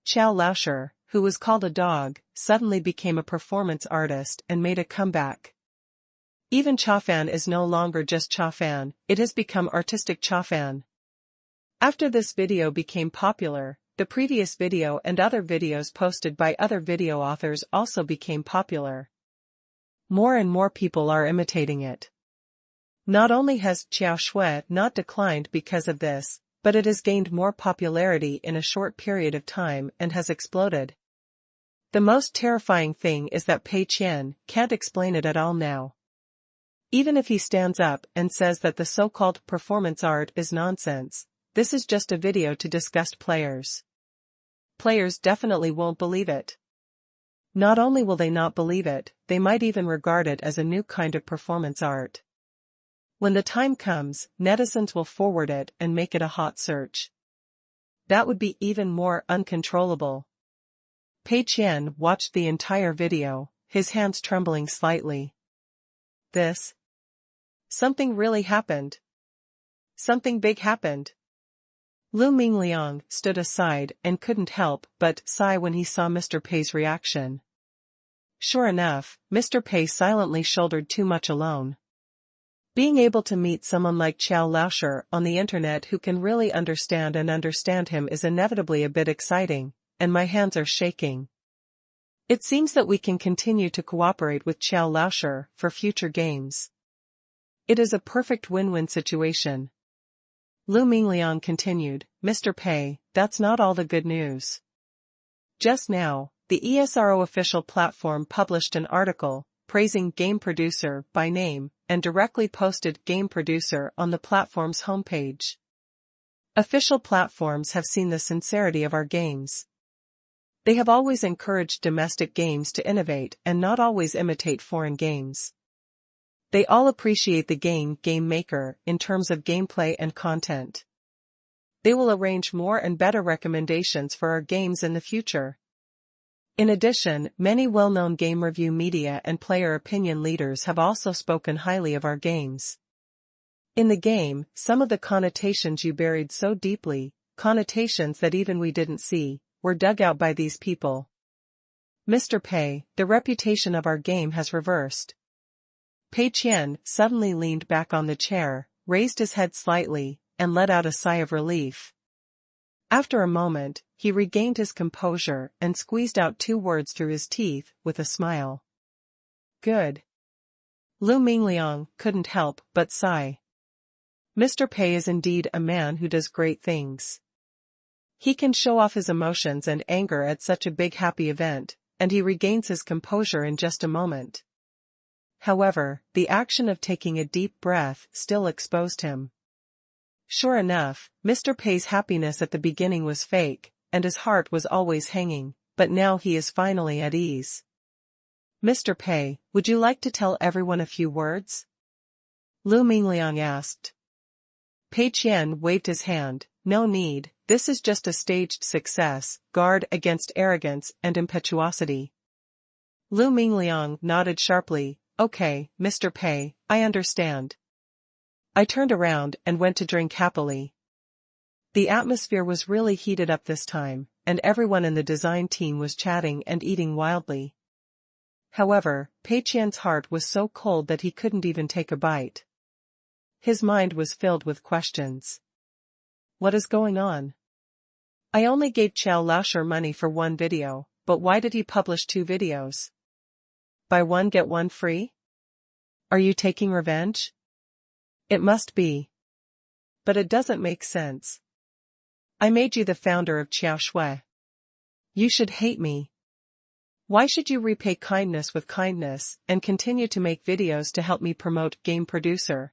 Qiao Laosher, who was called a dog, suddenly became a performance artist and made a comeback. Even Chafan is no longer just Chafan, it has become artistic Chafan. After this video became popular, the previous video and other videos posted by other video authors also became popular. More and more people are imitating it. Not only has Qiao Shui not declined because of this, but it has gained more popularity in a short period of time and has exploded. The most terrifying thing is that Pei Qian can't explain it at all now. Even if he stands up and says that the so-called performance art is nonsense, this is just a video to disgust players. Players definitely won't believe it. Not only will they not believe it, they might even regard it as a new kind of performance art. When the time comes, netizens will forward it and make it a hot search. That would be even more uncontrollable. Pei Qian watched the entire video, his hands trembling slightly. Something really happened. Something big happened. Lu Mingliang stood aside and couldn't help but sigh when he saw Mr. Pei's reaction. Sure enough, Mr. Pei silently shouldered too much alone. Being able to meet someone like Qiao Laosher on the internet who can really understand him is inevitably a bit exciting, and my hands are shaking. It seems that we can continue to cooperate with Qiao Laosher for future games. It is a perfect win-win situation. Lu Mingliang continued, Mr. Pei, that's not all the good news. Just now, the ESRO official platform published an article, praising Game Producer by name, and directly posted Game Producer on the platform's homepage. Official platforms have seen the sincerity of our games. They have always encouraged domestic games to innovate and not always imitate foreign games. They all appreciate the game maker in terms of gameplay and content. They will arrange more and better recommendations for our games in the future. In addition, many well-known game review media and player opinion leaders have also spoken highly of our games. In the game, some of the connotations you buried so deeply, connotations that even we didn't see, were dug out by these people. Mr. Pei, the reputation of our game has reversed. Pei Qian suddenly leaned back on the chair, raised his head slightly, and let out a sigh of relief. After a moment, he regained his composure and squeezed out 2 words through his teeth with a smile. Good. Lu Mingliang couldn't help but sigh. Mr. Pei is indeed a man who does great things. He can show off his emotions and anger at such a big happy event, and he regains his composure in just a moment. However, the action of taking a deep breath still exposed him. Sure enough, Mr. Pei's happiness at the beginning was fake, and his heart was always hanging, but now he is finally at ease. Mr. Pei, would you like to tell everyone a few words? Lu Mingliang asked. Pei Qian waved his hand, no need, this is just a staged success, guard against arrogance and impetuosity. Lu Mingliang nodded sharply, okay, Mr. Pei, I understand. I turned around and went to drink happily. The atmosphere was really heated up this time, and everyone in the design team was chatting and eating wildly. However, Pei Qian's heart was so cold that he couldn't even take a bite. His mind was filled with questions. What is going on? I only gave Qiao Laosher money for 1 video, but why did he publish 2 videos? Buy one get one free? Are you taking revenge? It must be. But it doesn't make sense. I made you the founder of Qiao Shui. You should hate me. Why should you repay kindness with kindness and continue to make videos to help me promote Game Producer?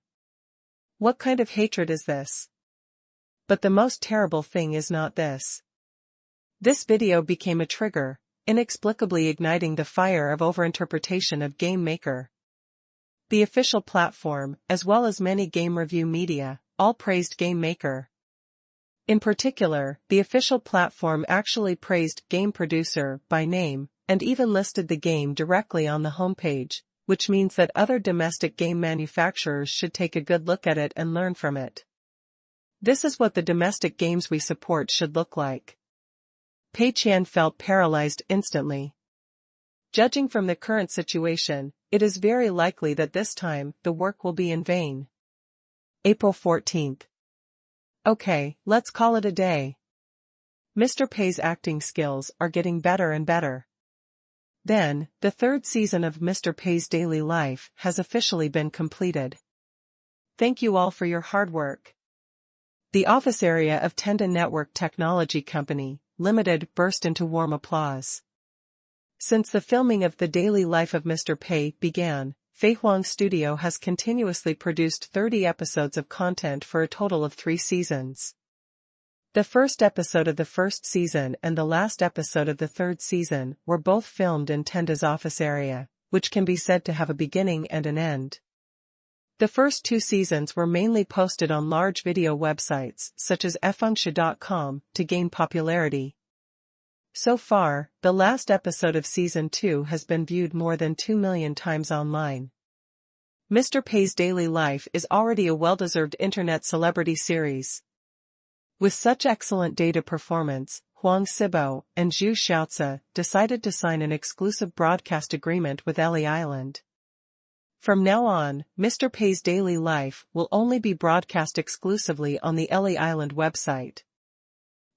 What kind of hatred is this? But the most terrible thing is not this. This video became a trigger, inexplicably igniting the fire of overinterpretation of Game Maker. The official platform, as well as many game review media, all praised Game Maker. In particular, the official platform actually praised Game Producer by name, and even listed the game directly on the homepage, which means that other domestic game manufacturers should take a good look at it and learn from it. This is what the domestic games we support should look like. Pei Qian felt paralyzed instantly. Judging from the current situation, it is very likely that this time the work will be in vain. April 14th. Okay, let's call it a day. Mr. Pei's acting skills are getting better and better. Then, the third season of Mr. Pei's daily life has officially been completed. Thank you all for your hard work. The office area of Tenda Network Technology Company, Limited, burst into warm applause. Since the filming of The Daily Life of Mr. Pei began, Fei Huang Studio has continuously produced 30 episodes of content for a total of 3 seasons. The first episode of the first season and the last episode of the third season were both filmed in Tenda's office area, which can be said to have a beginning and an end. The first 2 seasons were mainly posted on large video websites such as fengshi.com to gain popularity. So far, the last episode of Season 2 has been viewed more than 2 million times online. Mr. Pei's Daily Life is already a well-deserved internet celebrity series. With such excellent data performance, Huang Sibo and Zhu Xiaozi decided to sign an exclusive broadcast agreement with Ellie Island. From now on, Mr. Pei's Daily Life will only be broadcast exclusively on the Ellie Island website.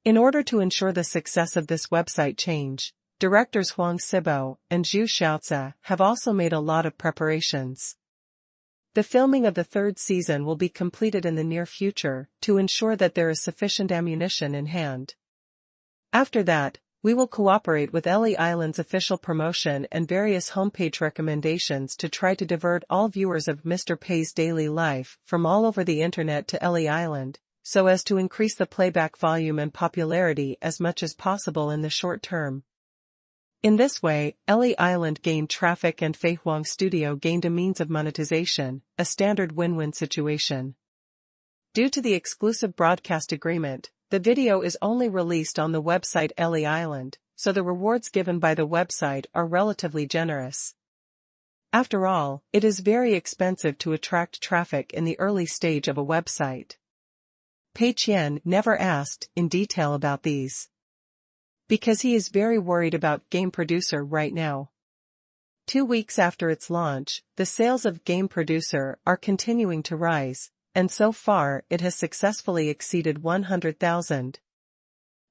In order to ensure the success of this website change, directors Huang Sibo and Zhu Xiaozi have also made a lot of preparations. The filming of the third season will be completed in the near future to ensure that there is sufficient ammunition in hand. After that, we will cooperate with Ellie Island's official promotion and various homepage recommendations to try to divert all viewers of Mr. Pei's Daily Life from all over the internet to Ellie Island, so as to increase the playback volume and popularity as much as possible in the short term. In this way, Ellie Island gained traffic and Fei Huang Studio gained a means of monetization, a standard win-win situation. Due to the exclusive broadcast agreement, the video is only released on the website Ellie Island, so the rewards given by the website are relatively generous. After all, it is very expensive to attract traffic in the early stage of a website. Pei Qian never asked in detail about these, because he is very worried about Game Producer right now. 2 weeks after its launch, the sales of Game Producer are continuing to rise, and so far it has successfully exceeded 100,000.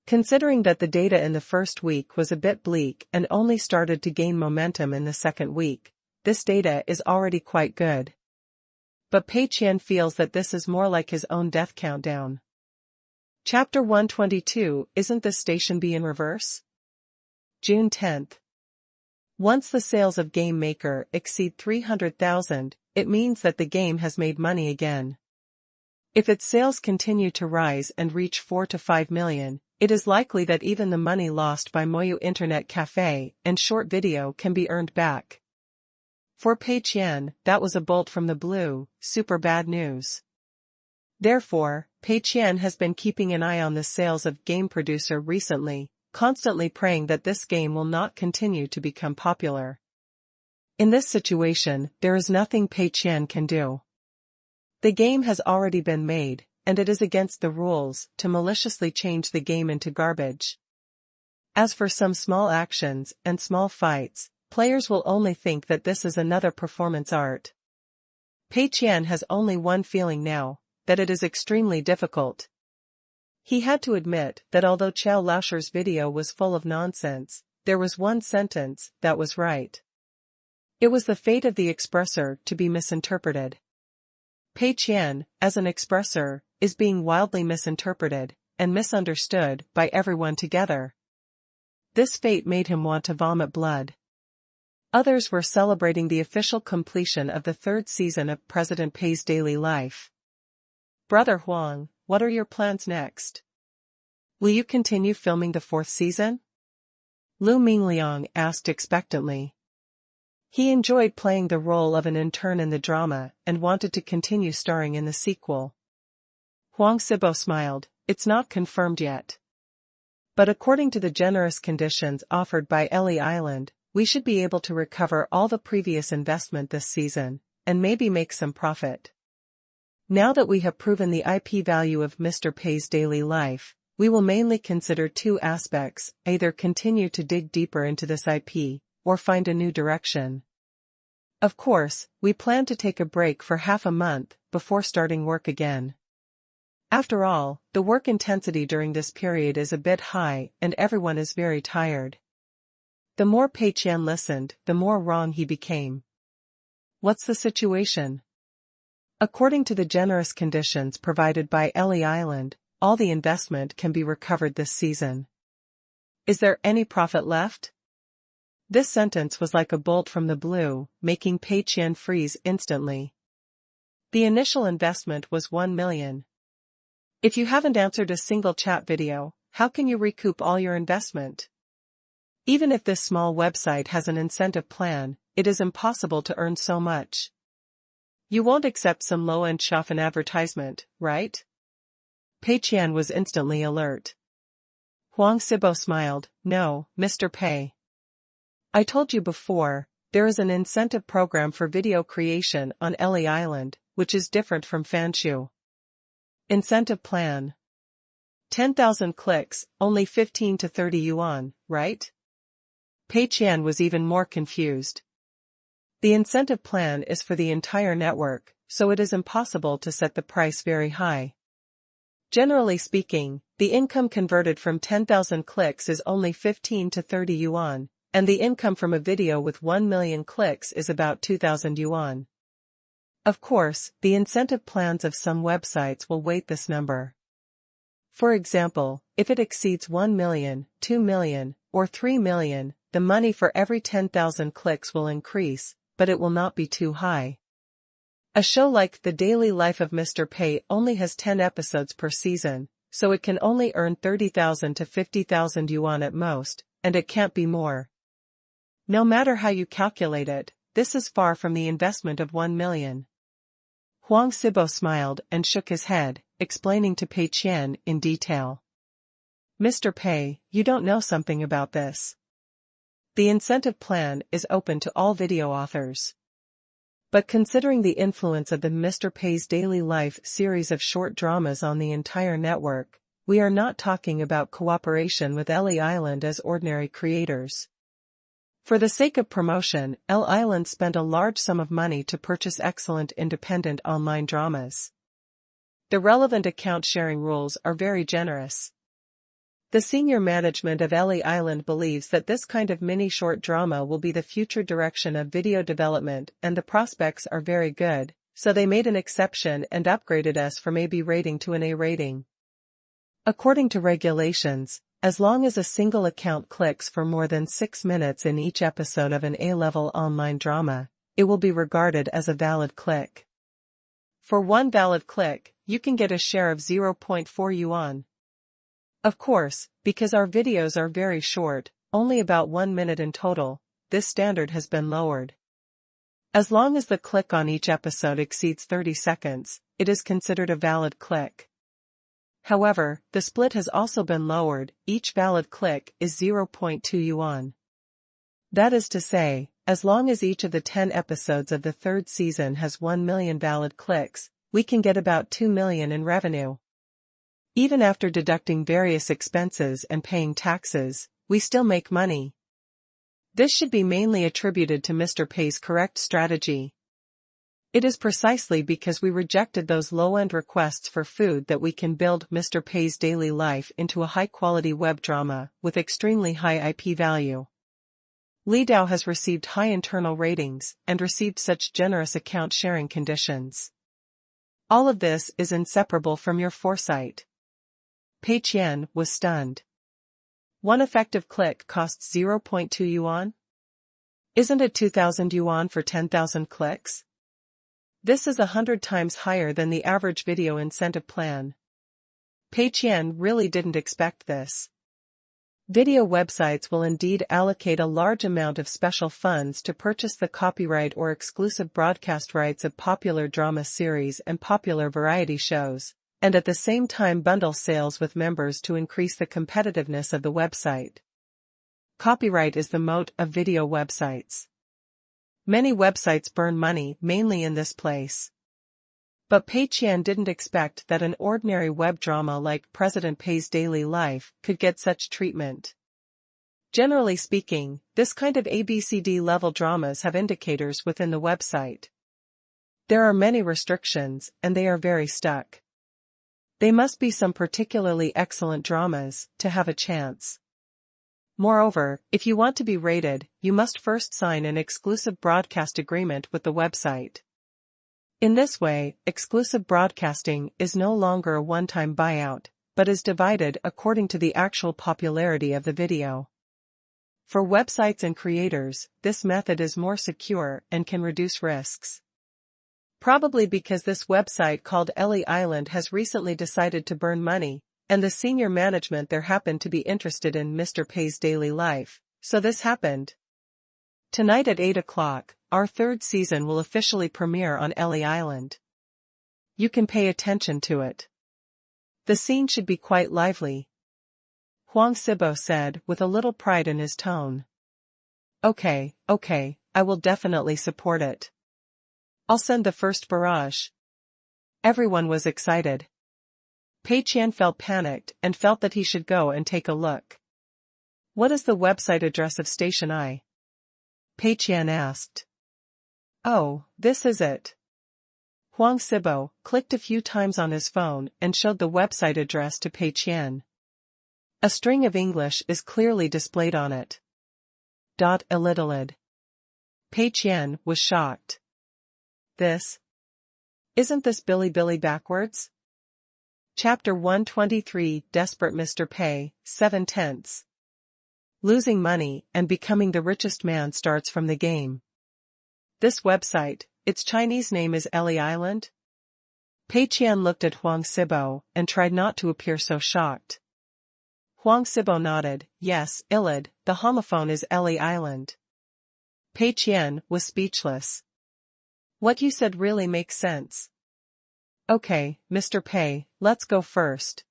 Considering that the data in the first week was a bit bleak and only started to gain momentum in the second week, this data is already quite good. But Pei Qian feels that this is more like his own death countdown. Chapter 122, Isn't the Station B in reverse? June 10th. Once the sales of Game Maker exceed 300,000, it means that the game has made money again. If its sales continue to rise and reach 4 to 5 million, it is likely that even the money lost by Moyu Internet Cafe and short video can be earned back. For Pei Qian, that was a bolt from the blue, super bad news. Therefore, Pei Qian has been keeping an eye on the sales of Game Producer recently, constantly praying that this game will not continue to become popular. In this situation, there is nothing Pei Qian can do. The game has already been made, and it is against the rules to maliciously change the game into garbage. As for some small actions and small fights, players will only think that this is another performance art. Pei Qian has only one feeling now, that it is extremely difficult. He had to admit that although Qiao Laoshir's video was full of nonsense, there was one sentence that was right. It was the fate of the expressor to be misinterpreted. Pei Qian, as an expressor, is being wildly misinterpreted and misunderstood by everyone together. This fate made him want to vomit blood. Others were celebrating the official completion of the third season of President Pei's Daily Life. Brother Huang, what are your plans next? Will you continue filming the fourth season? Lu Mingliang asked expectantly. He enjoyed playing the role of an intern in the drama and wanted to continue starring in the sequel. Huang Sibo smiled, it's not confirmed yet. But according to the generous conditions offered by Ellie Island, we should be able to recover all the previous investment this season, and maybe make some profit. Now that we have proven the IP value of Mr. Pei's Daily Life, we will mainly consider 2 aspects, either continue to dig deeper into this IP, or find a new direction. Of course, we plan to take a break for half a month before starting work again. After all, the work intensity during this period is a bit high and everyone is very tired. The more Pei Qian listened, the more wrong he became. What's the situation? According to the generous conditions provided by Ellie Island, all the investment can be recovered this season. Is there any profit left? This sentence was like a bolt from the blue, making Pei Qian freeze instantly. The initial investment was 1 million. If you haven't answered a single chat video, how can you recoup all your investment? Even if this small website has an incentive plan, it is impossible to earn so much. You won't accept some low-end schaffen advertisement, right? Pei Qian was instantly alert. Huang Sibo smiled, no, Mr. Pei. I told you before, there is an incentive program for video creation on Ellie Island, which is different from Fanshu. Incentive plan. 10,000 clicks, only 15 to 30 yuan, right? Pei Qian was even more confused. The incentive plan is for the entire network, so it is impossible to set the price very high. Generally speaking, the income converted from 10,000 clicks is only 15 to 30 yuan, and the income from a video with 1 million clicks is about 2,000 yuan. Of course, the incentive plans of some websites will weight this number. For example, if it exceeds 1 million, 2 million, or 3 million, the money for every 10,000 clicks will increase, but it will not be too high. A show like The Daily Life of Mr. Pei only has 10 episodes per season, so it can only earn 30,000 to 50,000 yuan at most, and it can't be more. No matter how you calculate it, this is far from the investment of 1 million. Huang Sibo smiled and shook his head, explaining to Pei Qian in detail. Mr. Pei, you don't know something about this. The incentive plan is open to all video authors. But considering the influence of the Mr. Pei's Daily Life series of short dramas on the entire network, we are not talking about cooperation with Ellie Island as ordinary creators. For the sake of promotion, Ellie Island spent a large sum of money to purchase excellent independent online dramas. The relevant account sharing rules are very generous. The senior management of Ellie Island believes that this kind of mini-short drama will be the future direction of video development and the prospects are very good, so they made an exception and upgraded us from AB rating to an A rating. According to regulations, as long as a single account clicks for more than 6 minutes in each episode of an A-level online drama, it will be regarded as a valid click. For one valid click, you can get a share of 0.4 yuan. Of course, because our videos are very short, only about 1 minute in total, this standard has been lowered. As long as the click on each episode exceeds 30 seconds, it is considered a valid click. However, the split has also been lowered, each valid click is 0.2 yuan. That is to say, as long as each of the 10 episodes of the third season has 1 million valid clicks, we can get about 2 million in revenue. Even after deducting various expenses and paying taxes, we still make money. This should be mainly attributed to Mr. Pei's correct strategy. It is precisely because we rejected those low-end requests for food that we can build Mr. Pei's Daily Life into a high-quality web drama with extremely high IP value. Li Dao has received high internal ratings and received such generous account sharing conditions. All of this is inseparable from your foresight. Pei Qian was stunned. One effective click costs 0.2 yuan? Isn't it 2,000 yuan for 10,000 clicks? This is 100 times higher than the average video incentive plan. Pei Qian really didn't expect this. Video websites will indeed allocate a large amount of special funds to purchase the copyright or exclusive broadcast rights of popular drama series and popular variety shows, and at the same time bundle sales with members to increase the competitiveness of the website. Copyright is the moat of video websites. Many websites burn money mainly in this place. But Pei Qian didn't expect that an ordinary web drama like President Pei's Daily Life could get such treatment. Generally speaking, this kind of ABCD level dramas have indicators within the website. There are many restrictions, and they are very stuck. They must be some particularly excellent dramas to have a chance. Moreover, if you want to be rated, you must first sign an exclusive broadcast agreement with the website. In this way, exclusive broadcasting is no longer a one-time buyout, but is divided according to the actual popularity of the video. For websites and creators, this method is more secure and can reduce risks. Probably because this website called Ellie Island has recently decided to burn money, and the senior management there happened to be interested in Mr. Pei's daily life, so this happened. Tonight at 8 o'clock, our third season will officially premiere on Ellie Island. You can pay attention to it. The scene should be quite lively. Huang Sibo said with a little pride in his tone. Okay, I will definitely support it. I'll send the first barrage. Everyone was excited. Pei Qian felt panicked and felt that he should go and take a look. What is the website address of Station I? Pei Qian asked. Oh, this is it. Huang Sibo clicked a few times on his phone and showed the website address to Pei Qian. A string of English is clearly displayed on it. Illiterated. Pei Qian was shocked. Isn't this Billy backwards? Chapter 123 Desperate Mr. Pei, 7/10. Losing money and becoming the richest man starts from the game. This website, its Chinese name is Ellie Island? Pei Qian looked at Huang Sibo and tried not to appear so shocked. Huang Sibo nodded, yes, Illid, the homophone is Ellie Island. Pei Qian was speechless. What you said really makes sense. Okay, Mr. Pei, let's go first.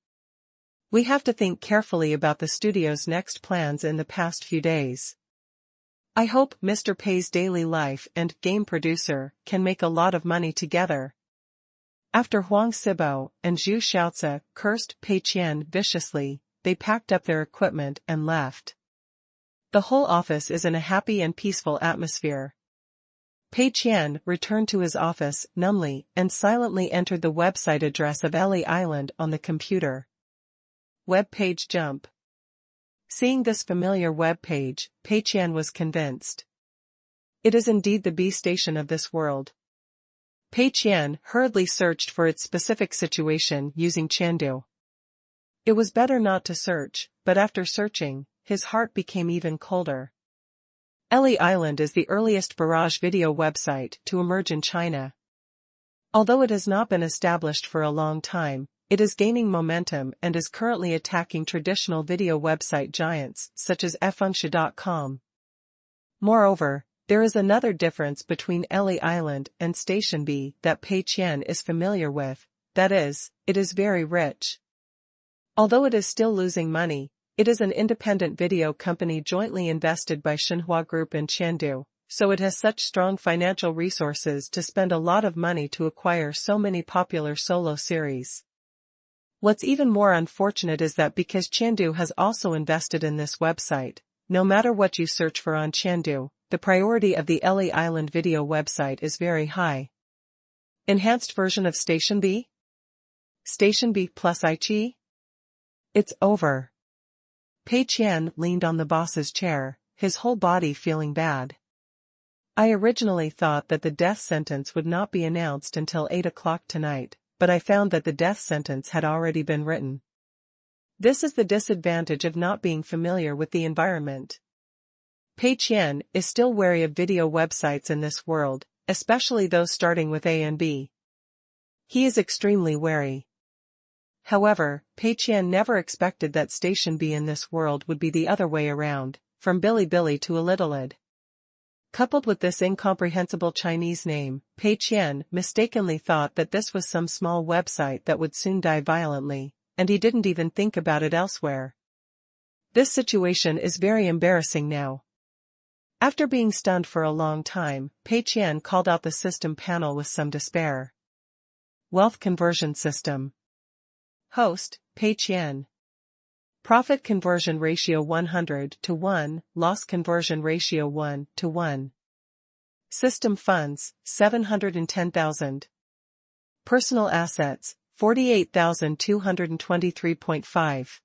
We have to think carefully about the studio's next plans in the past few days. I hope Mr. Pei's daily life and game producer can make a lot of money together. After Huang Sibo and Zhu Xiaozi cursed Pei Qian viciously, they packed up their equipment and left. The whole office is in a happy and peaceful atmosphere. Pei Qian returned to his office numbly and silently entered the website address of Ellie Island on the computer. Web page jump. Seeing this familiar web page, Pei Qian was convinced. It is indeed the B station of this world. Pei Qian hurriedly searched for its specific situation using Chengdu. It was better not to search, but after searching, his heart became even colder. Ellie Island is the earliest barrage video website to emerge in China. Although it has not been established for a long time, it is gaining momentum and is currently attacking traditional video website giants such as Fengshi.com. Moreover, there is another difference between Ellie Island and Station B that Pei Qian is familiar with, that is, it is very rich. Although it is still losing money, it is an independent video company jointly invested by Xinhua Group and Chengdu, so it has such strong financial resources to spend a lot of money to acquire so many popular solo series. What's even more unfortunate is that because Chengdu has also invested in this website, no matter what you search for on Chengdu, the priority of the Ellie Island video website is very high. Enhanced version of Station B? Station B plus iQi? It's over. Pei Qian leaned on the boss's chair, his whole body feeling bad. I originally thought that the death sentence would not be announced until 8 o'clock tonight, but I found that the death sentence had already been written. This is the disadvantage of not being familiar with the environment. Pei Qian is still wary of video websites in this world, especially those starting with A and B. He is extremely wary. However, Pei Qian never expected that Station B in this world would be the other way around, from Billy to Illiterated. Coupled with this incomprehensible Chinese name, Pei Qian mistakenly thought that this was some small website that would soon die violently, and he didn't even think about it elsewhere. This situation is very embarrassing now. After being stunned for a long time, Pei Qian called out the system panel with some despair. Wealth conversion system. Host, Pei Qian. Profit conversion ratio 100 to 1, loss conversion ratio 1 to 1. System funds, 710,000. Personal assets, 48,223.5.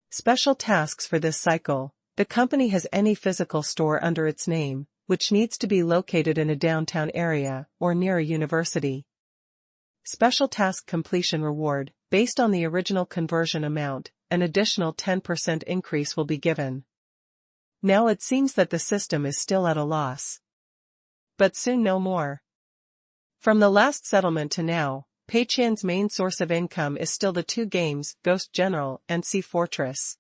Special tasks for this cycle. The company has any physical store under its name, which needs to be located in a downtown area or near a university. Special task completion reward. Based on the original conversion amount, an additional 10% increase will be given. Now it seems that the system is still at a loss. But soon no more. From the last settlement to now, Pei Qian's main source of income is still the two games, Ghost General and Sea Fortress.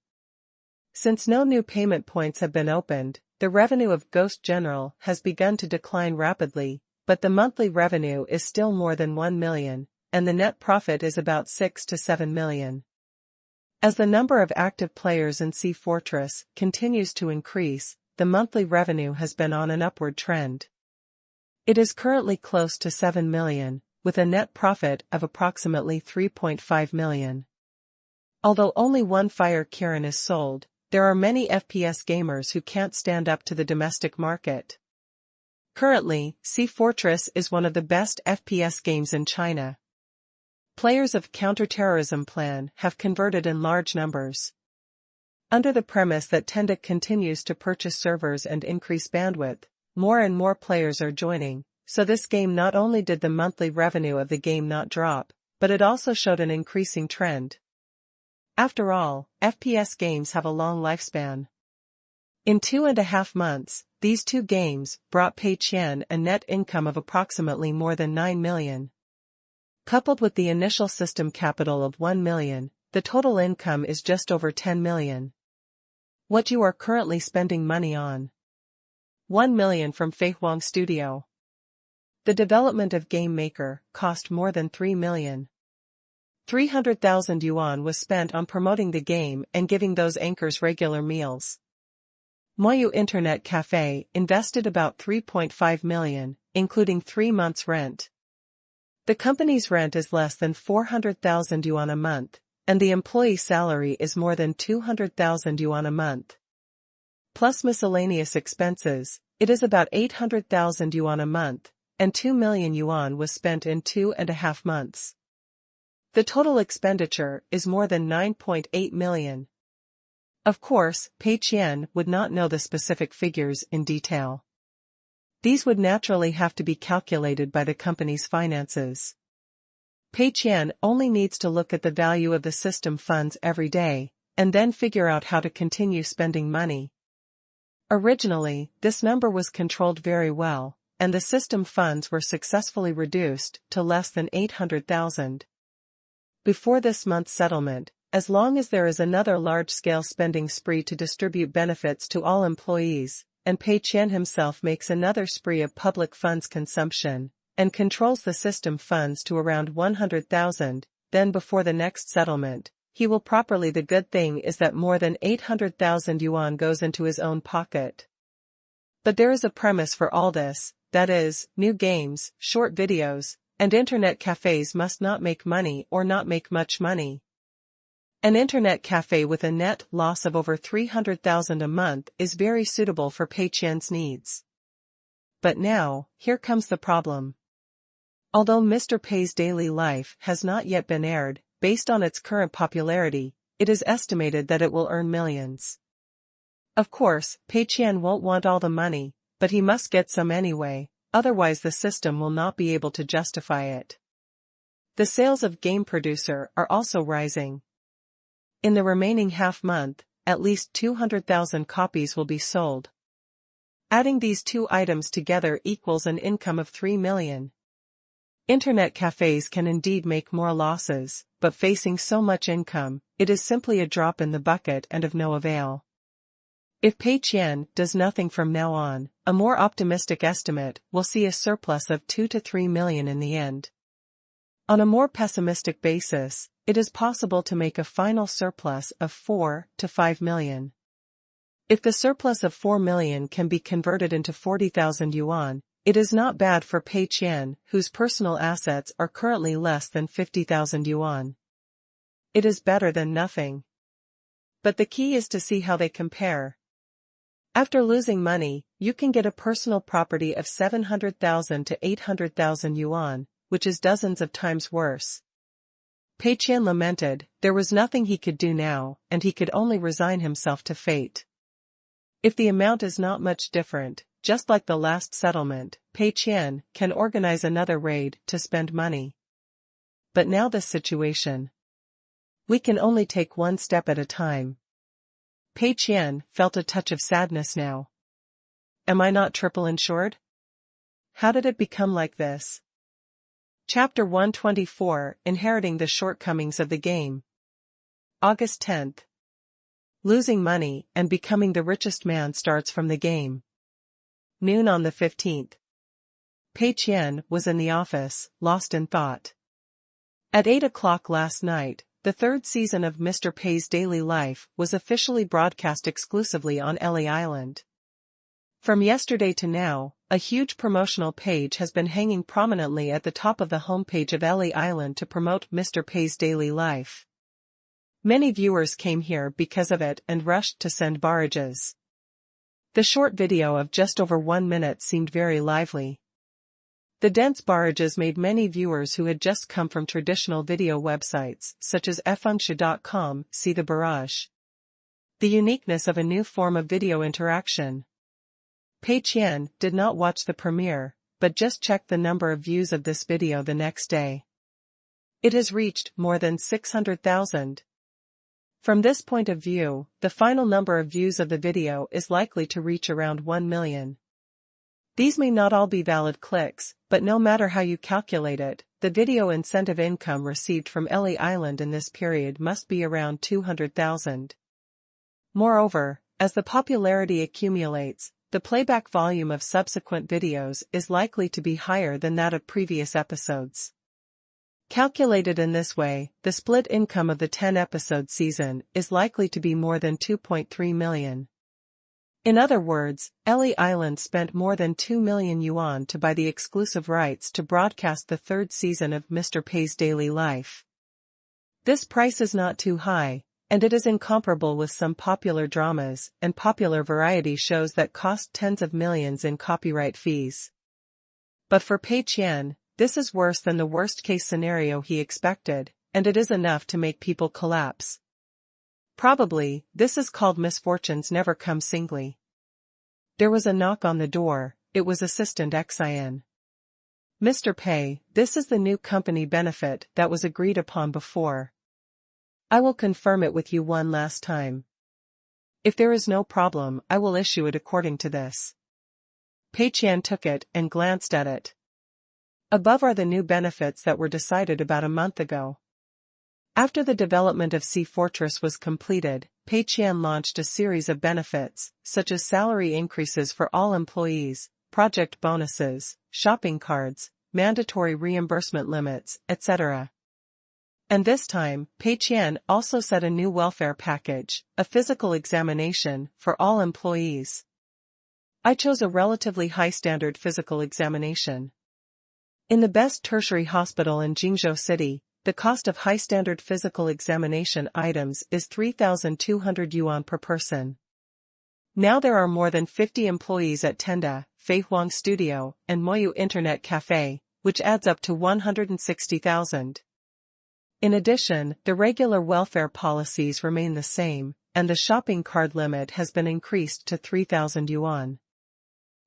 Since no new payment points have been opened, the revenue of Ghost General has begun to decline rapidly, but the monthly revenue is still more than 1 million, and the net profit is about 6 to 7 million. As the number of active players in Sea Fortress continues to increase, the monthly revenue has been on an upward trend. It is currently close to 7 million, with a net profit of approximately 3.5 million. Although only one Pei Qian is sold, there are many FPS gamers who can't stand up to the domestic market. Currently, Sea Fortress is one of the best FPS games in China. Players of counterterrorism plan have converted in large numbers. Under the premise that Tenda continues to purchase servers and increase bandwidth, more and more players are joining, so this game not only did the monthly revenue of the game not drop, but it also showed an increasing trend. After all, FPS games have a long lifespan. In 2.5 months, these two games brought Pei Qian a net income of approximately more than 9 million. Coupled with the initial system capital of 1 million, the total income is just over 10 million. What you are currently spending money on? 1 million from Fei Huang Studio. The development of Game Maker cost more than 3 million. 300,000 yuan was spent on promoting the game and giving those anchors regular meals. Moyu Internet Cafe invested about 3.5 million, including 3 months' rent. The company's rent is less than 400,000 yuan a month, and the employee salary is more than 200,000 yuan a month. Plus miscellaneous expenses, it is about 800,000 yuan a month, and 2 million yuan was spent in 2.5 months. The total expenditure is more than 9.8 million. Of course, Pei Qian would not know the specific figures in detail. These would naturally have to be calculated by the company's finances. Pei Qian only needs to look at the value of the system funds every day, and then figure out how to continue spending money. Originally, this number was controlled very well, and the system funds were successfully reduced to less than 800,000. Before this month's settlement, as long as there is another large-scale spending spree to distribute benefits to all employees, and Pei Qian himself makes another spree of public funds consumption, and controls the system funds to around 100,000, then before the next settlement, he will properly. The good thing is that more than 800,000 yuan goes into his own pocket. But there is a premise for all this, that is, new games, short videos, and internet cafes must not make money or not make much money. An internet cafe with a net loss of over 300,000 a month is very suitable for Pei Qian's needs. But now, here comes the problem. Although Mr. Pei's daily life has not yet been aired, based on its current popularity, it is estimated that it will earn millions. Of course, Pei Qian won't want all the money, but he must get some anyway, otherwise the system will not be able to justify it. The sales of Game Producer are also rising. In the remaining half month, at least 200,000 copies will be sold. Adding these two items together equals an income of 3 million. Internet cafes can indeed make more losses, but facing so much income, it is simply a drop in the bucket and of no avail. If Pei Qian does nothing from now on, a more optimistic estimate will see a surplus of 2 to 3 million in the end. On a more pessimistic basis, it is possible to make a final surplus of 4 to 5 million. If the surplus of 4 million can be converted into 40,000 yuan, it is not bad for Pei Qian, whose personal assets are currently less than 50,000 yuan. It is better than nothing. But the key is to see how they compare. After losing money, you can get a personal property of 700,000 to 800,000 yuan, which is dozens of times worse. Pei Qian lamented, there was nothing he could do now, and he could only resign himself to fate. If the amount is not much different, just like the last settlement, Pei Qian can organize another raid to spend money. But now this situation. We can only take one step at a time. Pei Qian felt a touch of sadness now. Am I not triple insured? How did it become like this? Chapter 124, Inheriting the Shortcomings of the Game. August 10th. Losing money and becoming the richest man starts from the game. Noon on the 15th. Pei Qian was in the office, lost in thought. At 8 o'clock last night, the third season of Mr. Pei's daily life was officially broadcast exclusively on Ellie Island. From yesterday to now, a huge promotional page has been hanging prominently at the top of the homepage of Ellie Island to promote Mr. Pei's daily life. Many viewers came here because of it and rushed to send barrages. The short video of just over 1 minute seemed very lively. The dense barrages made many viewers who had just come from traditional video websites, such as fengshi.com, see the barrage. The uniqueness of a new form of video interaction. Pei Qian did not watch the premiere, but just checked the number of views of this video the next day. It has reached more than 600,000. From this point of view, the final number of views of the video is likely to reach around 1 million. These may not all be valid clicks, but no matter how you calculate it, the video incentive income received from Ellie Island in this period must be around 200,000. Moreover, as the popularity accumulates, the playback volume of subsequent videos is likely to be higher than that of previous episodes. Calculated in this way, the split income of the 10-episode season is likely to be more than 2.3 million. In other words, Ellie Island spent more than 2 million yuan to buy the exclusive rights to broadcast the third season of Mr. Pei's daily life. This price is not too high, and it is incomparable with some popular dramas and popular variety shows that cost tens of millions in copyright fees. But for Pei Qian, this is worse than the worst-case scenario he expected, and it is enough to make people collapse. Probably, this is called misfortunes never come singly. There was a knock on the door, it was Assistant Qian. Mr. Pei, this is the new company benefit that was agreed upon before. I will confirm it with you one last time. If there is no problem, I will issue it according to this. Pei Qian took it and glanced at it. Above are the new benefits that were decided about a month ago. After the development of Sea Fortress was completed, Pei Qian launched a series of benefits, such as salary increases for all employees, project bonuses, shopping cards, mandatory reimbursement limits, etc. And this time, Pei Qian also set a new welfare package, a physical examination, for all employees. I chose a relatively high-standard physical examination. In the best tertiary hospital in Jingzhou City, the cost of high-standard physical examination items is 3,200 yuan per person. Now there are more than 50 employees at Tenda, Fei Huang Studio, and Moyu Internet Cafe, which adds up to 160,000. In addition, the regular welfare policies remain the same, and the shopping card limit has been increased to 3,000 yuan.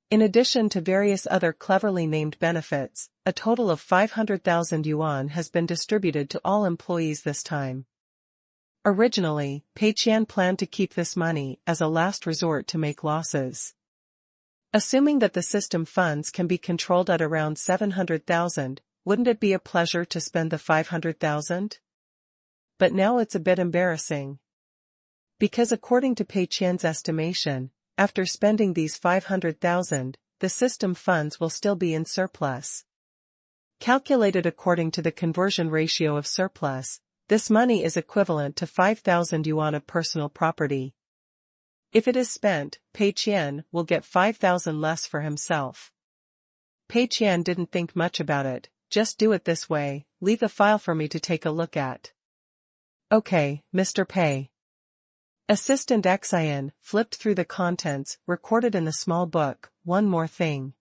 In addition to various other cleverly named benefits, a total of 500,000 yuan has been distributed to all employees this time. Originally, Pei Qian planned to keep this money as a last resort to make losses. Assuming that the system funds can be controlled at around 700,000, wouldn't it be a pleasure to spend the 500,000? But now it's a bit embarrassing. Because according to Pei Qian's estimation, after spending these 500,000, the system funds will still be in surplus. Calculated according to the conversion ratio of surplus, this money is equivalent to 5,000 yuan of personal property. If it is spent, Pei Qian will get 5,000 less for himself. Pei Qian didn't think much about it. Just do it this way, leave the file for me to take a look at. Okay, Mr. Pei. Assistant Qian flipped through the contents recorded in the small book. One more thing.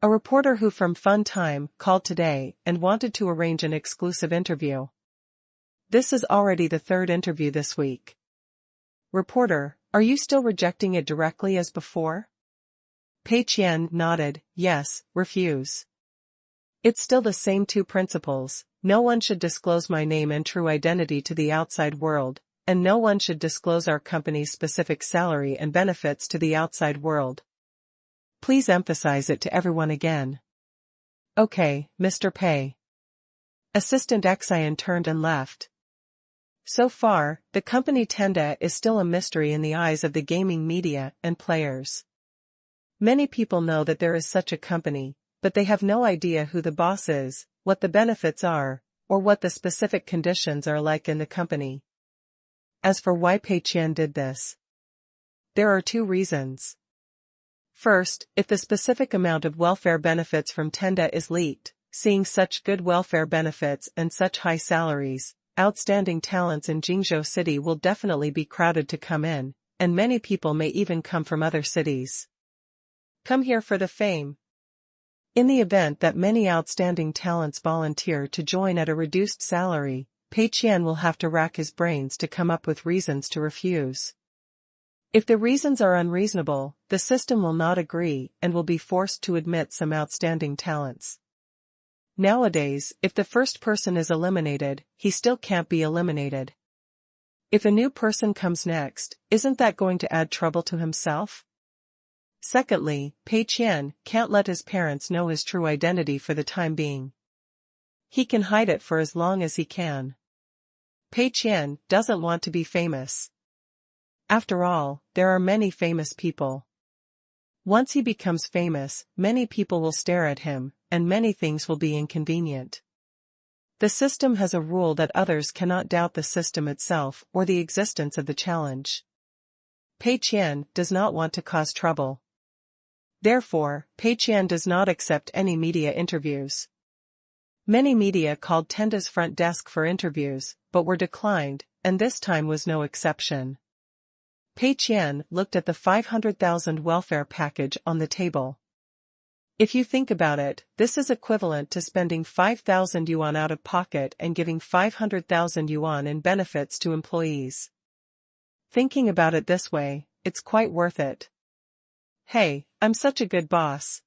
A reporter who from Fun Time called today and wanted to arrange an exclusive interview. This is already the third interview this week. Reporter, are you still rejecting it directly as before? Pei Qian nodded, yes, refuse. It's still the same two principles. No one should disclose my name and true identity to the outside world, and no one should disclose our company's specific salary and benefits to the outside world. Please emphasize it to everyone again. Okay, Mr. Pei. Assistant Qian turned and left. So far, the company Tenda is still a mystery in the eyes of the gaming media and players. Many people know that there is such a company, but they have no idea who the boss is, what the benefits are, or what the specific conditions are like in the company. As for why Pei Qian did this, there are two reasons. First, if the specific amount of welfare benefits from Tenda is leaked, seeing such good welfare benefits and such high salaries, outstanding talents in Jingzhou City will definitely be crowded to come in, and many people may even come from other cities. Come here for the fame. In the event that many outstanding talents volunteer to join at a reduced salary, Pei Qian will have to rack his brains to come up with reasons to refuse. If the reasons are unreasonable, the system will not agree and will be forced to admit some outstanding talents. Nowadays, if the first person is eliminated, he still can't be eliminated. If a new person comes next, isn't that going to add trouble to himself? Secondly, Pei Qian can't let his parents know his true identity for the time being. He can hide it for as long as he can. Pei Qian doesn't want to be famous. After all, there are many famous people. Once he becomes famous, many people will stare at him, and many things will be inconvenient. The system has a rule that others cannot doubt the system itself or the existence of the challenge. Pei Qian does not want to cause trouble. Therefore, Pei Qian does not accept any media interviews. Many media called Tenda's front desk for interviews, but were declined, and this time was no exception. Pei Qian looked at the 500,000 welfare package on the table. If you think about it, this is equivalent to spending 5,000 yuan out of pocket and giving 500,000 yuan in benefits to employees. Thinking about it this way, it's quite worth it. Hey, I'm such a good boss.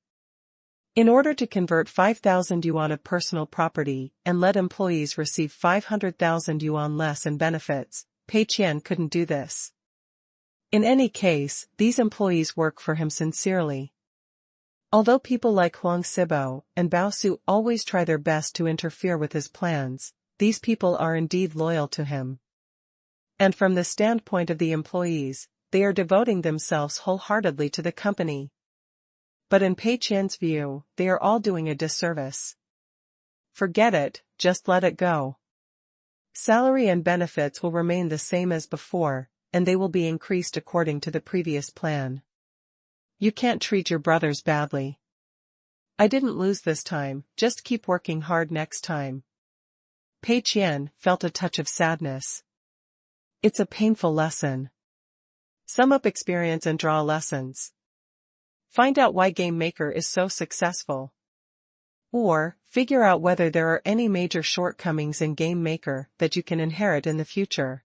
In order to convert 5,000 yuan of personal property and let employees receive 500,000 yuan less in benefits, Pei Qian couldn't do this. In any case, these employees work for him sincerely. Although people like Huang Sibo and Bao Su always try their best to interfere with his plans, these people are indeed loyal to him. And from the standpoint of the employees, they are devoting themselves wholeheartedly to the company. But in Pei Qian's view, they are all doing a disservice. Forget it, just let it go. Salary and benefits will remain the same as before, and they will be increased according to the previous plan. You can't treat your brothers badly. I didn't lose this time, just keep working hard next time. Pei Qian felt a touch of sadness. It's a painful lesson. Sum up experience and draw lessons. Find out why Game Maker is so successful. Or, figure out whether there are any major shortcomings in Game Maker that you can inherit in the future.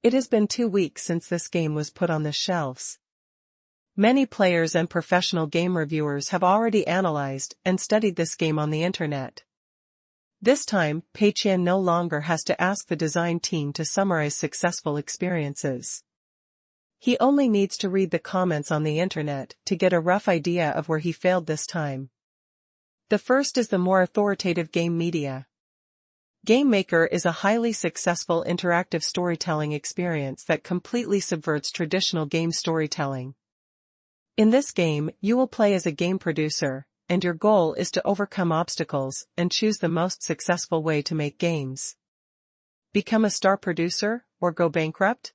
It has been 2 weeks since this game was put on the shelves. Many players and professional game reviewers have already analyzed and studied this game on the internet. This time, Pei Qian no longer has to ask the design team to summarize successful experiences. He only needs to read the comments on the internet to get a rough idea of where he failed this time. The first is the more authoritative game media. Game Maker is a highly successful interactive storytelling experience that completely subverts traditional game storytelling. In this game, you will play as a game producer, and your goal is to overcome obstacles and choose the most successful way to make games. Become a star producer, or go bankrupt?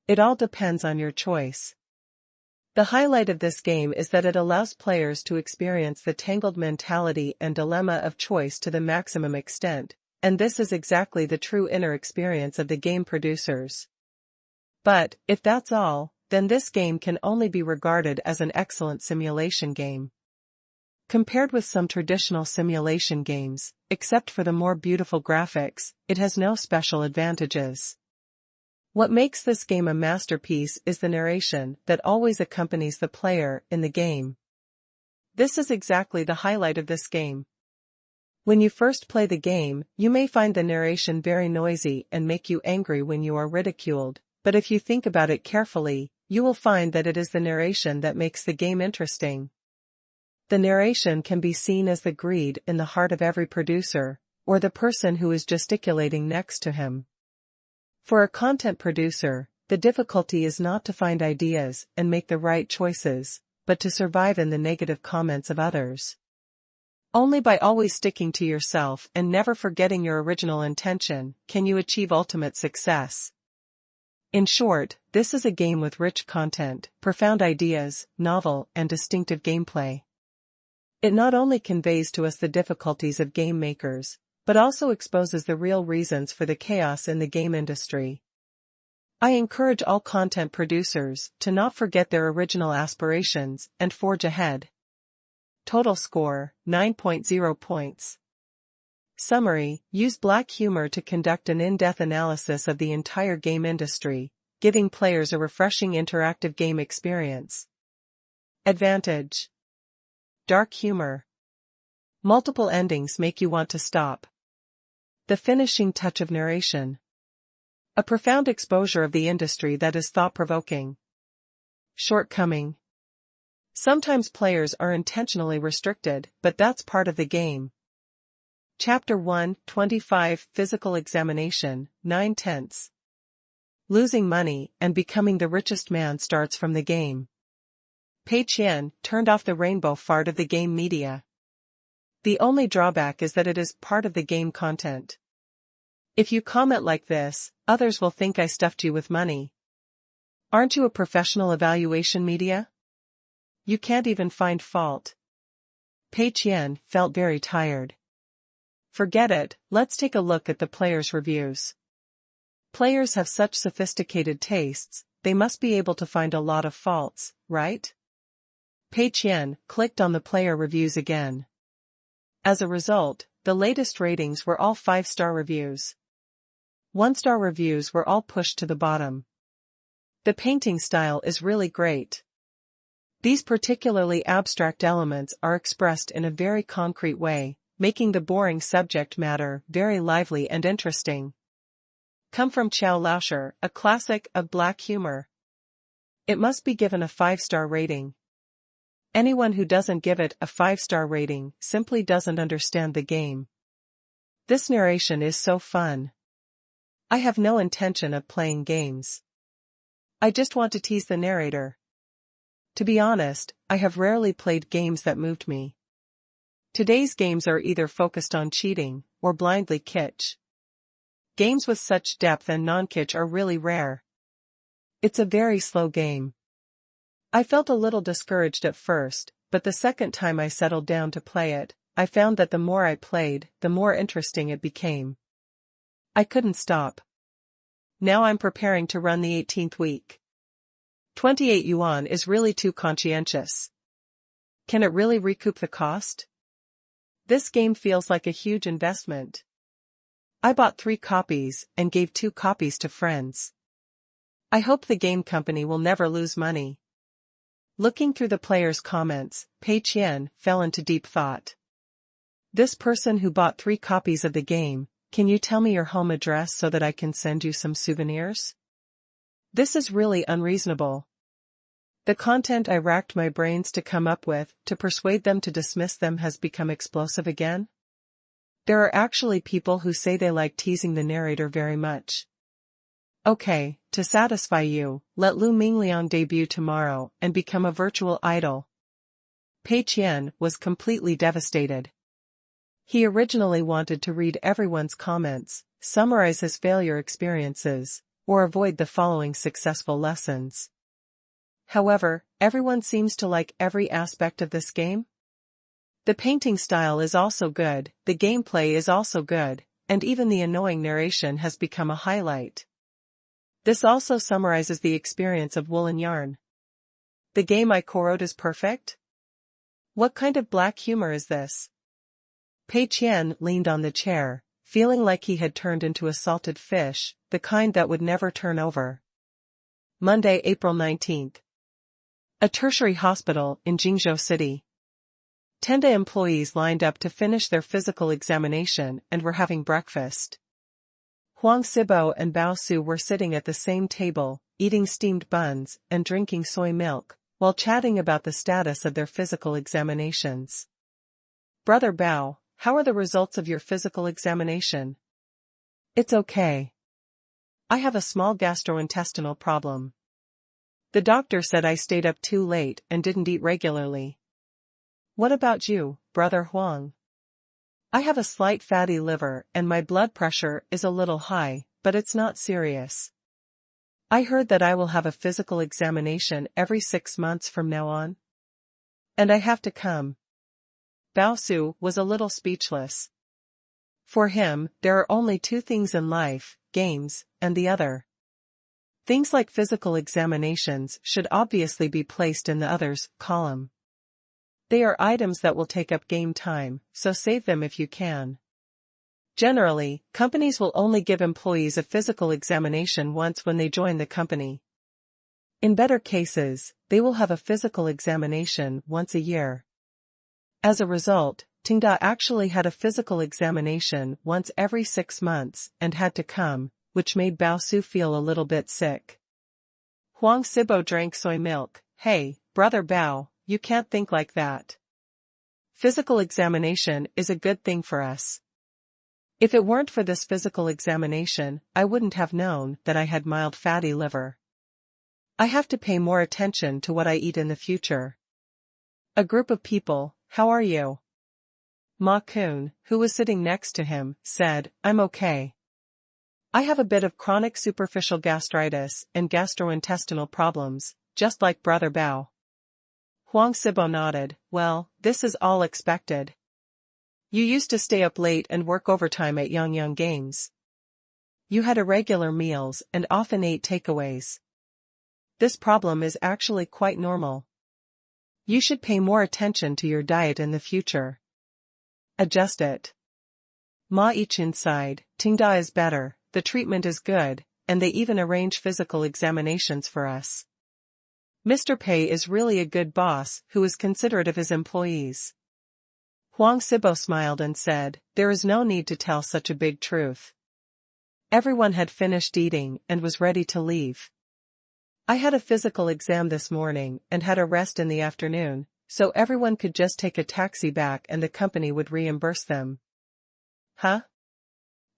It all depends on your choice. The highlight of this game is that it allows players to experience the tangled mentality and dilemma of choice to the maximum extent, and this is exactly the true inner experience of the game producers. But, if that's all, then this game can only be regarded as an excellent simulation game. Compared with some traditional simulation games, except for the more beautiful graphics, it has no special advantages. What makes this game a masterpiece is the narration that always accompanies the player in the game. This is exactly the highlight of this game. When you first play the game, you may find the narration very noisy and make you angry when you are ridiculed, but if you think about it carefully, you will find that it is the narration that makes the game interesting. The narration can be seen as the greed in the heart of every producer, or the person who is gesticulating next to him. For a content producer, the difficulty is not to find ideas and make the right choices, but to survive in the negative comments of others. Only by always sticking to yourself and never forgetting your original intention can you achieve ultimate success. In short, this is a game with rich content, profound ideas, novel and distinctive gameplay. It not only conveys to us the difficulties of game makers, but also exposes the real reasons for the chaos in the game industry. I encourage all content producers to not forget their original aspirations and forge ahead. Total score, 9.0 points. Summary: use black humor to conduct an in-depth analysis of the entire game industry, giving players a refreshing interactive game experience. Advantage: dark humor. Multiple endings make you want to stop. The finishing touch of narration. A profound exposure of the industry that is thought-provoking. Shortcoming: sometimes players are intentionally restricted, but that's part of the game. Chapter 1, 25 Physical Examination, 9/10. Losing money and becoming the richest man starts from the game. Pei Qian turned off the rainbow fart of the game media. The only drawback is that it is part of the game content. If you comment like this, others will think I stuffed you with money. Aren't you a professional evaluation media? You can't even find fault. Pei Qian felt very tired. Forget it, let's take a look at the players' reviews. Players have such sophisticated tastes, they must be able to find a lot of faults, right? Pei Qian clicked on the player reviews again. As a result, the latest ratings were all 5-star reviews. 1-star reviews were all pushed to the bottom. The painting style is really great. These particularly abstract elements are expressed in a very concrete way, making the boring subject matter very lively and interesting. Come from Qiao Laosher, a classic of black humor. It must be given a 5-star rating. Anyone who doesn't give it a 5-star rating simply doesn't understand the game. This narration is so fun. I have no intention of playing games. I just want to tease the narrator. To be honest, I have rarely played games that moved me. Today's games are either focused on cheating or blindly kitsch. Games with such depth and non-kitsch are really rare. It's a very slow game. I felt a little discouraged at first, but the second time I settled down to play it, I found that the more I played, the more interesting it became. I couldn't stop. Now I'm preparing to run the 18th week. 28 yuan is really too conscientious. Can it really recoup the cost? This game feels like a huge investment. I bought 3 copies and gave 2 copies to friends. I hope the game company will never lose money. Looking through the players' comments, Pei Qian fell into deep thought. This person who bought 3 copies of the game, can you tell me your home address so that I can send you some souvenirs? This is really unreasonable. The content I racked my brains to come up with to persuade them to dismiss them has become explosive again. There are actually people who say they like teasing the narrator very much. Okay, to satisfy you, let Lu Mingliang debut tomorrow and become a virtual idol. Pei Qian was completely devastated. He originally wanted to read everyone's comments, summarize his failure experiences, or avoid the following successful lessons. However, everyone seems to like every aspect of this game. The painting style is also good, the gameplay is also good, and even the annoying narration has become a highlight. This also summarizes the experience of woolen yarn. The game I co-wrote is perfect? What kind of black humor is this? Pei Qian leaned on the chair, feeling like he had turned into a salted fish, the kind that would never turn over. Monday, April 19th. A tertiary hospital in Jingzhou City. Tenda employees lined up to finish their physical examination and were having breakfast. Huang Sibo and Bao Su were sitting at the same table, eating steamed buns and drinking soy milk, while chatting about the status of their physical examinations. Brother Bao, how are the results of your physical examination? It's okay. I have a small gastrointestinal problem. The doctor said I stayed up too late and didn't eat regularly. What about you, Brother Huang? I have a slight fatty liver and my blood pressure is a little high, but it's not serious. I heard that I will have a physical examination every 6 months from now on. And I have to come. Bao Su was a little speechless. For him, there are only 2 things in life, games, and the other. Things like physical examinations should obviously be placed in the others column. They are items that will take up game time, so save them if you can. Generally, companies will only give employees a physical examination once when they join the company. In better cases, they will have a physical examination once a year. As a result, Tenda actually had a physical examination once every 6 months and had to come, which made Bao Su feel a little bit sick. Huang Sibo drank soy milk. Hey, Brother Bao, you can't think like that. Physical examination is a good thing for us. If it weren't for this physical examination, I wouldn't have known that I had mild fatty liver. I have to pay more attention to what I eat in the future. A group of people, how are you? Ma Kun, who was sitting next to him, said, I'm okay. I have a bit of chronic superficial gastritis and gastrointestinal problems, just like Brother Bao. Huang Sibo nodded, well, this is all expected. You used to stay up late and work overtime at Yangyang Games. You had irregular meals and often ate takeaways. This problem is actually quite normal. You should pay more attention to your diet in the future. Adjust it. Ma Yichun sighed, Tenda is better, the treatment is good, and they even arrange physical examinations for us. Mr. Pei is really a good boss who is considerate of his employees. Huang Sibo smiled and said, there is no need to tell such a big truth. Everyone had finished eating and was ready to leave. I had a physical exam this morning and had a rest in the afternoon, so everyone could just take a taxi back and the company would reimburse them. Huh?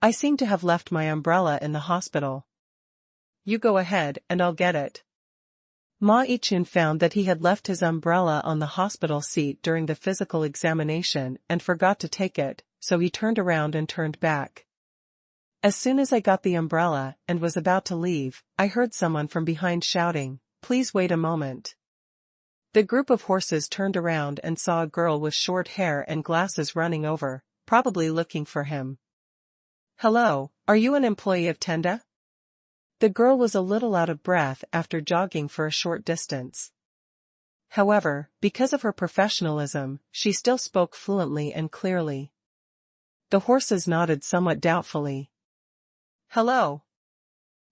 I seem to have left my umbrella in the hospital. You go ahead and I'll get it. Ma Yichun found that he had left his umbrella on the hospital seat during the physical examination and forgot to take it, so he turned around and turned back. As soon as I got the umbrella and was about to leave, I heard someone from behind shouting, please wait a moment. The group of horses turned around and saw a girl with short hair and glasses running over, probably looking for him. Hello, are you an employee of Tenda? The girl was a little out of breath after jogging for a short distance. However, because of her professionalism, she still spoke fluently and clearly. The horses nodded somewhat doubtfully. Hello.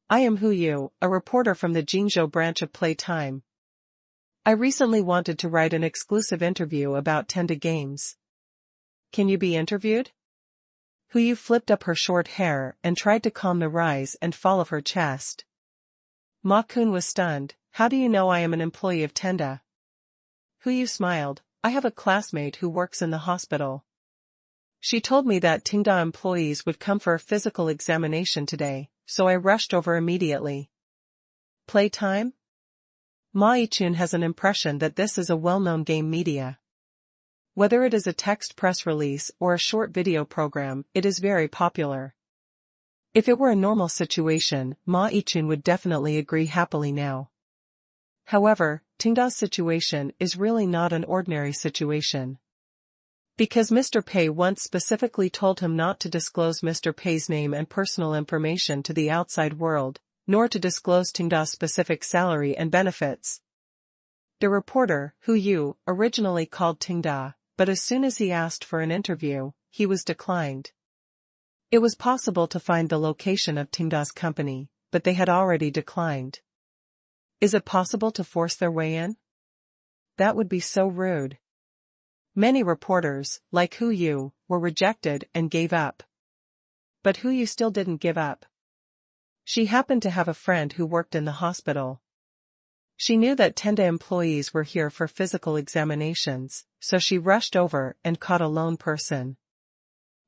I am Hu Yu, a reporter from the Jingzhou branch of Playtime. I recently wanted to write an exclusive interview about Tenda Games. Can you be interviewed? Hu Yu flipped up her short hair and tried to calm the rise and fall of her chest. Ma Kun was stunned. How do you know I am an employee of Tenda? Hu Yu smiled. I have a classmate who works in the hospital. She told me that Tenda employees would come for a physical examination today, so I rushed over immediately. Playtime? Ma Yichun has an impression that this is a well-known game media. Whether it is a text press release or a short video program, it is very popular. If it were a normal situation, Ma Yichun would definitely agree happily now. However, Tenda's situation is really not an ordinary situation. Because Mr. Pei once specifically told him not to disclose Mr. Pei's name and personal information to the outside world, nor to disclose Tenda's specific salary and benefits. The reporter, Hu Yu, originally called Tenda, but as soon as he asked for an interview, he was declined. It was possible to find the location of Tenda's company, but they had already declined. Is it possible to force their way in? That would be so rude. Many reporters, like Hu Yu, were rejected and gave up. But Hu Yu still didn't give up. She happened to have a friend who worked in the hospital. She knew that Tenda employees were here for physical examinations, so she rushed over and caught a lone person.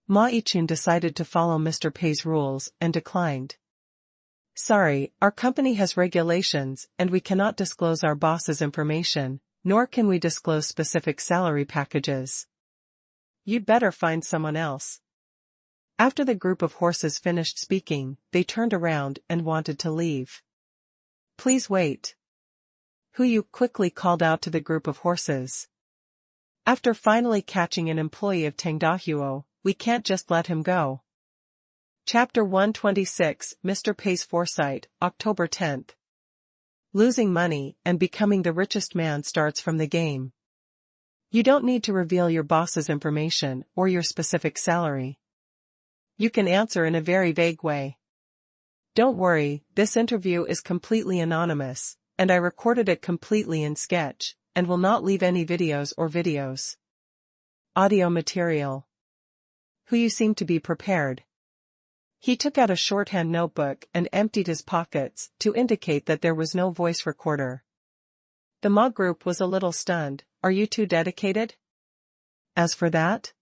Ma Yichun decided to follow Mr. Pei's rules and declined. Sorry, our company has regulations and we cannot disclose our boss's information, nor can we disclose specific salary packages. You'd better find someone else. After the group of horses finished speaking, they turned around and wanted to leave. Please wait. Hu Yu quickly called out to the group of horses. After finally catching an employee of Tenda Huo, we can't just let him go. Chapter 126, Mr. Pei's Foresight, October 10th. Losing money and becoming the richest man starts from the game. You don't need to reveal your boss's information or your specific salary. You can answer in a very vague way. Don't worry, this interview is completely anonymous, and I recorded it completely in Sketch, and will not leave any videos or videos. Audio material. Hu Yu seemed to be prepared. He took out a shorthand notebook and emptied his pockets to indicate that there was no voice recorder. The Ma group was a little stunned. Are you too dedicated? As for that?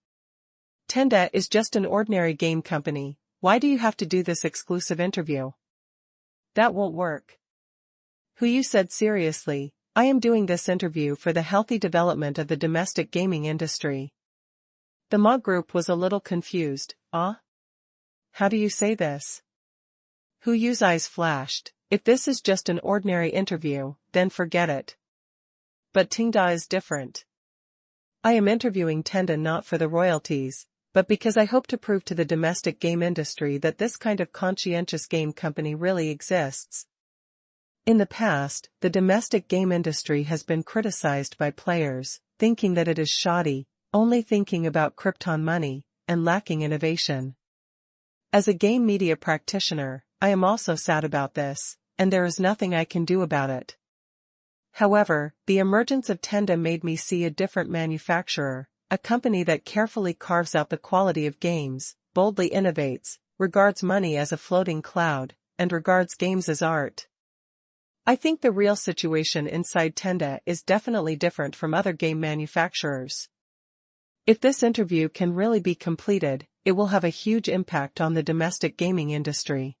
Tenda is just an ordinary game company. Why do you have to do this exclusive interview? That won't work. Hu Yu said seriously, I am doing this interview for the healthy development of the domestic gaming industry. The Ma group was a little confused. How do you say this? Hu Yu's eyes flashed. If this is just an ordinary interview, then forget it. But Tenda is different. I am interviewing Tenda not for the royalties, but because I hope to prove to the domestic game industry that this kind of conscientious game company really exists. In the past, the domestic game industry has been criticized by players, thinking that it is shoddy, only thinking about Krypton money, and lacking innovation. As a game media practitioner, I am also sad about this, and there is nothing I can do about it. However, the emergence of Tenda made me see a different manufacturer, a company that carefully carves out the quality of games, boldly innovates, regards money as a floating cloud, and regards games as art. I think the real situation inside Tenda is definitely different from other game manufacturers. If this interview can really be completed, it will have a huge impact on the domestic gaming industry.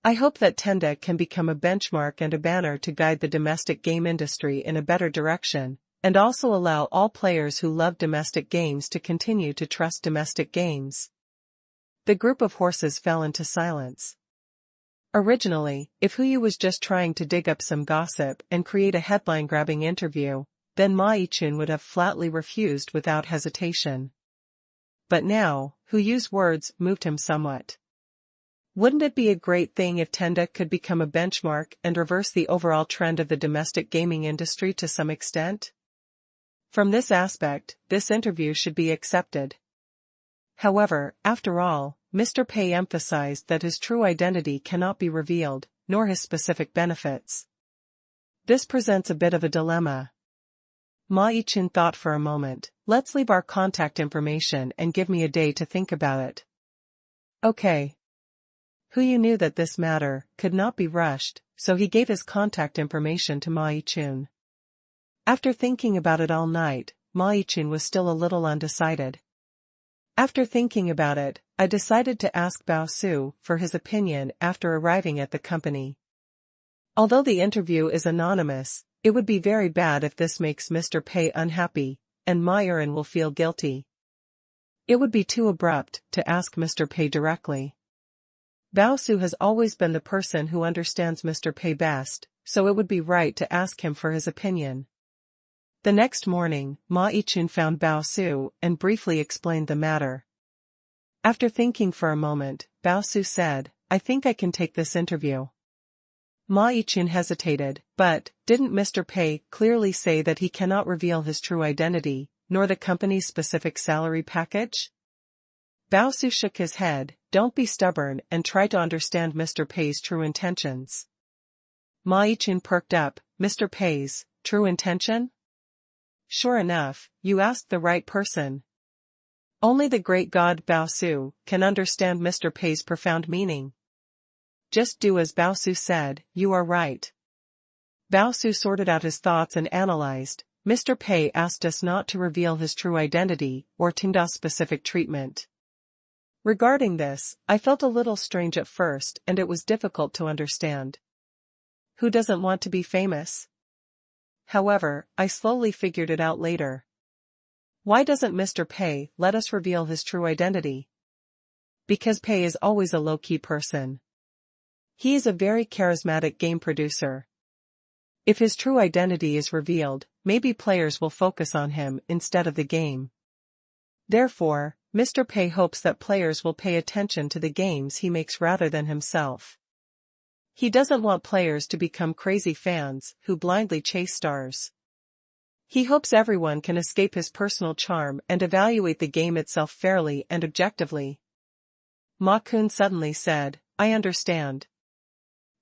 I hope that Tenda can become a benchmark and a banner to guide the domestic game industry in a better direction, and also allow all players who love domestic games to continue to trust domestic games. The group of horses fell into silence. Originally, if Hu Yu was just trying to dig up some gossip and create a headline-grabbing interview, then Ma Yichun would have flatly refused without hesitation. But now, Hu Yu's words moved him somewhat. Wouldn't it be a great thing if Tenda could become a benchmark and reverse the overall trend of the domestic gaming industry to some extent? From this aspect, this interview should be accepted. However, after all, Mr. Pei emphasized that his true identity cannot be revealed, nor his specific benefits. This presents a bit of a dilemma. Ma Yichun thought for a moment. Let's leave our contact information and give me a day to think about it. Okay. Hu Yu knew that this matter could not be rushed, so he gave his contact information to Ma Yichun. After thinking about it all night, Ma Yichun was still a little undecided. After thinking about it, I decided to ask Bao Su for his opinion after arriving at the company. Although the interview is anonymous, it would be very bad if this makes Mr. Pei unhappy, and Ma Yiren will feel guilty. It would be too abrupt to ask Mr. Pei directly. Bao Su has always been the person who understands Mr. Pei best, so it would be right to ask him for his opinion. The next morning, Ma Yichun found Bao Su and briefly explained the matter. After thinking for a moment, Bao Su said, I think I can take this interview. Ma Yichun hesitated, but, didn't Mr. Pei clearly say that he cannot reveal his true identity, nor the company's specific salary package? Bao Su shook his head. Don't be stubborn and try to understand Mr. Pei's true intentions. Ma Yichun perked up. Mr. Pei's true intention? Sure enough, you asked the right person. Only the great god Bao Su can understand Mr. Pei's profound meaning. Just do as Bao Su said, you are right. Bao Su sorted out his thoughts and analyzed. Mr. Pei asked us not to reveal his true identity or Tengda's specific treatment. Regarding this, I felt a little strange at first and it was difficult to understand. Who doesn't want to be famous? However, I slowly figured it out later. Why doesn't Mr. Pei let us reveal his true identity? Because Pei is always a low-key person. He is a very charismatic game producer. If his true identity is revealed, maybe players will focus on him instead of the game. Therefore, Mr. Pei hopes that players will pay attention to the games he makes rather than himself. He doesn't want players to become crazy fans who blindly chase stars. He hopes everyone can escape his personal charm and evaluate the game itself fairly and objectively. Ma Kun suddenly said, I understand.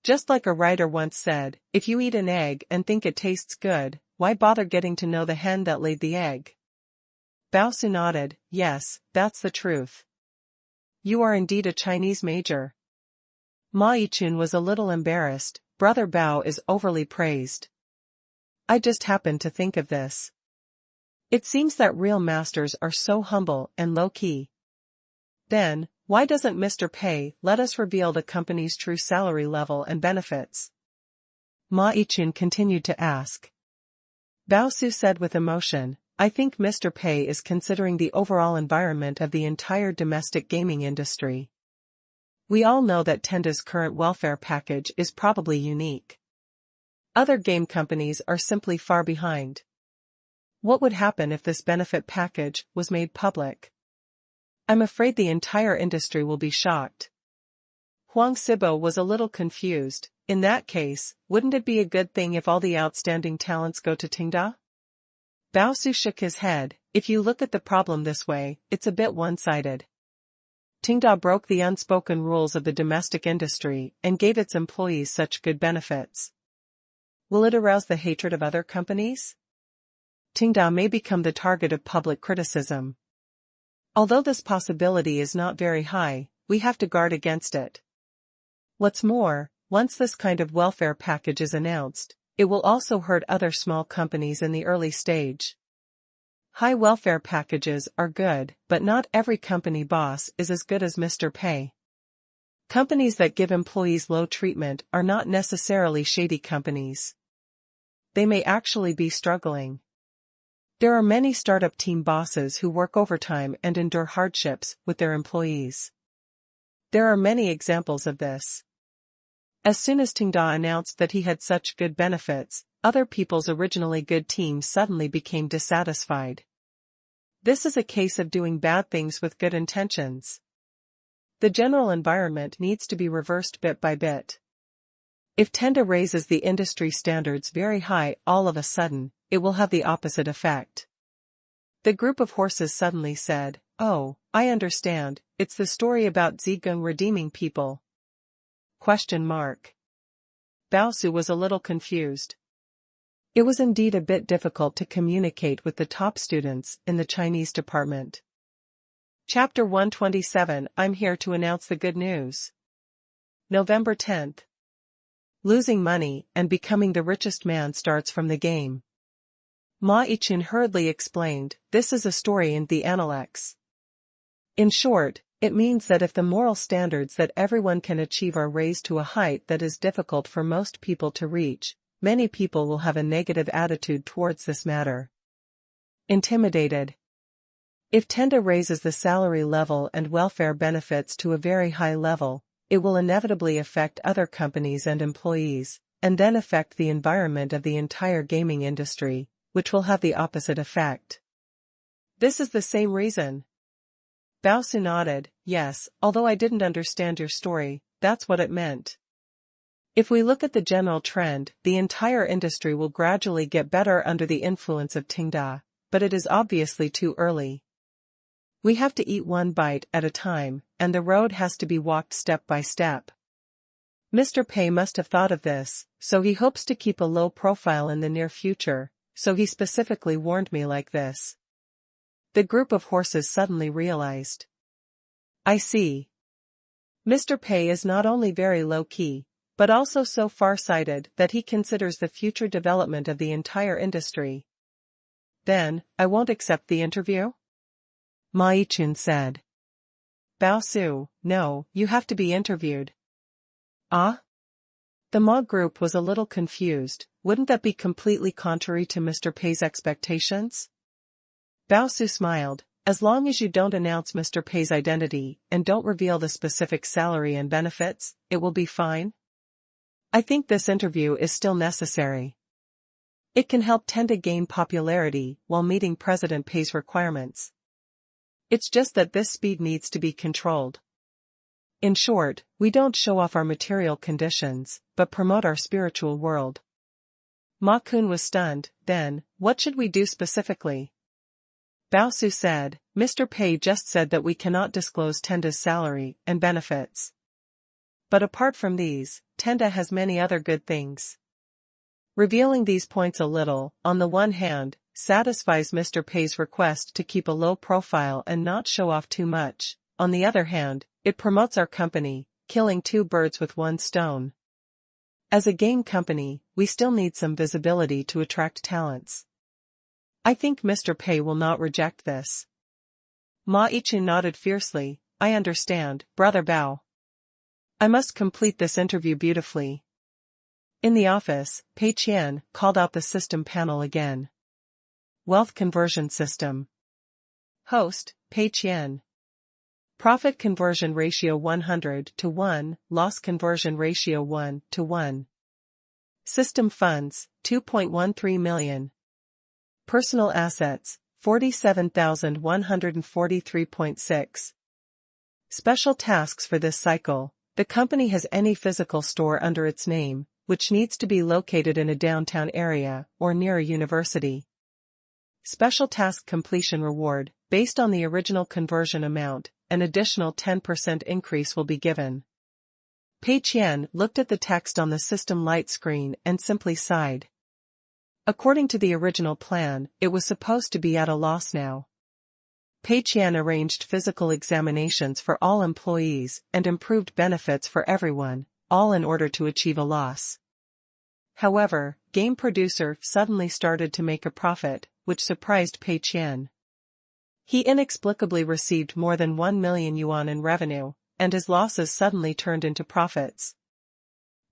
Just like a writer once said, if you eat an egg and think it tastes good, why bother getting to know the hen that laid the egg? Bao Su nodded, yes, that's the truth. You are indeed a Chinese major. Ma Yichun was a little embarrassed. Brother Bao is overly praised. I just happened to think of this. It seems that real masters are so humble and low-key. Then, why doesn't Mr. Pei let us reveal the company's true salary level and benefits? Ma Yichun continued to ask. Bao Su said with emotion, I think Mr. Pei is considering the overall environment of the entire domestic gaming industry. We all know that Tenda's current welfare package is probably unique. Other game companies are simply far behind. What would happen if this benefit package was made public? I'm afraid the entire industry will be shocked. Huang Sibo was a little confused. In that case, wouldn't it be a good thing if all the outstanding talents go to Tengda? Bao Su shook his head. If you look at the problem this way, it's a bit one-sided. Tengda broke the unspoken rules of the domestic industry and gave its employees such good benefits. Will it arouse the hatred of other companies? Tengda may become the target of public criticism. Although this possibility is not very high, we have to guard against it. What's more, once this kind of welfare package is announced, it will also hurt other small companies in the early stage. High welfare packages are good, but not every company boss is as good as Mr. Pei. Companies that give employees low treatment are not necessarily shady companies. They may actually be struggling. There are many startup team bosses who work overtime and endure hardships with their employees. There are many examples of this. As soon as Tengda announced that he had such good benefits, other people's originally good teams suddenly became dissatisfied. This is a case of doing bad things with good intentions. The general environment needs to be reversed bit by bit. If Tenda raises the industry standards very high all of a sudden, it will have the opposite effect. The group of horses suddenly said, oh, I understand, it's the story about Zhigang redeeming people. ? Bao Su was a little confused. It was indeed a bit difficult to communicate with the top students in the Chinese department. Chapter 127 I'm here to announce the good news. November 10th. Losing money and becoming the richest man starts from the game. Ma Yichun hurriedly explained, this is a story in the Analects. In short, it means that if the moral standards that everyone can achieve are raised to a height that is difficult for most people to reach, many people will have a negative attitude towards this matter. Intimidated. If Tenda raises the salary level and welfare benefits to a very high level, it will inevitably affect other companies and employees, and then affect the environment of the entire gaming industry, which will have the opposite effect. This is the same reason. Bao Su nodded, yes, although I didn't understand your story, that's what it meant. If we look at the general trend, the entire industry will gradually get better under the influence of Tenda, but it is obviously too early. We have to eat one bite at a time, and the road has to be walked step by step. Mr. Pei must have thought of this, so he hopes to keep a low profile in the near future, so he specifically warned me like this. The group of horses suddenly realized. I see. Mr. Pei is not only very low-key, but also so far-sighted that he considers the future development of the entire industry. Then, I won't accept the interview? Pei Qian said. Bao Su, no, you have to be interviewed. Ah? The Ma group was a little confused. Wouldn't that be completely contrary to Mr. Pei's expectations? Bao Su smiled. As long as you don't announce Mr. Pei's identity and don't reveal the specific salary and benefits, it will be fine. I think this interview is still necessary. It can help Tenda gain popularity while meeting President Pei's requirements. It's just that this speed needs to be controlled. In short, we don't show off our material conditions, but promote our spiritual world. Ma Kun was stunned. Then, what should we do specifically? Bao Su said, Mr. Pei just said that we cannot disclose Tenda's salary and benefits. But apart from these, Tenda has many other good things. Revealing these points a little, on the one hand, satisfies Mr. Pei's request to keep a low profile and not show off too much. On the other hand, it promotes our company, killing two birds with one stone. As a game company, we still need some visibility to attract talents. I think Mr. Pei will not reject this. Pei Qian nodded fiercely. I understand, Brother Bao. I must complete this interview beautifully. In the office, Pei Qian called out the system panel again. Wealth conversion system. Host, Pei Qian. Profit conversion ratio 100 to 1, loss conversion ratio 1 to 1. System funds, 2.13 million. Personal assets, 47,143.6. Special tasks for this cycle. The company has any physical store under its name, which needs to be located in a downtown area or near a university. Special task completion reward, based on the original conversion amount, an additional 10% increase will be given. Pei Qian looked at the text on the system light screen and simply sighed. According to the original plan, it was supposed to be at a loss now. Pei Qian arranged physical examinations for all employees and improved benefits for everyone, all in order to achieve a loss. However, game producer suddenly started to make a profit, which surprised Pei Qian. He inexplicably received more than 1 million yuan in revenue, and his losses suddenly turned into profits.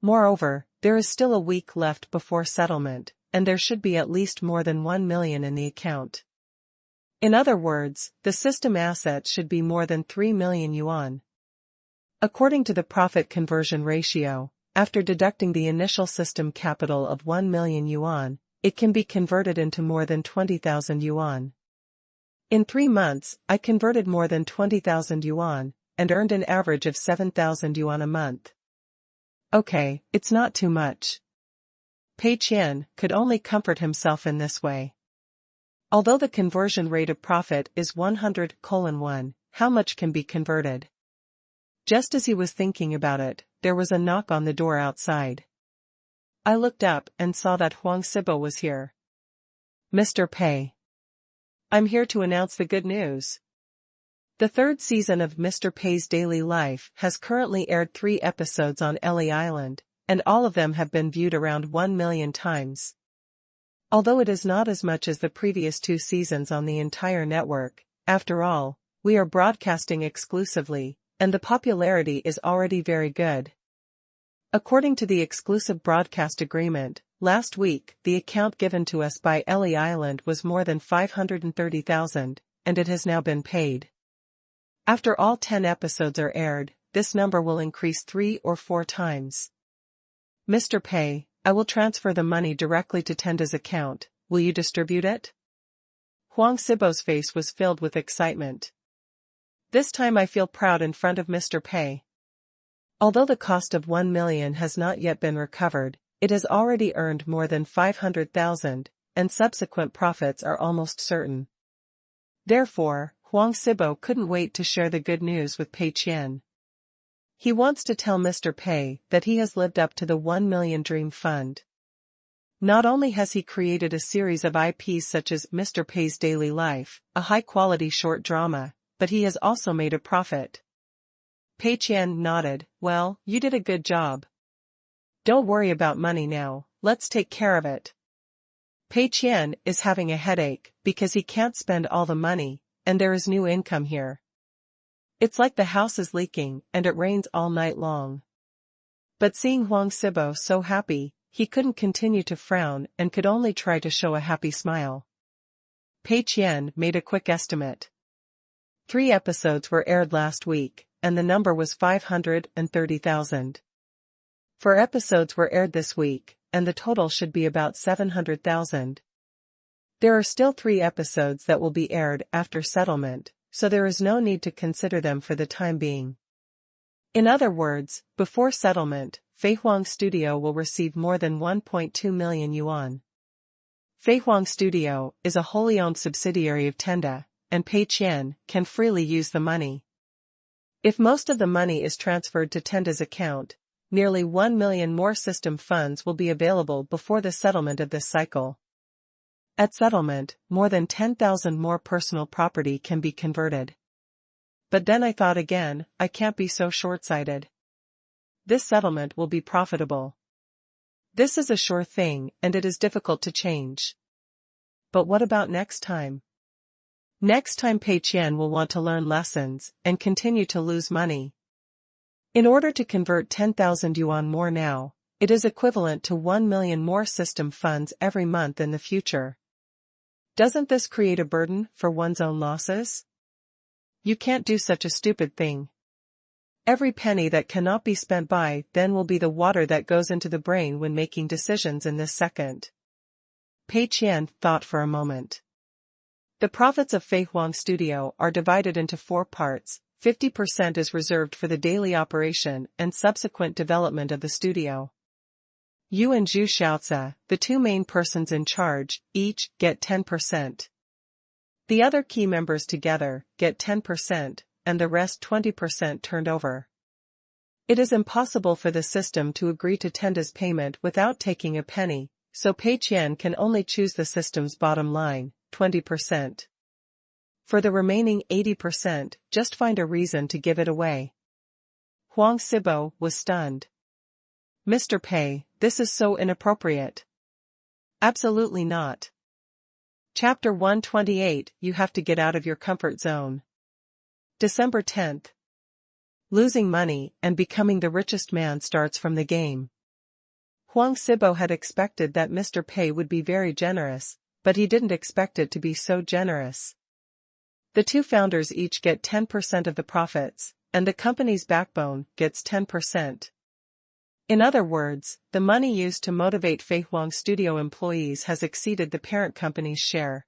Moreover, there is still a week left before settlement, and there should be at least more than 1 million in the account. In other words, the system assets should be more than 3 million yuan. According to the profit conversion ratio, after deducting the initial system capital of 1 million yuan, it can be converted into more than 20,000 yuan. In 3 months, I converted more than 20,000 yuan, and earned an average of 7,000 yuan a month. Okay, it's not too much. Pei Qian could only comfort himself in this way. Although the conversion rate of profit is 100:1, how much can be converted? Just as he was thinking about it, there was a knock on the door outside. I looked up and saw that Huang Sibo was here. Mr. Pei. I'm here to announce the good news. The third season of Mr. Pei's Daily Life has currently aired 3 episodes on Ellie Island, and all of them have been viewed around 1 million times. Although it is not as much as the previous 2 seasons on the entire network, after all, we are broadcasting exclusively, and the popularity is already very good. According to the exclusive broadcast agreement, last week the account given to us by Ellie Island was more than 530,000, and it has now been paid. After all 10 episodes are aired, this number will increase 3 or 4 times. Mr. Pei, I will transfer the money directly to Tenda's account. Will you distribute it? Huang Sibo's face was filled with excitement. This time I feel proud in front of Mr. Pei. Although the cost of 1 million has not yet been recovered, it has already earned more than 500,000, and subsequent profits are almost certain. Therefore, Huang Sibo couldn't wait to share the good news with Pei Qian. He wants to tell Mr. Pei that he has lived up to the 1 million dream fund. Not only has he created a series of IPs such as Mr. Pei's Daily Life, a high-quality short drama, but he has also made a profit. Pei Qian nodded. Well, you did a good job. Don't worry about money now, let's take care of it. Pei Qian is having a headache because he can't spend all the money, and there is new income here. It's like the house is leaking and it rains all night long. But seeing Huang Sibo so happy, he couldn't continue to frown and could only try to show a happy smile. Pei Qian made a quick estimate. 3 episodes were aired last week, and the number was 530,000. 4 episodes were aired this week, and the total should be about 700,000. There are still 3 episodes that will be aired after settlement, so there is no need to consider them for the time being. In other words, before settlement, Fei Huang Studio will receive more than 1.2 million yuan. Fei Huang Studio is a wholly owned subsidiary of Tenda, and Pei Qian can freely use the money. If most of the money is transferred to Tenda's account, nearly 1 million more system funds will be available before the settlement of this cycle. At settlement, more than 10,000 more personal property can be converted. But then I thought again, I can't be so short-sighted. This settlement will be profitable. This is a sure thing and it is difficult to change. But what about next time? Next time Pei Qian will want to learn lessons and continue to lose money. In order to convert 10,000 yuan more now, it is equivalent to 1 million more system funds every month in the future. Doesn't this create a burden for one's own losses? You can't do such a stupid thing. Every penny that cannot be spent by then will be the water that goes into the brain when making decisions in this second. Pei Qian thought for a moment. The profits of Fei Huang Studio are divided into 4 parts. 50% is reserved for the daily operation and subsequent development of the studio. Yu and Zhu Xiaozi, the 2 main persons in charge, each get 10%. The other key members together get 10%, and the rest 20% turned over. It is impossible for the system to agree to Tenda's payment without taking a penny, so Pei Qian can only choose the system's bottom line, 20%. For the remaining 80%, just find a reason to give it away. Huang Sibo was stunned. Mr. Pei, this is so inappropriate. Absolutely not. Chapter 128, You have to get out of your comfort zone. December 10th. Losing money and becoming the richest man starts from the game. Huang Sibo had expected that Mr. Pei would be very generous, but he didn't expect it to be so generous. The 2 founders each get 10% of the profits, and the company's backbone gets 10%. In other words, the money used to motivate Fei Huang Studio employees has exceeded the parent company's share.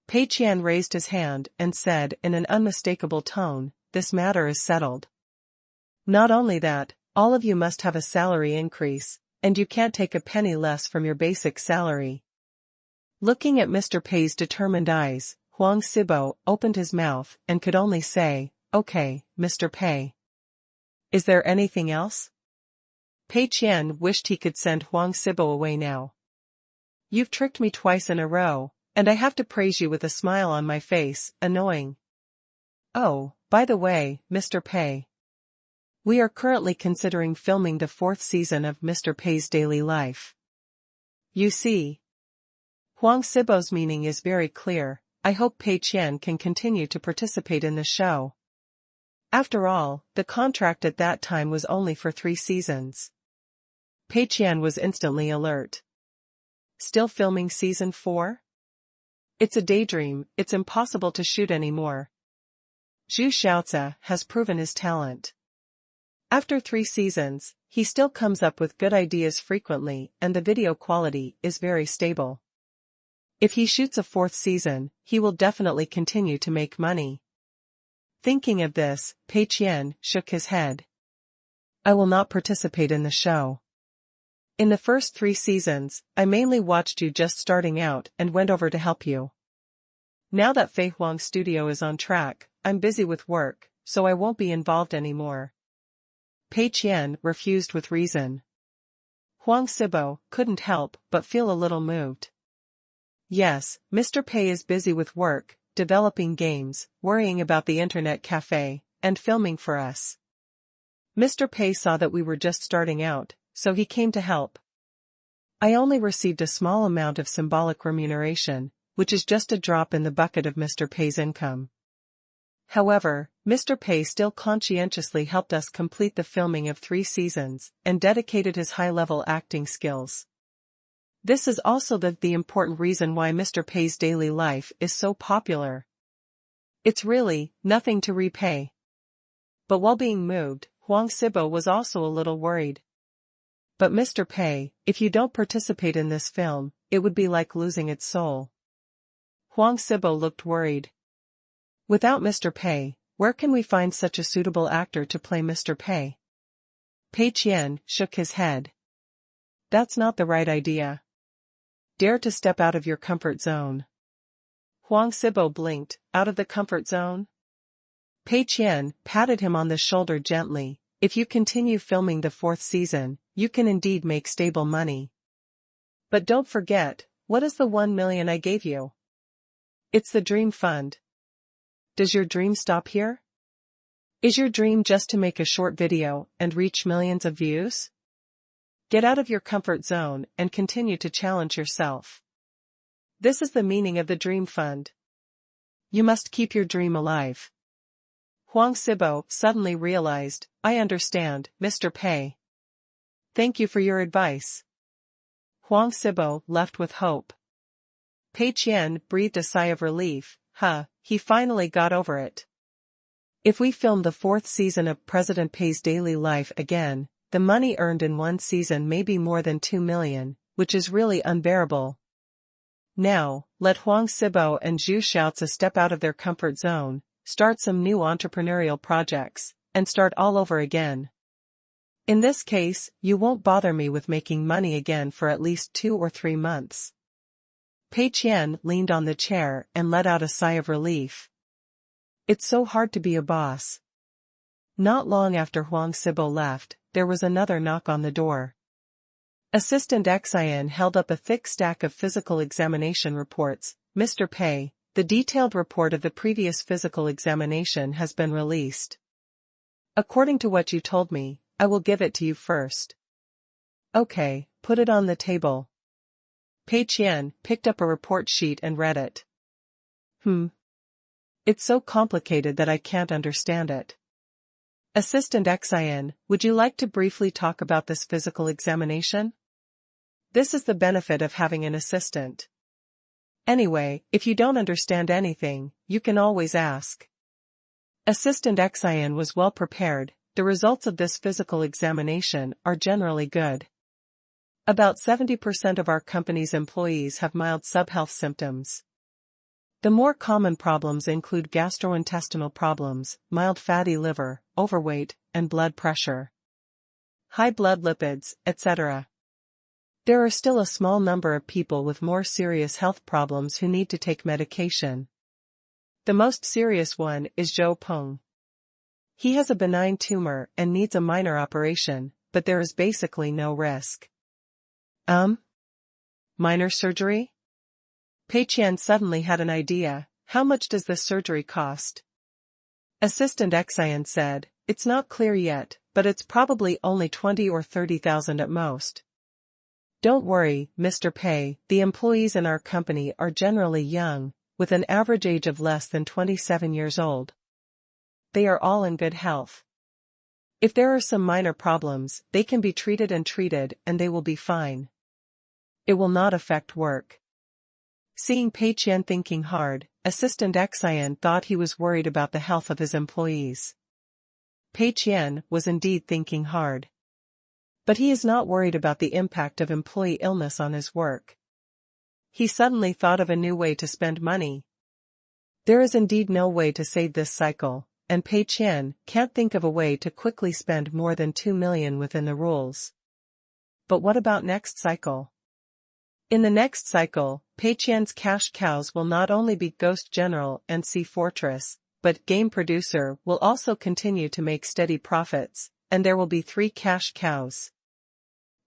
Pei Qian raised his hand and said in an unmistakable tone, this matter is settled. Not only that, all of you must have a salary increase, and you can't take a penny less from your basic salary. Looking at Mr. Pei's determined eyes, Huang Sibo opened his mouth and could only say, okay, Mr. Pei. Is there anything else? Pei Qian wished he could send Huang Sibo away now. You've tricked me twice in a row, and I have to praise you with a smile on my face, annoying. Oh, by the way, Mr. Pei. We are currently considering filming the 4th season of Mr. Pei's Daily Life. You see. Huang Sibo's meaning is very clear. I hope Pei Qian can continue to participate in the show. After all, the contract at that time was only for 3 seasons. Pei Qian was instantly alert. Still filming season 4? It's a daydream, it's impossible to shoot anymore. Zhu Xiaozi has proven his talent. After 3 seasons, he still comes up with good ideas frequently and the video quality is very stable. If he shoots a 4th season, he will definitely continue to make money. Thinking of this, Pei Qian shook his head. I will not participate in the show. In the first 3 seasons, I mainly watched you just starting out and went over to help you. Now that Fei Huang's studio is on track, I'm busy with work, so I won't be involved anymore. Pei Qian refused with reason. Huang Sibo couldn't help but feel a little moved. Yes, Mr. Pei is busy with work, developing games, worrying about the internet cafe, and filming for us. Mr. Pei saw that we were just starting out, so he came to help. I only received a small amount of symbolic remuneration, which is just a drop in the bucket of Mr. Pei's income. However, Mr. Pei still conscientiously helped us complete the filming of 3 seasons, and dedicated his high-level acting skills. This is also the important reason why Mr. Pei's daily life is so popular. It's really nothing to repay. But while being moved, Huang Sibo was also a little worried. But Mr. Pei, if you don't participate in this film, it would be like losing its soul. Huang Sibo looked worried. Without Mr. Pei, where can we find such a suitable actor to play Mr. Pei? Pei Qian shook his head. That's not the right idea. Dare to step out of your comfort zone. Huang Sibo blinked. Out of the comfort zone? Pei Qian patted him on the shoulder gently. If you continue filming the 4th season, you can indeed make stable money. But don't forget, what is the 1 million I gave you? It's the dream fund. Does your dream stop here? Is your dream just to make a short video and reach millions of views? Get out of your comfort zone and continue to challenge yourself. This is the meaning of the dream fund. You must keep your dream alive. Huang Sibo suddenly realized, I understand, Mr. Pei. Thank you for your advice. Huang Sibo left with hope. Pei Qian breathed a sigh of relief. He finally got over it. If we film the 4th season of President Pei's daily life again, the money earned in 1 season may be more than 2 million, which is really unbearable. Now, let Huang Sibo and Zhu Xiaozi step out of their comfort zone, start some new entrepreneurial projects, and start all over again. In this case, you won't bother me with making money again for at least 2 or 3 months. Pei Qian leaned on the chair and let out a sigh of relief. It's so hard to be a boss. Not long after Huang Sibo left, there was another knock on the door. Assistant Qian held up a thick stack of physical examination reports. Mr. Pei, the detailed report of the previous physical examination has been released. According to what you told me, I will give it to you first. Okay, put it on the table. Pei Qian picked up a report sheet and read it. It's so complicated that I can't understand it. Assistant Qian, would you like to briefly talk about this physical examination? This is the benefit of having an assistant. Anyway, if you don't understand anything, you can always ask. Assistant Qian was well prepared. The results of this physical examination are generally good. About 70% of our company's employees have mild subhealth symptoms. The more common problems include gastrointestinal problems, mild fatty liver, overweight, and blood pressure. High blood lipids, etc. There are still a small number of people with more serious health problems who need to take medication. The most serious one is Zhou Peng. He has a benign tumor and needs a minor operation, but there is basically no risk. Minor surgery? Pei Qian suddenly had an idea. How much does this surgery cost? Assistant Qian said, it's not clear yet, but it's probably only 20 or 30,000 at most. Don't worry, Mr. Pei, the employees in our company are generally young, with an average age of less than 27 years old. They are all in good health. If there are some minor problems, they can be treated and they will be fine. It will not affect work. Seeing Pei Qian thinking hard, Assistant Qian thought he was worried about the health of his employees. Pei Qian was indeed thinking hard. But he is not worried about the impact of employee illness on his work. He suddenly thought of a new way to spend money. There is indeed no way to save this cycle, and Pei Qian can't think of a way to quickly spend more than 2 million within the rules. But what about next cycle? In the next cycle, Pei Qian's cash cows will not only be Ghost General and Sea Fortress, but Game Producer will also continue to make steady profits, and there will be 3 cash cows.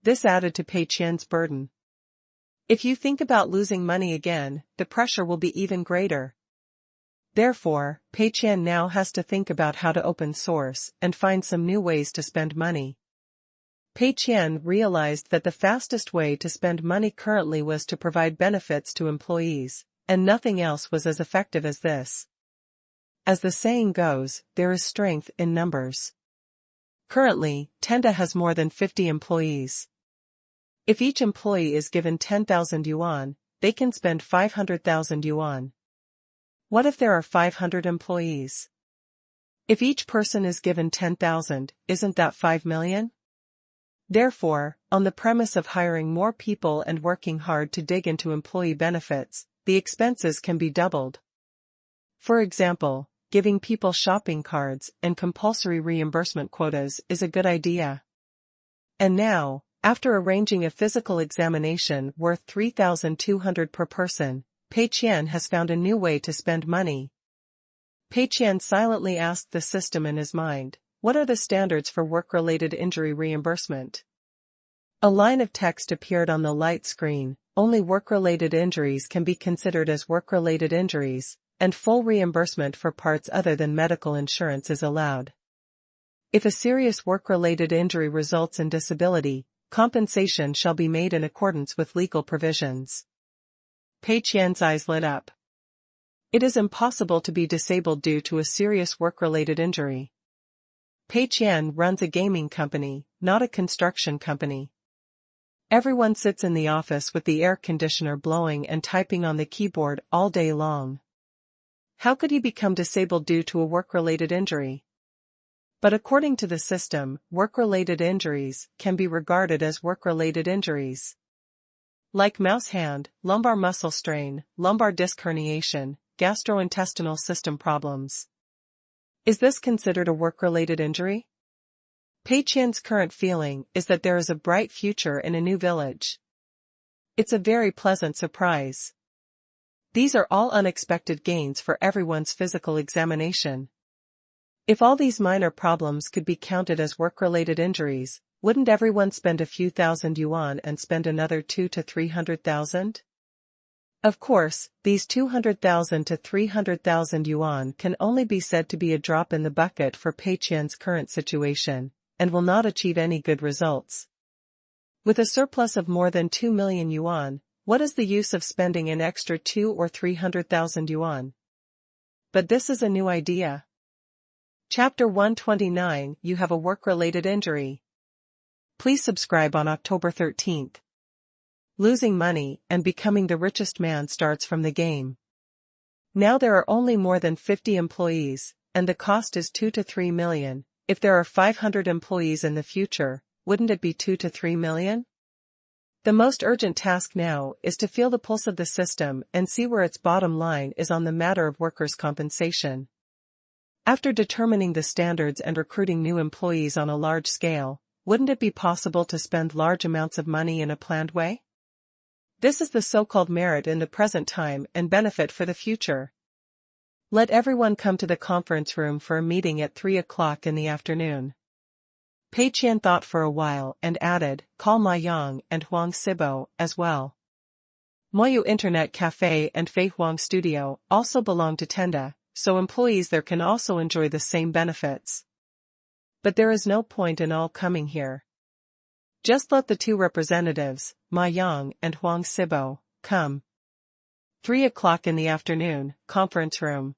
This added to Pei Qian's burden. If you think about losing money again, the pressure will be even greater. Therefore, Pei Qian now has to think about how to open source and find some new ways to spend money. Pei Qian realized that the fastest way to spend money currently was to provide benefits to employees, and nothing else was as effective as this. As the saying goes, there is strength in numbers. Currently, Tenda has more than 50 employees. If each employee is given 10,000 yuan, they can spend 500,000 yuan. What if there are 500 employees? If each person is given 10,000, isn't that 5 million? Therefore, on the premise of hiring more people and working hard to dig into employee benefits, the expenses can be doubled. For example, giving people shopping cards and compulsory reimbursement quotas is a good idea. And now, after arranging a physical examination worth 3,200 per person, Pei Qian has found a new way to spend money. Pei Qian silently asked the system in his mind, "What are the standards for work-related injury reimbursement?" A line of text appeared on the light screen: only work-related injuries can be considered as work-related injuries, and full reimbursement for parts other than medical insurance is allowed. If a serious work-related injury results in disability, compensation shall be made in accordance with legal provisions. Pei Qian's eyes lit up. It is impossible to be disabled due to a serious work-related injury. Pei Qian runs a gaming company, not a construction company. Everyone sits in the office with the air conditioner blowing and typing on the keyboard all day long. How could he become disabled due to a work-related injury? But according to the system, work-related injuries can be regarded as work-related injuries. Like mouse hand, lumbar muscle strain, lumbar disc herniation, gastrointestinal system problems. Is this considered a work-related injury? Pei Qian's current feeling is that there is a bright future in a new village. It's a very pleasant surprise. These are all unexpected gains for everyone's physical examination. If all these minor problems could be counted as work-related injuries, wouldn't everyone spend a few thousand yuan and spend another 200,000 to 300,000? Of course, these 200,000 to 300,000 yuan can only be said to be a drop in the bucket for Pei Qian's current situation, and will not achieve any good results. With a surplus of more than 2 million yuan, what is the use of spending an extra 200,000 or 300,000 yuan? But this is a new idea. Chapter 129, You Have a Work-Related Injury. Please subscribe on October 13th. Losing money and becoming the richest man starts from the game. Now there are only more than 50 employees, and the cost is 2 to 3 million. If there are 500 employees in the future, wouldn't it be 2 to 3 million? The most urgent task now is to feel the pulse of the system and see where its bottom line is on the matter of workers' compensation. After determining the standards and recruiting new employees on a large scale, wouldn't it be possible to spend large amounts of money in a planned way? This is the so-called merit in the present time and benefit for the future. Let everyone come to the conference room for a meeting at 3 o'clock in the afternoon. Pei Qian thought for a while and added, call Ma Yang and Huang Sibo as well. Moyu Internet Cafe and Fei Huang Studio also belong to Tenda, so employees there can also enjoy the same benefits. But there is no point in all coming here. Just let the 2 representatives, Ma Yang and Huang Sibo, come. 3 o'clock in the afternoon, conference room.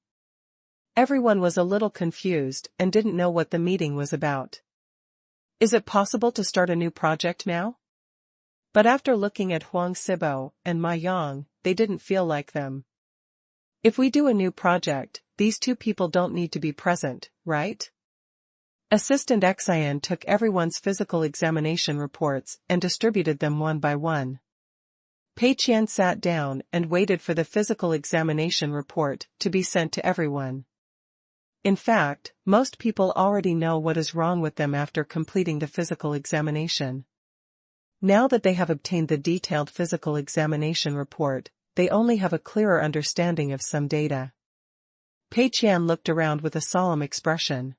Everyone was a little confused and didn't know what the meeting was about. Is it possible to start a new project now? But after looking at Huang Sibo and Ma Yang, they didn't feel like them. If we do a new project, these 2 people don't need to be present, right? Assistant Qian took everyone's physical examination reports and distributed them one by one. Pei Qian sat down and waited for the physical examination report to be sent to everyone. In fact, most people already know what is wrong with them after completing the physical examination. Now that they have obtained the detailed physical examination report, they only have a clearer understanding of some data. Pei Qian looked around with a solemn expression.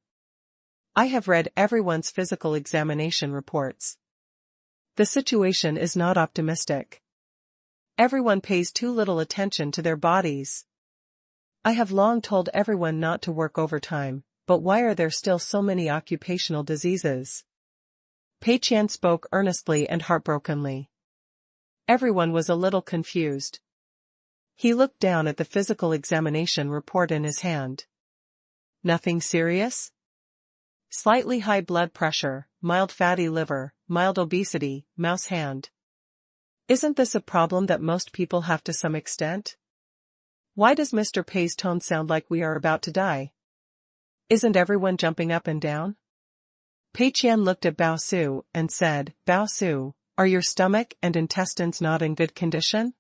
I have read everyone's physical examination reports. The situation is not optimistic. Everyone pays too little attention to their bodies. I have long told everyone not to work overtime, but why are there still so many occupational diseases? Pei Qian spoke earnestly and heartbrokenly. Everyone was a little confused. He looked down at the physical examination report in his hand. Nothing serious? Slightly high blood pressure, mild fatty liver, mild obesity, mouse hand. Isn't this a problem that most people have to some extent? Why does Mr. Pei's tone sound like we are about to die? Isn't everyone jumping up and down? Pei Qian looked at Bao Su and said, Bao Su, are your stomach and intestines not in good condition?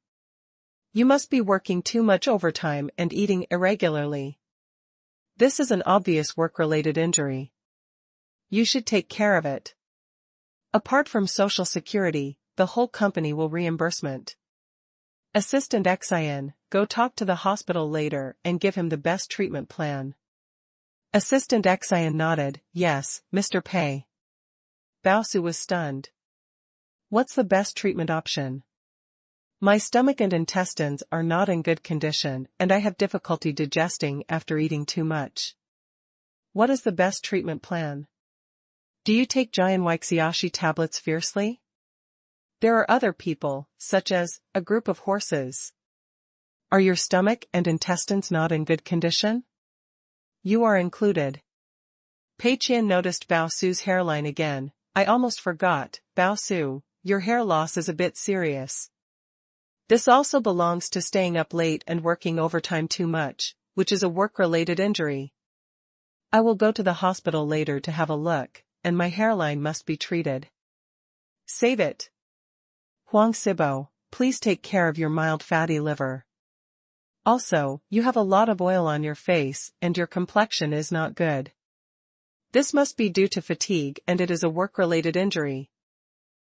You must be working too much overtime and eating irregularly. This is an obvious work-related injury. You should take care of it. Apart from Social Security, the whole company will reimbursement. Assistant Qian, go talk to the hospital later and give him the best treatment plan. Assistant Qian nodded, yes, Mr. Pei. Bao Su was stunned. What's the best treatment option? My stomach and intestines are not in good condition and I have difficulty digesting after eating too much. What is the best treatment plan? Do you take Jian Weixiashi tablets fiercely? There are other people, such as a group of horses. Are your stomach and intestines not in good condition? You are included. Pei Qian noticed Bao Su's hairline again. I almost forgot, Bao Su, your hair loss is a bit serious. This also belongs to staying up late and working overtime too much, which is a work-related injury. I will go to the hospital later to have a look, and my hairline must be treated. Save it. Huang Sibo, please take care of your mild fatty liver. Also, you have a lot of oil on your face and your complexion is not good. This must be due to fatigue and it is a work-related injury.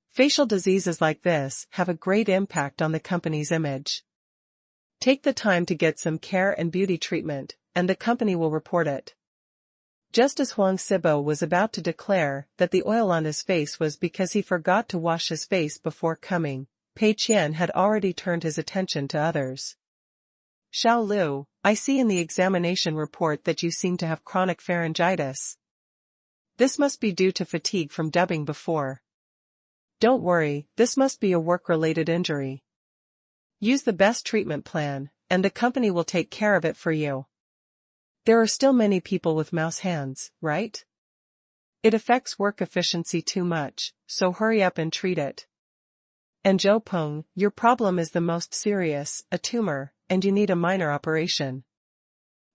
Facial diseases like this have a great impact on the company's image. Take the time to get some care and beauty treatment, and the company will report it. Just as Huang Sibo was about to declare that the oil on his face was because he forgot to wash his face before coming, Pei Qian had already turned his attention to others. Xiao Lu, I see in the examination report that you seem to have chronic pharyngitis. This must be due to fatigue from dubbing before. Don't worry, this must be a work-related injury. Use the best treatment plan, and the company will take care of it for you. There are still many people with mouse hands, right? It affects work efficiency too much, so hurry up and treat it. And Zhou Peng, your problem is the most serious, a tumor, and you need a minor operation.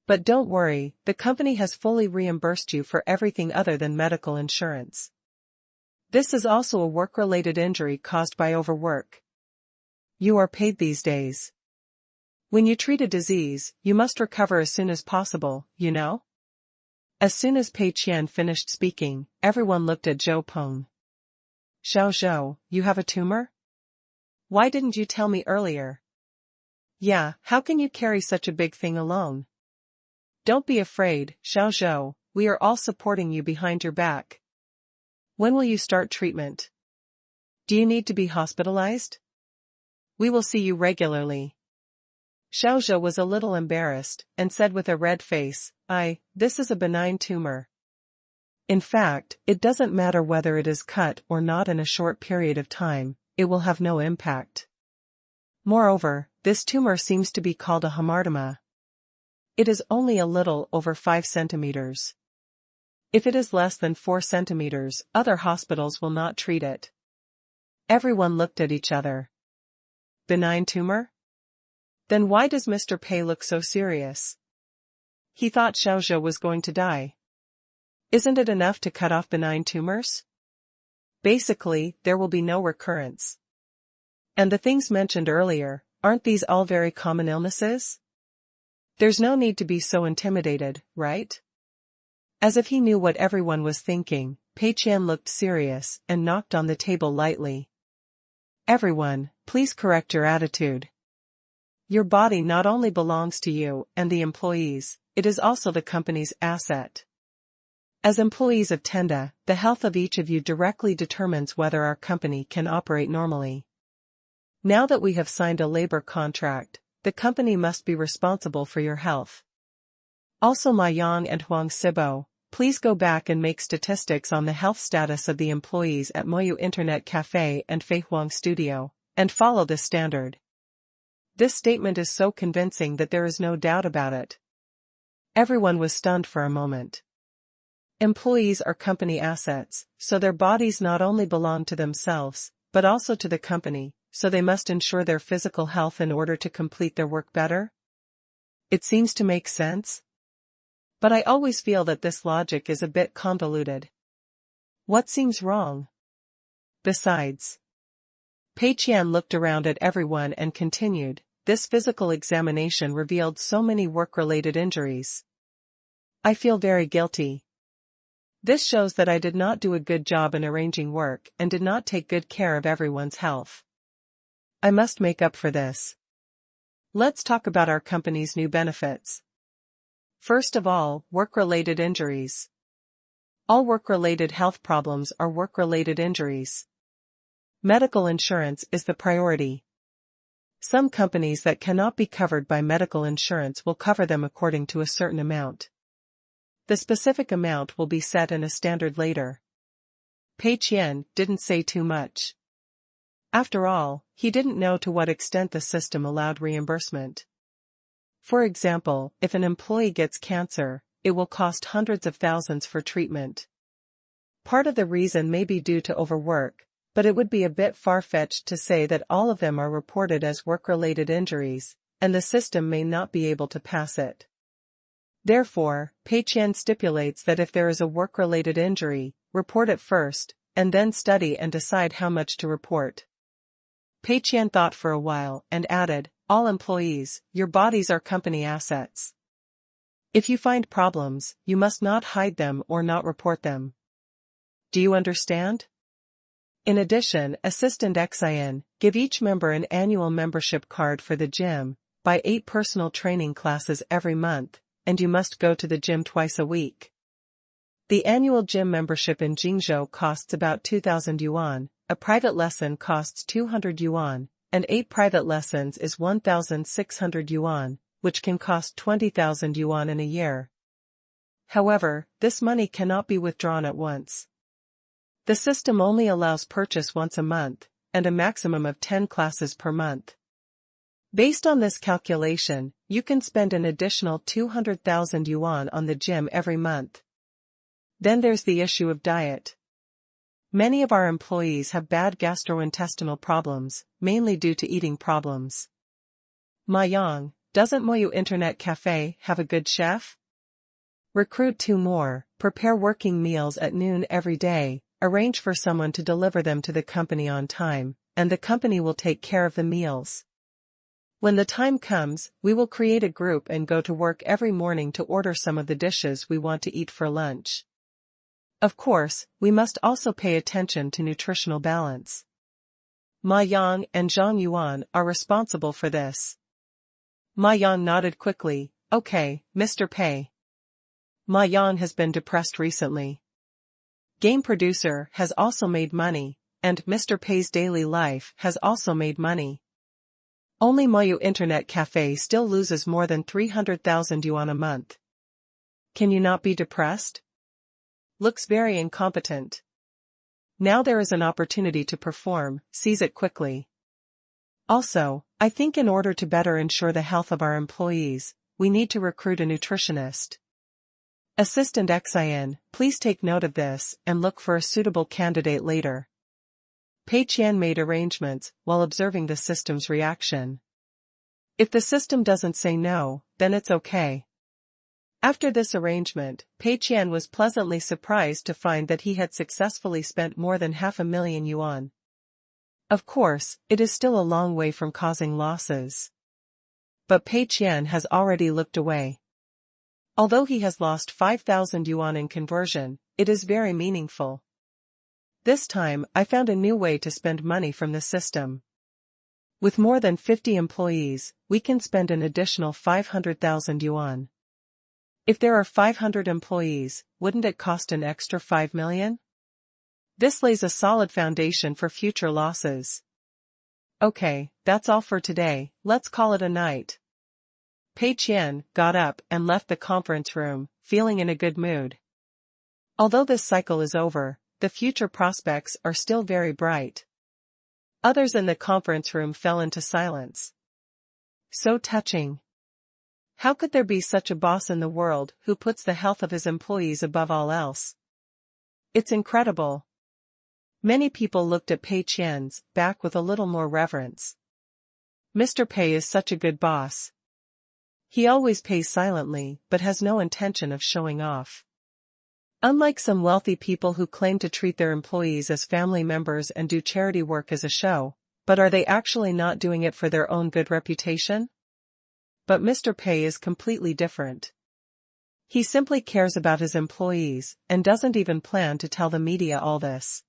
But don't worry, the company has fully reimbursed you for everything other than medical insurance. This is also a work-related injury caused by overwork. You are paid these days. When you treat a disease, you must recover as soon as possible, you know? As soon as Pei Qian finished speaking, everyone looked at Zhou Peng. Xiao Zhou, you have a tumor? Why didn't you tell me earlier? Yeah, how can you carry such a big thing alone? Don't be afraid, Xiao Zhou, we are all supporting you behind your back. When will you start treatment? Do you need to be hospitalized? We will see you regularly. Xiao Zhou was a little embarrassed, and said with a red face, this is a benign tumor. In fact, it doesn't matter whether it is cut or not in a short period of time, it will have no impact. Moreover, this tumor seems to be called a hamartoma. It is only a little over 5 centimeters. If it is less than 4 centimeters, other hospitals will not treat it. Everyone looked at each other. Benign tumor? Then why does Mr. Pei look so serious? He thought Xiao Zhou was going to die. Isn't it enough to cut off benign tumors? Basically, there will be no recurrence. And the things mentioned earlier, aren't these all very common illnesses? There's no need to be so intimidated, right? As if he knew what everyone was thinking, Pei Qian looked serious and knocked on the table lightly. Everyone, please correct your attitude. Your body not only belongs to you and the employees, it is also the company's asset. As employees of Tenda, the health of each of you directly determines whether our company can operate normally. Now that we have signed a labor contract, the company must be responsible for your health. Also, Ma Yang and Huang Sibo, please go back and make statistics on the health status of the employees at Moyu Internet Cafe and Fei Huang Studio, and follow this standard. This statement is so convincing that there is no doubt about it. Everyone was stunned for a moment. Employees are company assets, so their bodies not only belong to themselves, but also to the company, so they must ensure their physical health in order to complete their work better? It seems to make sense. But I always feel that this logic is a bit convoluted. What seems wrong? Besides, Pei Qian looked around at everyone and continued, this physical examination revealed so many work-related injuries. I feel very guilty. This shows that I did not do a good job in arranging work and did not take good care of everyone's health. I must make up for this. Let's talk about our company's new benefits. First of all, work-related injuries. All work-related health problems are work-related injuries. Medical insurance is the priority. Some companies that cannot be covered by medical insurance will cover them according to a certain amount. The specific amount will be set in a standard later. Pei Qian didn't say too much. After all, he didn't know to what extent the system allowed reimbursement. For example, if an employee gets cancer, it will cost hundreds of thousands for treatment. Part of the reason may be due to overwork, but it would be a bit far-fetched to say that all of them are reported as work-related injuries, and the system may not be able to pass it. Therefore, Pei Qian stipulates that if there is a work-related injury, report it first, and then study and decide how much to report. Pei Qian thought for a while and added, all employees, your bodies are company assets. If you find problems, you must not hide them or not report them. Do you understand? In addition, Assistant Qian, give each member an annual membership card for the gym, buy 8 personal training classes every month, and you must go to the gym twice a week. The annual gym membership in Jingzhou costs about 2,000 yuan, a private lesson costs 200 yuan, and 8 private lessons is 1,600 yuan, which can cost 20,000 yuan in a year. However, this money cannot be withdrawn at once. The system only allows purchase once a month, and a maximum of 10 classes per month. Based on this calculation, you can spend an additional 200,000 yuan on the gym every month. Then there's the issue of diet. Many of our employees have bad gastrointestinal problems, mainly due to eating problems. Ma Yang, doesn't Moyu Internet Cafe have a good chef? Recruit 2 more, prepare working meals at noon every day, arrange for someone to deliver them to the company on time, and the company will take care of the meals. When the time comes, we will create a group and go to work every morning to order some of the dishes we want to eat for lunch. Of course, we must also pay attention to nutritional balance. Ma Yang and Zhang Yuan are responsible for this. Ma Yang nodded quickly, okay, Mr. Pei. Ma Yang has been depressed recently. Game producer has also made money, and Mr. Pei's daily life has also made money. Only Moyu Internet Cafe still loses more than 300,000 yuan a month. Can you not be depressed? Looks very incompetent. Now there is an opportunity to perform, seize it quickly. Also, I think in order to better ensure the health of our employees, we need to recruit a nutritionist. Assistant Qian, please take note of this and look for a suitable candidate later. Pei Qian made arrangements while observing the system's reaction. If the system doesn't say no, then it's okay. After this arrangement, Pei Qian was pleasantly surprised to find that he had successfully spent more than 500,000 yuan. Of course, it is still a long way from causing losses. But Pei Qian has already looked away. Although he has lost 5,000 yuan in conversion, it is very meaningful. This time, I found a new way to spend money from the system. With more than 50 employees, we can spend an additional 500,000 yuan. If there are 500 employees, wouldn't it cost an extra 5 million? This lays a solid foundation for future losses. Okay, that's all for today, let's call it a night. Pei Qian got up and left the conference room, feeling in a good mood. Although this cycle is over, the future prospects are still very bright. Others in the conference room fell into silence. So touching. How could there be such a boss in the world who puts the health of his employees above all else? It's incredible. Many people looked at Pei Qian's back with a little more reverence. Mr. Pei is such a good boss. He always pays silently but has no intention of showing off. Unlike some wealthy people who claim to treat their employees as family members and do charity work as a show, but are they actually not doing it for their own good reputation? But Mr. Pei is completely different. He simply cares about his employees and doesn't even plan to tell the media all this.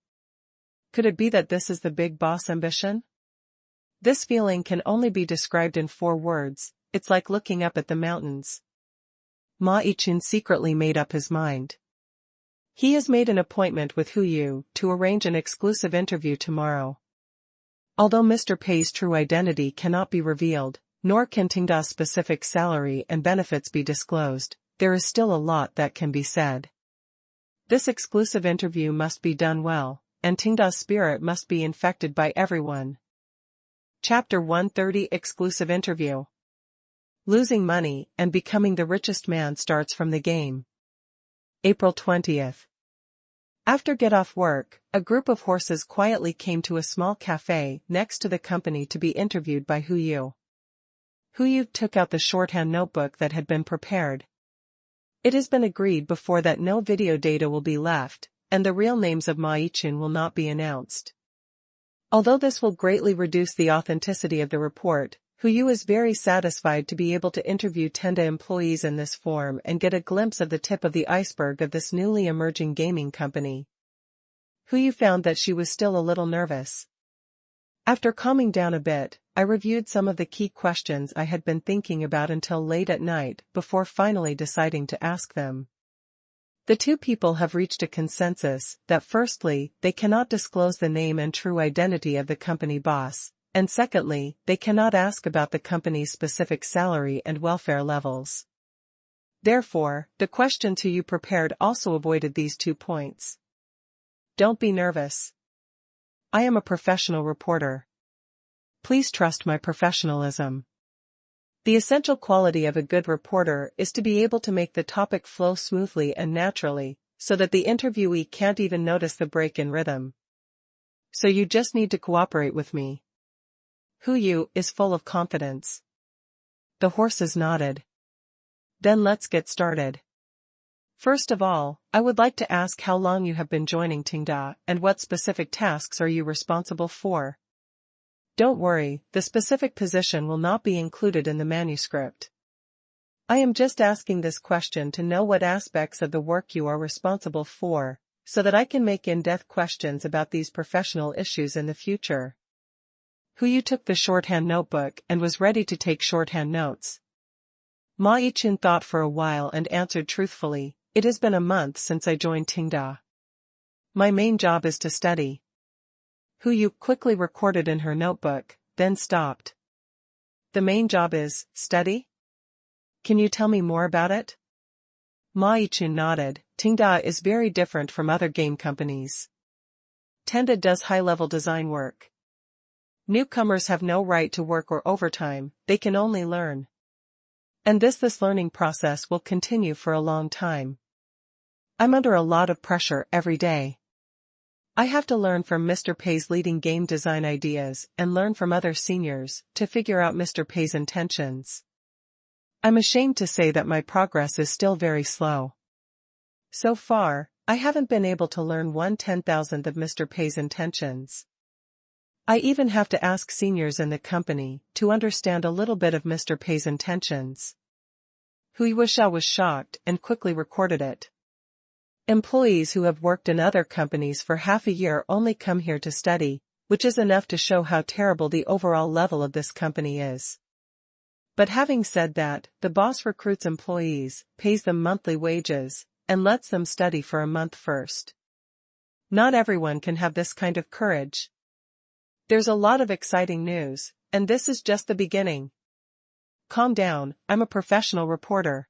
Could it be that this is the big boss ambition? This feeling can only be described in 4 words. It's like looking up at the mountains. Ma Yiqun secretly made up his mind. He has made an appointment with Hu Yu to arrange an exclusive interview tomorrow. Although Mr. Pei's true identity cannot be revealed, nor can Tengda's specific salary and benefits be disclosed, there is still a lot that can be said. This exclusive interview must be done well, and Tengda's spirit must be infected by everyone. Chapter 130 Exclusive Interview. Losing money and becoming the richest man starts from the game. April 20th. After get-off work, a group of horses quietly came to a small cafe next to the company to be interviewed by Hu Yu. Hu Yu took out the shorthand notebook that had been prepared. It has been agreed before that no video data will be left, and the real names of Ma Yiqun will not be announced. Although this will greatly reduce the authenticity of the report, Hu Yu is very satisfied to be able to interview Tenda employees in this form and get a glimpse of the tip of the iceberg of this newly emerging gaming company. Hu Yu found that she was still a little nervous. After calming down a bit, I reviewed some of the key questions I had been thinking about until late at night before finally deciding to ask them. The 2 people have reached a consensus that firstly, they cannot disclose the name and true identity of the company boss, and secondly, they cannot ask about the company's specific salary and welfare levels. Therefore, the questions Hu Yu prepared also avoided these 2 points. Don't be nervous. I am a professional reporter. Please trust my professionalism. The essential quality of a good reporter is to be able to make the topic flow smoothly and naturally, so that the interviewee can't even notice the break in rhythm. So you just need to cooperate with me. Hu Yu is full of confidence. The horses nodded. Then let's get started. First of all, I would like to ask how long you have been joining Tengda and what specific tasks are you responsible for? Don't worry, the specific position will not be included in the manuscript. I am just asking this question to know what aspects of the work you are responsible for, so that I can make in-depth questions about these professional issues in the future. Hu Yu took the shorthand notebook and was ready to take shorthand notes. Ma Yiqun thought for a while and answered truthfully, "It has been a month since I joined Tengda. My main job is to study." Hu Yu quickly recorded in her notebook, then stopped. The main job is study? Can you tell me more about it? Ma Yiqun nodded. Tengda is very different from other game companies. Tenda does high-level design work. Newcomers have no right to work or overtime, they can only learn. And this learning process will continue for a long time. I'm under a lot of pressure every day. I have to learn from Mr. Pei's leading game design ideas and learn from other seniors to figure out Mr. Pei's intentions. I'm ashamed to say that my progress is still very slow. So far, I haven't been able to learn 1/10,000th of Mr. Pei's intentions. I even have to ask seniors in the company to understand a little bit of Mr. Pei's intentions. Hu Yuxiao was shocked and quickly recorded it. Employees who have worked in other companies for half a year only come here to study, which is enough to show how terrible the overall level of this company is. But having said that, the boss recruits employees, pays them monthly wages, and lets them study for a month first. Not everyone can have this kind of courage. There's a lot of exciting news, and this is just the beginning. Calm down, I'm a professional reporter.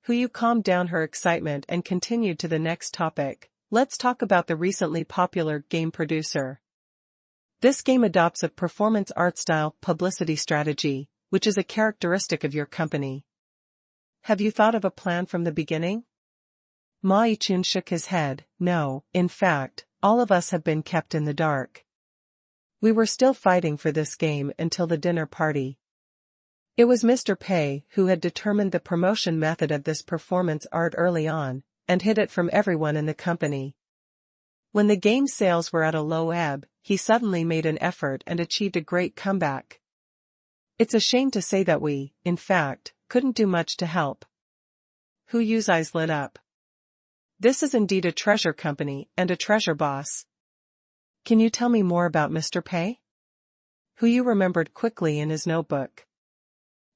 Hu Yu calmed down her excitement and continued to the next topic. Let's talk about the recently popular game producer. This game adopts a performance art style publicity strategy, which is a characteristic of your company. Have you thought of a plan from the beginning? Ma Yichun shook his head. No, in fact, all of us have been kept in the dark. We were still fighting for this game until the dinner party. It was Mr. Pei who had determined the promotion method of this performance art early on, and hid it from everyone in the company. When the game sales were at a low ebb, he suddenly made an effort and achieved a great comeback. It's a shame to say that we, in fact, couldn't do much to help. Hu Yu's eyes lit up. This is indeed a treasure company and a treasure boss. Can you tell me more about Mr. Pei? Hu Yu remembered quickly in his notebook.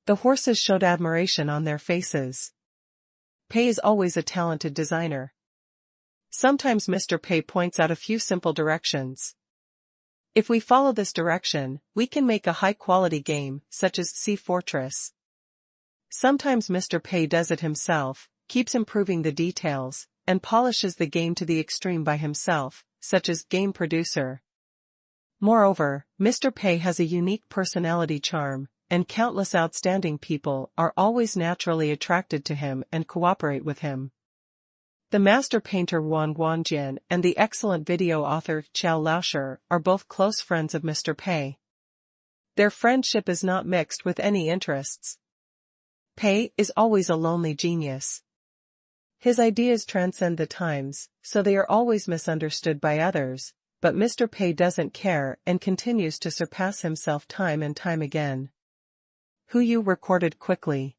The horses showed admiration on their faces. Pei is always a talented designer. Sometimes Mr. Pei points out a few simple directions. If we follow this direction, we can make a high-quality game, such as Sea Fortress. Sometimes Mr. Pei does it himself, keeps improving the details, and polishes the game to the extreme by himself, such as game producer. Moreover, Mr. Pei has a unique personality charm, and countless outstanding people are always naturally attracted to him and cooperate with him. The master painter Wang Guangjian and the excellent video author Qiao Laoshi are both close friends of Mr. Pei. Their friendship is not mixed with any interests. Pei is always a lonely genius. His ideas transcend the times, so they are always misunderstood by others, but Mr. Pei doesn't care and continues to surpass himself time and time again. Hu Yu recorded quickly.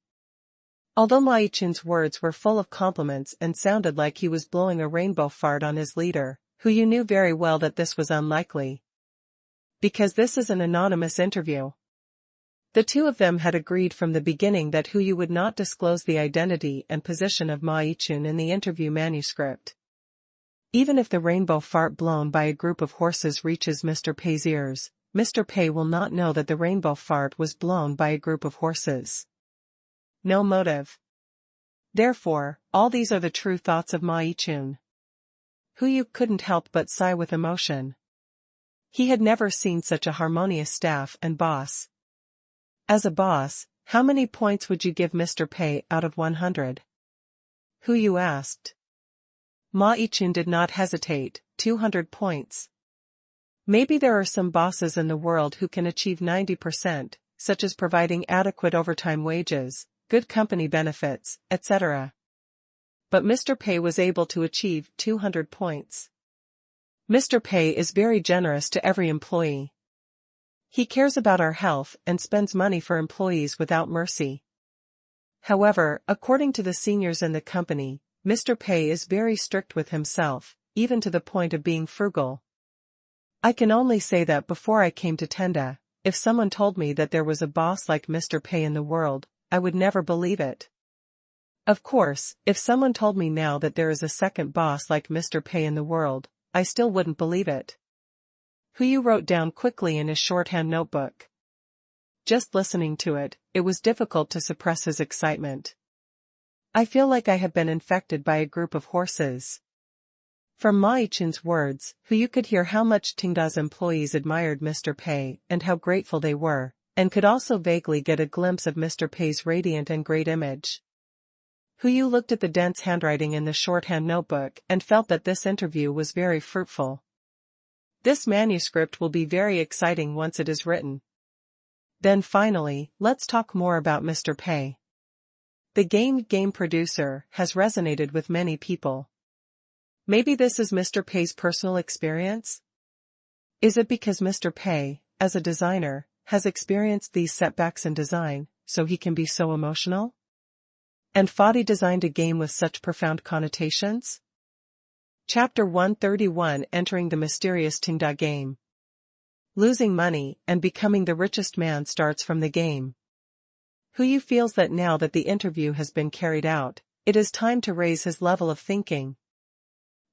Although Ma Yichun's words were full of compliments and sounded like he was blowing a rainbow fart on his leader, Hu Yu knew very well that this was unlikely. Because this is an anonymous interview. The two of them had agreed from the beginning that Hu Yu would not disclose the identity and position of Ma Yichun in the interview manuscript. Even if the rainbow fart blown by a group of horses reaches Mr. Pei's ears, Mr. Pei will not know that the rainbow fart was blown by a group of horses. No motive. Therefore, all these are the true thoughts of Ma Yichun. Hu Yu couldn't help but sigh with emotion. He had never seen such a harmonious staff and boss. As a boss, how many points would you give Mr. Pei out of 100? Hu Yu asked. Ma Yichun did not hesitate. 200 points. Maybe there are some bosses in the world who can achieve 90%, such as providing adequate overtime wages, good company benefits, etc. But Mr. Pei was able to achieve 200 points. Mr. Pei is very generous to every employee. He cares about our health and spends money for employees without mercy. However, according to the seniors in the company, Mr. Pei is very strict with himself, even to the point of being frugal. I can only say that before I came to Tenda, if someone told me that there was a boss like Mr. Pei in the world, I would never believe it. Of course, if someone told me now that there is a second boss like Mr. Pei in the world, I still wouldn't believe it. Hu Yu wrote down quickly in his shorthand notebook. Just listening to it, it was difficult to suppress his excitement. I feel like I have been infected by a group of horses. From Ma Yichun's words, Hu Yu could hear how much Tengda's employees admired Mr. Pei and how grateful they were, and could also vaguely get a glimpse of Mr. Pei's radiant and great image. Hu Yu looked at the dense handwriting in the shorthand notebook and felt that this interview was very fruitful. This manuscript will be very exciting once it is written. Then finally, let's talk more about Mr. Pei. The game producer has resonated with many people. Maybe this is Mr. Pei's personal experience? Is it because Mr. Pei, as a designer, has experienced these setbacks in design, so he can be so emotional? And Fadi designed a game with such profound connotations? Chapter 131 Entering the Mysterious Tenda Game. Losing money and becoming the richest man starts from the game. Hu feels that now that the interview has been carried out, it is time to raise his level of thinking.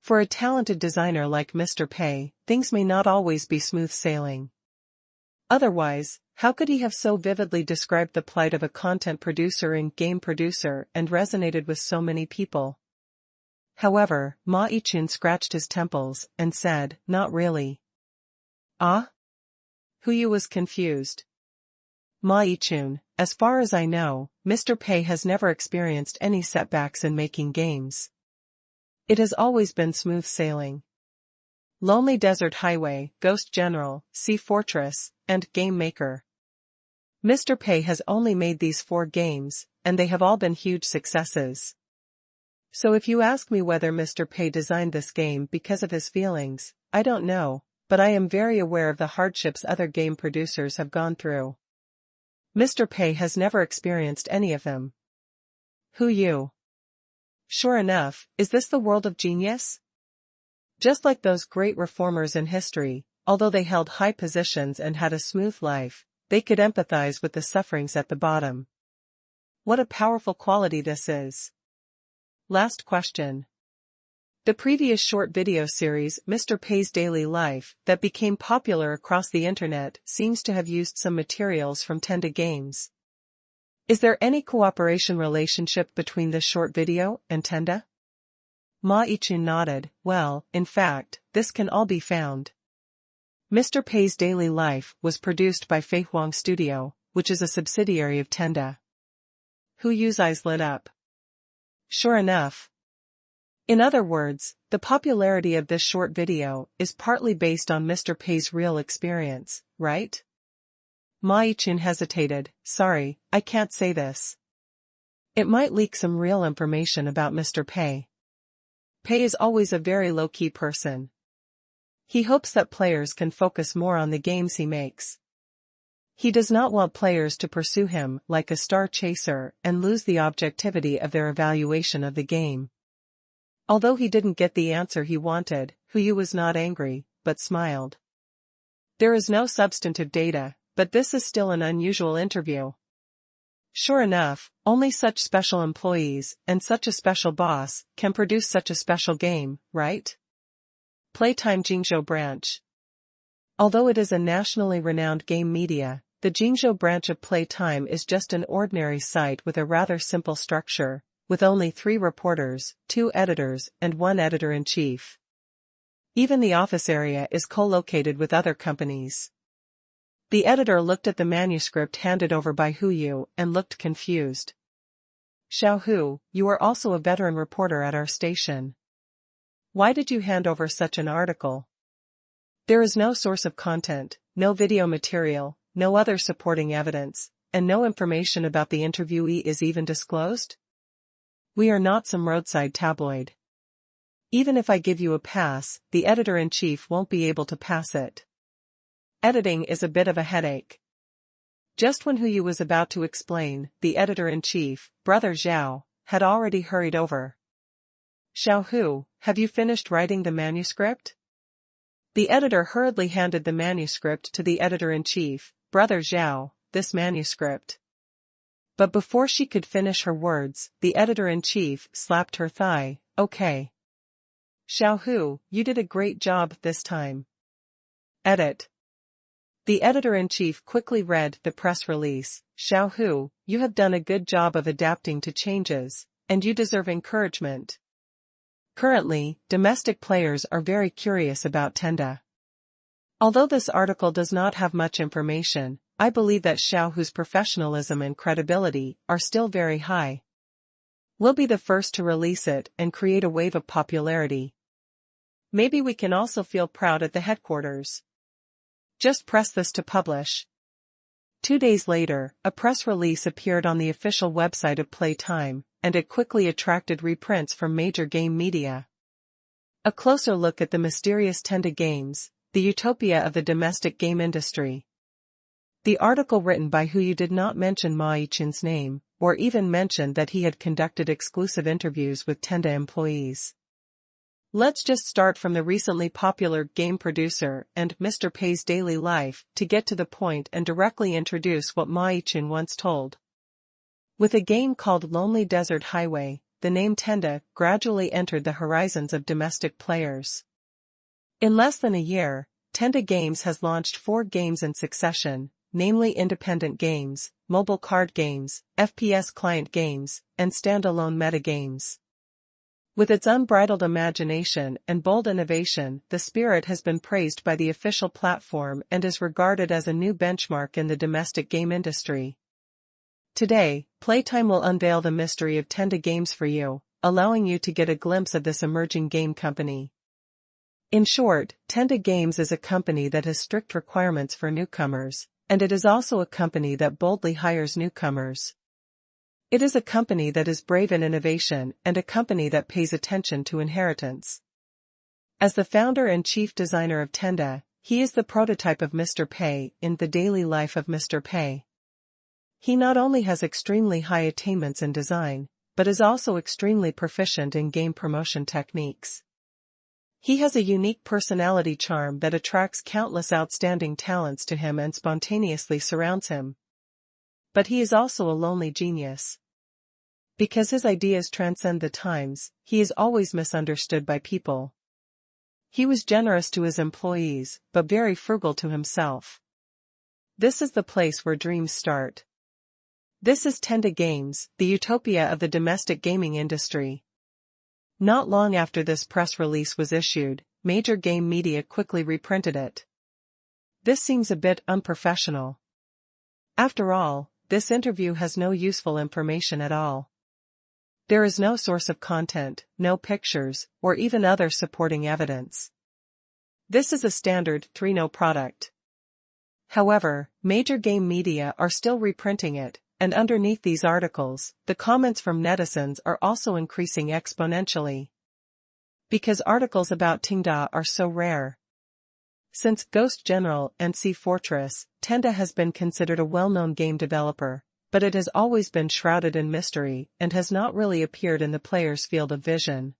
For a talented designer like Mr. Pei, things may not always be smooth sailing. Otherwise, how could he have so vividly described the plight of a content producer and game producer and resonated with so many people? However, Ma Yichun scratched his temples and said, "Not really." Ah? Hu was confused. Ma Yichun, as far as I know, Mr. Pei has never experienced any setbacks in making games. It has always been smooth sailing. Lonely Desert Highway, Ghost General, Sea Fortress, and Game Maker. Mr. Pei has only made these 4 games, and they have all been huge successes. So if you ask me whether Mr. Pei designed this game because of his feelings, I don't know, but I am very aware of the hardships other game producers have gone through. Mr. Pei has never experienced any of them. Hu. Sure enough, is this the world of genius? Just like those great reformers in history, although they held high positions and had a smooth life, they could empathize with the sufferings at the bottom. What a powerful quality this is. Last question. The previous short video series, Mr. Pei's Daily Life, that became popular across the internet, seems to have used some materials from Tenda Games. Is there any cooperation relationship between this short video and Tenda? Ma Yichun nodded. Well, in fact, this can all be found. Mr. Pei's Daily Life was produced by Fei Huang Studio, which is a subsidiary of Tenda. Hu's eyes lit up. Sure enough. In other words, the popularity of this short video is partly based on Mr. Pei's real experience, right? Ma Yichun hesitated. Sorry, I can't say this. It might leak some real information about Mr. Pei. Pei is always a very low-key person. He hopes that players can focus more on the games he makes. He does not want players to pursue him like a star chaser and lose the objectivity of their evaluation of the game. Although he didn't get the answer he wanted, Hu was not angry, but smiled. There is no substantive data, but this is still an unusual interview. Sure enough, only such special employees and such a special boss can produce such a special game, right? Playtime Jingzhou branch. Although it is a nationally renowned game media, the Jingzhou branch of Playtime is just an ordinary site with a rather simple structure, with only 3 reporters, 2 editors, and 1 editor-in-chief. Even the office area is co-located with other companies. The editor looked at the manuscript handed over by Hu and looked confused. Xiao Hu, you are also a veteran reporter at our station. Why did you hand over such an article? There is no source of content, no video material, no other supporting evidence, and no information about the interviewee is even disclosed? We are not some roadside tabloid. Even if I give you a pass, the editor-in-chief won't be able to pass it. Editing is a bit of a headache. Just when Hu was about to explain, the editor-in-chief, Brother Zhao, had already hurried over. Xiao Hu, have you finished writing the manuscript? The editor hurriedly handed the manuscript to the editor-in-chief, Brother Zhao, this manuscript. But before she could finish her words, the editor-in-chief slapped her thigh. Okay. Xiao Hu, you did a great job this time. Edit. The editor-in-chief quickly read the press release. Xiao Hu, you have done a good job of adapting to changes, and you deserve encouragement. Currently, domestic players are very curious about Tenda. Although this article does not have much information, I believe that Xiao Hu's professionalism and credibility are still very high. We'll be the first to release it and create a wave of popularity. Maybe we can also feel proud at the headquarters. Just press this to publish. 2 days later, a press release appeared on the official website of Playtime, and it quickly attracted reprints from major game media. A closer look at the mysterious Tenda Games, the utopia of the domestic game industry. The article written by Hu did not mention Ma Yichun's name, or even mentioned that he had conducted exclusive interviews with Tenda employees. Let's just start from the recently popular game producer and Mr. Pei's daily life to get to the point and directly introduce what Pei Qian once told. With a game called Lonely Desert Highway, the name Tenda gradually entered the horizons of domestic players. In less than a year, Tenda Games has launched 4 games in succession, namely independent games, mobile card games, FPS client games, and standalone meta games. With its unbridled imagination and bold innovation, the Spirit has been praised by the official platform and is regarded as a new benchmark in the domestic game industry. Today, Playtime will unveil the mystery of Tenda Games for you, allowing you to get a glimpse of this emerging game company. In short, Tenda Games is a company that has strict requirements for newcomers, and it is also a company that boldly hires newcomers. It is a company that is brave in innovation and a company that pays attention to inheritance. As the founder and chief designer of Tenda, he is the prototype of Mr. Pei in the daily life of Mr. Pei. He not only has extremely high attainments in design, but is also extremely proficient in game promotion techniques. He has a unique personality charm that attracts countless outstanding talents to him and spontaneously surrounds him. But he is also a lonely genius. Because his ideas transcend the times, he is always misunderstood by people. He was generous to his employees, but very frugal to himself. This is the place where dreams start. This is Tenda Games, the utopia of the domestic gaming industry. Not long after this press release was issued, major game media quickly reprinted it. This seems a bit unprofessional. After all, this interview has no useful information at all. There is no source of content, no pictures, or even other supporting evidence. This is a standard 3.0 product. However, major game media are still reprinting it, and underneath these articles, the comments from netizens are also increasing exponentially. Because articles about Tenda are so rare. Since Ghost General and Sea Fortress, Tenda has been considered a well-known game developer, but it has always been shrouded in mystery and has not really appeared in the player's field of vision.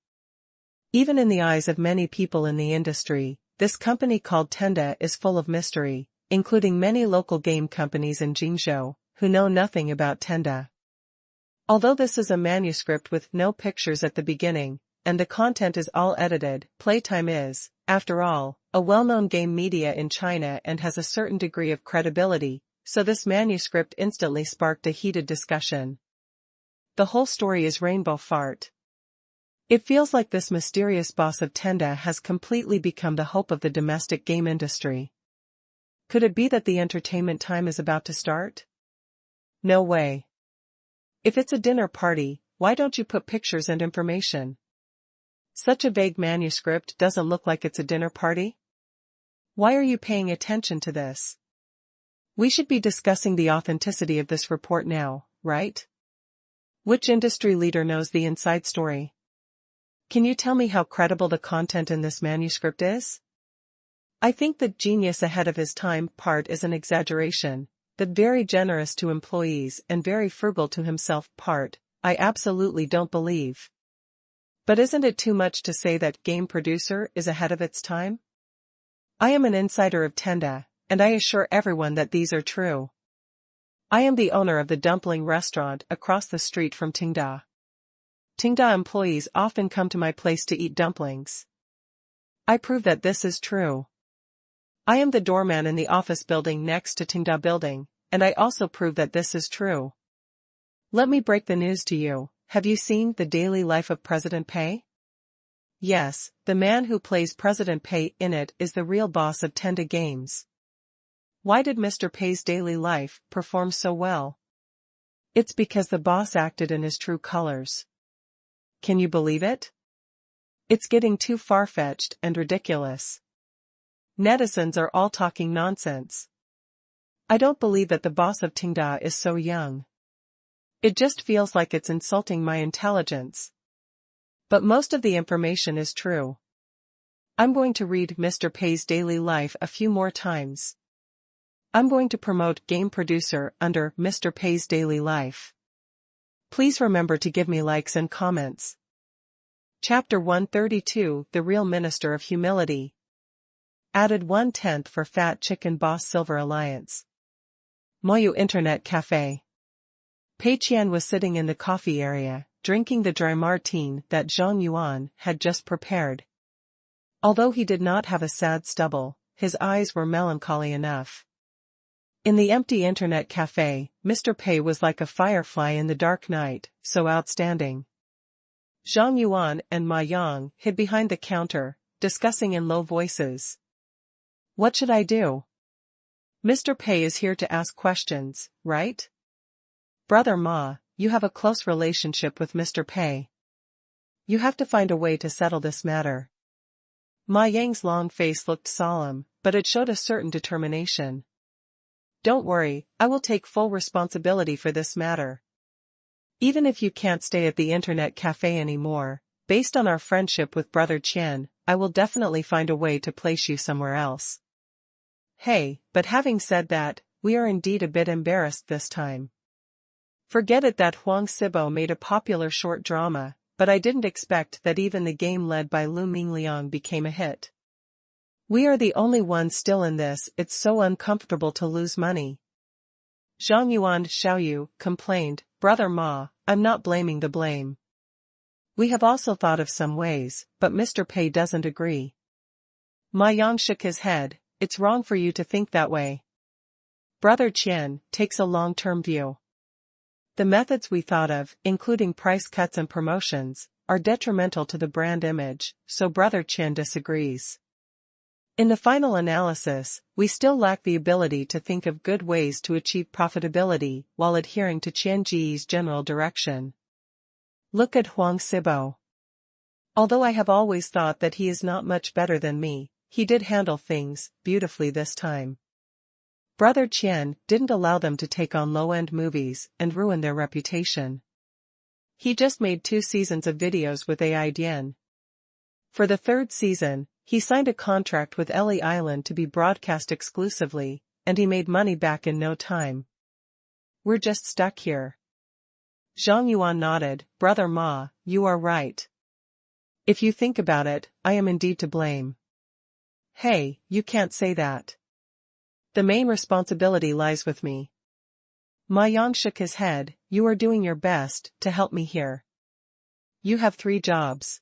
Even in the eyes of many people in the industry, this company called Tenda is full of mystery, including many local game companies in Qingshan, who know nothing about Tenda. Although this is a manuscript with no pictures at the beginning, and the content is all edited, Playtime is, after all, a well-known game media in China and has a certain degree of credibility, so this manuscript instantly sparked a heated discussion. The whole story is rainbow fart. It feels like this mysterious boss of Tenda has completely become the hope of the domestic game industry. Could it be that the entertainment time is about to start? No way. If it's a dinner party, why don't you put pictures and information? Such a vague manuscript doesn't look like it's a dinner party. Why are you paying attention to this? We should be discussing the authenticity of this report now, right? Which industry leader knows the inside story? Can you tell me how credible the content in this manuscript is? I think the genius ahead of his time part is an exaggeration. The very generous to employees and very frugal to himself part, I absolutely don't believe. But isn't it too much to say that game producer is ahead of its time? I am an insider of Tenda, and I assure everyone that these are true. I am the owner of the dumpling restaurant across the street from Tenda. Tenda employees often come to my place to eat dumplings. I prove that this is true. I am the doorman in the office building next to Tenda building, and I also prove that this is true. Let me break the news to you. Have you seen The Daily Life of President Pei? Yes, the man who plays President Pei in it is the real boss of Tenda Games. Why did Mr. Pei's daily life perform so well? It's because the boss acted in his true colors. Can you believe it? It's getting too far-fetched and ridiculous. Netizens are all talking nonsense. I don't believe that the boss of Tenda is so young. It just feels like it's insulting my intelligence. But most of the information is true. I'm going to read Mr. Pei's daily life a few more times. I'm going to promote game producer under Mr. Pei's daily life. Please remember to give me likes and comments. Chapter 132, The Real Minister of Humility. Added 1/10 for Fat Chicken Boss Silver Alliance. Moyu Internet Cafe. Pei Qian was sitting in the coffee area, drinking the dry martini that Zhang Yuan had just prepared. Although he did not have a sad stubble, his eyes were melancholy enough. In the empty internet cafe, Mr. Pei was like a firefly in the dark night, so outstanding. Zhang Yuan and Ma Yang hid behind the counter, discussing in low voices. What should I do? Mr. Pei is here to ask questions, right? Brother Ma, you have a close relationship with Mr. Pei. You have to find a way to settle this matter. Ma Yang's long face looked solemn, but it showed a certain determination. Don't worry, I will take full responsibility for this matter. Even if you can't stay at the internet cafe anymore, based on our friendship with Brother Qian, I will definitely find a way to place you somewhere else. Hey, but having said that, we are indeed a bit embarrassed this time. Forget it that Huang Sibo made a popular short drama, but I didn't expect that even the game led by Lu Mingliang became a hit. We are the only ones still in this, it's so uncomfortable to lose money. Zhang Yuan Xiaoyu complained, Brother Ma, I'm not blaming the blame. We have also thought of some ways, but Mr. Pei doesn't agree. Ma Yang shook his head, it's wrong for you to think that way. Brother Qian takes a long-term view. The methods we thought of, including price cuts and promotions, are detrimental to the brand image, so Brother Qian disagrees. In the final analysis, we still lack the ability to think of good ways to achieve profitability while adhering to Qian Ji's general direction. Look at Huang Sibo. Although I have always thought that he is not much better than me, he did handle things beautifully this time. Brother Qian didn't allow them to take on low-end movies and ruin their reputation. He just made 2 seasons of videos with AI Dian. For the 3rd season, he signed a contract with Ellie Island to be broadcast exclusively, and he made money back in no time. We're just stuck here. Zhang Yuan nodded, Brother Ma, you are right. If you think about it, I am indeed to blame. Hey, you can't say that. The main responsibility lies with me. Ma Yang shook his head, you are doing your best to help me here. You have 3 jobs.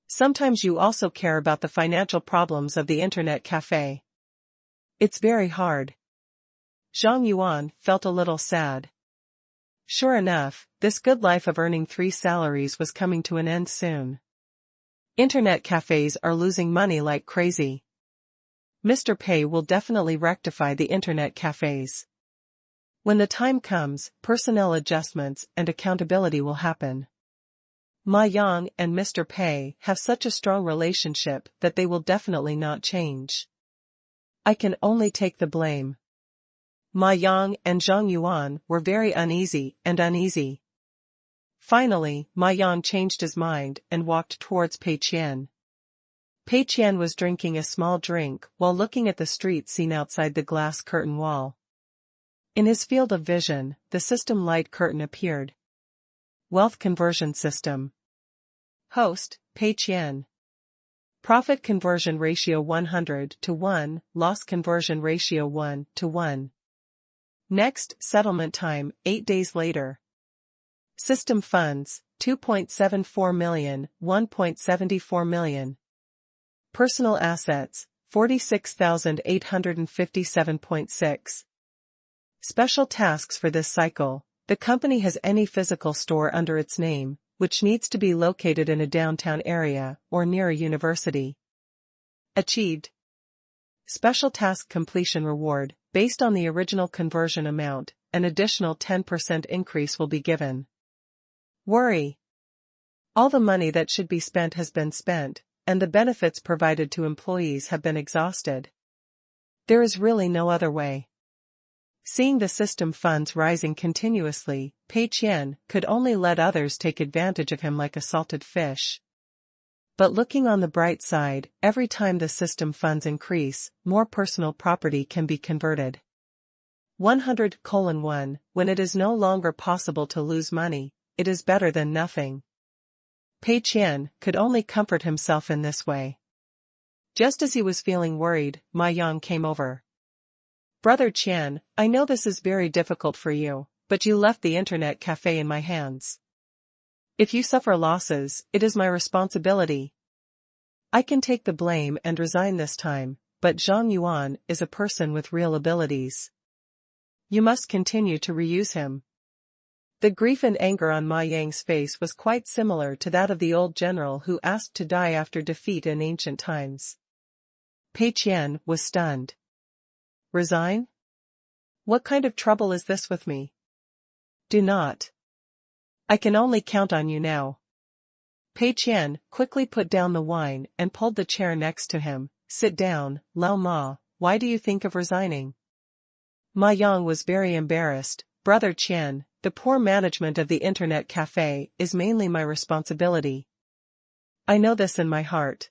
Sometimes you also care about the financial problems of the internet cafe. It's very hard. Zhang Yuan felt a little sad. Sure enough, this good life of earning 3 salaries was coming to an end soon. Internet cafes are losing money like crazy. Mr. Pei will definitely rectify the internet cafes. When the time comes, personnel adjustments and accountability will happen. Ma Yang and Mr. Pei have such a strong relationship that they will definitely not change. I can only take the blame. Ma Yang and Zhang Yuan were very uneasy. Finally, Ma Yang changed his mind and walked towards Pei Qian. Pei Qian was drinking a small drink while looking at the street scene outside the glass curtain wall. In his field of vision, the system light curtain appeared. Wealth conversion system. Host, Pei Qian. Profit conversion ratio 100 to 1, loss conversion ratio 1 to 1. Next settlement time, 8 days later. System funds, 2.74 million, 1.74 million. Personal assets, 46,857.6. Special tasks for this cycle. The company has any physical store under its name, which needs to be located in a downtown area or near a university. Achieved. Special task completion reward, based on the original conversion amount, an additional 10% increase will be given. Worry. All the money that should be spent has been spent, and the benefits provided to employees have been exhausted. There is really no other way. Seeing the system funds rising continuously, Pei Qian could only let others take advantage of him like a salted fish. But looking on the bright side, every time the system funds increase, more personal property can be converted. 100:1 When it is no longer possible to lose money, it is better than nothing. Pei Qian could only comfort himself in this way. Just as he was feeling worried, Ma Yang came over. Brother Qian, I know this is very difficult for you, but you left the internet cafe in my hands. If you suffer losses, it is my responsibility. I can take the blame and resign this time, but Zhang Yuan is a person with real abilities. You must continue to reuse him. The grief and anger on Ma Yang's face was quite similar to that of the old general who asked to die after defeat in ancient times. Pei Qian was stunned. Resign? What kind of trouble is this with me? Do not. I can only count on you now. Pei Qian quickly put down the wine and pulled the chair next to him. Sit down, Lao Ma, why do you think of resigning? Ma Yang was very embarrassed. Brother Qian, the poor management of the internet cafe is mainly my responsibility. I know this in my heart.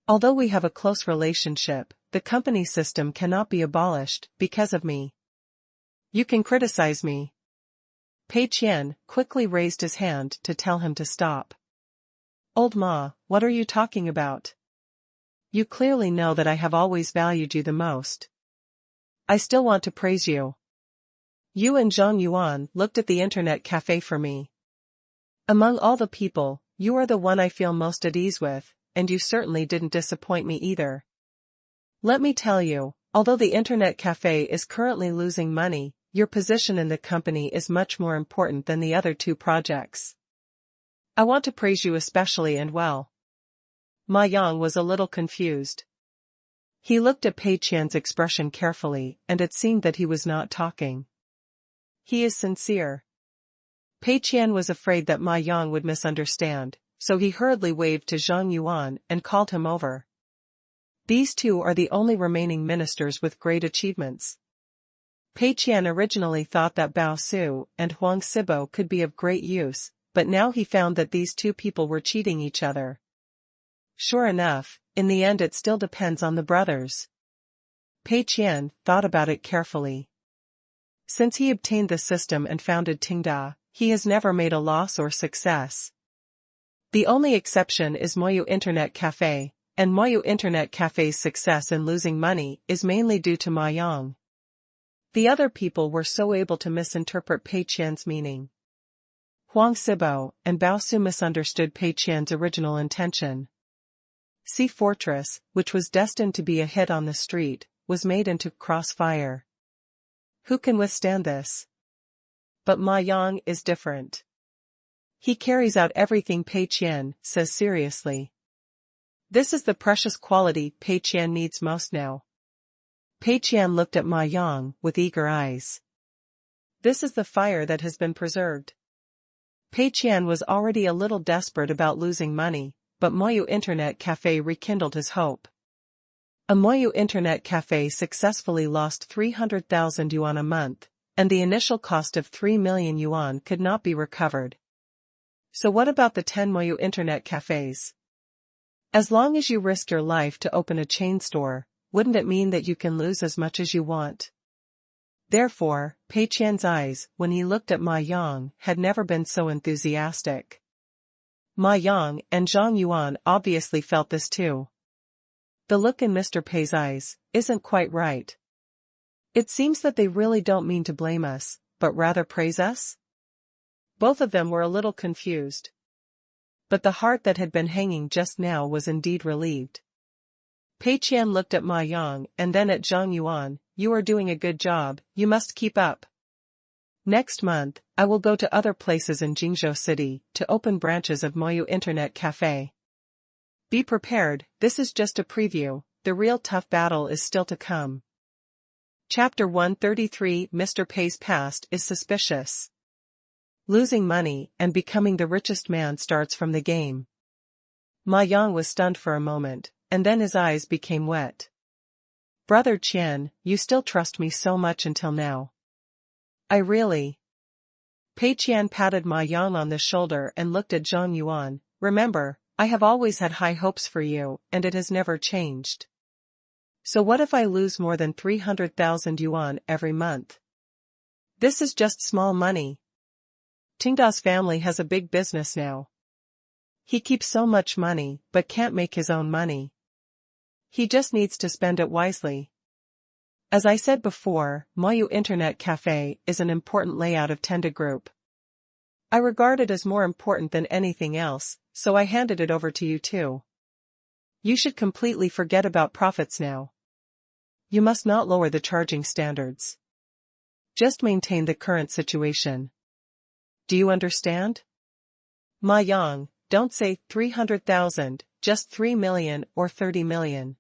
Although we have a close relationship, the company system cannot be abolished because of me. You can criticize me. Pei Qian quickly raised his hand to tell him to stop. Old Ma, what are you talking about? You clearly know that I have always valued you the most. I still want to praise you. You and Zhang Yuan looked at the internet cafe for me. Among all the people, you are the one I feel most at ease with, and you certainly didn't disappoint me either. Let me tell you, although the internet cafe is currently losing money, your position in the company is much more important than the other two projects. I want to praise you especially and well. Ma Yang was a little confused. He looked at Pei Qian's expression carefully, and it seemed that he was not talking. He is sincere. Pei Qian was afraid that Ma Yang would misunderstand, so he hurriedly waved to Zhang Yuan and called him over. These two are the only remaining ministers with great achievements. Pei Qian originally thought that Bao Su and Huang Sibo could be of great use, but now he found that these two people were cheating each other. Sure enough, in the end it still depends on the brothers. Pei Qian thought about it carefully. Since he obtained the system and founded Tenda, he has never made a loss or success. The only exception is Moyu Internet Cafe, and Moyu Internet Cafe's success in losing money is mainly due to Ma Yang. The other people were so able to misinterpret Pei Qian's meaning. Huang Sibo and Bao Su misunderstood Pei Qian's original intention. Sea Fortress, which was destined to be a hit on the street, was made into crossfire. Who can withstand this? But Ma Yang is different. He carries out everything Pei Qian says seriously. This is the precious quality Pei Qian needs most now. Pei Qian looked at Ma Yang with eager eyes. This is the fire that has been preserved. Pei Qian was already a little desperate about losing money, but Moyu Internet Cafe rekindled his hope. A Moyu Internet Cafe successfully lost 300,000 yuan a month, and the initial cost of 3 million yuan could not be recovered. So what about the 10 Moyu Internet Cafes? As long as you risk your life to open a chain store, wouldn't it mean that you can lose as much as you want? Therefore, Pei Qian's eyes, when he looked at Ma Yang, had never been so enthusiastic. Ma Yang and Zhang Yuan obviously felt this too. The look in Mr. Pei's eyes isn't quite right. It seems that they really don't mean to blame us, but rather praise us? Both of them were a little confused. But the heart that had been hanging just now was indeed relieved. Pei Qian looked at Ma Yang and then at Zhang Yuan. You are doing a good job, you must keep up. Next month, I will go to other places in Jingzhou City to open branches of Moyu Internet Cafe. Be prepared, this is just a preview, the real tough battle is still to come. Chapter 133 Mr. Pei's past is suspicious. Losing money and becoming the richest man starts from the game. Ma Yang was stunned for a moment, and then his eyes became wet. Brother Qian, you still trust me so much until now. I really. Pei Qian patted Ma Yang on the shoulder and looked at Zhang Yuan. Remember, I have always had high hopes for you, and it has never changed. So what if I lose more than 300,000 yuan every month? This is just small money. Tingda's family has a big business now. He keeps so much money but can't make his own money. He just needs to spend it wisely. As I said before, Moyu Internet Cafe is an important layout of Tenda Group. I regard it as more important than anything else, so I handed it over to you too. You should completely forget about profits now. You must not lower the charging standards. Just maintain the current situation. Do you understand? Ma Yang, don't say 300,000, just 3 million or 30 million.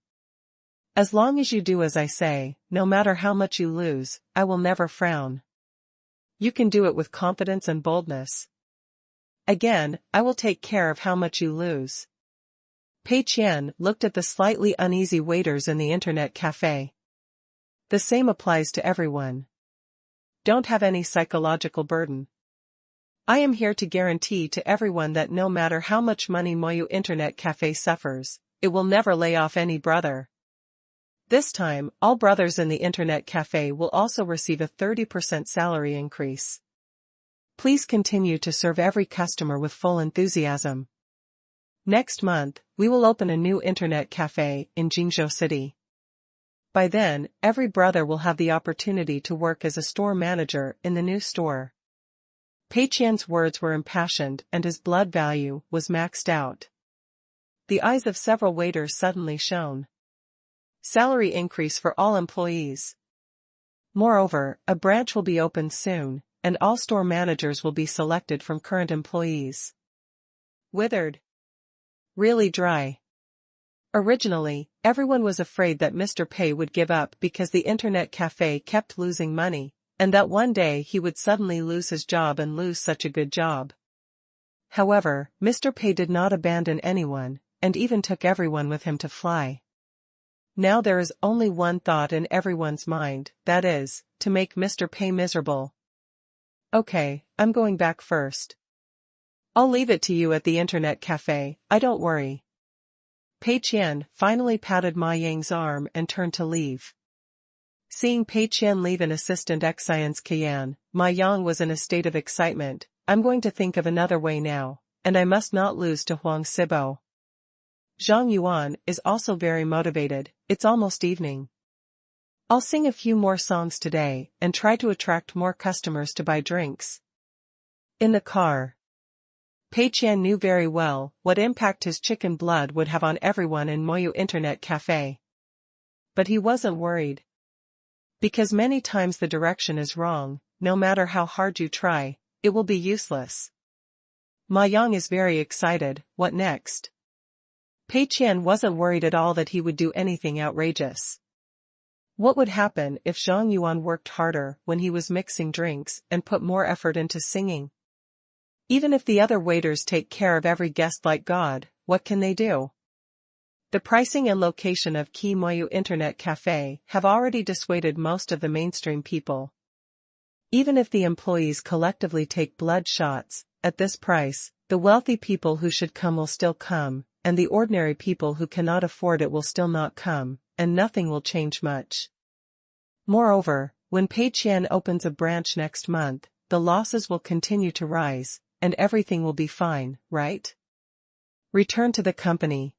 As long as you do as I say, no matter how much you lose, I will never frown. You can do it with confidence and boldness. Again, I will take care of how much you lose. Pei Qian looked at the slightly uneasy waiters in the internet cafe. The same applies to everyone. Don't have any psychological burden. I am here to guarantee to everyone that no matter how much money Moyu Internet Cafe suffers, it will never lay off any brother. This time, all brothers in the internet cafe will also receive a 30% salary increase. Please continue to serve every customer with full enthusiasm. Next month, we will open a new internet cafe in Jingzhou City. By then, every brother will have the opportunity to work as a store manager in the new store. Pei Qian's words were impassioned and his blood value was maxed out. The eyes of several waiters suddenly shone. Salary increase for all employees. Moreover, a branch will be opened soon, and all store managers will be selected from current employees. Withered. Really dry. Originally, everyone was afraid that Mr. Pei would give up because the internet cafe kept losing money, and that one day he would suddenly lose his job and lose such a good job. However, Mr. Pei did not abandon anyone, and even took everyone with him to fly. Now there is only one thought in everyone's mind, that is, to make Mr. Pei miserable. Okay, I'm going back first. I'll leave it to you at the internet cafe, I don't worry. Pei Qian finally patted Ma Yang's arm and turned to leave. Seeing Pei Qian leave an assistant Qian's Qian, Ma Yang was in a state of excitement. I'm going to think of another way now, and I must not lose to Huang Sibo. Zhang Yuan is also very motivated, it's almost evening. I'll sing a few more songs today and try to attract more customers to buy drinks. In the car. Pei Qian knew very well what impact his chicken blood would have on everyone in Moyu Internet Cafe. But he wasn't worried. Because many times the direction is wrong, no matter how hard you try, it will be useless. Ma Yang is very excited, what next? Pei Qian wasn't worried at all that he would do anything outrageous. What would happen if Zhang Yuan worked harder when he was mixing drinks and put more effort into singing? Even if the other waiters take care of every guest like God, what can they do? The pricing and location of Key Moyu Internet Cafe have already dissuaded most of the mainstream people. Even if the employees collectively take blood shots, at this price, the wealthy people who should come will still come, and the ordinary people who cannot afford it will still not come, and nothing will change much. Moreover, when Pei Qian opens a branch next month, the losses will continue to rise, and everything will be fine, right? Return to the company.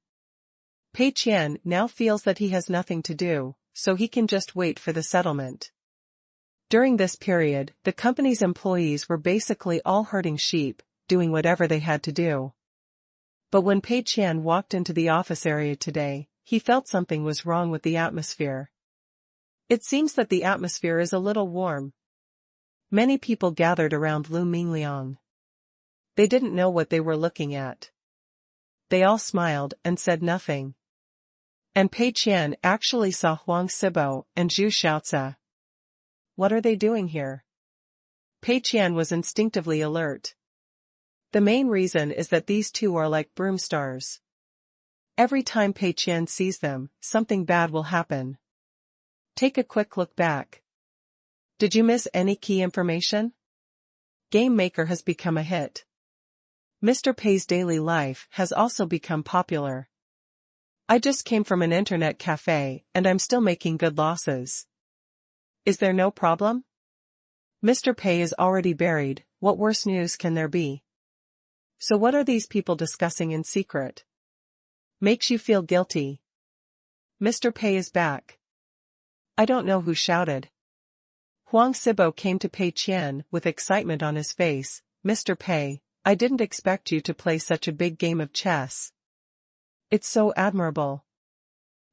Pei Qian now feels that he has nothing to do, so he can just wait for the settlement. During this period, the company's employees were basically all herding sheep, doing whatever they had to do. But when Pei Qian walked into the office area today, he felt something was wrong with the atmosphere. It seems that the atmosphere is a little warm. Many people gathered around Lu Mingliang. They didn't know what they were looking at. They all smiled and said nothing. And Pei Qian actually saw Huang Sibo and Zhu Xiaozi. What are they doing here? Pei Qian was instinctively alert. The main reason is that these two are like broom stars. Every time Pei Qian sees them, something bad will happen. Take a quick look back. Did you miss any key information? Game Maker has become a hit. Mr. Pei's daily life has also become popular. I just came from an internet cafe and I'm still making good losses. Is there no problem? Mr. Pei is already buried, what worse news can there be? So what are these people discussing in secret? Makes you feel guilty. Mr. Pei is back. I don't know who shouted. Huang Sibo came to Pei Qian with excitement on his face. Mr. Pei, I didn't expect you to play such a big game of chess. It's so admirable.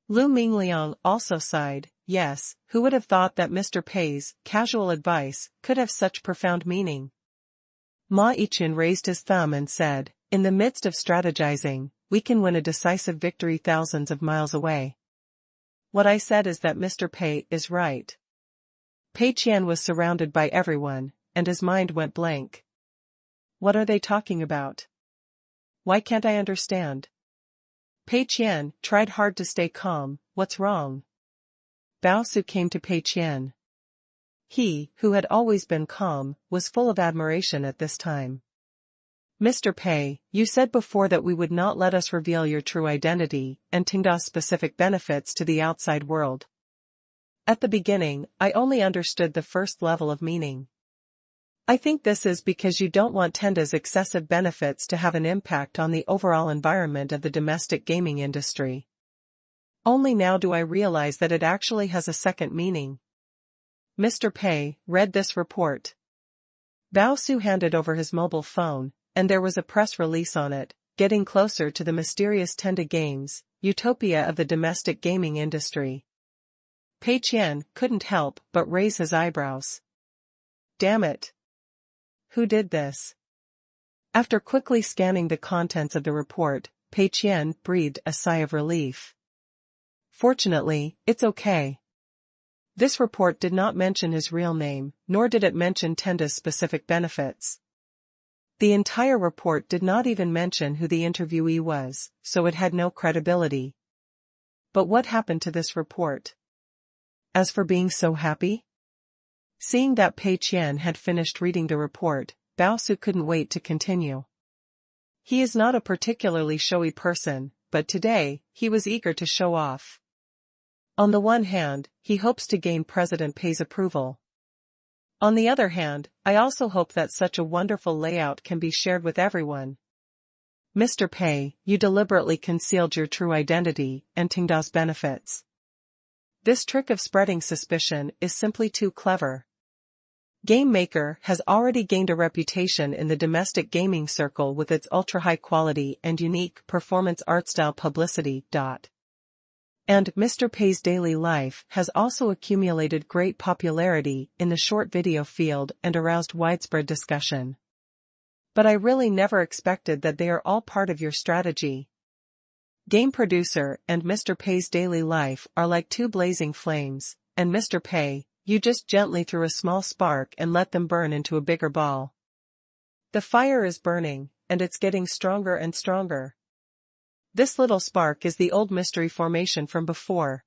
Lu Mingliang also sighed. Yes, who would have thought that Mr. Pei's casual advice could have such profound meaning? Ma Yichun raised his thumb and said, in the midst of strategizing, we can win a decisive victory thousands of miles away. What I said is that Mr. Pei is right. Pei Qian was surrounded by everyone, and his mind went blank. What are they talking about? Why can't I understand? Pei Qian tried hard to stay calm. What's wrong? Bao Su came to Pei Qian. He, who had always been calm, was full of admiration at this time. Mr. Pei, you said before that we would not let us reveal your true identity and Tenda's specific benefits to the outside world. At the beginning, I only understood the first level of meaning. I think this is because you don't want Tenda's excessive benefits to have an impact on the overall environment of the domestic gaming industry. Only now do I realize that it actually has a second meaning. Mr. Pei read this report. Bao Su handed over his mobile phone, and there was a press release on it, getting closer to the mysterious Tenda Games, utopia of the domestic gaming industry. Pei Qian couldn't help but raise his eyebrows. Damn it! Who did this? After quickly scanning the contents of the report, Pei Qian breathed a sigh of relief. Fortunately, it's okay. This report did not mention his real name, nor did it mention Tenda's specific benefits. The entire report did not even mention who the interviewee was, so it had no credibility. But what happened to this report? As for being so happy? Seeing that Pei Qian had finished reading the report, Bao Su couldn't wait to continue. He is not a particularly showy person, but today, he was eager to show off. On the one hand, he hopes to gain President Pei's approval. On the other hand, I also hope that such a wonderful layout can be shared with everyone. Mr. Pei, you deliberately concealed your true identity and Tenda's benefits. This trick of spreading suspicion is simply too clever. Game Maker has already gained a reputation in the domestic gaming circle with its ultra-high quality and unique performance art style publicity. And Mr. Pei's daily life has also accumulated great popularity in the short video field and aroused widespread discussion. But I really never expected that they are all part of your strategy. Game Producer and Mr. Pei's daily life are like two blazing flames, and Mr. Pei, you just gently threw a small spark and let them burn into a bigger ball. The fire is burning, and it's getting stronger and stronger. This little spark is the old mystery formation from before.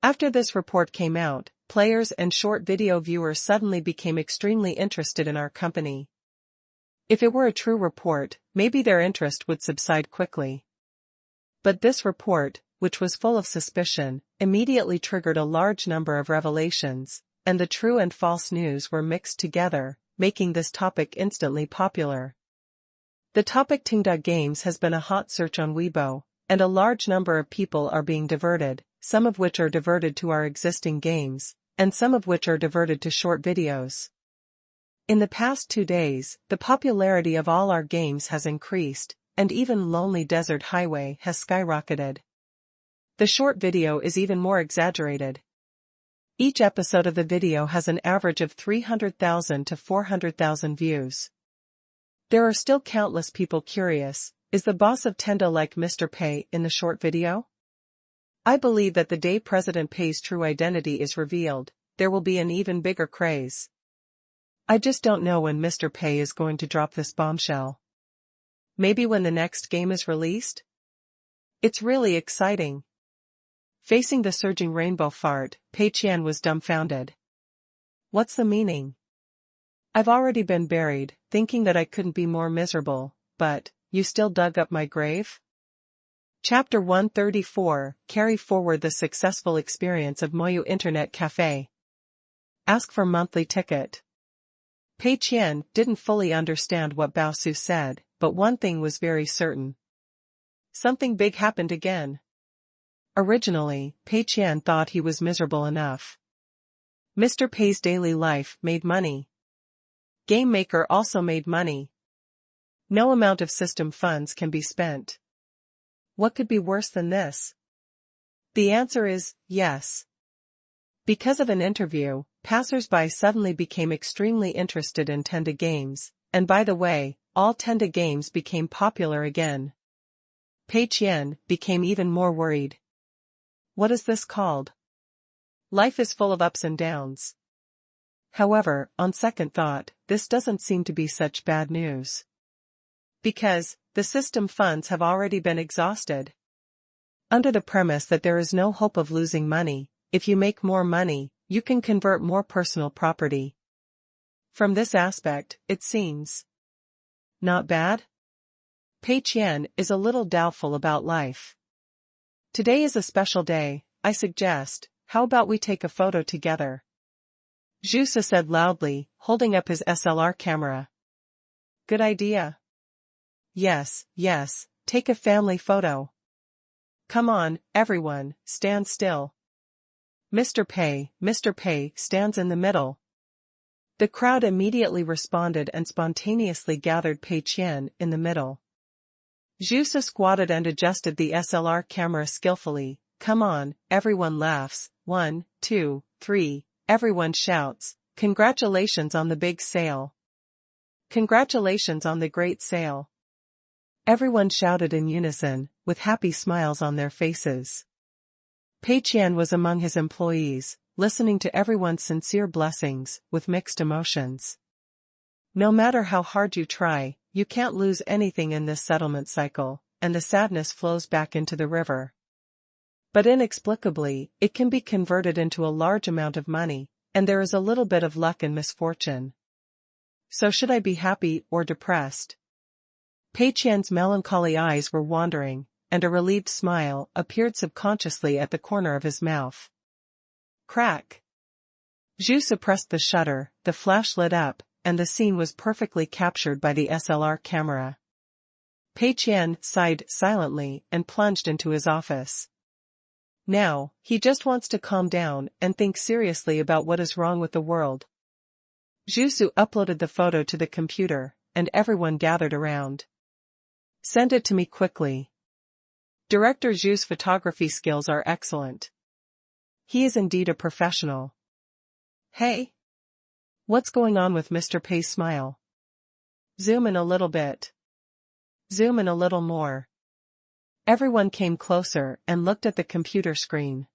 After this report came out, players and short video viewers suddenly became extremely interested in our company. If it were a true report, maybe their interest would subside quickly. But this report, which was full of suspicion, immediately triggered a large number of revelations, and the true and false news were mixed together, making this topic instantly popular. The topic Tenda Games has been a hot search on Weibo, and a large number of people are being diverted, some of which are diverted to our existing games, and some of which are diverted to short videos. In the past 2 days, the popularity of all our games has increased, and even Lonely Desert Highway has skyrocketed. The short video is even more exaggerated. Each episode of the video has an average of 300,000 to 400,000 views. There are still countless people curious, is the boss of Tenda like Mr. Pei in the short video? I believe that the day President Pei's true identity is revealed, there will be an even bigger craze. I just don't know when Mr. Pei is going to drop this bombshell. Maybe when the next game is released? It's really exciting. Facing the surging rainbow fart, Pei Qian was dumbfounded. What's the meaning? I've already been buried, thinking that I couldn't be more miserable, but, you still dug up my grave? Chapter 134, Carry forward the successful experience of Moyu Internet Cafe. Ask for monthly ticket. Pei Qian didn't fully understand what Bao Su said, but one thing was very certain. Something big happened again. Originally, Pei Qian thought he was miserable enough. Mr. Pei's daily life made money. Game Maker also made money. No amount of system funds can be spent. What could be worse than this? The answer is, yes. Because of an interview, passers-by suddenly became extremely interested in Tenda games, and by the way, all Tenda games became popular again. Pei Qian became even more worried. What is this called? Life is full of ups and downs. However, on second thought, this doesn't seem to be such bad news. Because, the system funds have already been exhausted. Under the premise that there is no hope of losing money, if you make more money, you can convert more personal property. From this aspect, it seems not bad. Pei Qian is a little doubtful about life. Today is a special day, I suggest, how about we take a photo together? Zhusa said loudly, holding up his SLR camera. Good idea. Yes, take a family photo. Come on, everyone, stand still. Mr. Pei stands in the middle. The crowd immediately responded and spontaneously gathered Pei Qian in the middle. Zhusa squatted and adjusted the SLR camera skillfully. Come on, everyone laughs. 1, 2, 3, everyone shouts, congratulations on the big sale. Congratulations on the great sale. Everyone shouted in unison, with happy smiles on their faces. Pei Qian was among his employees, listening to everyone's sincere blessings, with mixed emotions. No matter how hard you try, you can't lose anything in this settlement cycle, and the sadness flows back into the river. But inexplicably, it can be converted into a large amount of money, and there is a little bit of luck and misfortune. So should I be happy or depressed? Pei Qian's melancholy eyes were wandering, and a relieved smile appeared subconsciously at the corner of his mouth. Crack! Zhu suppressed the shutter, the flash lit up, and the scene was perfectly captured by the SLR camera. Pei Qian sighed silently and plunged into his office. Now, he just wants to calm down and think seriously about what is wrong with the world. Zhu uploaded the photo to the computer, and everyone gathered around. Send it to me quickly. Director Zhu's photography skills are excellent. He is indeed a professional. Hey? What's going on with Mr. Pei's smile? Zoom in a little bit. Zoom in a little more. Everyone came closer and looked at the computer screen.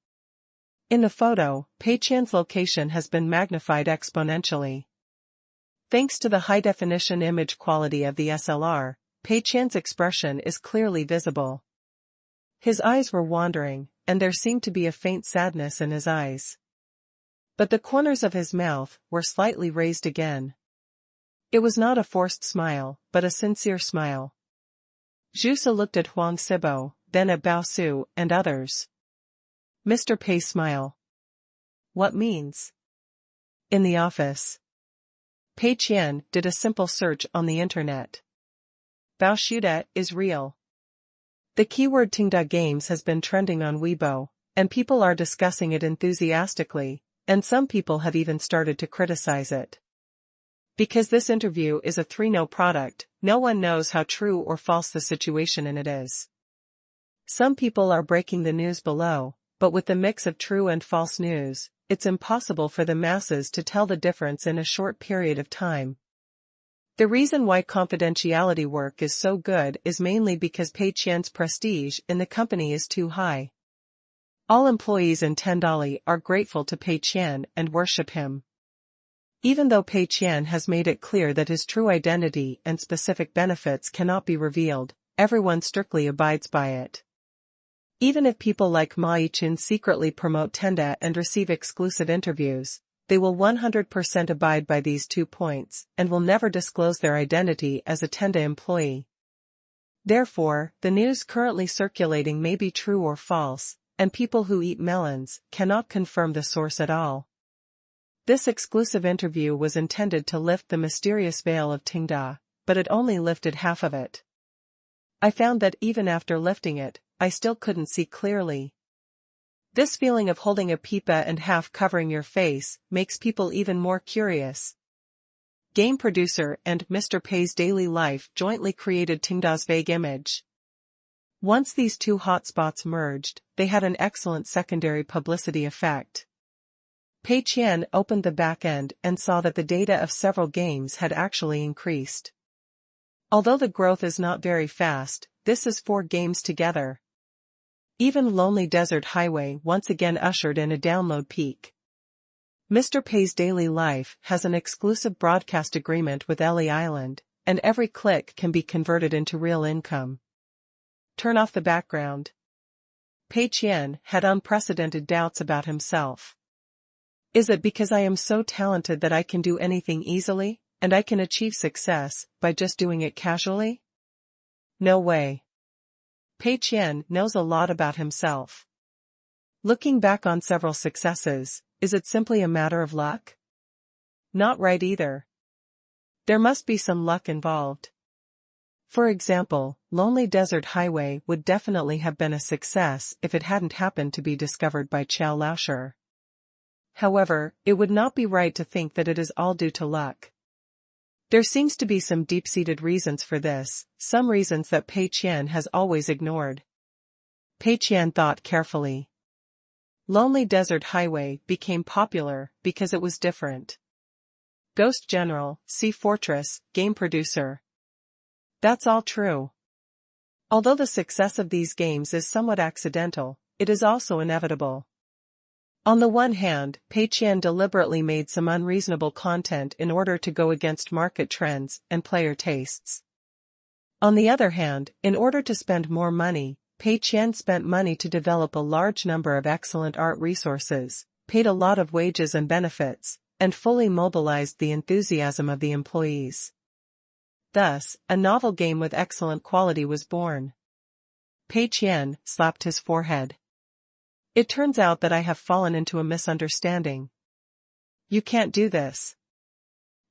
In the photo, Pei Qian's location has been magnified exponentially. Thanks to the high-definition image quality of the SLR, Pei Qian's expression is clearly visible. His eyes were wandering, and there seemed to be a faint sadness in his eyes. But the corners of his mouth were slightly raised again. It was not a forced smile, but a sincere smile. Zhusa looked at Huang Sibo, then at Bao Su and others. Mr. Pei's smile. What means? In the office. Pei Qian did a simple search on the internet. Bao Shuda is real. The keyword Tenda games has been trending on Weibo, and people are discussing it enthusiastically, and some people have even started to criticize it. Because this interview is a 3-no product, no one knows how true or false the situation in it is. Some people are breaking the news below, but with the mix of true and false news, it's impossible for the masses to tell the difference in a short period of time. The reason why confidentiality work is so good is mainly because Pei Qian's prestige in the company is too high. All employees in Tendali are grateful to Pei Qian and worship him. Even though Pei Qian has made it clear that his true identity and specific benefits cannot be revealed, everyone strictly abides by it. Even if people like Ma Yichun secretly promote Tenda and receive exclusive interviews, they will 100% abide by these 2 points, and will never disclose their identity as a Tenda employee. Therefore, the news currently circulating may be true or false, and people who eat melons cannot confirm the source at all. This exclusive interview was intended to lift the mysterious veil of Tenda, but it only lifted half of it. I found that even after lifting it, I still couldn't see clearly. This feeling of holding a pipa and half covering your face makes people even more curious. Game producer and Mr. Pei's daily life jointly created Tenda's vague image. Once these two hotspots merged, they had an excellent secondary publicity effect. Pei Qian opened the back end and saw that the data of several games had actually increased. Although the growth is not very fast, this is 4 games together. Even Lonely Desert Highway once again ushered in a download peak. Mr. Pei's daily life has an exclusive broadcast agreement with Ellie Island, and every click can be converted into real income. Turn off the background. Pei Qian had unprecedented doubts about himself. Is it because I am so talented that I can do anything easily, and I can achieve success by just doing it casually? No way. Pei Qian knows a lot about himself. Looking back on several successes, is it simply a matter of luck? Not right either. There must be some luck involved. For example, Lonely Desert Highway would definitely have been a success if it hadn't happened to be discovered by Qiao Laoshi. However, it would not be right to think that it is all due to luck. There seems to be some deep-seated reasons for this, some reasons that Pei Qian has always ignored. Pei Qian thought carefully. Lonely Desert Highway became popular because it was different. Ghost General, Sea Fortress, game producer. That's all true. Although the success of these games is somewhat accidental, it is also inevitable. On the one hand, Pei Qian deliberately made some unreasonable content in order to go against market trends and player tastes. On the other hand, in order to spend more money, Pei Qian spent money to develop a large number of excellent art resources, paid a lot of wages and benefits, and fully mobilized the enthusiasm of the employees. Thus, a novel game with excellent quality was born. Pei Qian slapped his forehead. It turns out that I have fallen into a misunderstanding. You can't do this.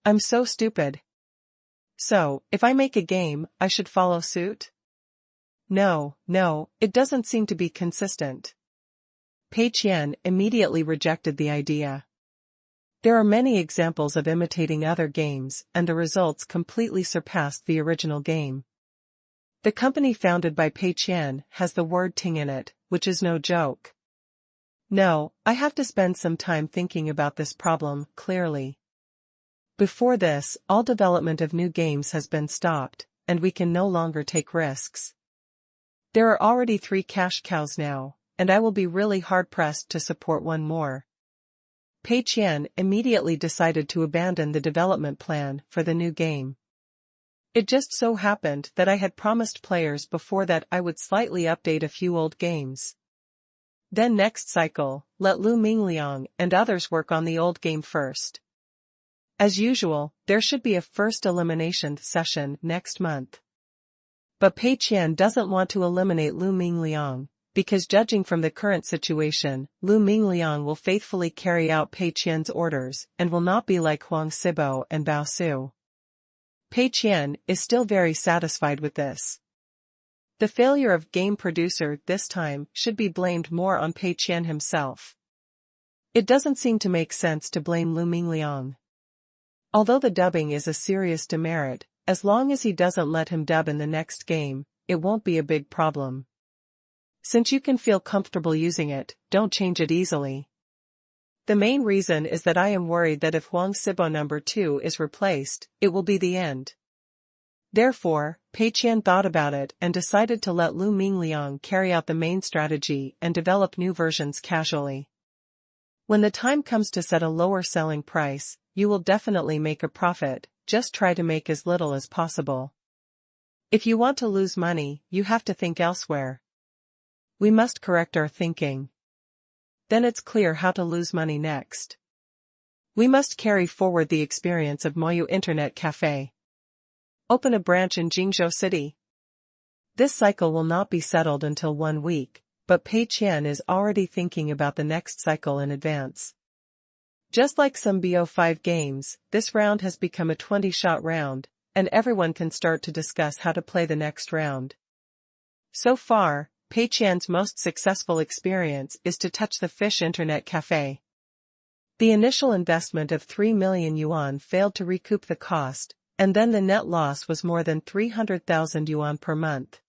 I'm so stupid. So, if I make a game, I should follow suit? No, it doesn't seem to be consistent. Pei Qian immediately rejected the idea. There are many examples of imitating other games, and the results completely surpassed the original game. The company founded by Pei Qian has the word ting in it, which is no joke. No, I have to spend some time thinking about this problem clearly. Before this, all development of new games has been stopped, and we can no longer take risks. There are already 3 cash cows now, and I will be really hard-pressed to support one more. Pei Qian immediately decided to abandon the development plan for the new game. It just so happened that I had promised players before that I would slightly update a few old games. Then next cycle, let Lu Mingliang and others work on the old game first. As usual, there should be a first elimination session next month. But Pei Qian doesn't want to eliminate Lu Mingliang, because judging from the current situation, Lu Mingliang will faithfully carry out Pei Qian's orders and will not be like Huang Sibo and Bao Su. Pei Qian is still very satisfied with this. The failure of game producer this time should be blamed more on Pei Qian himself. It doesn't seem to make sense to blame Lu Mingliang. Although the dubbing is a serious demerit, as long as he doesn't let him dub in the next game, it won't be a big problem. Since you can feel comfortable using it, don't change it easily. The main reason is that I am worried that if Huang Sibo number 2 is replaced, it will be the end. Therefore, Pei Qian thought about it and decided to let Lu Mingliang carry out the main strategy and develop new versions casually. When the time comes to set a lower selling price, you will definitely make a profit, just try to make as little as possible. If you want to lose money, you have to think elsewhere. We must correct our thinking. Then it's clear how to lose money next. We must carry forward the experience of Moyu Internet Cafe. Open a branch in Jingzhou City. This cycle will not be settled until 1 week, but Pei Qian is already thinking about the next cycle in advance. Just like some BO5 games, this round has become a 20-shot round, and everyone can start to discuss how to play the next round. So far, Pei Qian's most successful experience is to touch the fish internet cafe. The initial investment of 3 million yuan failed to recoup the cost, and then the net loss was more than 300,000 yuan per month.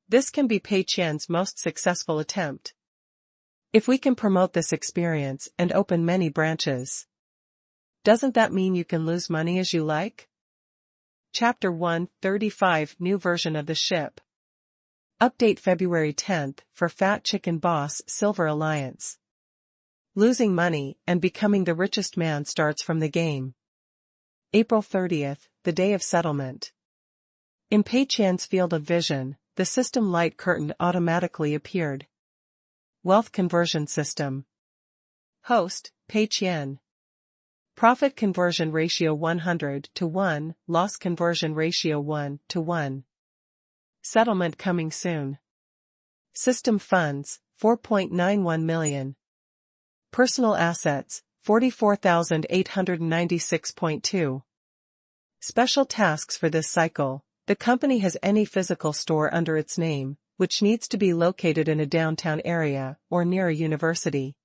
This can be Pei Qian's most successful attempt. If we can promote this experience and open many branches, doesn't that mean you can lose money as you like? Chapter 135 New version of the ship. Update February 10th for Fat Chicken Boss Silver Alliance. Losing money and becoming the richest man starts from the game. April 30th, the day of settlement. In Pei Qian's field of vision, the system light curtain automatically appeared. Wealth conversion system. Host, Pei Qian. Profit conversion ratio 100 to 1, loss conversion ratio 1 to 1. Settlement coming soon. System funds, 4.91 million. Personal assets, 44,896.2. Special tasks for this cycle. The company has any physical store under its name, which needs to be located in a downtown area or near a university.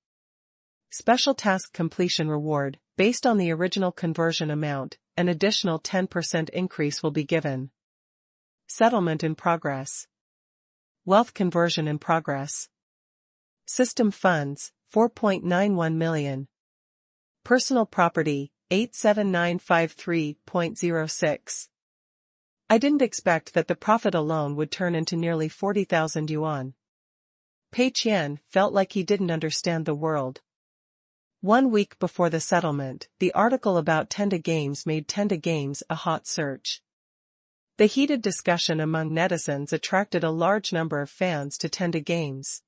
Special task completion reward, based on the original conversion amount, an additional 10% increase will be given. Settlement in progress. Wealth conversion in progress. System funds, 4.91 million. Personal property, 87953.06. I didn't expect that the profit alone would turn into nearly 40,000 yuan. Pei Qian felt like he didn't understand the world. 1 week before the settlement, the article about Tenda Games made Tenda Games a hot search. The heated discussion among netizens attracted a large number of fans to Tenda Games.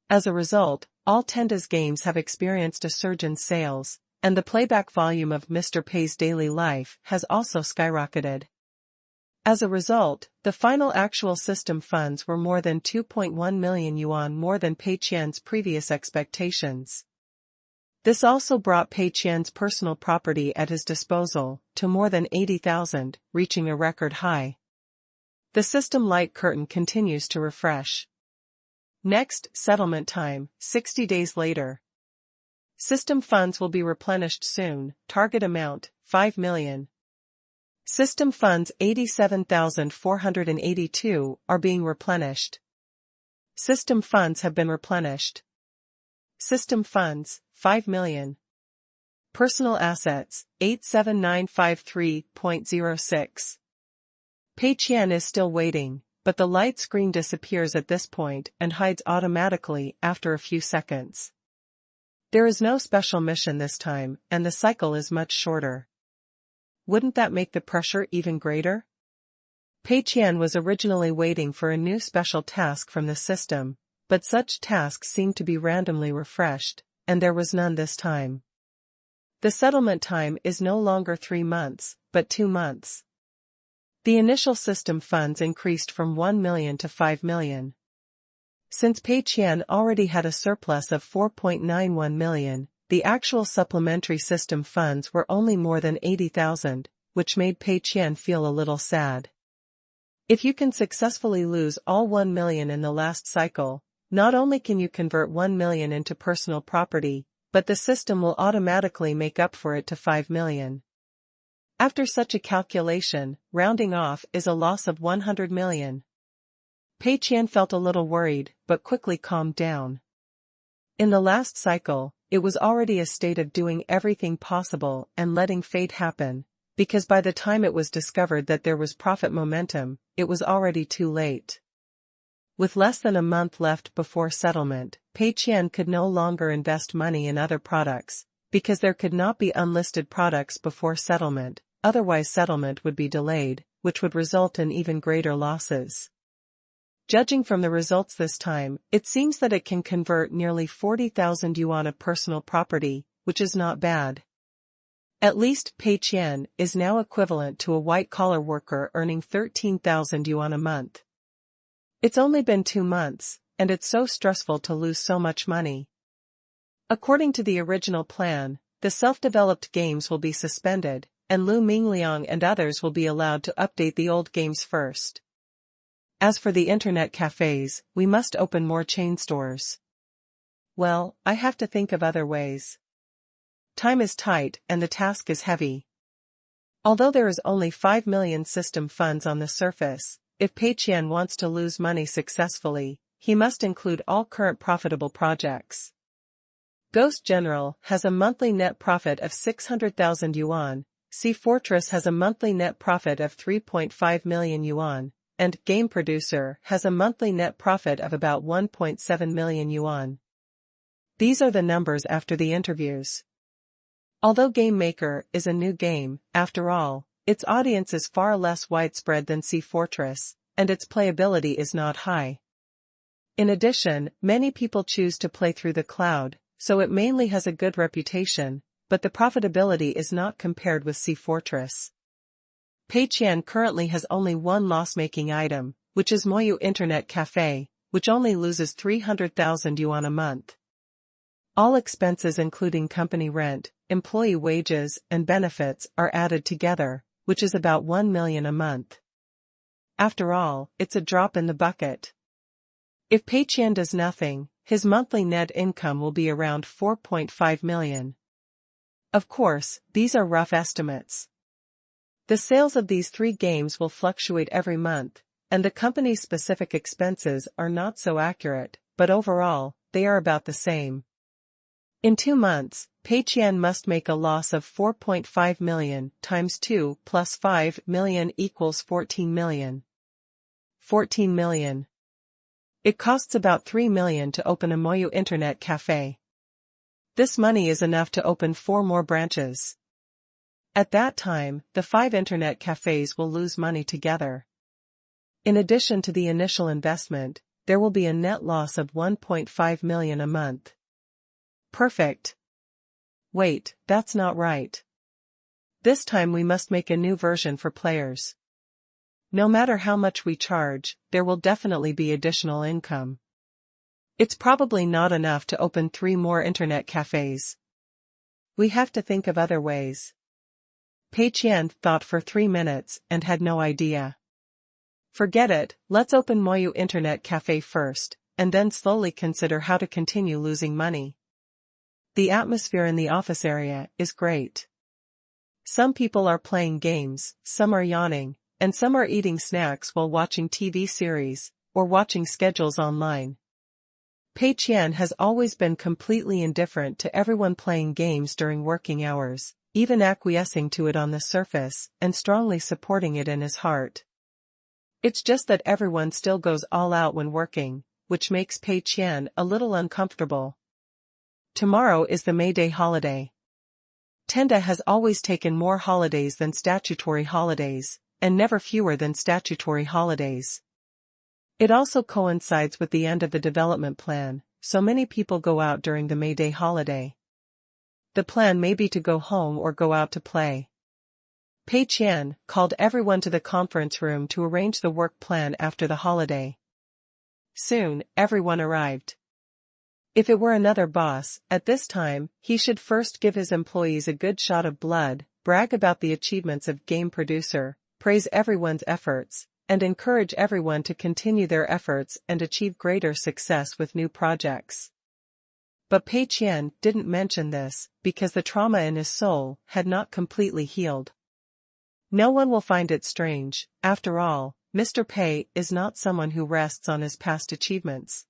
As a result, all Tenda's games have experienced a surge in sales, and the playback volume of Mr. Pei's daily life has also skyrocketed. As a result, the final actual system funds were more than 2.1 million yuan more than Pei Qian's previous expectations. This also brought Pei Qian's personal property at his disposal to more than 80,000, reaching a record high. The system light curtain continues to refresh. Next, settlement time, 60 days later. System funds will be replenished soon, target amount, 5 million. System funds 87,482 are being replenished. System funds have been replenished. System funds, 5 million. Personal assets, 87953.06. Pei Qian is still waiting, but the light screen disappears at this point and hides automatically after a few seconds. There is no special mission this time, and the cycle is much shorter. Wouldn't that make the pressure even greater? Pei Qian was originally waiting for a new special task from the system, but such tasks seemed to be randomly refreshed, and there was none this time. The settlement time is no longer 3 months, but 2 months. The initial system funds increased from 1 million to 5 million. Since Pei Qian already had a surplus of 4.91 million, the actual supplementary system funds were only more than 80,000, which made Pei Qian feel a little sad. If you can successfully lose all 1 million in the last cycle, not only can you convert 1 million into personal property, but the system will automatically make up for it to 5 million. After such a calculation, rounding off is a loss of 100 million. Pei Qian felt a little worried, but quickly calmed down. In the last cycle, it was already a state of doing everything possible and letting fate happen, because by the time it was discovered that there was profit momentum, it was already too late. With less than a month left before settlement, Pei Qian could no longer invest money in other products, because there could not be unlisted products before settlement, otherwise settlement would be delayed, which would result in even greater losses. Judging from the results this time, it seems that it can convert nearly 40,000 yuan of personal property, which is not bad. At least Pei Qian is now equivalent to a white-collar worker earning 13,000 yuan a month. It's only been 2 months, and it's so stressful to lose so much money. According to the original plan, the self-developed games will be suspended, and Lu Mingliang and others will be allowed to update the old games first. As for the internet cafes, we must open more chain stores. Well, I have to think of other ways. Time is tight and the task is heavy. Although there is only 5 million system funds on the surface, if Pei Qian wants to lose money successfully, he must include all current profitable projects. Ghost General has a monthly net profit of 600,000 yuan, Sea Fortress has a monthly net profit of 3.5 million yuan, and Game Producer has a monthly net profit of about 1.7 million yuan. These are the numbers after the interviews. Although Game Maker is a new game, after all, its audience is far less widespread than Sea Fortress, and its playability is not high. In addition, many people choose to play through the cloud, so it mainly has a good reputation, but the profitability is not compared with Sea Fortress. Pei Qian currently has only one loss-making item, which is Moyu Internet Cafe, which only loses 300,000 yuan a month. All expenses including company rent, employee wages, and benefits are added together, which is about 1 million a month. After all, it's a drop in the bucket. If Pei Qian does nothing, his monthly net income will be around 4.5 million. Of course, these are rough estimates. The sales of these 3 games will fluctuate every month, and the company's specific expenses are not so accurate, but overall, they are about the same. In 2 months, Pei Qian must make a loss of 4.5 million times 2 plus 5 million equals 14 million. 14 million. It costs about 3 million to open a Moyu Internet Cafe. This money is enough to open 4 more branches. At that time, the 5 internet cafes will lose money together. In addition to the initial investment, there will be a net loss of 1.5 million a month. Perfect. Wait, that's not right. This time we must make a new version for players. No matter how much we charge, there will definitely be additional income. It's probably not enough to open 3 more internet cafes. We have to think of other ways. Pei Qian thought for 3 minutes and had no idea. Forget it, let's open Moyu Internet Cafe first, and then slowly consider how to continue losing money. The atmosphere in the office area is great. Some people are playing games, some are yawning, and some are eating snacks while watching TV series, or watching schedules online. Pei Qian has always been completely indifferent to everyone playing games during working hours, even acquiescing to it on the surface and strongly supporting it in his heart. It's just that everyone still goes all out when working, which makes Pei Qian a little uncomfortable. Tomorrow is the May Day holiday. Tenda has always taken more holidays than statutory holidays, and never fewer than statutory holidays. It also coincides with the end of the development plan, so many people go out during the May Day holiday. The plan may be to go home or go out to play. Pei Qian called everyone to the conference room to arrange the work plan after the holiday. Soon, everyone arrived. If it were another boss, at this time, he should first give his employees a good shot of blood, brag about the achievements of Game Producer, praise everyone's efforts, and encourage everyone to continue their efforts and achieve greater success with new projects. But Pei Qian didn't mention this, because the trauma in his soul had not completely healed. No one will find it strange, after all, Mr. Pei is not someone who rests on his past achievements.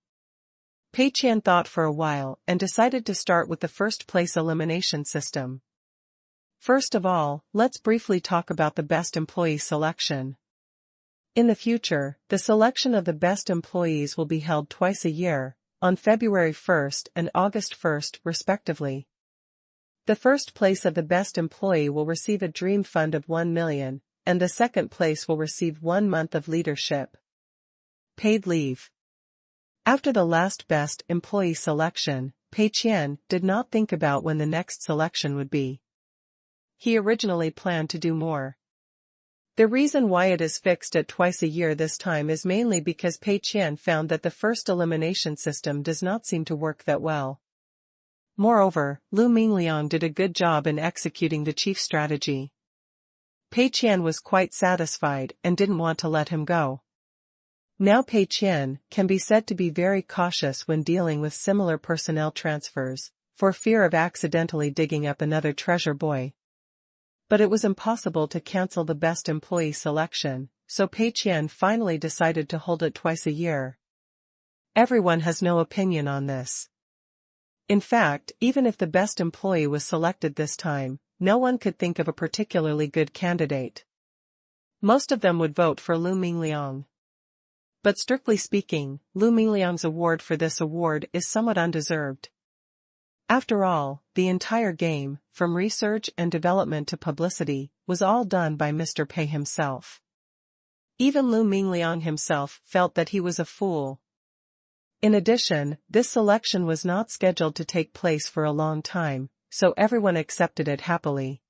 Pei Qian thought for a while and decided to start with the first place elimination system. First of all, let's briefly talk about the best employee selection. In the future, the selection of the best employees will be held twice a year, on February 1st and August 1st, respectively. The first place of the best employee will receive a dream fund of 1 million, and the second place will receive 1 month of leadership. Paid leave. After the last best employee selection, Pei Qian did not think about when the next selection would be. He originally planned to do more. The reason why it is fixed at twice a year this time is mainly because Pei Qian found that the first elimination system does not seem to work that well. Moreover, Lu Mingliang did a good job in executing the chief strategy. Pei Qian was quite satisfied and didn't want to let him go. Now Pei Qian can be said to be very cautious when dealing with similar personnel transfers, for fear of accidentally digging up another treasure boy. But it was impossible to cancel the best employee selection, so Pei Qian finally decided to hold it twice a year. Everyone has no opinion on this. In fact, even if the best employee was selected this time, no one could think of a particularly good candidate. Most of them would vote for Lu Mingliang. But strictly speaking, Lu Mingliang's award for this award is somewhat undeserved. After all, the entire game, from research and development to publicity, was all done by Mr. Pei himself. Even Lu Mingliang himself felt that he was a fool. In addition, this selection was not scheduled to take place for a long time, so everyone accepted it happily.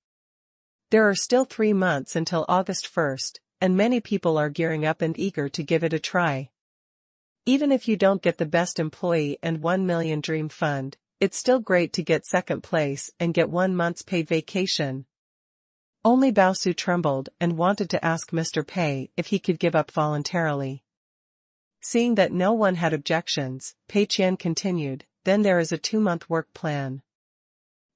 There are still 3 months until August 1st, and many people are gearing up and eager to give it a try. Even if you don't get the best employee and 1 million dream fund, it's still great to get second place and get 1 month's paid vacation. Only Baosu trembled and wanted to ask Mr. Pei if he could give up voluntarily. Seeing that no one had objections, Pei Qian continued, then there is a 2-month work plan.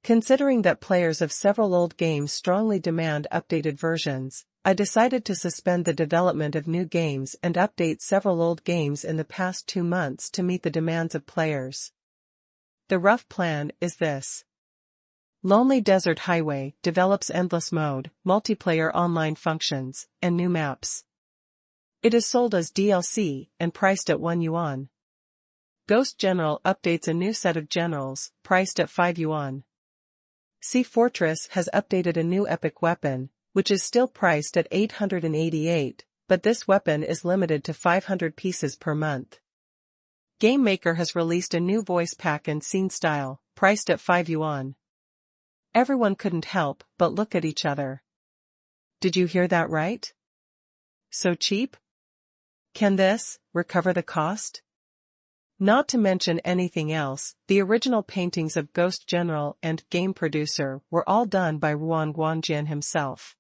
Considering that players of several old games strongly demand updated versions, I decided to suspend the development of new games and update several old games in the past 2 months to meet the demands of players. The rough plan is this. Lonely Desert Highway develops endless mode, multiplayer online functions, and new maps. It is sold as DLC and priced at 1 yuan. Ghost General updates a new set of generals, priced at 5 yuan. Sea Fortress has updated a new epic weapon, which is still priced at 888, but this weapon is limited to 500 pieces per month. Game Maker has released a new voice pack and scene style, priced at 5 yuan. Everyone couldn't help but look at each other. Did you hear that right? So cheap? Can this recover the cost? Not to mention anything else, the original paintings of Ghost General and Game Producer were all done by Ruan Guangjian himself.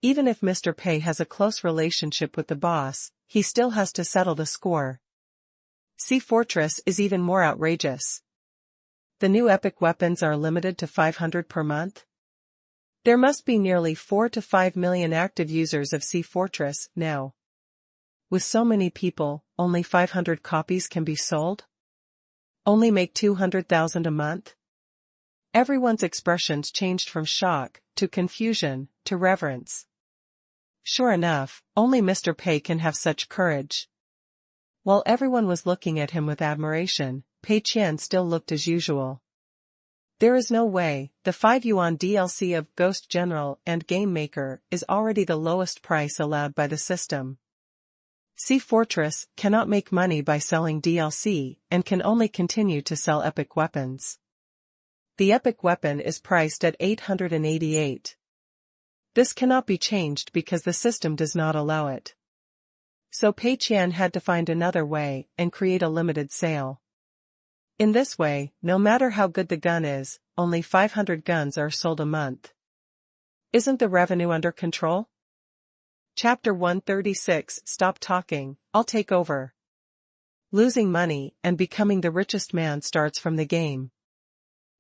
Even if Mr. Pei has a close relationship with the boss, he still has to settle the score. Sea Fortress is even more outrageous. The new epic weapons are limited to 500 per month. There must be nearly 4 to 5 million active users of Sea Fortress now. With so many people, only 500 copies can be sold? Only make 200,000 a month? Everyone's expressions changed from shock, to confusion, to reverence. Sure enough, only Mr. Pei can have such courage. While everyone was looking at him with admiration, Pei Qian still looked as usual. There is no way, the 5 yuan DLC of Ghost General and Game Maker is already the lowest price allowed by the system. Sea Fortress cannot make money by selling DLC and can only continue to sell epic weapons. The epic weapon is priced at 888. This cannot be changed because the system does not allow it. So Pei Qian had to find another way and create a limited sale. In this way, no matter how good the gun is, only 500 guns are sold a month. Isn't the revenue under control? Chapter 136 Stop talking, I'll take over. Losing money and becoming the richest man starts from the game.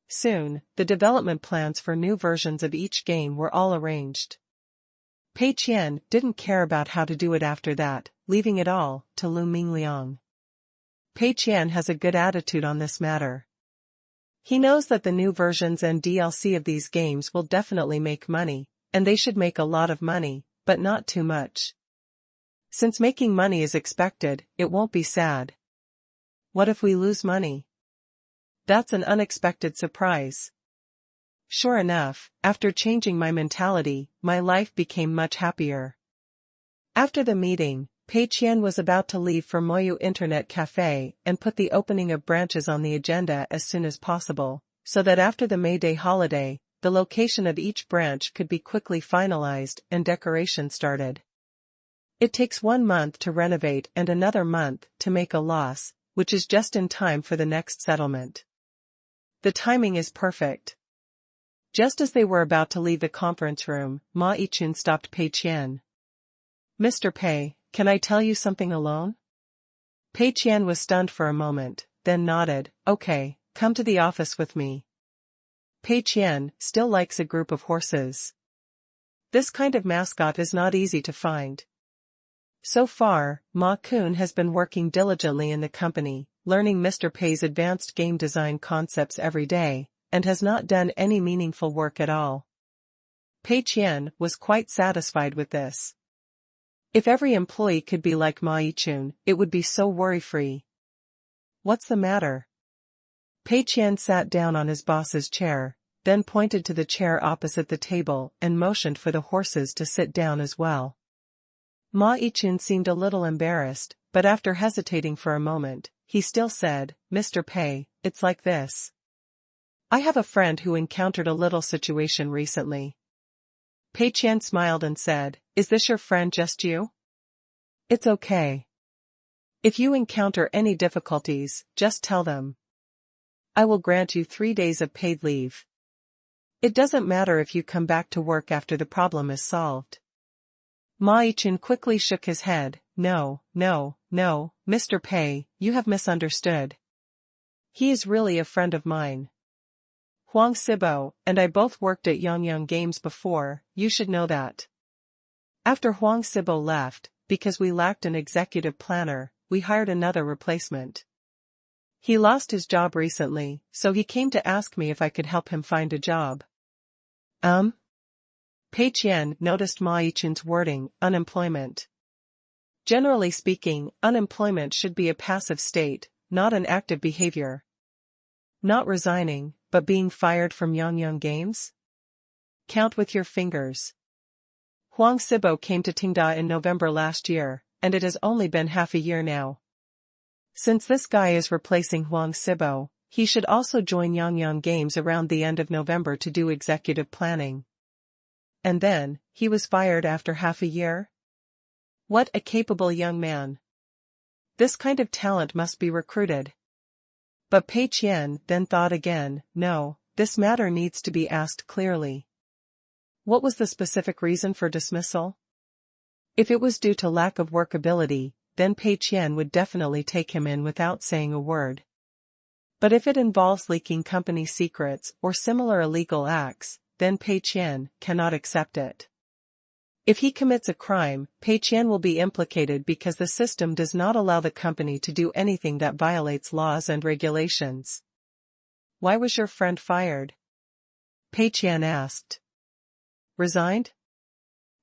Soon, the development plans for new versions of each game were all arranged. Pei Qian didn't care about how to do it after that, leaving it all to Lu Mingliang. Pei Qian has a good attitude on this matter. He knows that the new versions and DLC of these games will definitely make money, and they should make a lot of money, but not too much. Since making money is expected, it won't be sad. What if we lose money? That's an unexpected surprise. Sure enough, after changing my mentality, my life became much happier. After the meeting, Pei Qian was about to leave for Moyu Internet Cafe and put the opening of branches on the agenda as soon as possible, so that after the May Day holiday, the location of each branch could be quickly finalized and decoration started. It takes 1 month to renovate and another month to make a loss, which is just in time for the next settlement. The timing is perfect. Just as they were about to leave the conference room, Ma Yichun stopped Pei Qian. "Mr. Pei, can I tell you something alone?" Pei Qian was stunned for a moment, then nodded. "Okay, come to the office with me." Pei Qian still likes a group of horses. This kind of mascot is not easy to find. So far, Ma Kun has been working diligently in the company, learning Mr. Pei's advanced game design concepts every day, and has not done any meaningful work at all. Pei Qian was quite satisfied with this. If every employee could be like Ma Yichun, it would be so worry-free. "What's the matter?" Pei Qian sat down on his boss's chair, then pointed to the chair opposite the table and motioned for the horses to sit down as well. Ma Yichun seemed a little embarrassed, but after hesitating for a moment, he still said, "Mr. Pei, it's like this. I have a friend who encountered a little situation recently." Pei Qian smiled and said, "Is this your friend just you?" "It's okay. If you encounter any difficulties, just tell them. I will grant you 3 days of paid leave. It doesn't matter if you come back to work after the problem is solved." Ma Yichun quickly shook his head. No, Mr. Pei, you have misunderstood. He is really a friend of mine. Huang Sibo and I both worked at Yongyang Games before, you should know that. After Huang Sibo left, because we lacked an executive planner, we hired another replacement. He lost his job recently, so he came to ask me if I could help him find a job. Pei Qian noticed Ma Yichun's wording, unemployment. Generally speaking, unemployment should be a passive state, not an active behavior. Not resigning, but being fired from Yongyang Games? Count with your fingers. Huang Sibo came to Tenda in November last year, and it has only been half a year now. Since this guy is replacing Huang Sibo, he should also join Yongyang Games around the end of November to do executive planning. And then, he was fired after half a year? What a capable young man. This kind of talent must be recruited. But Pei Qian then thought again, no, this matter needs to be asked clearly. What was the specific reason for dismissal? If it was due to lack of workability, then Pei Qian would definitely take him in without saying a word. But if it involves leaking company secrets or similar illegal acts, then Pei Qian cannot accept it. If he commits a crime, Pei Qian will be implicated because the system does not allow the company to do anything that violates laws and regulations. Why was your friend fired? Pei Qian asked. Resigned?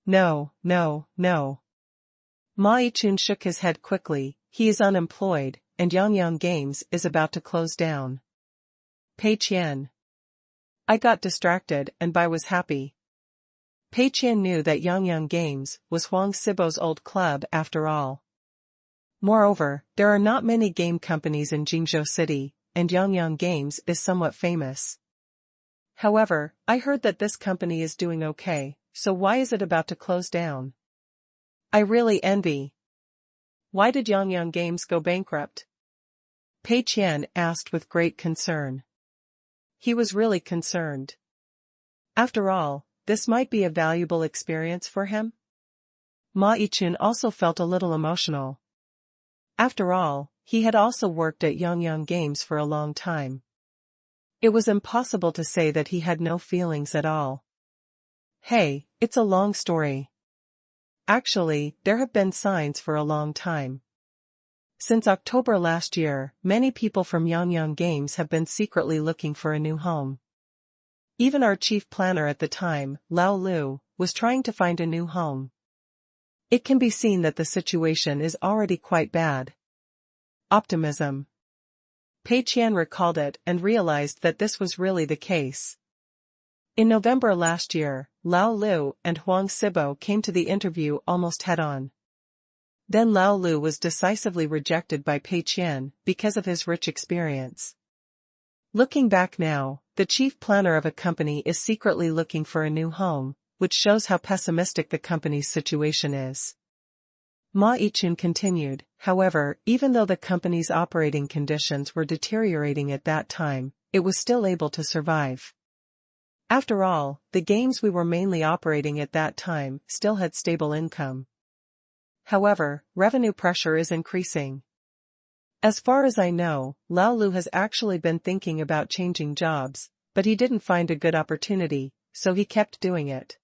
No. Ma Yichun shook his head quickly. He is unemployed, and Yongyang Games is about to close down. Pei Qian. I got distracted and Bai was happy. Pei Qian knew that Yongyang Games was Huang Sibo's old club after all. Moreover, there are not many game companies in Jingzhou City, and Yongyang Games is somewhat famous. However, I heard that this company is doing okay, so why is it about to close down? I really envy. Why did Yongyang Games go bankrupt? Pei Qian asked with great concern. He was really concerned. After all, this might be a valuable experience for him. Ma Yichun also felt a little emotional. After all, he had also worked at Yongyang Games for a long time. It was impossible to say that he had no feelings at all. Hey, it's a long story. Actually, there have been signs for a long time. Since October last year, many people from Yongyang Games have been secretly looking for a new home. Even our chief planner at the time, Lao Lu, was trying to find a new home. It can be seen that the situation is already quite bad. Optimism. Pei Qian recalled it and realized that this was really the case. In November last year, Lao Lu and Huang Sibo came to the interview almost head-on. Then Lao Lu was decisively rejected by Pei Qian because of his rich experience. Looking back now, the chief planner of a company is secretly looking for a new home, which shows how pessimistic the company's situation is. Ma Yichun continued, however, even though the company's operating conditions were deteriorating at that time, it was still able to survive. After all, the games we were mainly operating at that time still had stable income. However, revenue pressure is increasing. As far as I know, Lao Lu has actually been thinking about changing jobs, but he didn't find a good opportunity, so he kept doing it.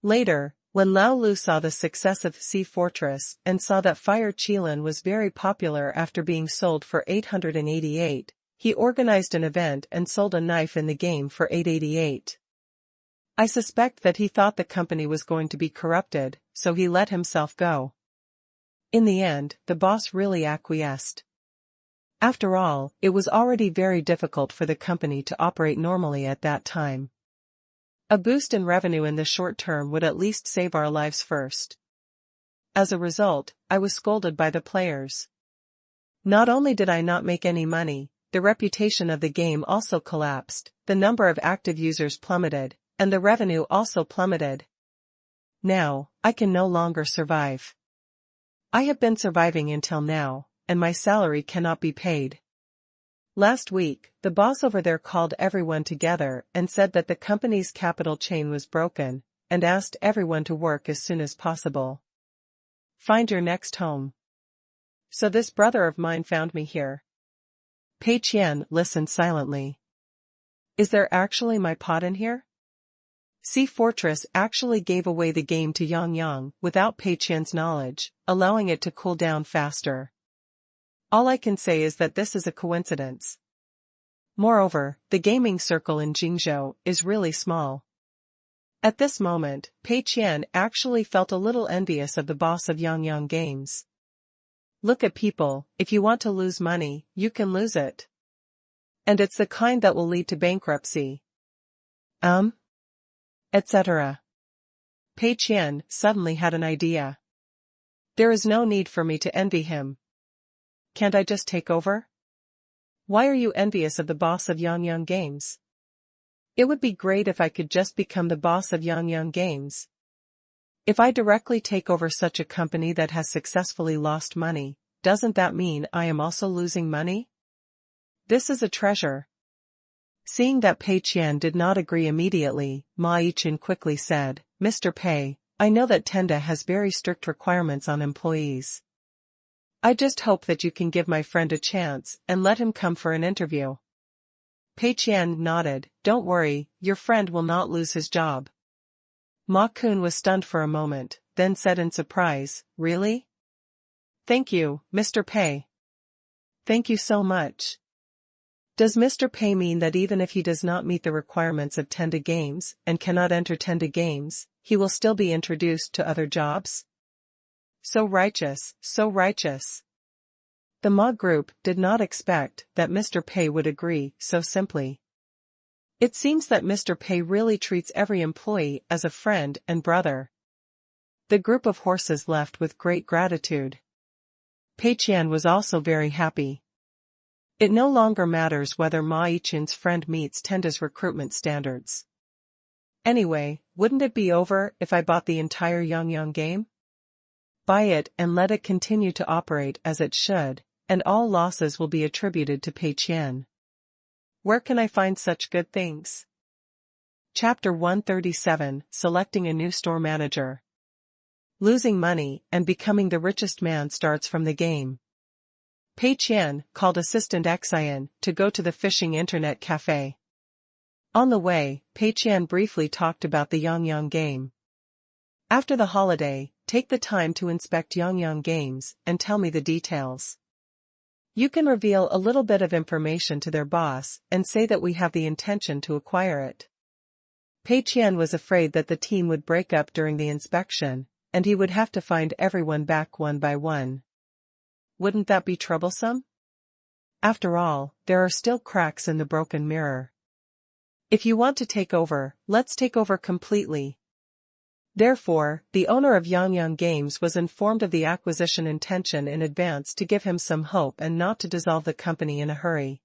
Later, when Lao Lu saw the success of Sea Fortress and saw that Fire Qilan was very popular after being sold for 888, he organized an event and sold a knife in the game for 888. I suspect that he thought the company was going to be corrupted, so he let himself go. In the end, the boss really acquiesced. After all, it was already very difficult for the company to operate normally at that time. A boost in revenue in the short term would at least save our lives first. As a result, I was scolded by the players. Not only did I not make any money, the reputation of the game also collapsed, the number of active users plummeted, and the revenue also plummeted. Now, I can no longer survive. I have been surviving until now, and my salary cannot be paid. Last week, the boss over there called everyone together and said that the company's capital chain was broken, and asked everyone to work as soon as possible. Find your next home. So this brother of mine found me here. Pei Qian listened silently. Is there actually my pot in here? Sea Fortress actually gave away the game to Yang without Pei Qian's knowledge, allowing it to cool down faster. All I can say is that this is a coincidence. Moreover, the gaming circle in Jingzhou is really small. At this moment, Pei Qian actually felt a little envious of the boss of Yang Games. Look at people, if you want to lose money, you can lose it. And it's the kind that will lead to bankruptcy. Etc. Pei Qian suddenly had an idea. There is no need for me to envy him. Can't I just take over? Why are you envious of the boss of Yang Games? It would be great if I could just become the boss of Yang Games. If I directly take over such a company that has successfully lost money, doesn't that mean I am also losing money? This is a treasure. Seeing that Pei Qian did not agree immediately, Ma Yichun quickly said, Mr. Pei, I know that Tenda has very strict requirements on employees. I just hope that you can give my friend a chance and let him come for an interview. Pei Qian nodded, don't worry, your friend will not lose his job. Ma Kun was stunned for a moment, then said in surprise, really? Thank you, Mr. Pei. Thank you so much. Does Mr. Pei mean that even if he does not meet the requirements of Tenda Games and cannot enter Tenda Games, he will still be introduced to other jobs? So righteous, so righteous. The Ma group did not expect that Mr. Pei would agree so simply. It seems that Mr. Pei really treats every employee as a friend and brother. The group of horses left with great gratitude. Pei Qian was also very happy. It no longer matters whether Ma Yichun's friend meets Tenda's recruitment standards. Anyway, wouldn't it be over if I bought the entire Yang game? Buy it and let it continue to operate as it should, and all losses will be attributed to Pei Qian. Where can I find such good things? Chapter 137, Selecting a New Store Manager. Losing money and becoming the richest man starts from the game. Pei Qian called assistant Qian to go to the fishing internet cafe. On the way, Pei Qian briefly talked about the Yang game. After the holiday, take the time to inspect Yang Games and tell me the details. You can reveal a little bit of information to their boss and say that we have the intention to acquire it. Pei Qian was afraid that the team would break up during the inspection, and he would have to find everyone back one by one. Wouldn't that be troublesome? After all, there are still cracks in the broken mirror. If you want to take over, let's take over completely. Therefore, the owner of Yang Games was informed of the acquisition intention in advance to give him some hope and not to dissolve the company in a hurry.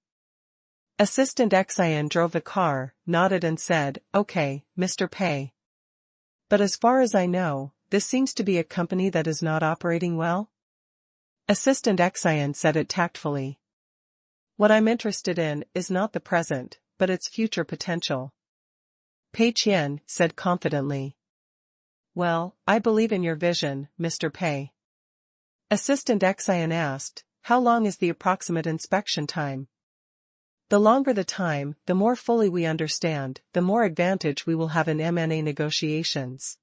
Assistant Qian drove the car, nodded and said, "Okay, Mr. Pei. But as far as I know, this seems to be a company that is not operating well?" Assistant Qian said it tactfully. "What I'm interested in is not the present, but its future potential." Pei Qian said confidently. "Well, I believe in your vision, Mr. Pei." Assistant Qian asked, "How long is the approximate inspection time?" "The longer the time, the more fully we understand, the more advantage we will have in M&A negotiations."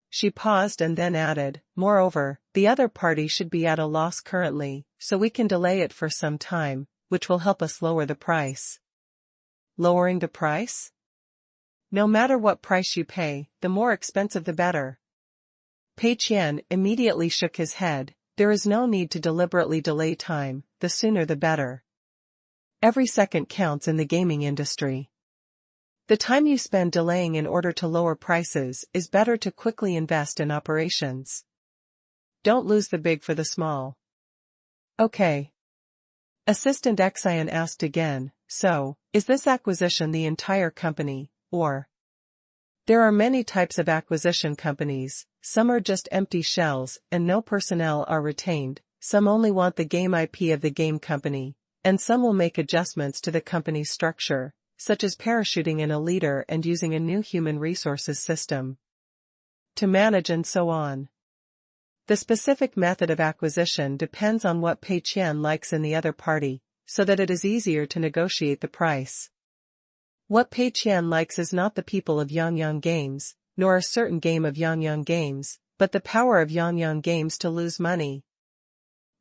She paused and then added, "Moreover, the other party should be at a loss currently, so we can delay it for some time, which will help us lower the price." "Lowering the price?" "No matter what price you pay, the more expensive the better." Pei Qian immediately shook his head. "There is no need to deliberately delay time, the sooner the better. Every second counts in the gaming industry. The time you spend delaying in order to lower prices is better to quickly invest in operations. Don't lose the big for the small." "Okay." Assistant Qian asked again, "So, is this acquisition the entire company, or?" "There are many types of acquisition companies, some are just empty shells and no personnel are retained, some only want the game IP of the game company, and some will make adjustments to the company's structure, such as parachuting in a leader and using a new human resources system to manage and so on. The specific method of acquisition depends on what Pei Qian likes in the other party, so that it is easier to negotiate the price. What Pei Qian likes is not the people of Yangyang Games, nor a certain game of Yangyang Games, but the power of Yangyang Games to lose money.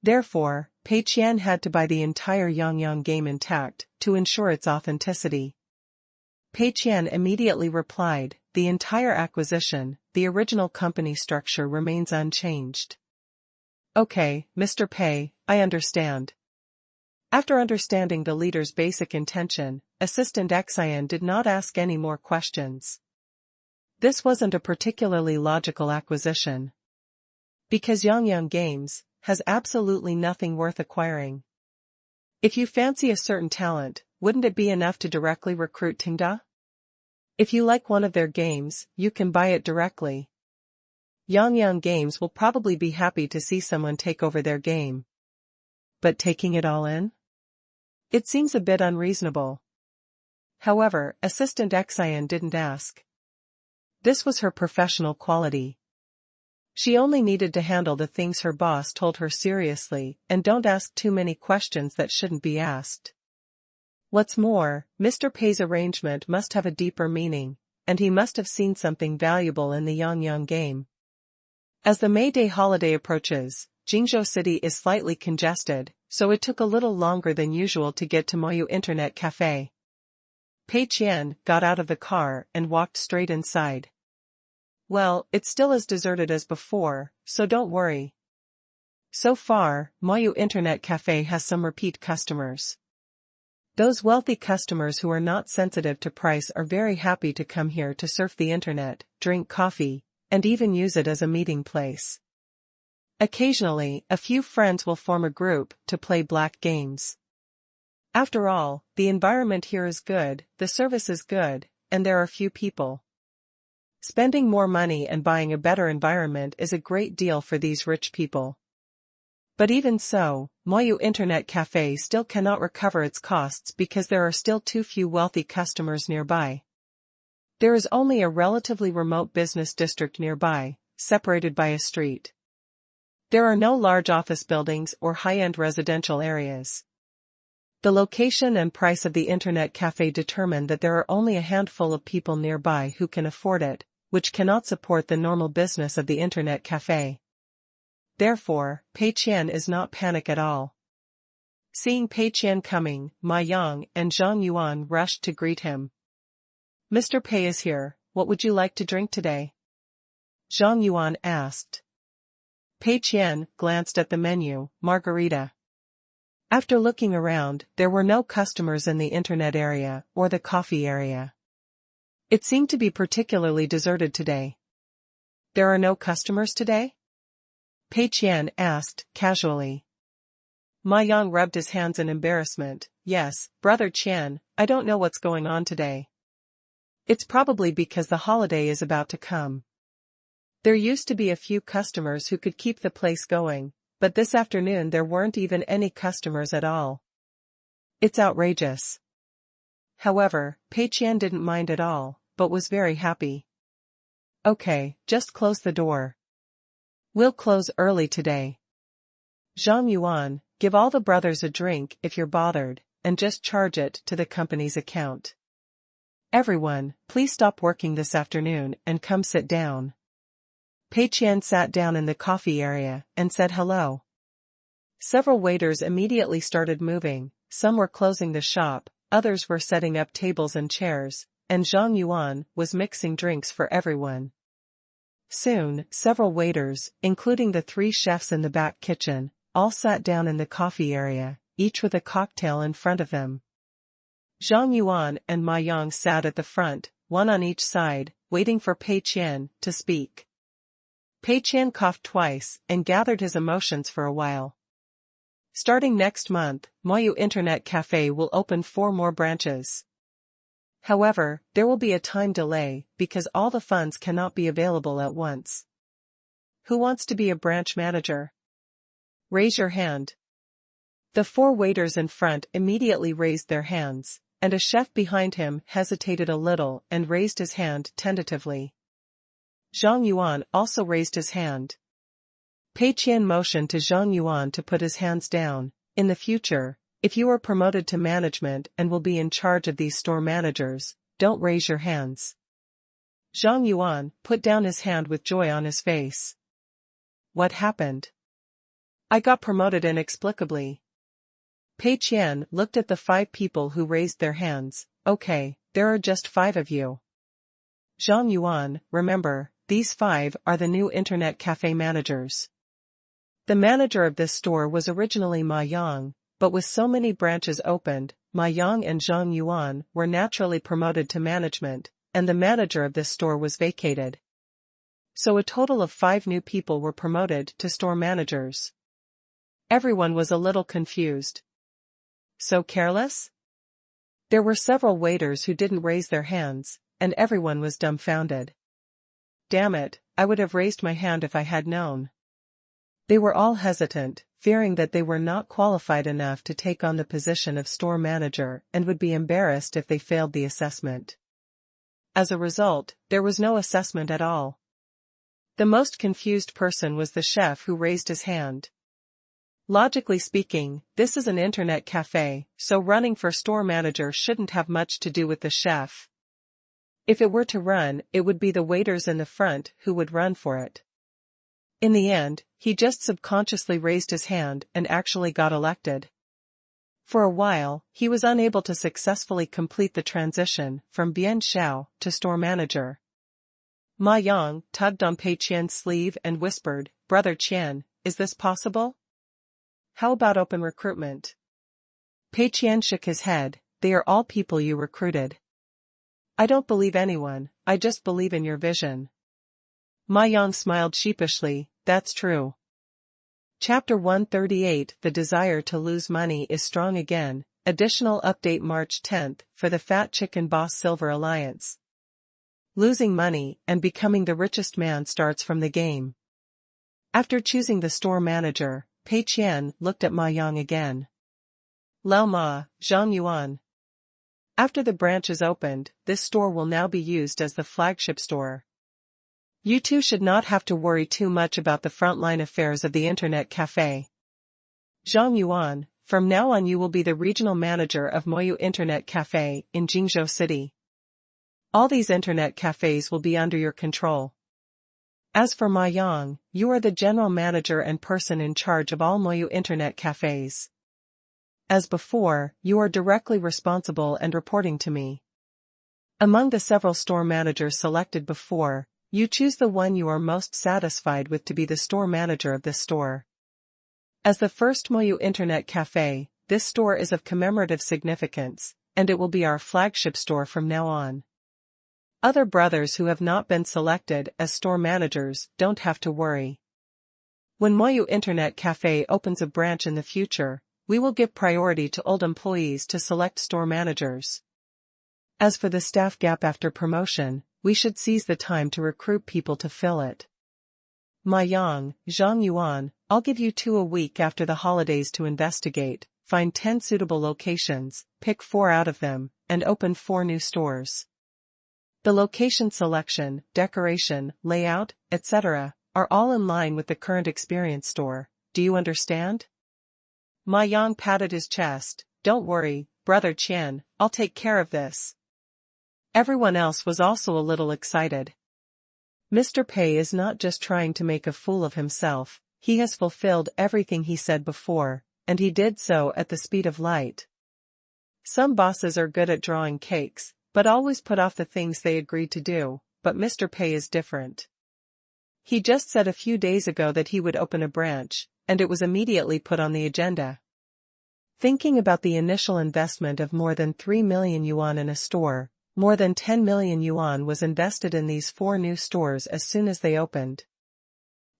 Therefore, Pei Qian had to buy the entire Yangyang game intact, to ensure its authenticity. Pei Qian immediately replied, "The entire acquisition, the original company structure remains unchanged." "Okay, Mr. Pei, I understand." After understanding the leader's basic intention, Assistant Qian did not ask any more questions. This wasn't a particularly logical acquisition. Because Yangyang Games has absolutely nothing worth acquiring. If you fancy a certain talent, wouldn't it be enough to directly recruit Tenda? If you like one of their games, you can buy it directly. Yangyang Games will probably be happy to see someone take over their game. But taking it all in? It seems a bit unreasonable. However, Assistant Qian didn't ask. This was her professional quality. She only needed to handle the things her boss told her seriously and don't ask too many questions that shouldn't be asked. What's more, Mr. Pei's arrangement must have a deeper meaning, and he must have seen something valuable in the Yangyang game. As the May Day holiday approaches, Jingzhou City is slightly congested, so it took a little longer than usual to get to Moyu Internet Cafe. Pei Qian got out of the car and walked straight inside. "Well, it's still as deserted as before, so don't worry. So far, Moyu Internet Cafe has some repeat customers. Those wealthy customers who are not sensitive to price are very happy to come here to surf the internet, drink coffee, and even use it as a meeting place. Occasionally, a few friends will form a group to play black games. After all, the environment here is good, the service is good, and there are few people. Spending more money and buying a better environment is a great deal for these rich people. But even so, Moyu Internet Cafe still cannot recover its costs because there are still too few wealthy customers nearby. There is only a relatively remote business district nearby, separated by a street. There are no large office buildings or high-end residential areas. The location and price of the Internet Cafe determine that there are only a handful of people nearby who can afford it, which cannot support the normal business of the Internet Cafe. Therefore, Pei Qian is not panic at all. Seeing Pei Qian coming, Ma Yang and Zhang Yuan rushed to greet him. "Mr. Pei is here, what would you like to drink today?" Zhang Yuan asked. Pei Qian glanced at the menu, margarita. After looking around, there were no customers in the internet area or the coffee area. It seemed to be particularly deserted today. "There are no customers today?" Pei Qian asked, casually. Ma Yang rubbed his hands in embarrassment. yes, Brother Qian, I don't know what's going on today. It's probably because the holiday is about to come. There used to be a few customers who could keep the place going, but this afternoon there weren't even any customers at all. It's outrageous. However, Pei Qian didn't mind at all, but was very happy. Okay, just close the door. We'll close early today. Zhang Yuan, give all the brothers a drink if you're bothered, and just charge it to the company's account. Everyone, please stop working this afternoon and come sit down. Pei Qian sat down in the coffee area and said hello. Several waiters immediately started moving, some were closing the shop, others were setting up tables and chairs, and Zhang Yuan was mixing drinks for everyone. Soon, several waiters, including the 3 chefs in the back kitchen, all sat down in the coffee area, each with a cocktail in front of them. Zhang Yuan and Ma Yang sat at the front, one on each side, waiting for Pei Qian to speak. Pei Qian coughed twice and gathered his emotions for a while. Starting next month, Moyu Internet Cafe will open 4 more branches. However, there will be a time delay because all the funds cannot be available at once. Who wants to be a branch manager? Raise your hand. The 4 waiters in front immediately raised their hands, and a chef behind him hesitated a little and raised his hand tentatively. Zhang Yuan also raised his hand. Pei Qian motioned to Zhang Yuan to put his hands down. In the future, if you are promoted to management and will be in charge of these store managers, don't raise your hands. Zhang Yuan put down his hand with joy on his face. What happened? I got promoted inexplicably. Pei Qian looked at the 5 people who raised their hands. Okay, there are just 5 of you. Zhang Yuan, remember, these 5 are the new internet cafe managers. The manager of this store was originally Ma Yang, but with so many branches opened, Ma Yang and Zhang Yuan were naturally promoted to management, and the manager of this store was vacated. So a total of 5 new people were promoted to store managers. Everyone was a little confused. So careless? There were several waiters who didn't raise their hands, and everyone was dumbfounded. Damn it, I would have raised my hand if I had known. They were all hesitant, fearing that they were not qualified enough to take on the position of store manager and would be embarrassed if they failed the assessment. As a result, there was no assessment at all. The most confused person was the chef who raised his hand. Logically speaking, this is an internet cafe, so running for store manager shouldn't have much to do with the chef. If it were to run, it would be the waiters in the front who would run for it. In the end, he just subconsciously raised his hand and actually got elected. For a while, he was unable to successfully complete the transition from Bian Xiao to store manager. Ma Yang tugged on Pei Qian's sleeve and whispered, "Brother Qian, is this possible? How about open recruitment?" Pei Qian shook his head. They are all people you recruited. I don't believe anyone, I just believe in your vision. Ma Yang smiled sheepishly, that's true. Chapter 138 The desire to lose money is strong again. Additional update March 10th for the Fat Chicken Boss Silver Alliance. Losing money and becoming the richest man starts from the game. After choosing the store manager, Pei Qian looked at Ma Yang again. Lao Ma, Zhang Yuan. After the branch is opened, this store will now be used as the flagship store. You two should not have to worry too much about the frontline affairs of the internet cafe. Zhang Yuan, from now on you will be the regional manager of Moyu Internet Cafe in Jingzhou City. All these internet cafes will be under your control. As for Ma Yang, you are the general manager and person in charge of all Moyu Internet cafes. As before, you are directly responsible and reporting to me. Among the several store managers selected before, you choose the one you are most satisfied with to be the store manager of this store. As the first Moyu Internet Cafe, this store is of commemorative significance, and it will be our flagship store from now on. Other brothers who have not been selected as store managers don't have to worry. When Moyu Internet Cafe opens a branch in the future, we will give priority to old employees to select store managers. As for the staff gap after promotion, we should seize the time to recruit people to fill it. Ma Yang, Zhang Yuan, I'll give you 2 a week after the holidays to investigate, find 10 suitable locations, pick 4 out of them, and open 4 new stores. The location selection, decoration, layout, etc., are all in line with the current experience store. Do you understand? Ma Yang patted his chest. Don't worry, Brother Qian, I'll take care of this. Everyone else was also a little excited. Mr. Pei is not just trying to make a fool of himself, he has fulfilled everything he said before, and he did so at the speed of light. Some bosses are good at drawing cakes, but always put off the things they agreed to do, but Mr. Pei is different. He just said a few days ago that he would open a branch, and it was immediately put on the agenda. Thinking about the initial investment of more than 3 million yuan in a store, more than 10 million yuan was invested in these 4 new stores as soon as they opened.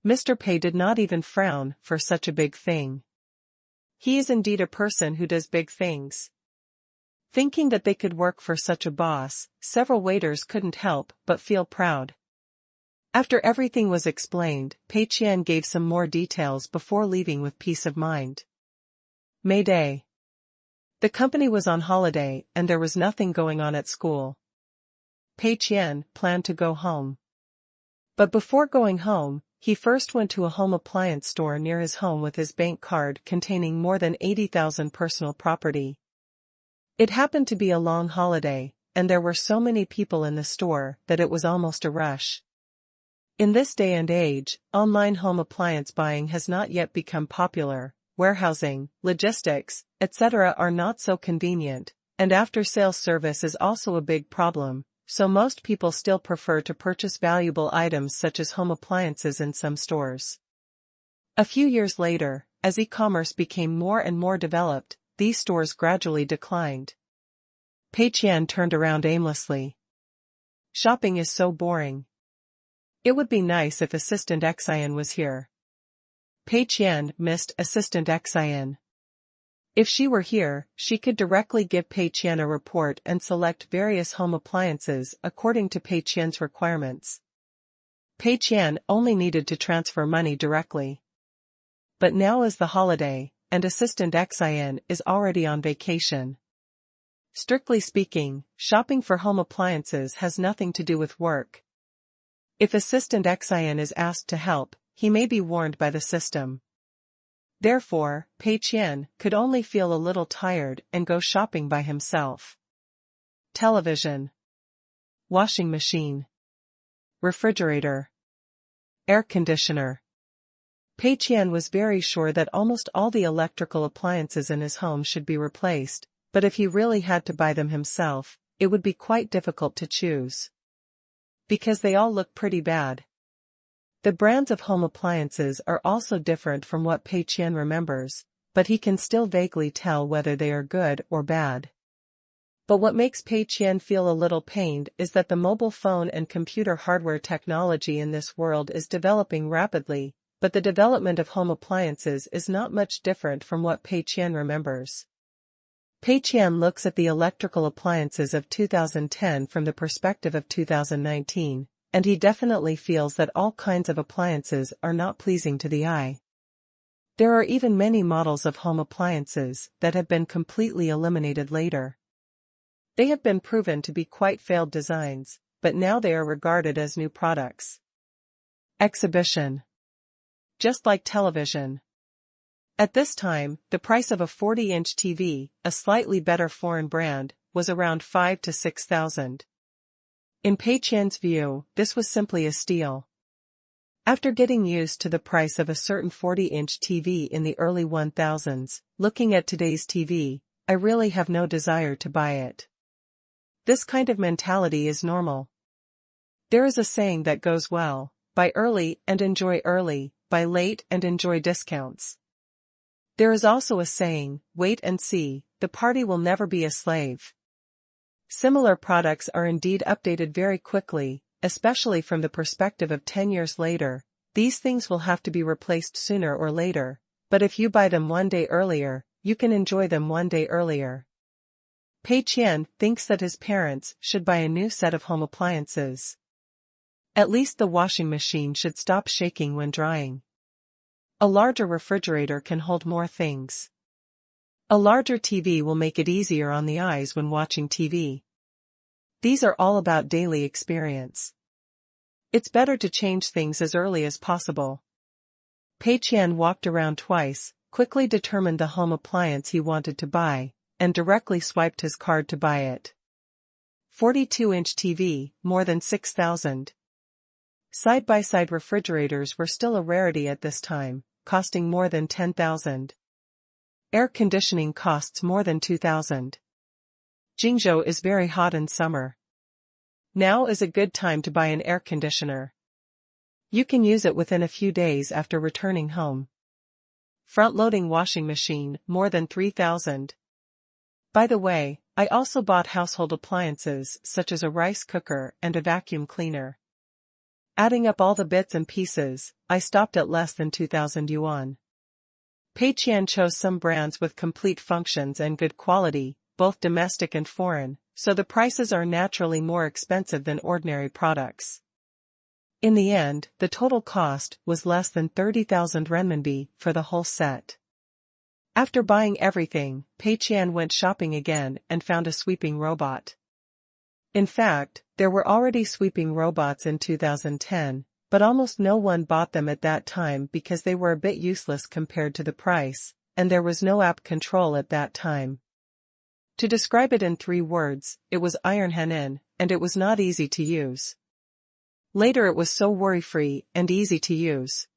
Mr. Pei did not even frown for such a big thing. He is indeed a person who does big things. Thinking that they could work for such a boss, several waiters couldn't help but feel proud. After everything was explained, Pei Qian gave some more details before leaving with peace of mind. May Day. The company was on holiday and there was nothing going on at school. Pei Qian planned to go home. But before going home, he first went to a home appliance store near his home with his bank card containing more than 80,000 personal property. It happened to be a long holiday, and there were so many people in the store that it was almost a rush. In this day and age, online home appliance buying has not yet become popular. Warehousing, logistics, etc. are not so convenient, and after-sales service is also a big problem, so most people still prefer to purchase valuable items such as home appliances in some stores. A few years later, as e-commerce became more and more developed, these stores gradually declined. Pei Qian turned around aimlessly. Shopping is so boring. It would be nice if Assistant Qian was here. Pei Qian missed Assistant Qian. If she were here, she could directly give Pei Qian a report and select various home appliances according to Pei Qian's requirements. Pei Qian only needed to transfer money directly. But now is the holiday, and Assistant Qian is already on vacation. Strictly speaking, shopping for home appliances has nothing to do with work. If Assistant Qian is asked to help, he may be warned by the system. Therefore, Pei Qian could only feel a little tired and go shopping by himself. Television. Washing machine. Refrigerator. Air conditioner. Pei Qian was very sure that almost all the electrical appliances in his home should be replaced, but if he really had to buy them himself, it would be quite difficult to choose. Because they all look pretty bad. The brands of home appliances are also different from what Pei Qian remembers, but he can still vaguely tell whether they are good or bad. But what makes Pei Qian feel a little pained is that the mobile phone and computer hardware technology in this world is developing rapidly, but the development of home appliances is not much different from what Pei Qian remembers. Pei Qian looks at the electrical appliances of 2010 from the perspective of 2019. And he definitely feels that all kinds of appliances are not pleasing to the eye. There are even many models of home appliances that have been completely eliminated later. They have been proven to be quite failed designs, but now they are regarded as new products. Exhibition. Just like television. At this time, the price of a 40-inch TV, a slightly better foreign brand, was around 5,000 to 6,000. In Pei Qian's view, this was simply a steal. After getting used to the price of a certain 40-inch TV in the early 1000s, looking at today's TV, I really have no desire to buy it. This kind of mentality is normal. There is a saying that goes well, buy early and enjoy early, buy late and enjoy discounts. There is also a saying, wait and see, the party will never be a slave. Similar products are indeed updated very quickly, especially from the perspective of 10 years later. These things will have to be replaced sooner or later, but if you buy them one day earlier, you can enjoy them one day earlier. Pei Qian thinks that his parents should buy a new set of home appliances. At least the washing machine should stop shaking when drying. A larger refrigerator can hold more things. A larger TV will make it easier on the eyes when watching TV. These are all about daily experience. It's better to change things as early as possible. Pei Qian walked around twice, quickly determined the home appliance he wanted to buy, and directly swiped his card to buy it. 42-inch TV, more than 6,000. Side-by-side refrigerators were still a rarity at this time, costing more than 10,000. Air conditioning costs more than 2,000. Jingzhou is very hot in summer. Now is a good time to buy an air conditioner. You can use it within a few days after returning home. Front-loading washing machine, more than 3,000. By the way, I also bought household appliances such as a rice cooker and a vacuum cleaner. Adding up all the bits and pieces, I stopped at less than 2,000 yuan. Pei Qian chose some brands with complete functions and good quality, both domestic and foreign, so the prices are naturally more expensive than ordinary products. In the end, the total cost was less than 30,000 renminbi for the whole set. After buying everything, Pei Qian went shopping again and found a sweeping robot. In fact, there were already sweeping robots in 2010, but almost no one bought them at that time because they were a bit useless compared to the price, and there was no app control at that time. To describe it in 3 words, it was iron hanin, and it was not easy to use. Later it was so worry-free and easy to use.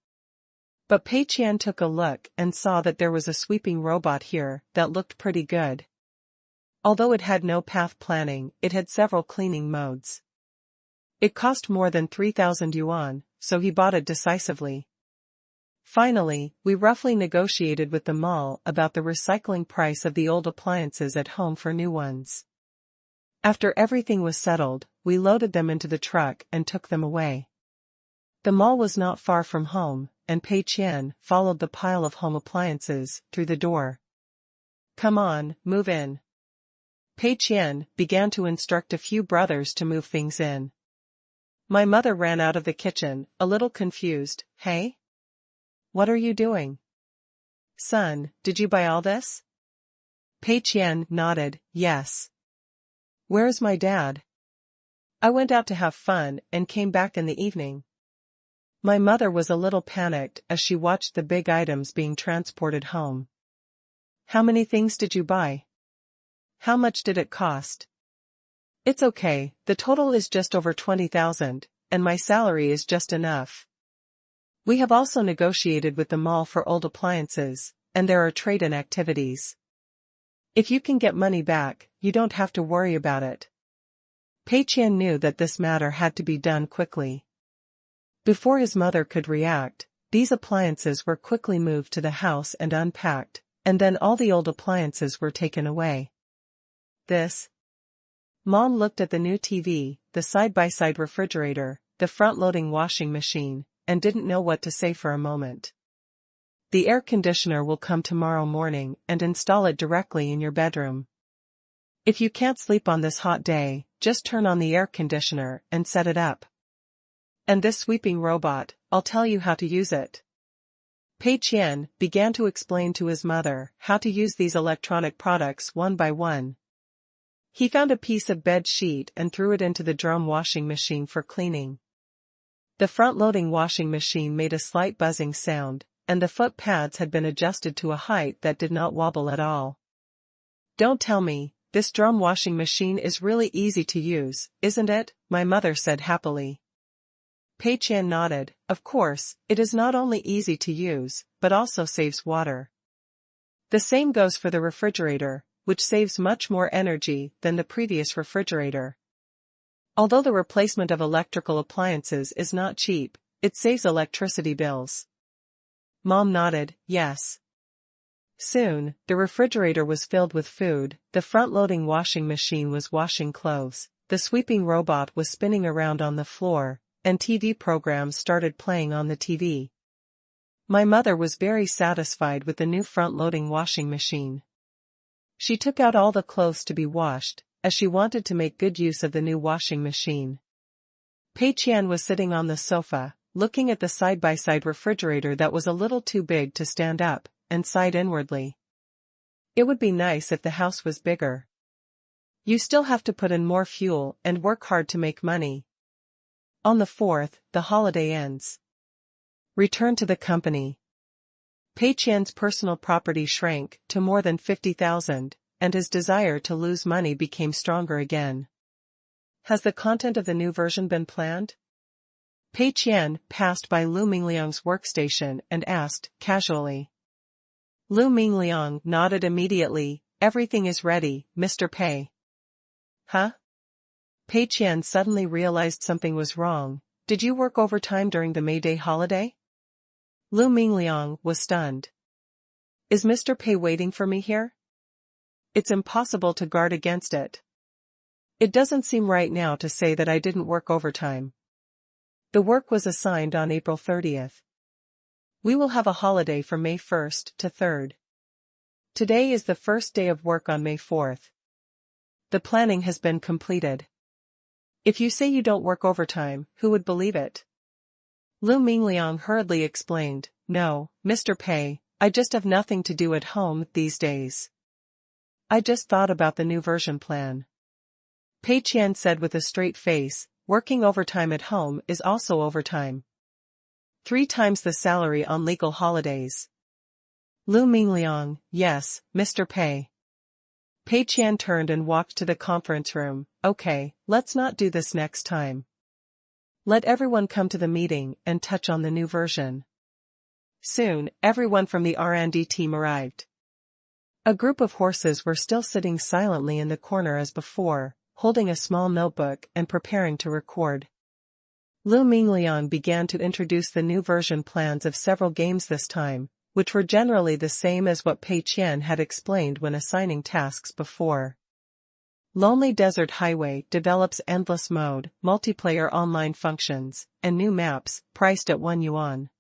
But Pei Qian took a look and saw that there was a sweeping robot here that looked pretty good. Although it had no path planning, it had several cleaning modes. It cost more than 3,000 yuan, so he bought it decisively. Finally, we roughly negotiated with the mall about the recycling price of the old appliances at home for new ones. After everything was settled, we loaded them into the truck and took them away. The mall was not far from home, and Pei Qian followed the pile of home appliances through the door. "Come on, move in." Pei Qian began to instruct a few brothers to move things in. My mother ran out of the kitchen, a little confused. "Hey? What are you doing?" "Son, did you buy all this?" Pei Qian nodded, "Yes." "Where's my dad?" "I went out to have fun and came back in the evening." My mother was a little panicked as she watched the big items being transported home. "How many things did you buy? How much did it cost?" "It's okay, the total is just over 20,000, and my salary is just enough. We have also negotiated with the mall for old appliances, and there are trade-in activities. If you can get money back, you don't have to worry about it." Pei Qian knew that this matter had to be done quickly. Before his mother could react, these appliances were quickly moved to the house and unpacked, and then all the old appliances were taken away. Mom looked at the new TV, the side-by-side refrigerator, the front-loading washing machine, and didn't know what to say for a moment. "The air conditioner will come tomorrow morning and install it directly in your bedroom. If you can't sleep on this hot day, just turn on the air conditioner and set it up. And this sweeping robot, I'll tell you how to use it." Pei Qian began to explain to his mother how to use these electronic products one by one. He found a piece of bed sheet and threw it into the drum washing machine for cleaning. The front-loading washing machine made a slight buzzing sound, and the foot pads had been adjusted to a height that did not wobble at all. "Don't tell me, this drum washing machine is really easy to use, isn't it?" my mother said happily. Pei Qian nodded. "Of course, it is not only easy to use, but also saves water. The same goes for the refrigerator, which saves much more energy than the previous refrigerator. Although the replacement of electrical appliances is not cheap, it saves electricity bills." Mom nodded, "Yes." Soon, the refrigerator was filled with food, the front-loading washing machine was washing clothes, the sweeping robot was spinning around on the floor, and TV programs started playing on the TV. My mother was very satisfied with the new front-loading washing machine. She took out all the clothes to be washed, as she wanted to make good use of the new washing machine. Pei Qian was sitting on the sofa, looking at the side-by-side refrigerator that was a little too big to stand up, and sighed inwardly. It would be nice if the house was bigger. You still have to put in more fuel and work hard to make money. On the 4th, the holiday ends. Return to the company. Pei Qian's personal property shrank to more than 50,000, and his desire to lose money became stronger again. Has the content of the new version been planned? Pei Qian passed by Lu Mingliang's workstation and asked, casually. Lu Mingliang nodded immediately. Everything is ready, Mr. Pei. Huh? Pei Qian suddenly realized something was wrong. Did you work overtime during the May Day holiday? Lu Mingliang was stunned. Is Mr. Pei waiting for me here? It's impossible to guard against it. It doesn't seem right now to say that I didn't work overtime. The work was assigned on April 30th. We will have a holiday from May 1st to 3rd. Today is the first day of work on May 4th. The planning has been completed. If you say you don't work overtime, who would believe it? Lu Mingliang hurriedly explained, No, Mr. Pei, I just have nothing to do at home these days. I just thought about the new version plan. Pei Qian said with a straight face, working overtime at home is also overtime. 3 times the salary on legal holidays. Lu Mingliang, yes, Mr. Pei. Pei Qian turned and walked to the conference room. Okay, let's not do this next time. Let everyone come to the meeting and touch on the new version. Soon, everyone from the R&D team arrived. A group of horses were still sitting silently in the corner as before, holding a small notebook and preparing to record. Lu Mingliang began to introduce the new version plans of several games this time, which were generally the same as what Pei Qian had explained when assigning tasks before. Lonely Desert Highway develops endless mode, multiplayer online functions, and new maps, priced at 1 yuan.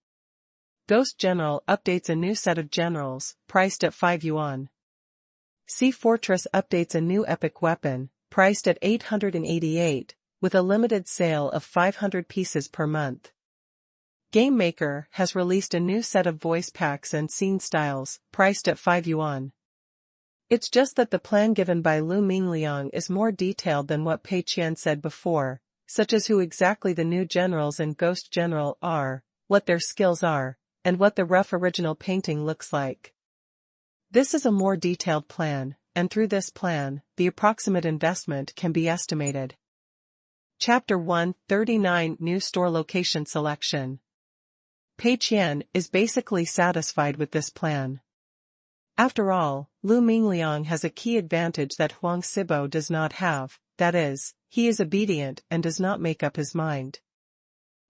Ghost General updates a new set of generals, priced at 5 yuan. Sea Fortress updates a new epic weapon, priced at 888, with a limited sale of 500 pieces per month. Game Maker has released a new set of voice packs and scene styles, priced at 5 yuan. It's just that the plan given by Lu Mingliang is more detailed than what Pei Qian said before, such as who exactly the new generals and Ghost General are, what their skills are, and what the rough original painting looks like. This is a more detailed plan, and through this plan, the approximate investment can be estimated. Chapter 139 New Store Location Selection. Pei Qian is basically satisfied with this plan. After all, Lu Mingliang has a key advantage that Huang Sibo does not have, that is, he is obedient and does not make up his mind.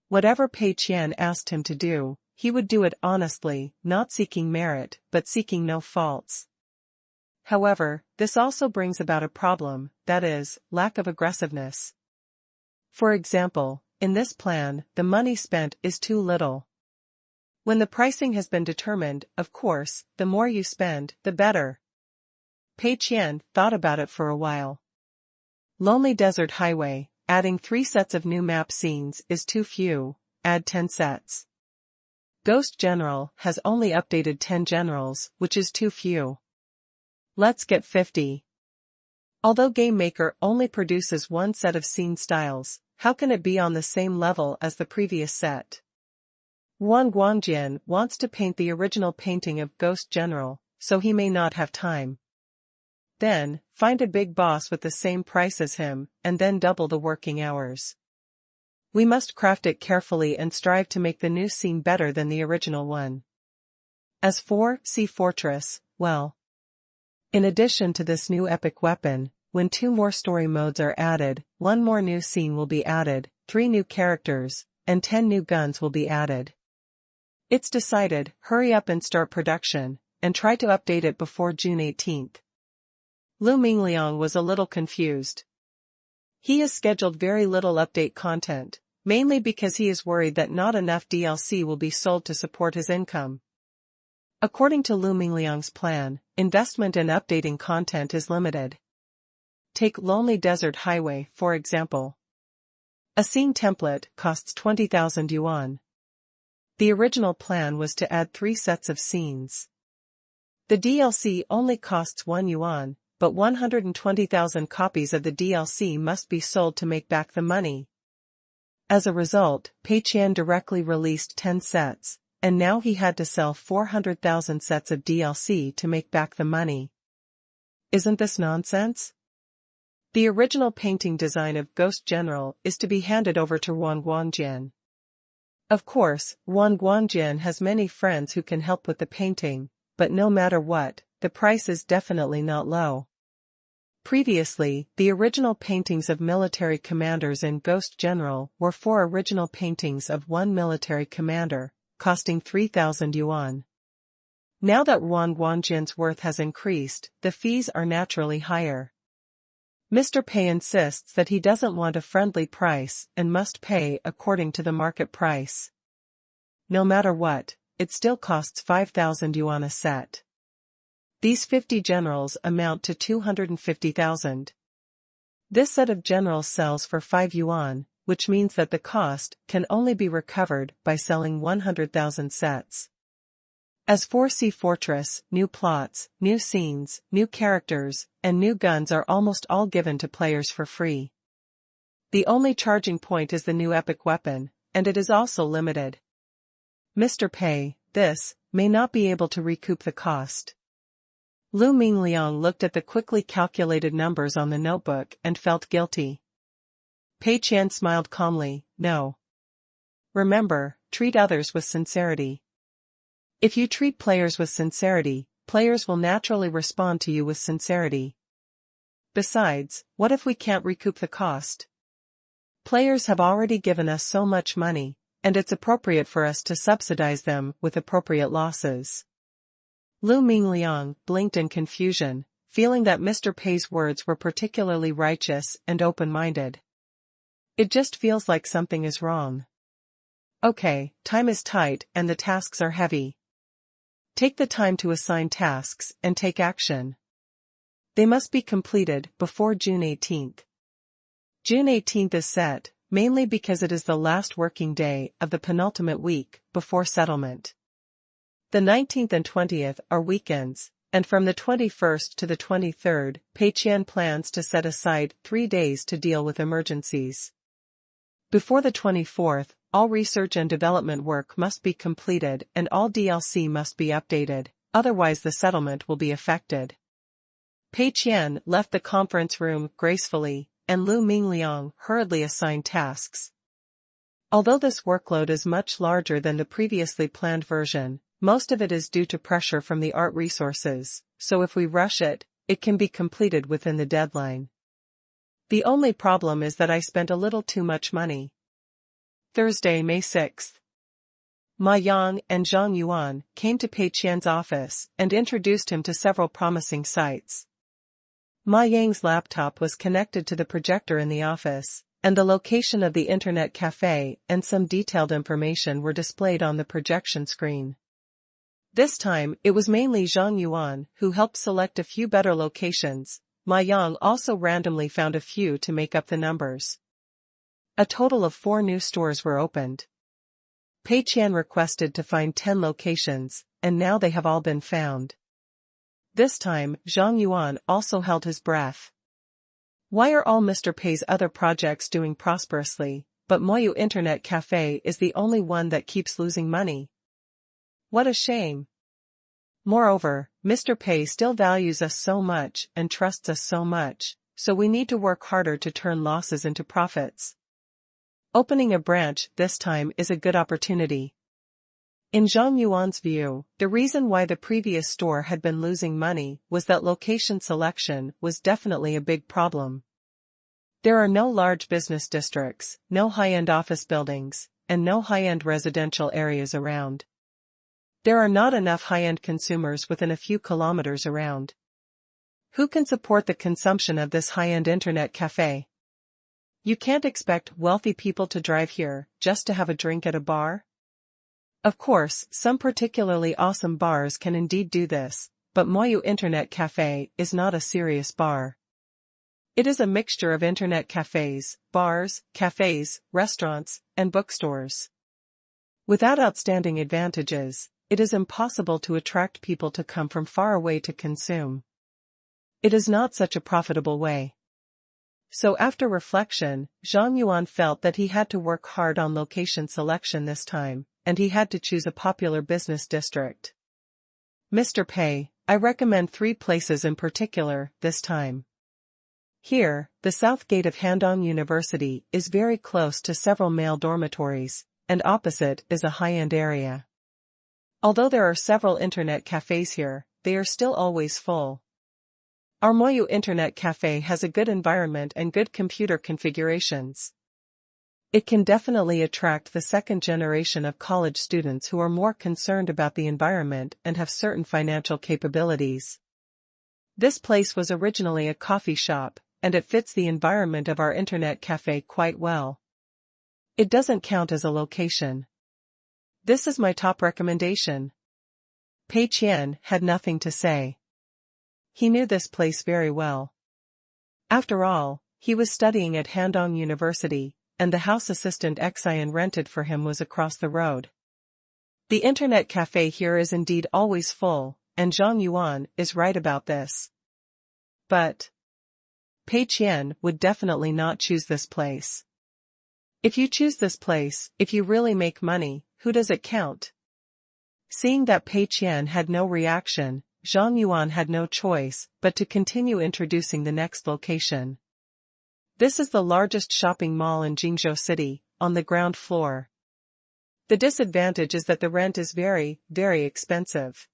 Whatever Pei Qian asked him to do, he would do it honestly, not seeking merit, but seeking no faults. However, this also brings about a problem, that is, lack of aggressiveness. For example, in this plan, the money spent is too little. When the pricing has been determined, of course, the more you spend, the better. Pei Qian thought about it for a while. Lonely Desert Highway, adding 3 sets of new map scenes is too few, add 10 sets. Ghost General has only updated 10 generals, which is too few. Let's get 50. Although Game Maker only produces 1 set of scene styles, how can it be on the same level as the previous set? Wang Guangjian wants to paint the original painting of Ghost General, so he may not have time. Then, find a big boss with the same price as him, and then double the working hours. We must craft it carefully and strive to make the new scene better than the original one. As for Sea Fortress, well, in addition to this new epic weapon, when 2 more story modes are added, 1 more new scene will be added, 3 new characters, and 10 new guns will be added. It's decided, hurry up and start production, and try to update it before June 18th. Lu Mingliang was a little confused. He has scheduled very little update content, mainly because he is worried that not enough DLC will be sold to support his income. According to Lu Mingliang's plan, investment in updating content is limited. Take Lonely Desert Highway, for example. A scene template costs 20,000 yuan. The original plan was to add 3 sets of scenes. The DLC only costs 1 yuan, but 120,000 copies of the DLC must be sold to make back the money. As a result, Pei Qian directly released 10 sets, and now he had to sell 400,000 sets of DLC to make back the money. Isn't this nonsense? The original painting design of Ghost General is to be handed over to Wang Guangjian. Of course, Wang Guangjian has many friends who can help with the painting, but no matter what, the price is definitely not low. Previously, the original paintings of military commanders in Ghost General were 4 original paintings of 1 military commander, costing 3,000 yuan. Now that Wang Guangjian's worth has increased, the fees are naturally higher. Mr. Pei insists that he doesn't want a friendly price and must pay according to the market price. No matter what, it still costs 5,000 yuan a set. These 50 generals amount to 250,000. This set of generals sells for 5 yuan, which means that the cost can only be recovered by selling 100,000 sets. As for Sea Fortress, new plots, new scenes, new characters, and new guns are almost all given to players for free. The only charging point is the new epic weapon, and it is also limited. Mr. Pei, this may not be able to recoup the cost. Lu Mingliang looked at the quickly calculated numbers on the notebook and felt guilty. Pei Qian smiled calmly, no. Remember, treat others with sincerity. If you treat players with sincerity, players will naturally respond to you with sincerity. Besides, what if we can't recoup the cost? Players have already given us so much money, and it's appropriate for us to subsidize them with appropriate losses. Lu Mingliang blinked in confusion, feeling that Mr. Pei's words were particularly righteous and open-minded. It just feels like something is wrong. Okay, time is tight and the tasks are heavy. Take the time to assign tasks and take action. They must be completed before June 18th. June 18th is set, mainly because it is the last working day of the penultimate week before settlement. The 19th and 20th are weekends, and from the 21st to the 23rd, Pei Qian plans to set aside 3 days to deal with emergencies. Before the 24th, all research and development work must be completed and all DLC must be updated, otherwise the settlement will be affected. Pei Qian left the conference room gracefully, and Lu Mingliang hurriedly assigned tasks. Although this workload is much larger than the previously planned version, most of it is due to pressure from the art resources, so if we rush it, it can be completed within the deadline. The only problem is that I spent a little too much money. Thursday, May 6th. Ma Yang and Zhang Yuan came to Pei Qian's office and introduced him to several promising sites. Ma Yang's laptop was connected to the projector in the office, and the location of the internet cafe and some detailed information were displayed on the projection screen. This time, it was mainly Zhang Yuan who helped select a few better locations. Ma Yang also randomly found a few to make up the numbers. A total of 4 new stores were opened. Pei Qian requested to find 10 locations, and now they have all been found. This time, Zhang Yuan also held his breath. Why are all Mr. Pei's other projects doing prosperously, but Moyu Internet Cafe is the only one that keeps losing money? What a shame. Moreover, Mr. Pei still values us so much and trusts us so much, so we need to work harder to turn losses into profits. Opening a branch this time is a good opportunity. In Zhang Yuan's view, the reason why the previous store had been losing money was that location selection was definitely a big problem. There are no large business districts, no high-end office buildings, and no high-end residential areas around. There are not enough high-end consumers within a few kilometers around. Who can support the consumption of this high-end internet cafe? You can't expect wealthy people to drive here just to have a drink at a bar. Of course, some particularly awesome bars can indeed do this, but Moyu Internet Cafe is not a serious bar. It is a mixture of internet cafes, bars, cafes, restaurants, and bookstores. Without outstanding advantages, it is impossible to attract people to come from far away to consume. It is not such a profitable way. So after reflection, Zhang Yuan felt that he had to work hard on location selection this time, and he had to choose a popular business district. Mr. Pei, I recommend 3 places in particular, this time. Here, the south gate of Handong University is very close to several male dormitories, and opposite is a high-end area. Although there are several internet cafes here, they are still always full. Our Moyu Internet Cafe has a good environment and good computer configurations. It can definitely attract the second generation of college students who are more concerned about the environment and have certain financial capabilities. This place was originally a coffee shop, and it fits the environment of our internet cafe quite well. It doesn't count as a location. This is my top recommendation. Pei Qian had nothing to say. He knew this place very well. After all, he was studying at Handong University, and the house assistant Qian rented for him was across the road. The internet cafe here is indeed always full, and Zhang Yuan is right about this. But Pei Qian would definitely not choose this place. If you choose this place, if you really make money, who does it count? Seeing that Pei Qian had no reaction, Zhang Yuan had no choice but to continue introducing the next location. This is the largest shopping mall in Jingzhou City, on the ground floor. The disadvantage is that the rent is very, very expensive.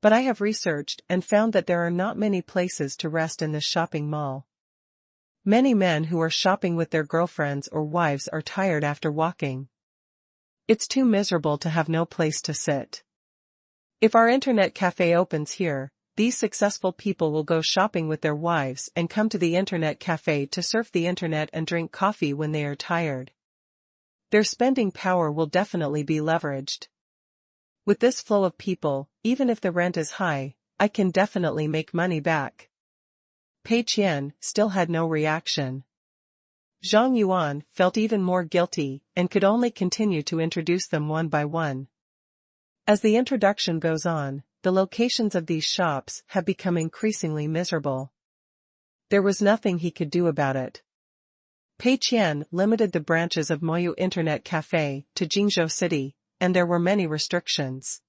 But I have researched and found that there are not many places to rest in this shopping mall. Many men who are shopping with their girlfriends or wives are tired after walking. It's too miserable to have no place to sit. If our internet cafe opens here, these successful people will go shopping with their wives and come to the internet cafe to surf the internet and drink coffee when they are tired. Their spending power will definitely be leveraged. With this flow of people, even if the rent is high, I can definitely make money back. Pei Qian still had no reaction. Zhang Yuan felt even more guilty and could only continue to introduce them one by one. As the introduction goes on, the locations of these shops have become increasingly miserable. There was nothing he could do about it. Pei Qian limited the branches of Moyu Internet Cafe to Jingzhou City, and there were many restrictions.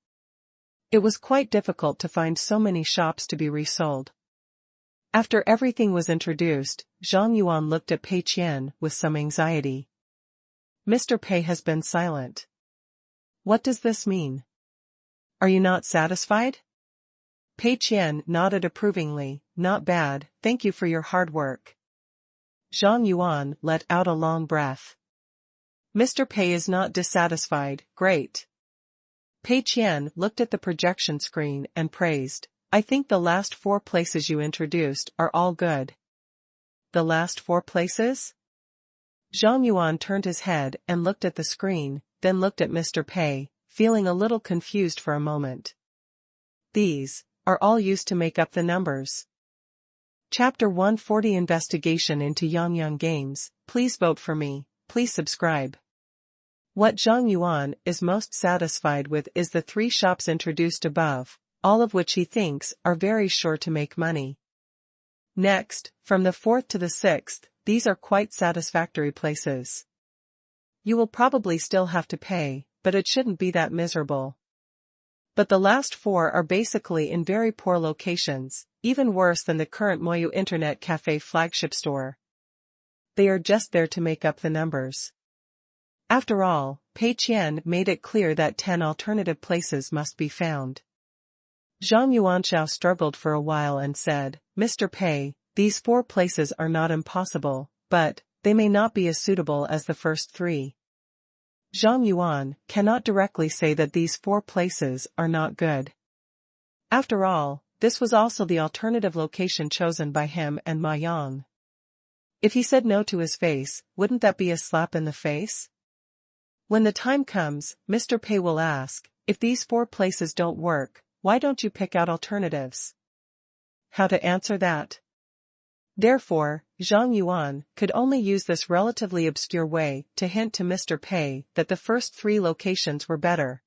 It was quite difficult to find so many shops to be resold. After everything was introduced, Zhang Yuan looked at Pei Qian with some anxiety. Mr. Pei has been silent. What does this mean? Are you not satisfied? Pei Qian nodded approvingly. Not bad, thank you for your hard work. Zhang Yuan let out a long breath. Mr. Pei is not dissatisfied, great. Pei Qian looked at the projection screen and praised. I think the last 4 places you introduced are all good. The last 4 places? Zhang Yuan turned his head and looked at the screen, then looked at Mr. Pei, feeling a little confused for a moment. These are all used to make up the numbers. Chapter 140 Investigation into Yangyang Games. Please vote for me, please subscribe. What Zhang Yuan is most satisfied with is the 3 shops introduced above, all of which he thinks are very sure to make money. Next, from the 4th to the 6th, these are quite satisfactory places. You will probably still have to pay, but it shouldn't be that miserable. But the last 4 are basically in very poor locations, even worse than the current Moyu Internet Cafe flagship store. They are just there to make up the numbers. After all, Pei Qian made it clear that 10 alternative places must be found. Zhang Yuanxiao struggled for a while and said, Mr. Pei, these 4 places are not impossible, but they may not be as suitable as the first 3. Zhang Yuan cannot directly say that these 4 places are not good. After all, this was also the alternative location chosen by him and Ma Yang. If he said no to his face, wouldn't that be a slap in the face? When the time comes, Mr. Pei will ask, if these 4 places don't work, why don't you pick out alternatives? How to answer that? Therefore, Zhang Yuan could only use this relatively obscure way to hint to Mr. Pei that the first 3 locations were better.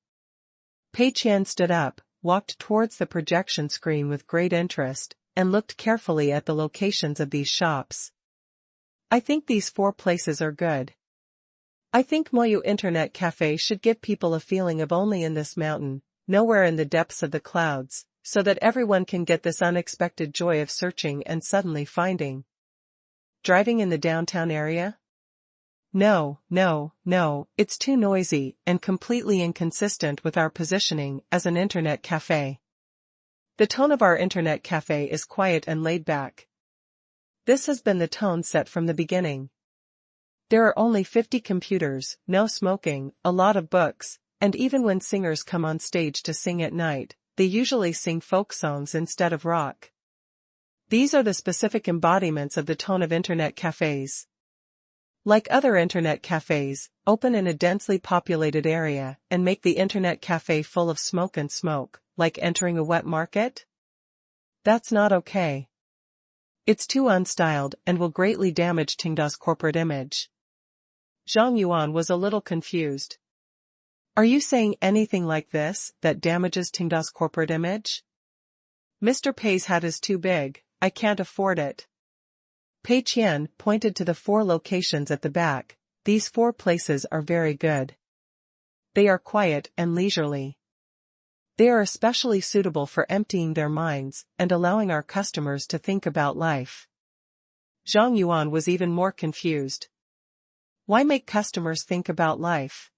Pei Qian stood up, walked towards the projection screen with great interest, and looked carefully at the locations of these shops. I think these 4 places are good. I think Moyu Internet Cafe should give people a feeling of only in this mountain, nowhere in the depths of the clouds, so that everyone can get this unexpected joy of searching and suddenly finding. Driving in the downtown area? No, it's too noisy and completely inconsistent with our positioning as an internet cafe. The tone of our internet cafe is quiet and laid back. This has been the tone set from the beginning. There are only 50 computers, no smoking, a lot of books, and even when singers come on stage to sing at night, they usually sing folk songs instead of rock. These are the specific embodiments of the tone of internet cafes. Like other internet cafes, open in a densely populated area and make the internet cafe full of smoke, like entering a wet market? That's not okay. It's too unstyled and will greatly damage Tengda's corporate image. Zhang Yuan was a little confused. Are you saying anything like this that damages Tengda's corporate image? Mr. Pei's hat is too big, I can't afford it. Pei Qian pointed to the 4 locations at the back. These 4 places are very good. They are quiet and leisurely. They are especially suitable for emptying their minds and allowing our customers to think about life. Zhang Yuan was even more confused. Why make customers think about life?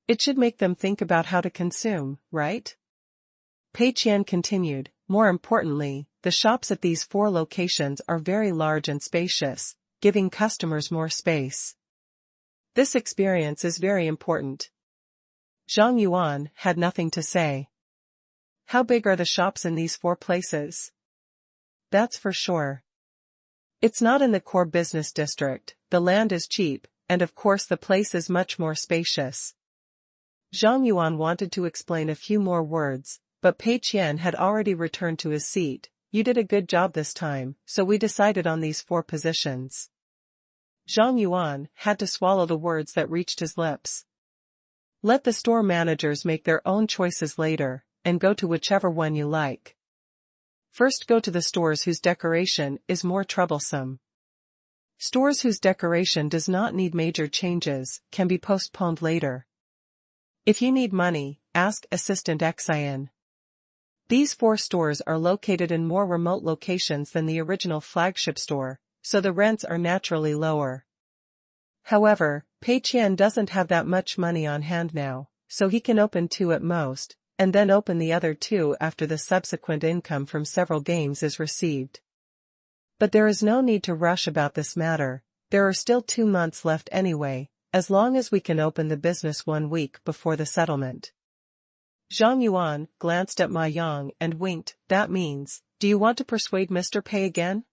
It should make them think about how to consume, right? Pei Qian continued, more importantly, the shops at these 4 locations are very large and spacious, giving customers more space. This experience is very important. Zhang Yuan had nothing to say. How big are the shops in these 4 places? That's for sure. It's not in the core business district, the land is cheap, and of course the place is much more spacious. Zhang Yuan wanted to explain a few more words, but Pei Qian had already returned to his seat. You did a good job this time, so we decided on these 4 positions. Zhang Yuan had to swallow the words that reached his lips. Let the store managers make their own choices later, and go to whichever one you like. First go to the stores whose decoration is more troublesome. Stores whose decoration does not need major changes can be postponed later. If you need money, ask Assistant Qian. These 4 stores are located in more remote locations than the original flagship store, so the rents are naturally lower. However, Pei Qian doesn't have that much money on hand now, so he can open 2 at most, and then open the other 2 after the subsequent income from several games is received. But there is no need to rush about this matter, there are still 2 months left anyway, as long as we can open the business 1 week before the settlement. Zhang Yuan glanced at Ma Yang and winked, that means, do you want to persuade Mr. Pei again?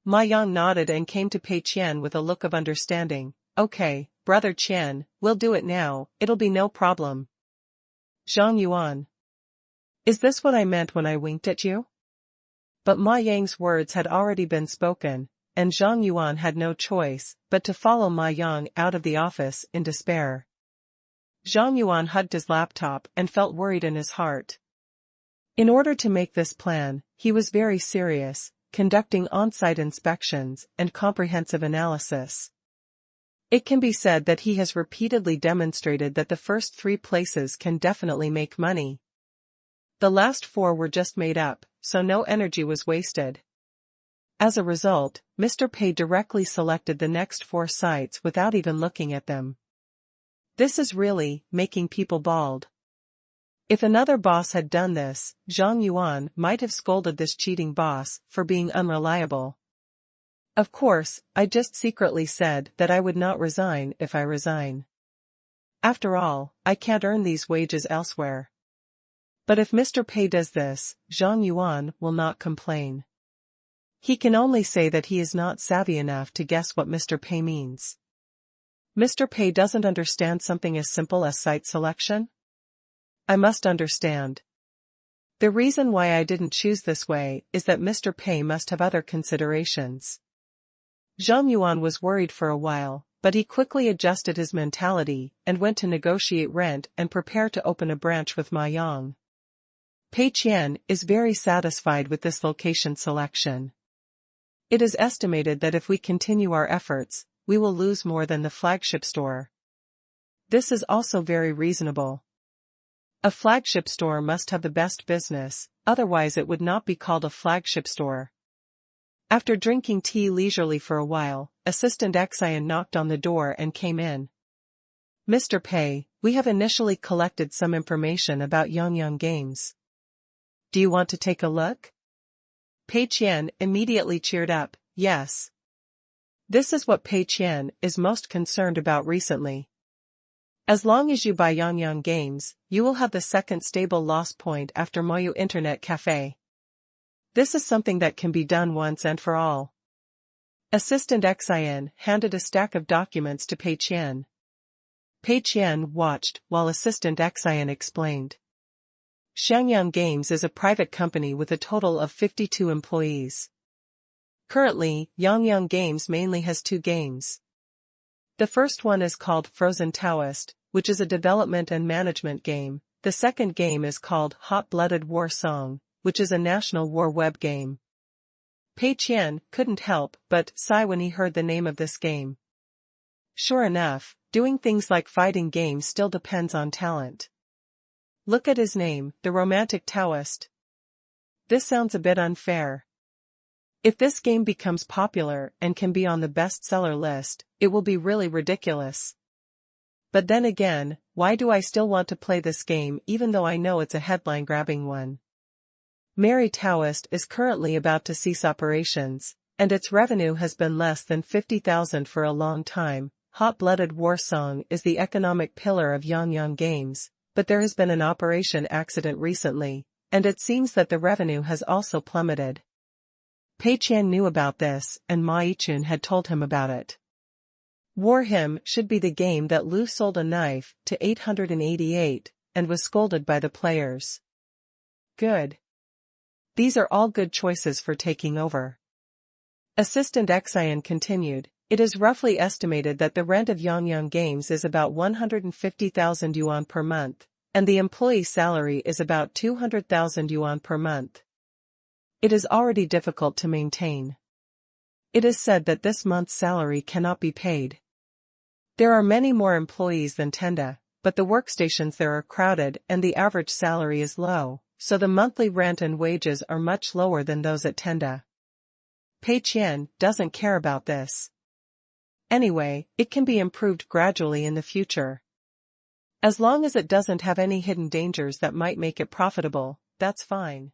Ma Yang nodded and came to Pei Qian with a look of understanding. Okay, Brother Qian, we'll do it now, it'll be no problem. Zhang Yuan. Is this what I meant when I winked at you? But Ma Yang's words had already been spoken, and Zhang Yuan had no choice but to follow Ma Yang out of the office in despair. Zhang Yuan hugged his laptop and felt worried in his heart. In order to make this plan, he was very serious, conducting on-site inspections and comprehensive analysis. It can be said that he has repeatedly demonstrated that the first 3 places can definitely make money. The last 4 were just made up, so no energy was wasted. As a result, Mr. Pei directly selected the next 4 sites without even looking at them. This is really making people bald. If another boss had done this, Zhang Yuan might have scolded this cheating boss for being unreliable. Of course, I just secretly said that I would not resign if I resign. After all, I can't earn these wages elsewhere. But if Mr. Pei does this, Zhang Yuan will not complain. He can only say that he is not savvy enough to guess what Mr. Pei means. Mr. Pei doesn't understand something as simple as site selection? I must understand. The reason why I didn't choose this way is that Mr. Pei must have other considerations. Zhang Yuan was worried for a while, but he quickly adjusted his mentality and went to negotiate rent and prepare to open a branch with Ma Yang. Pei Qian is very satisfied with this location selection. It is estimated that if we continue our efforts, we will lose more than the flagship store. This is also very reasonable. A flagship store must have the best business, otherwise it would not be called a flagship store. After drinking tea leisurely for a while, Assistant Qingshan knocked on the door and came in. Mr. Pei, we have initially collected some information about Yongyang Games. Do you want to take a look? Pei Qian immediately cheered up, yes. This is what Pei Qian is most concerned about recently. As long as you buy Yongyang Games, you will have the second stable loss point after Moyu Internet Cafe. This is something that can be done once and for all. Assistant Qingshan handed a stack of documents to Pei Qian. Pei Qian watched while Assistant Qingshan explained. Shangyang Games is a private company with a total of 52 employees. Currently, Yongyang Games mainly has 2 games. The first one is called Frozen Taoist, which is a development and management game. The second game is called Hot-Blooded War Song, which is a national war web game. Pei Qian couldn't help but sigh when he heard the name of this game. Sure enough, doing things like fighting games still depends on talent. Look at his name, the Romantic Taoist. This sounds a bit unfair. If this game becomes popular and can be on the bestseller list, it will be really ridiculous. But then again, why do I still want to play this game even though I know it's a headline-grabbing one? Merry Taoist is currently about to cease operations, and its revenue has been less than 50,000 for a long time. Hot-Blooded War Song is the economic pillar of Yongyang Games, but there has been an operation accident recently, and it seems that the revenue has also plummeted. Pei Qian knew about this, and Ma Yichun had told him about it. War Hymn should be the game that Lu sold a knife to 888, and was scolded by the players. Good. These are all good choices for taking over. Assistant Qingshan continued, it is roughly estimated that the rent of Yongyang Games is about 150,000 yuan per month, and the employee salary is about 200,000 yuan per month. It is already difficult to maintain. It is said that this month's salary cannot be paid. There are many more employees than Tenda, but the workstations there are crowded and the average salary is low, so the monthly rent and wages are much lower than those at Tenda. Pei Qian doesn't care about this. Anyway, it can be improved gradually in the future. As long as it doesn't have any hidden dangers that might make it profitable, that's fine.